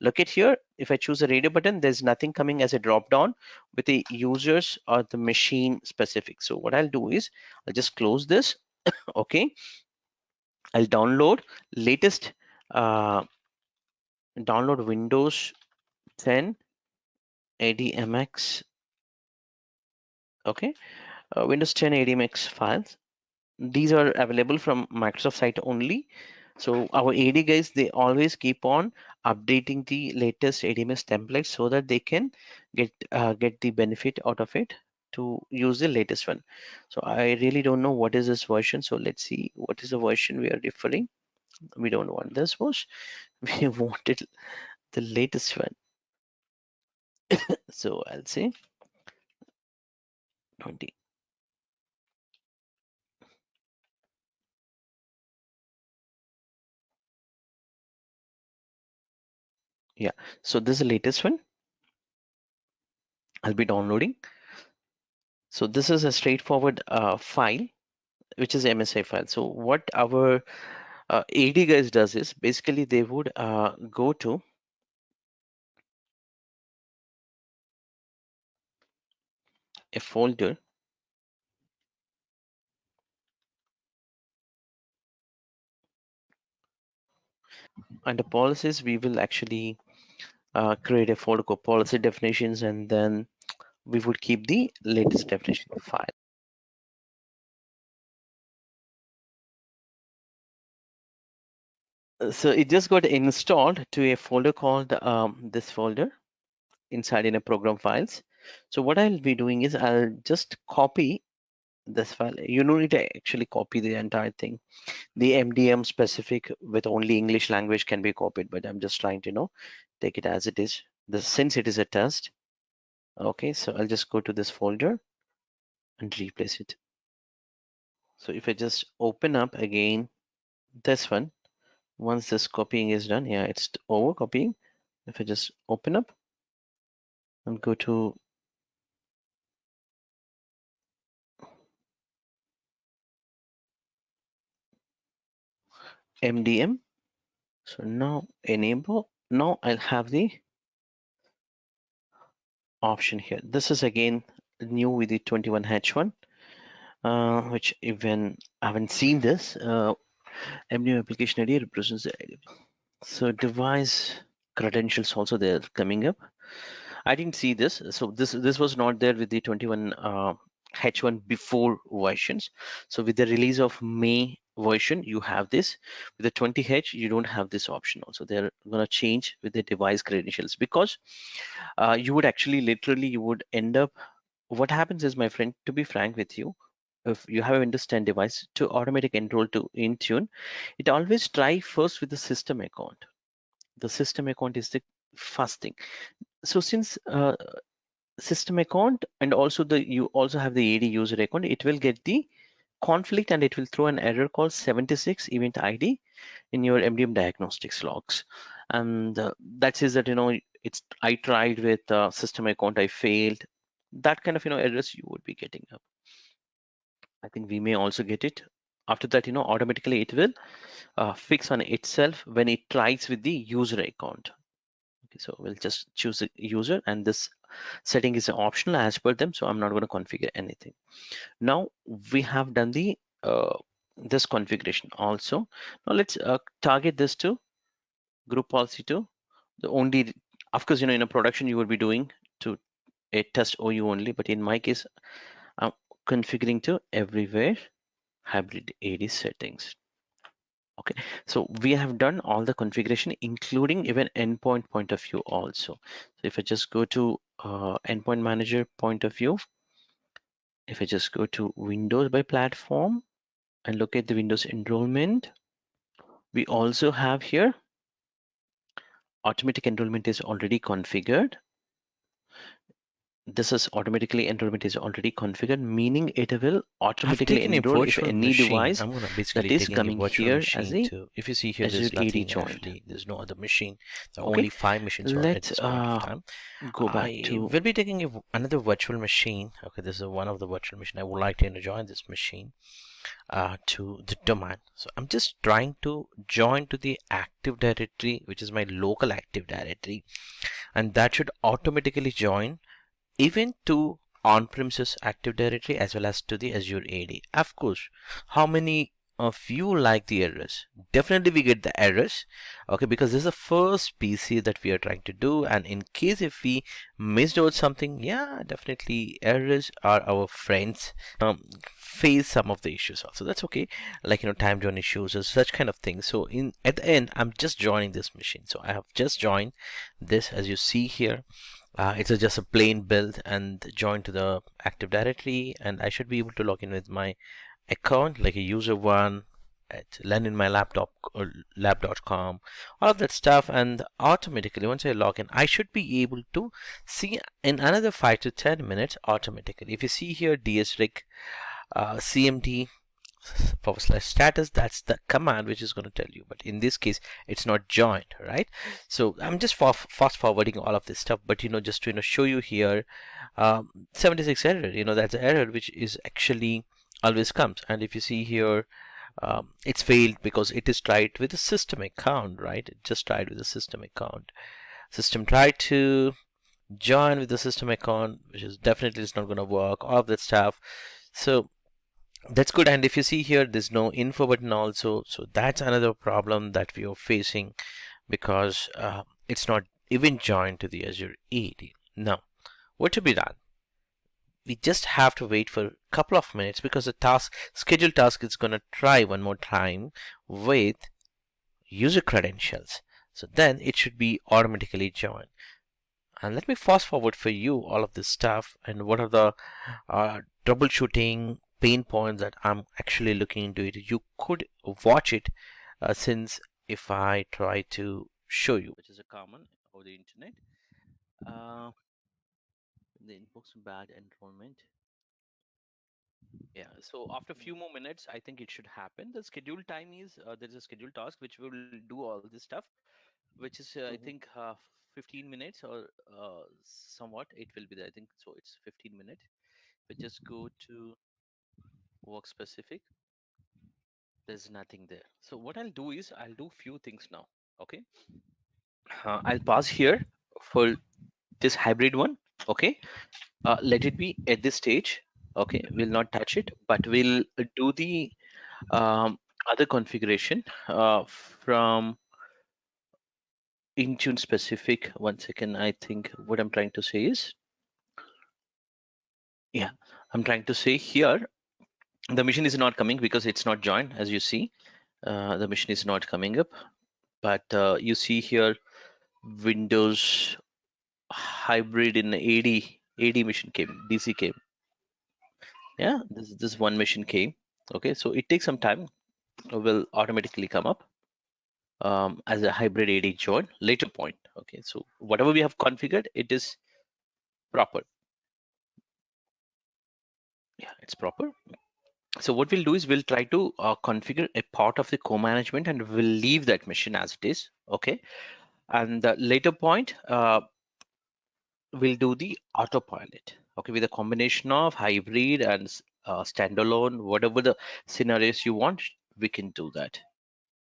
look at here, if I choose a radio button, there's nothing coming as a drop down with the users or the machine specific. So what I'll do is I'll just close this. Okay, I'll download latest download Windows 10 ADMX. Okay, Windows 10 ADMX files. These are available from Microsoft site only. So our AD guys, they always keep on updating the latest ADMS templates so that they can get the benefit out of it to use the latest one. So I really don't know what is this version. So let's see what is the version we are referring. We don't want this version. We wanted the latest one. So I'll say 20. Yeah. So this is the latest one. I'll be downloading. So this is a straightforward file, which is MSI file. So what our AD guys does is basically they would go to a folder, under policies we will actually create a folder called policy definitions, and then we would keep the latest definition file. So it just got installed to a folder called this folder inside in a program files. So what I'll be doing is I'll just copy this file. You don't need to actually copy the entire thing. The MDM specific with only English language can be copied, but I'm just trying to take it as it is. Since it is a test, okay, so I'll just go to this folder and replace it. So if I just open up again this one, once this copying is done, yeah, it's over copying. If I just open up and go to MDM, so now enable, now I'll have the option here. This is again new with the 21H1, which even I haven't seen this. MDM application ID represents the ID. So device credentials also they're coming up. I didn't see this. So this was not there with the 21 H1 before versions. So with the release of May version, you have this. With the 20H, you don't have this option. Also, they're gonna change with the device credentials because you would actually literally you would end up. What happens is, my friend, to be frank with you, if you have a Windows 10 device to automatic enroll to Intune, it always try first with the system account. The system account is the first thing. So since system account and also you also have the AD user account, it will get the conflict and it will throw an error called 76 event ID in your MDM diagnostics logs. And that says that it's I tried with system account, I failed. That kind of errors you would be getting up. I think we may also get it. After that, automatically it will fix on itself when it tries with the user account. Okay, so we'll just choose a user, and this setting is optional as per them, so I'm not going to configure anything. Now we have done the this configuration also. Now let's target this to group policy to the only, of course, in a production you would be doing to a test OU only, but in my case, I'm configuring to everywhere hybrid AD settings. Okay, so we have done all the configuration, including even endpoint point of view also. So if I just go to endpoint manager point of view, if I just go to Windows by platform and look at the Windows enrollment, we also have here automatic enrollment is already configured. This is automatically enrollment is already configured, meaning it will I've automatically taken a enroll if virtual any machine. device I'm gonna that basically is taking a coming virtual here as machine a to, if you see here, Azure there's AD nothing joined. actually. There's no other machine. There are Okay, only 5 machines at let's this point of time. go back I to will be taking another virtual machine. Okay, this is one of the virtual machine. I would like to join this machine to the domain. So I'm just trying to join to the Active Directory, which is my local Active Directory, and that should automatically join even to on-premises Active Directory as well as to the Azure AD. Of course, how many of you like the errors? Definitely we get the errors, okay, because this is the first PC that we are trying to do, and in case if we missed out something, yeah, definitely errors are our friends. Face some of the issues also, that's okay, like time zone issues or such kind of things. So in at the end, I'm just joining this machine. So I have just joined this, as you see here. It's just a plain build and join to the Active Directory, and I should be able to log in with my account like a user one at landinmylaptop or lab.com, all of that stuff, and automatically once I log in, I should be able to see in another 5 to 10 minutes automatically. If you see here dsrig cmd /status, that's the command which is going to tell you, but in this case it's not joined, right? So I'm just fast forwarding all of this stuff, but just to show you here, 76 error, that's an error which is actually always comes. And if you see here, it's failed because it is tried with a system account, right? It just tried with a system account. System tried to join with the system account, which is definitely is not going to work, all of that stuff. So that's good. And if you see here, there's no info button also, so that's another problem that we are facing, because it's not even joined to the Azure AD. Now what to be done? We just have to wait for a couple of minutes, because the scheduled task is going to try one more time with user credentials, so then it should be automatically joined. And let me fast forward for you all of this stuff, and what are the troubleshooting pain points that I'm actually looking into it. You could watch it, since if I try to show you, which is a common over the internet, the inbox bad enrollment. Yeah, so after a few more minutes, I think it should happen. The scheduled time is, there is a scheduled task which will do all this stuff, which is I think 15 minutes or somewhat it will be there. I think so. It's 15 minutes. But just go to work specific. There's nothing there. So what I'll do is I'll do few things now. Okay, I'll pause here for this hybrid one. Okay, let it be at this stage. Okay, we'll not touch it, but we'll do the other configuration from Intune specific. One second, I think what I'm trying to say is, yeah, I'm trying to say here, the machine is not coming because it's not joined, as you see. The machine is not coming up, but you see here Windows hybrid in AD machine came, DC came. Yeah, this one machine came. Okay, so it takes some time. Will automatically come up as a hybrid AD join later point. Okay, so whatever we have configured, it is proper. Yeah, it's proper. So what we'll do is we'll try to configure a part of the co-management, and we'll leave that machine as it is. Okay, and the later point we'll do the autopilot. Okay, with a combination of hybrid and standalone, whatever the scenarios you want, we can do that.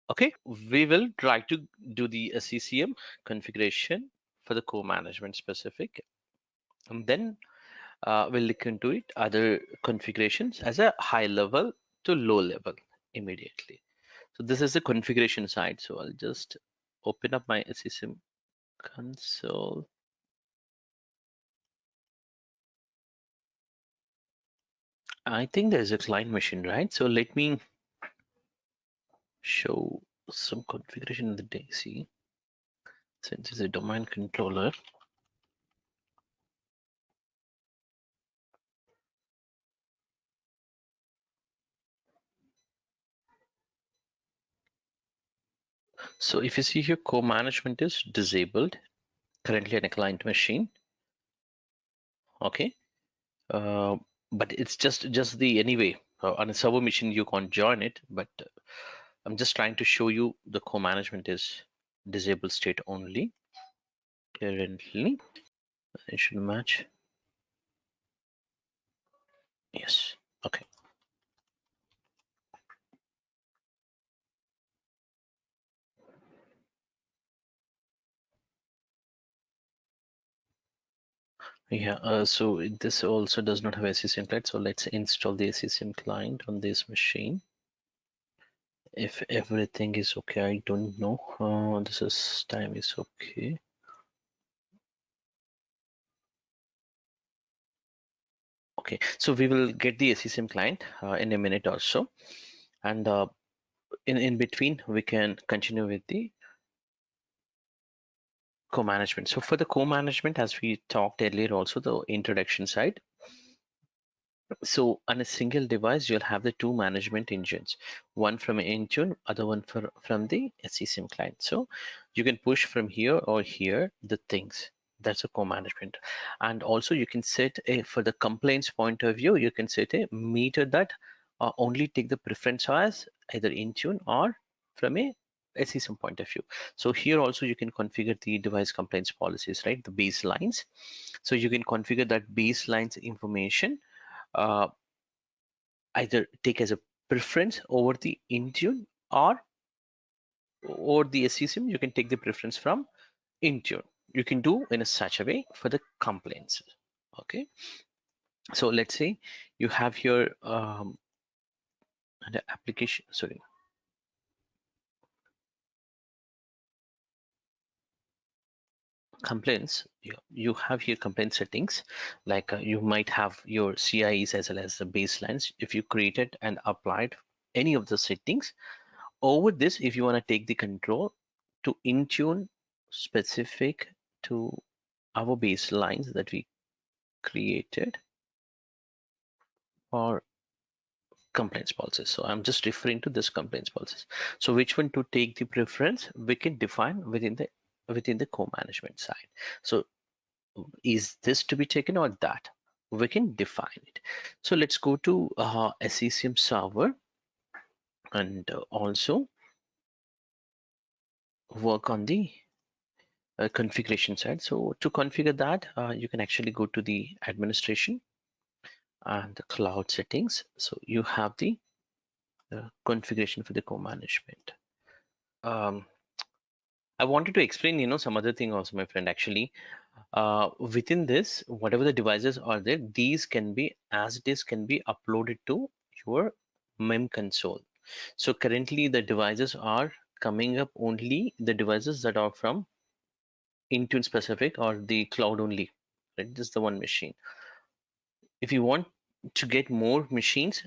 Okay, we will try to do the CCM configuration for the co-management specific, and then we'll look into it other configurations as a high level to low level immediately. So this is the configuration side. So I'll just open up my SCCM console. I think there's a client machine, right? So let me show some configuration in the DC. Since it's a domain controller, so if you see here, co-management is disabled currently on a client machine. Okay, uh, but it's just the anyway on a server machine you can't join it. But I'm just trying to show you the co-management is disabled state only currently. It should match. Yes. Okay. Yeah, so this also does not have SCCM client. So let's install the SCCM client on this machine. If everything is okay, I don't know. This is time is okay. Okay, so we will get the SCCM client in a minute or so, and in between we can continue with the co-management. So for the co-management, as we talked earlier, also the introduction side. So on a single device, you'll have the two management engines, one from Intune, other one from the SCCM client. So you can push from here or here the things. That's a co-management. And also you can set a, for the complaints point of view, you can set a meter that only take the preference as either Intune or from a SCCM point of view. So here also you can configure the device complaints policies, right? The baselines. So you can configure that baselines information either take as a preference over the Intune or the SCCM. You can take the preference from Intune. You can do in a such a way for the complaints. Okay, so let's say you have here the application, sorry, complaints. You have here complaint settings, like you might have your CIEs as well as the baselines. If you created and applied any of the settings over this, if you want to take the control to Intune specific to our baselines that we created for complaints policies. So I'm just referring to this complaints policies. So which one to take the preference we can define within the co-management side. So is this to be taken or that? We can define it. So let's go to SCCM server and also work on the configuration side. So to configure that, you can actually go to the administration and the cloud settings. So you have the configuration for the co-management. I wanted to explain, some other thing also, my friend. Actually, within this, whatever the devices are there, these can be as it is can be uploaded to your MEM console. So currently, the devices are coming up only the devices that are from Intune specific or the cloud only. Right? This is the one machine. If you want to get more machines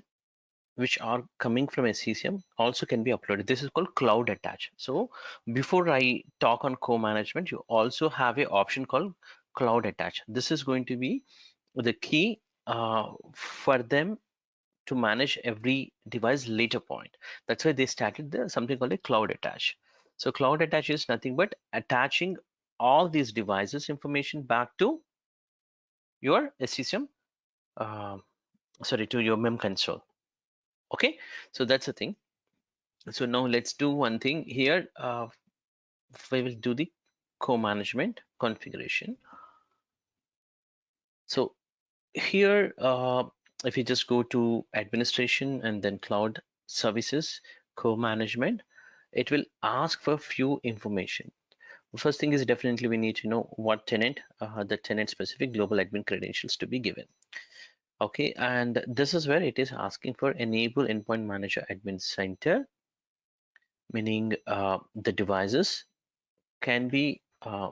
which are coming from SCCM also can be uploaded. This is called cloud attach. So before I talk on co-management, you also have a option called cloud attach. This is going to be the key for them to manage every device later point. That's why they started something called a cloud attach. So cloud attach is nothing but attaching all these devices information back to your SCCM, sorry, to your MEM console. Okay, so that's the thing. So now let's do one thing here. We will do the co-management configuration. So here, if you just go to administration and then cloud services co-management, it will ask for few information. The first thing is definitely we need to know what tenant, the tenant specific global admin credentials to be given. Okay, and this is where it is asking for enable endpoint manager admin center, meaning the devices can be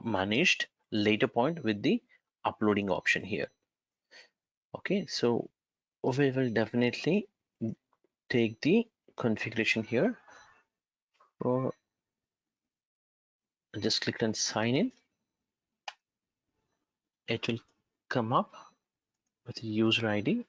managed later point with the uploading option here. Okay, so we will definitely take the configuration here, or just click on sign in. It will come up with a user ID.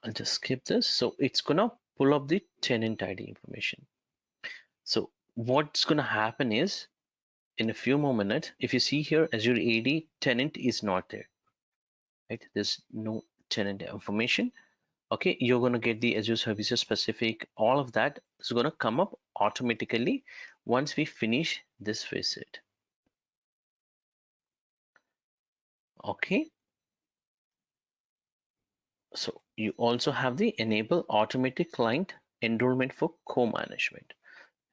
I'll just skip this. So it's gonna pull up the tenant ID information. So what's gonna happen is, in a few more minutes, if you see here, Azure AD tenant is not there, right? There's no tenant information. Okay, you're gonna get the Azure services specific, all of that is gonna come up automatically once we finish this visit. Okay, so you also have the enable automatic client enrollment for co-management.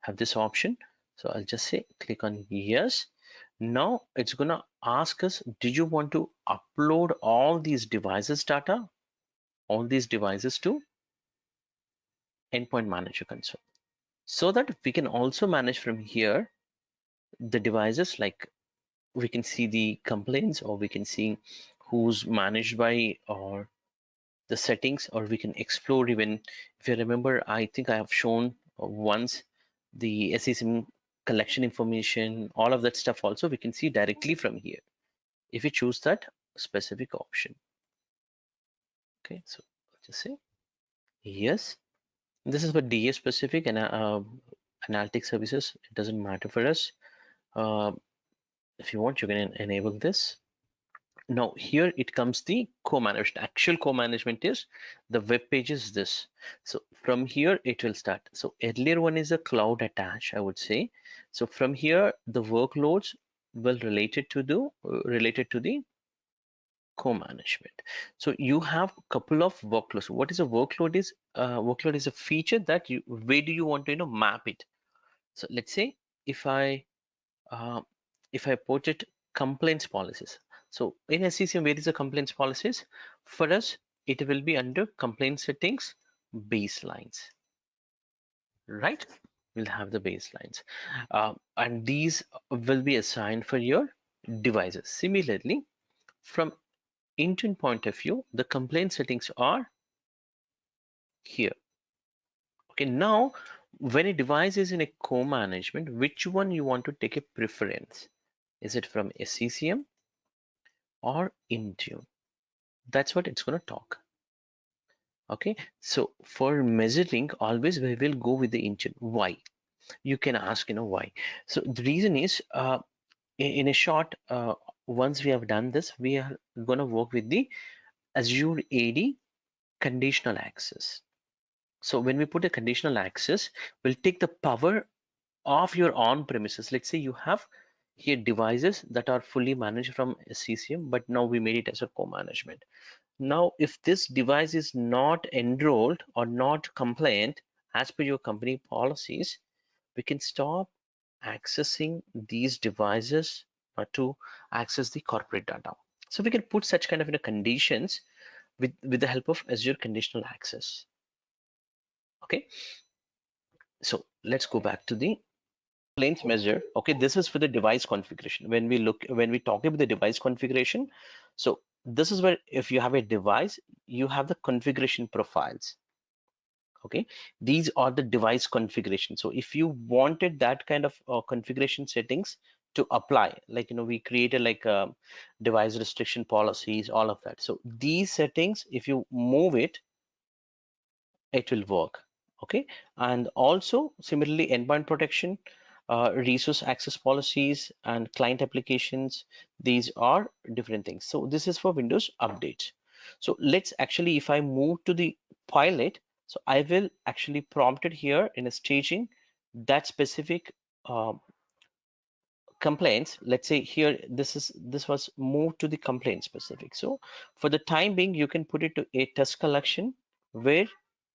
Have this option. So I'll just say click on yes. Now it's gonna ask us, do you want to upload all these devices data, all these devices to Endpoint Manager console, so that we can also manage from here the devices, like we can see the complaints, or we can see who's managed by, or the settings, or we can explore. Even if you remember, I think I have shown once the SSM collection information, all of that stuff also we can see directly from here if you choose that specific option. Okay, so just say yes. This is for DA specific and analytic services. It doesn't matter for us. If you want, you can enable this. Now here it comes the co-management. Actual co-management is the web page is this. So from here it will start. So earlier one is a cloud attach, I would say. So from here the workloads will related to the co-management. So you have a couple of workloads. What is a workload is? Workload is a feature that you, where do you want to map it. So let's say if I uh, put it complaints policies. So in SCCM, where is the complaints policies? For us, it will be under complaint settings baselines, right? We'll have the baselines, and these will be assigned for your devices. Similarly, from Intune point of view, the complaint settings are here. Okay, now when a device is in a co-management, which one you want to take a preference? Is it from SCCM or Intune? That's what it's going to talk. Okay, so for measuring, always we will go with the Intune. Why? You can ask, why. So the reason is, in a short, once we have done this, we are going to work with the Azure AD conditional access. So when we put a conditional access, we'll take the power of your on-premises. Let's say you have here devices that are fully managed from CCM, but now we made it as a co-management. Now, if this device is not enrolled or not compliant as per your company policies, we can stop accessing these devices to access the corporate data. So we can put such kind of conditions with the help of Azure conditional access. Okay, so let's go back to the complaints measure. Okay, this is for the device configuration. When we talk about the device configuration, so this is where, if you have a device, you have the configuration profiles. Okay, these are the device configuration. So if you wanted that kind of configuration settings to apply, like we created like device restriction policies, all of that. So these settings, if you move it, it will work. Okay, and also similarly endpoint protection, resource access policies, and client applications, these are different things. So this is for Windows updates. So let's actually, if I move to the pilot, so I will actually prompt it here in a staging that specific complaints. Let's say here this was moved to the complaint specific. So for the time being, you can put it to a test collection where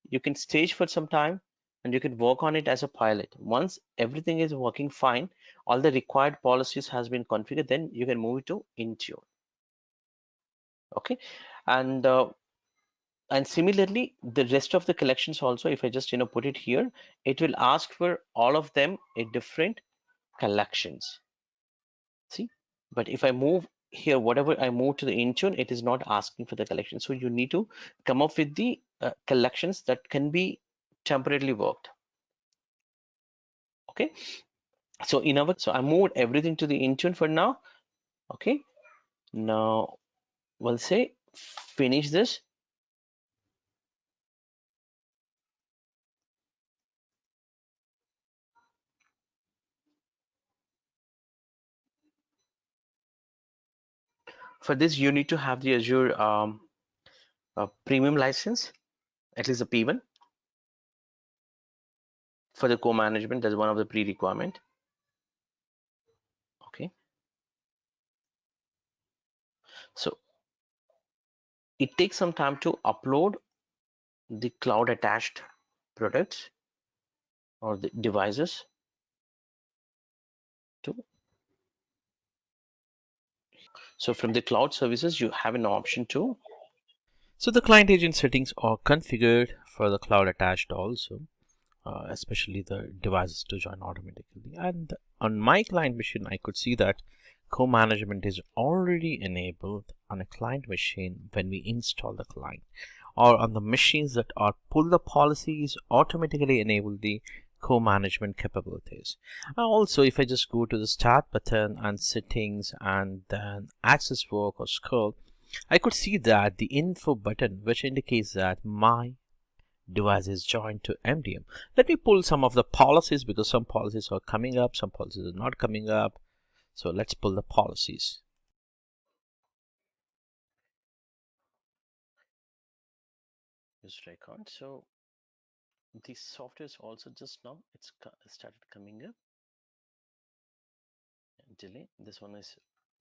you can stage for some time and you can work on it as a pilot. Once everything is working fine, all the required policies has been configured, then you can move it to Intune. Okay, and And similarly, the rest of the collections also, if I just put it here, it will ask for all of them in different collections. See, but if I move here, whatever I move to the Intune, it is not asking for the collection. So you need to come up with the collections that can be temporarily worked. Okay. So so I moved everything to the Intune for now. Okay. Now we'll say finish this. For this, you need to have the Azure premium license, at least a P1. For the co-management, that's one of the pre-requirement. Okay. So it takes some time to upload the cloud attached products or the devices to. So from the cloud services, you have an option to. So the client agent settings are configured for the cloud attached also, especially the devices to join automatically. And on my client machine, I could see that co-management is already enabled on a client machine when we install the client, or on the machines that are pull the policies automatically enable the co-management capabilities. Also, if I just go to the start button and settings and then access work or scroll, I could see that the info button, which indicates that my device is joined to MDM. Let me pull some of the policies because some policies are coming up, some policies are not coming up. So let's pull the policies. Use record. So the software is also just now it's started coming up. Delay. This one is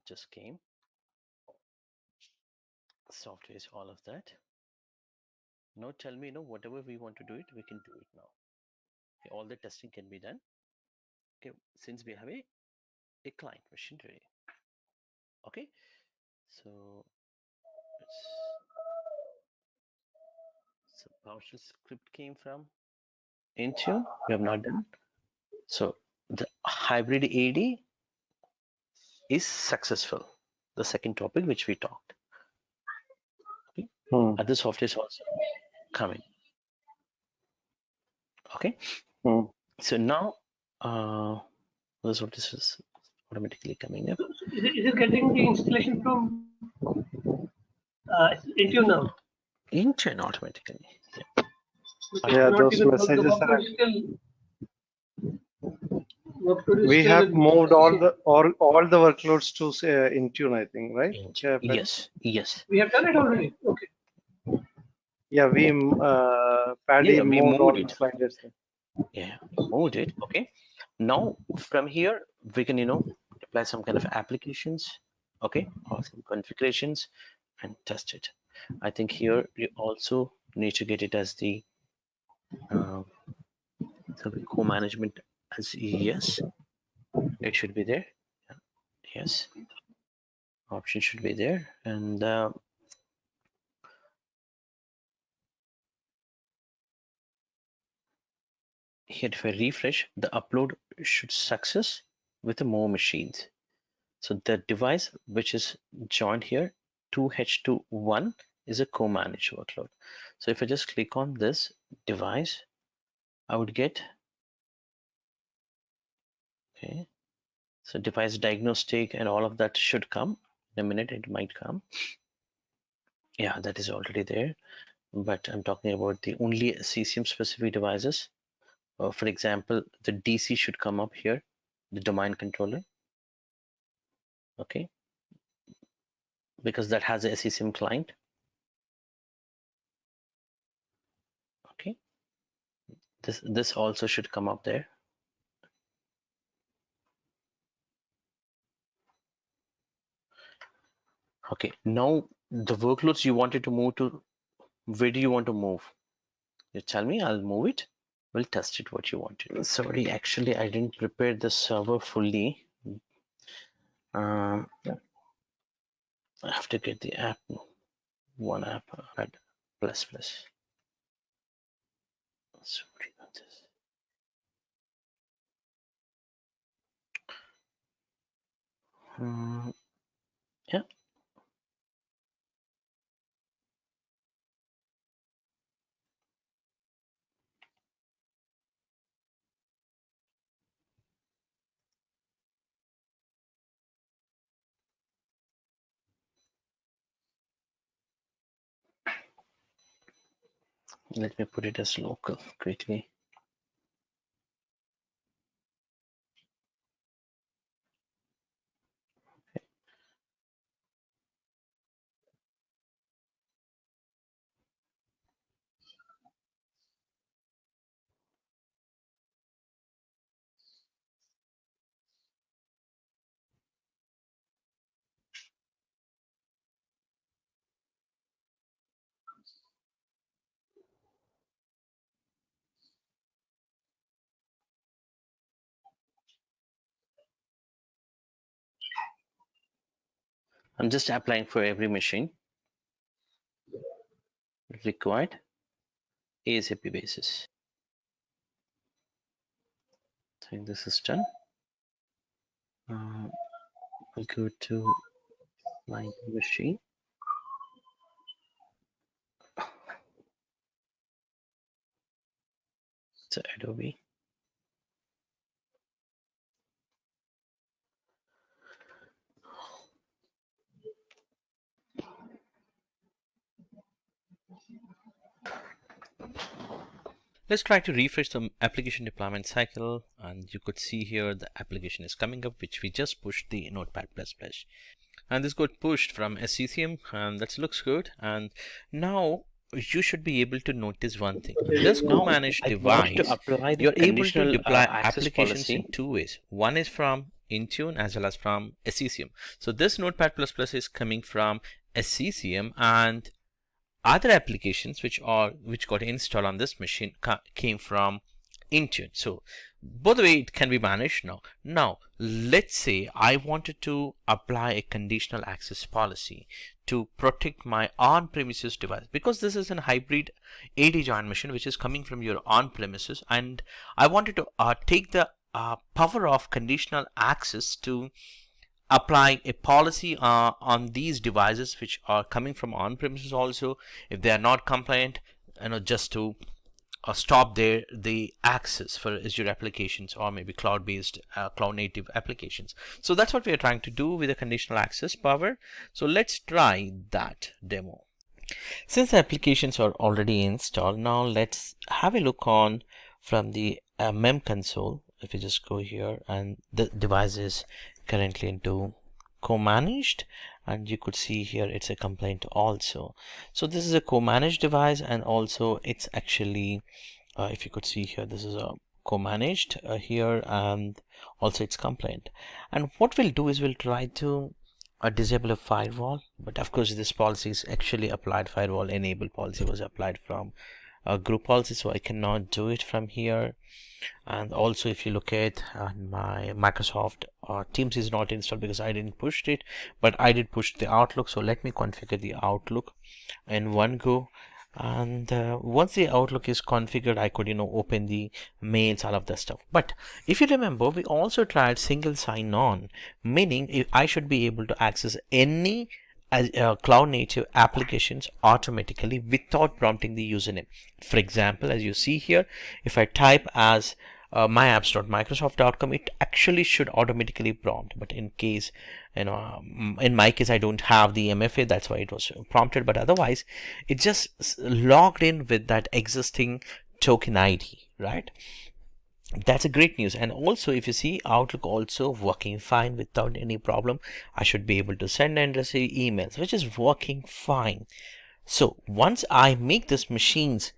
just came. Software is all of that. Now tell me, whatever we want to do it, we can do it now. Okay, all the testing can be done. Okay, since we have a client machine ready. Okay, so PowerShell script came from Intune. We have not done. So the hybrid AD is successful. The second topic which we talked. Okay. Other software is also coming. Okay. So now the software is automatically coming up. Is it getting the installation from Intune now? Intune automatically. Yeah. Yeah, Not those even messages the are. workload is We still have in moved SCCM. all the workloads to Intune, I think, right? Yes. Yes. We have done it already. Okay. Yeah, Paddy Yeah, we moved moved all the it. clients. Yeah, moved it. Okay. Now from here we can apply some kind of applications. Okay, or some configurations and test it. I think here you also need to get it as the so co-management as yes. It should be there. Yes, option should be there. And here if I refresh, the upload should success with more machines. So the device which is joined here 2H21 is a co-managed workload. So if I just click on this device, I would get, okay, so device diagnostic and all of that should come. In a minute it might come. Yeah, that is already there. But I'm talking about the only CCM specific devices. For example, the DC should come up here, the domain controller. Okay, because that has a SCCM client. Okay, this also should come up there. Okay, now the workloads you wanted to move to, where do you want to move? You tell me, I'll move it. We'll test it what you wanted. Sorry, actually, I didn't prepare the server fully. I have to get the app, one app. plus plus. Sorry about this. Yeah. Let me put it as local quickly. I'm just applying for every machine required ASAP basis. I think this is done. I'll go to my machine. So Adobe. Let's try to refresh the application deployment cycle, and you could see here the application is coming up, which we just pushed the Notepad++. And this got pushed from SCCM, and that looks good. And now you should be able to notice one thing. This Now co-managed I want to device, apply the you're able to conditional deploy access applications in policy. two ways. One is from Intune as well as from SCCM. So this Notepad++ is coming from SCCM, and other applications which got installed on this machine came from Intune. So both the way it can be managed now. Now let's say I wanted to apply a conditional access policy to protect my on-premises device, because this is a hybrid AD joint machine which is coming from your on-premises, and I wanted to take the power of conditional access to apply a policy on these devices which are coming from on-premises also, if they are not compliant, just to stop the access for Azure applications or maybe cloud-based cloud native applications. So that's what we are trying to do with the conditional access power. So let's try that demo. Since the applications are already installed, now let's have a look on from the MEM console. If you just go here, and the device is currently into co-managed, and you could see here it's a complaint also. So this is a co-managed device, and also it's actually if you could see here, this is a co-managed here, and also it's complaint. And what we'll do is we'll try to disable a firewall, but of course this policy is actually applied, firewall enable policy was applied from a group policy, so I cannot do it from here. And also if you look at my Microsoft Teams is not installed because I didn't push it, but I did push the Outlook. So let me configure the Outlook in one go, and once the Outlook is configured, I could open the mails, all of that stuff. But if you remember, we also tried single sign-on, meaning if I should be able to access any cloud native applications automatically without prompting the username. For example, as you see here, if I type as myapps.microsoft.com, it actually should automatically prompt. But in case, in my case, I don't have the MFA, that's why it was prompted. But otherwise, it just logged in with that existing token ID, right? That's a great news. And also if you see Outlook also working fine without any problem, I should be able to send and receive emails, which is working fine. So once I make this machine's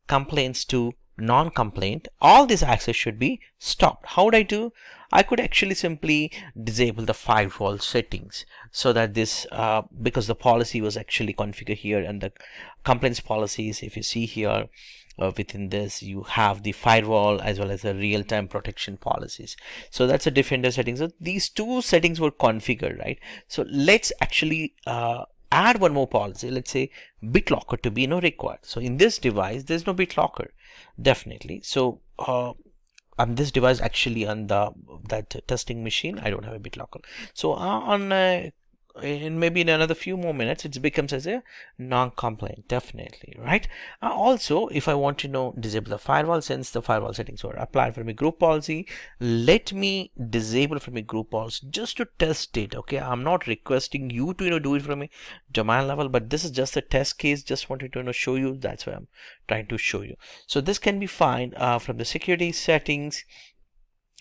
complaints to non-complaint, all this access should be stopped. How would I do? I could actually simply disable the firewall settings so that this because the policy was actually configured here, and the complaints policies, if you see here, within this you have the firewall as well as the real-time protection policies. So that's a defender setting. So these two settings were configured, right? So let's actually add one more policy, let's say BitLocker to be required. So in this device, there's no BitLocker, definitely. So on this device, actually on that testing machine, I don't have a BitLocker. So on in maybe in another few more minutes, it becomes as a non-compliant, definitely, right? Also, if I want to disable the firewall, since the firewall settings were applied for my group policy, let me disable from my group policy just to test it. Okay, I'm not requesting you to do it from a domain level, but this is just a test case. Just wanted to show you. That's why I'm trying to show you. So this can be found from the security settings,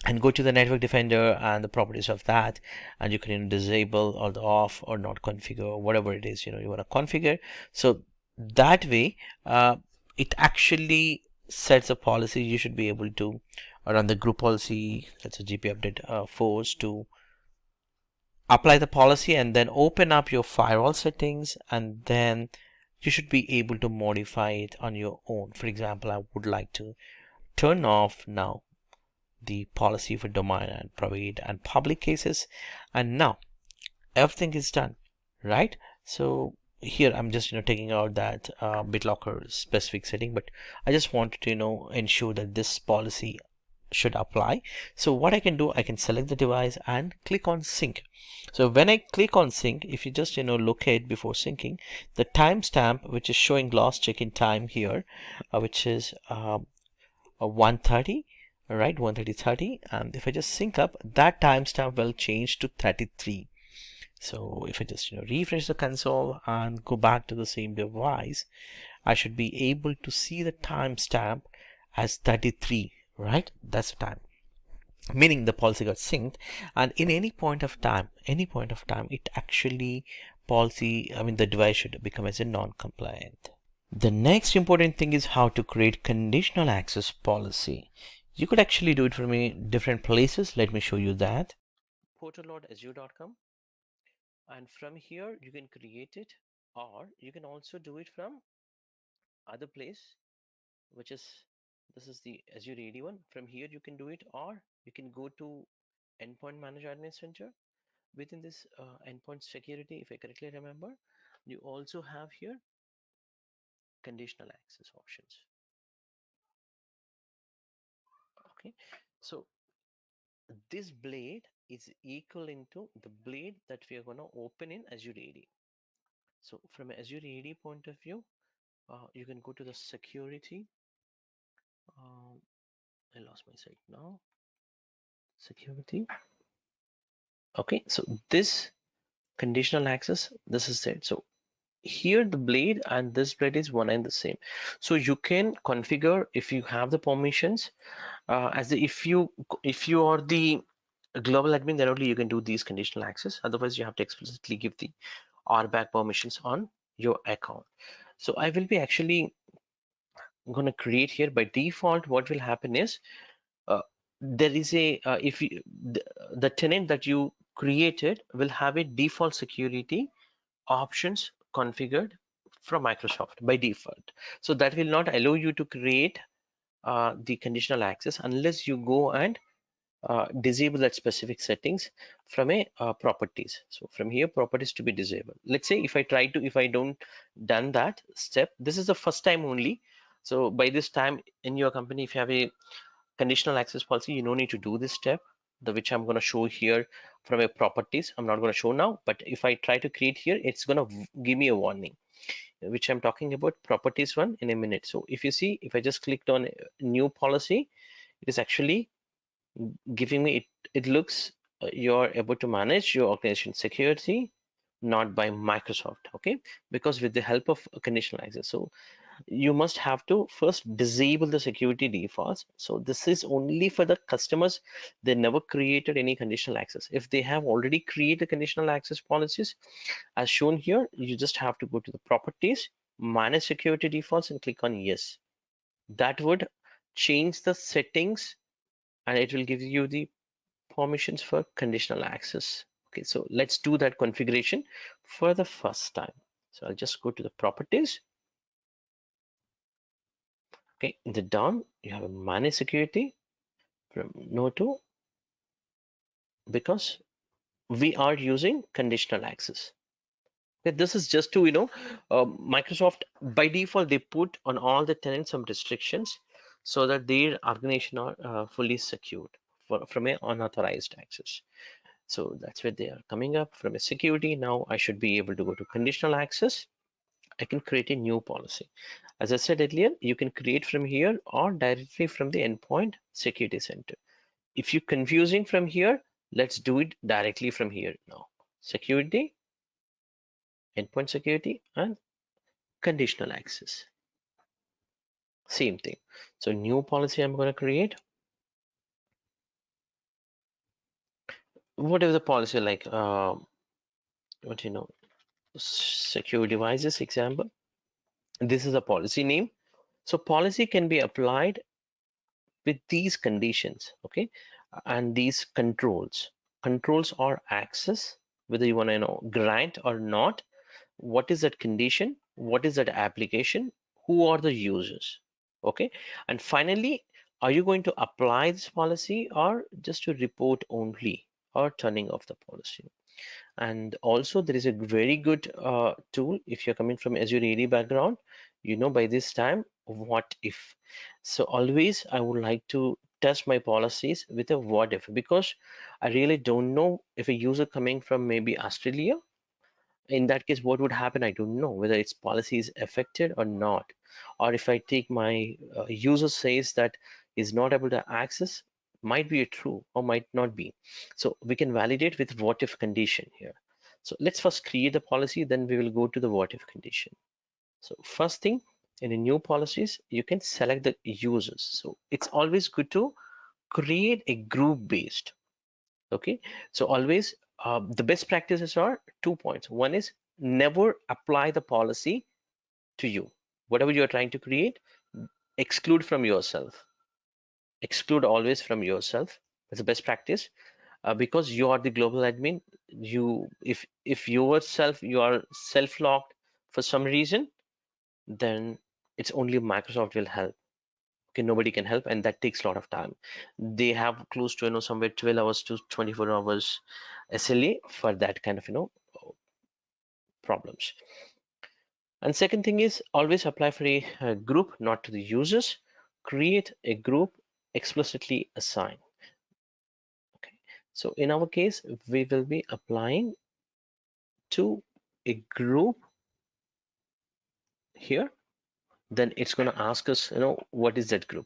and go to the network defender and the properties of that, and you can disable or the off or not configure, or whatever it is you want to configure. So that way it actually sets a policy. You should be able to run the group policy, let's say GP update force, to apply the policy, and then open up your firewall settings, and then you should be able to modify it on your own. For example, I would like to turn off now the policy for domain and private and public cases, and now everything is done, right? So here I'm just taking out that BitLocker specific setting, but I just wanted to ensure that this policy should apply. So what I can do, I can select the device and click on sync. So when I click on sync, if you just locate before syncing the timestamp which is showing last check-in time here, which is 1:30, right? 1:30, and if I just sync up, that timestamp will change to 33. So if I just refresh the console and go back to the same device, I should be able to see the timestamp as 33, right? That's the time, meaning the policy got synced, and in any point of time, it actually the device should become as a non-compliant. The next important thing is how to create conditional access policy. You could actually do it from different places. Let me show you that. portal.azure.com, and from here you can create it, or you can also do it from other place, which is, this is the Azure AD one. From here you can do it, or you can go to Endpoint Manager Admin Center. Within this endpoint security, if I correctly remember, you also have here conditional access options. Okay, so this blade is equal into the blade that we are going to open in Azure AD. So from Azure AD point of view, you can go to the security. I lost my site now. Security. Okay, so this conditional access, this is it. So here the blade and this blade is one and the same. So you can configure, if you have the permissions, if you are the global admin, then only you can do these conditional access. Otherwise, you have to explicitly give the RBAC permissions on your account. So I will be actually going to create here. By default, what will happen is there is a if you the tenant that you created will have a default security options configured from Microsoft by default. So that will not allow you to create the conditional access unless you go and disable that specific settings from a properties. So from here, properties to be disabled. Let's say if I don't done that step, this is the first time only. So by this time in your company, if you have a conditional access policy, you don't need to do this step, the which I'm going to show here from a properties. I'm not going to show now, but if I try to create here, it's going to give me a warning, which I'm talking about properties one in a minute. So if you see, if I just clicked on new policy, it is actually giving me it looks you're able to manage your organization security not by Microsoft. Okay, because with the help of conditional access, so you must have to first disable the security defaults. So this is only for the customers. They never created any conditional access. If they have already created conditional access policies as shown here, you just have to go to the properties, manage security defaults, and click on yes. That would change the settings, and it will give you the permissions for conditional access. Okay, so let's do that configuration for the first time. So I'll just go to the properties. Okay, in the down, you have a manage security from no to, because we are using conditional access. Okay, this is just to, Microsoft by default, they put on all the tenants some restrictions so that their organization are fully secured from a unauthorized access. So that's where they are coming up from a security. Now I should be able to go to conditional access. I can create a new policy. As I said earlier, you can create from here or directly from the endpoint security center. If you're confusing from here, let's do it directly from here now. Security, endpoint security, and conditional access. Same thing. So new policy I'm going to create. Whatever the policy like, what secure devices example. This is a policy name. So policy can be applied with these conditions, okay, and these controls. Controls are access, whether you want to grant or not. What is that condition? What is that application? Who are the users? Okay, and finally, are you going to apply this policy or just to report only or turning off the policy? And also there is a very good tool if you're coming from Azure AD background, by this time what if. So always I would like to test my policies with a what if, because I really don't know if a user coming from maybe Australia, in that case what would happen, I don't know whether its policy is affected or not. Or if I take my user says that is not able to access, might be a true or might not be. So we can validate with what if condition here. So let's first create the policy, then we will go to the what if condition. So first thing, in the new policies you can select the users. So it's always good to create a group based. Okay, so always the best practices are 2 points. One is never apply the policy to you. Whatever you're trying to create, exclude from yourself. Exclude always from yourself. That's the best practice, because you are the global admin. If yourself you are self-locked for some reason, then it's only Microsoft will help. Okay, nobody can help, and that takes a lot of time. They have close to somewhere 12 hours to 24 hours SLA for that kind of problems. And second thing is always apply for a group, not to the users. Create a group explicitly assign. Okay, so in our case we will be applying to a group here. Then it's going to ask us what is that group.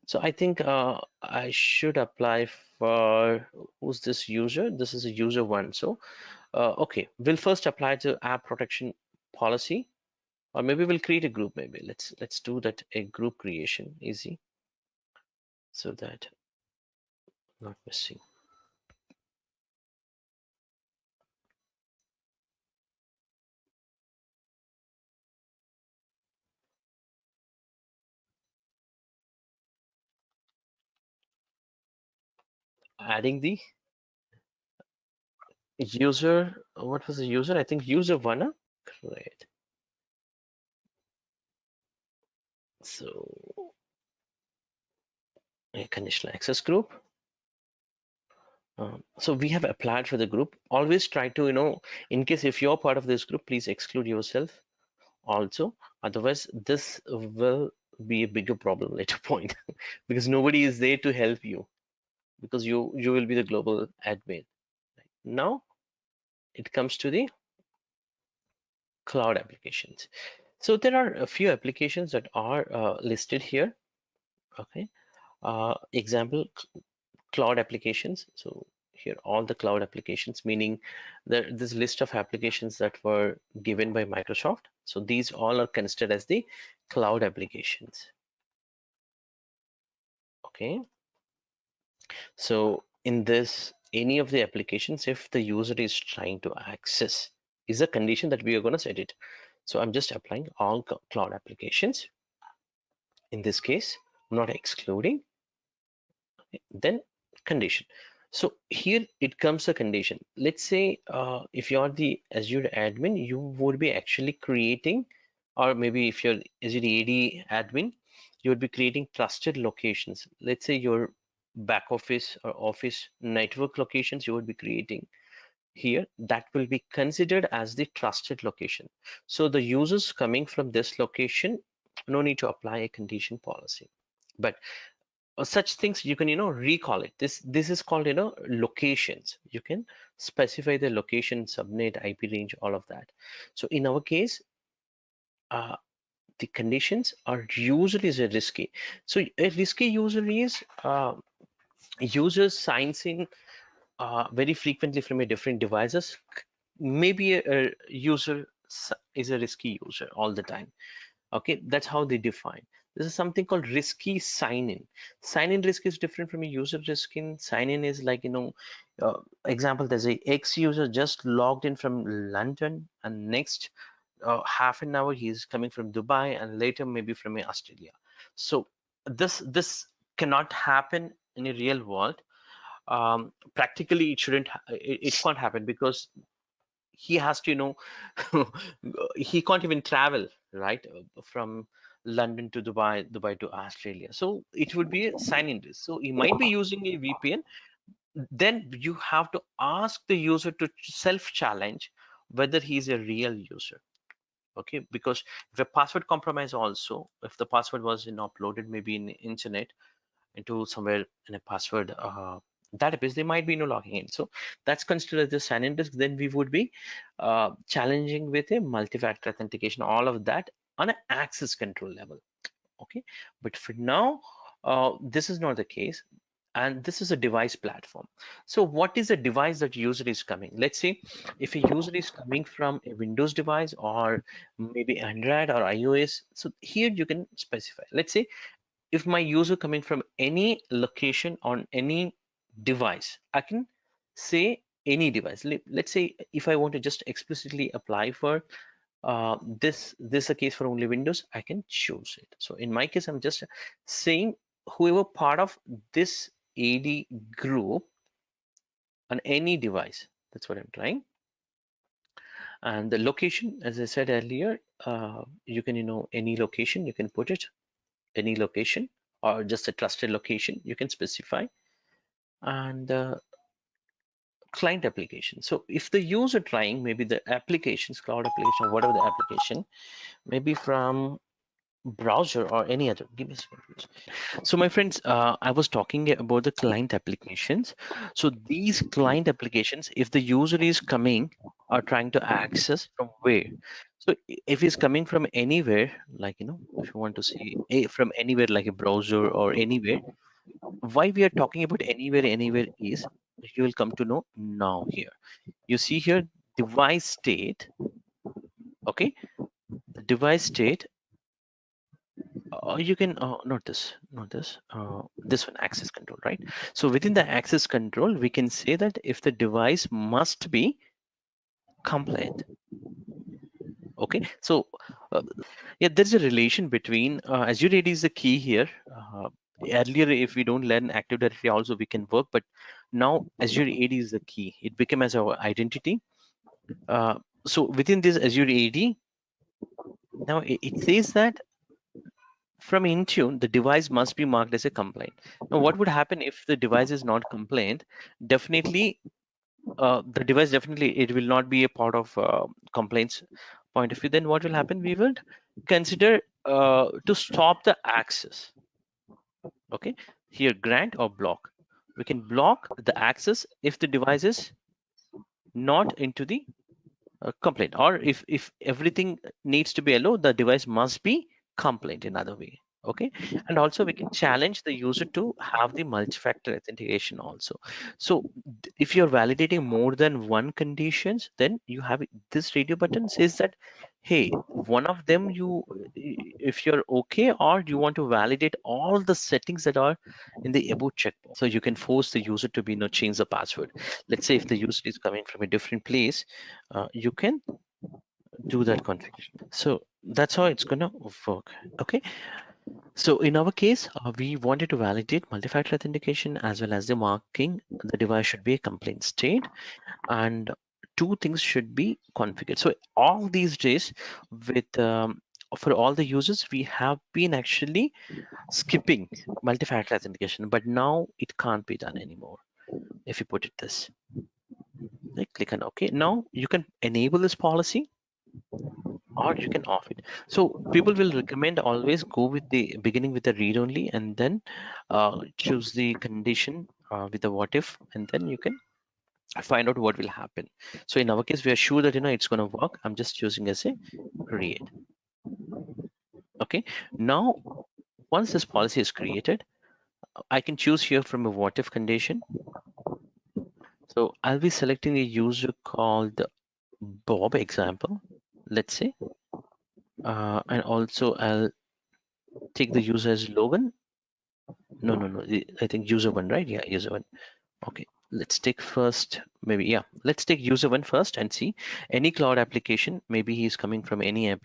So I think I should apply for, who's this user? This is a user one. So okay, we'll first apply to app protection policy, or maybe we'll create a group. Maybe let's do that, a group creation, easy, so that not missing. Adding the user, what was the user? I think user one. Great. So a conditional access group. So we have applied for the group. Always try to, in case if you're part of this group, please exclude yourself also. Otherwise, this will be a bigger problem later point because nobody is there to help you, because you will be the global admin. Now it comes to the cloud applications. So there are a few applications that are listed here. Okay, example, cloud applications. So here all the cloud applications, meaning this list of applications that were given by Microsoft. So these all are considered as the cloud applications. Okay, so in this, any of the applications, if the user is trying to access, is a condition that we are going to set it. So I'm just applying all cloud applications in this case, not excluding. Then condition. So here it comes a condition. Let's say if you're the Azure admin, you would be actually creating, or maybe if you're Azure AD admin, you would be creating trusted locations. Let's say your back office or office network locations you would be creating. here, that will be considered as the trusted location. So the users coming from this location, no need to apply a condition policy. But such things you can recall it. This is called locations. You can specify the location, subnet, IP range, all of that. So in our case, the conditions are usually is a risky. So a risky usually is user signs in very frequently from a different devices. Maybe a user is a risky user all the time. Okay, that's how they define. This is something called risky sign-in. Sign-in risk is different from a user risk. In sign-in is like, example, there's a X user just logged in from London, and next half an hour he's coming from Dubai, and later maybe from Australia. So this cannot happen in a real world. Practically it shouldn't it can't happen, because he has to he can't even travel, right, from London to Dubai to Australia. So it would be a sign-in risk. So he might be using a VPN. Then you have to ask the user to self-challenge whether he's a real user. Okay, because if a password compromise, also if the password was uploaded maybe in the internet into somewhere in a password database, they might be logging in. So that's considered the sign-in risk. Then we would be challenging with a multi-factor authentication, all of that on an access control level. Okay, but for now, this is not the case. And this is a device platform. So what is a device that user is coming? Let's say if a user is coming from a Windows device or maybe Android or iOS. So here you can specify. Let's say if my user coming from any location on any device, I can say any device. Let's say if I want to just explicitly apply for this is a case for only Windows, I can choose it. So in my case, I'm just saying whoever part of this AD group on any device. That's what I'm trying. And the location, as I said earlier, you can any location you can put it, any location, or just a trusted location you can specify. And client application. So if the user trying maybe the applications, cloud application, whatever the application, maybe from browser or any other. Give me a second, please. So my friends, I was talking about the client applications. So these client applications, if the user is coming or trying to access from where, so if he's coming from anywhere, like if you want to see from anywhere like a browser or anywhere, why we are talking about anywhere is you will come to know now. Here you see here device state. Okay, the device state, you can not this this one, access control, right? So within the access control we can say that if the device must be compliant. Okay, so yeah, there's a relation between Azure AD is the key here. Earlier, if we don't learn Active Directory also we can work, but now Azure AD is the key. It became as our identity. So within this Azure AD, now it says that from Intune, the device must be marked as a complaint. Now, what would happen if the device is not complaint? Definitely, the device it will not be a part of complaints point of view. Then what will happen? We will consider to stop the access. Okay, here grant or block. We can block the access if the device is not into the complaint, or if everything needs to be allowed, the device must be complaint in other way. Okay, and also we can challenge the user to have the multi-factor authentication also. So if you're validating more than one conditions, then you have this radio button says that, hey, one of them if you're okay, or you want to validate all the settings that are in the above checkbox. So you can force the user to be change the password. Let's say if the user is coming from a different place, you can do that configuration. So that's how it's gonna work. Okay, so in our case, we wanted to validate multi-factor authentication as well as the marking the device should be a complaint state, and two things should be configured. So all these days with for all the users, we have been actually skipping multi-factor authentication, but now it can't be done anymore if you put it this. click on OK. Now you can enable this policy or you can off it. So people will recommend always go with the beginning with the read only and then choose the condition with the what if, and then you can find out what will happen. So in our case, we are sure that it's going to work. I'm just choosing as a create. Okay. Now, once this policy is created, I can choose here from a what if condition. So I'll be selecting a user called Bob example, let's say, and also I'll take the user as Logan. No, I think user one, right? Yeah, user one. Okay, let's take first, maybe, yeah, let's take user one first and see any cloud application. Maybe he's coming from any of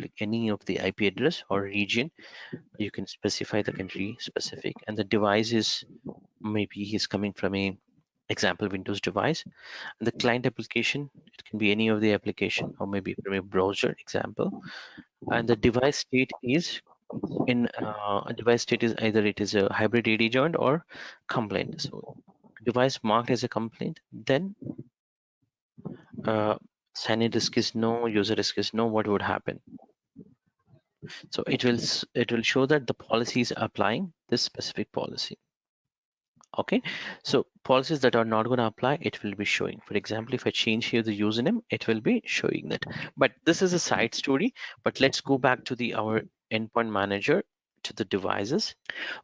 the IP address or region. You can specify the country specific, and the device is maybe he's coming from a example Windows device. And the client application, it can be any of the application or maybe from a browser example. And the device state is in a device state is either it is a hybrid AD joint or complaint. So device marked as a complaint, then uh, sign-in risk is no, user risk is no. What would happen? So it will show that the policy is applying this specific policy. Okay, so policies that are not going to apply, it will be showing. For example, if I change here the username, it will be showing that. But this is a side story. But let's go back to the our endpoint manager to the devices.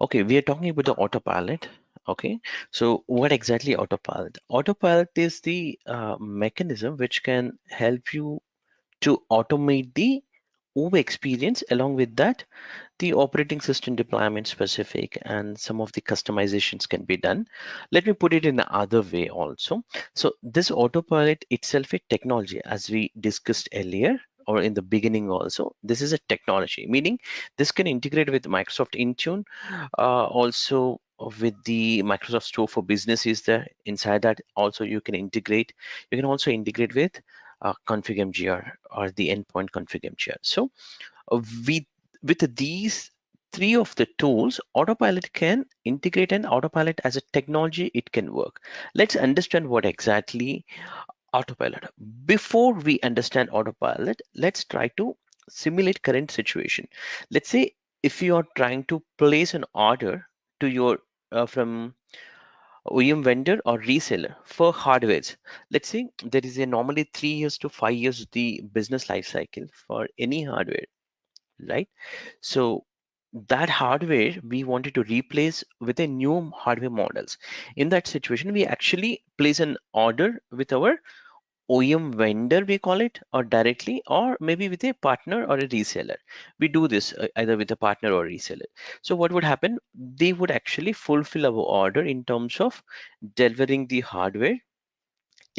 Okay, we are talking about the autopilot. Okay, so what exactly autopilot? Autopilot is the mechanism which can help you to automate the OV experience. Along with that, the operating system deployment specific and some of the customizations can be done. Let me put it in the other way also. So this autopilot itself a technology, as we discussed earlier or in the beginning also. This is a technology, meaning this can integrate with Microsoft Intune, also with the Microsoft Store for Business is there. Inside that also you can also integrate with config mgr or the endpoint config mgr. So we with these three of the tools, autopilot can integrate, and autopilot as a technology, it can work. Let's understand what exactly autopilot. Before we understand autopilot, let's try to simulate current situation. Let's say if you are trying to place an order to your from OEM vendor or reseller for hardwares. Let's say there is a normally 3 years to 5 years the business life cycle for any hardware, right? So that hardware we wanted to replace with a new hardware models. In that situation, we actually place an order with our OEM vendor, we call it, or directly, or maybe with a partner or a reseller. We do this either with a partner or reseller. So what would happen? They would actually fulfill our order in terms of delivering the hardware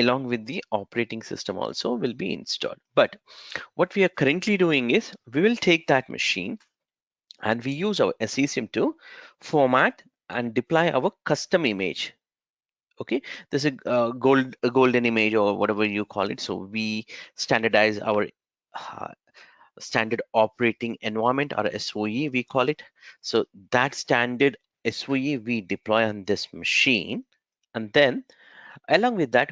along with the operating system also will be installed. But what we are currently doing is we will take that machine and we use our SCCM to format and deploy our custom image. Okay, there's a golden image or whatever you call it. So we standardize our uh, standard operating environment, or SOE we call it. So that standard SOE we deploy on this machine, and then along with that,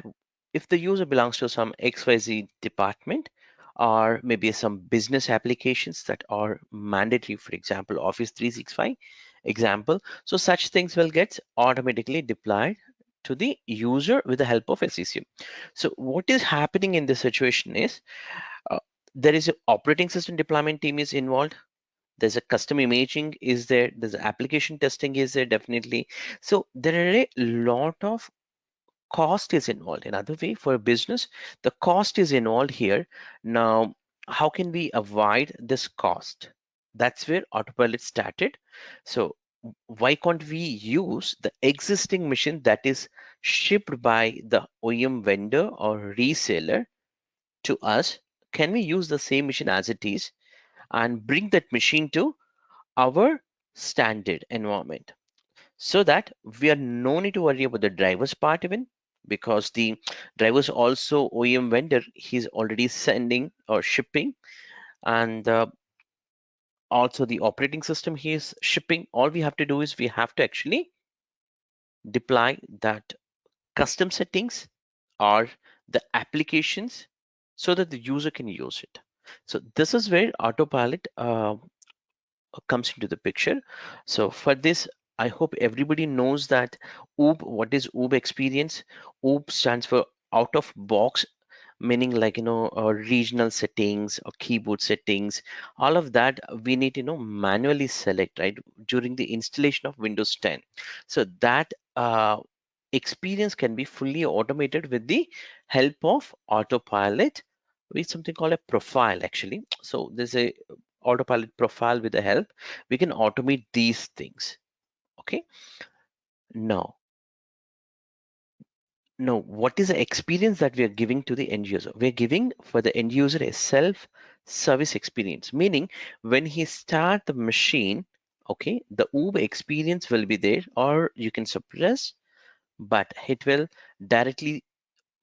if the user belongs to some XYZ department or maybe some business applications that are mandatory, for example, Office 365 example, so such things will get automatically deployed to the user with the help of SCCM. So what is happening in this situation is uh, there is an operating system deployment team is involved. There's a custom imaging is there. There's application testing is there, definitely. So there are a lot of cost is involved. In other way, for a business, the cost is involved here. Now, how can we avoid this cost? That's where autopilot started. So why can't we use the existing machine that is shipped by the OEM vendor or reseller to us? Can we use the same machine as it is and bring that machine to our standard environment, so that we are no need to worry about the drivers part even, because the drivers also OEM vendor he's already sending or shipping, and also the operating system he is shipping. All we have to do is we have to actually deploy that custom settings or the applications so that the user can use it. So this is where autopilot comes into the picture. So for this, I hope everybody knows that OOB, what is OOB experience? OOB stands for out of box, meaning like regional settings or keyboard settings. All of that we need to manually select, right, during the installation of Windows 10. So that experience can be fully automated with the help of autopilot with something called a profile actually. So there's a autopilot profile. With the help, we can automate these things. Okay, now what is the experience that we are giving to the end user? We're giving for the end user a self-service experience, meaning when he start the machine, okay, the Uber experience will be there, or you can suppress, but it will directly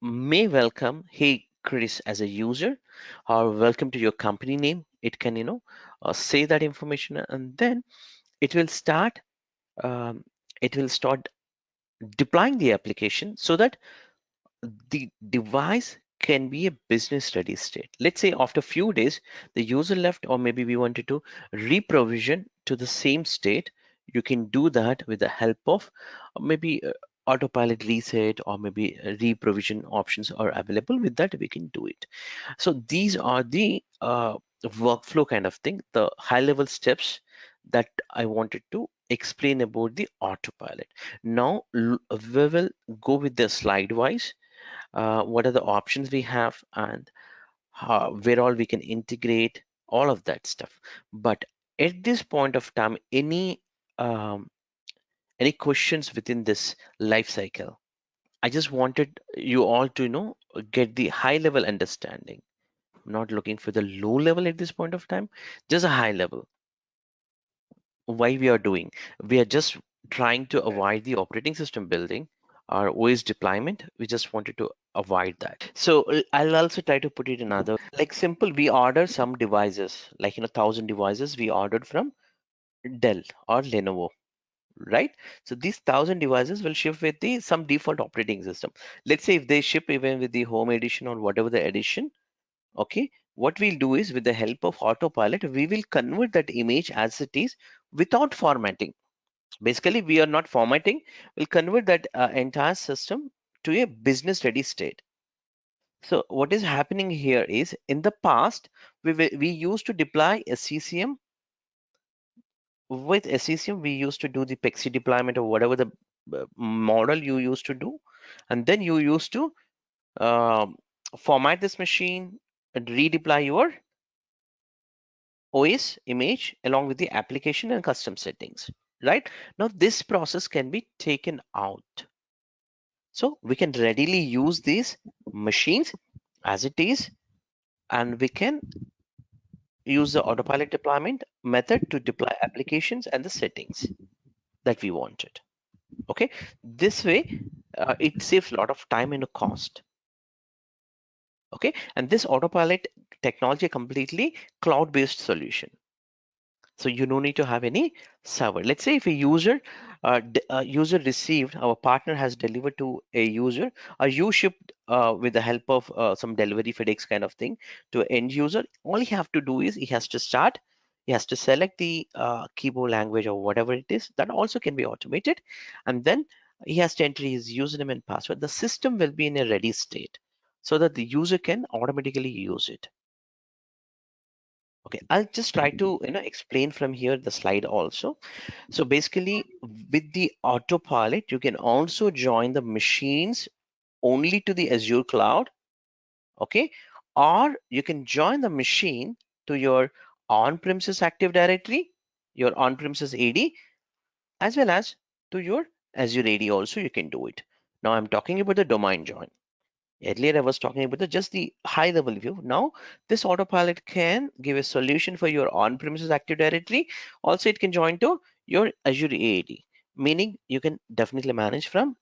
may welcome, hey Chris, as a user, or welcome to your company name. It can say that information, and then it will start um, it will start deploying the application so that the device can be a business ready state. Let's say after a few days the user left, or maybe we wanted to reprovision to the same state. You can do that with the help of maybe autopilot reset, or maybe reprovision options are available. With that we can do it. So these are the workflow kind of thing, the high level steps that I wanted to explain about the autopilot. Now we will go with the slide wise. What are the options we have, and where all we can integrate all of that stuff. But at this point of time, um, any questions within this life cycle? I just wanted you all to get the high level understanding. I'm not looking for the low level at this point of time, just a high level. Why we are doing? We are just trying to avoid the operating system building or OS deployment. We just wanted to avoid that. So I'll also try to put it in other, like simple. We order some devices, like 1,000 devices we ordered from Dell or Lenovo, right? So these 1,000 devices will ship with the some default operating system. Let's say if they ship even with the home edition or whatever the edition, okay, what we'll do is with the help of autopilot, we will convert that image as it is without formatting. Basically, we are not formatting. We'll convert that entire system to a business ready state. So what is happening here is, in the past, we used to deploy a CCM. With SCCM, we used to do the PEXI deployment or whatever the model you used to do. And then you used to um, format this machine and redeploy your OS image along with the application and custom settings, right? Now this process can be taken out. So we can readily use these machines as it is, and we can use the autopilot deployment method to deploy applications and the settings that we wanted. Okay, this way it saves a lot of time and cost. Okay, and this autopilot technology completely cloud-based solution. So you don't need to have any server. Let's say if a user received, our partner has delivered to a user, or you shipped with the help of some delivery FedEx kind of thing to an end user. All he have to do is he has to start. He has to select the keyboard language or whatever it is. That also can be automated, and then he has to enter his username and password. The system will be in a ready state so that the user can automatically use it. Okay, I'll just try to explain from here the slide also. So basically, with the autopilot, you can also join the machines only to the Azure cloud, okay? Or you can join the machine to your on-premises Active Directory, your on-premises AD, as well as to your Azure AD also you can do it. Now I'm talking about the domain join. Earlier, I was talking about just the high level view. Now, this autopilot can give a solution for your on-premises Active Directory. Also, it can join to your Azure AAD, meaning you can definitely manage from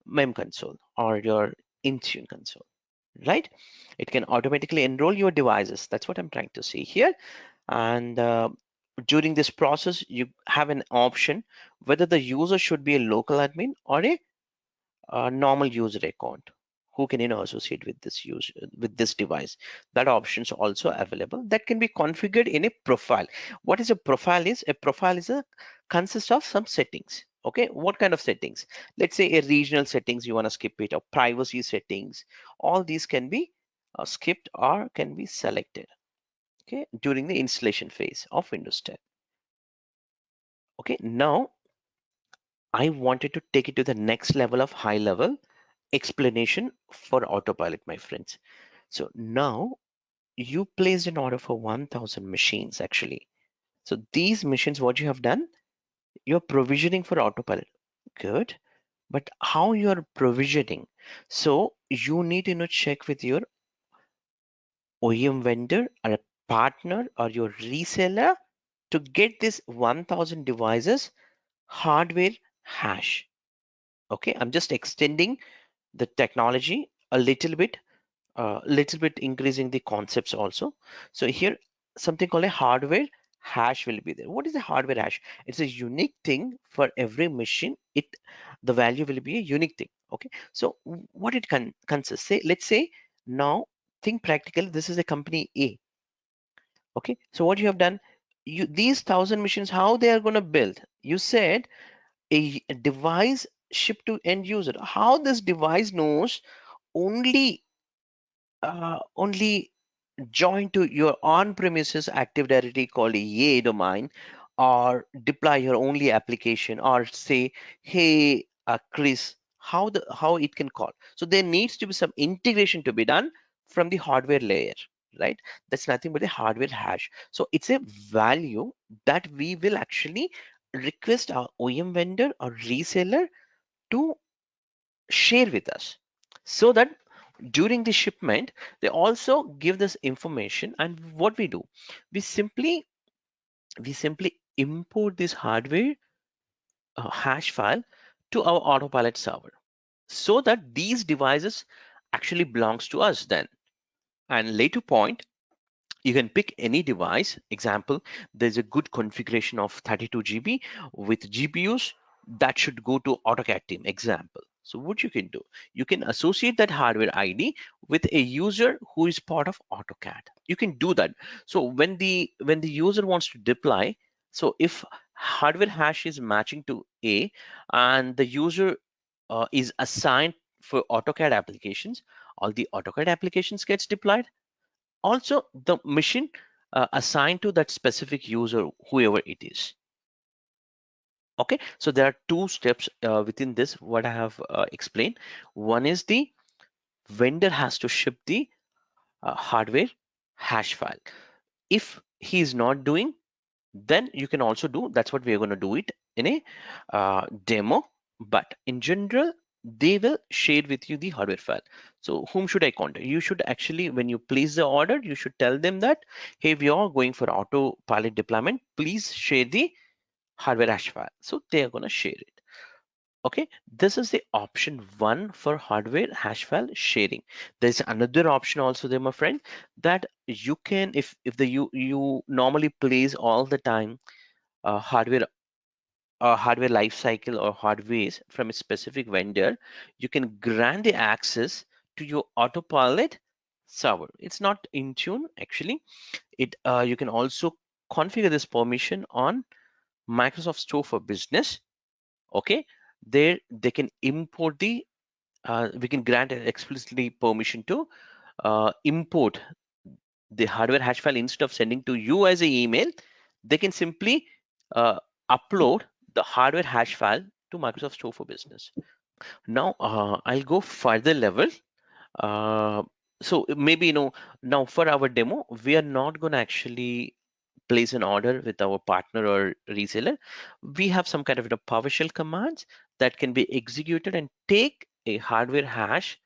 MEM console or your Intune console, right? It can automatically enroll your devices. That's what I'm trying to say here. And during this process, you have an option whether the user should be a local admin or a normal user account. who can associate with this with this device. That option is also available. That can be configured in a profile. What is a profile? Is a profile is a consists of some settings. Okay, what kind of settings? Let's say a regional settings, you want to skip it, or privacy settings. All these can be skipped or can be selected, okay, during the installation phase of Windows 10. Okay, now I wanted to take it to the next level of high level explanation for autopilot, my friends. So now you placed an order for 1000 machines actually. So these machines, what you have done, you're provisioning for autopilot. Good. But how you're provisioning? So you need to check with your OEM vendor or a partner or your reseller to get this 1000 devices hardware hash. Okay, I'm just extending the technology a little bit increasing the concepts also. So here something called a hardware hash will be there. What is a hardware hash? It's a unique thing for every machine. The value will be a unique thing. Okay, so what it can consist, say, let's say now think practically, this is a company A. Okay, so what you have done, these 1000 machines, how they are going to build? You said a device shipped to end user. How this device knows only join to your on-premises Active Directory called a domain, or deploy your only application, or say, hey, Chris, how it can call. So there needs to be some integration to be done from the hardware layer, right? That's nothing but a hardware hash. So it's a value that we will actually request our OEM vendor or reseller to share with us, so that during the shipment they also give this information. And what we do, we simply import this hardware hash file to our autopilot server, so that these devices actually belongs to us then. And later point, you can pick any device. Example, there's a good configuration of 32 GB with GPUs that should go to AutoCAD team. Example. So what you can do, you can associate that hardware ID with a user who is part of AutoCAD. You can do that. So when the user wants to deploy, so if hardware hash is matching to A and the user is assigned for AutoCAD applications, all the AutoCAD applications gets deployed. Also the machine assigned to that specific user, whoever it is. Okay, so there are two steps within this what I have explained. One is the vendor has to ship the hardware hash file. If he is not doing, then you can also do. That's what we are going to do it in a demo. But in general, they will share with you the hardware file. So whom should I contact? You should actually, when you place the order, you should tell them that, hey, we are going for autopilot deployment, please share the hardware hash file. So they are going to share it. Okay, this is the option one for hardware hash file sharing. There's another option also there, my friend, that you can, if the you normally place all the time hardware life cycle or hardwares from a specific vendor, you can grant the access to your autopilot server. It's not Intune actually. You can also configure this permission on Microsoft Store for Business. Okay, there they can import we can grant explicitly permission to import the hardware hash file. Instead of sending to you as an email, they can simply uh, upload the hardware hash file to Microsoft Store for Business. Now I'll go further level. Uh, so maybe now for our demo, we are not going to actually place an order with our partner or reseller. We have some kind of PowerShell commands that can be executed and take a hardware hash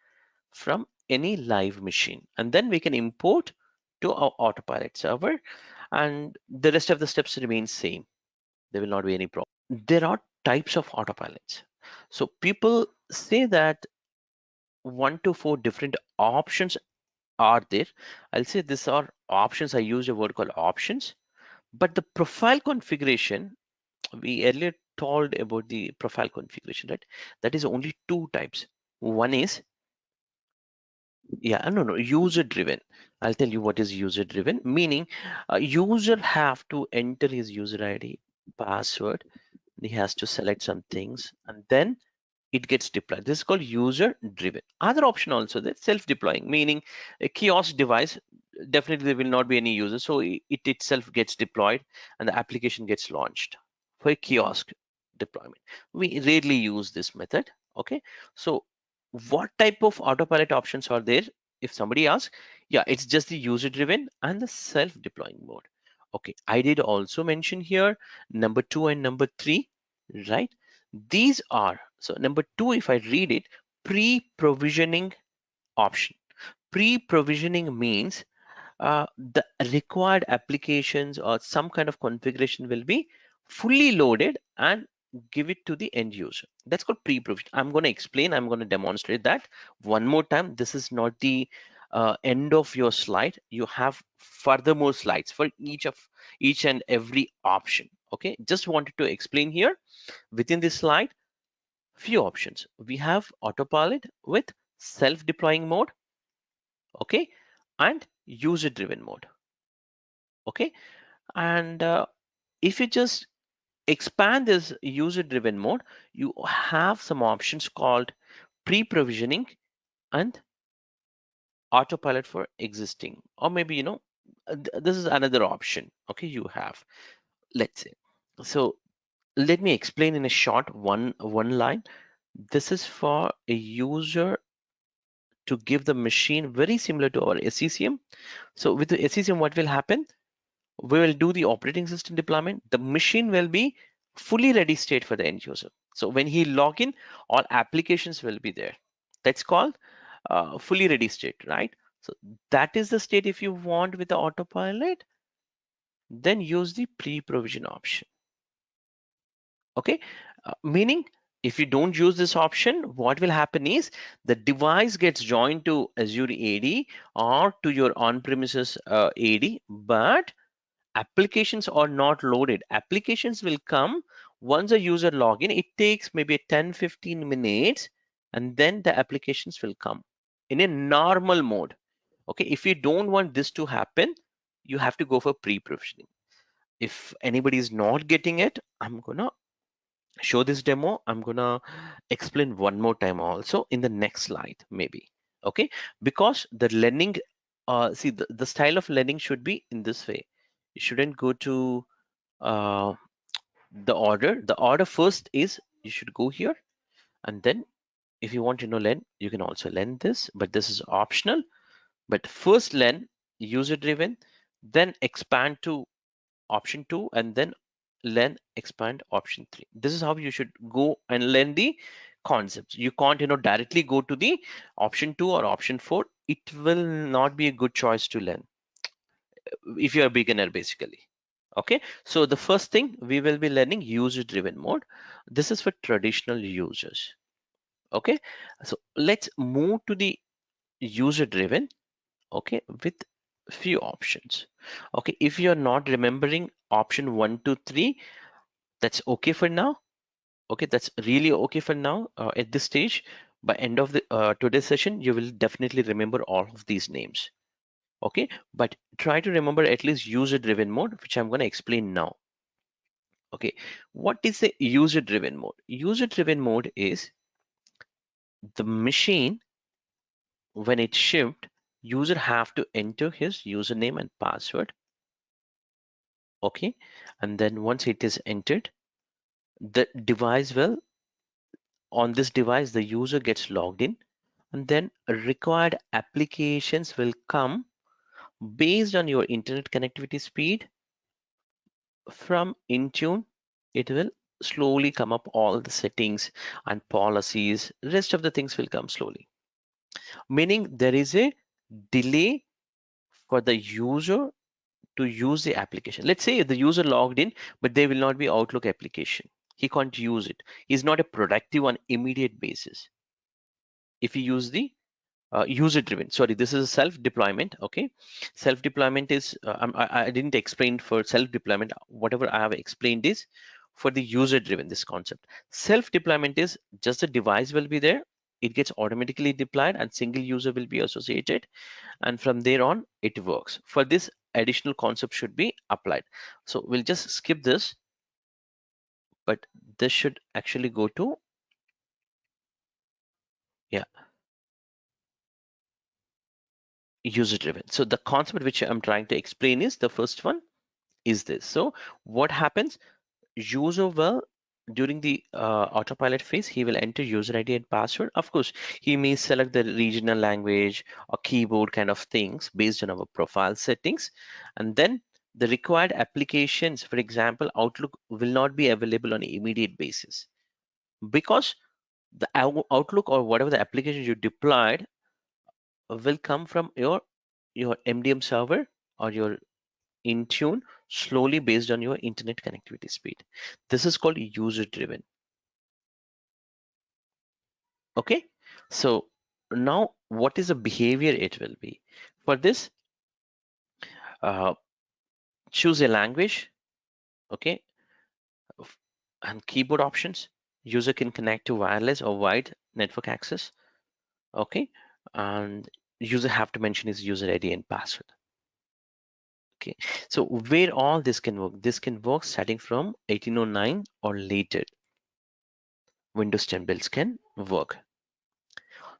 from any live machine, and then we can import to our autopilot server, and the rest of the steps remain same. There will not be any problem. There are types of autopilots. So people say that 1 to 4 different options are there. I'll say these are options. I use a word called options, but the profile configuration, we earlier told about the profile configuration, right? That is only two types. One is Yeah, no, user driven. I'll tell you what is user driven, meaning a user have to enter his user ID, password. He has to select some things and then it gets deployed. This is called user driven. Other option also, that's self deploying, meaning a kiosk device, definitely there will not be any user, so it itself gets deployed and the application gets launched. For a kiosk deployment, we rarely use this method. Okay, so what type of autopilot options are there? If somebody asks, yeah, it's just the user driven and the self deploying mode. Okay, I did also mention here number 2 and number 3, right? These are, so number 2, if I read it, pre-provisioning option. Pre-provisioning means the required applications or some kind of configuration will be fully loaded and give it to the end user. That's called pre-provision. I'm going to explain, I'm going to demonstrate that one more time. This is not the end of your slide. You have furthermore slides for each and every option. Okay, just wanted to explain here within this slide few options. We have autopilot with self-deploying mode, okay, and user-driven mode, okay. And if you just expand this user-driven mode, you have some options called pre-provisioning and autopilot for existing, or maybe this is another option. Okay, you have, let's say. So let me explain in a short one line. This is for a user to give the machine very similar to our SCCM. So with the SCCM, what will happen? We will do the operating system deployment. The machine will be fully ready state for the end user. So when he log in, all applications will be there. That's called fully ready state, right? So that is the state. If you want with the autopilot, then use the pre-provision option. Okay, meaning if you don't use this option, what will happen is the device gets joined to Azure AD or to your on-premises AD, but applications are not loaded. Applications will come once a user login. It takes maybe 10-15 minutes and then the applications will come in a normal mode. Okay, if you don't want this to happen, you have to go for pre-provisioning. If anybody is not getting it, I'm gonna show this demo. I'm gonna explain one more time also in the next slide maybe. Okay, because the learning, see the style of learning should be in this way. You shouldn't go to the order. The order first is you should go here, and then if you want to know learn, you can also learn this, but this is optional. But first learn user driven, then expand to option 2, and then learn expand option 3. This is how you should go and learn the concepts. You can't directly go to the option 2 or option 4. It will not be a good choice to learn if you're a beginner basically. Okay, so the first thing we will be learning user driven mode. This is for traditional users. Okay, so let's move to the user driven, okay, with few options. Okay, if you're not remembering option 1 to 3, that's okay for now. Okay, that's really okay for now. At this stage, by end of the today's session, you will definitely remember all of these names. Okay, but try to remember at least user driven mode, which I'm going to explain now. Okay, what is the user driven mode? User driven mode is the machine, when it shipped, user have to enter his username and password. Okay, and then once it is entered, the device will, on this device, the user gets logged in, and then required applications will come based on your internet connectivity speed from Intune. It will slowly come up all the settings and policies. Rest of the things will come slowly, meaning there is a delay for the user to use the application. Let's say the user logged in, but there will not be Outlook application. He can't use it. He's not a productive on immediate basis. If you use the user driven, sorry, this is a self deployment. Okay, self deployment is I didn't explain for self deployment. Whatever I have explained is for the user driven, this concept. Self deployment is just the device will be there, it gets automatically deployed and single user will be associated, and from there on it works. For this, additional concept should be applied. So we'll just skip this, but this should actually go to, yeah, user driven. So the concept which I'm trying to explain is, the first one is this. So what happens, user will, during the autopilot phase, he will enter user ID and password. Of course, he may select the regional language or keyboard kind of things based on our profile settings. And then the required applications, for example, Outlook, will not be available on an immediate basis, because the Outlook or whatever the application you deployed will come from your MDM server or your Intune slowly based on your internet connectivity speed. This is called user driven. Okay, so now what is the behavior it will be? For this, uh, choose a language, okay, and keyboard options. User can connect to wireless or wide network access, okay, and user have to mention his user ID and password. Okay, so where all this can work? This can work starting from 1809 or later. Windows 10 builds can work.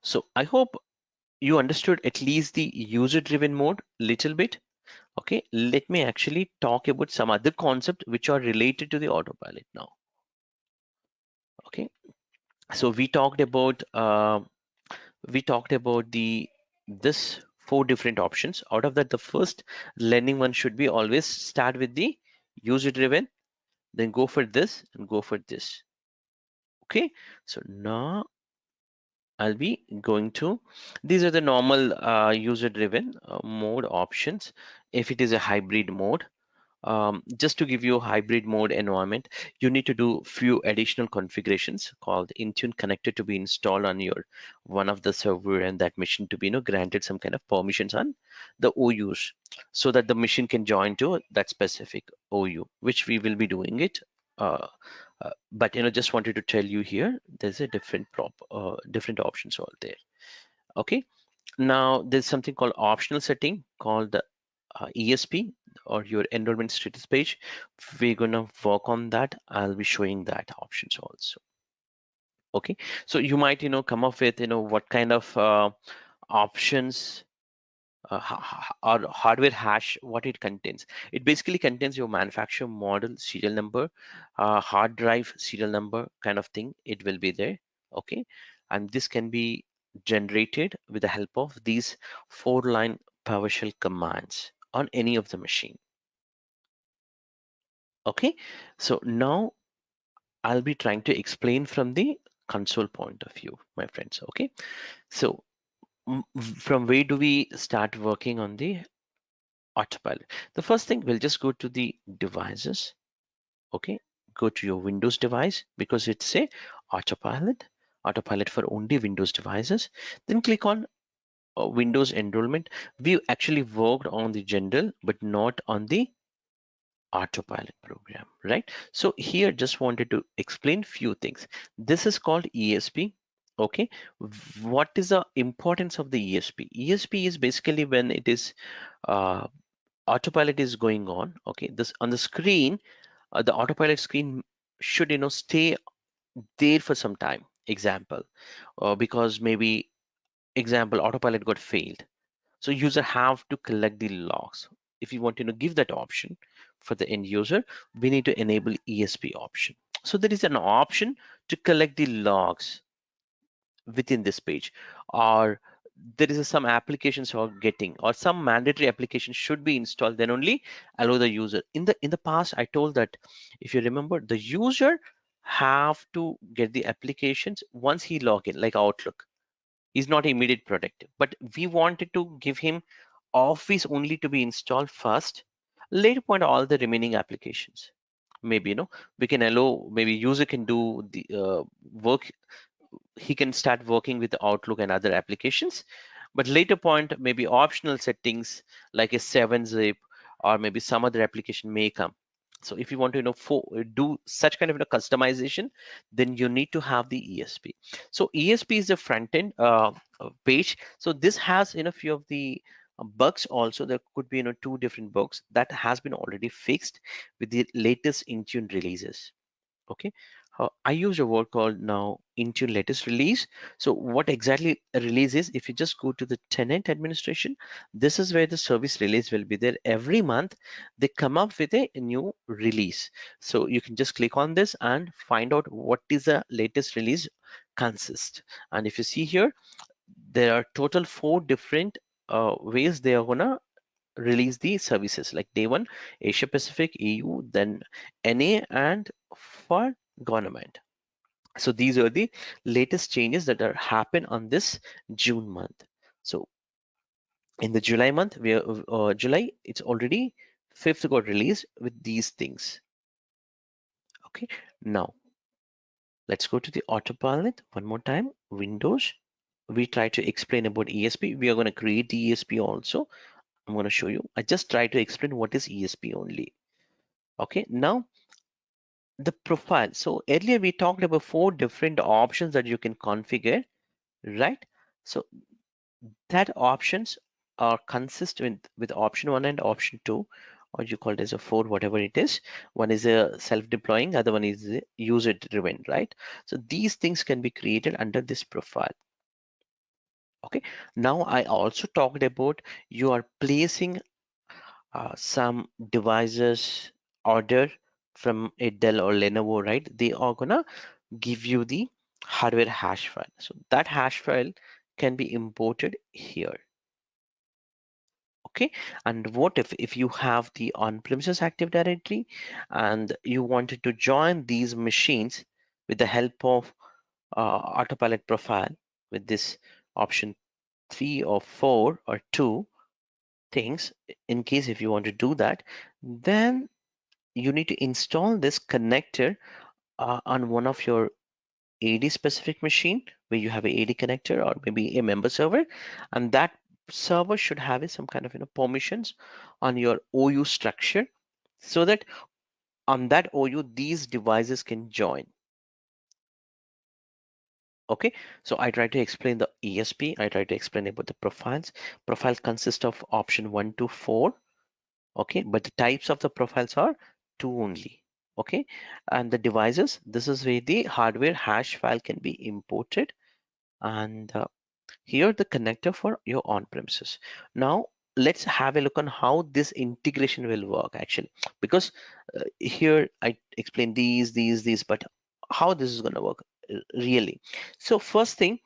So I hope you understood at least the user driven mode little bit. Okay, let me actually talk about some other concepts which are related to the autopilot now. Okay, so we talked about the this 4 different options. Out of that, the first learning one should be always start with the user driven, then go for this and go for this. Okay, so now I'll be going to, these are the normal user driven mode options. If it is a hybrid mode, just to give you a hybrid mode environment, you need to do few additional configurations called Intune connector to be installed on your one of the server, and that machine to be granted some kind of permissions on the OUs, so that the machine can join to that specific OU, which we will be doing it. But just wanted to tell you here, there's a different options all there. Okay, now there's something called optional setting called the ESP, or your enrollment status page. We're gonna work on that. I'll be showing that options also. Okay, so you might come up with what kind of options or hardware hash, what it contains. It basically contains your manufacturer model serial number, hard drive serial number kind of thing. It will be there. Okay, and this can be generated with the help of these 4-line PowerShell commands on any of the machine. Okay, so now I'll be trying to explain from the console point of view, my friends. Okay, so from where do we start working on the autopilot? The first thing, we'll just go to the devices. Okay, go to your Windows device, because it's a autopilot for only Windows devices. Then click on Windows enrollment. We actually worked on the general but not on the autopilot program, right? So here just wanted to explain few things. This is called ESP. Okay, what is the importance of the ESP? ESP is basically when it is autopilot is going on. Okay, this on the screen, the autopilot screen should stay there for some time. Example, because maybe autopilot got failed, so user have to collect the logs. If you want to give that option for the end user, we need to enable ESP option. So there is an option to collect the logs within this page, or there is some applications are getting, or some mandatory application should be installed, then only allow the user. In the past, I told that, if you remember, the user have to get the applications once he log in, like Outlook. He's not immediate productive, but we wanted to give him Office only to be installed first. Later point, all the remaining applications. Maybe we can allow, maybe user can do the work. He can start working with the Outlook and other applications, but later point, maybe optional settings like a 7-zip or maybe some other application may come. So if you want to do such kind of customization, then you need to have the ESP. So ESP is the front end page. So this has few of the bugs. Also there could be two different bugs that has been already fixed with the latest Intune releases. Okay, I use a word called now Intune latest release. So what exactly a release is, if you just go to the tenant administration, this is where the service release will be there. Every month they come up with a new release. So you can just click on this and find out what is the latest release consist. And if you see here, there are total 4 different ways they are gonna release the services, like day one Asia Pacific, EU, then NA, and for government. So these are the latest changes that are happen on this June month. So in the July month, we are July, it's already 5th got released with these things. Okay, now let's go to the autopilot one more time. Windows, we try to explain about ESP. We are going to create the ESP also. I'm going to show you. I just try to explain what is ESP only. Okay, now the profile. So earlier we talked about 4 different options that you can configure, right? So that options are consistent with option 1 and option 2, or you call it as a 4, whatever it is. One is a self-deploying, other one is user driven, right? So these things can be created under this profile. Okay, now I also talked about you are placing some devices order from a Dell or Lenovo, right? They are gonna give you the hardware hash file. So that hash file can be imported here. Okay, and what if you have the on-premises Active Directory and you wanted to join these machines with the help of autopilot profile with this option 3 or 4 or 2 things. In case if you want to do that, then you need to install this connector on one of your AD specific machine where you have a AD connector or maybe a member server, and that server should have some kind of permissions on your OU structure, so that on that OU these devices can join. Okay, so I try to explain the ESP. I try to explain about the profiles. Profile consists of option 1 to 4. Okay, but the types of the profiles are 2 only. Okay, and the devices, this is where the hardware hash file can be imported, and here the connector for your on-premises. Now let's have a look on how this integration will work actually, because here I explained these, but how this is going to work really. So first thing,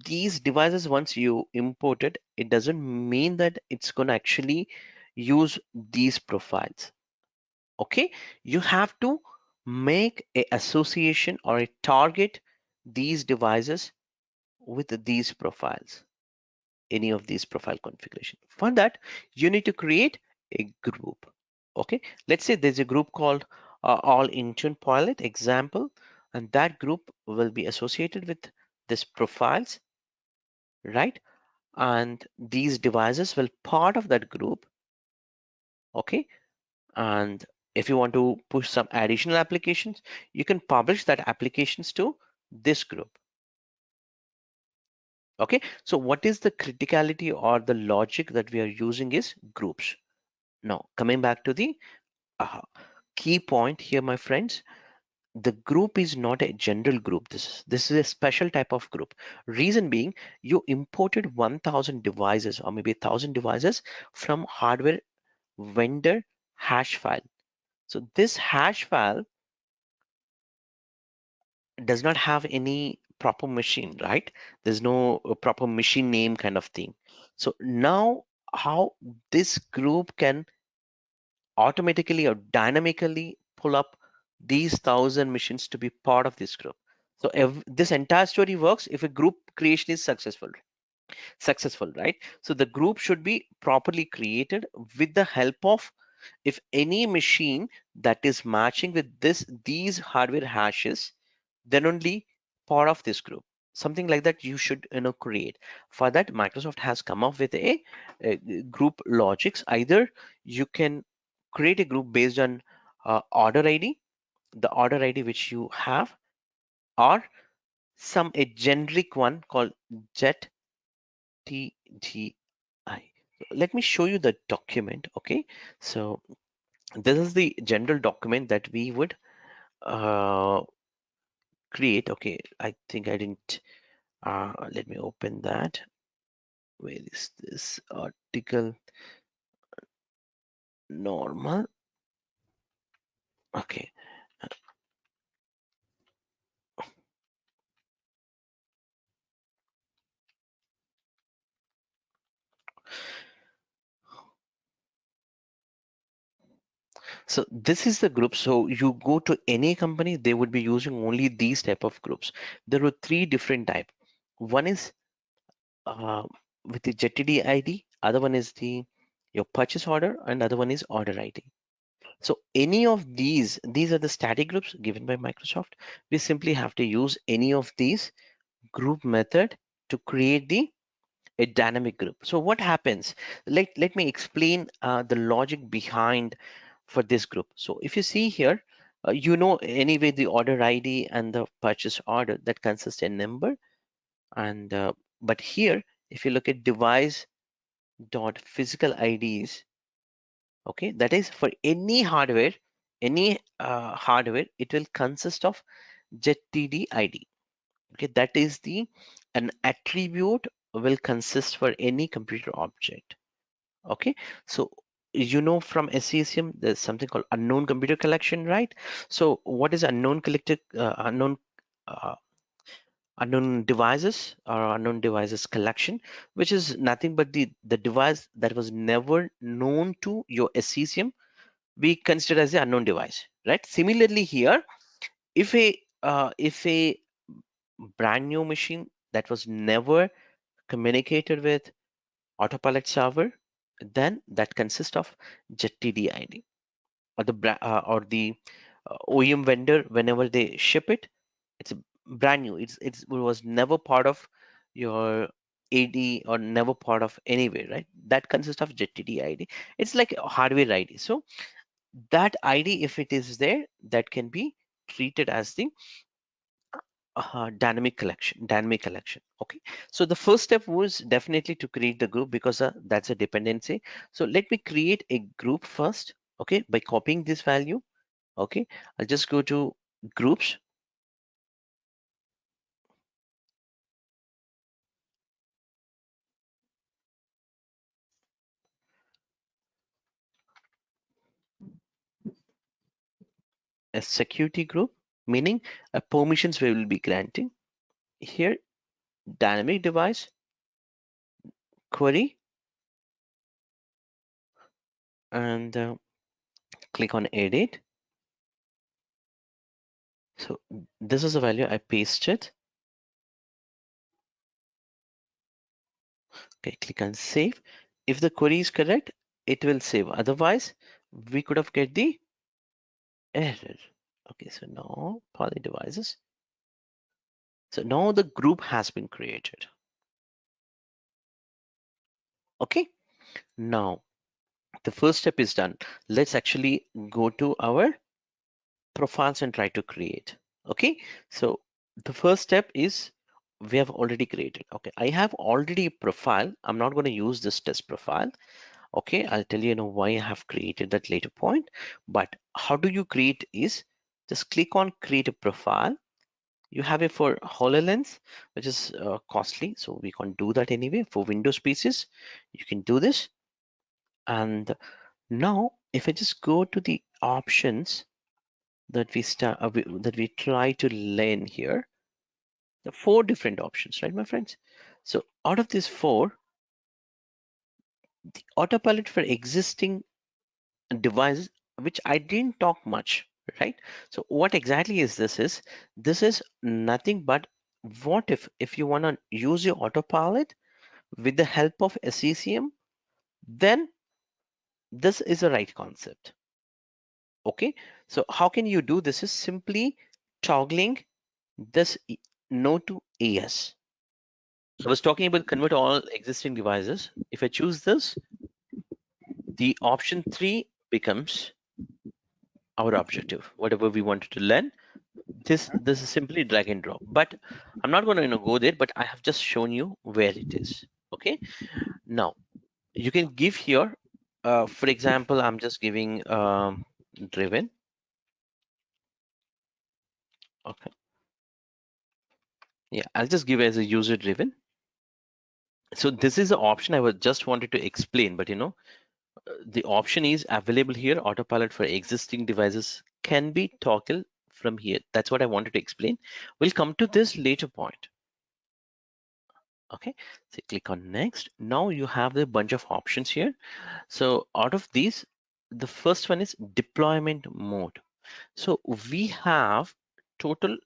these devices, once you import it, it doesn't mean that it's going to actually use these profiles. Okay, you have to make a association or a target these devices with these profiles, any of these profile configuration. For that, you need to create a group. Okay, let's say there's a group called all Intune pilot example, and that group will be associated with this profiles, right? And these devices will part of that group. Okay, and if you want to push some additional applications, you can publish that applications to this group. Okay, so what is the criticality or the logic that we are using is groups. Now coming back to the uh, key point here, my friends, the group is not a general group. This is a special type of group. Reason being, you imported 1000 devices or maybe 1000 devices from hardware vendor hash file. So this hash file does not have any proper machine, right? There's no proper machine name kind of thing. So now how this group can automatically or dynamically pull up these 1000 machines to be part of this group. So if this entire story works if a group creation is successful, right? So the group should be properly created with the help of, if any machine that is matching with these hardware hashes, then only part of this group. Something like that you should create. For that, Microsoft has come up with a group logics. Either you can create a group based on order ID, the order ID which you have, or a generic one called jet TGI. Let me show you the document. Okay, so this is the general document that we would uh, create. Okay, I think I didn't. Let me open that. Where is this article? Normal. Okay. So this is the group. So you go to any company, they would be using only these type of groups. There were three different type. One is uh, with the JTD ID, other one is the your purchase order, and other one is order ID. So any of these are the static groups given by Microsoft. We simply have to use any of these group method to create a dynamic group. So what happens? Let me explain the logic behind for this group. So if you see here, anyway the order ID and the purchase order that consists a number, and but here if you look at device dot physical IDs, okay, that is for any hardware, it will consist of JTD ID. Okay, that is an attribute will consist for any computer object. Okay, so from SCSM there's something called unknown computer collection, right? So what is uh, unknown devices or unknown devices collection, which is nothing but the device that was never known to your SCCM, we consider as the unknown device, right? Similarly here, if a brand new machine that was never communicated with autopilot server, then that consists of JTD ID, or the OEM vendor, whenever they ship it, it's brand new. It was never part of your AD or never part of anywhere, right? That consists of JTD ID. It's like a hardware ID. So that ID, if it is there, that can be treated as the dynamic collection. Okay, so the first step was definitely to create the group, because that's a dependency. So let me create a group first, okay, by copying this value. Okay, I'll just go to groups, a security group, meaning permissions we will be granting here, dynamic device query, and click on edit. So this is the value I pasted. Okay, click on save. If the query is correct, it will save. Otherwise, we could have get the error. Okay, so now poly devices. So now the group has been created. Okay, now the first step is done. Let's actually go to our profiles and try to create. Okay, so the first step is we have already created. Okay, I have already a profile. I'm not going to use this test profile. Okay, I'll tell you, why I have created that later point. But how do you create is just click on create a profile. You have it for HoloLens, which is costly, so we can't do that anyway. For Windows PCs, you can do this. And now if I just go to the options that we try to learn here, the 4 different options, right, my friends? So out of these 4, the autopilot for existing devices, which I didn't talk much, right? So what exactly is this is nothing but, what if you want to use your autopilot with the help of SCCM, then this is the right concept. Okay, so how can you do this? Is simply toggling this no to AS. I was talking about convert all existing devices. If I choose this, the option 3 becomes our objective, whatever we wanted to learn. This is simply drag and drop, but I'm not going to go there, but I have just shown you where it is. Okay, now you can give here, for example, I'm just giving driven. Okay, yeah, I'll just give as a user driven. So this is the option I was just wanted to explain, but the option is available here. Autopilot for existing devices can be toggled from here. That's what I wanted to explain. We'll come to this later point. Okay, so click on next. Now you have a bunch of options here. So out of these, the first one is deployment mode. So we have total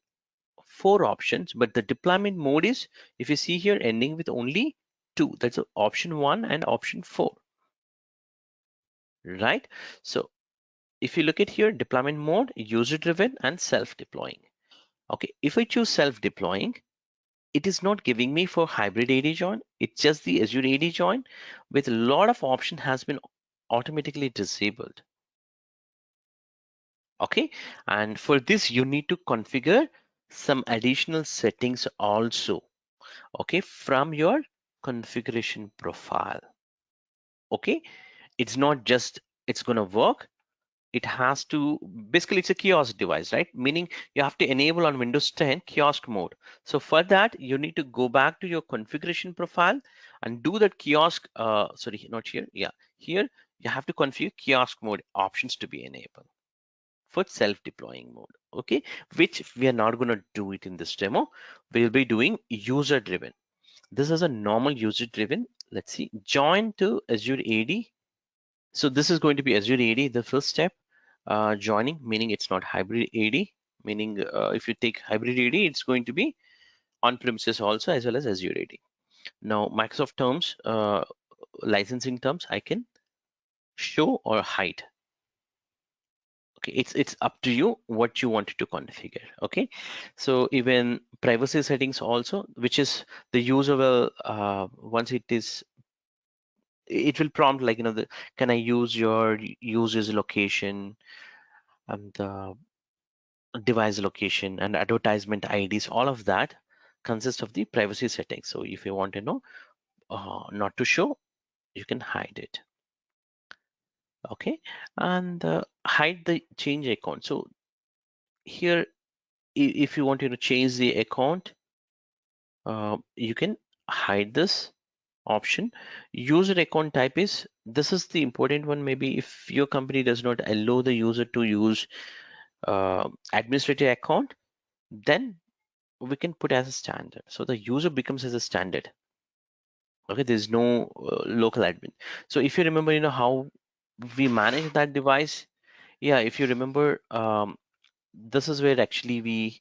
4 options, but the deployment mode is, if you see here, ending with only 2. That's option 1 and option 4, right? So if you look at here, deployment mode, user driven and self-deploying. Okay, if I choose self-deploying, it is not giving me for hybrid AD join. It's just the Azure AD join with a lot of option has been automatically disabled. Okay, and for this you need to configure some additional settings also. Okay, from your configuration profile. Okay, it's not just it's gonna work. It has to, basically it's a kiosk device, right? Meaning you have to enable on Windows 10 kiosk mode. So for that, you need to go back to your configuration profile and do that kiosk, sorry, not here. Yeah, here you have to configure kiosk mode options to be enabled for self-deploying mode. Okay, which we are not going to do it in this demo. We'll be doing user driven. This is a normal user driven. Let's see, join to Azure AD. So this is going to be Azure AD, the first step. Joining, meaning it's not hybrid AD, meaning if you take hybrid AD, it's going to be on premises also as well as Azure AD. Now, Microsoft terms, licensing terms, I can show or hide. Okay, it's up to you what you wanted to configure. Okay, so even privacy settings also, which is the user will once it will prompt like can I use your user's location and the device location and advertisement IDs, all of that consists of the privacy settings. So if you want to know not to show, you can hide it. Okay, and hide the change account. So here, if you want to change the account, you can hide this option. User account type is, this is the important one. Maybe if your company does not allow the user to use administrative account, then we can put as a standard. So the user becomes as a standard. Okay, there's no local admin. So if you remember, how we manage that device. Yeah, if you remember, this is where actually we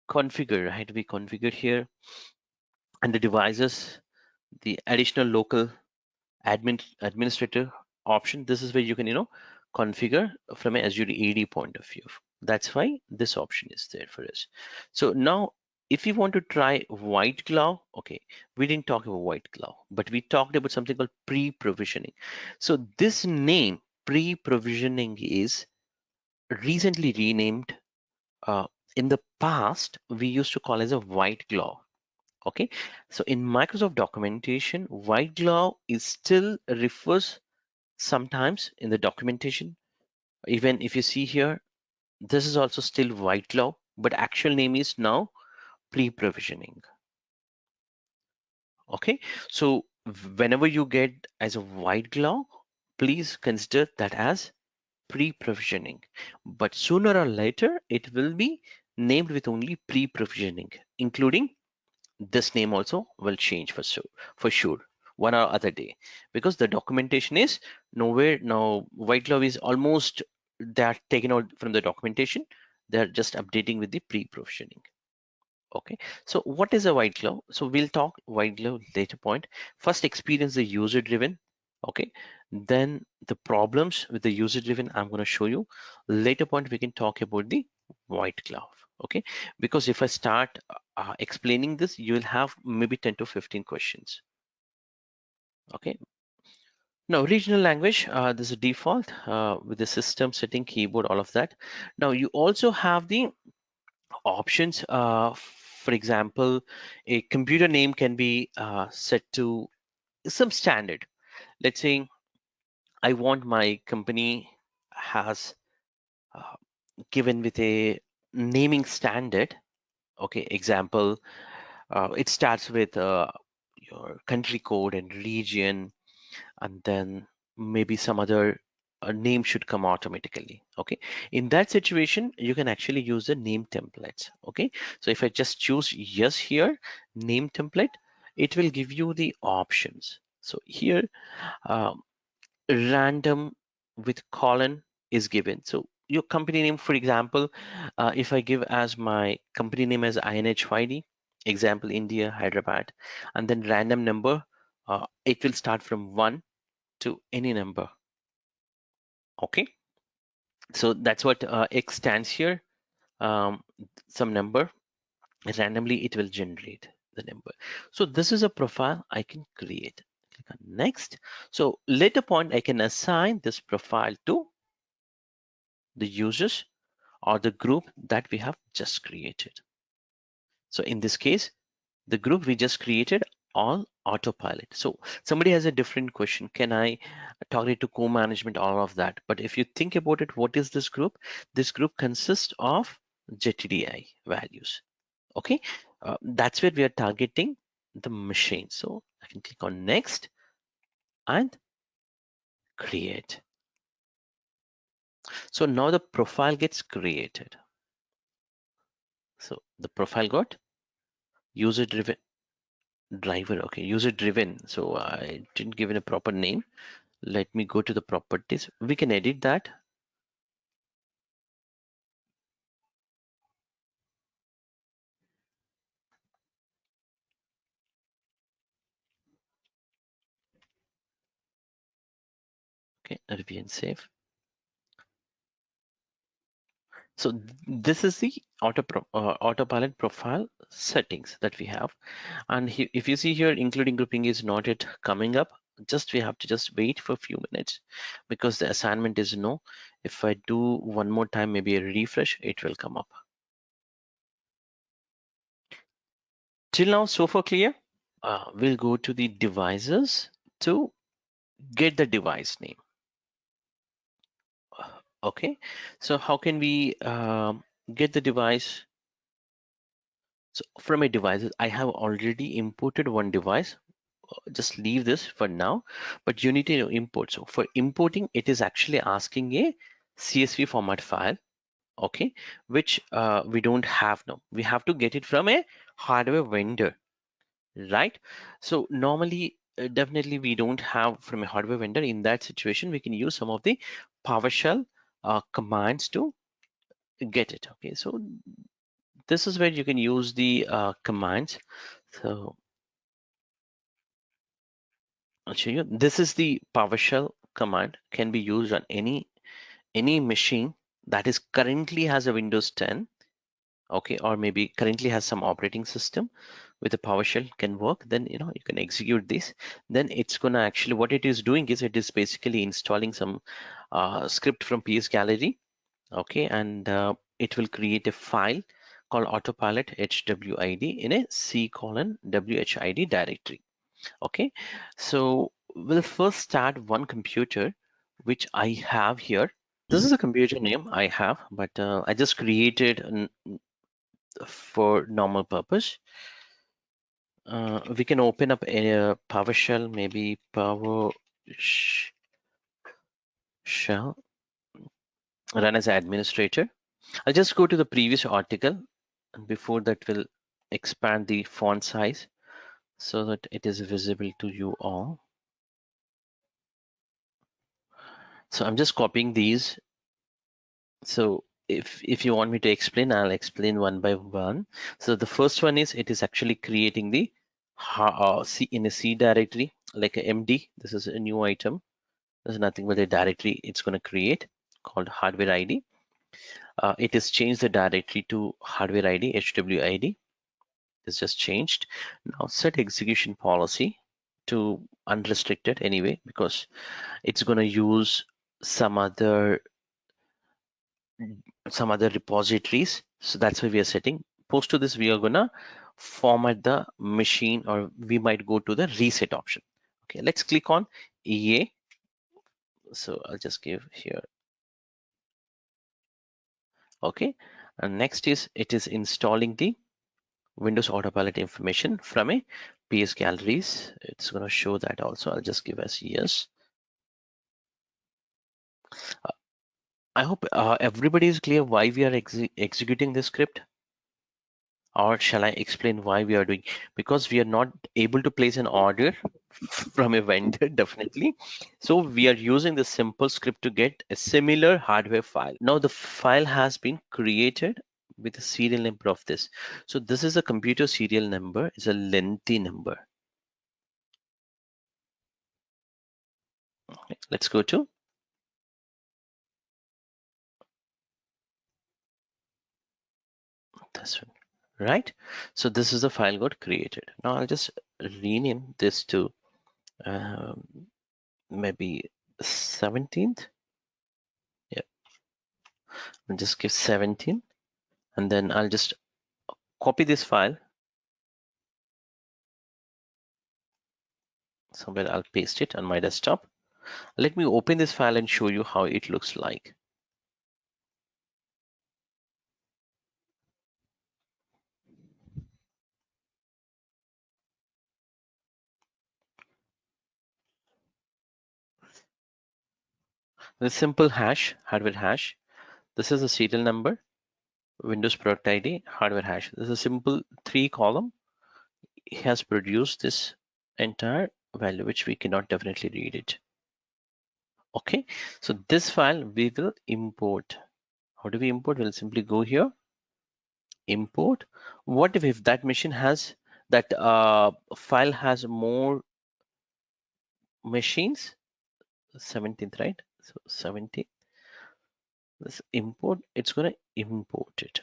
configure, right? We configure here and the devices, the additional local administrator option. This is where you can, configure from an Azure AD point of view. That's why this option is there for us. So now, if you want to try white glove, okay, we didn't talk about white glove, but we talked about something called pre-provisioning. So this name, pre-provisioning, is recently renamed. Uh, in the past, we used to call as a white glove. Okay, so in Microsoft documentation, white glove is still refers sometimes in the documentation. Even if you see here, this is also still white glove, but actual name is now pre-provisioning. Okay, so whenever you get as a white glove, please consider that as pre-provisioning, but sooner or later it will be named with only pre-provisioning, including this name also will change for sure one or other day, because the documentation is nowhere now. White glove is almost, they are taken out from the documentation. They're just updating with the pre-provisioning. Okay, so what is a white glove? So we'll talk white glove later point. First, experience the user driven. Okay, then the problems with the user driven I'm going to show you. Later point we can talk about the white glove. Okay, because if I start explaining this, you will have maybe 10 to 15 questions. Okay, Now, regional language, there's a default with the system setting, keyboard, all of that. Now, you also have the options. For example, a computer name can be set to some standard. Let's say I want my company has uh, given with a naming standard. Okay, example, it starts with your country code and region, and then maybe some other name should come automatically. Okay, in that situation you can actually use the name templates. Okay, so if I just choose yes here, name template, it will give you the options. So here um, random with colon is given. So your company name, for example, if I give as my company name as INHYD, example India, Hyderabad, and then random number, it will start from 1 to any number. Okay, so that's what X stands here. Some number, randomly it will generate the number. So this is a profile I can create. Click on next. So later point I can assign this profile to the users or the group that we have just created. So in this case, the group we just created all autopilot. So somebody has a different question. Can I target to co-management, all of that? But if you think about it, what is this group? This group consists of JTDI values. Okay, that's where we are targeting the machine. So I can click on next and create. So now the profile gets created. So the profile got user driven driver. Okay, user driven. So I didn't give it a proper name. Let me go to the properties. We can edit that. Okay, review and save. So this is the autopilot profile settings that we have. And if you see here, including grouping is not yet coming up. Just we have to just wait for a few minutes because the assignment is no. If I do one more time, maybe a refresh, it will come up. Till now, so far clear. We'll go to the devices to get the device name. Okay, so how can we get the device? So from my devices, I have already imported one device. Just leave this for now, but you need to import. So for importing, it is actually asking a CSV format file, okay, which we don't have now. We have to get it from a hardware vendor, right? So normally, definitely we don't have from a hardware vendor. In that situation, we can use some of the PowerShell commands to get it. Okay, so this is where you can use the commands. So I'll show you. This is the PowerShell command, can be used on any machine that is currently has a Windows 10, okay, or maybe currently has some operating system with a PowerShell can work. Then you can execute this. Then it's gonna actually, what it is doing is it is basically installing some script from PS Gallery, okay, and it will create a file called autopilot HWID in a C:\WHID directory. Okay, so we'll first start one computer which I have here. This is a computer name I have, but I just created for normal purpose. We can open up a PowerShell, maybe PowerShell, run as administrator. I'll just go to the previous article, and before that we'll expand the font size so that it is visible to you all. So I'm just copying these. So if you want me to explain, I'll explain one by one. So the first one is it is actually creating the C in a C directory, like a MD. This is a new item. There's nothing but a directory it's going to create called hardware ID. It has changed the directory to hardware ID, HWID. It's just changed. Now set execution policy. to unrestricted anyway, because it's going to use some other repositories. So that's why we are setting. Post to this, we are gonna format the machine, or we might go to the reset option. Okay, let's click on EA. So I'll just give here. Okay, and next is it is installing the Windows Autopilot information from a PS galleries. It's going to show that also. I'll just give as yes. I hope everybody is clear why we are executing this script. Or shall I explain why we are doing? Because we are not able to place an order from a vendor, definitely. So we are using the simple script to get a similar hardware file. Now the file has been created with the serial number of this. So this is a computer serial number. It's a lengthy number. Okay, let's go to this one, right? So this is the file got created. Now I'll just rename this to maybe 17th. Yeah, I'll just give 17, and then I'll just copy this file. Somewhere I'll paste it on my desktop. Let me open this file and show you how it looks like. The simple hash, hardware hash. This is the serial number, Windows product ID, hardware hash. This is a simple 3-column. It has produced this entire value, which we cannot definitely read it. Okay, so this file we will import. How do we import? We'll simply go here, import. What if that machine has, that file has more machines? 17th, right? So 17th, this import, it's going to import it.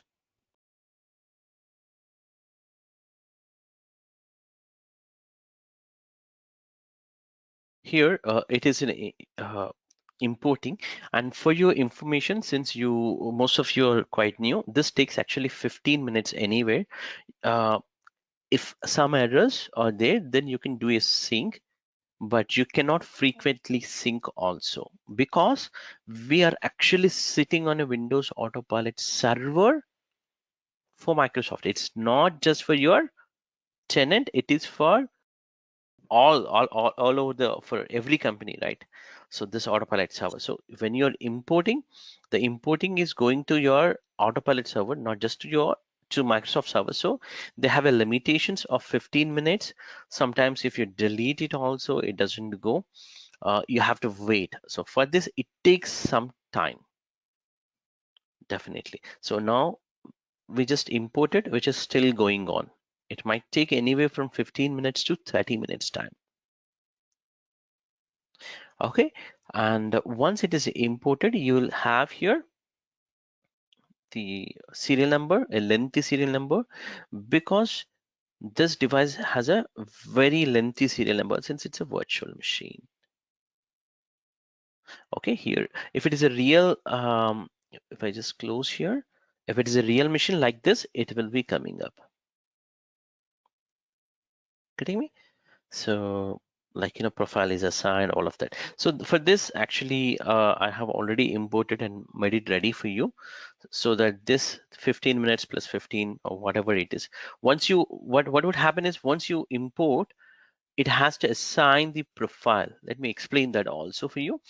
Here it is in importing, and for your information, since most of you are quite new, this takes actually 15 minutes anywhere. If some errors are there, then you can do a sync, but you cannot frequently sync also, because we are actually sitting on a Windows Autopilot server for Microsoft. It's not just for your tenant, it is for all over for every company, right? So this Autopilot server, so when you're importing, the importing is going to your Autopilot server, not just to Microsoft server. So they have a limitations of 15 minutes. Sometimes if you delete it also, it doesn't go. You have to wait. So for this, it takes some time, definitely. So now we just imported, which is still going on. It might take anywhere from 15 minutes to 30 minutes time. Okay, and once it is imported, you will have here the serial number, a lengthy serial number, because this device has a very lengthy serial number since it's a virtual machine. Okay, here, if it is a real, if I just close here, if it is a real machine like this, it will be coming up. Getting me? So like, profile is assigned, all of that. So for this, actually, I have already imported and made it ready for you, so that this 15 minutes plus 15 or whatever it is, once you, what would happen is, once you import, it has to assign the profile. Let me explain that also for you.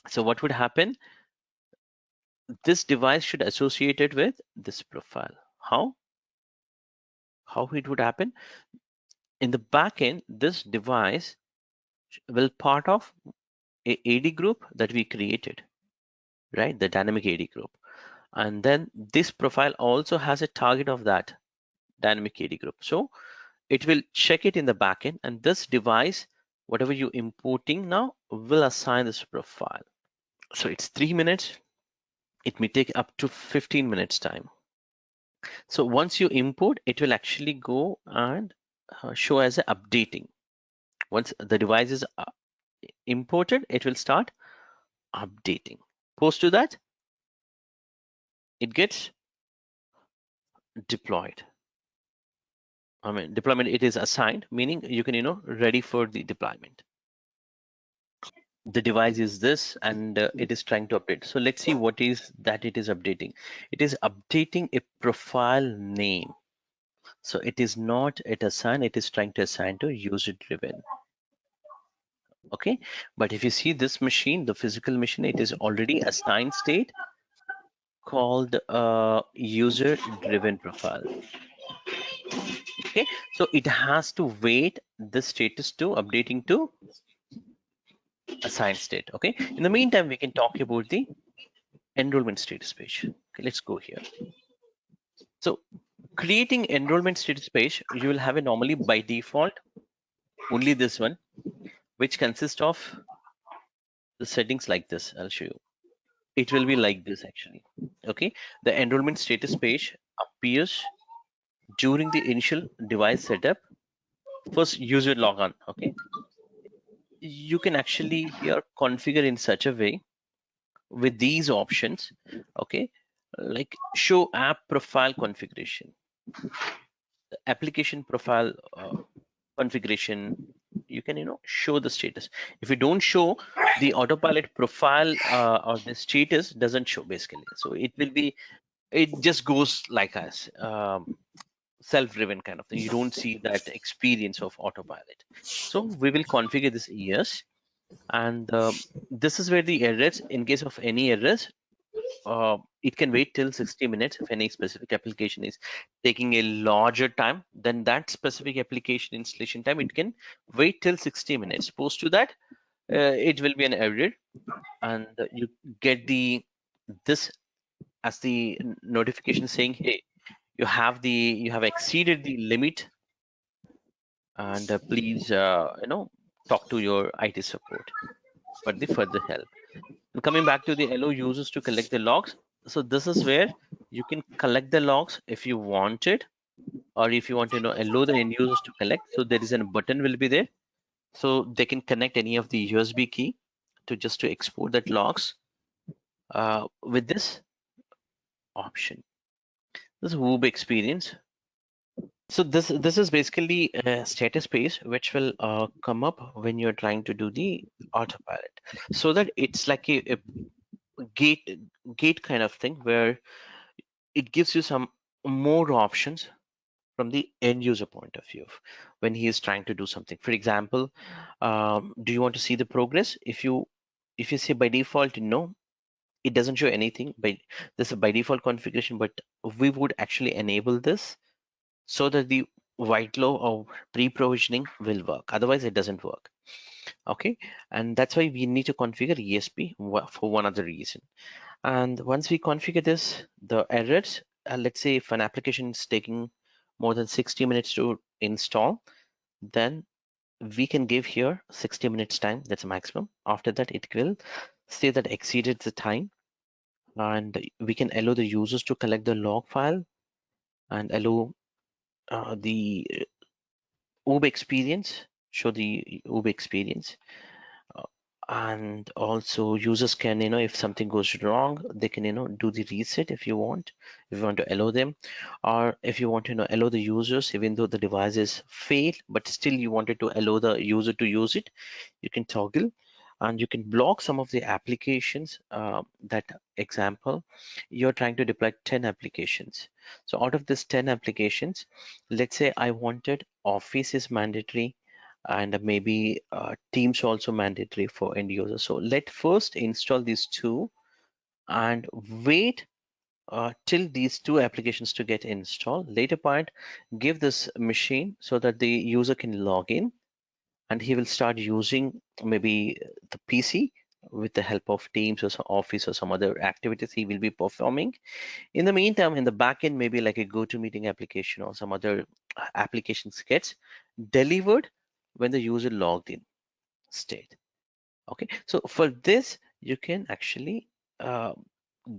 So what would happen? This device should associate it with this profile. How it would happen? In the backend, this device will part of a AD group that we created, right? The dynamic AD group. And then this profile also has a target of that dynamic AD group. So it will check it in the backend, and this device, whatever you importing now, will assign this profile. So it's 3 minutes. It may take up to 15 minutes time. So once you import, it will actually go and show as a updating. Once the device is imported, it will start updating. Post to that, it gets deployed. I mean, deployment, it is assigned, meaning you can, ready for the deployment. The device is this, and it is trying to update. So let's see what is that it is updating. It is updating a profile name. So it is not at assign, it is trying to assign to user driven. Okay, but if you see this machine, the physical machine, it is already assigned state called user driven profile. Okay, so it has to wait the status to updating to assigned state. Okay, in the meantime, we can talk about the enrollment status page. Okay, let's go here. So creating enrollment status page, you will have a normally by default only this one, which consists of the settings like this. I'll show you. It will be like this actually. Okay, the enrollment status page appears during the initial device setup. First, user logon. Okay, you can actually here configure in such a way with these options. Okay, like show app profile configuration, the application profile configuration. You can show the status. If you don't show, the autopilot profile or the status doesn't show basically. So it just goes like us. Self-driven kind of thing. You don't see that experience of autopilot. So we will configure this yes, and this is where the errors, in case of any errors, it can wait till 60 minutes if any specific application is taking a larger time than that specific application installation time. It can wait till 60 minutes. Post to that, it will be an error, and you get this as the notification saying, hey, you have exceeded the limit, and please talk to your IT support for the further help. And coming back to the allow users to collect the logs, so this is where you can collect the logs if you want it, or if you want to allow the end users to collect. So there is a button will be there, so they can connect any of the USB key to export that logs with this option. This is Woob experience. So this is basically a status page which will come up when you're trying to do the autopilot, so that it's like a gate kind of thing where it gives you some more options from the end user point of view when he is trying to do something. For example, do you want to see the progress? If you say by default no, it doesn't show anything. By this is by default configuration, but we would actually enable this so that the white law or pre-provisioning will work. Otherwise, it doesn't work. Okay, and that's why we need to configure ESP for one other reason. And once we configure this, the errors, let's say if an application is taking more than 60 minutes to install, then we can give here 60 minutes time. That's a maximum. After that, it will say that exceeded the time, and we can allow the users to collect the log file and allow the OOB experience, show the OOB experience. Uh, and also users can, if something goes wrong, they can, do the reset if you want to allow them, or if you want to allow the users, even though the device is failed, but still you wanted to allow the user to use it, you can toggle, and you can block some of the applications. That example, you're trying to deploy 10 applications. So out of this 10 applications, let's say I wanted Office is mandatory, and maybe Teams also mandatory for end users. So let first install these two and wait till these two applications to get installed. Later part, give this machine so that the user can log in, and he will start using maybe the PC with the help of Teams or some Office or some other activities he will be performing. In the meantime, in the backend, maybe like a GoToMeeting application or some other applications gets delivered when the user logged in state. Okay, so for this, you can actually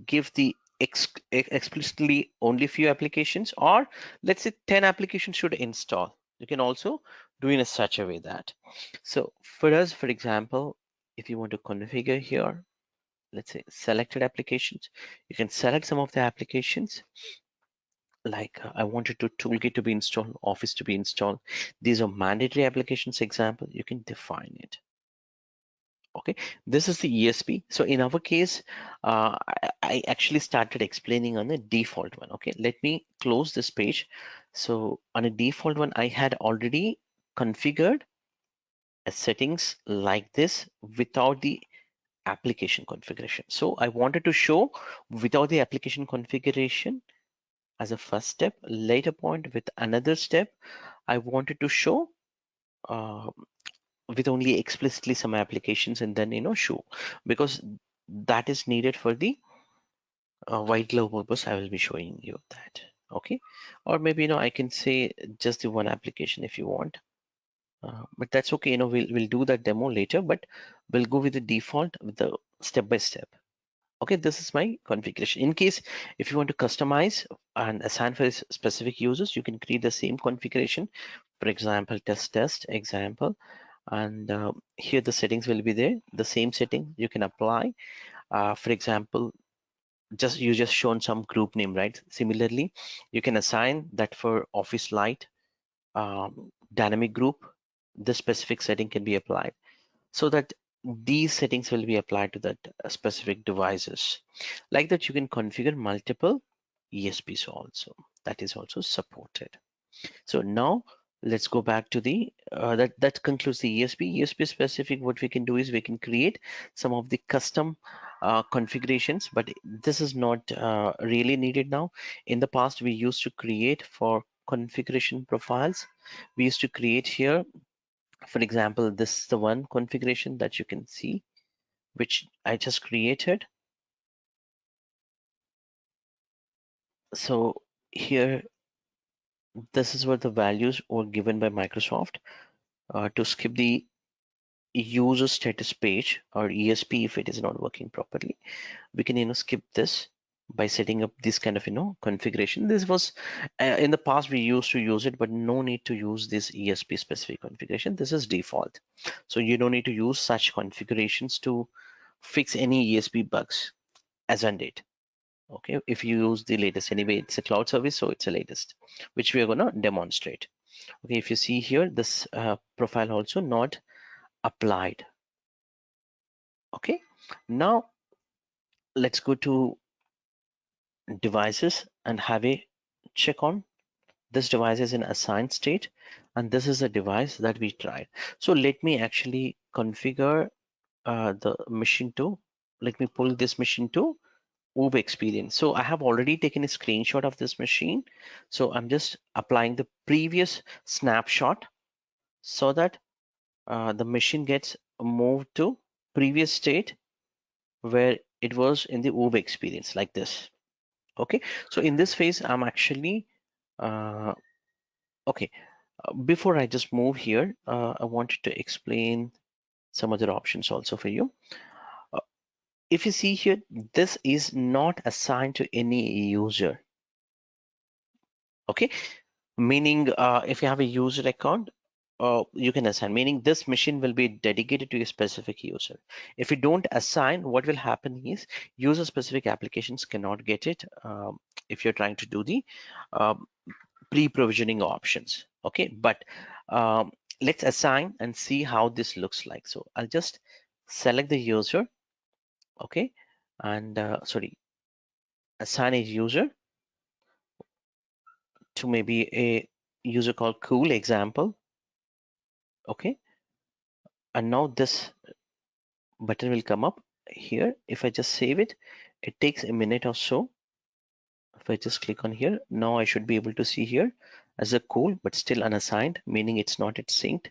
give the explicitly only few applications, or let's say 10 applications should install. You can also do in a such a way that. So for us, for example, if you want to configure here, let's say selected applications, you can select some of the applications like I wanted to toolkit to be installed, office to be installed. These are mandatory applications example. You can define it. Okay, this is the ESP. So in our case, I actually started explaining on the default one. Okay, let me close this page. So on a default one, I had already configured a settings like this without the application configuration. So I wanted to show without the application configuration as a first step. Later point with another step, I wanted to show uh, with only explicitly some applications and then show, because that is needed for the white glove purpose. I will be showing you that. Okay, or maybe I can say just the one application if you want, but that's okay. We'll do that demo later, but we'll go with the default with the step by step. Okay, this is my configuration. In case if you want to customize and assign for specific users, you can create the same configuration. For example, test example, and here the settings will be there. The same setting you can apply. For example, you just shown some group name, right? Similarly, you can assign that for Office Lite dynamic group. This specific setting can be applied so that these settings will be applied to that specific devices. Like that, you can configure multiple ESPs also. That is also supported. So now let's go back to the that concludes the ESP specific. What we can do is we can create some of the custom configurations, but this is not really needed now. In the past, we used to create for configuration profiles. We used to create here, for example, this is the one configuration that you can see, which I just created. So here, this is what the values were given by Microsoft to skip the user status page or ESP if it is not working properly. We can skip this by setting up this kind of configuration. This was in the past we used to use it, but no need to use this ESP specific configuration. This is default, so you don't need to use such configurations to fix any ESP bugs as on date. Okay, if you use the latest, anyway it's a cloud service, so it's the latest, which we are going to demonstrate. Okay, if you see here, this profile also not applied. Okay, now let's go to devices and have a check on this device is in assigned state, and this is a device that we tried. So let me actually configure the machine to, let me pull this machine to Uber experience. So I have already taken a screenshot of this machine. So I'm just applying the previous snapshot so that the machine gets moved to previous state where it was in the Uber experience like this. Okay, so in this phase, I'm actually okay. Before I just move here, I wanted to explain some other options also for you. If you see here, this is not assigned to any user. Okay, meaning if you have a user account, you can assign, meaning this machine will be dedicated to a specific user. If you don't assign, what will happen is user specific applications cannot get it if you're trying to do the um, pre-provisioning options. Okay, but let's assign and see how this looks like. So I'll just select the user. Okay, and sorry, assign a user to maybe a user called cool example. Okay, and now this button will come up here. If I just save it, it takes a minute or so. If I just click on here, now I should be able to see here as a cool, but still unassigned, meaning it's not yet synced.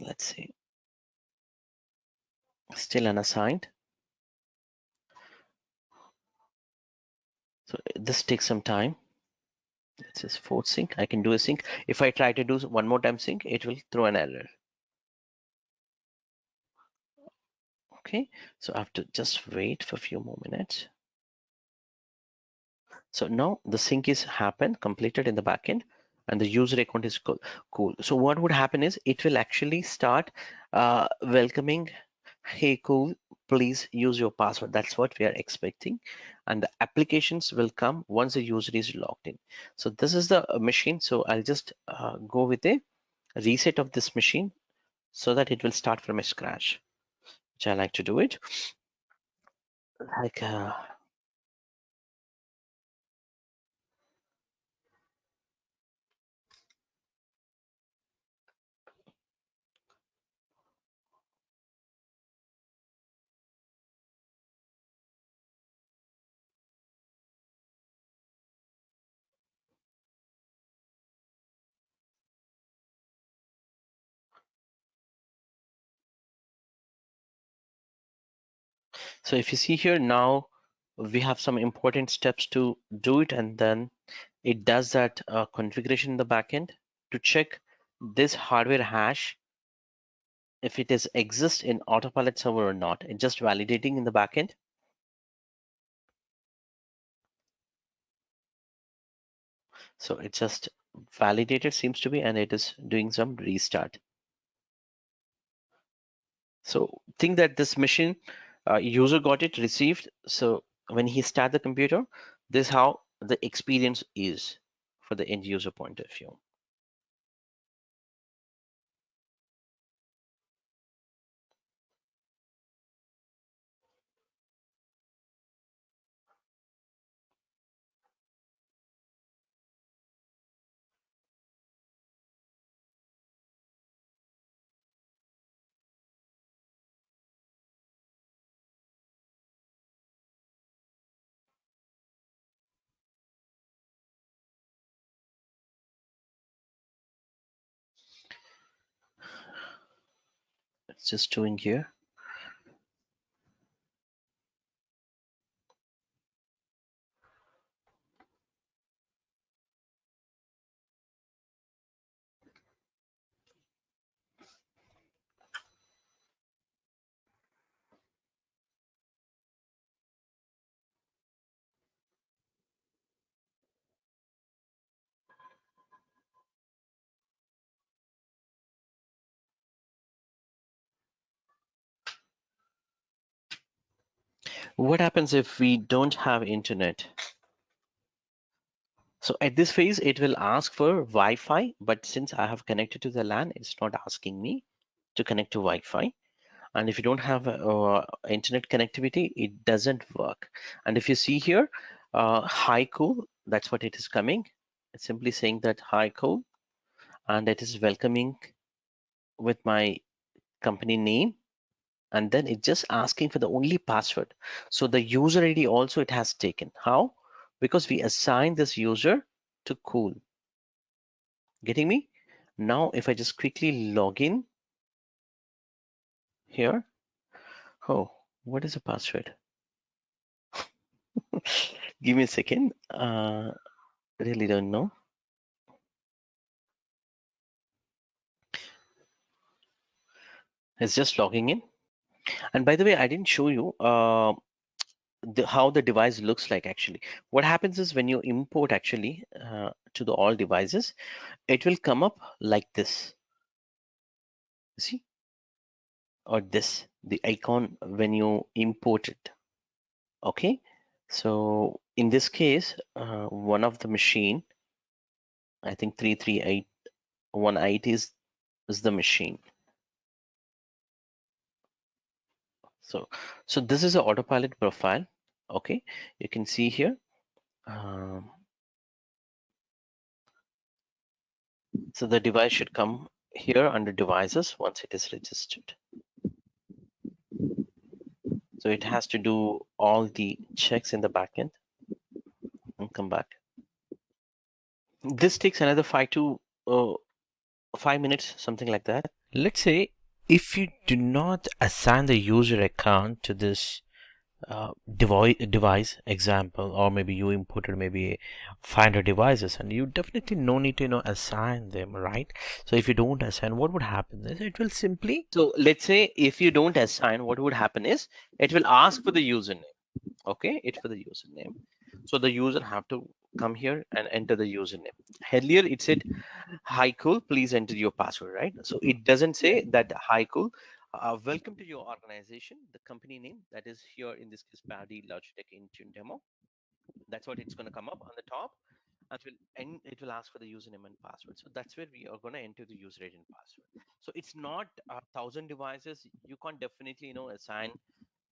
Let's see, still unassigned. So this takes some time. It says force sync. I can do a sync. If I try to do one more time sync, it will throw an error. Okay, so I have to just wait for a few more minutes. So now the sync is happened, completed in the backend. and the user account is cool. So what would happen is it will actually start welcoming, hey cool, please use your password. That's what we are expecting, and the applications will come once the user is logged in. So this is the machine. So I'll just go with a reset of this machine so that it will start from scratch, which I like to do it. Like so if you see here now, we have some important steps to do it, and then it does that configuration in the backend to check this hardware hash if it is exists in Autopilot server or not. It's just validating in the backend. So it just validated seems to be, and it is doing some restart. So think that this machine user got it received. So when he start the computer, this is how the experience is for the end user point of view. It's just doing here. What happens if we don't have internet? So at this phase, it will ask for Wi-Fi, but since I have connected to the LAN, it's not asking me to connect to Wi-Fi. And if you don't have internet connectivity, it doesn't work. And if you see here, hi cool, that's what it is coming. It's simply saying that hi cool, and it is welcoming with my company name. And then it's just asking for the only password. So the user ID also it has taken. How? Because we assign this user to cool. Getting me? Now, if I just quickly log in here, oh, what is the password? Give me a second. Really don't know. It's just logging in. And by the way, I didn't show you how the device looks like actually. What happens is when you import actually to the all devices, it will come up like this. See? Or this, the icon when you import it. Okay. So in this case, one of the machine, I think 33818 is the machine. So this is an autopilot profile. Okay, you can see here. So the device should come here under devices once it is registered. So it has to do all the checks in the backend and come back. This takes another 5 minutes, something like that. Let's say if you do not assign the user account to this device example, or maybe you imported maybe 500 devices, and you definitely no need to assign them, right? So if you don't assign, what would happen is it will simply, So let's say if you don't assign, what would happen is it will ask for the username. Okay, it's for the username. So the user have to come here and enter the username. Earlier it said, hi cool, please enter your password, right? So it doesn't say that hi cool, welcome to your organization, the company name that is here in this case, Paddy Logitech Intune demo. That's what it's going to come up on the top, and it will ask for the username and password. So that's where we are going to enter the user ID and password. So it's not 1,000 devices. You can't definitely, assign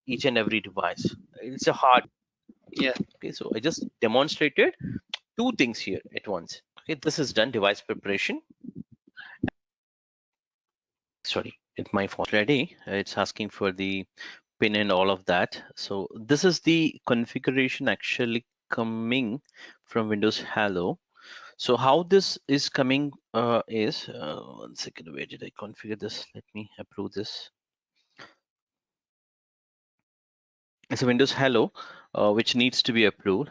each and every device. It's a hard. Yeah. Okay, so I just demonstrated two things here at once. Okay, this is done, device preparation. Sorry, it's my fault. Ready, it's asking for the pin and all of that. So this is the configuration actually coming from Windows Hello. So how this is coming is, 1 second, where did I configure this? Let me approve this. It's a Windows Hello, which needs to be approved.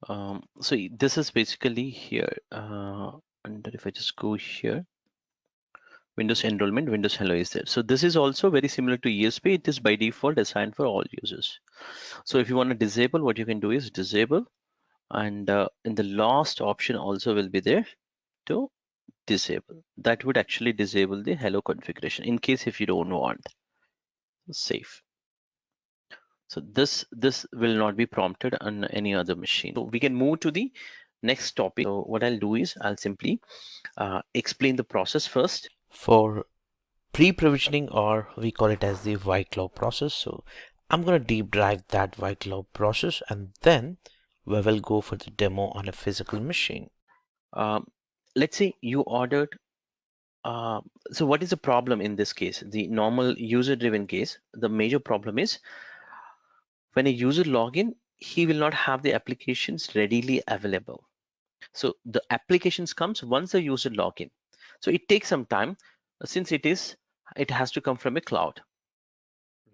So this is basically here, and if I just go here, Windows enrollment, Windows Hello is there. So this is also very similar to ESP. It is by default assigned for all users. So if you want to disable, what you can do is disable, and in the last option also will be there to disable. That would actually disable the Hello configuration in case if you don't want. Save. So this will not be prompted on any other machine. So we can move to the next topic. So what I'll do is I'll simply explain the process first. For pre-provisioning, or we call it as the white glove process. So I'm going to deep dive that white glove process, and then we will go for the demo on a physical machine. Let's say you ordered. So what is the problem in this case? The normal user-driven case, the major problem is when a user login, he will not have the applications readily available. So the applications comes once the user login. So it takes some time since it has to come from a cloud,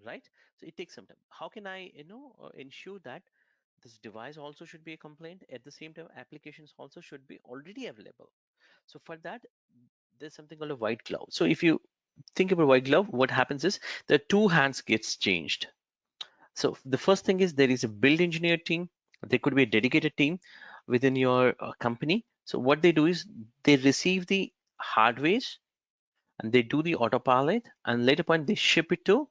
right? So it takes some time. How can I, ensure that this device also should be a complaint? At the same time, applications also should be already available. So for that, there's something called a white glove. So if you think about white glove, what happens is the two hands gets changed. So the first thing is there is a build engineer team. There could be a dedicated team within your company. So what they do is they receive the hardware and they do the autopilot, and later point they ship it to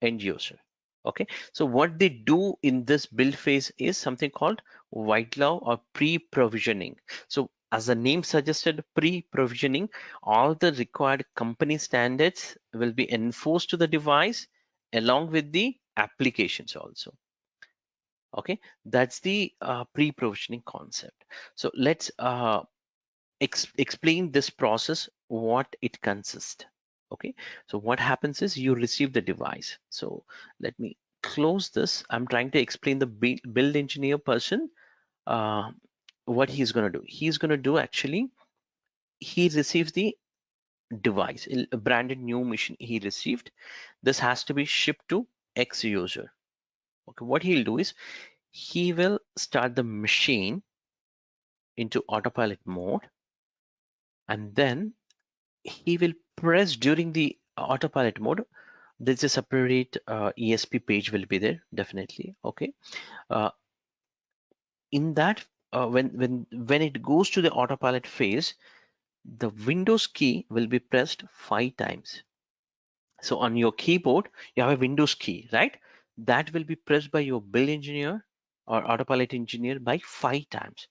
end user. Okay, so what they do in this build phase is something called white glove or pre-provisioning. So as the name suggested, pre-provisioning, all the required company standards will be enforced to the device along with the applications also. Okay, that's the pre-provisioning concept. So let's explain this process, what it consists. Okay, so what happens is you receive the device. So let me close this. I'm trying to explain the build engineer person what he's going to do. He's going to do actually, he receives the device, a branded new machine he received. This has to be shipped to X user. Okay, what he'll do is he will start the machine into autopilot mode, and then he will press during the autopilot mode. There's a separate ESP page will be there, definitely. Okay, uh, in that when it goes to the autopilot phase, the Windows key will be pressed 5 times. So on your keyboard you have a Windows key, right? That will be pressed by your build engineer or autopilot engineer by 5 times.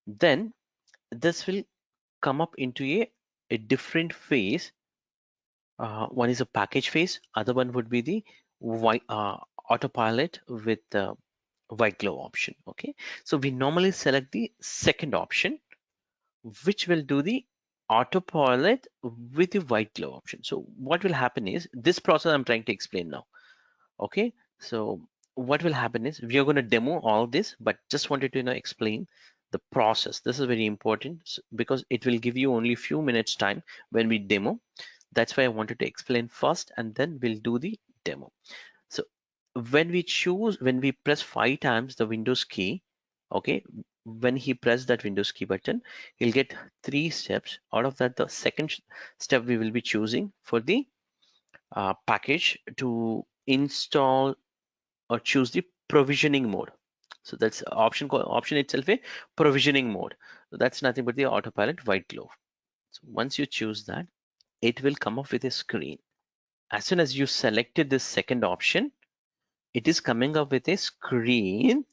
Then this will come up into a different phase. One is a package phase, other one would be the autopilot with the white glove option. Okay, so we normally select the second option, which will do the autopilot with the white glove option. So what will happen is this process I'm trying to explain now. Okay, so what will happen is we are going to demo all this, but just wanted to explain the process. This is very important because it will give you only few minutes time when we demo. That's why I wanted to explain first, and then we'll do the demo. So when we press 5 times the Windows key, okay, when he press that Windows key button, he'll get 3 steps. Out of that, the second step we will be choosing for the package to install or choose the provisioning mode. So that's option itself a provisioning mode. So that's nothing but the autopilot white glove. So once you choose that, it will come up with a screen. As soon as you selected this second option, it is coming up with a screen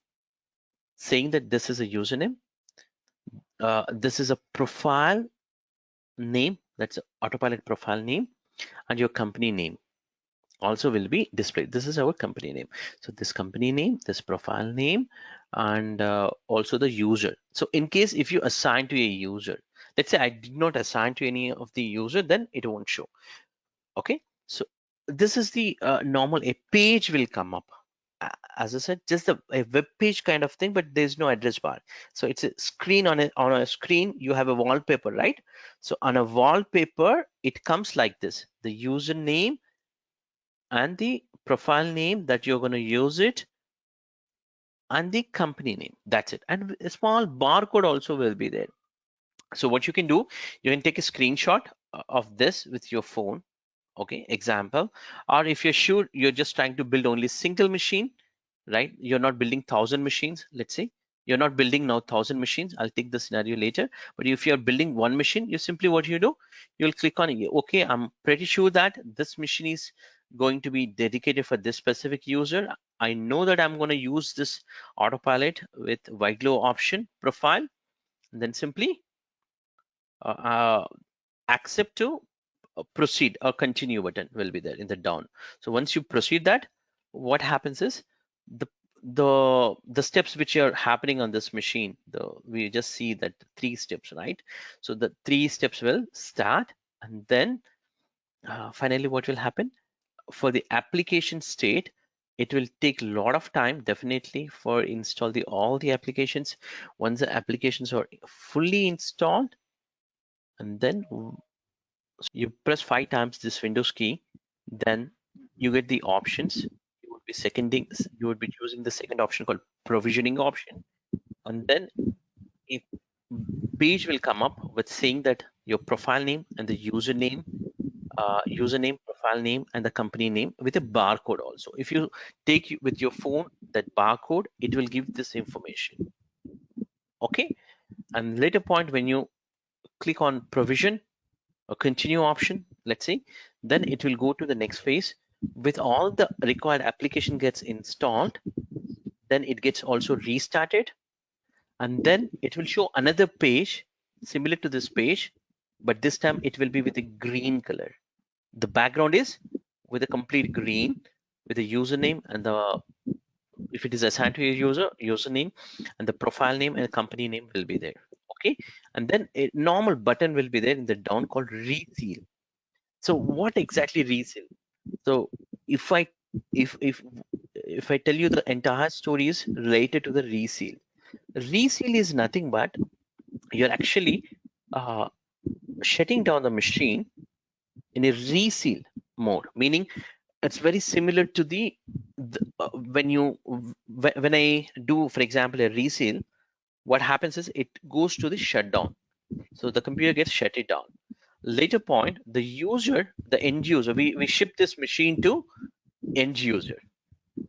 saying that this is a username, this is a profile name, that's autopilot profile name, and your company name also will be displayed. This is our company name. So this company name, this profile name, and also the user. So in case if you assign to a user, let's say I did not assign to any of the user, then it won't show. Okay, so this is the normal, a page will come up. As I said, just a web page kind of thing, but there's no address bar. So it's a screen on a screen. You have a wallpaper, right? So on a wallpaper, it comes like this: the username and the profile name that you're going to use it, and the company name. That's it. And a small barcode also will be there. So what you can do, you can take a screenshot of this with your phone. Okay, example. Or if you're sure you're just trying to build only single machine, right? You're not building 1,000 machines, let's say. You're not building now 1,000 machines. I'll take the scenario later. But if you're building one machine, you simply what you do, you'll click on it. Okay, I'm pretty sure that this machine is going to be dedicated for this specific user. I know that I'm going to use this autopilot with white glove option profile. And then simply accept to proceed or continue button will be there in the down. So once you proceed that, what happens is the the steps which are happening on this machine, we just see that 3 steps, right? So the 3 steps will start, and then finally what will happen for the application state, it will take a lot of time definitely for install all the applications. Once the applications are fully installed, and then you press 5 times this Windows key, then you get the options. You would be choosing the second option called provisioning option, and then a page will come up with saying that your profile name and the username, profile name, and the company name with a barcode also. If you take with your phone that barcode, it will give this information. Okay, and later point when you click on provision or continue option, let's say, then it will go to the next phase. With all the required application gets installed, then it gets also restarted, and then it will show another page similar to this page, but this time it will be with a green color. The background is with a complete green with the username and the, if it is assigned to a username, and the profile name and company name will be there. Okay, and then a normal button will be there in the down called reseal. So what exactly reseal? So if I if I tell you the entire story is related to the reseal. Reseal is nothing but you're actually uh, shutting down the machine in a reseal mode, meaning it's very similar to when you when I do, for example, a reseal. What happens is it goes to the shutdown, so the computer gets shut it down. Later point, the end user, we ship this machine to end user.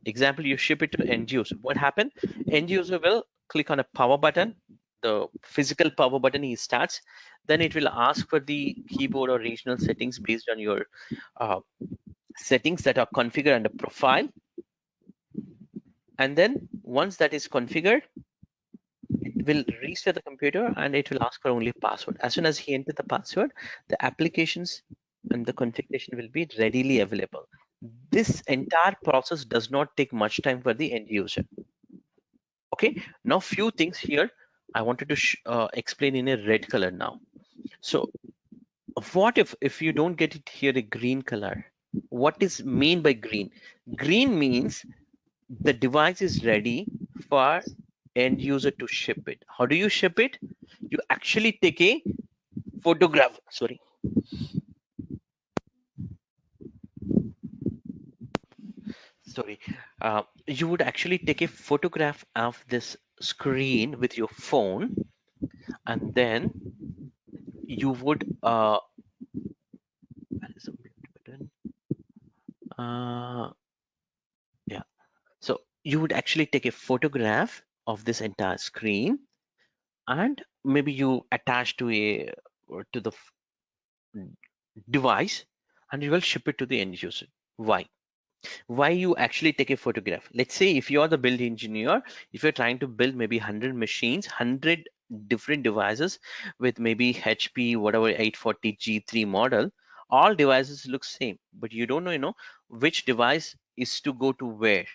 Example, you ship it to end user. What happened? End user will click on a power button, the physical power button he starts. Then it will ask for the keyboard or regional settings based on your uh, settings that are configured under profile. And then once that is configured, it will restart the computer and it will ask for only password. As soon as he enters the password, the applications and the configuration will be readily available. This entire process does not take much time for the end user. Okay, now few things here I wanted to explain in a red color now. So what if you don't get it here a green color? What is mean by green? Green means the device is ready for end user to ship it. How do you ship it? You actually take a photograph. Sorry. You would actually take a photograph of this screen with your phone, and then you would where is the mute button? Yeah. So you would actually take a photograph of this entire screen, and maybe you attach to a to the device, and you will ship it to the end user. Why you actually take a photograph? Let's say if you are the build engineer, if you're trying to build maybe 100 machines, 100 different devices with maybe HP whatever 840 G3 model, all devices look same, but you don't know, which device is to go to where.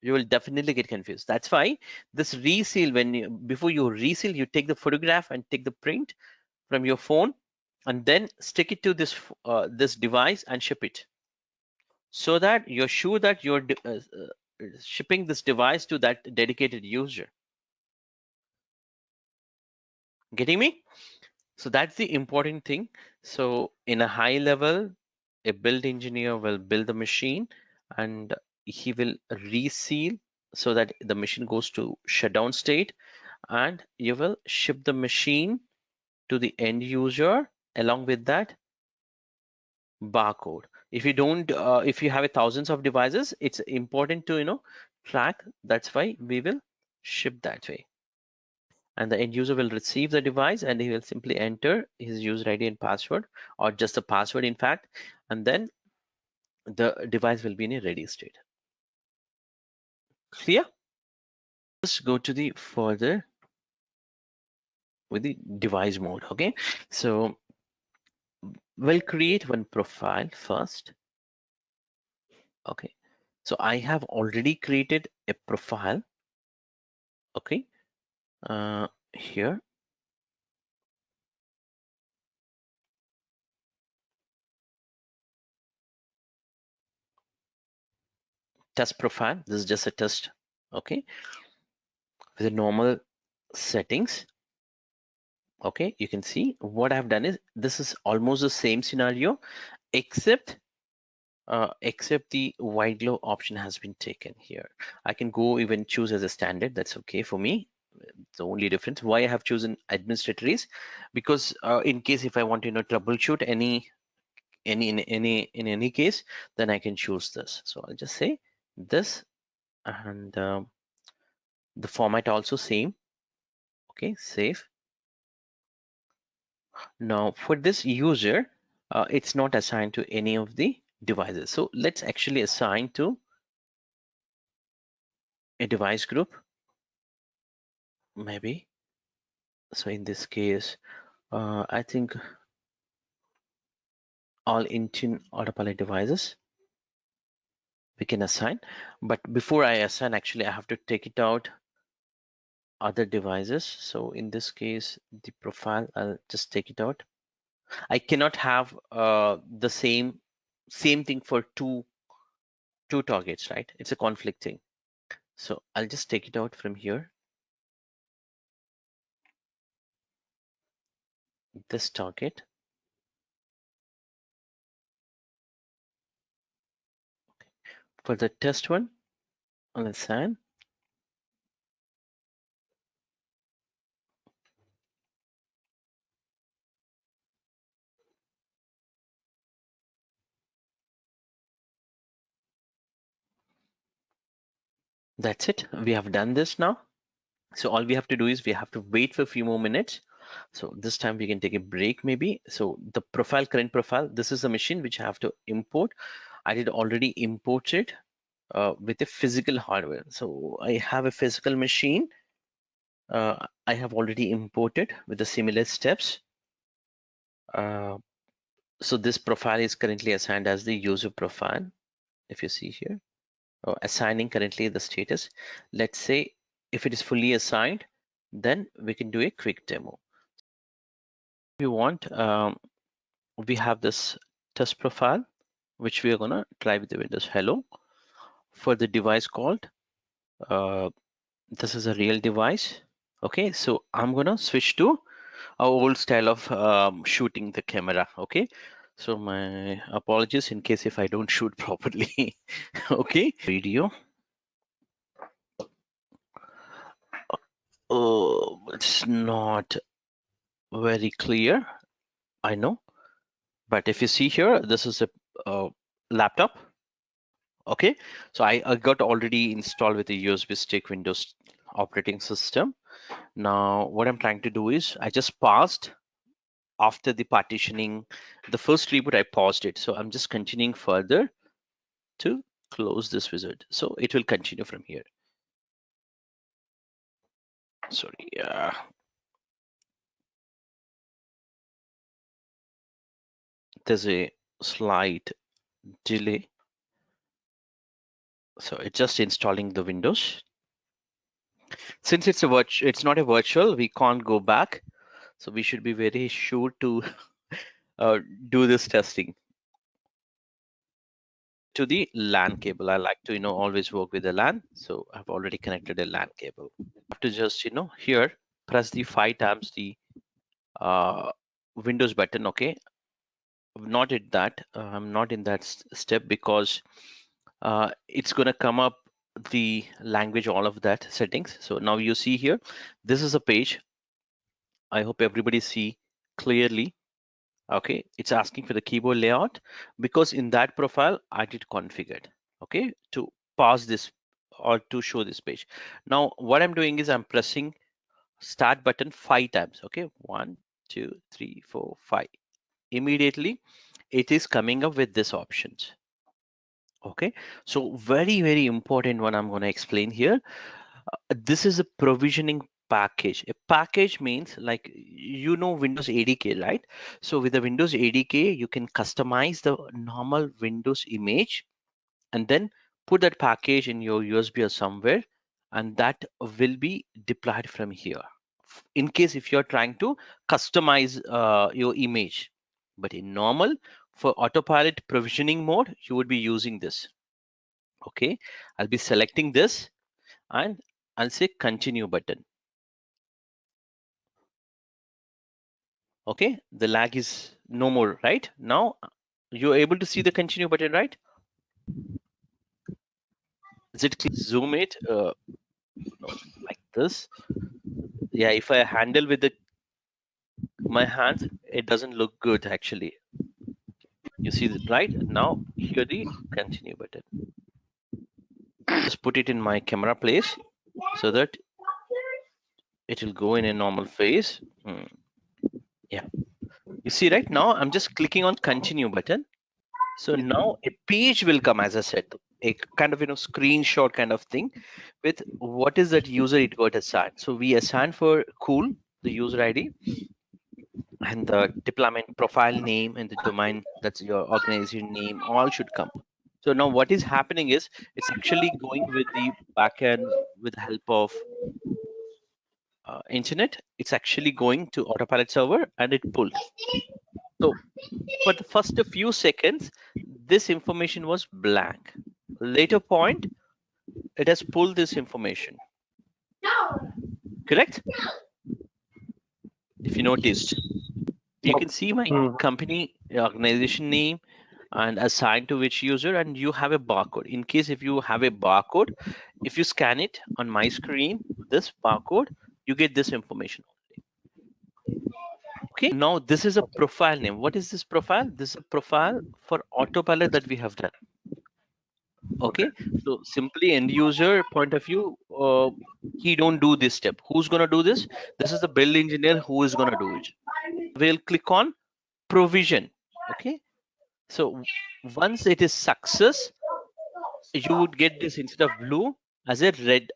You will definitely get confused. That's why this reseal, before you reseal, you take the photograph and take the print from your phone, and then stick it to this device and ship it, so that you're sure that you're shipping this device to that dedicated user. Getting me? So that's the important thing. So in a high level, a build engineer will build the machine, and he will reseal so that the machine goes to shutdown state, and you will ship the machine to the end user along with that barcode. If you don't, if you have thousands of devices, it's important to track. That's why we will ship that way. And the end user will receive the device, and he will simply enter his user ID and password, or just the password in fact, and then the device will be in a ready state. Clear? Let's go to the further with the device mode. Okay, so we'll create one profile first. Okay, so I have already created a profile. Okay, here test profile. This is just a test. Okay, with the normal settings. Okay, you can see what I've done is this is almost the same scenario, except the white glow option has been taken here. I can go even choose as a standard. That's okay for me. The only difference why I have chosen administrator is because in case if I want to troubleshoot in any case, then I can choose this. So I'll just say this, and the format also same. Okay, save. Now for this user, it's not assigned to any of the devices. So let's actually assign to a device group, maybe. So in this case, I think all Intune autopilot devices we can assign. But before I assign, actually I have to take it out other devices. So in this case, the profile, I'll just take it out. I cannot have the same thing for two targets, right? It's a conflict thing. So I'll just take it out from here. This target. For the test one, I'll assign. That's it. We have done this now. So all we have to do is we have to wait for a few more minutes. So this time we can take a break maybe. So the profile, current profile, this is the machine which I have to import. I did already import it with a physical hardware. So I have a physical machine. I have already imported with the similar steps. So this profile is currently assigned as the user profile. If you see here, assigning currently the status. Let's say if it is fully assigned, then we can do a quick demo. If you want, we have this test profile, which we are gonna try with the Windows Hello. For the device called, this is a real device. Okay, so I'm gonna switch to our old style of shooting the camera. Okay, so my apologies in case if I don't shoot properly. Okay, video. Oh, it's not very clear, I know, but if you see here, this is a laptop. Okay, so I got already installed with the USB stick Windows operating system. Now what I'm trying to do is I just paused after the partitioning, the first reboot I paused it. So I'm just continuing further to close this wizard. So it will continue from here. Sorry, there's a slight delay. So it's just installing the Windows. Since it's it's not a virtual, we can't go back. So we should be very sure to do this testing to the LAN cable. I like to, always work with the LAN. So I've already connected a LAN cable. I have to just, here press the 5 times the Windows button. Okay, not at that. I'm not in that step because it's going to come up the language, all of that settings. So now you see here, this is a page. I hope everybody see clearly. Okay, it's asking for the keyboard layout because in that profile I did configured, okay, to pass this or to show this page. Now what I'm doing is I'm pressing start button 5 times. Okay, 1 2 3 4 5. Immediately it is coming up with this options. Okay, so very important one I'm going to explain here. This is a provisioning package. A package means, like, Windows ADK, right? So with the Windows ADK you can customize the normal Windows image and then put that package in your USB or somewhere, and that will be deployed from here in case if you're trying to customize your image. But in normal, for autopilot provisioning mode, you would be using this. Okay, I'll be selecting this and I'll say continue button. Okay, the lag is no more. Right now you're able to see the continue button, right? Is it clear? Zoom it no, like this. Yeah, if I handle with my hands, it doesn't look good actually. You see that, right? Now here the continue button. Just put it in my camera place so that it will go in a normal phase. Yeah, you see, right now I'm just clicking on continue button. So now a page will come, as I said, a kind of screenshot kind of thing with what is that user it got assigned. So we assign for cool the user ID and the deployment profile name and the domain, that's your organization name, all should come. So now what is happening is it's actually going with the backend with the help of internet. It's actually going to autopilot server and it pulled. So for the first few seconds, this information was blank. Later point, it has pulled this information. Correct? If you noticed, you can see my company organization name and assigned to which user, and you have a barcode. In case if you have a barcode, if you scan it on my screen, this barcode, you get this information. Okay, now this is a profile name. What is this profile? This is a profile for autopilot that we have done. Okay, so simply end user point of view, he don't do this step. Who's gonna do this? This is the build engineer who is gonna do it. We'll click on provision. Okay, so once it is success, you would get this instead of blue as a red.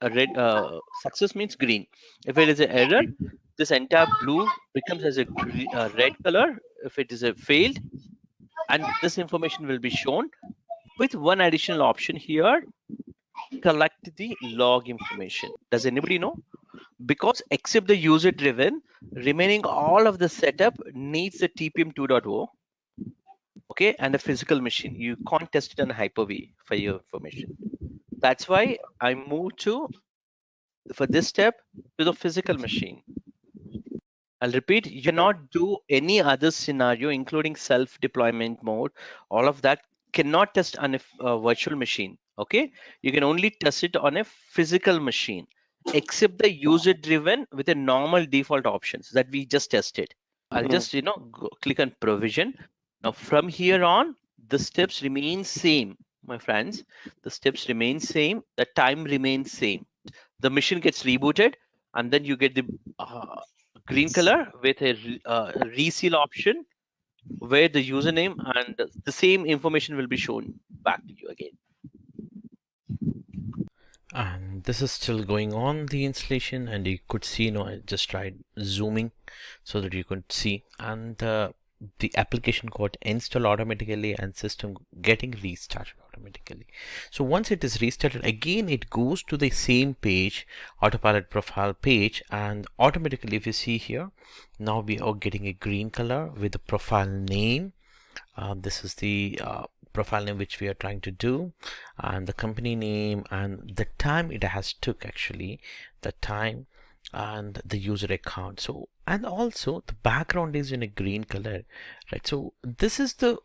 Success means green. If it is an error, this entire blue becomes as a red color if it is a failed, and this information will be shown with one additional option here: collect the log information. Does anybody know? Because except the user driven, remaining all of the setup needs the TPM 2.0, okay, and a physical machine. You can't test it on Hyper-V for your information. That's why I moved to, for this step, to the physical machine. I'll repeat, you cannot do any other scenario, including self-deployment mode. All of that cannot test on a virtual machine. Okay, you can only test it on a physical machine, except the user-driven with a normal default options that we just tested. I'll just click on provision. Now from here on, the steps remain same. my friends, the steps remain same, the time remains same. The machine gets rebooted, and then you get the green color with a reseal option where the username and the same information will be shown back to you again. And this is still going on the installation, and you could see, I just tried zooming so that you could see, and the application got installed automatically and system getting restarted automatically. So once it is restarted again, it goes to the same page, autopilot profile page, and automatically, if you see here, now we are getting a green color with the profile name. This is the profile name which we are trying to do, and the company name and the time it has took, actually the time, and the user account. So, and also the background is in a green color, right? So this is the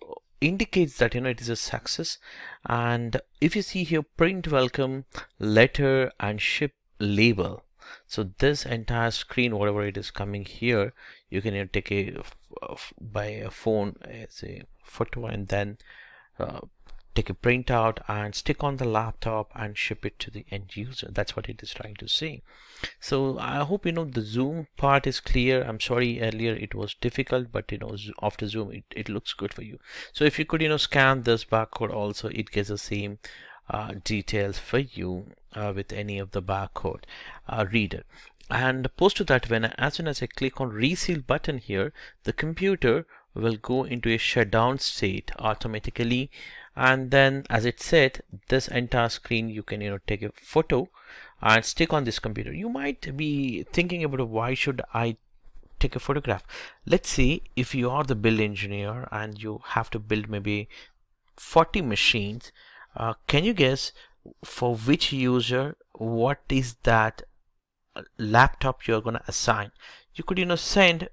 indicates that it is a success. And if you see here, print welcome letter and ship label, so this entire screen, whatever it is coming here, you can take a by a phone as a photo, and then uh, take a printout and stick on the laptop and ship it to the end user. That's what it is trying to say. So I hope the zoom part is clear. I'm sorry earlier it was difficult, but after zoom it looks good for you. So if you could scan this barcode also, it gives the same details for you with any of the barcode reader. And post to that, as soon as I click on reseal button here, the computer will go into a shutdown state automatically. And then, as it said, this entire screen you can take a photo and stick on this computer. You might be thinking about why should I take a photograph. Let's say if you are the build engineer and you have to build maybe 40 machines, can you guess for which user what is that laptop you're going to assign? You could send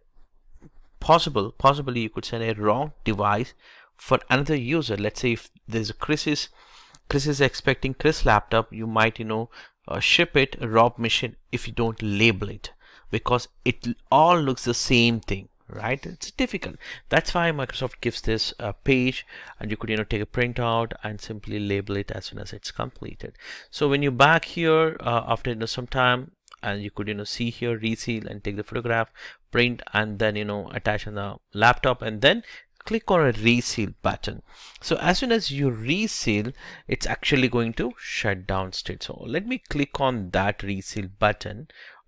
possibly you could send a wrong device for another user. Let's say if there's a Chris is expecting Chris laptop, you might ship it a Rob machine if you don't label it, because it all looks the same thing, right? It's difficult. That's why Microsoft gives this page, and you could take a printout and simply label it as soon as it's completed. So when you back here after some time, and you could see here reseal and take the photograph, print, and then attach on the laptop, and then click on a reseal button. So as soon as you reseal, it's actually going to shut down state. So let me click on that reseal button.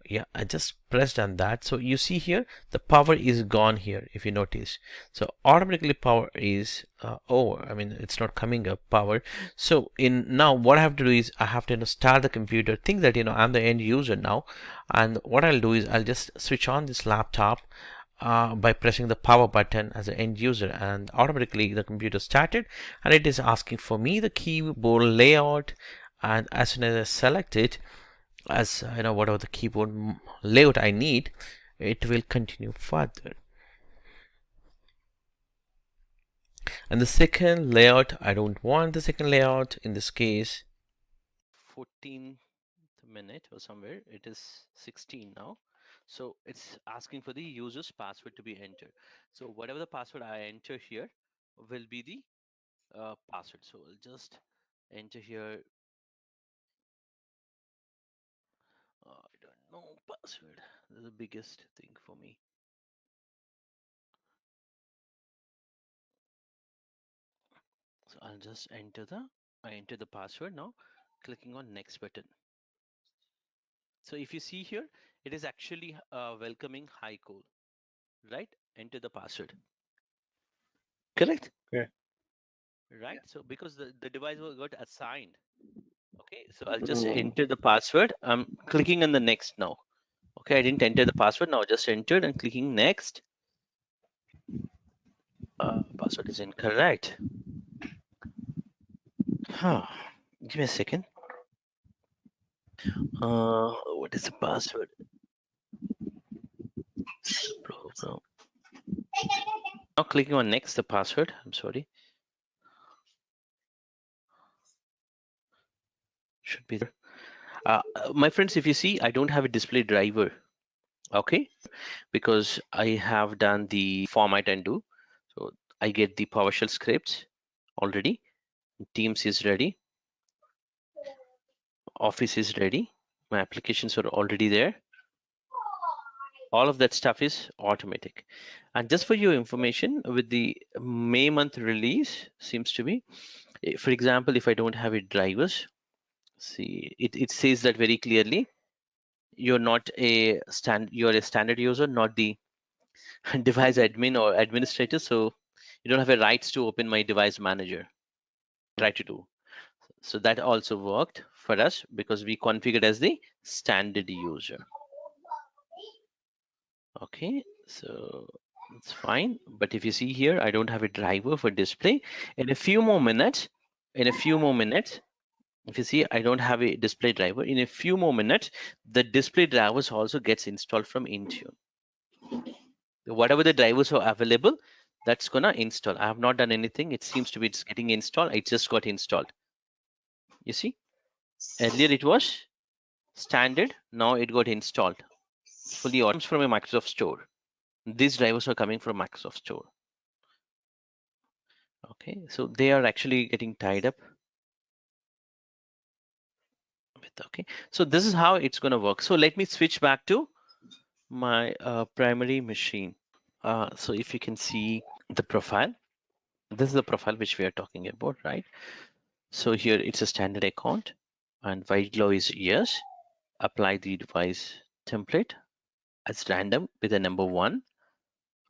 Yeah, I just pressed on that. So you see here the power is gone here, if you notice. So automatically power is over. I mean, it's not coming up power. So now what I have to do is I have to start the computer. Think that I'm the end user now, and what I'll do is I'll just switch on this laptop by pressing the power button as an end user, and automatically the computer started, and it is asking for me the keyboard layout. And as soon as I select it as whatever the keyboard layout I need, it will continue further. And the second layout, I don't want the second layout in this case. 14th minute or somewhere, it is 16 now. So it's asking for the user's password to be entered. So whatever the password I enter here will be the password. So I'll just enter here. I don't know password. This is the biggest thing for me. So I'll just I enter the password now, clicking on next button. So if you see here, it is actually welcoming hi code, right? Enter the password. Correct? Okay. Right. So because the device got assigned. Okay, so I'll just enter the password. I'm clicking on the next now. Okay, I didn't enter the password now, just entered and clicking next. Password is incorrect. Huh. Give me a second. What is the password? Bro. Now clicking on next, the password. I'm sorry. Should be there. My friends, if you see, I don't have a display driver. Okay, because I have done the format and do. So I get the PowerShell scripts already. Teams is ready. Office is ready. My applications are already there. All of that stuff is automatic. And just for your information, with the May month release, seems to be, for example, if I don't have it drivers, see, it says that very clearly. You're a standard user, not the device admin or administrator. So you don't have a rights to open my device manager. Try to do. So that also worked for us because we configured as the standard user. Okay, so it's fine. But if you see here, I don't have a driver for display. In a few more minutes, if you see, I don't have a display driver. In a few more minutes, the display drivers also gets installed from Intune. Whatever the drivers are available, that's gonna install. I have not done anything. It seems to be it's getting installed. It just got installed. You see, earlier it was standard. Now it got installed. Fully comes from a Microsoft Store. These drivers are coming from Microsoft Store. Okay, so they are actually getting tied up with. Okay, so this is how it's gonna work. So let me switch back to my primary machine. So if you can see the profile, this is the profile which we are talking about, right? So here it's a standard account and white glow is yes. Apply the device template as random with a number 1.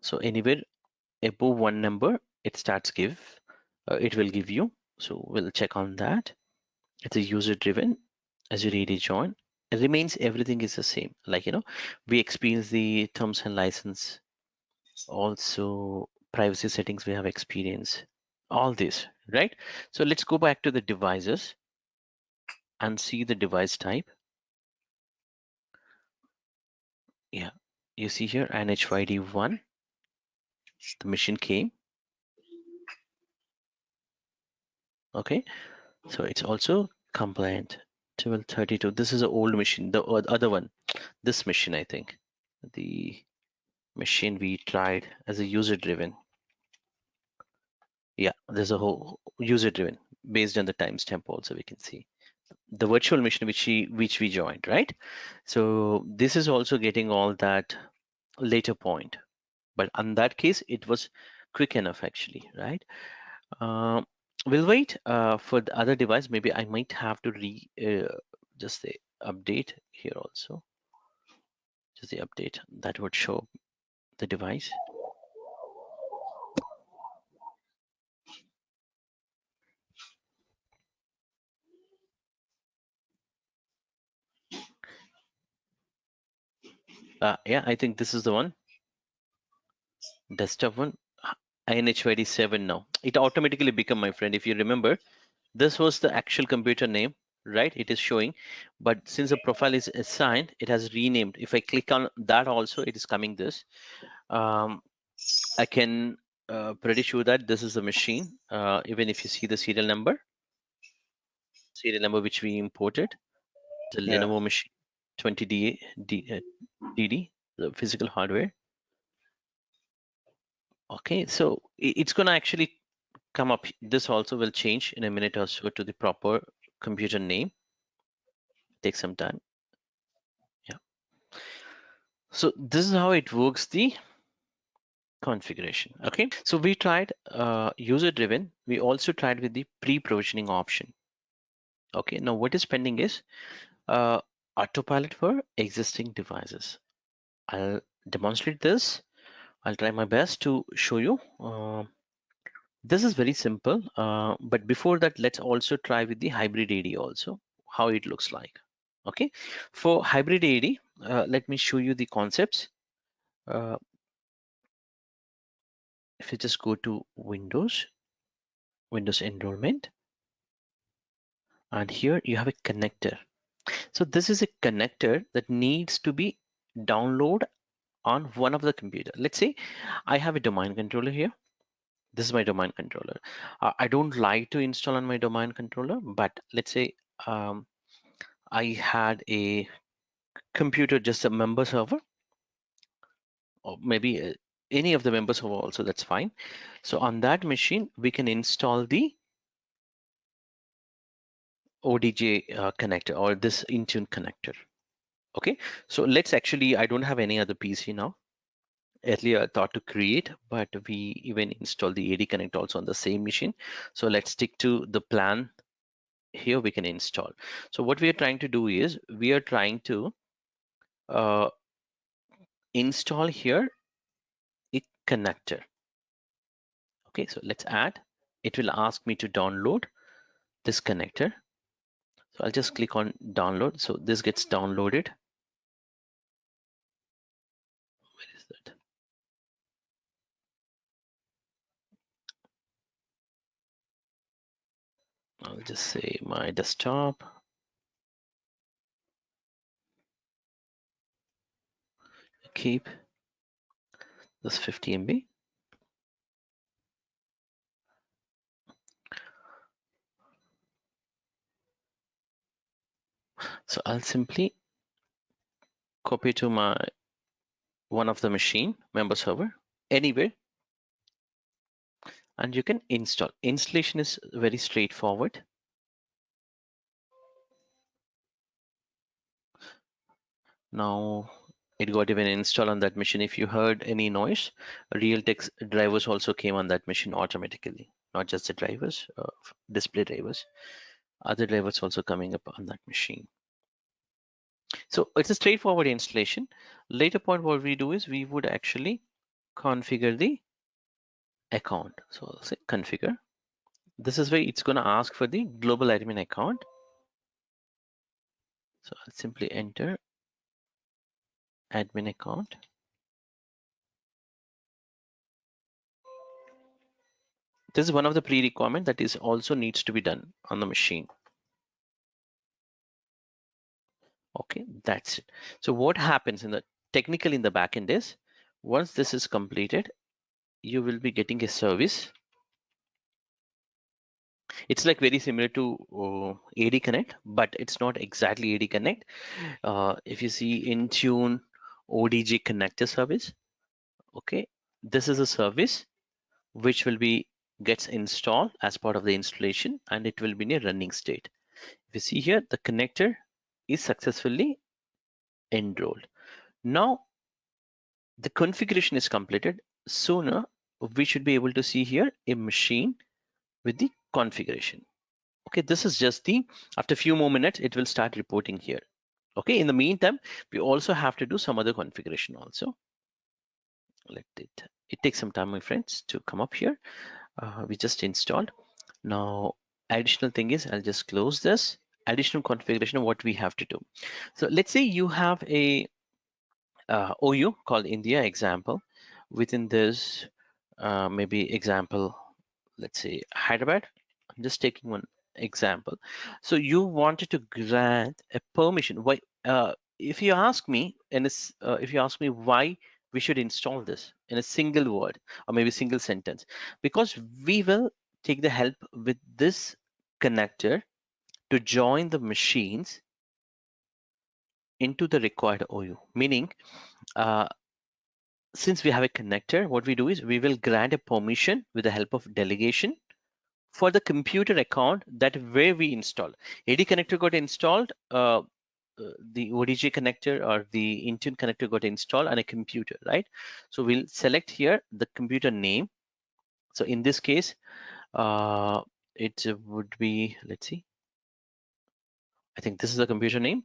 So anywhere above 1 number, it starts give, it will give you. So we'll check on that. It's a user driven. As you ready join, it remains everything is the same. Like, we experience the terms and license, also privacy settings we have experienced, all this, right? So let's go back to the devices and see the device type. Yeah, you see here NHYD1, the machine came. Okay, so it's also compliant. 1232. This is an old machine. The other one, this machine, I think, the machine we tried as a user driven. Yeah, there's a whole user driven based on the timestamp. Also, we can see the virtual machine which we joined, right? So this is also getting all that later point, but in that case, it was quick enough actually, right? We'll wait for the other device. Maybe I might have to just the update here also. Just the update that would show the device. Yeah, I think this is the one. Desktop one. INH87 now. It automatically become my friend. If you remember, this was the actual computer name, right? It is showing, but since the profile is assigned, it has renamed. If I click on that also, it is coming this. I can pretty sure that this is the machine. Even if you see the serial number which we imported, the Lenovo machine 20DD, the physical hardware. Okay, so it's gonna actually come up. This also will change in a minute or so to the proper computer name. Take some time. Yeah. So this is how it works, the configuration. Okay, so we tried user driven. We also tried with the pre-provisioning option. Okay, now what is pending is autopilot for existing devices. I'll demonstrate this. I'll try my best to show you. This is very simple, but before that, let's also try with the hybrid AD also, how it looks like. Okay, for hybrid AD, let me show you the concepts. If you just go to Windows enrollment, and here you have a connector. So this is a connector that needs to be downloaded on one of the computer. Let's say I have a domain controller here. This is my domain controller. I don't like to install on my domain controller, but let's say I had a computer, just a member server, or maybe any of the member server also, that's fine. So on that machine, we can install the ODJ connector or this Intune connector. Okay, so let's actually, I don't have any other PC now. Earlier I thought to create, but we even install the AD connect also on the same machine. So let's stick to the plan. Here we can install. So what we are trying to do is we are trying to install here a connector. Okay, so let's add. It will ask me to download this connector. So I'll just click on download. So this gets downloaded. Where is that? I'll just say my desktop. Keep this 50 MB. So I'll simply copy to my one of the machine member server anywhere, and you can install. Installation is very straightforward. Now it got even installed on that machine. If you heard any noise, Realtek drivers also came on that machine automatically, not just the drivers, display drivers, other drivers also coming up on that machine. So it's a straightforward installation. Later point, what we do is we would actually configure the account. So I'll say configure. This is where it's going to ask for the global admin account. So I'll simply enter admin account. This is one of the pre-requirement that is also needs to be done on the machine. Okay, that's it. So what happens in the technically in the backend is once this is completed, you will be getting a service. It's like very similar to AD Connect, but it's not exactly AD Connect. If you see Intune ODG connector service, okay, this is a service which will be gets installed as part of the installation, and it will be in a running state. If you see here, the connector is successfully enrolled. Now the configuration is completed. Sooner we should be able to see here a machine with the configuration. Okay, this is just the, after a few more minutes, it will start reporting here. Okay, in the meantime, we also have to do some other configuration also. Let it takes some time, my friends, to come up here. We just installed. Now, additional thing is, I'll just close this. Additional configuration of what we have to do. So let's say you have a OU called India example. Within this, maybe example, let's say Hyderabad. I'm just taking one example. So you wanted to grant a permission. Why? If you ask me, and if you ask me why we should install this in a single word or maybe single sentence, because we will take the help with this connector to join the machines into the required OU. Meaning, uh, since we have a connector, what we do is we will grant a permission with the help of delegation for the computer account that where we install. AD connector got installed, the ODJ connector or the Intune connector got installed on a computer, right? So we'll select here the computer name. So in this case, it would be, let's see, I think this is the computer name.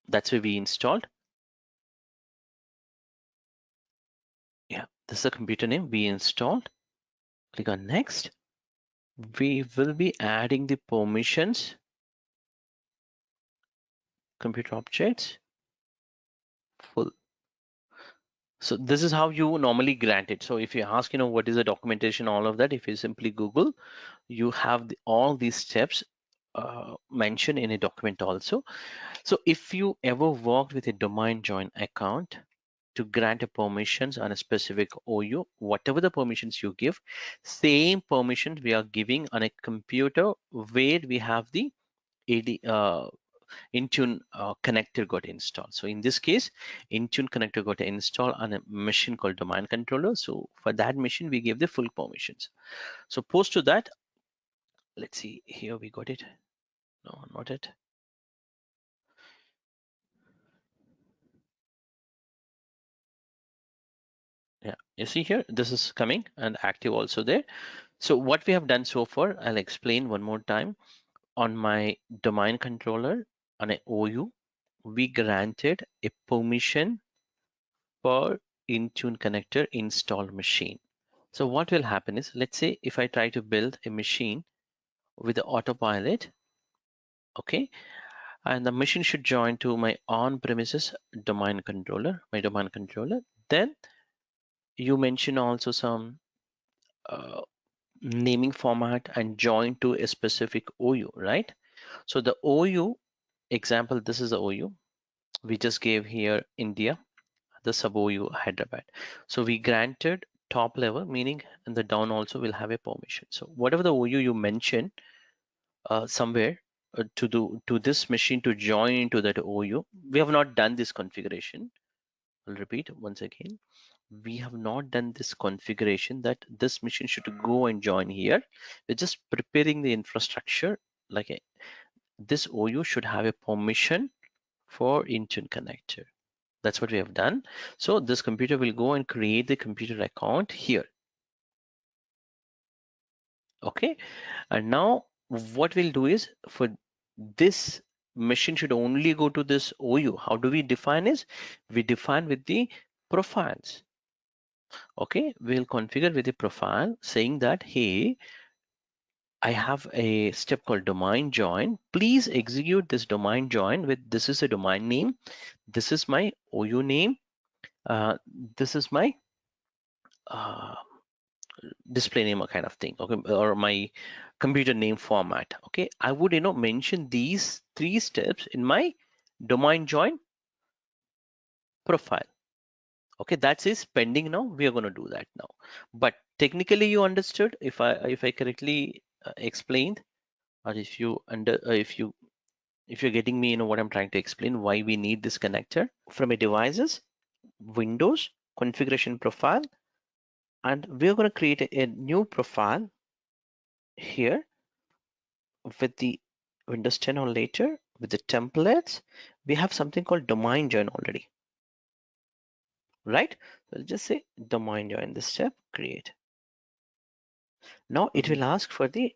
That's where we installed. Yeah, this is the computer name we installed. Click on next. We will be adding the permissions, computer objects, full. So this is how you normally grant it. So if you ask, what is the documentation, all of that, if you simply Google, you have all these steps mentioned in a document also. So if you ever worked with a domain join account to grant a permissions on a specific OU, whatever the permissions you give, same permissions we are giving on a computer where we have the AD Intune connector got installed. So in this case, Intune connector got installed on a machine called domain controller. So for that machine, we give the full permissions. So post to that, let's see here, we got it. No, not it. Yeah, you see here, this is coming and active also there. So what we have done so far, I'll explain one more time. On my domain controller on a OU, we granted a permission for Intune connector install machine. So what will happen is, let's say if I try to build a machine with the autopilot, okay, and the machine should join to my on-premises domain controller, then you mention also some uh, naming format and join to a specific OU, right? So the OU example, this is the OU. We just gave here India, the sub OU Hyderabad. So we granted top level, meaning in the down also will have a permission. So whatever the OU you mention somewhere to this machine to join into that OU, we have not done this configuration. I'll repeat once again. We have not done this configuration that this machine should go and join here. We're just preparing the infrastructure like this OU should have a permission for Intune connector. That's what we have done. So this computer will go and create the computer account here. Okay. And now what we'll do is for this machine should only go to this OU. How do we define is we define with the profiles. Okay. We'll configure with the profile saying that, hey, I have a step called domain join. Please execute this domain join with this is a domain name. This is my OU name. This is my uh, display name kind of thing, okay, or my computer name format. Okay, I would mention these 3 steps in my domain join profile. Okay, that is pending now. We are going to do that now. But technically, you understood if I correctly explained, or if you if you're getting me, what I'm trying to explain, why we need this connector from a devices, Windows configuration profile, and we're going to create a new profile here with the Windows 10 or later with the templates. We have something called domain join already, right? So I'll just say domain join this step, create. Now it will ask for the,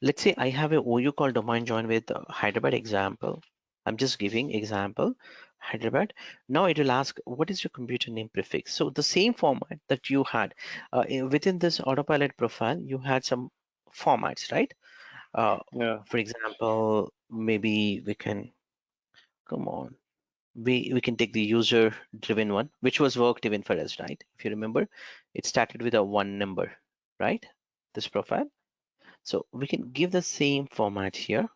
let's say I have a OU called domain join with Hyderabad example. I'm just giving example Hyderabad. Now it will ask what is your computer name prefix. So the same format that you had within this autopilot profile, you had some formats, right? Yeah. For example, maybe we can, come on, we can take the user driven one, which was worked even for us, right? If you remember, it started with a 1 number, right? This profile. So we can give the same format here,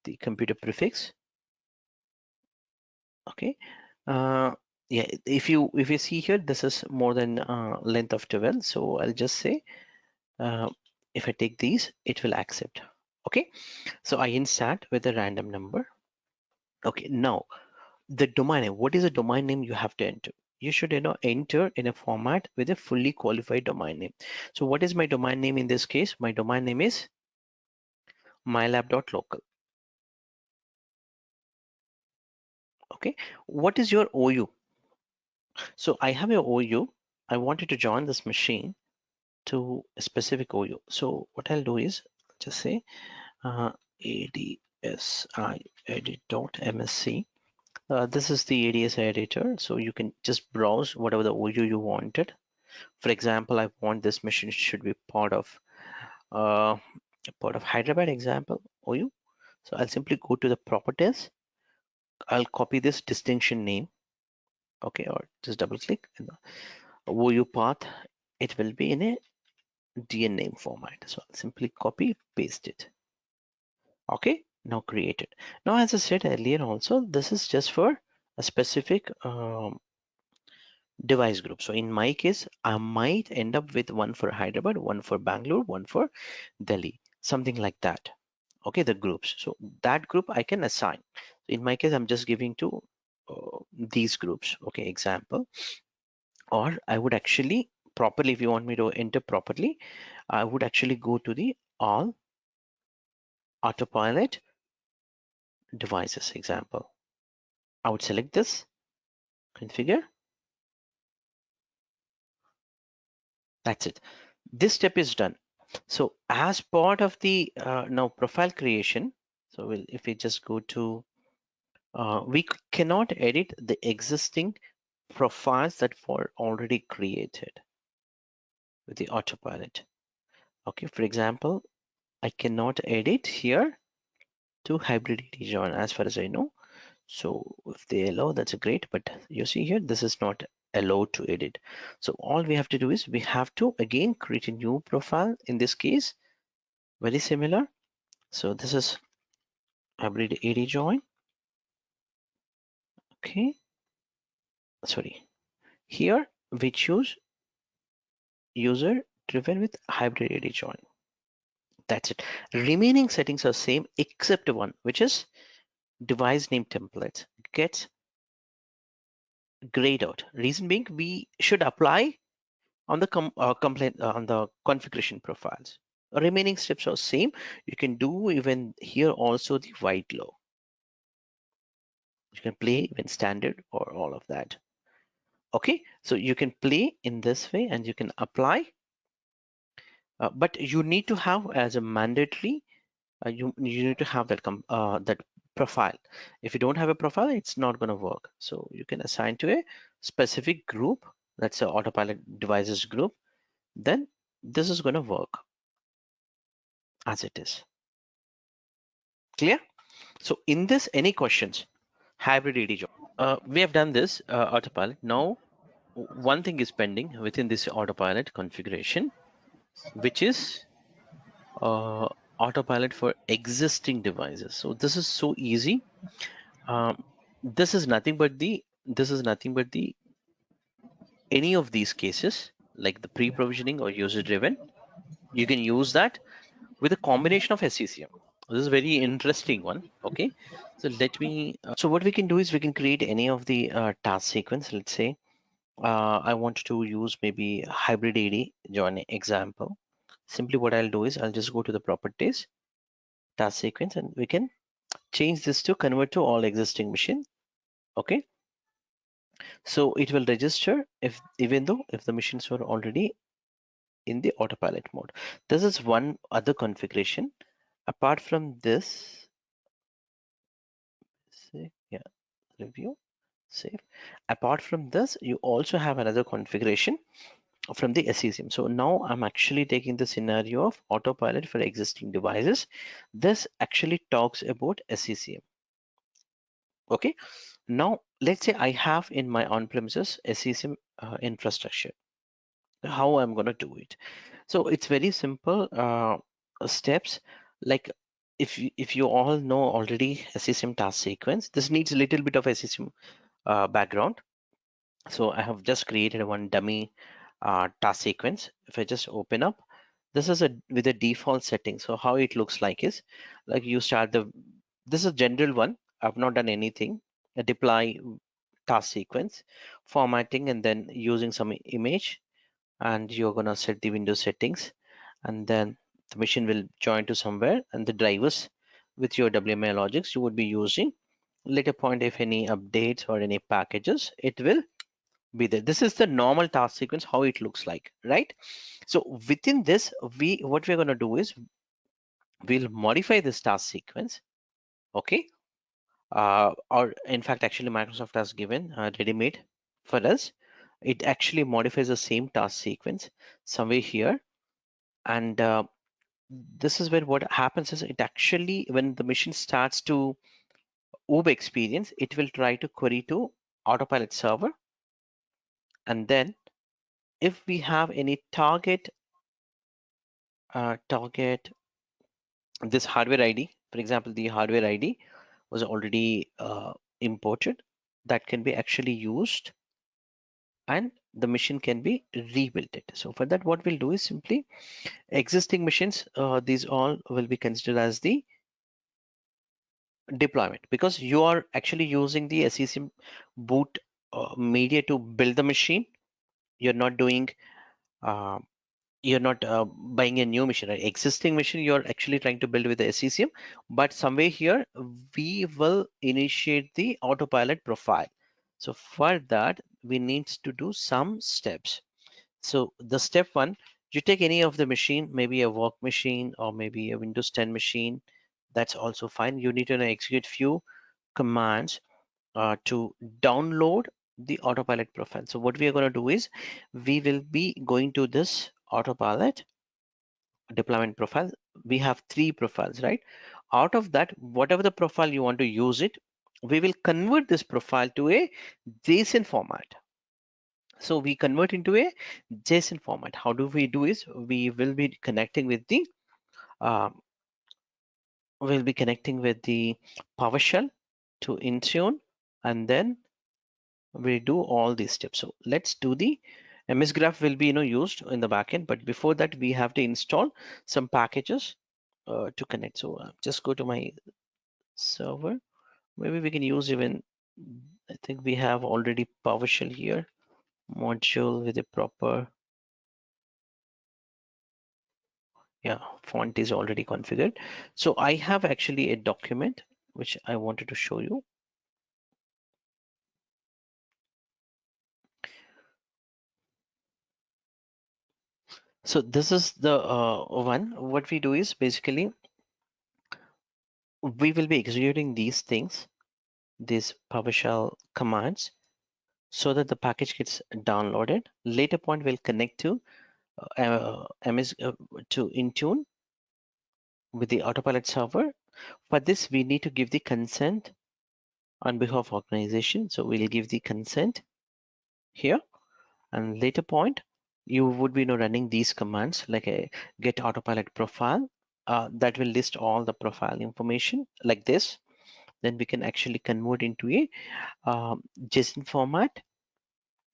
the computer prefix. Okay. Yeah, if you see here, this is more than length of 12. So I'll just say if I take these, it will accept. Okay. So I insert with a random number. Okay. Now the domain name, what is the domain name you have to enter? You should enter in a format with a fully qualified domain name. So what is my domain name in this case? My domain name is mylab.local. Okay, what is your OU? So I have a OU. I wanted to join this machine to a specific OU. So what I'll do is just say ADSI edit.msc. This is the ADSI editor. So you can just browse whatever the OU you wanted. For example, I want this machine should be part of Hyderabad example OU. So I'll simply go to the properties. I'll copy this distinction name. Okay, or just double click in the OU path. It will be in a DN name format. So I'll simply copy, paste it. Okay, now create it. Now, as I said earlier also, this is just for a specific device group. So in my case, I might end up with one for Hyderabad, one for Bangalore, one for Delhi, something like that. Okay, the groups. So that group I can assign. In my case, I'm just giving to these groups. Okay, example. Or I would actually properly, if you want me to enter properly, I would actually go to the all autopilot devices example. I would select this, configure. That's it. This step is done. So as part of the now profile creation, so if we just go to, we cannot edit the existing profiles that were already created with the autopilot. Okay, for example, I cannot edit here to hybrid AD join as far as I know. So if they allow, that's great, but you see here, this is not allowed to edit. So all we have to do is we have to again create a new profile. In this case, very similar. So this is hybrid AD join. Okay, sorry. Here we choose user driven with hybrid AD join. That's it. Remaining settings are same except one, which is device name template gets grayed out. Reason being, we should apply on the on the configuration profiles. Remaining steps are same. You can do even here also the white low. You can play even standard or all of that. Okay, so you can play in this way and you can apply, but you need to have as a mandatory. You need to have that that profile. If you don't have a profile, it's not going to work. So you can assign to a specific group. That's a autopilot devices group. Then this is going to work as it is. Clear? So in this, any questions? Hybrid AD job. We have done this autopilot. Now, one thing is pending within this autopilot configuration, which is autopilot for existing devices. So this is so easy. This is nothing but the any of these cases, like the pre-provisioning or user-driven. You can use that with a combination of SCCM. This is a very interesting one. Okay, so let me. So what we can do is we can create any of the task sequence. Let's say I want to use maybe hybrid AD join example. Simply what I'll do is I'll just go to the properties task sequence and we can change this to convert to all existing machine. Okay, so it will register if even though if the machines were already in the autopilot mode. This is one other configuration. Apart from this, yeah, review, save. Apart from this, you also have another configuration from the SCCM. So now I'm actually taking the scenario of autopilot for existing devices. This actually talks about SCCM. Okay, now let's say I have in my on-premises SCCM infrastructure. How I'm going to do it? So it's very simple steps. Like if you all know already SCCM task sequence, this needs a little bit of SCCM background. So I have just created one dummy task sequence. If I just open up, this is with a default setting. So how it looks like is like you start this is a general one. I've not done anything. A deploy task sequence, formatting, and then using some image, and you're gonna set the Windows settings, and then the machine will join to somewhere, and the drivers with your WMI logics you would be using. Later point, if any updates or any packages, it will be there. This is the normal task sequence, how it looks like, right? So within this, what we're going to do is we'll modify this task sequence. Okay, or in fact actually Microsoft has given ready-made for us. It actually modifies the same task sequence somewhere here, and this is where what happens is it actually, when the machine starts to OOB experience, it will try to query to autopilot server, and then if we have any target this hardware ID, for example, the hardware ID was already imported, that can be actually used and the machine can be rebuilt it. So for that, what we'll do is simply existing machines, these all will be considered as the deployment, because you are actually using the SCCM boot media to build the machine. You're not doing you're not buying a new machine, right? Existing machine you're actually trying to build with the SCCM, but somewhere here we will initiate the autopilot profile. So for that we need to do some steps. So the step one, you take any of the machine, maybe a work machine or maybe a Windows 10 machine. That's also fine. You need to execute few commands to download the autopilot profile. So what we are going to do is we will be going to this autopilot deployment profile. We have 3 profiles, right? Out of that, whatever the profile you want to use it, we will convert this profile to a JSON format. So we convert into a JSON format. How do we do is we will be connecting with the um, PowerShell to Intune, and then we do all these steps. So let's do the MS Graph will be used in the backend, but before that we have to install some packages to connect. So just go to my server. Maybe we can use even, I think we have already PowerShell here, module with a proper, yeah, font is already configured. So I have actually a document which I wanted to show you. So this is the one. What we do is basically we will be executing these things, these PowerShell commands, so that the package gets downloaded. Later point will connect to MS to Intune with the autopilot server. For this, we need to give the consent on behalf of organization. So we'll give the consent here, and later point you would be running these commands like a get autopilot profile that will list all the profile information like this. Then we can actually convert into a JSON format,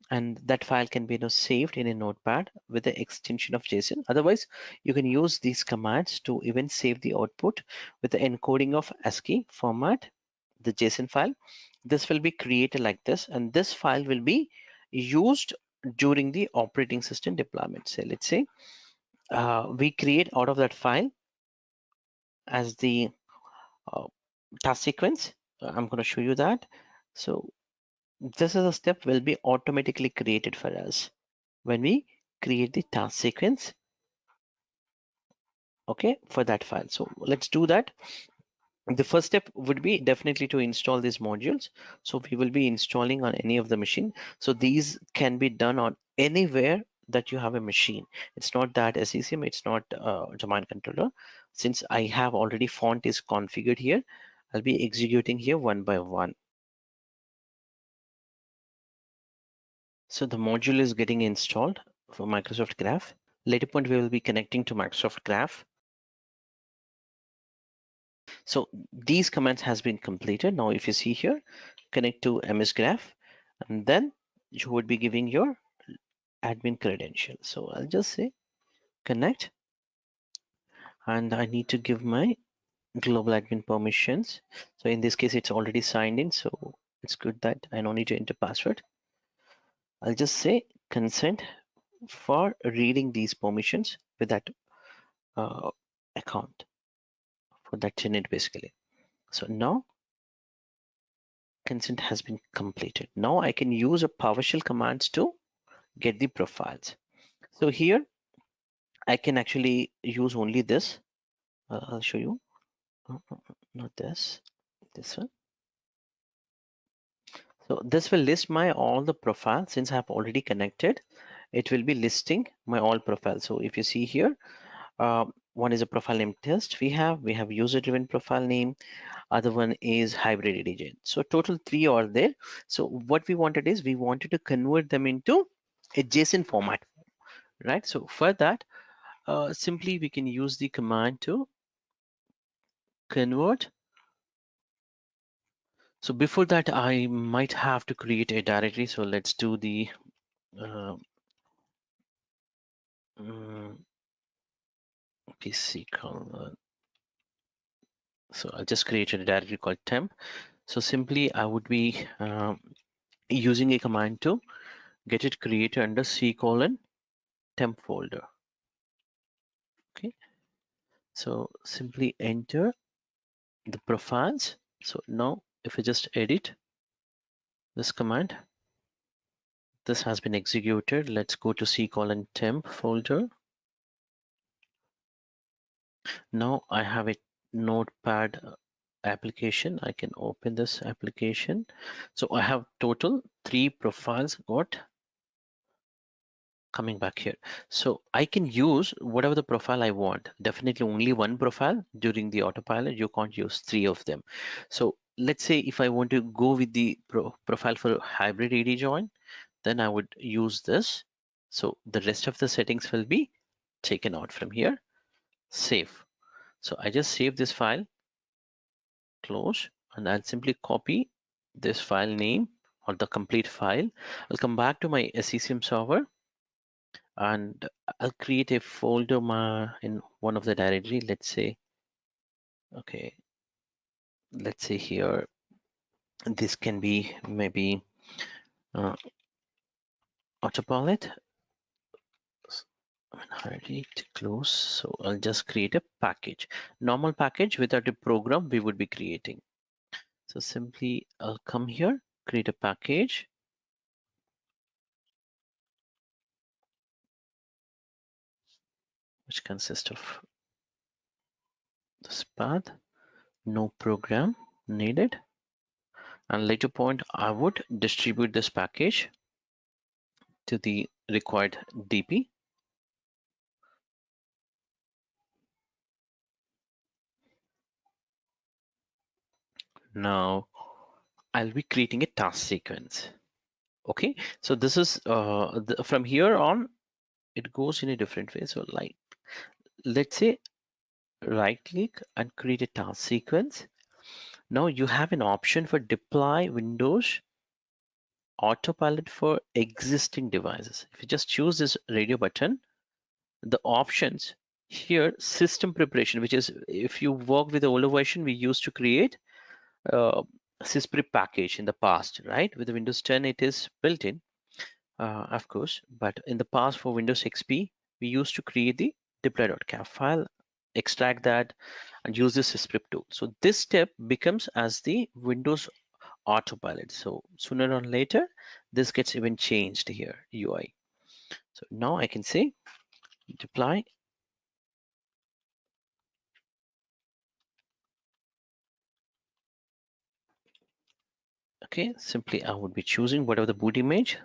and that file can be saved in a notepad with the extension of JSON. Otherwise, you can use these commands to even save the output with the encoding of ASCII format, the JSON file. This will be created like this, and this file will be used during the operating system deployment. So let's say we create out of that file as the uh, task sequence. I'm going to show you that. So this is a step will be automatically created for us when we create the task sequence, okay, for that file. So let's do that. The first step would be definitely to install these modules. So we will be installing on any of the machine. So these can be done on anywhere that you have a machine. It's not that SCCM, it's not domain controller. Since I have already font is configured here, I'll be executing here one by one. So the module is getting installed for Microsoft Graph. Later point we will be connecting to Microsoft Graph. So these commands has been completed. Now if you see here, connect to MS Graph, and then you would be giving your admin credential. So I'll just say connect, and I need to give my global admin permissions. So in this case, it's already signed in, so it's good that I don't need to enter password. I'll just say consent for reading these permissions with that account for that tenant basically. So now consent has been completed. Now I can use a PowerShell commands to get the profiles. So here I can actually use only this. I'll show you. Not this one. So this will list my all the profiles. Since I have already connected, it will be listing my all profiles. So if you see here, one is a profile name test. We have user driven profile name. Other one is hybrid agent. So total 3 are there. So what we wanted is we wanted to convert them into a JSON format, right? So for that, simply we can use the command to convert. So before that, I might have to create a directory. So let's do the PC call. So I'll just create a directory called temp. So simply I would be using a command to get it created under C:temp folder. So simply enter the profiles. So now if I just edit this command, this has been executed. Let's go to C:temp folder. Now I have a notepad application. I can open this application. So I have total 3 profiles got coming back here. So I can use whatever the profile I want. Definitely only one profile during the autopilot. You can't use 3 of them. So let's say if I want to go with the profile for hybrid AD join, then I would use this. So the rest of the settings will be taken out from here. Save. So I just save this file, close, and I'll simply copy this file name or the complete file. I'll come back to my SCCM server and I'll create a folder in one of the directory. Let's say, okay, let's say here, this can be maybe autopilot. Ready to close. So I'll just create a package, normal package without a program we would be creating. So simply I'll come here, create a package. Which consists of this path, no program needed. And later point, I would distribute this package to the required DP. Now I'll be creating a task sequence. Okay, so this is from here on, it goes in a different way. So like, let's say right click and create a task sequence. Now you have an option for deploy Windows autopilot for existing devices. If you just choose this radio button, the options here, system preparation, which is if you work with the older version, we used to create sysprep package in the past, right? With the Windows 10, it is built in, of course, but in the past for Windows XP, we used to create the deploy.cap file, extract that, and use the sysprep tool. So this step becomes as the Windows autopilot. So sooner or later, this gets even changed here, UI. So now I can say deploy. Okay, simply I would be choosing whatever the boot image.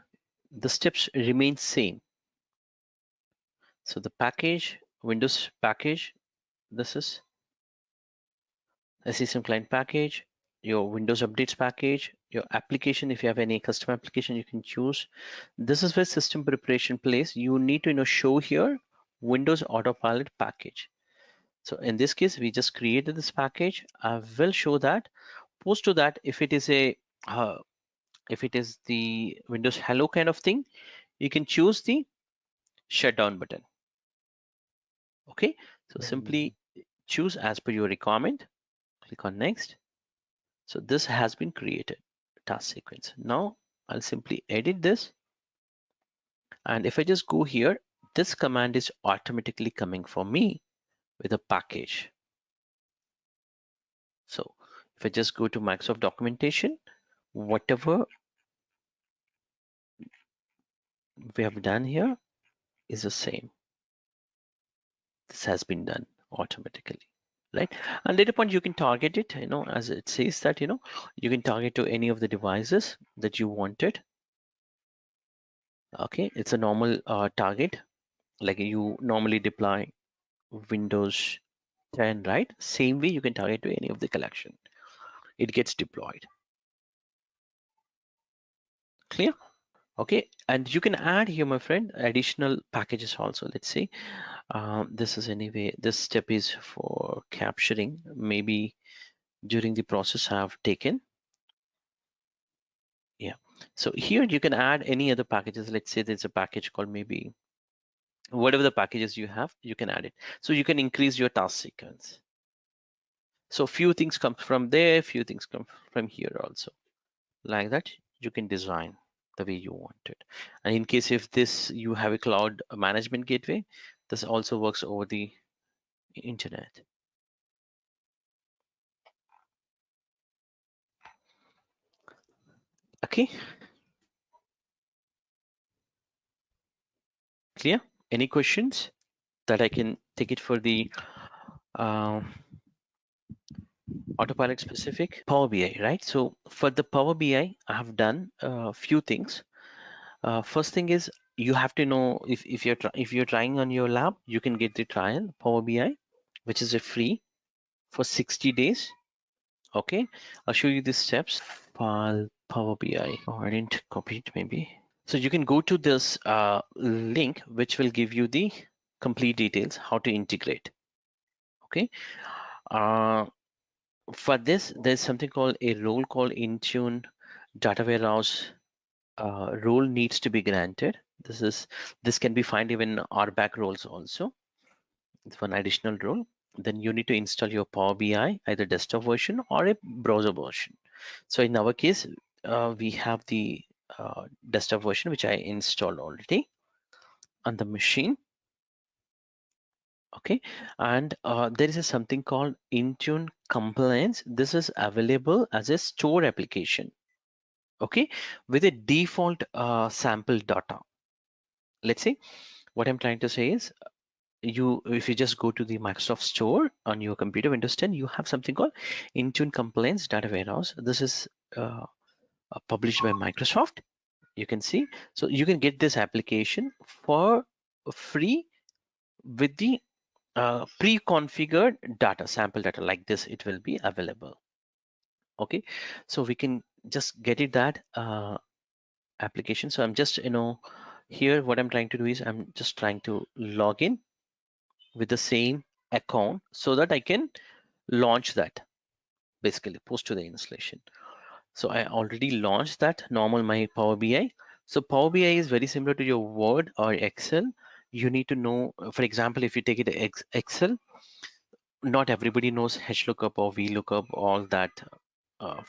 The steps remain same. So the package, Windows package, this is SCCM client package, your Windows updates package, your application, if you have any custom application, you can choose. This is where system preparation plays. You need to show here Windows autopilot package. So in this case, we just created this package. I will show that. Post to that, if it is the Windows Hello kind of thing, you can choose the shutdown button. Okay, so simply choose as per your requirement, click on next. So this has been created, task sequence. Now I'll simply edit this. And if I just go here, this command is automatically coming for me with a package. So if I just go to Microsoft documentation, whatever we have done here is the same. This has been done automatically, right? And later point, you can target it, as it says that, you can target to any of the devices that you wanted. Okay, it's a normal target, like you normally deploy Windows 10, right? Same way you can target to any of the collection. It gets deployed. Clear? Okay, and you can add here, my friend, additional packages also. Let's say this is anyway, this step is for capturing, maybe during the process I have taken. Yeah, so here you can add any other packages. Let's say there's a package called maybe whatever the packages you have, you can add it. So you can increase your task sequence. So few things come from there, few things come from here also. Like that, you can design the way you want it. And in case if this you have a cloud management gateway, this also works over the internet. Okay, clear? Any questions that I can take it for the autopilot specific? Power BI, right? So for the Power BI, I have done a few things. First thing is you have to know if you're trying on your lab, you can get the trial Power BI, which is a free for 60 days. Okay, I'll show you the steps. File Power BI. Oh, I didn't copy it maybe. So you can go to this link, which will give you the complete details how to integrate. Okay. For this, there's something called a role called Intune data warehouse. Role needs to be granted. This can be found even in RBAC roles also. It's one additional role. Then you need to install your Power BI, either desktop version or a browser version. So in our case, we have the desktop version, which I installed already on the machine. Okay, and there is something called Intune Compliance. This is available as a store application. Okay, with a default sample data. Let's say what I'm trying to say is if you just go to the Microsoft Store on your computer, Windows 10, you have something called Intune Compliance Data Warehouse. This is published by Microsoft. You can see, so you can get this application for free with the pre-configured data, sample data like this. It will be available. Okay, so we can just get it that application. So I'm just here what I'm trying to do is I'm just trying to log in with the same account so that I can launch that, basically post to the installation. So I already launched that normal my Power BI. So Power BI is very similar to your Word or Excel. You need to know, for example, if you take it Excel, not everybody knows HLOOKUP or VLOOKUP, all that uh,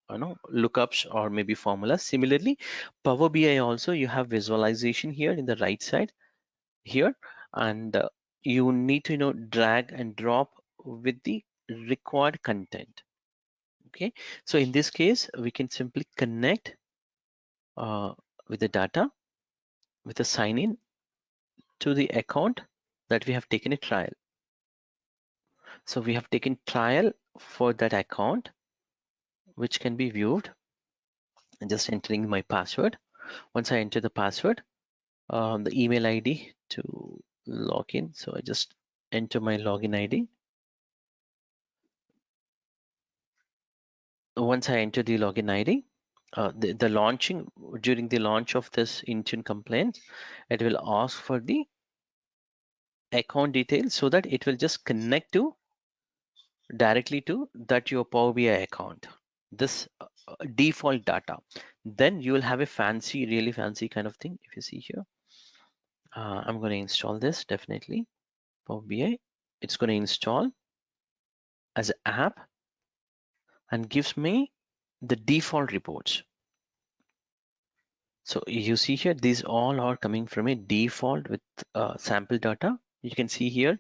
lookups or maybe formulas. Similarly, Power BI also, you have visualization here in the right side here, and you need to drag and drop with the required content. Okay, so in this case we can simply connect with the data with a sign in to the account that we have taken a trial. So we have taken trial for that account, which can be viewed and just entering my password. Once I enter the password, the email ID to log in. So I just enter my login ID. Once I enter the login ID, the launching during the launch of this Intune complaint, it will ask for the account details so that it will just connect to directly to that your Power BI account, this default data. Then you will have a fancy, really fancy kind of thing. If you see here, I'm going to install this definitely. Power BI, it's going to install as an app and gives me the default reports. So you see here, these all are coming from a default with sample data. You can see here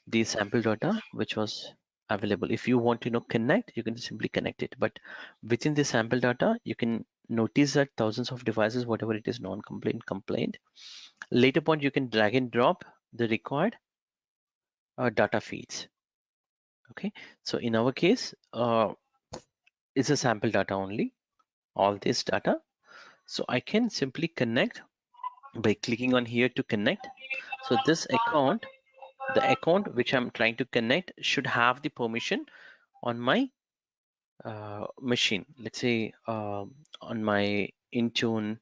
the sample data which was available. If you want to connect, you can simply connect it. But within the sample data, you can notice that thousands of devices, whatever it is, non-complaint, complaint. Later point, you can drag and drop the required data feeds. Okay, so in our case, it's a sample data only, all this data. So I can simply connect by clicking on here to connect. So this account, the account which I'm trying to connect, should have the permission on my machine. Let's say on my Intune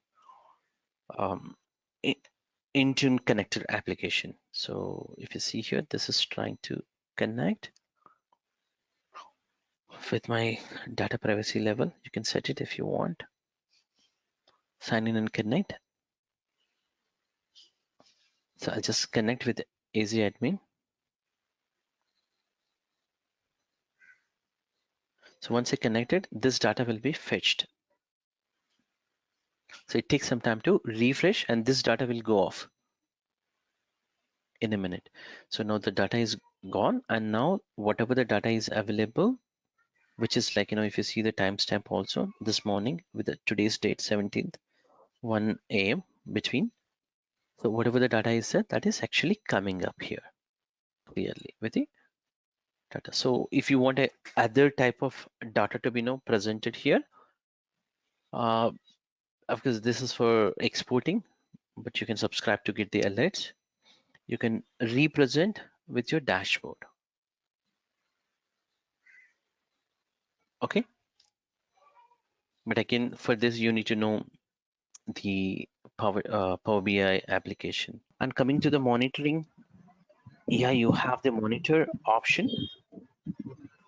Intune connected application. So if you see here, this is trying to connect with my data privacy level. You can set it if you want. Sign in and connect. So I'll just connect with AZ admin. So once I connected, this data will be fetched. So it takes some time to refresh and this data will go off. in a minute. So now the data is gone, and now whatever the data is available, which is like, if you see the timestamp also this morning with today's date 17th 1 a.m. between. So whatever the data is said, that is actually coming up here clearly with the data. So if you want a other type of data to be presented here, of course this is for exporting, but you can subscribe to get the alerts. You can represent with your dashboard. Okay, but again for this you need to know the Power BI application. And coming to the monitoring, yeah, you have the monitor option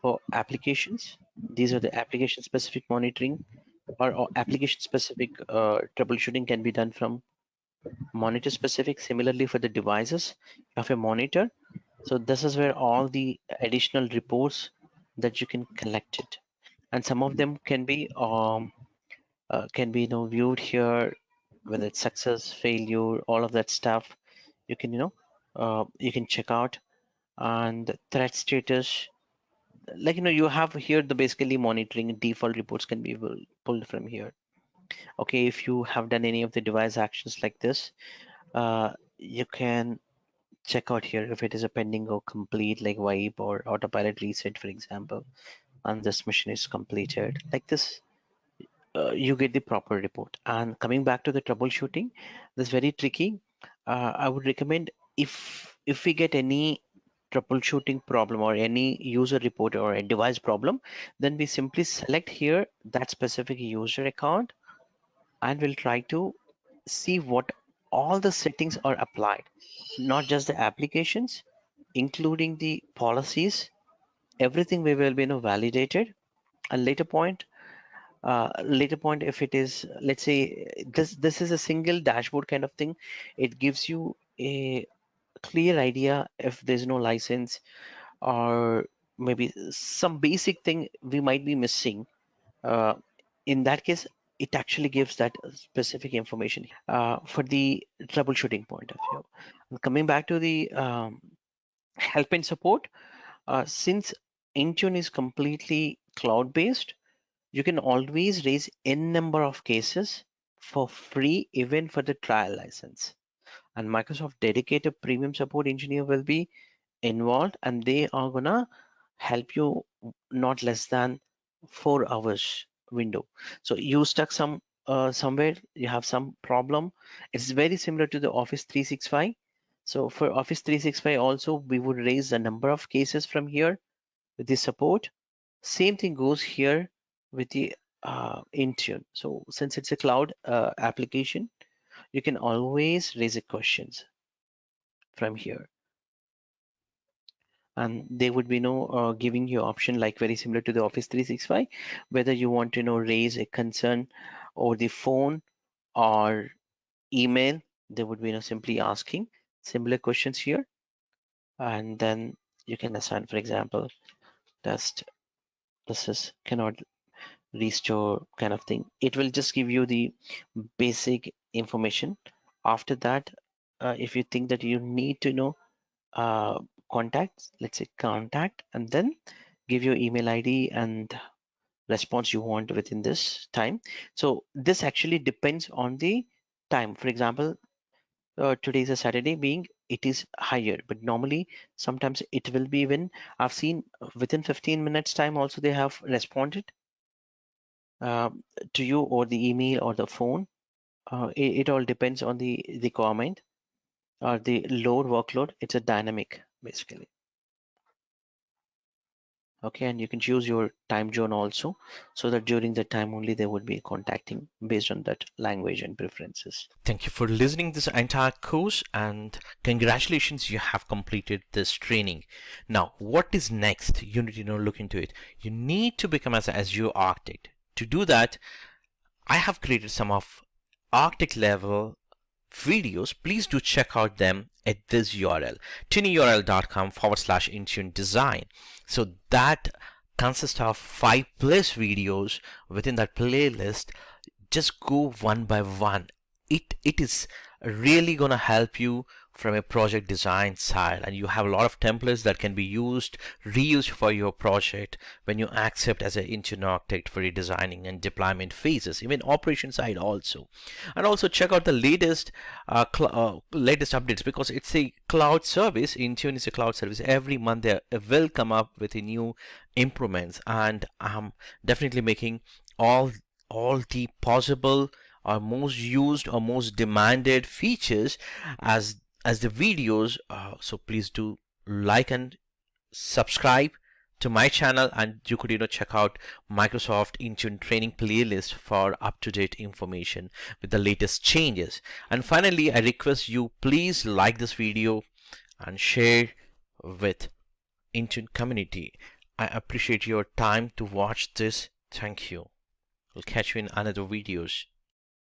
for applications. These are the application specific monitoring, or application specific troubleshooting can be done from monitor specific. Similarly for the devices, you have a monitor. So this is where all the additional reports that you can collect it, and some of them can be viewed here, whether it's success, failure, all of that stuff. You can you can check out, and threat status. Like you have here the basically monitoring default reports can be pulled from here. Okay, if you have done any of the device actions like this, you can check out here if it is a pending or complete, like wipe or autopilot reset, for example, and this mission is completed like this. You get the proper report. And coming back to the troubleshooting, this is very tricky. I would recommend, if we get any troubleshooting problem or any user report or a device problem, then we simply select here that specific user account, and we'll try to see what all the settings are applied, not just the applications, including the policies. Everything we will be validated. A later point, if it is, let's say, this is a single dashboard kind of thing, it gives you a clear idea if there's no license, or maybe some basic thing we might be missing. uh, in that case, it actually gives that specific information for the troubleshooting point of view. Coming back to the help and support, since Intune is completely cloud based, you can always raise n number of cases for free, even for the trial license. And Microsoft dedicated premium support engineer will be involved, and they are gonna help you not less than 4 hours window. So you stuck somewhere, you have some problem. It's very similar to the Office 365. So for Office 365 also, we would raise a number of cases from here with the support. Same thing goes here with the Intune. So since it's a cloud application, you can always raise a questions from here, and they would be giving you option like very similar to the Office 365, whether you want to raise a concern over the phone or email. They would be simply asking similar questions here, and then you can assign, for example, test this is cannot restore kind of thing. It will just give you the basic information. After that, if you think that you need to know contacts, let's say contact, and then give your email ID and response you want within this time. So this actually depends on the time. For example, today is a Saturday, being it is higher, but normally sometimes it will be when I've seen within 15 minutes time also they have responded uh, to you, or the email or the phone. It all depends on the comment or the load workload. It's a dynamic basically. Okay, and you can choose your time zone also, so that during that time only they would be contacting based on that language and preferences. Thank you for listening this entire course, and congratulations, you have completed this training. Now, what is next? You need to look into it. You need to become as an Azure architect. To do that, I have created some of architect level videos. Please do check out them at this URL, tinyurl.com/Intune design. So that consists of 5+ videos within that playlist. Just go one by one. It is really gonna help you from a project design side, and you have a lot of templates that can be reused for your project when you accept as an Intune architect for your designing and deployment phases, even operation side also. And also check out the latest latest updates, because it's a cloud service. Intune is a cloud service. Every month they will come up with a new improvements, and I'm definitely making all the possible or most used or most demanded features as the videos. So please do like and subscribe to my channel, and you could check out Microsoft Intune training playlist for up-to-date information with the latest changes. And finally, I request you please like this video and share with Intune community. I appreciate your time to watch this. Thank you. We'll catch you in another videos.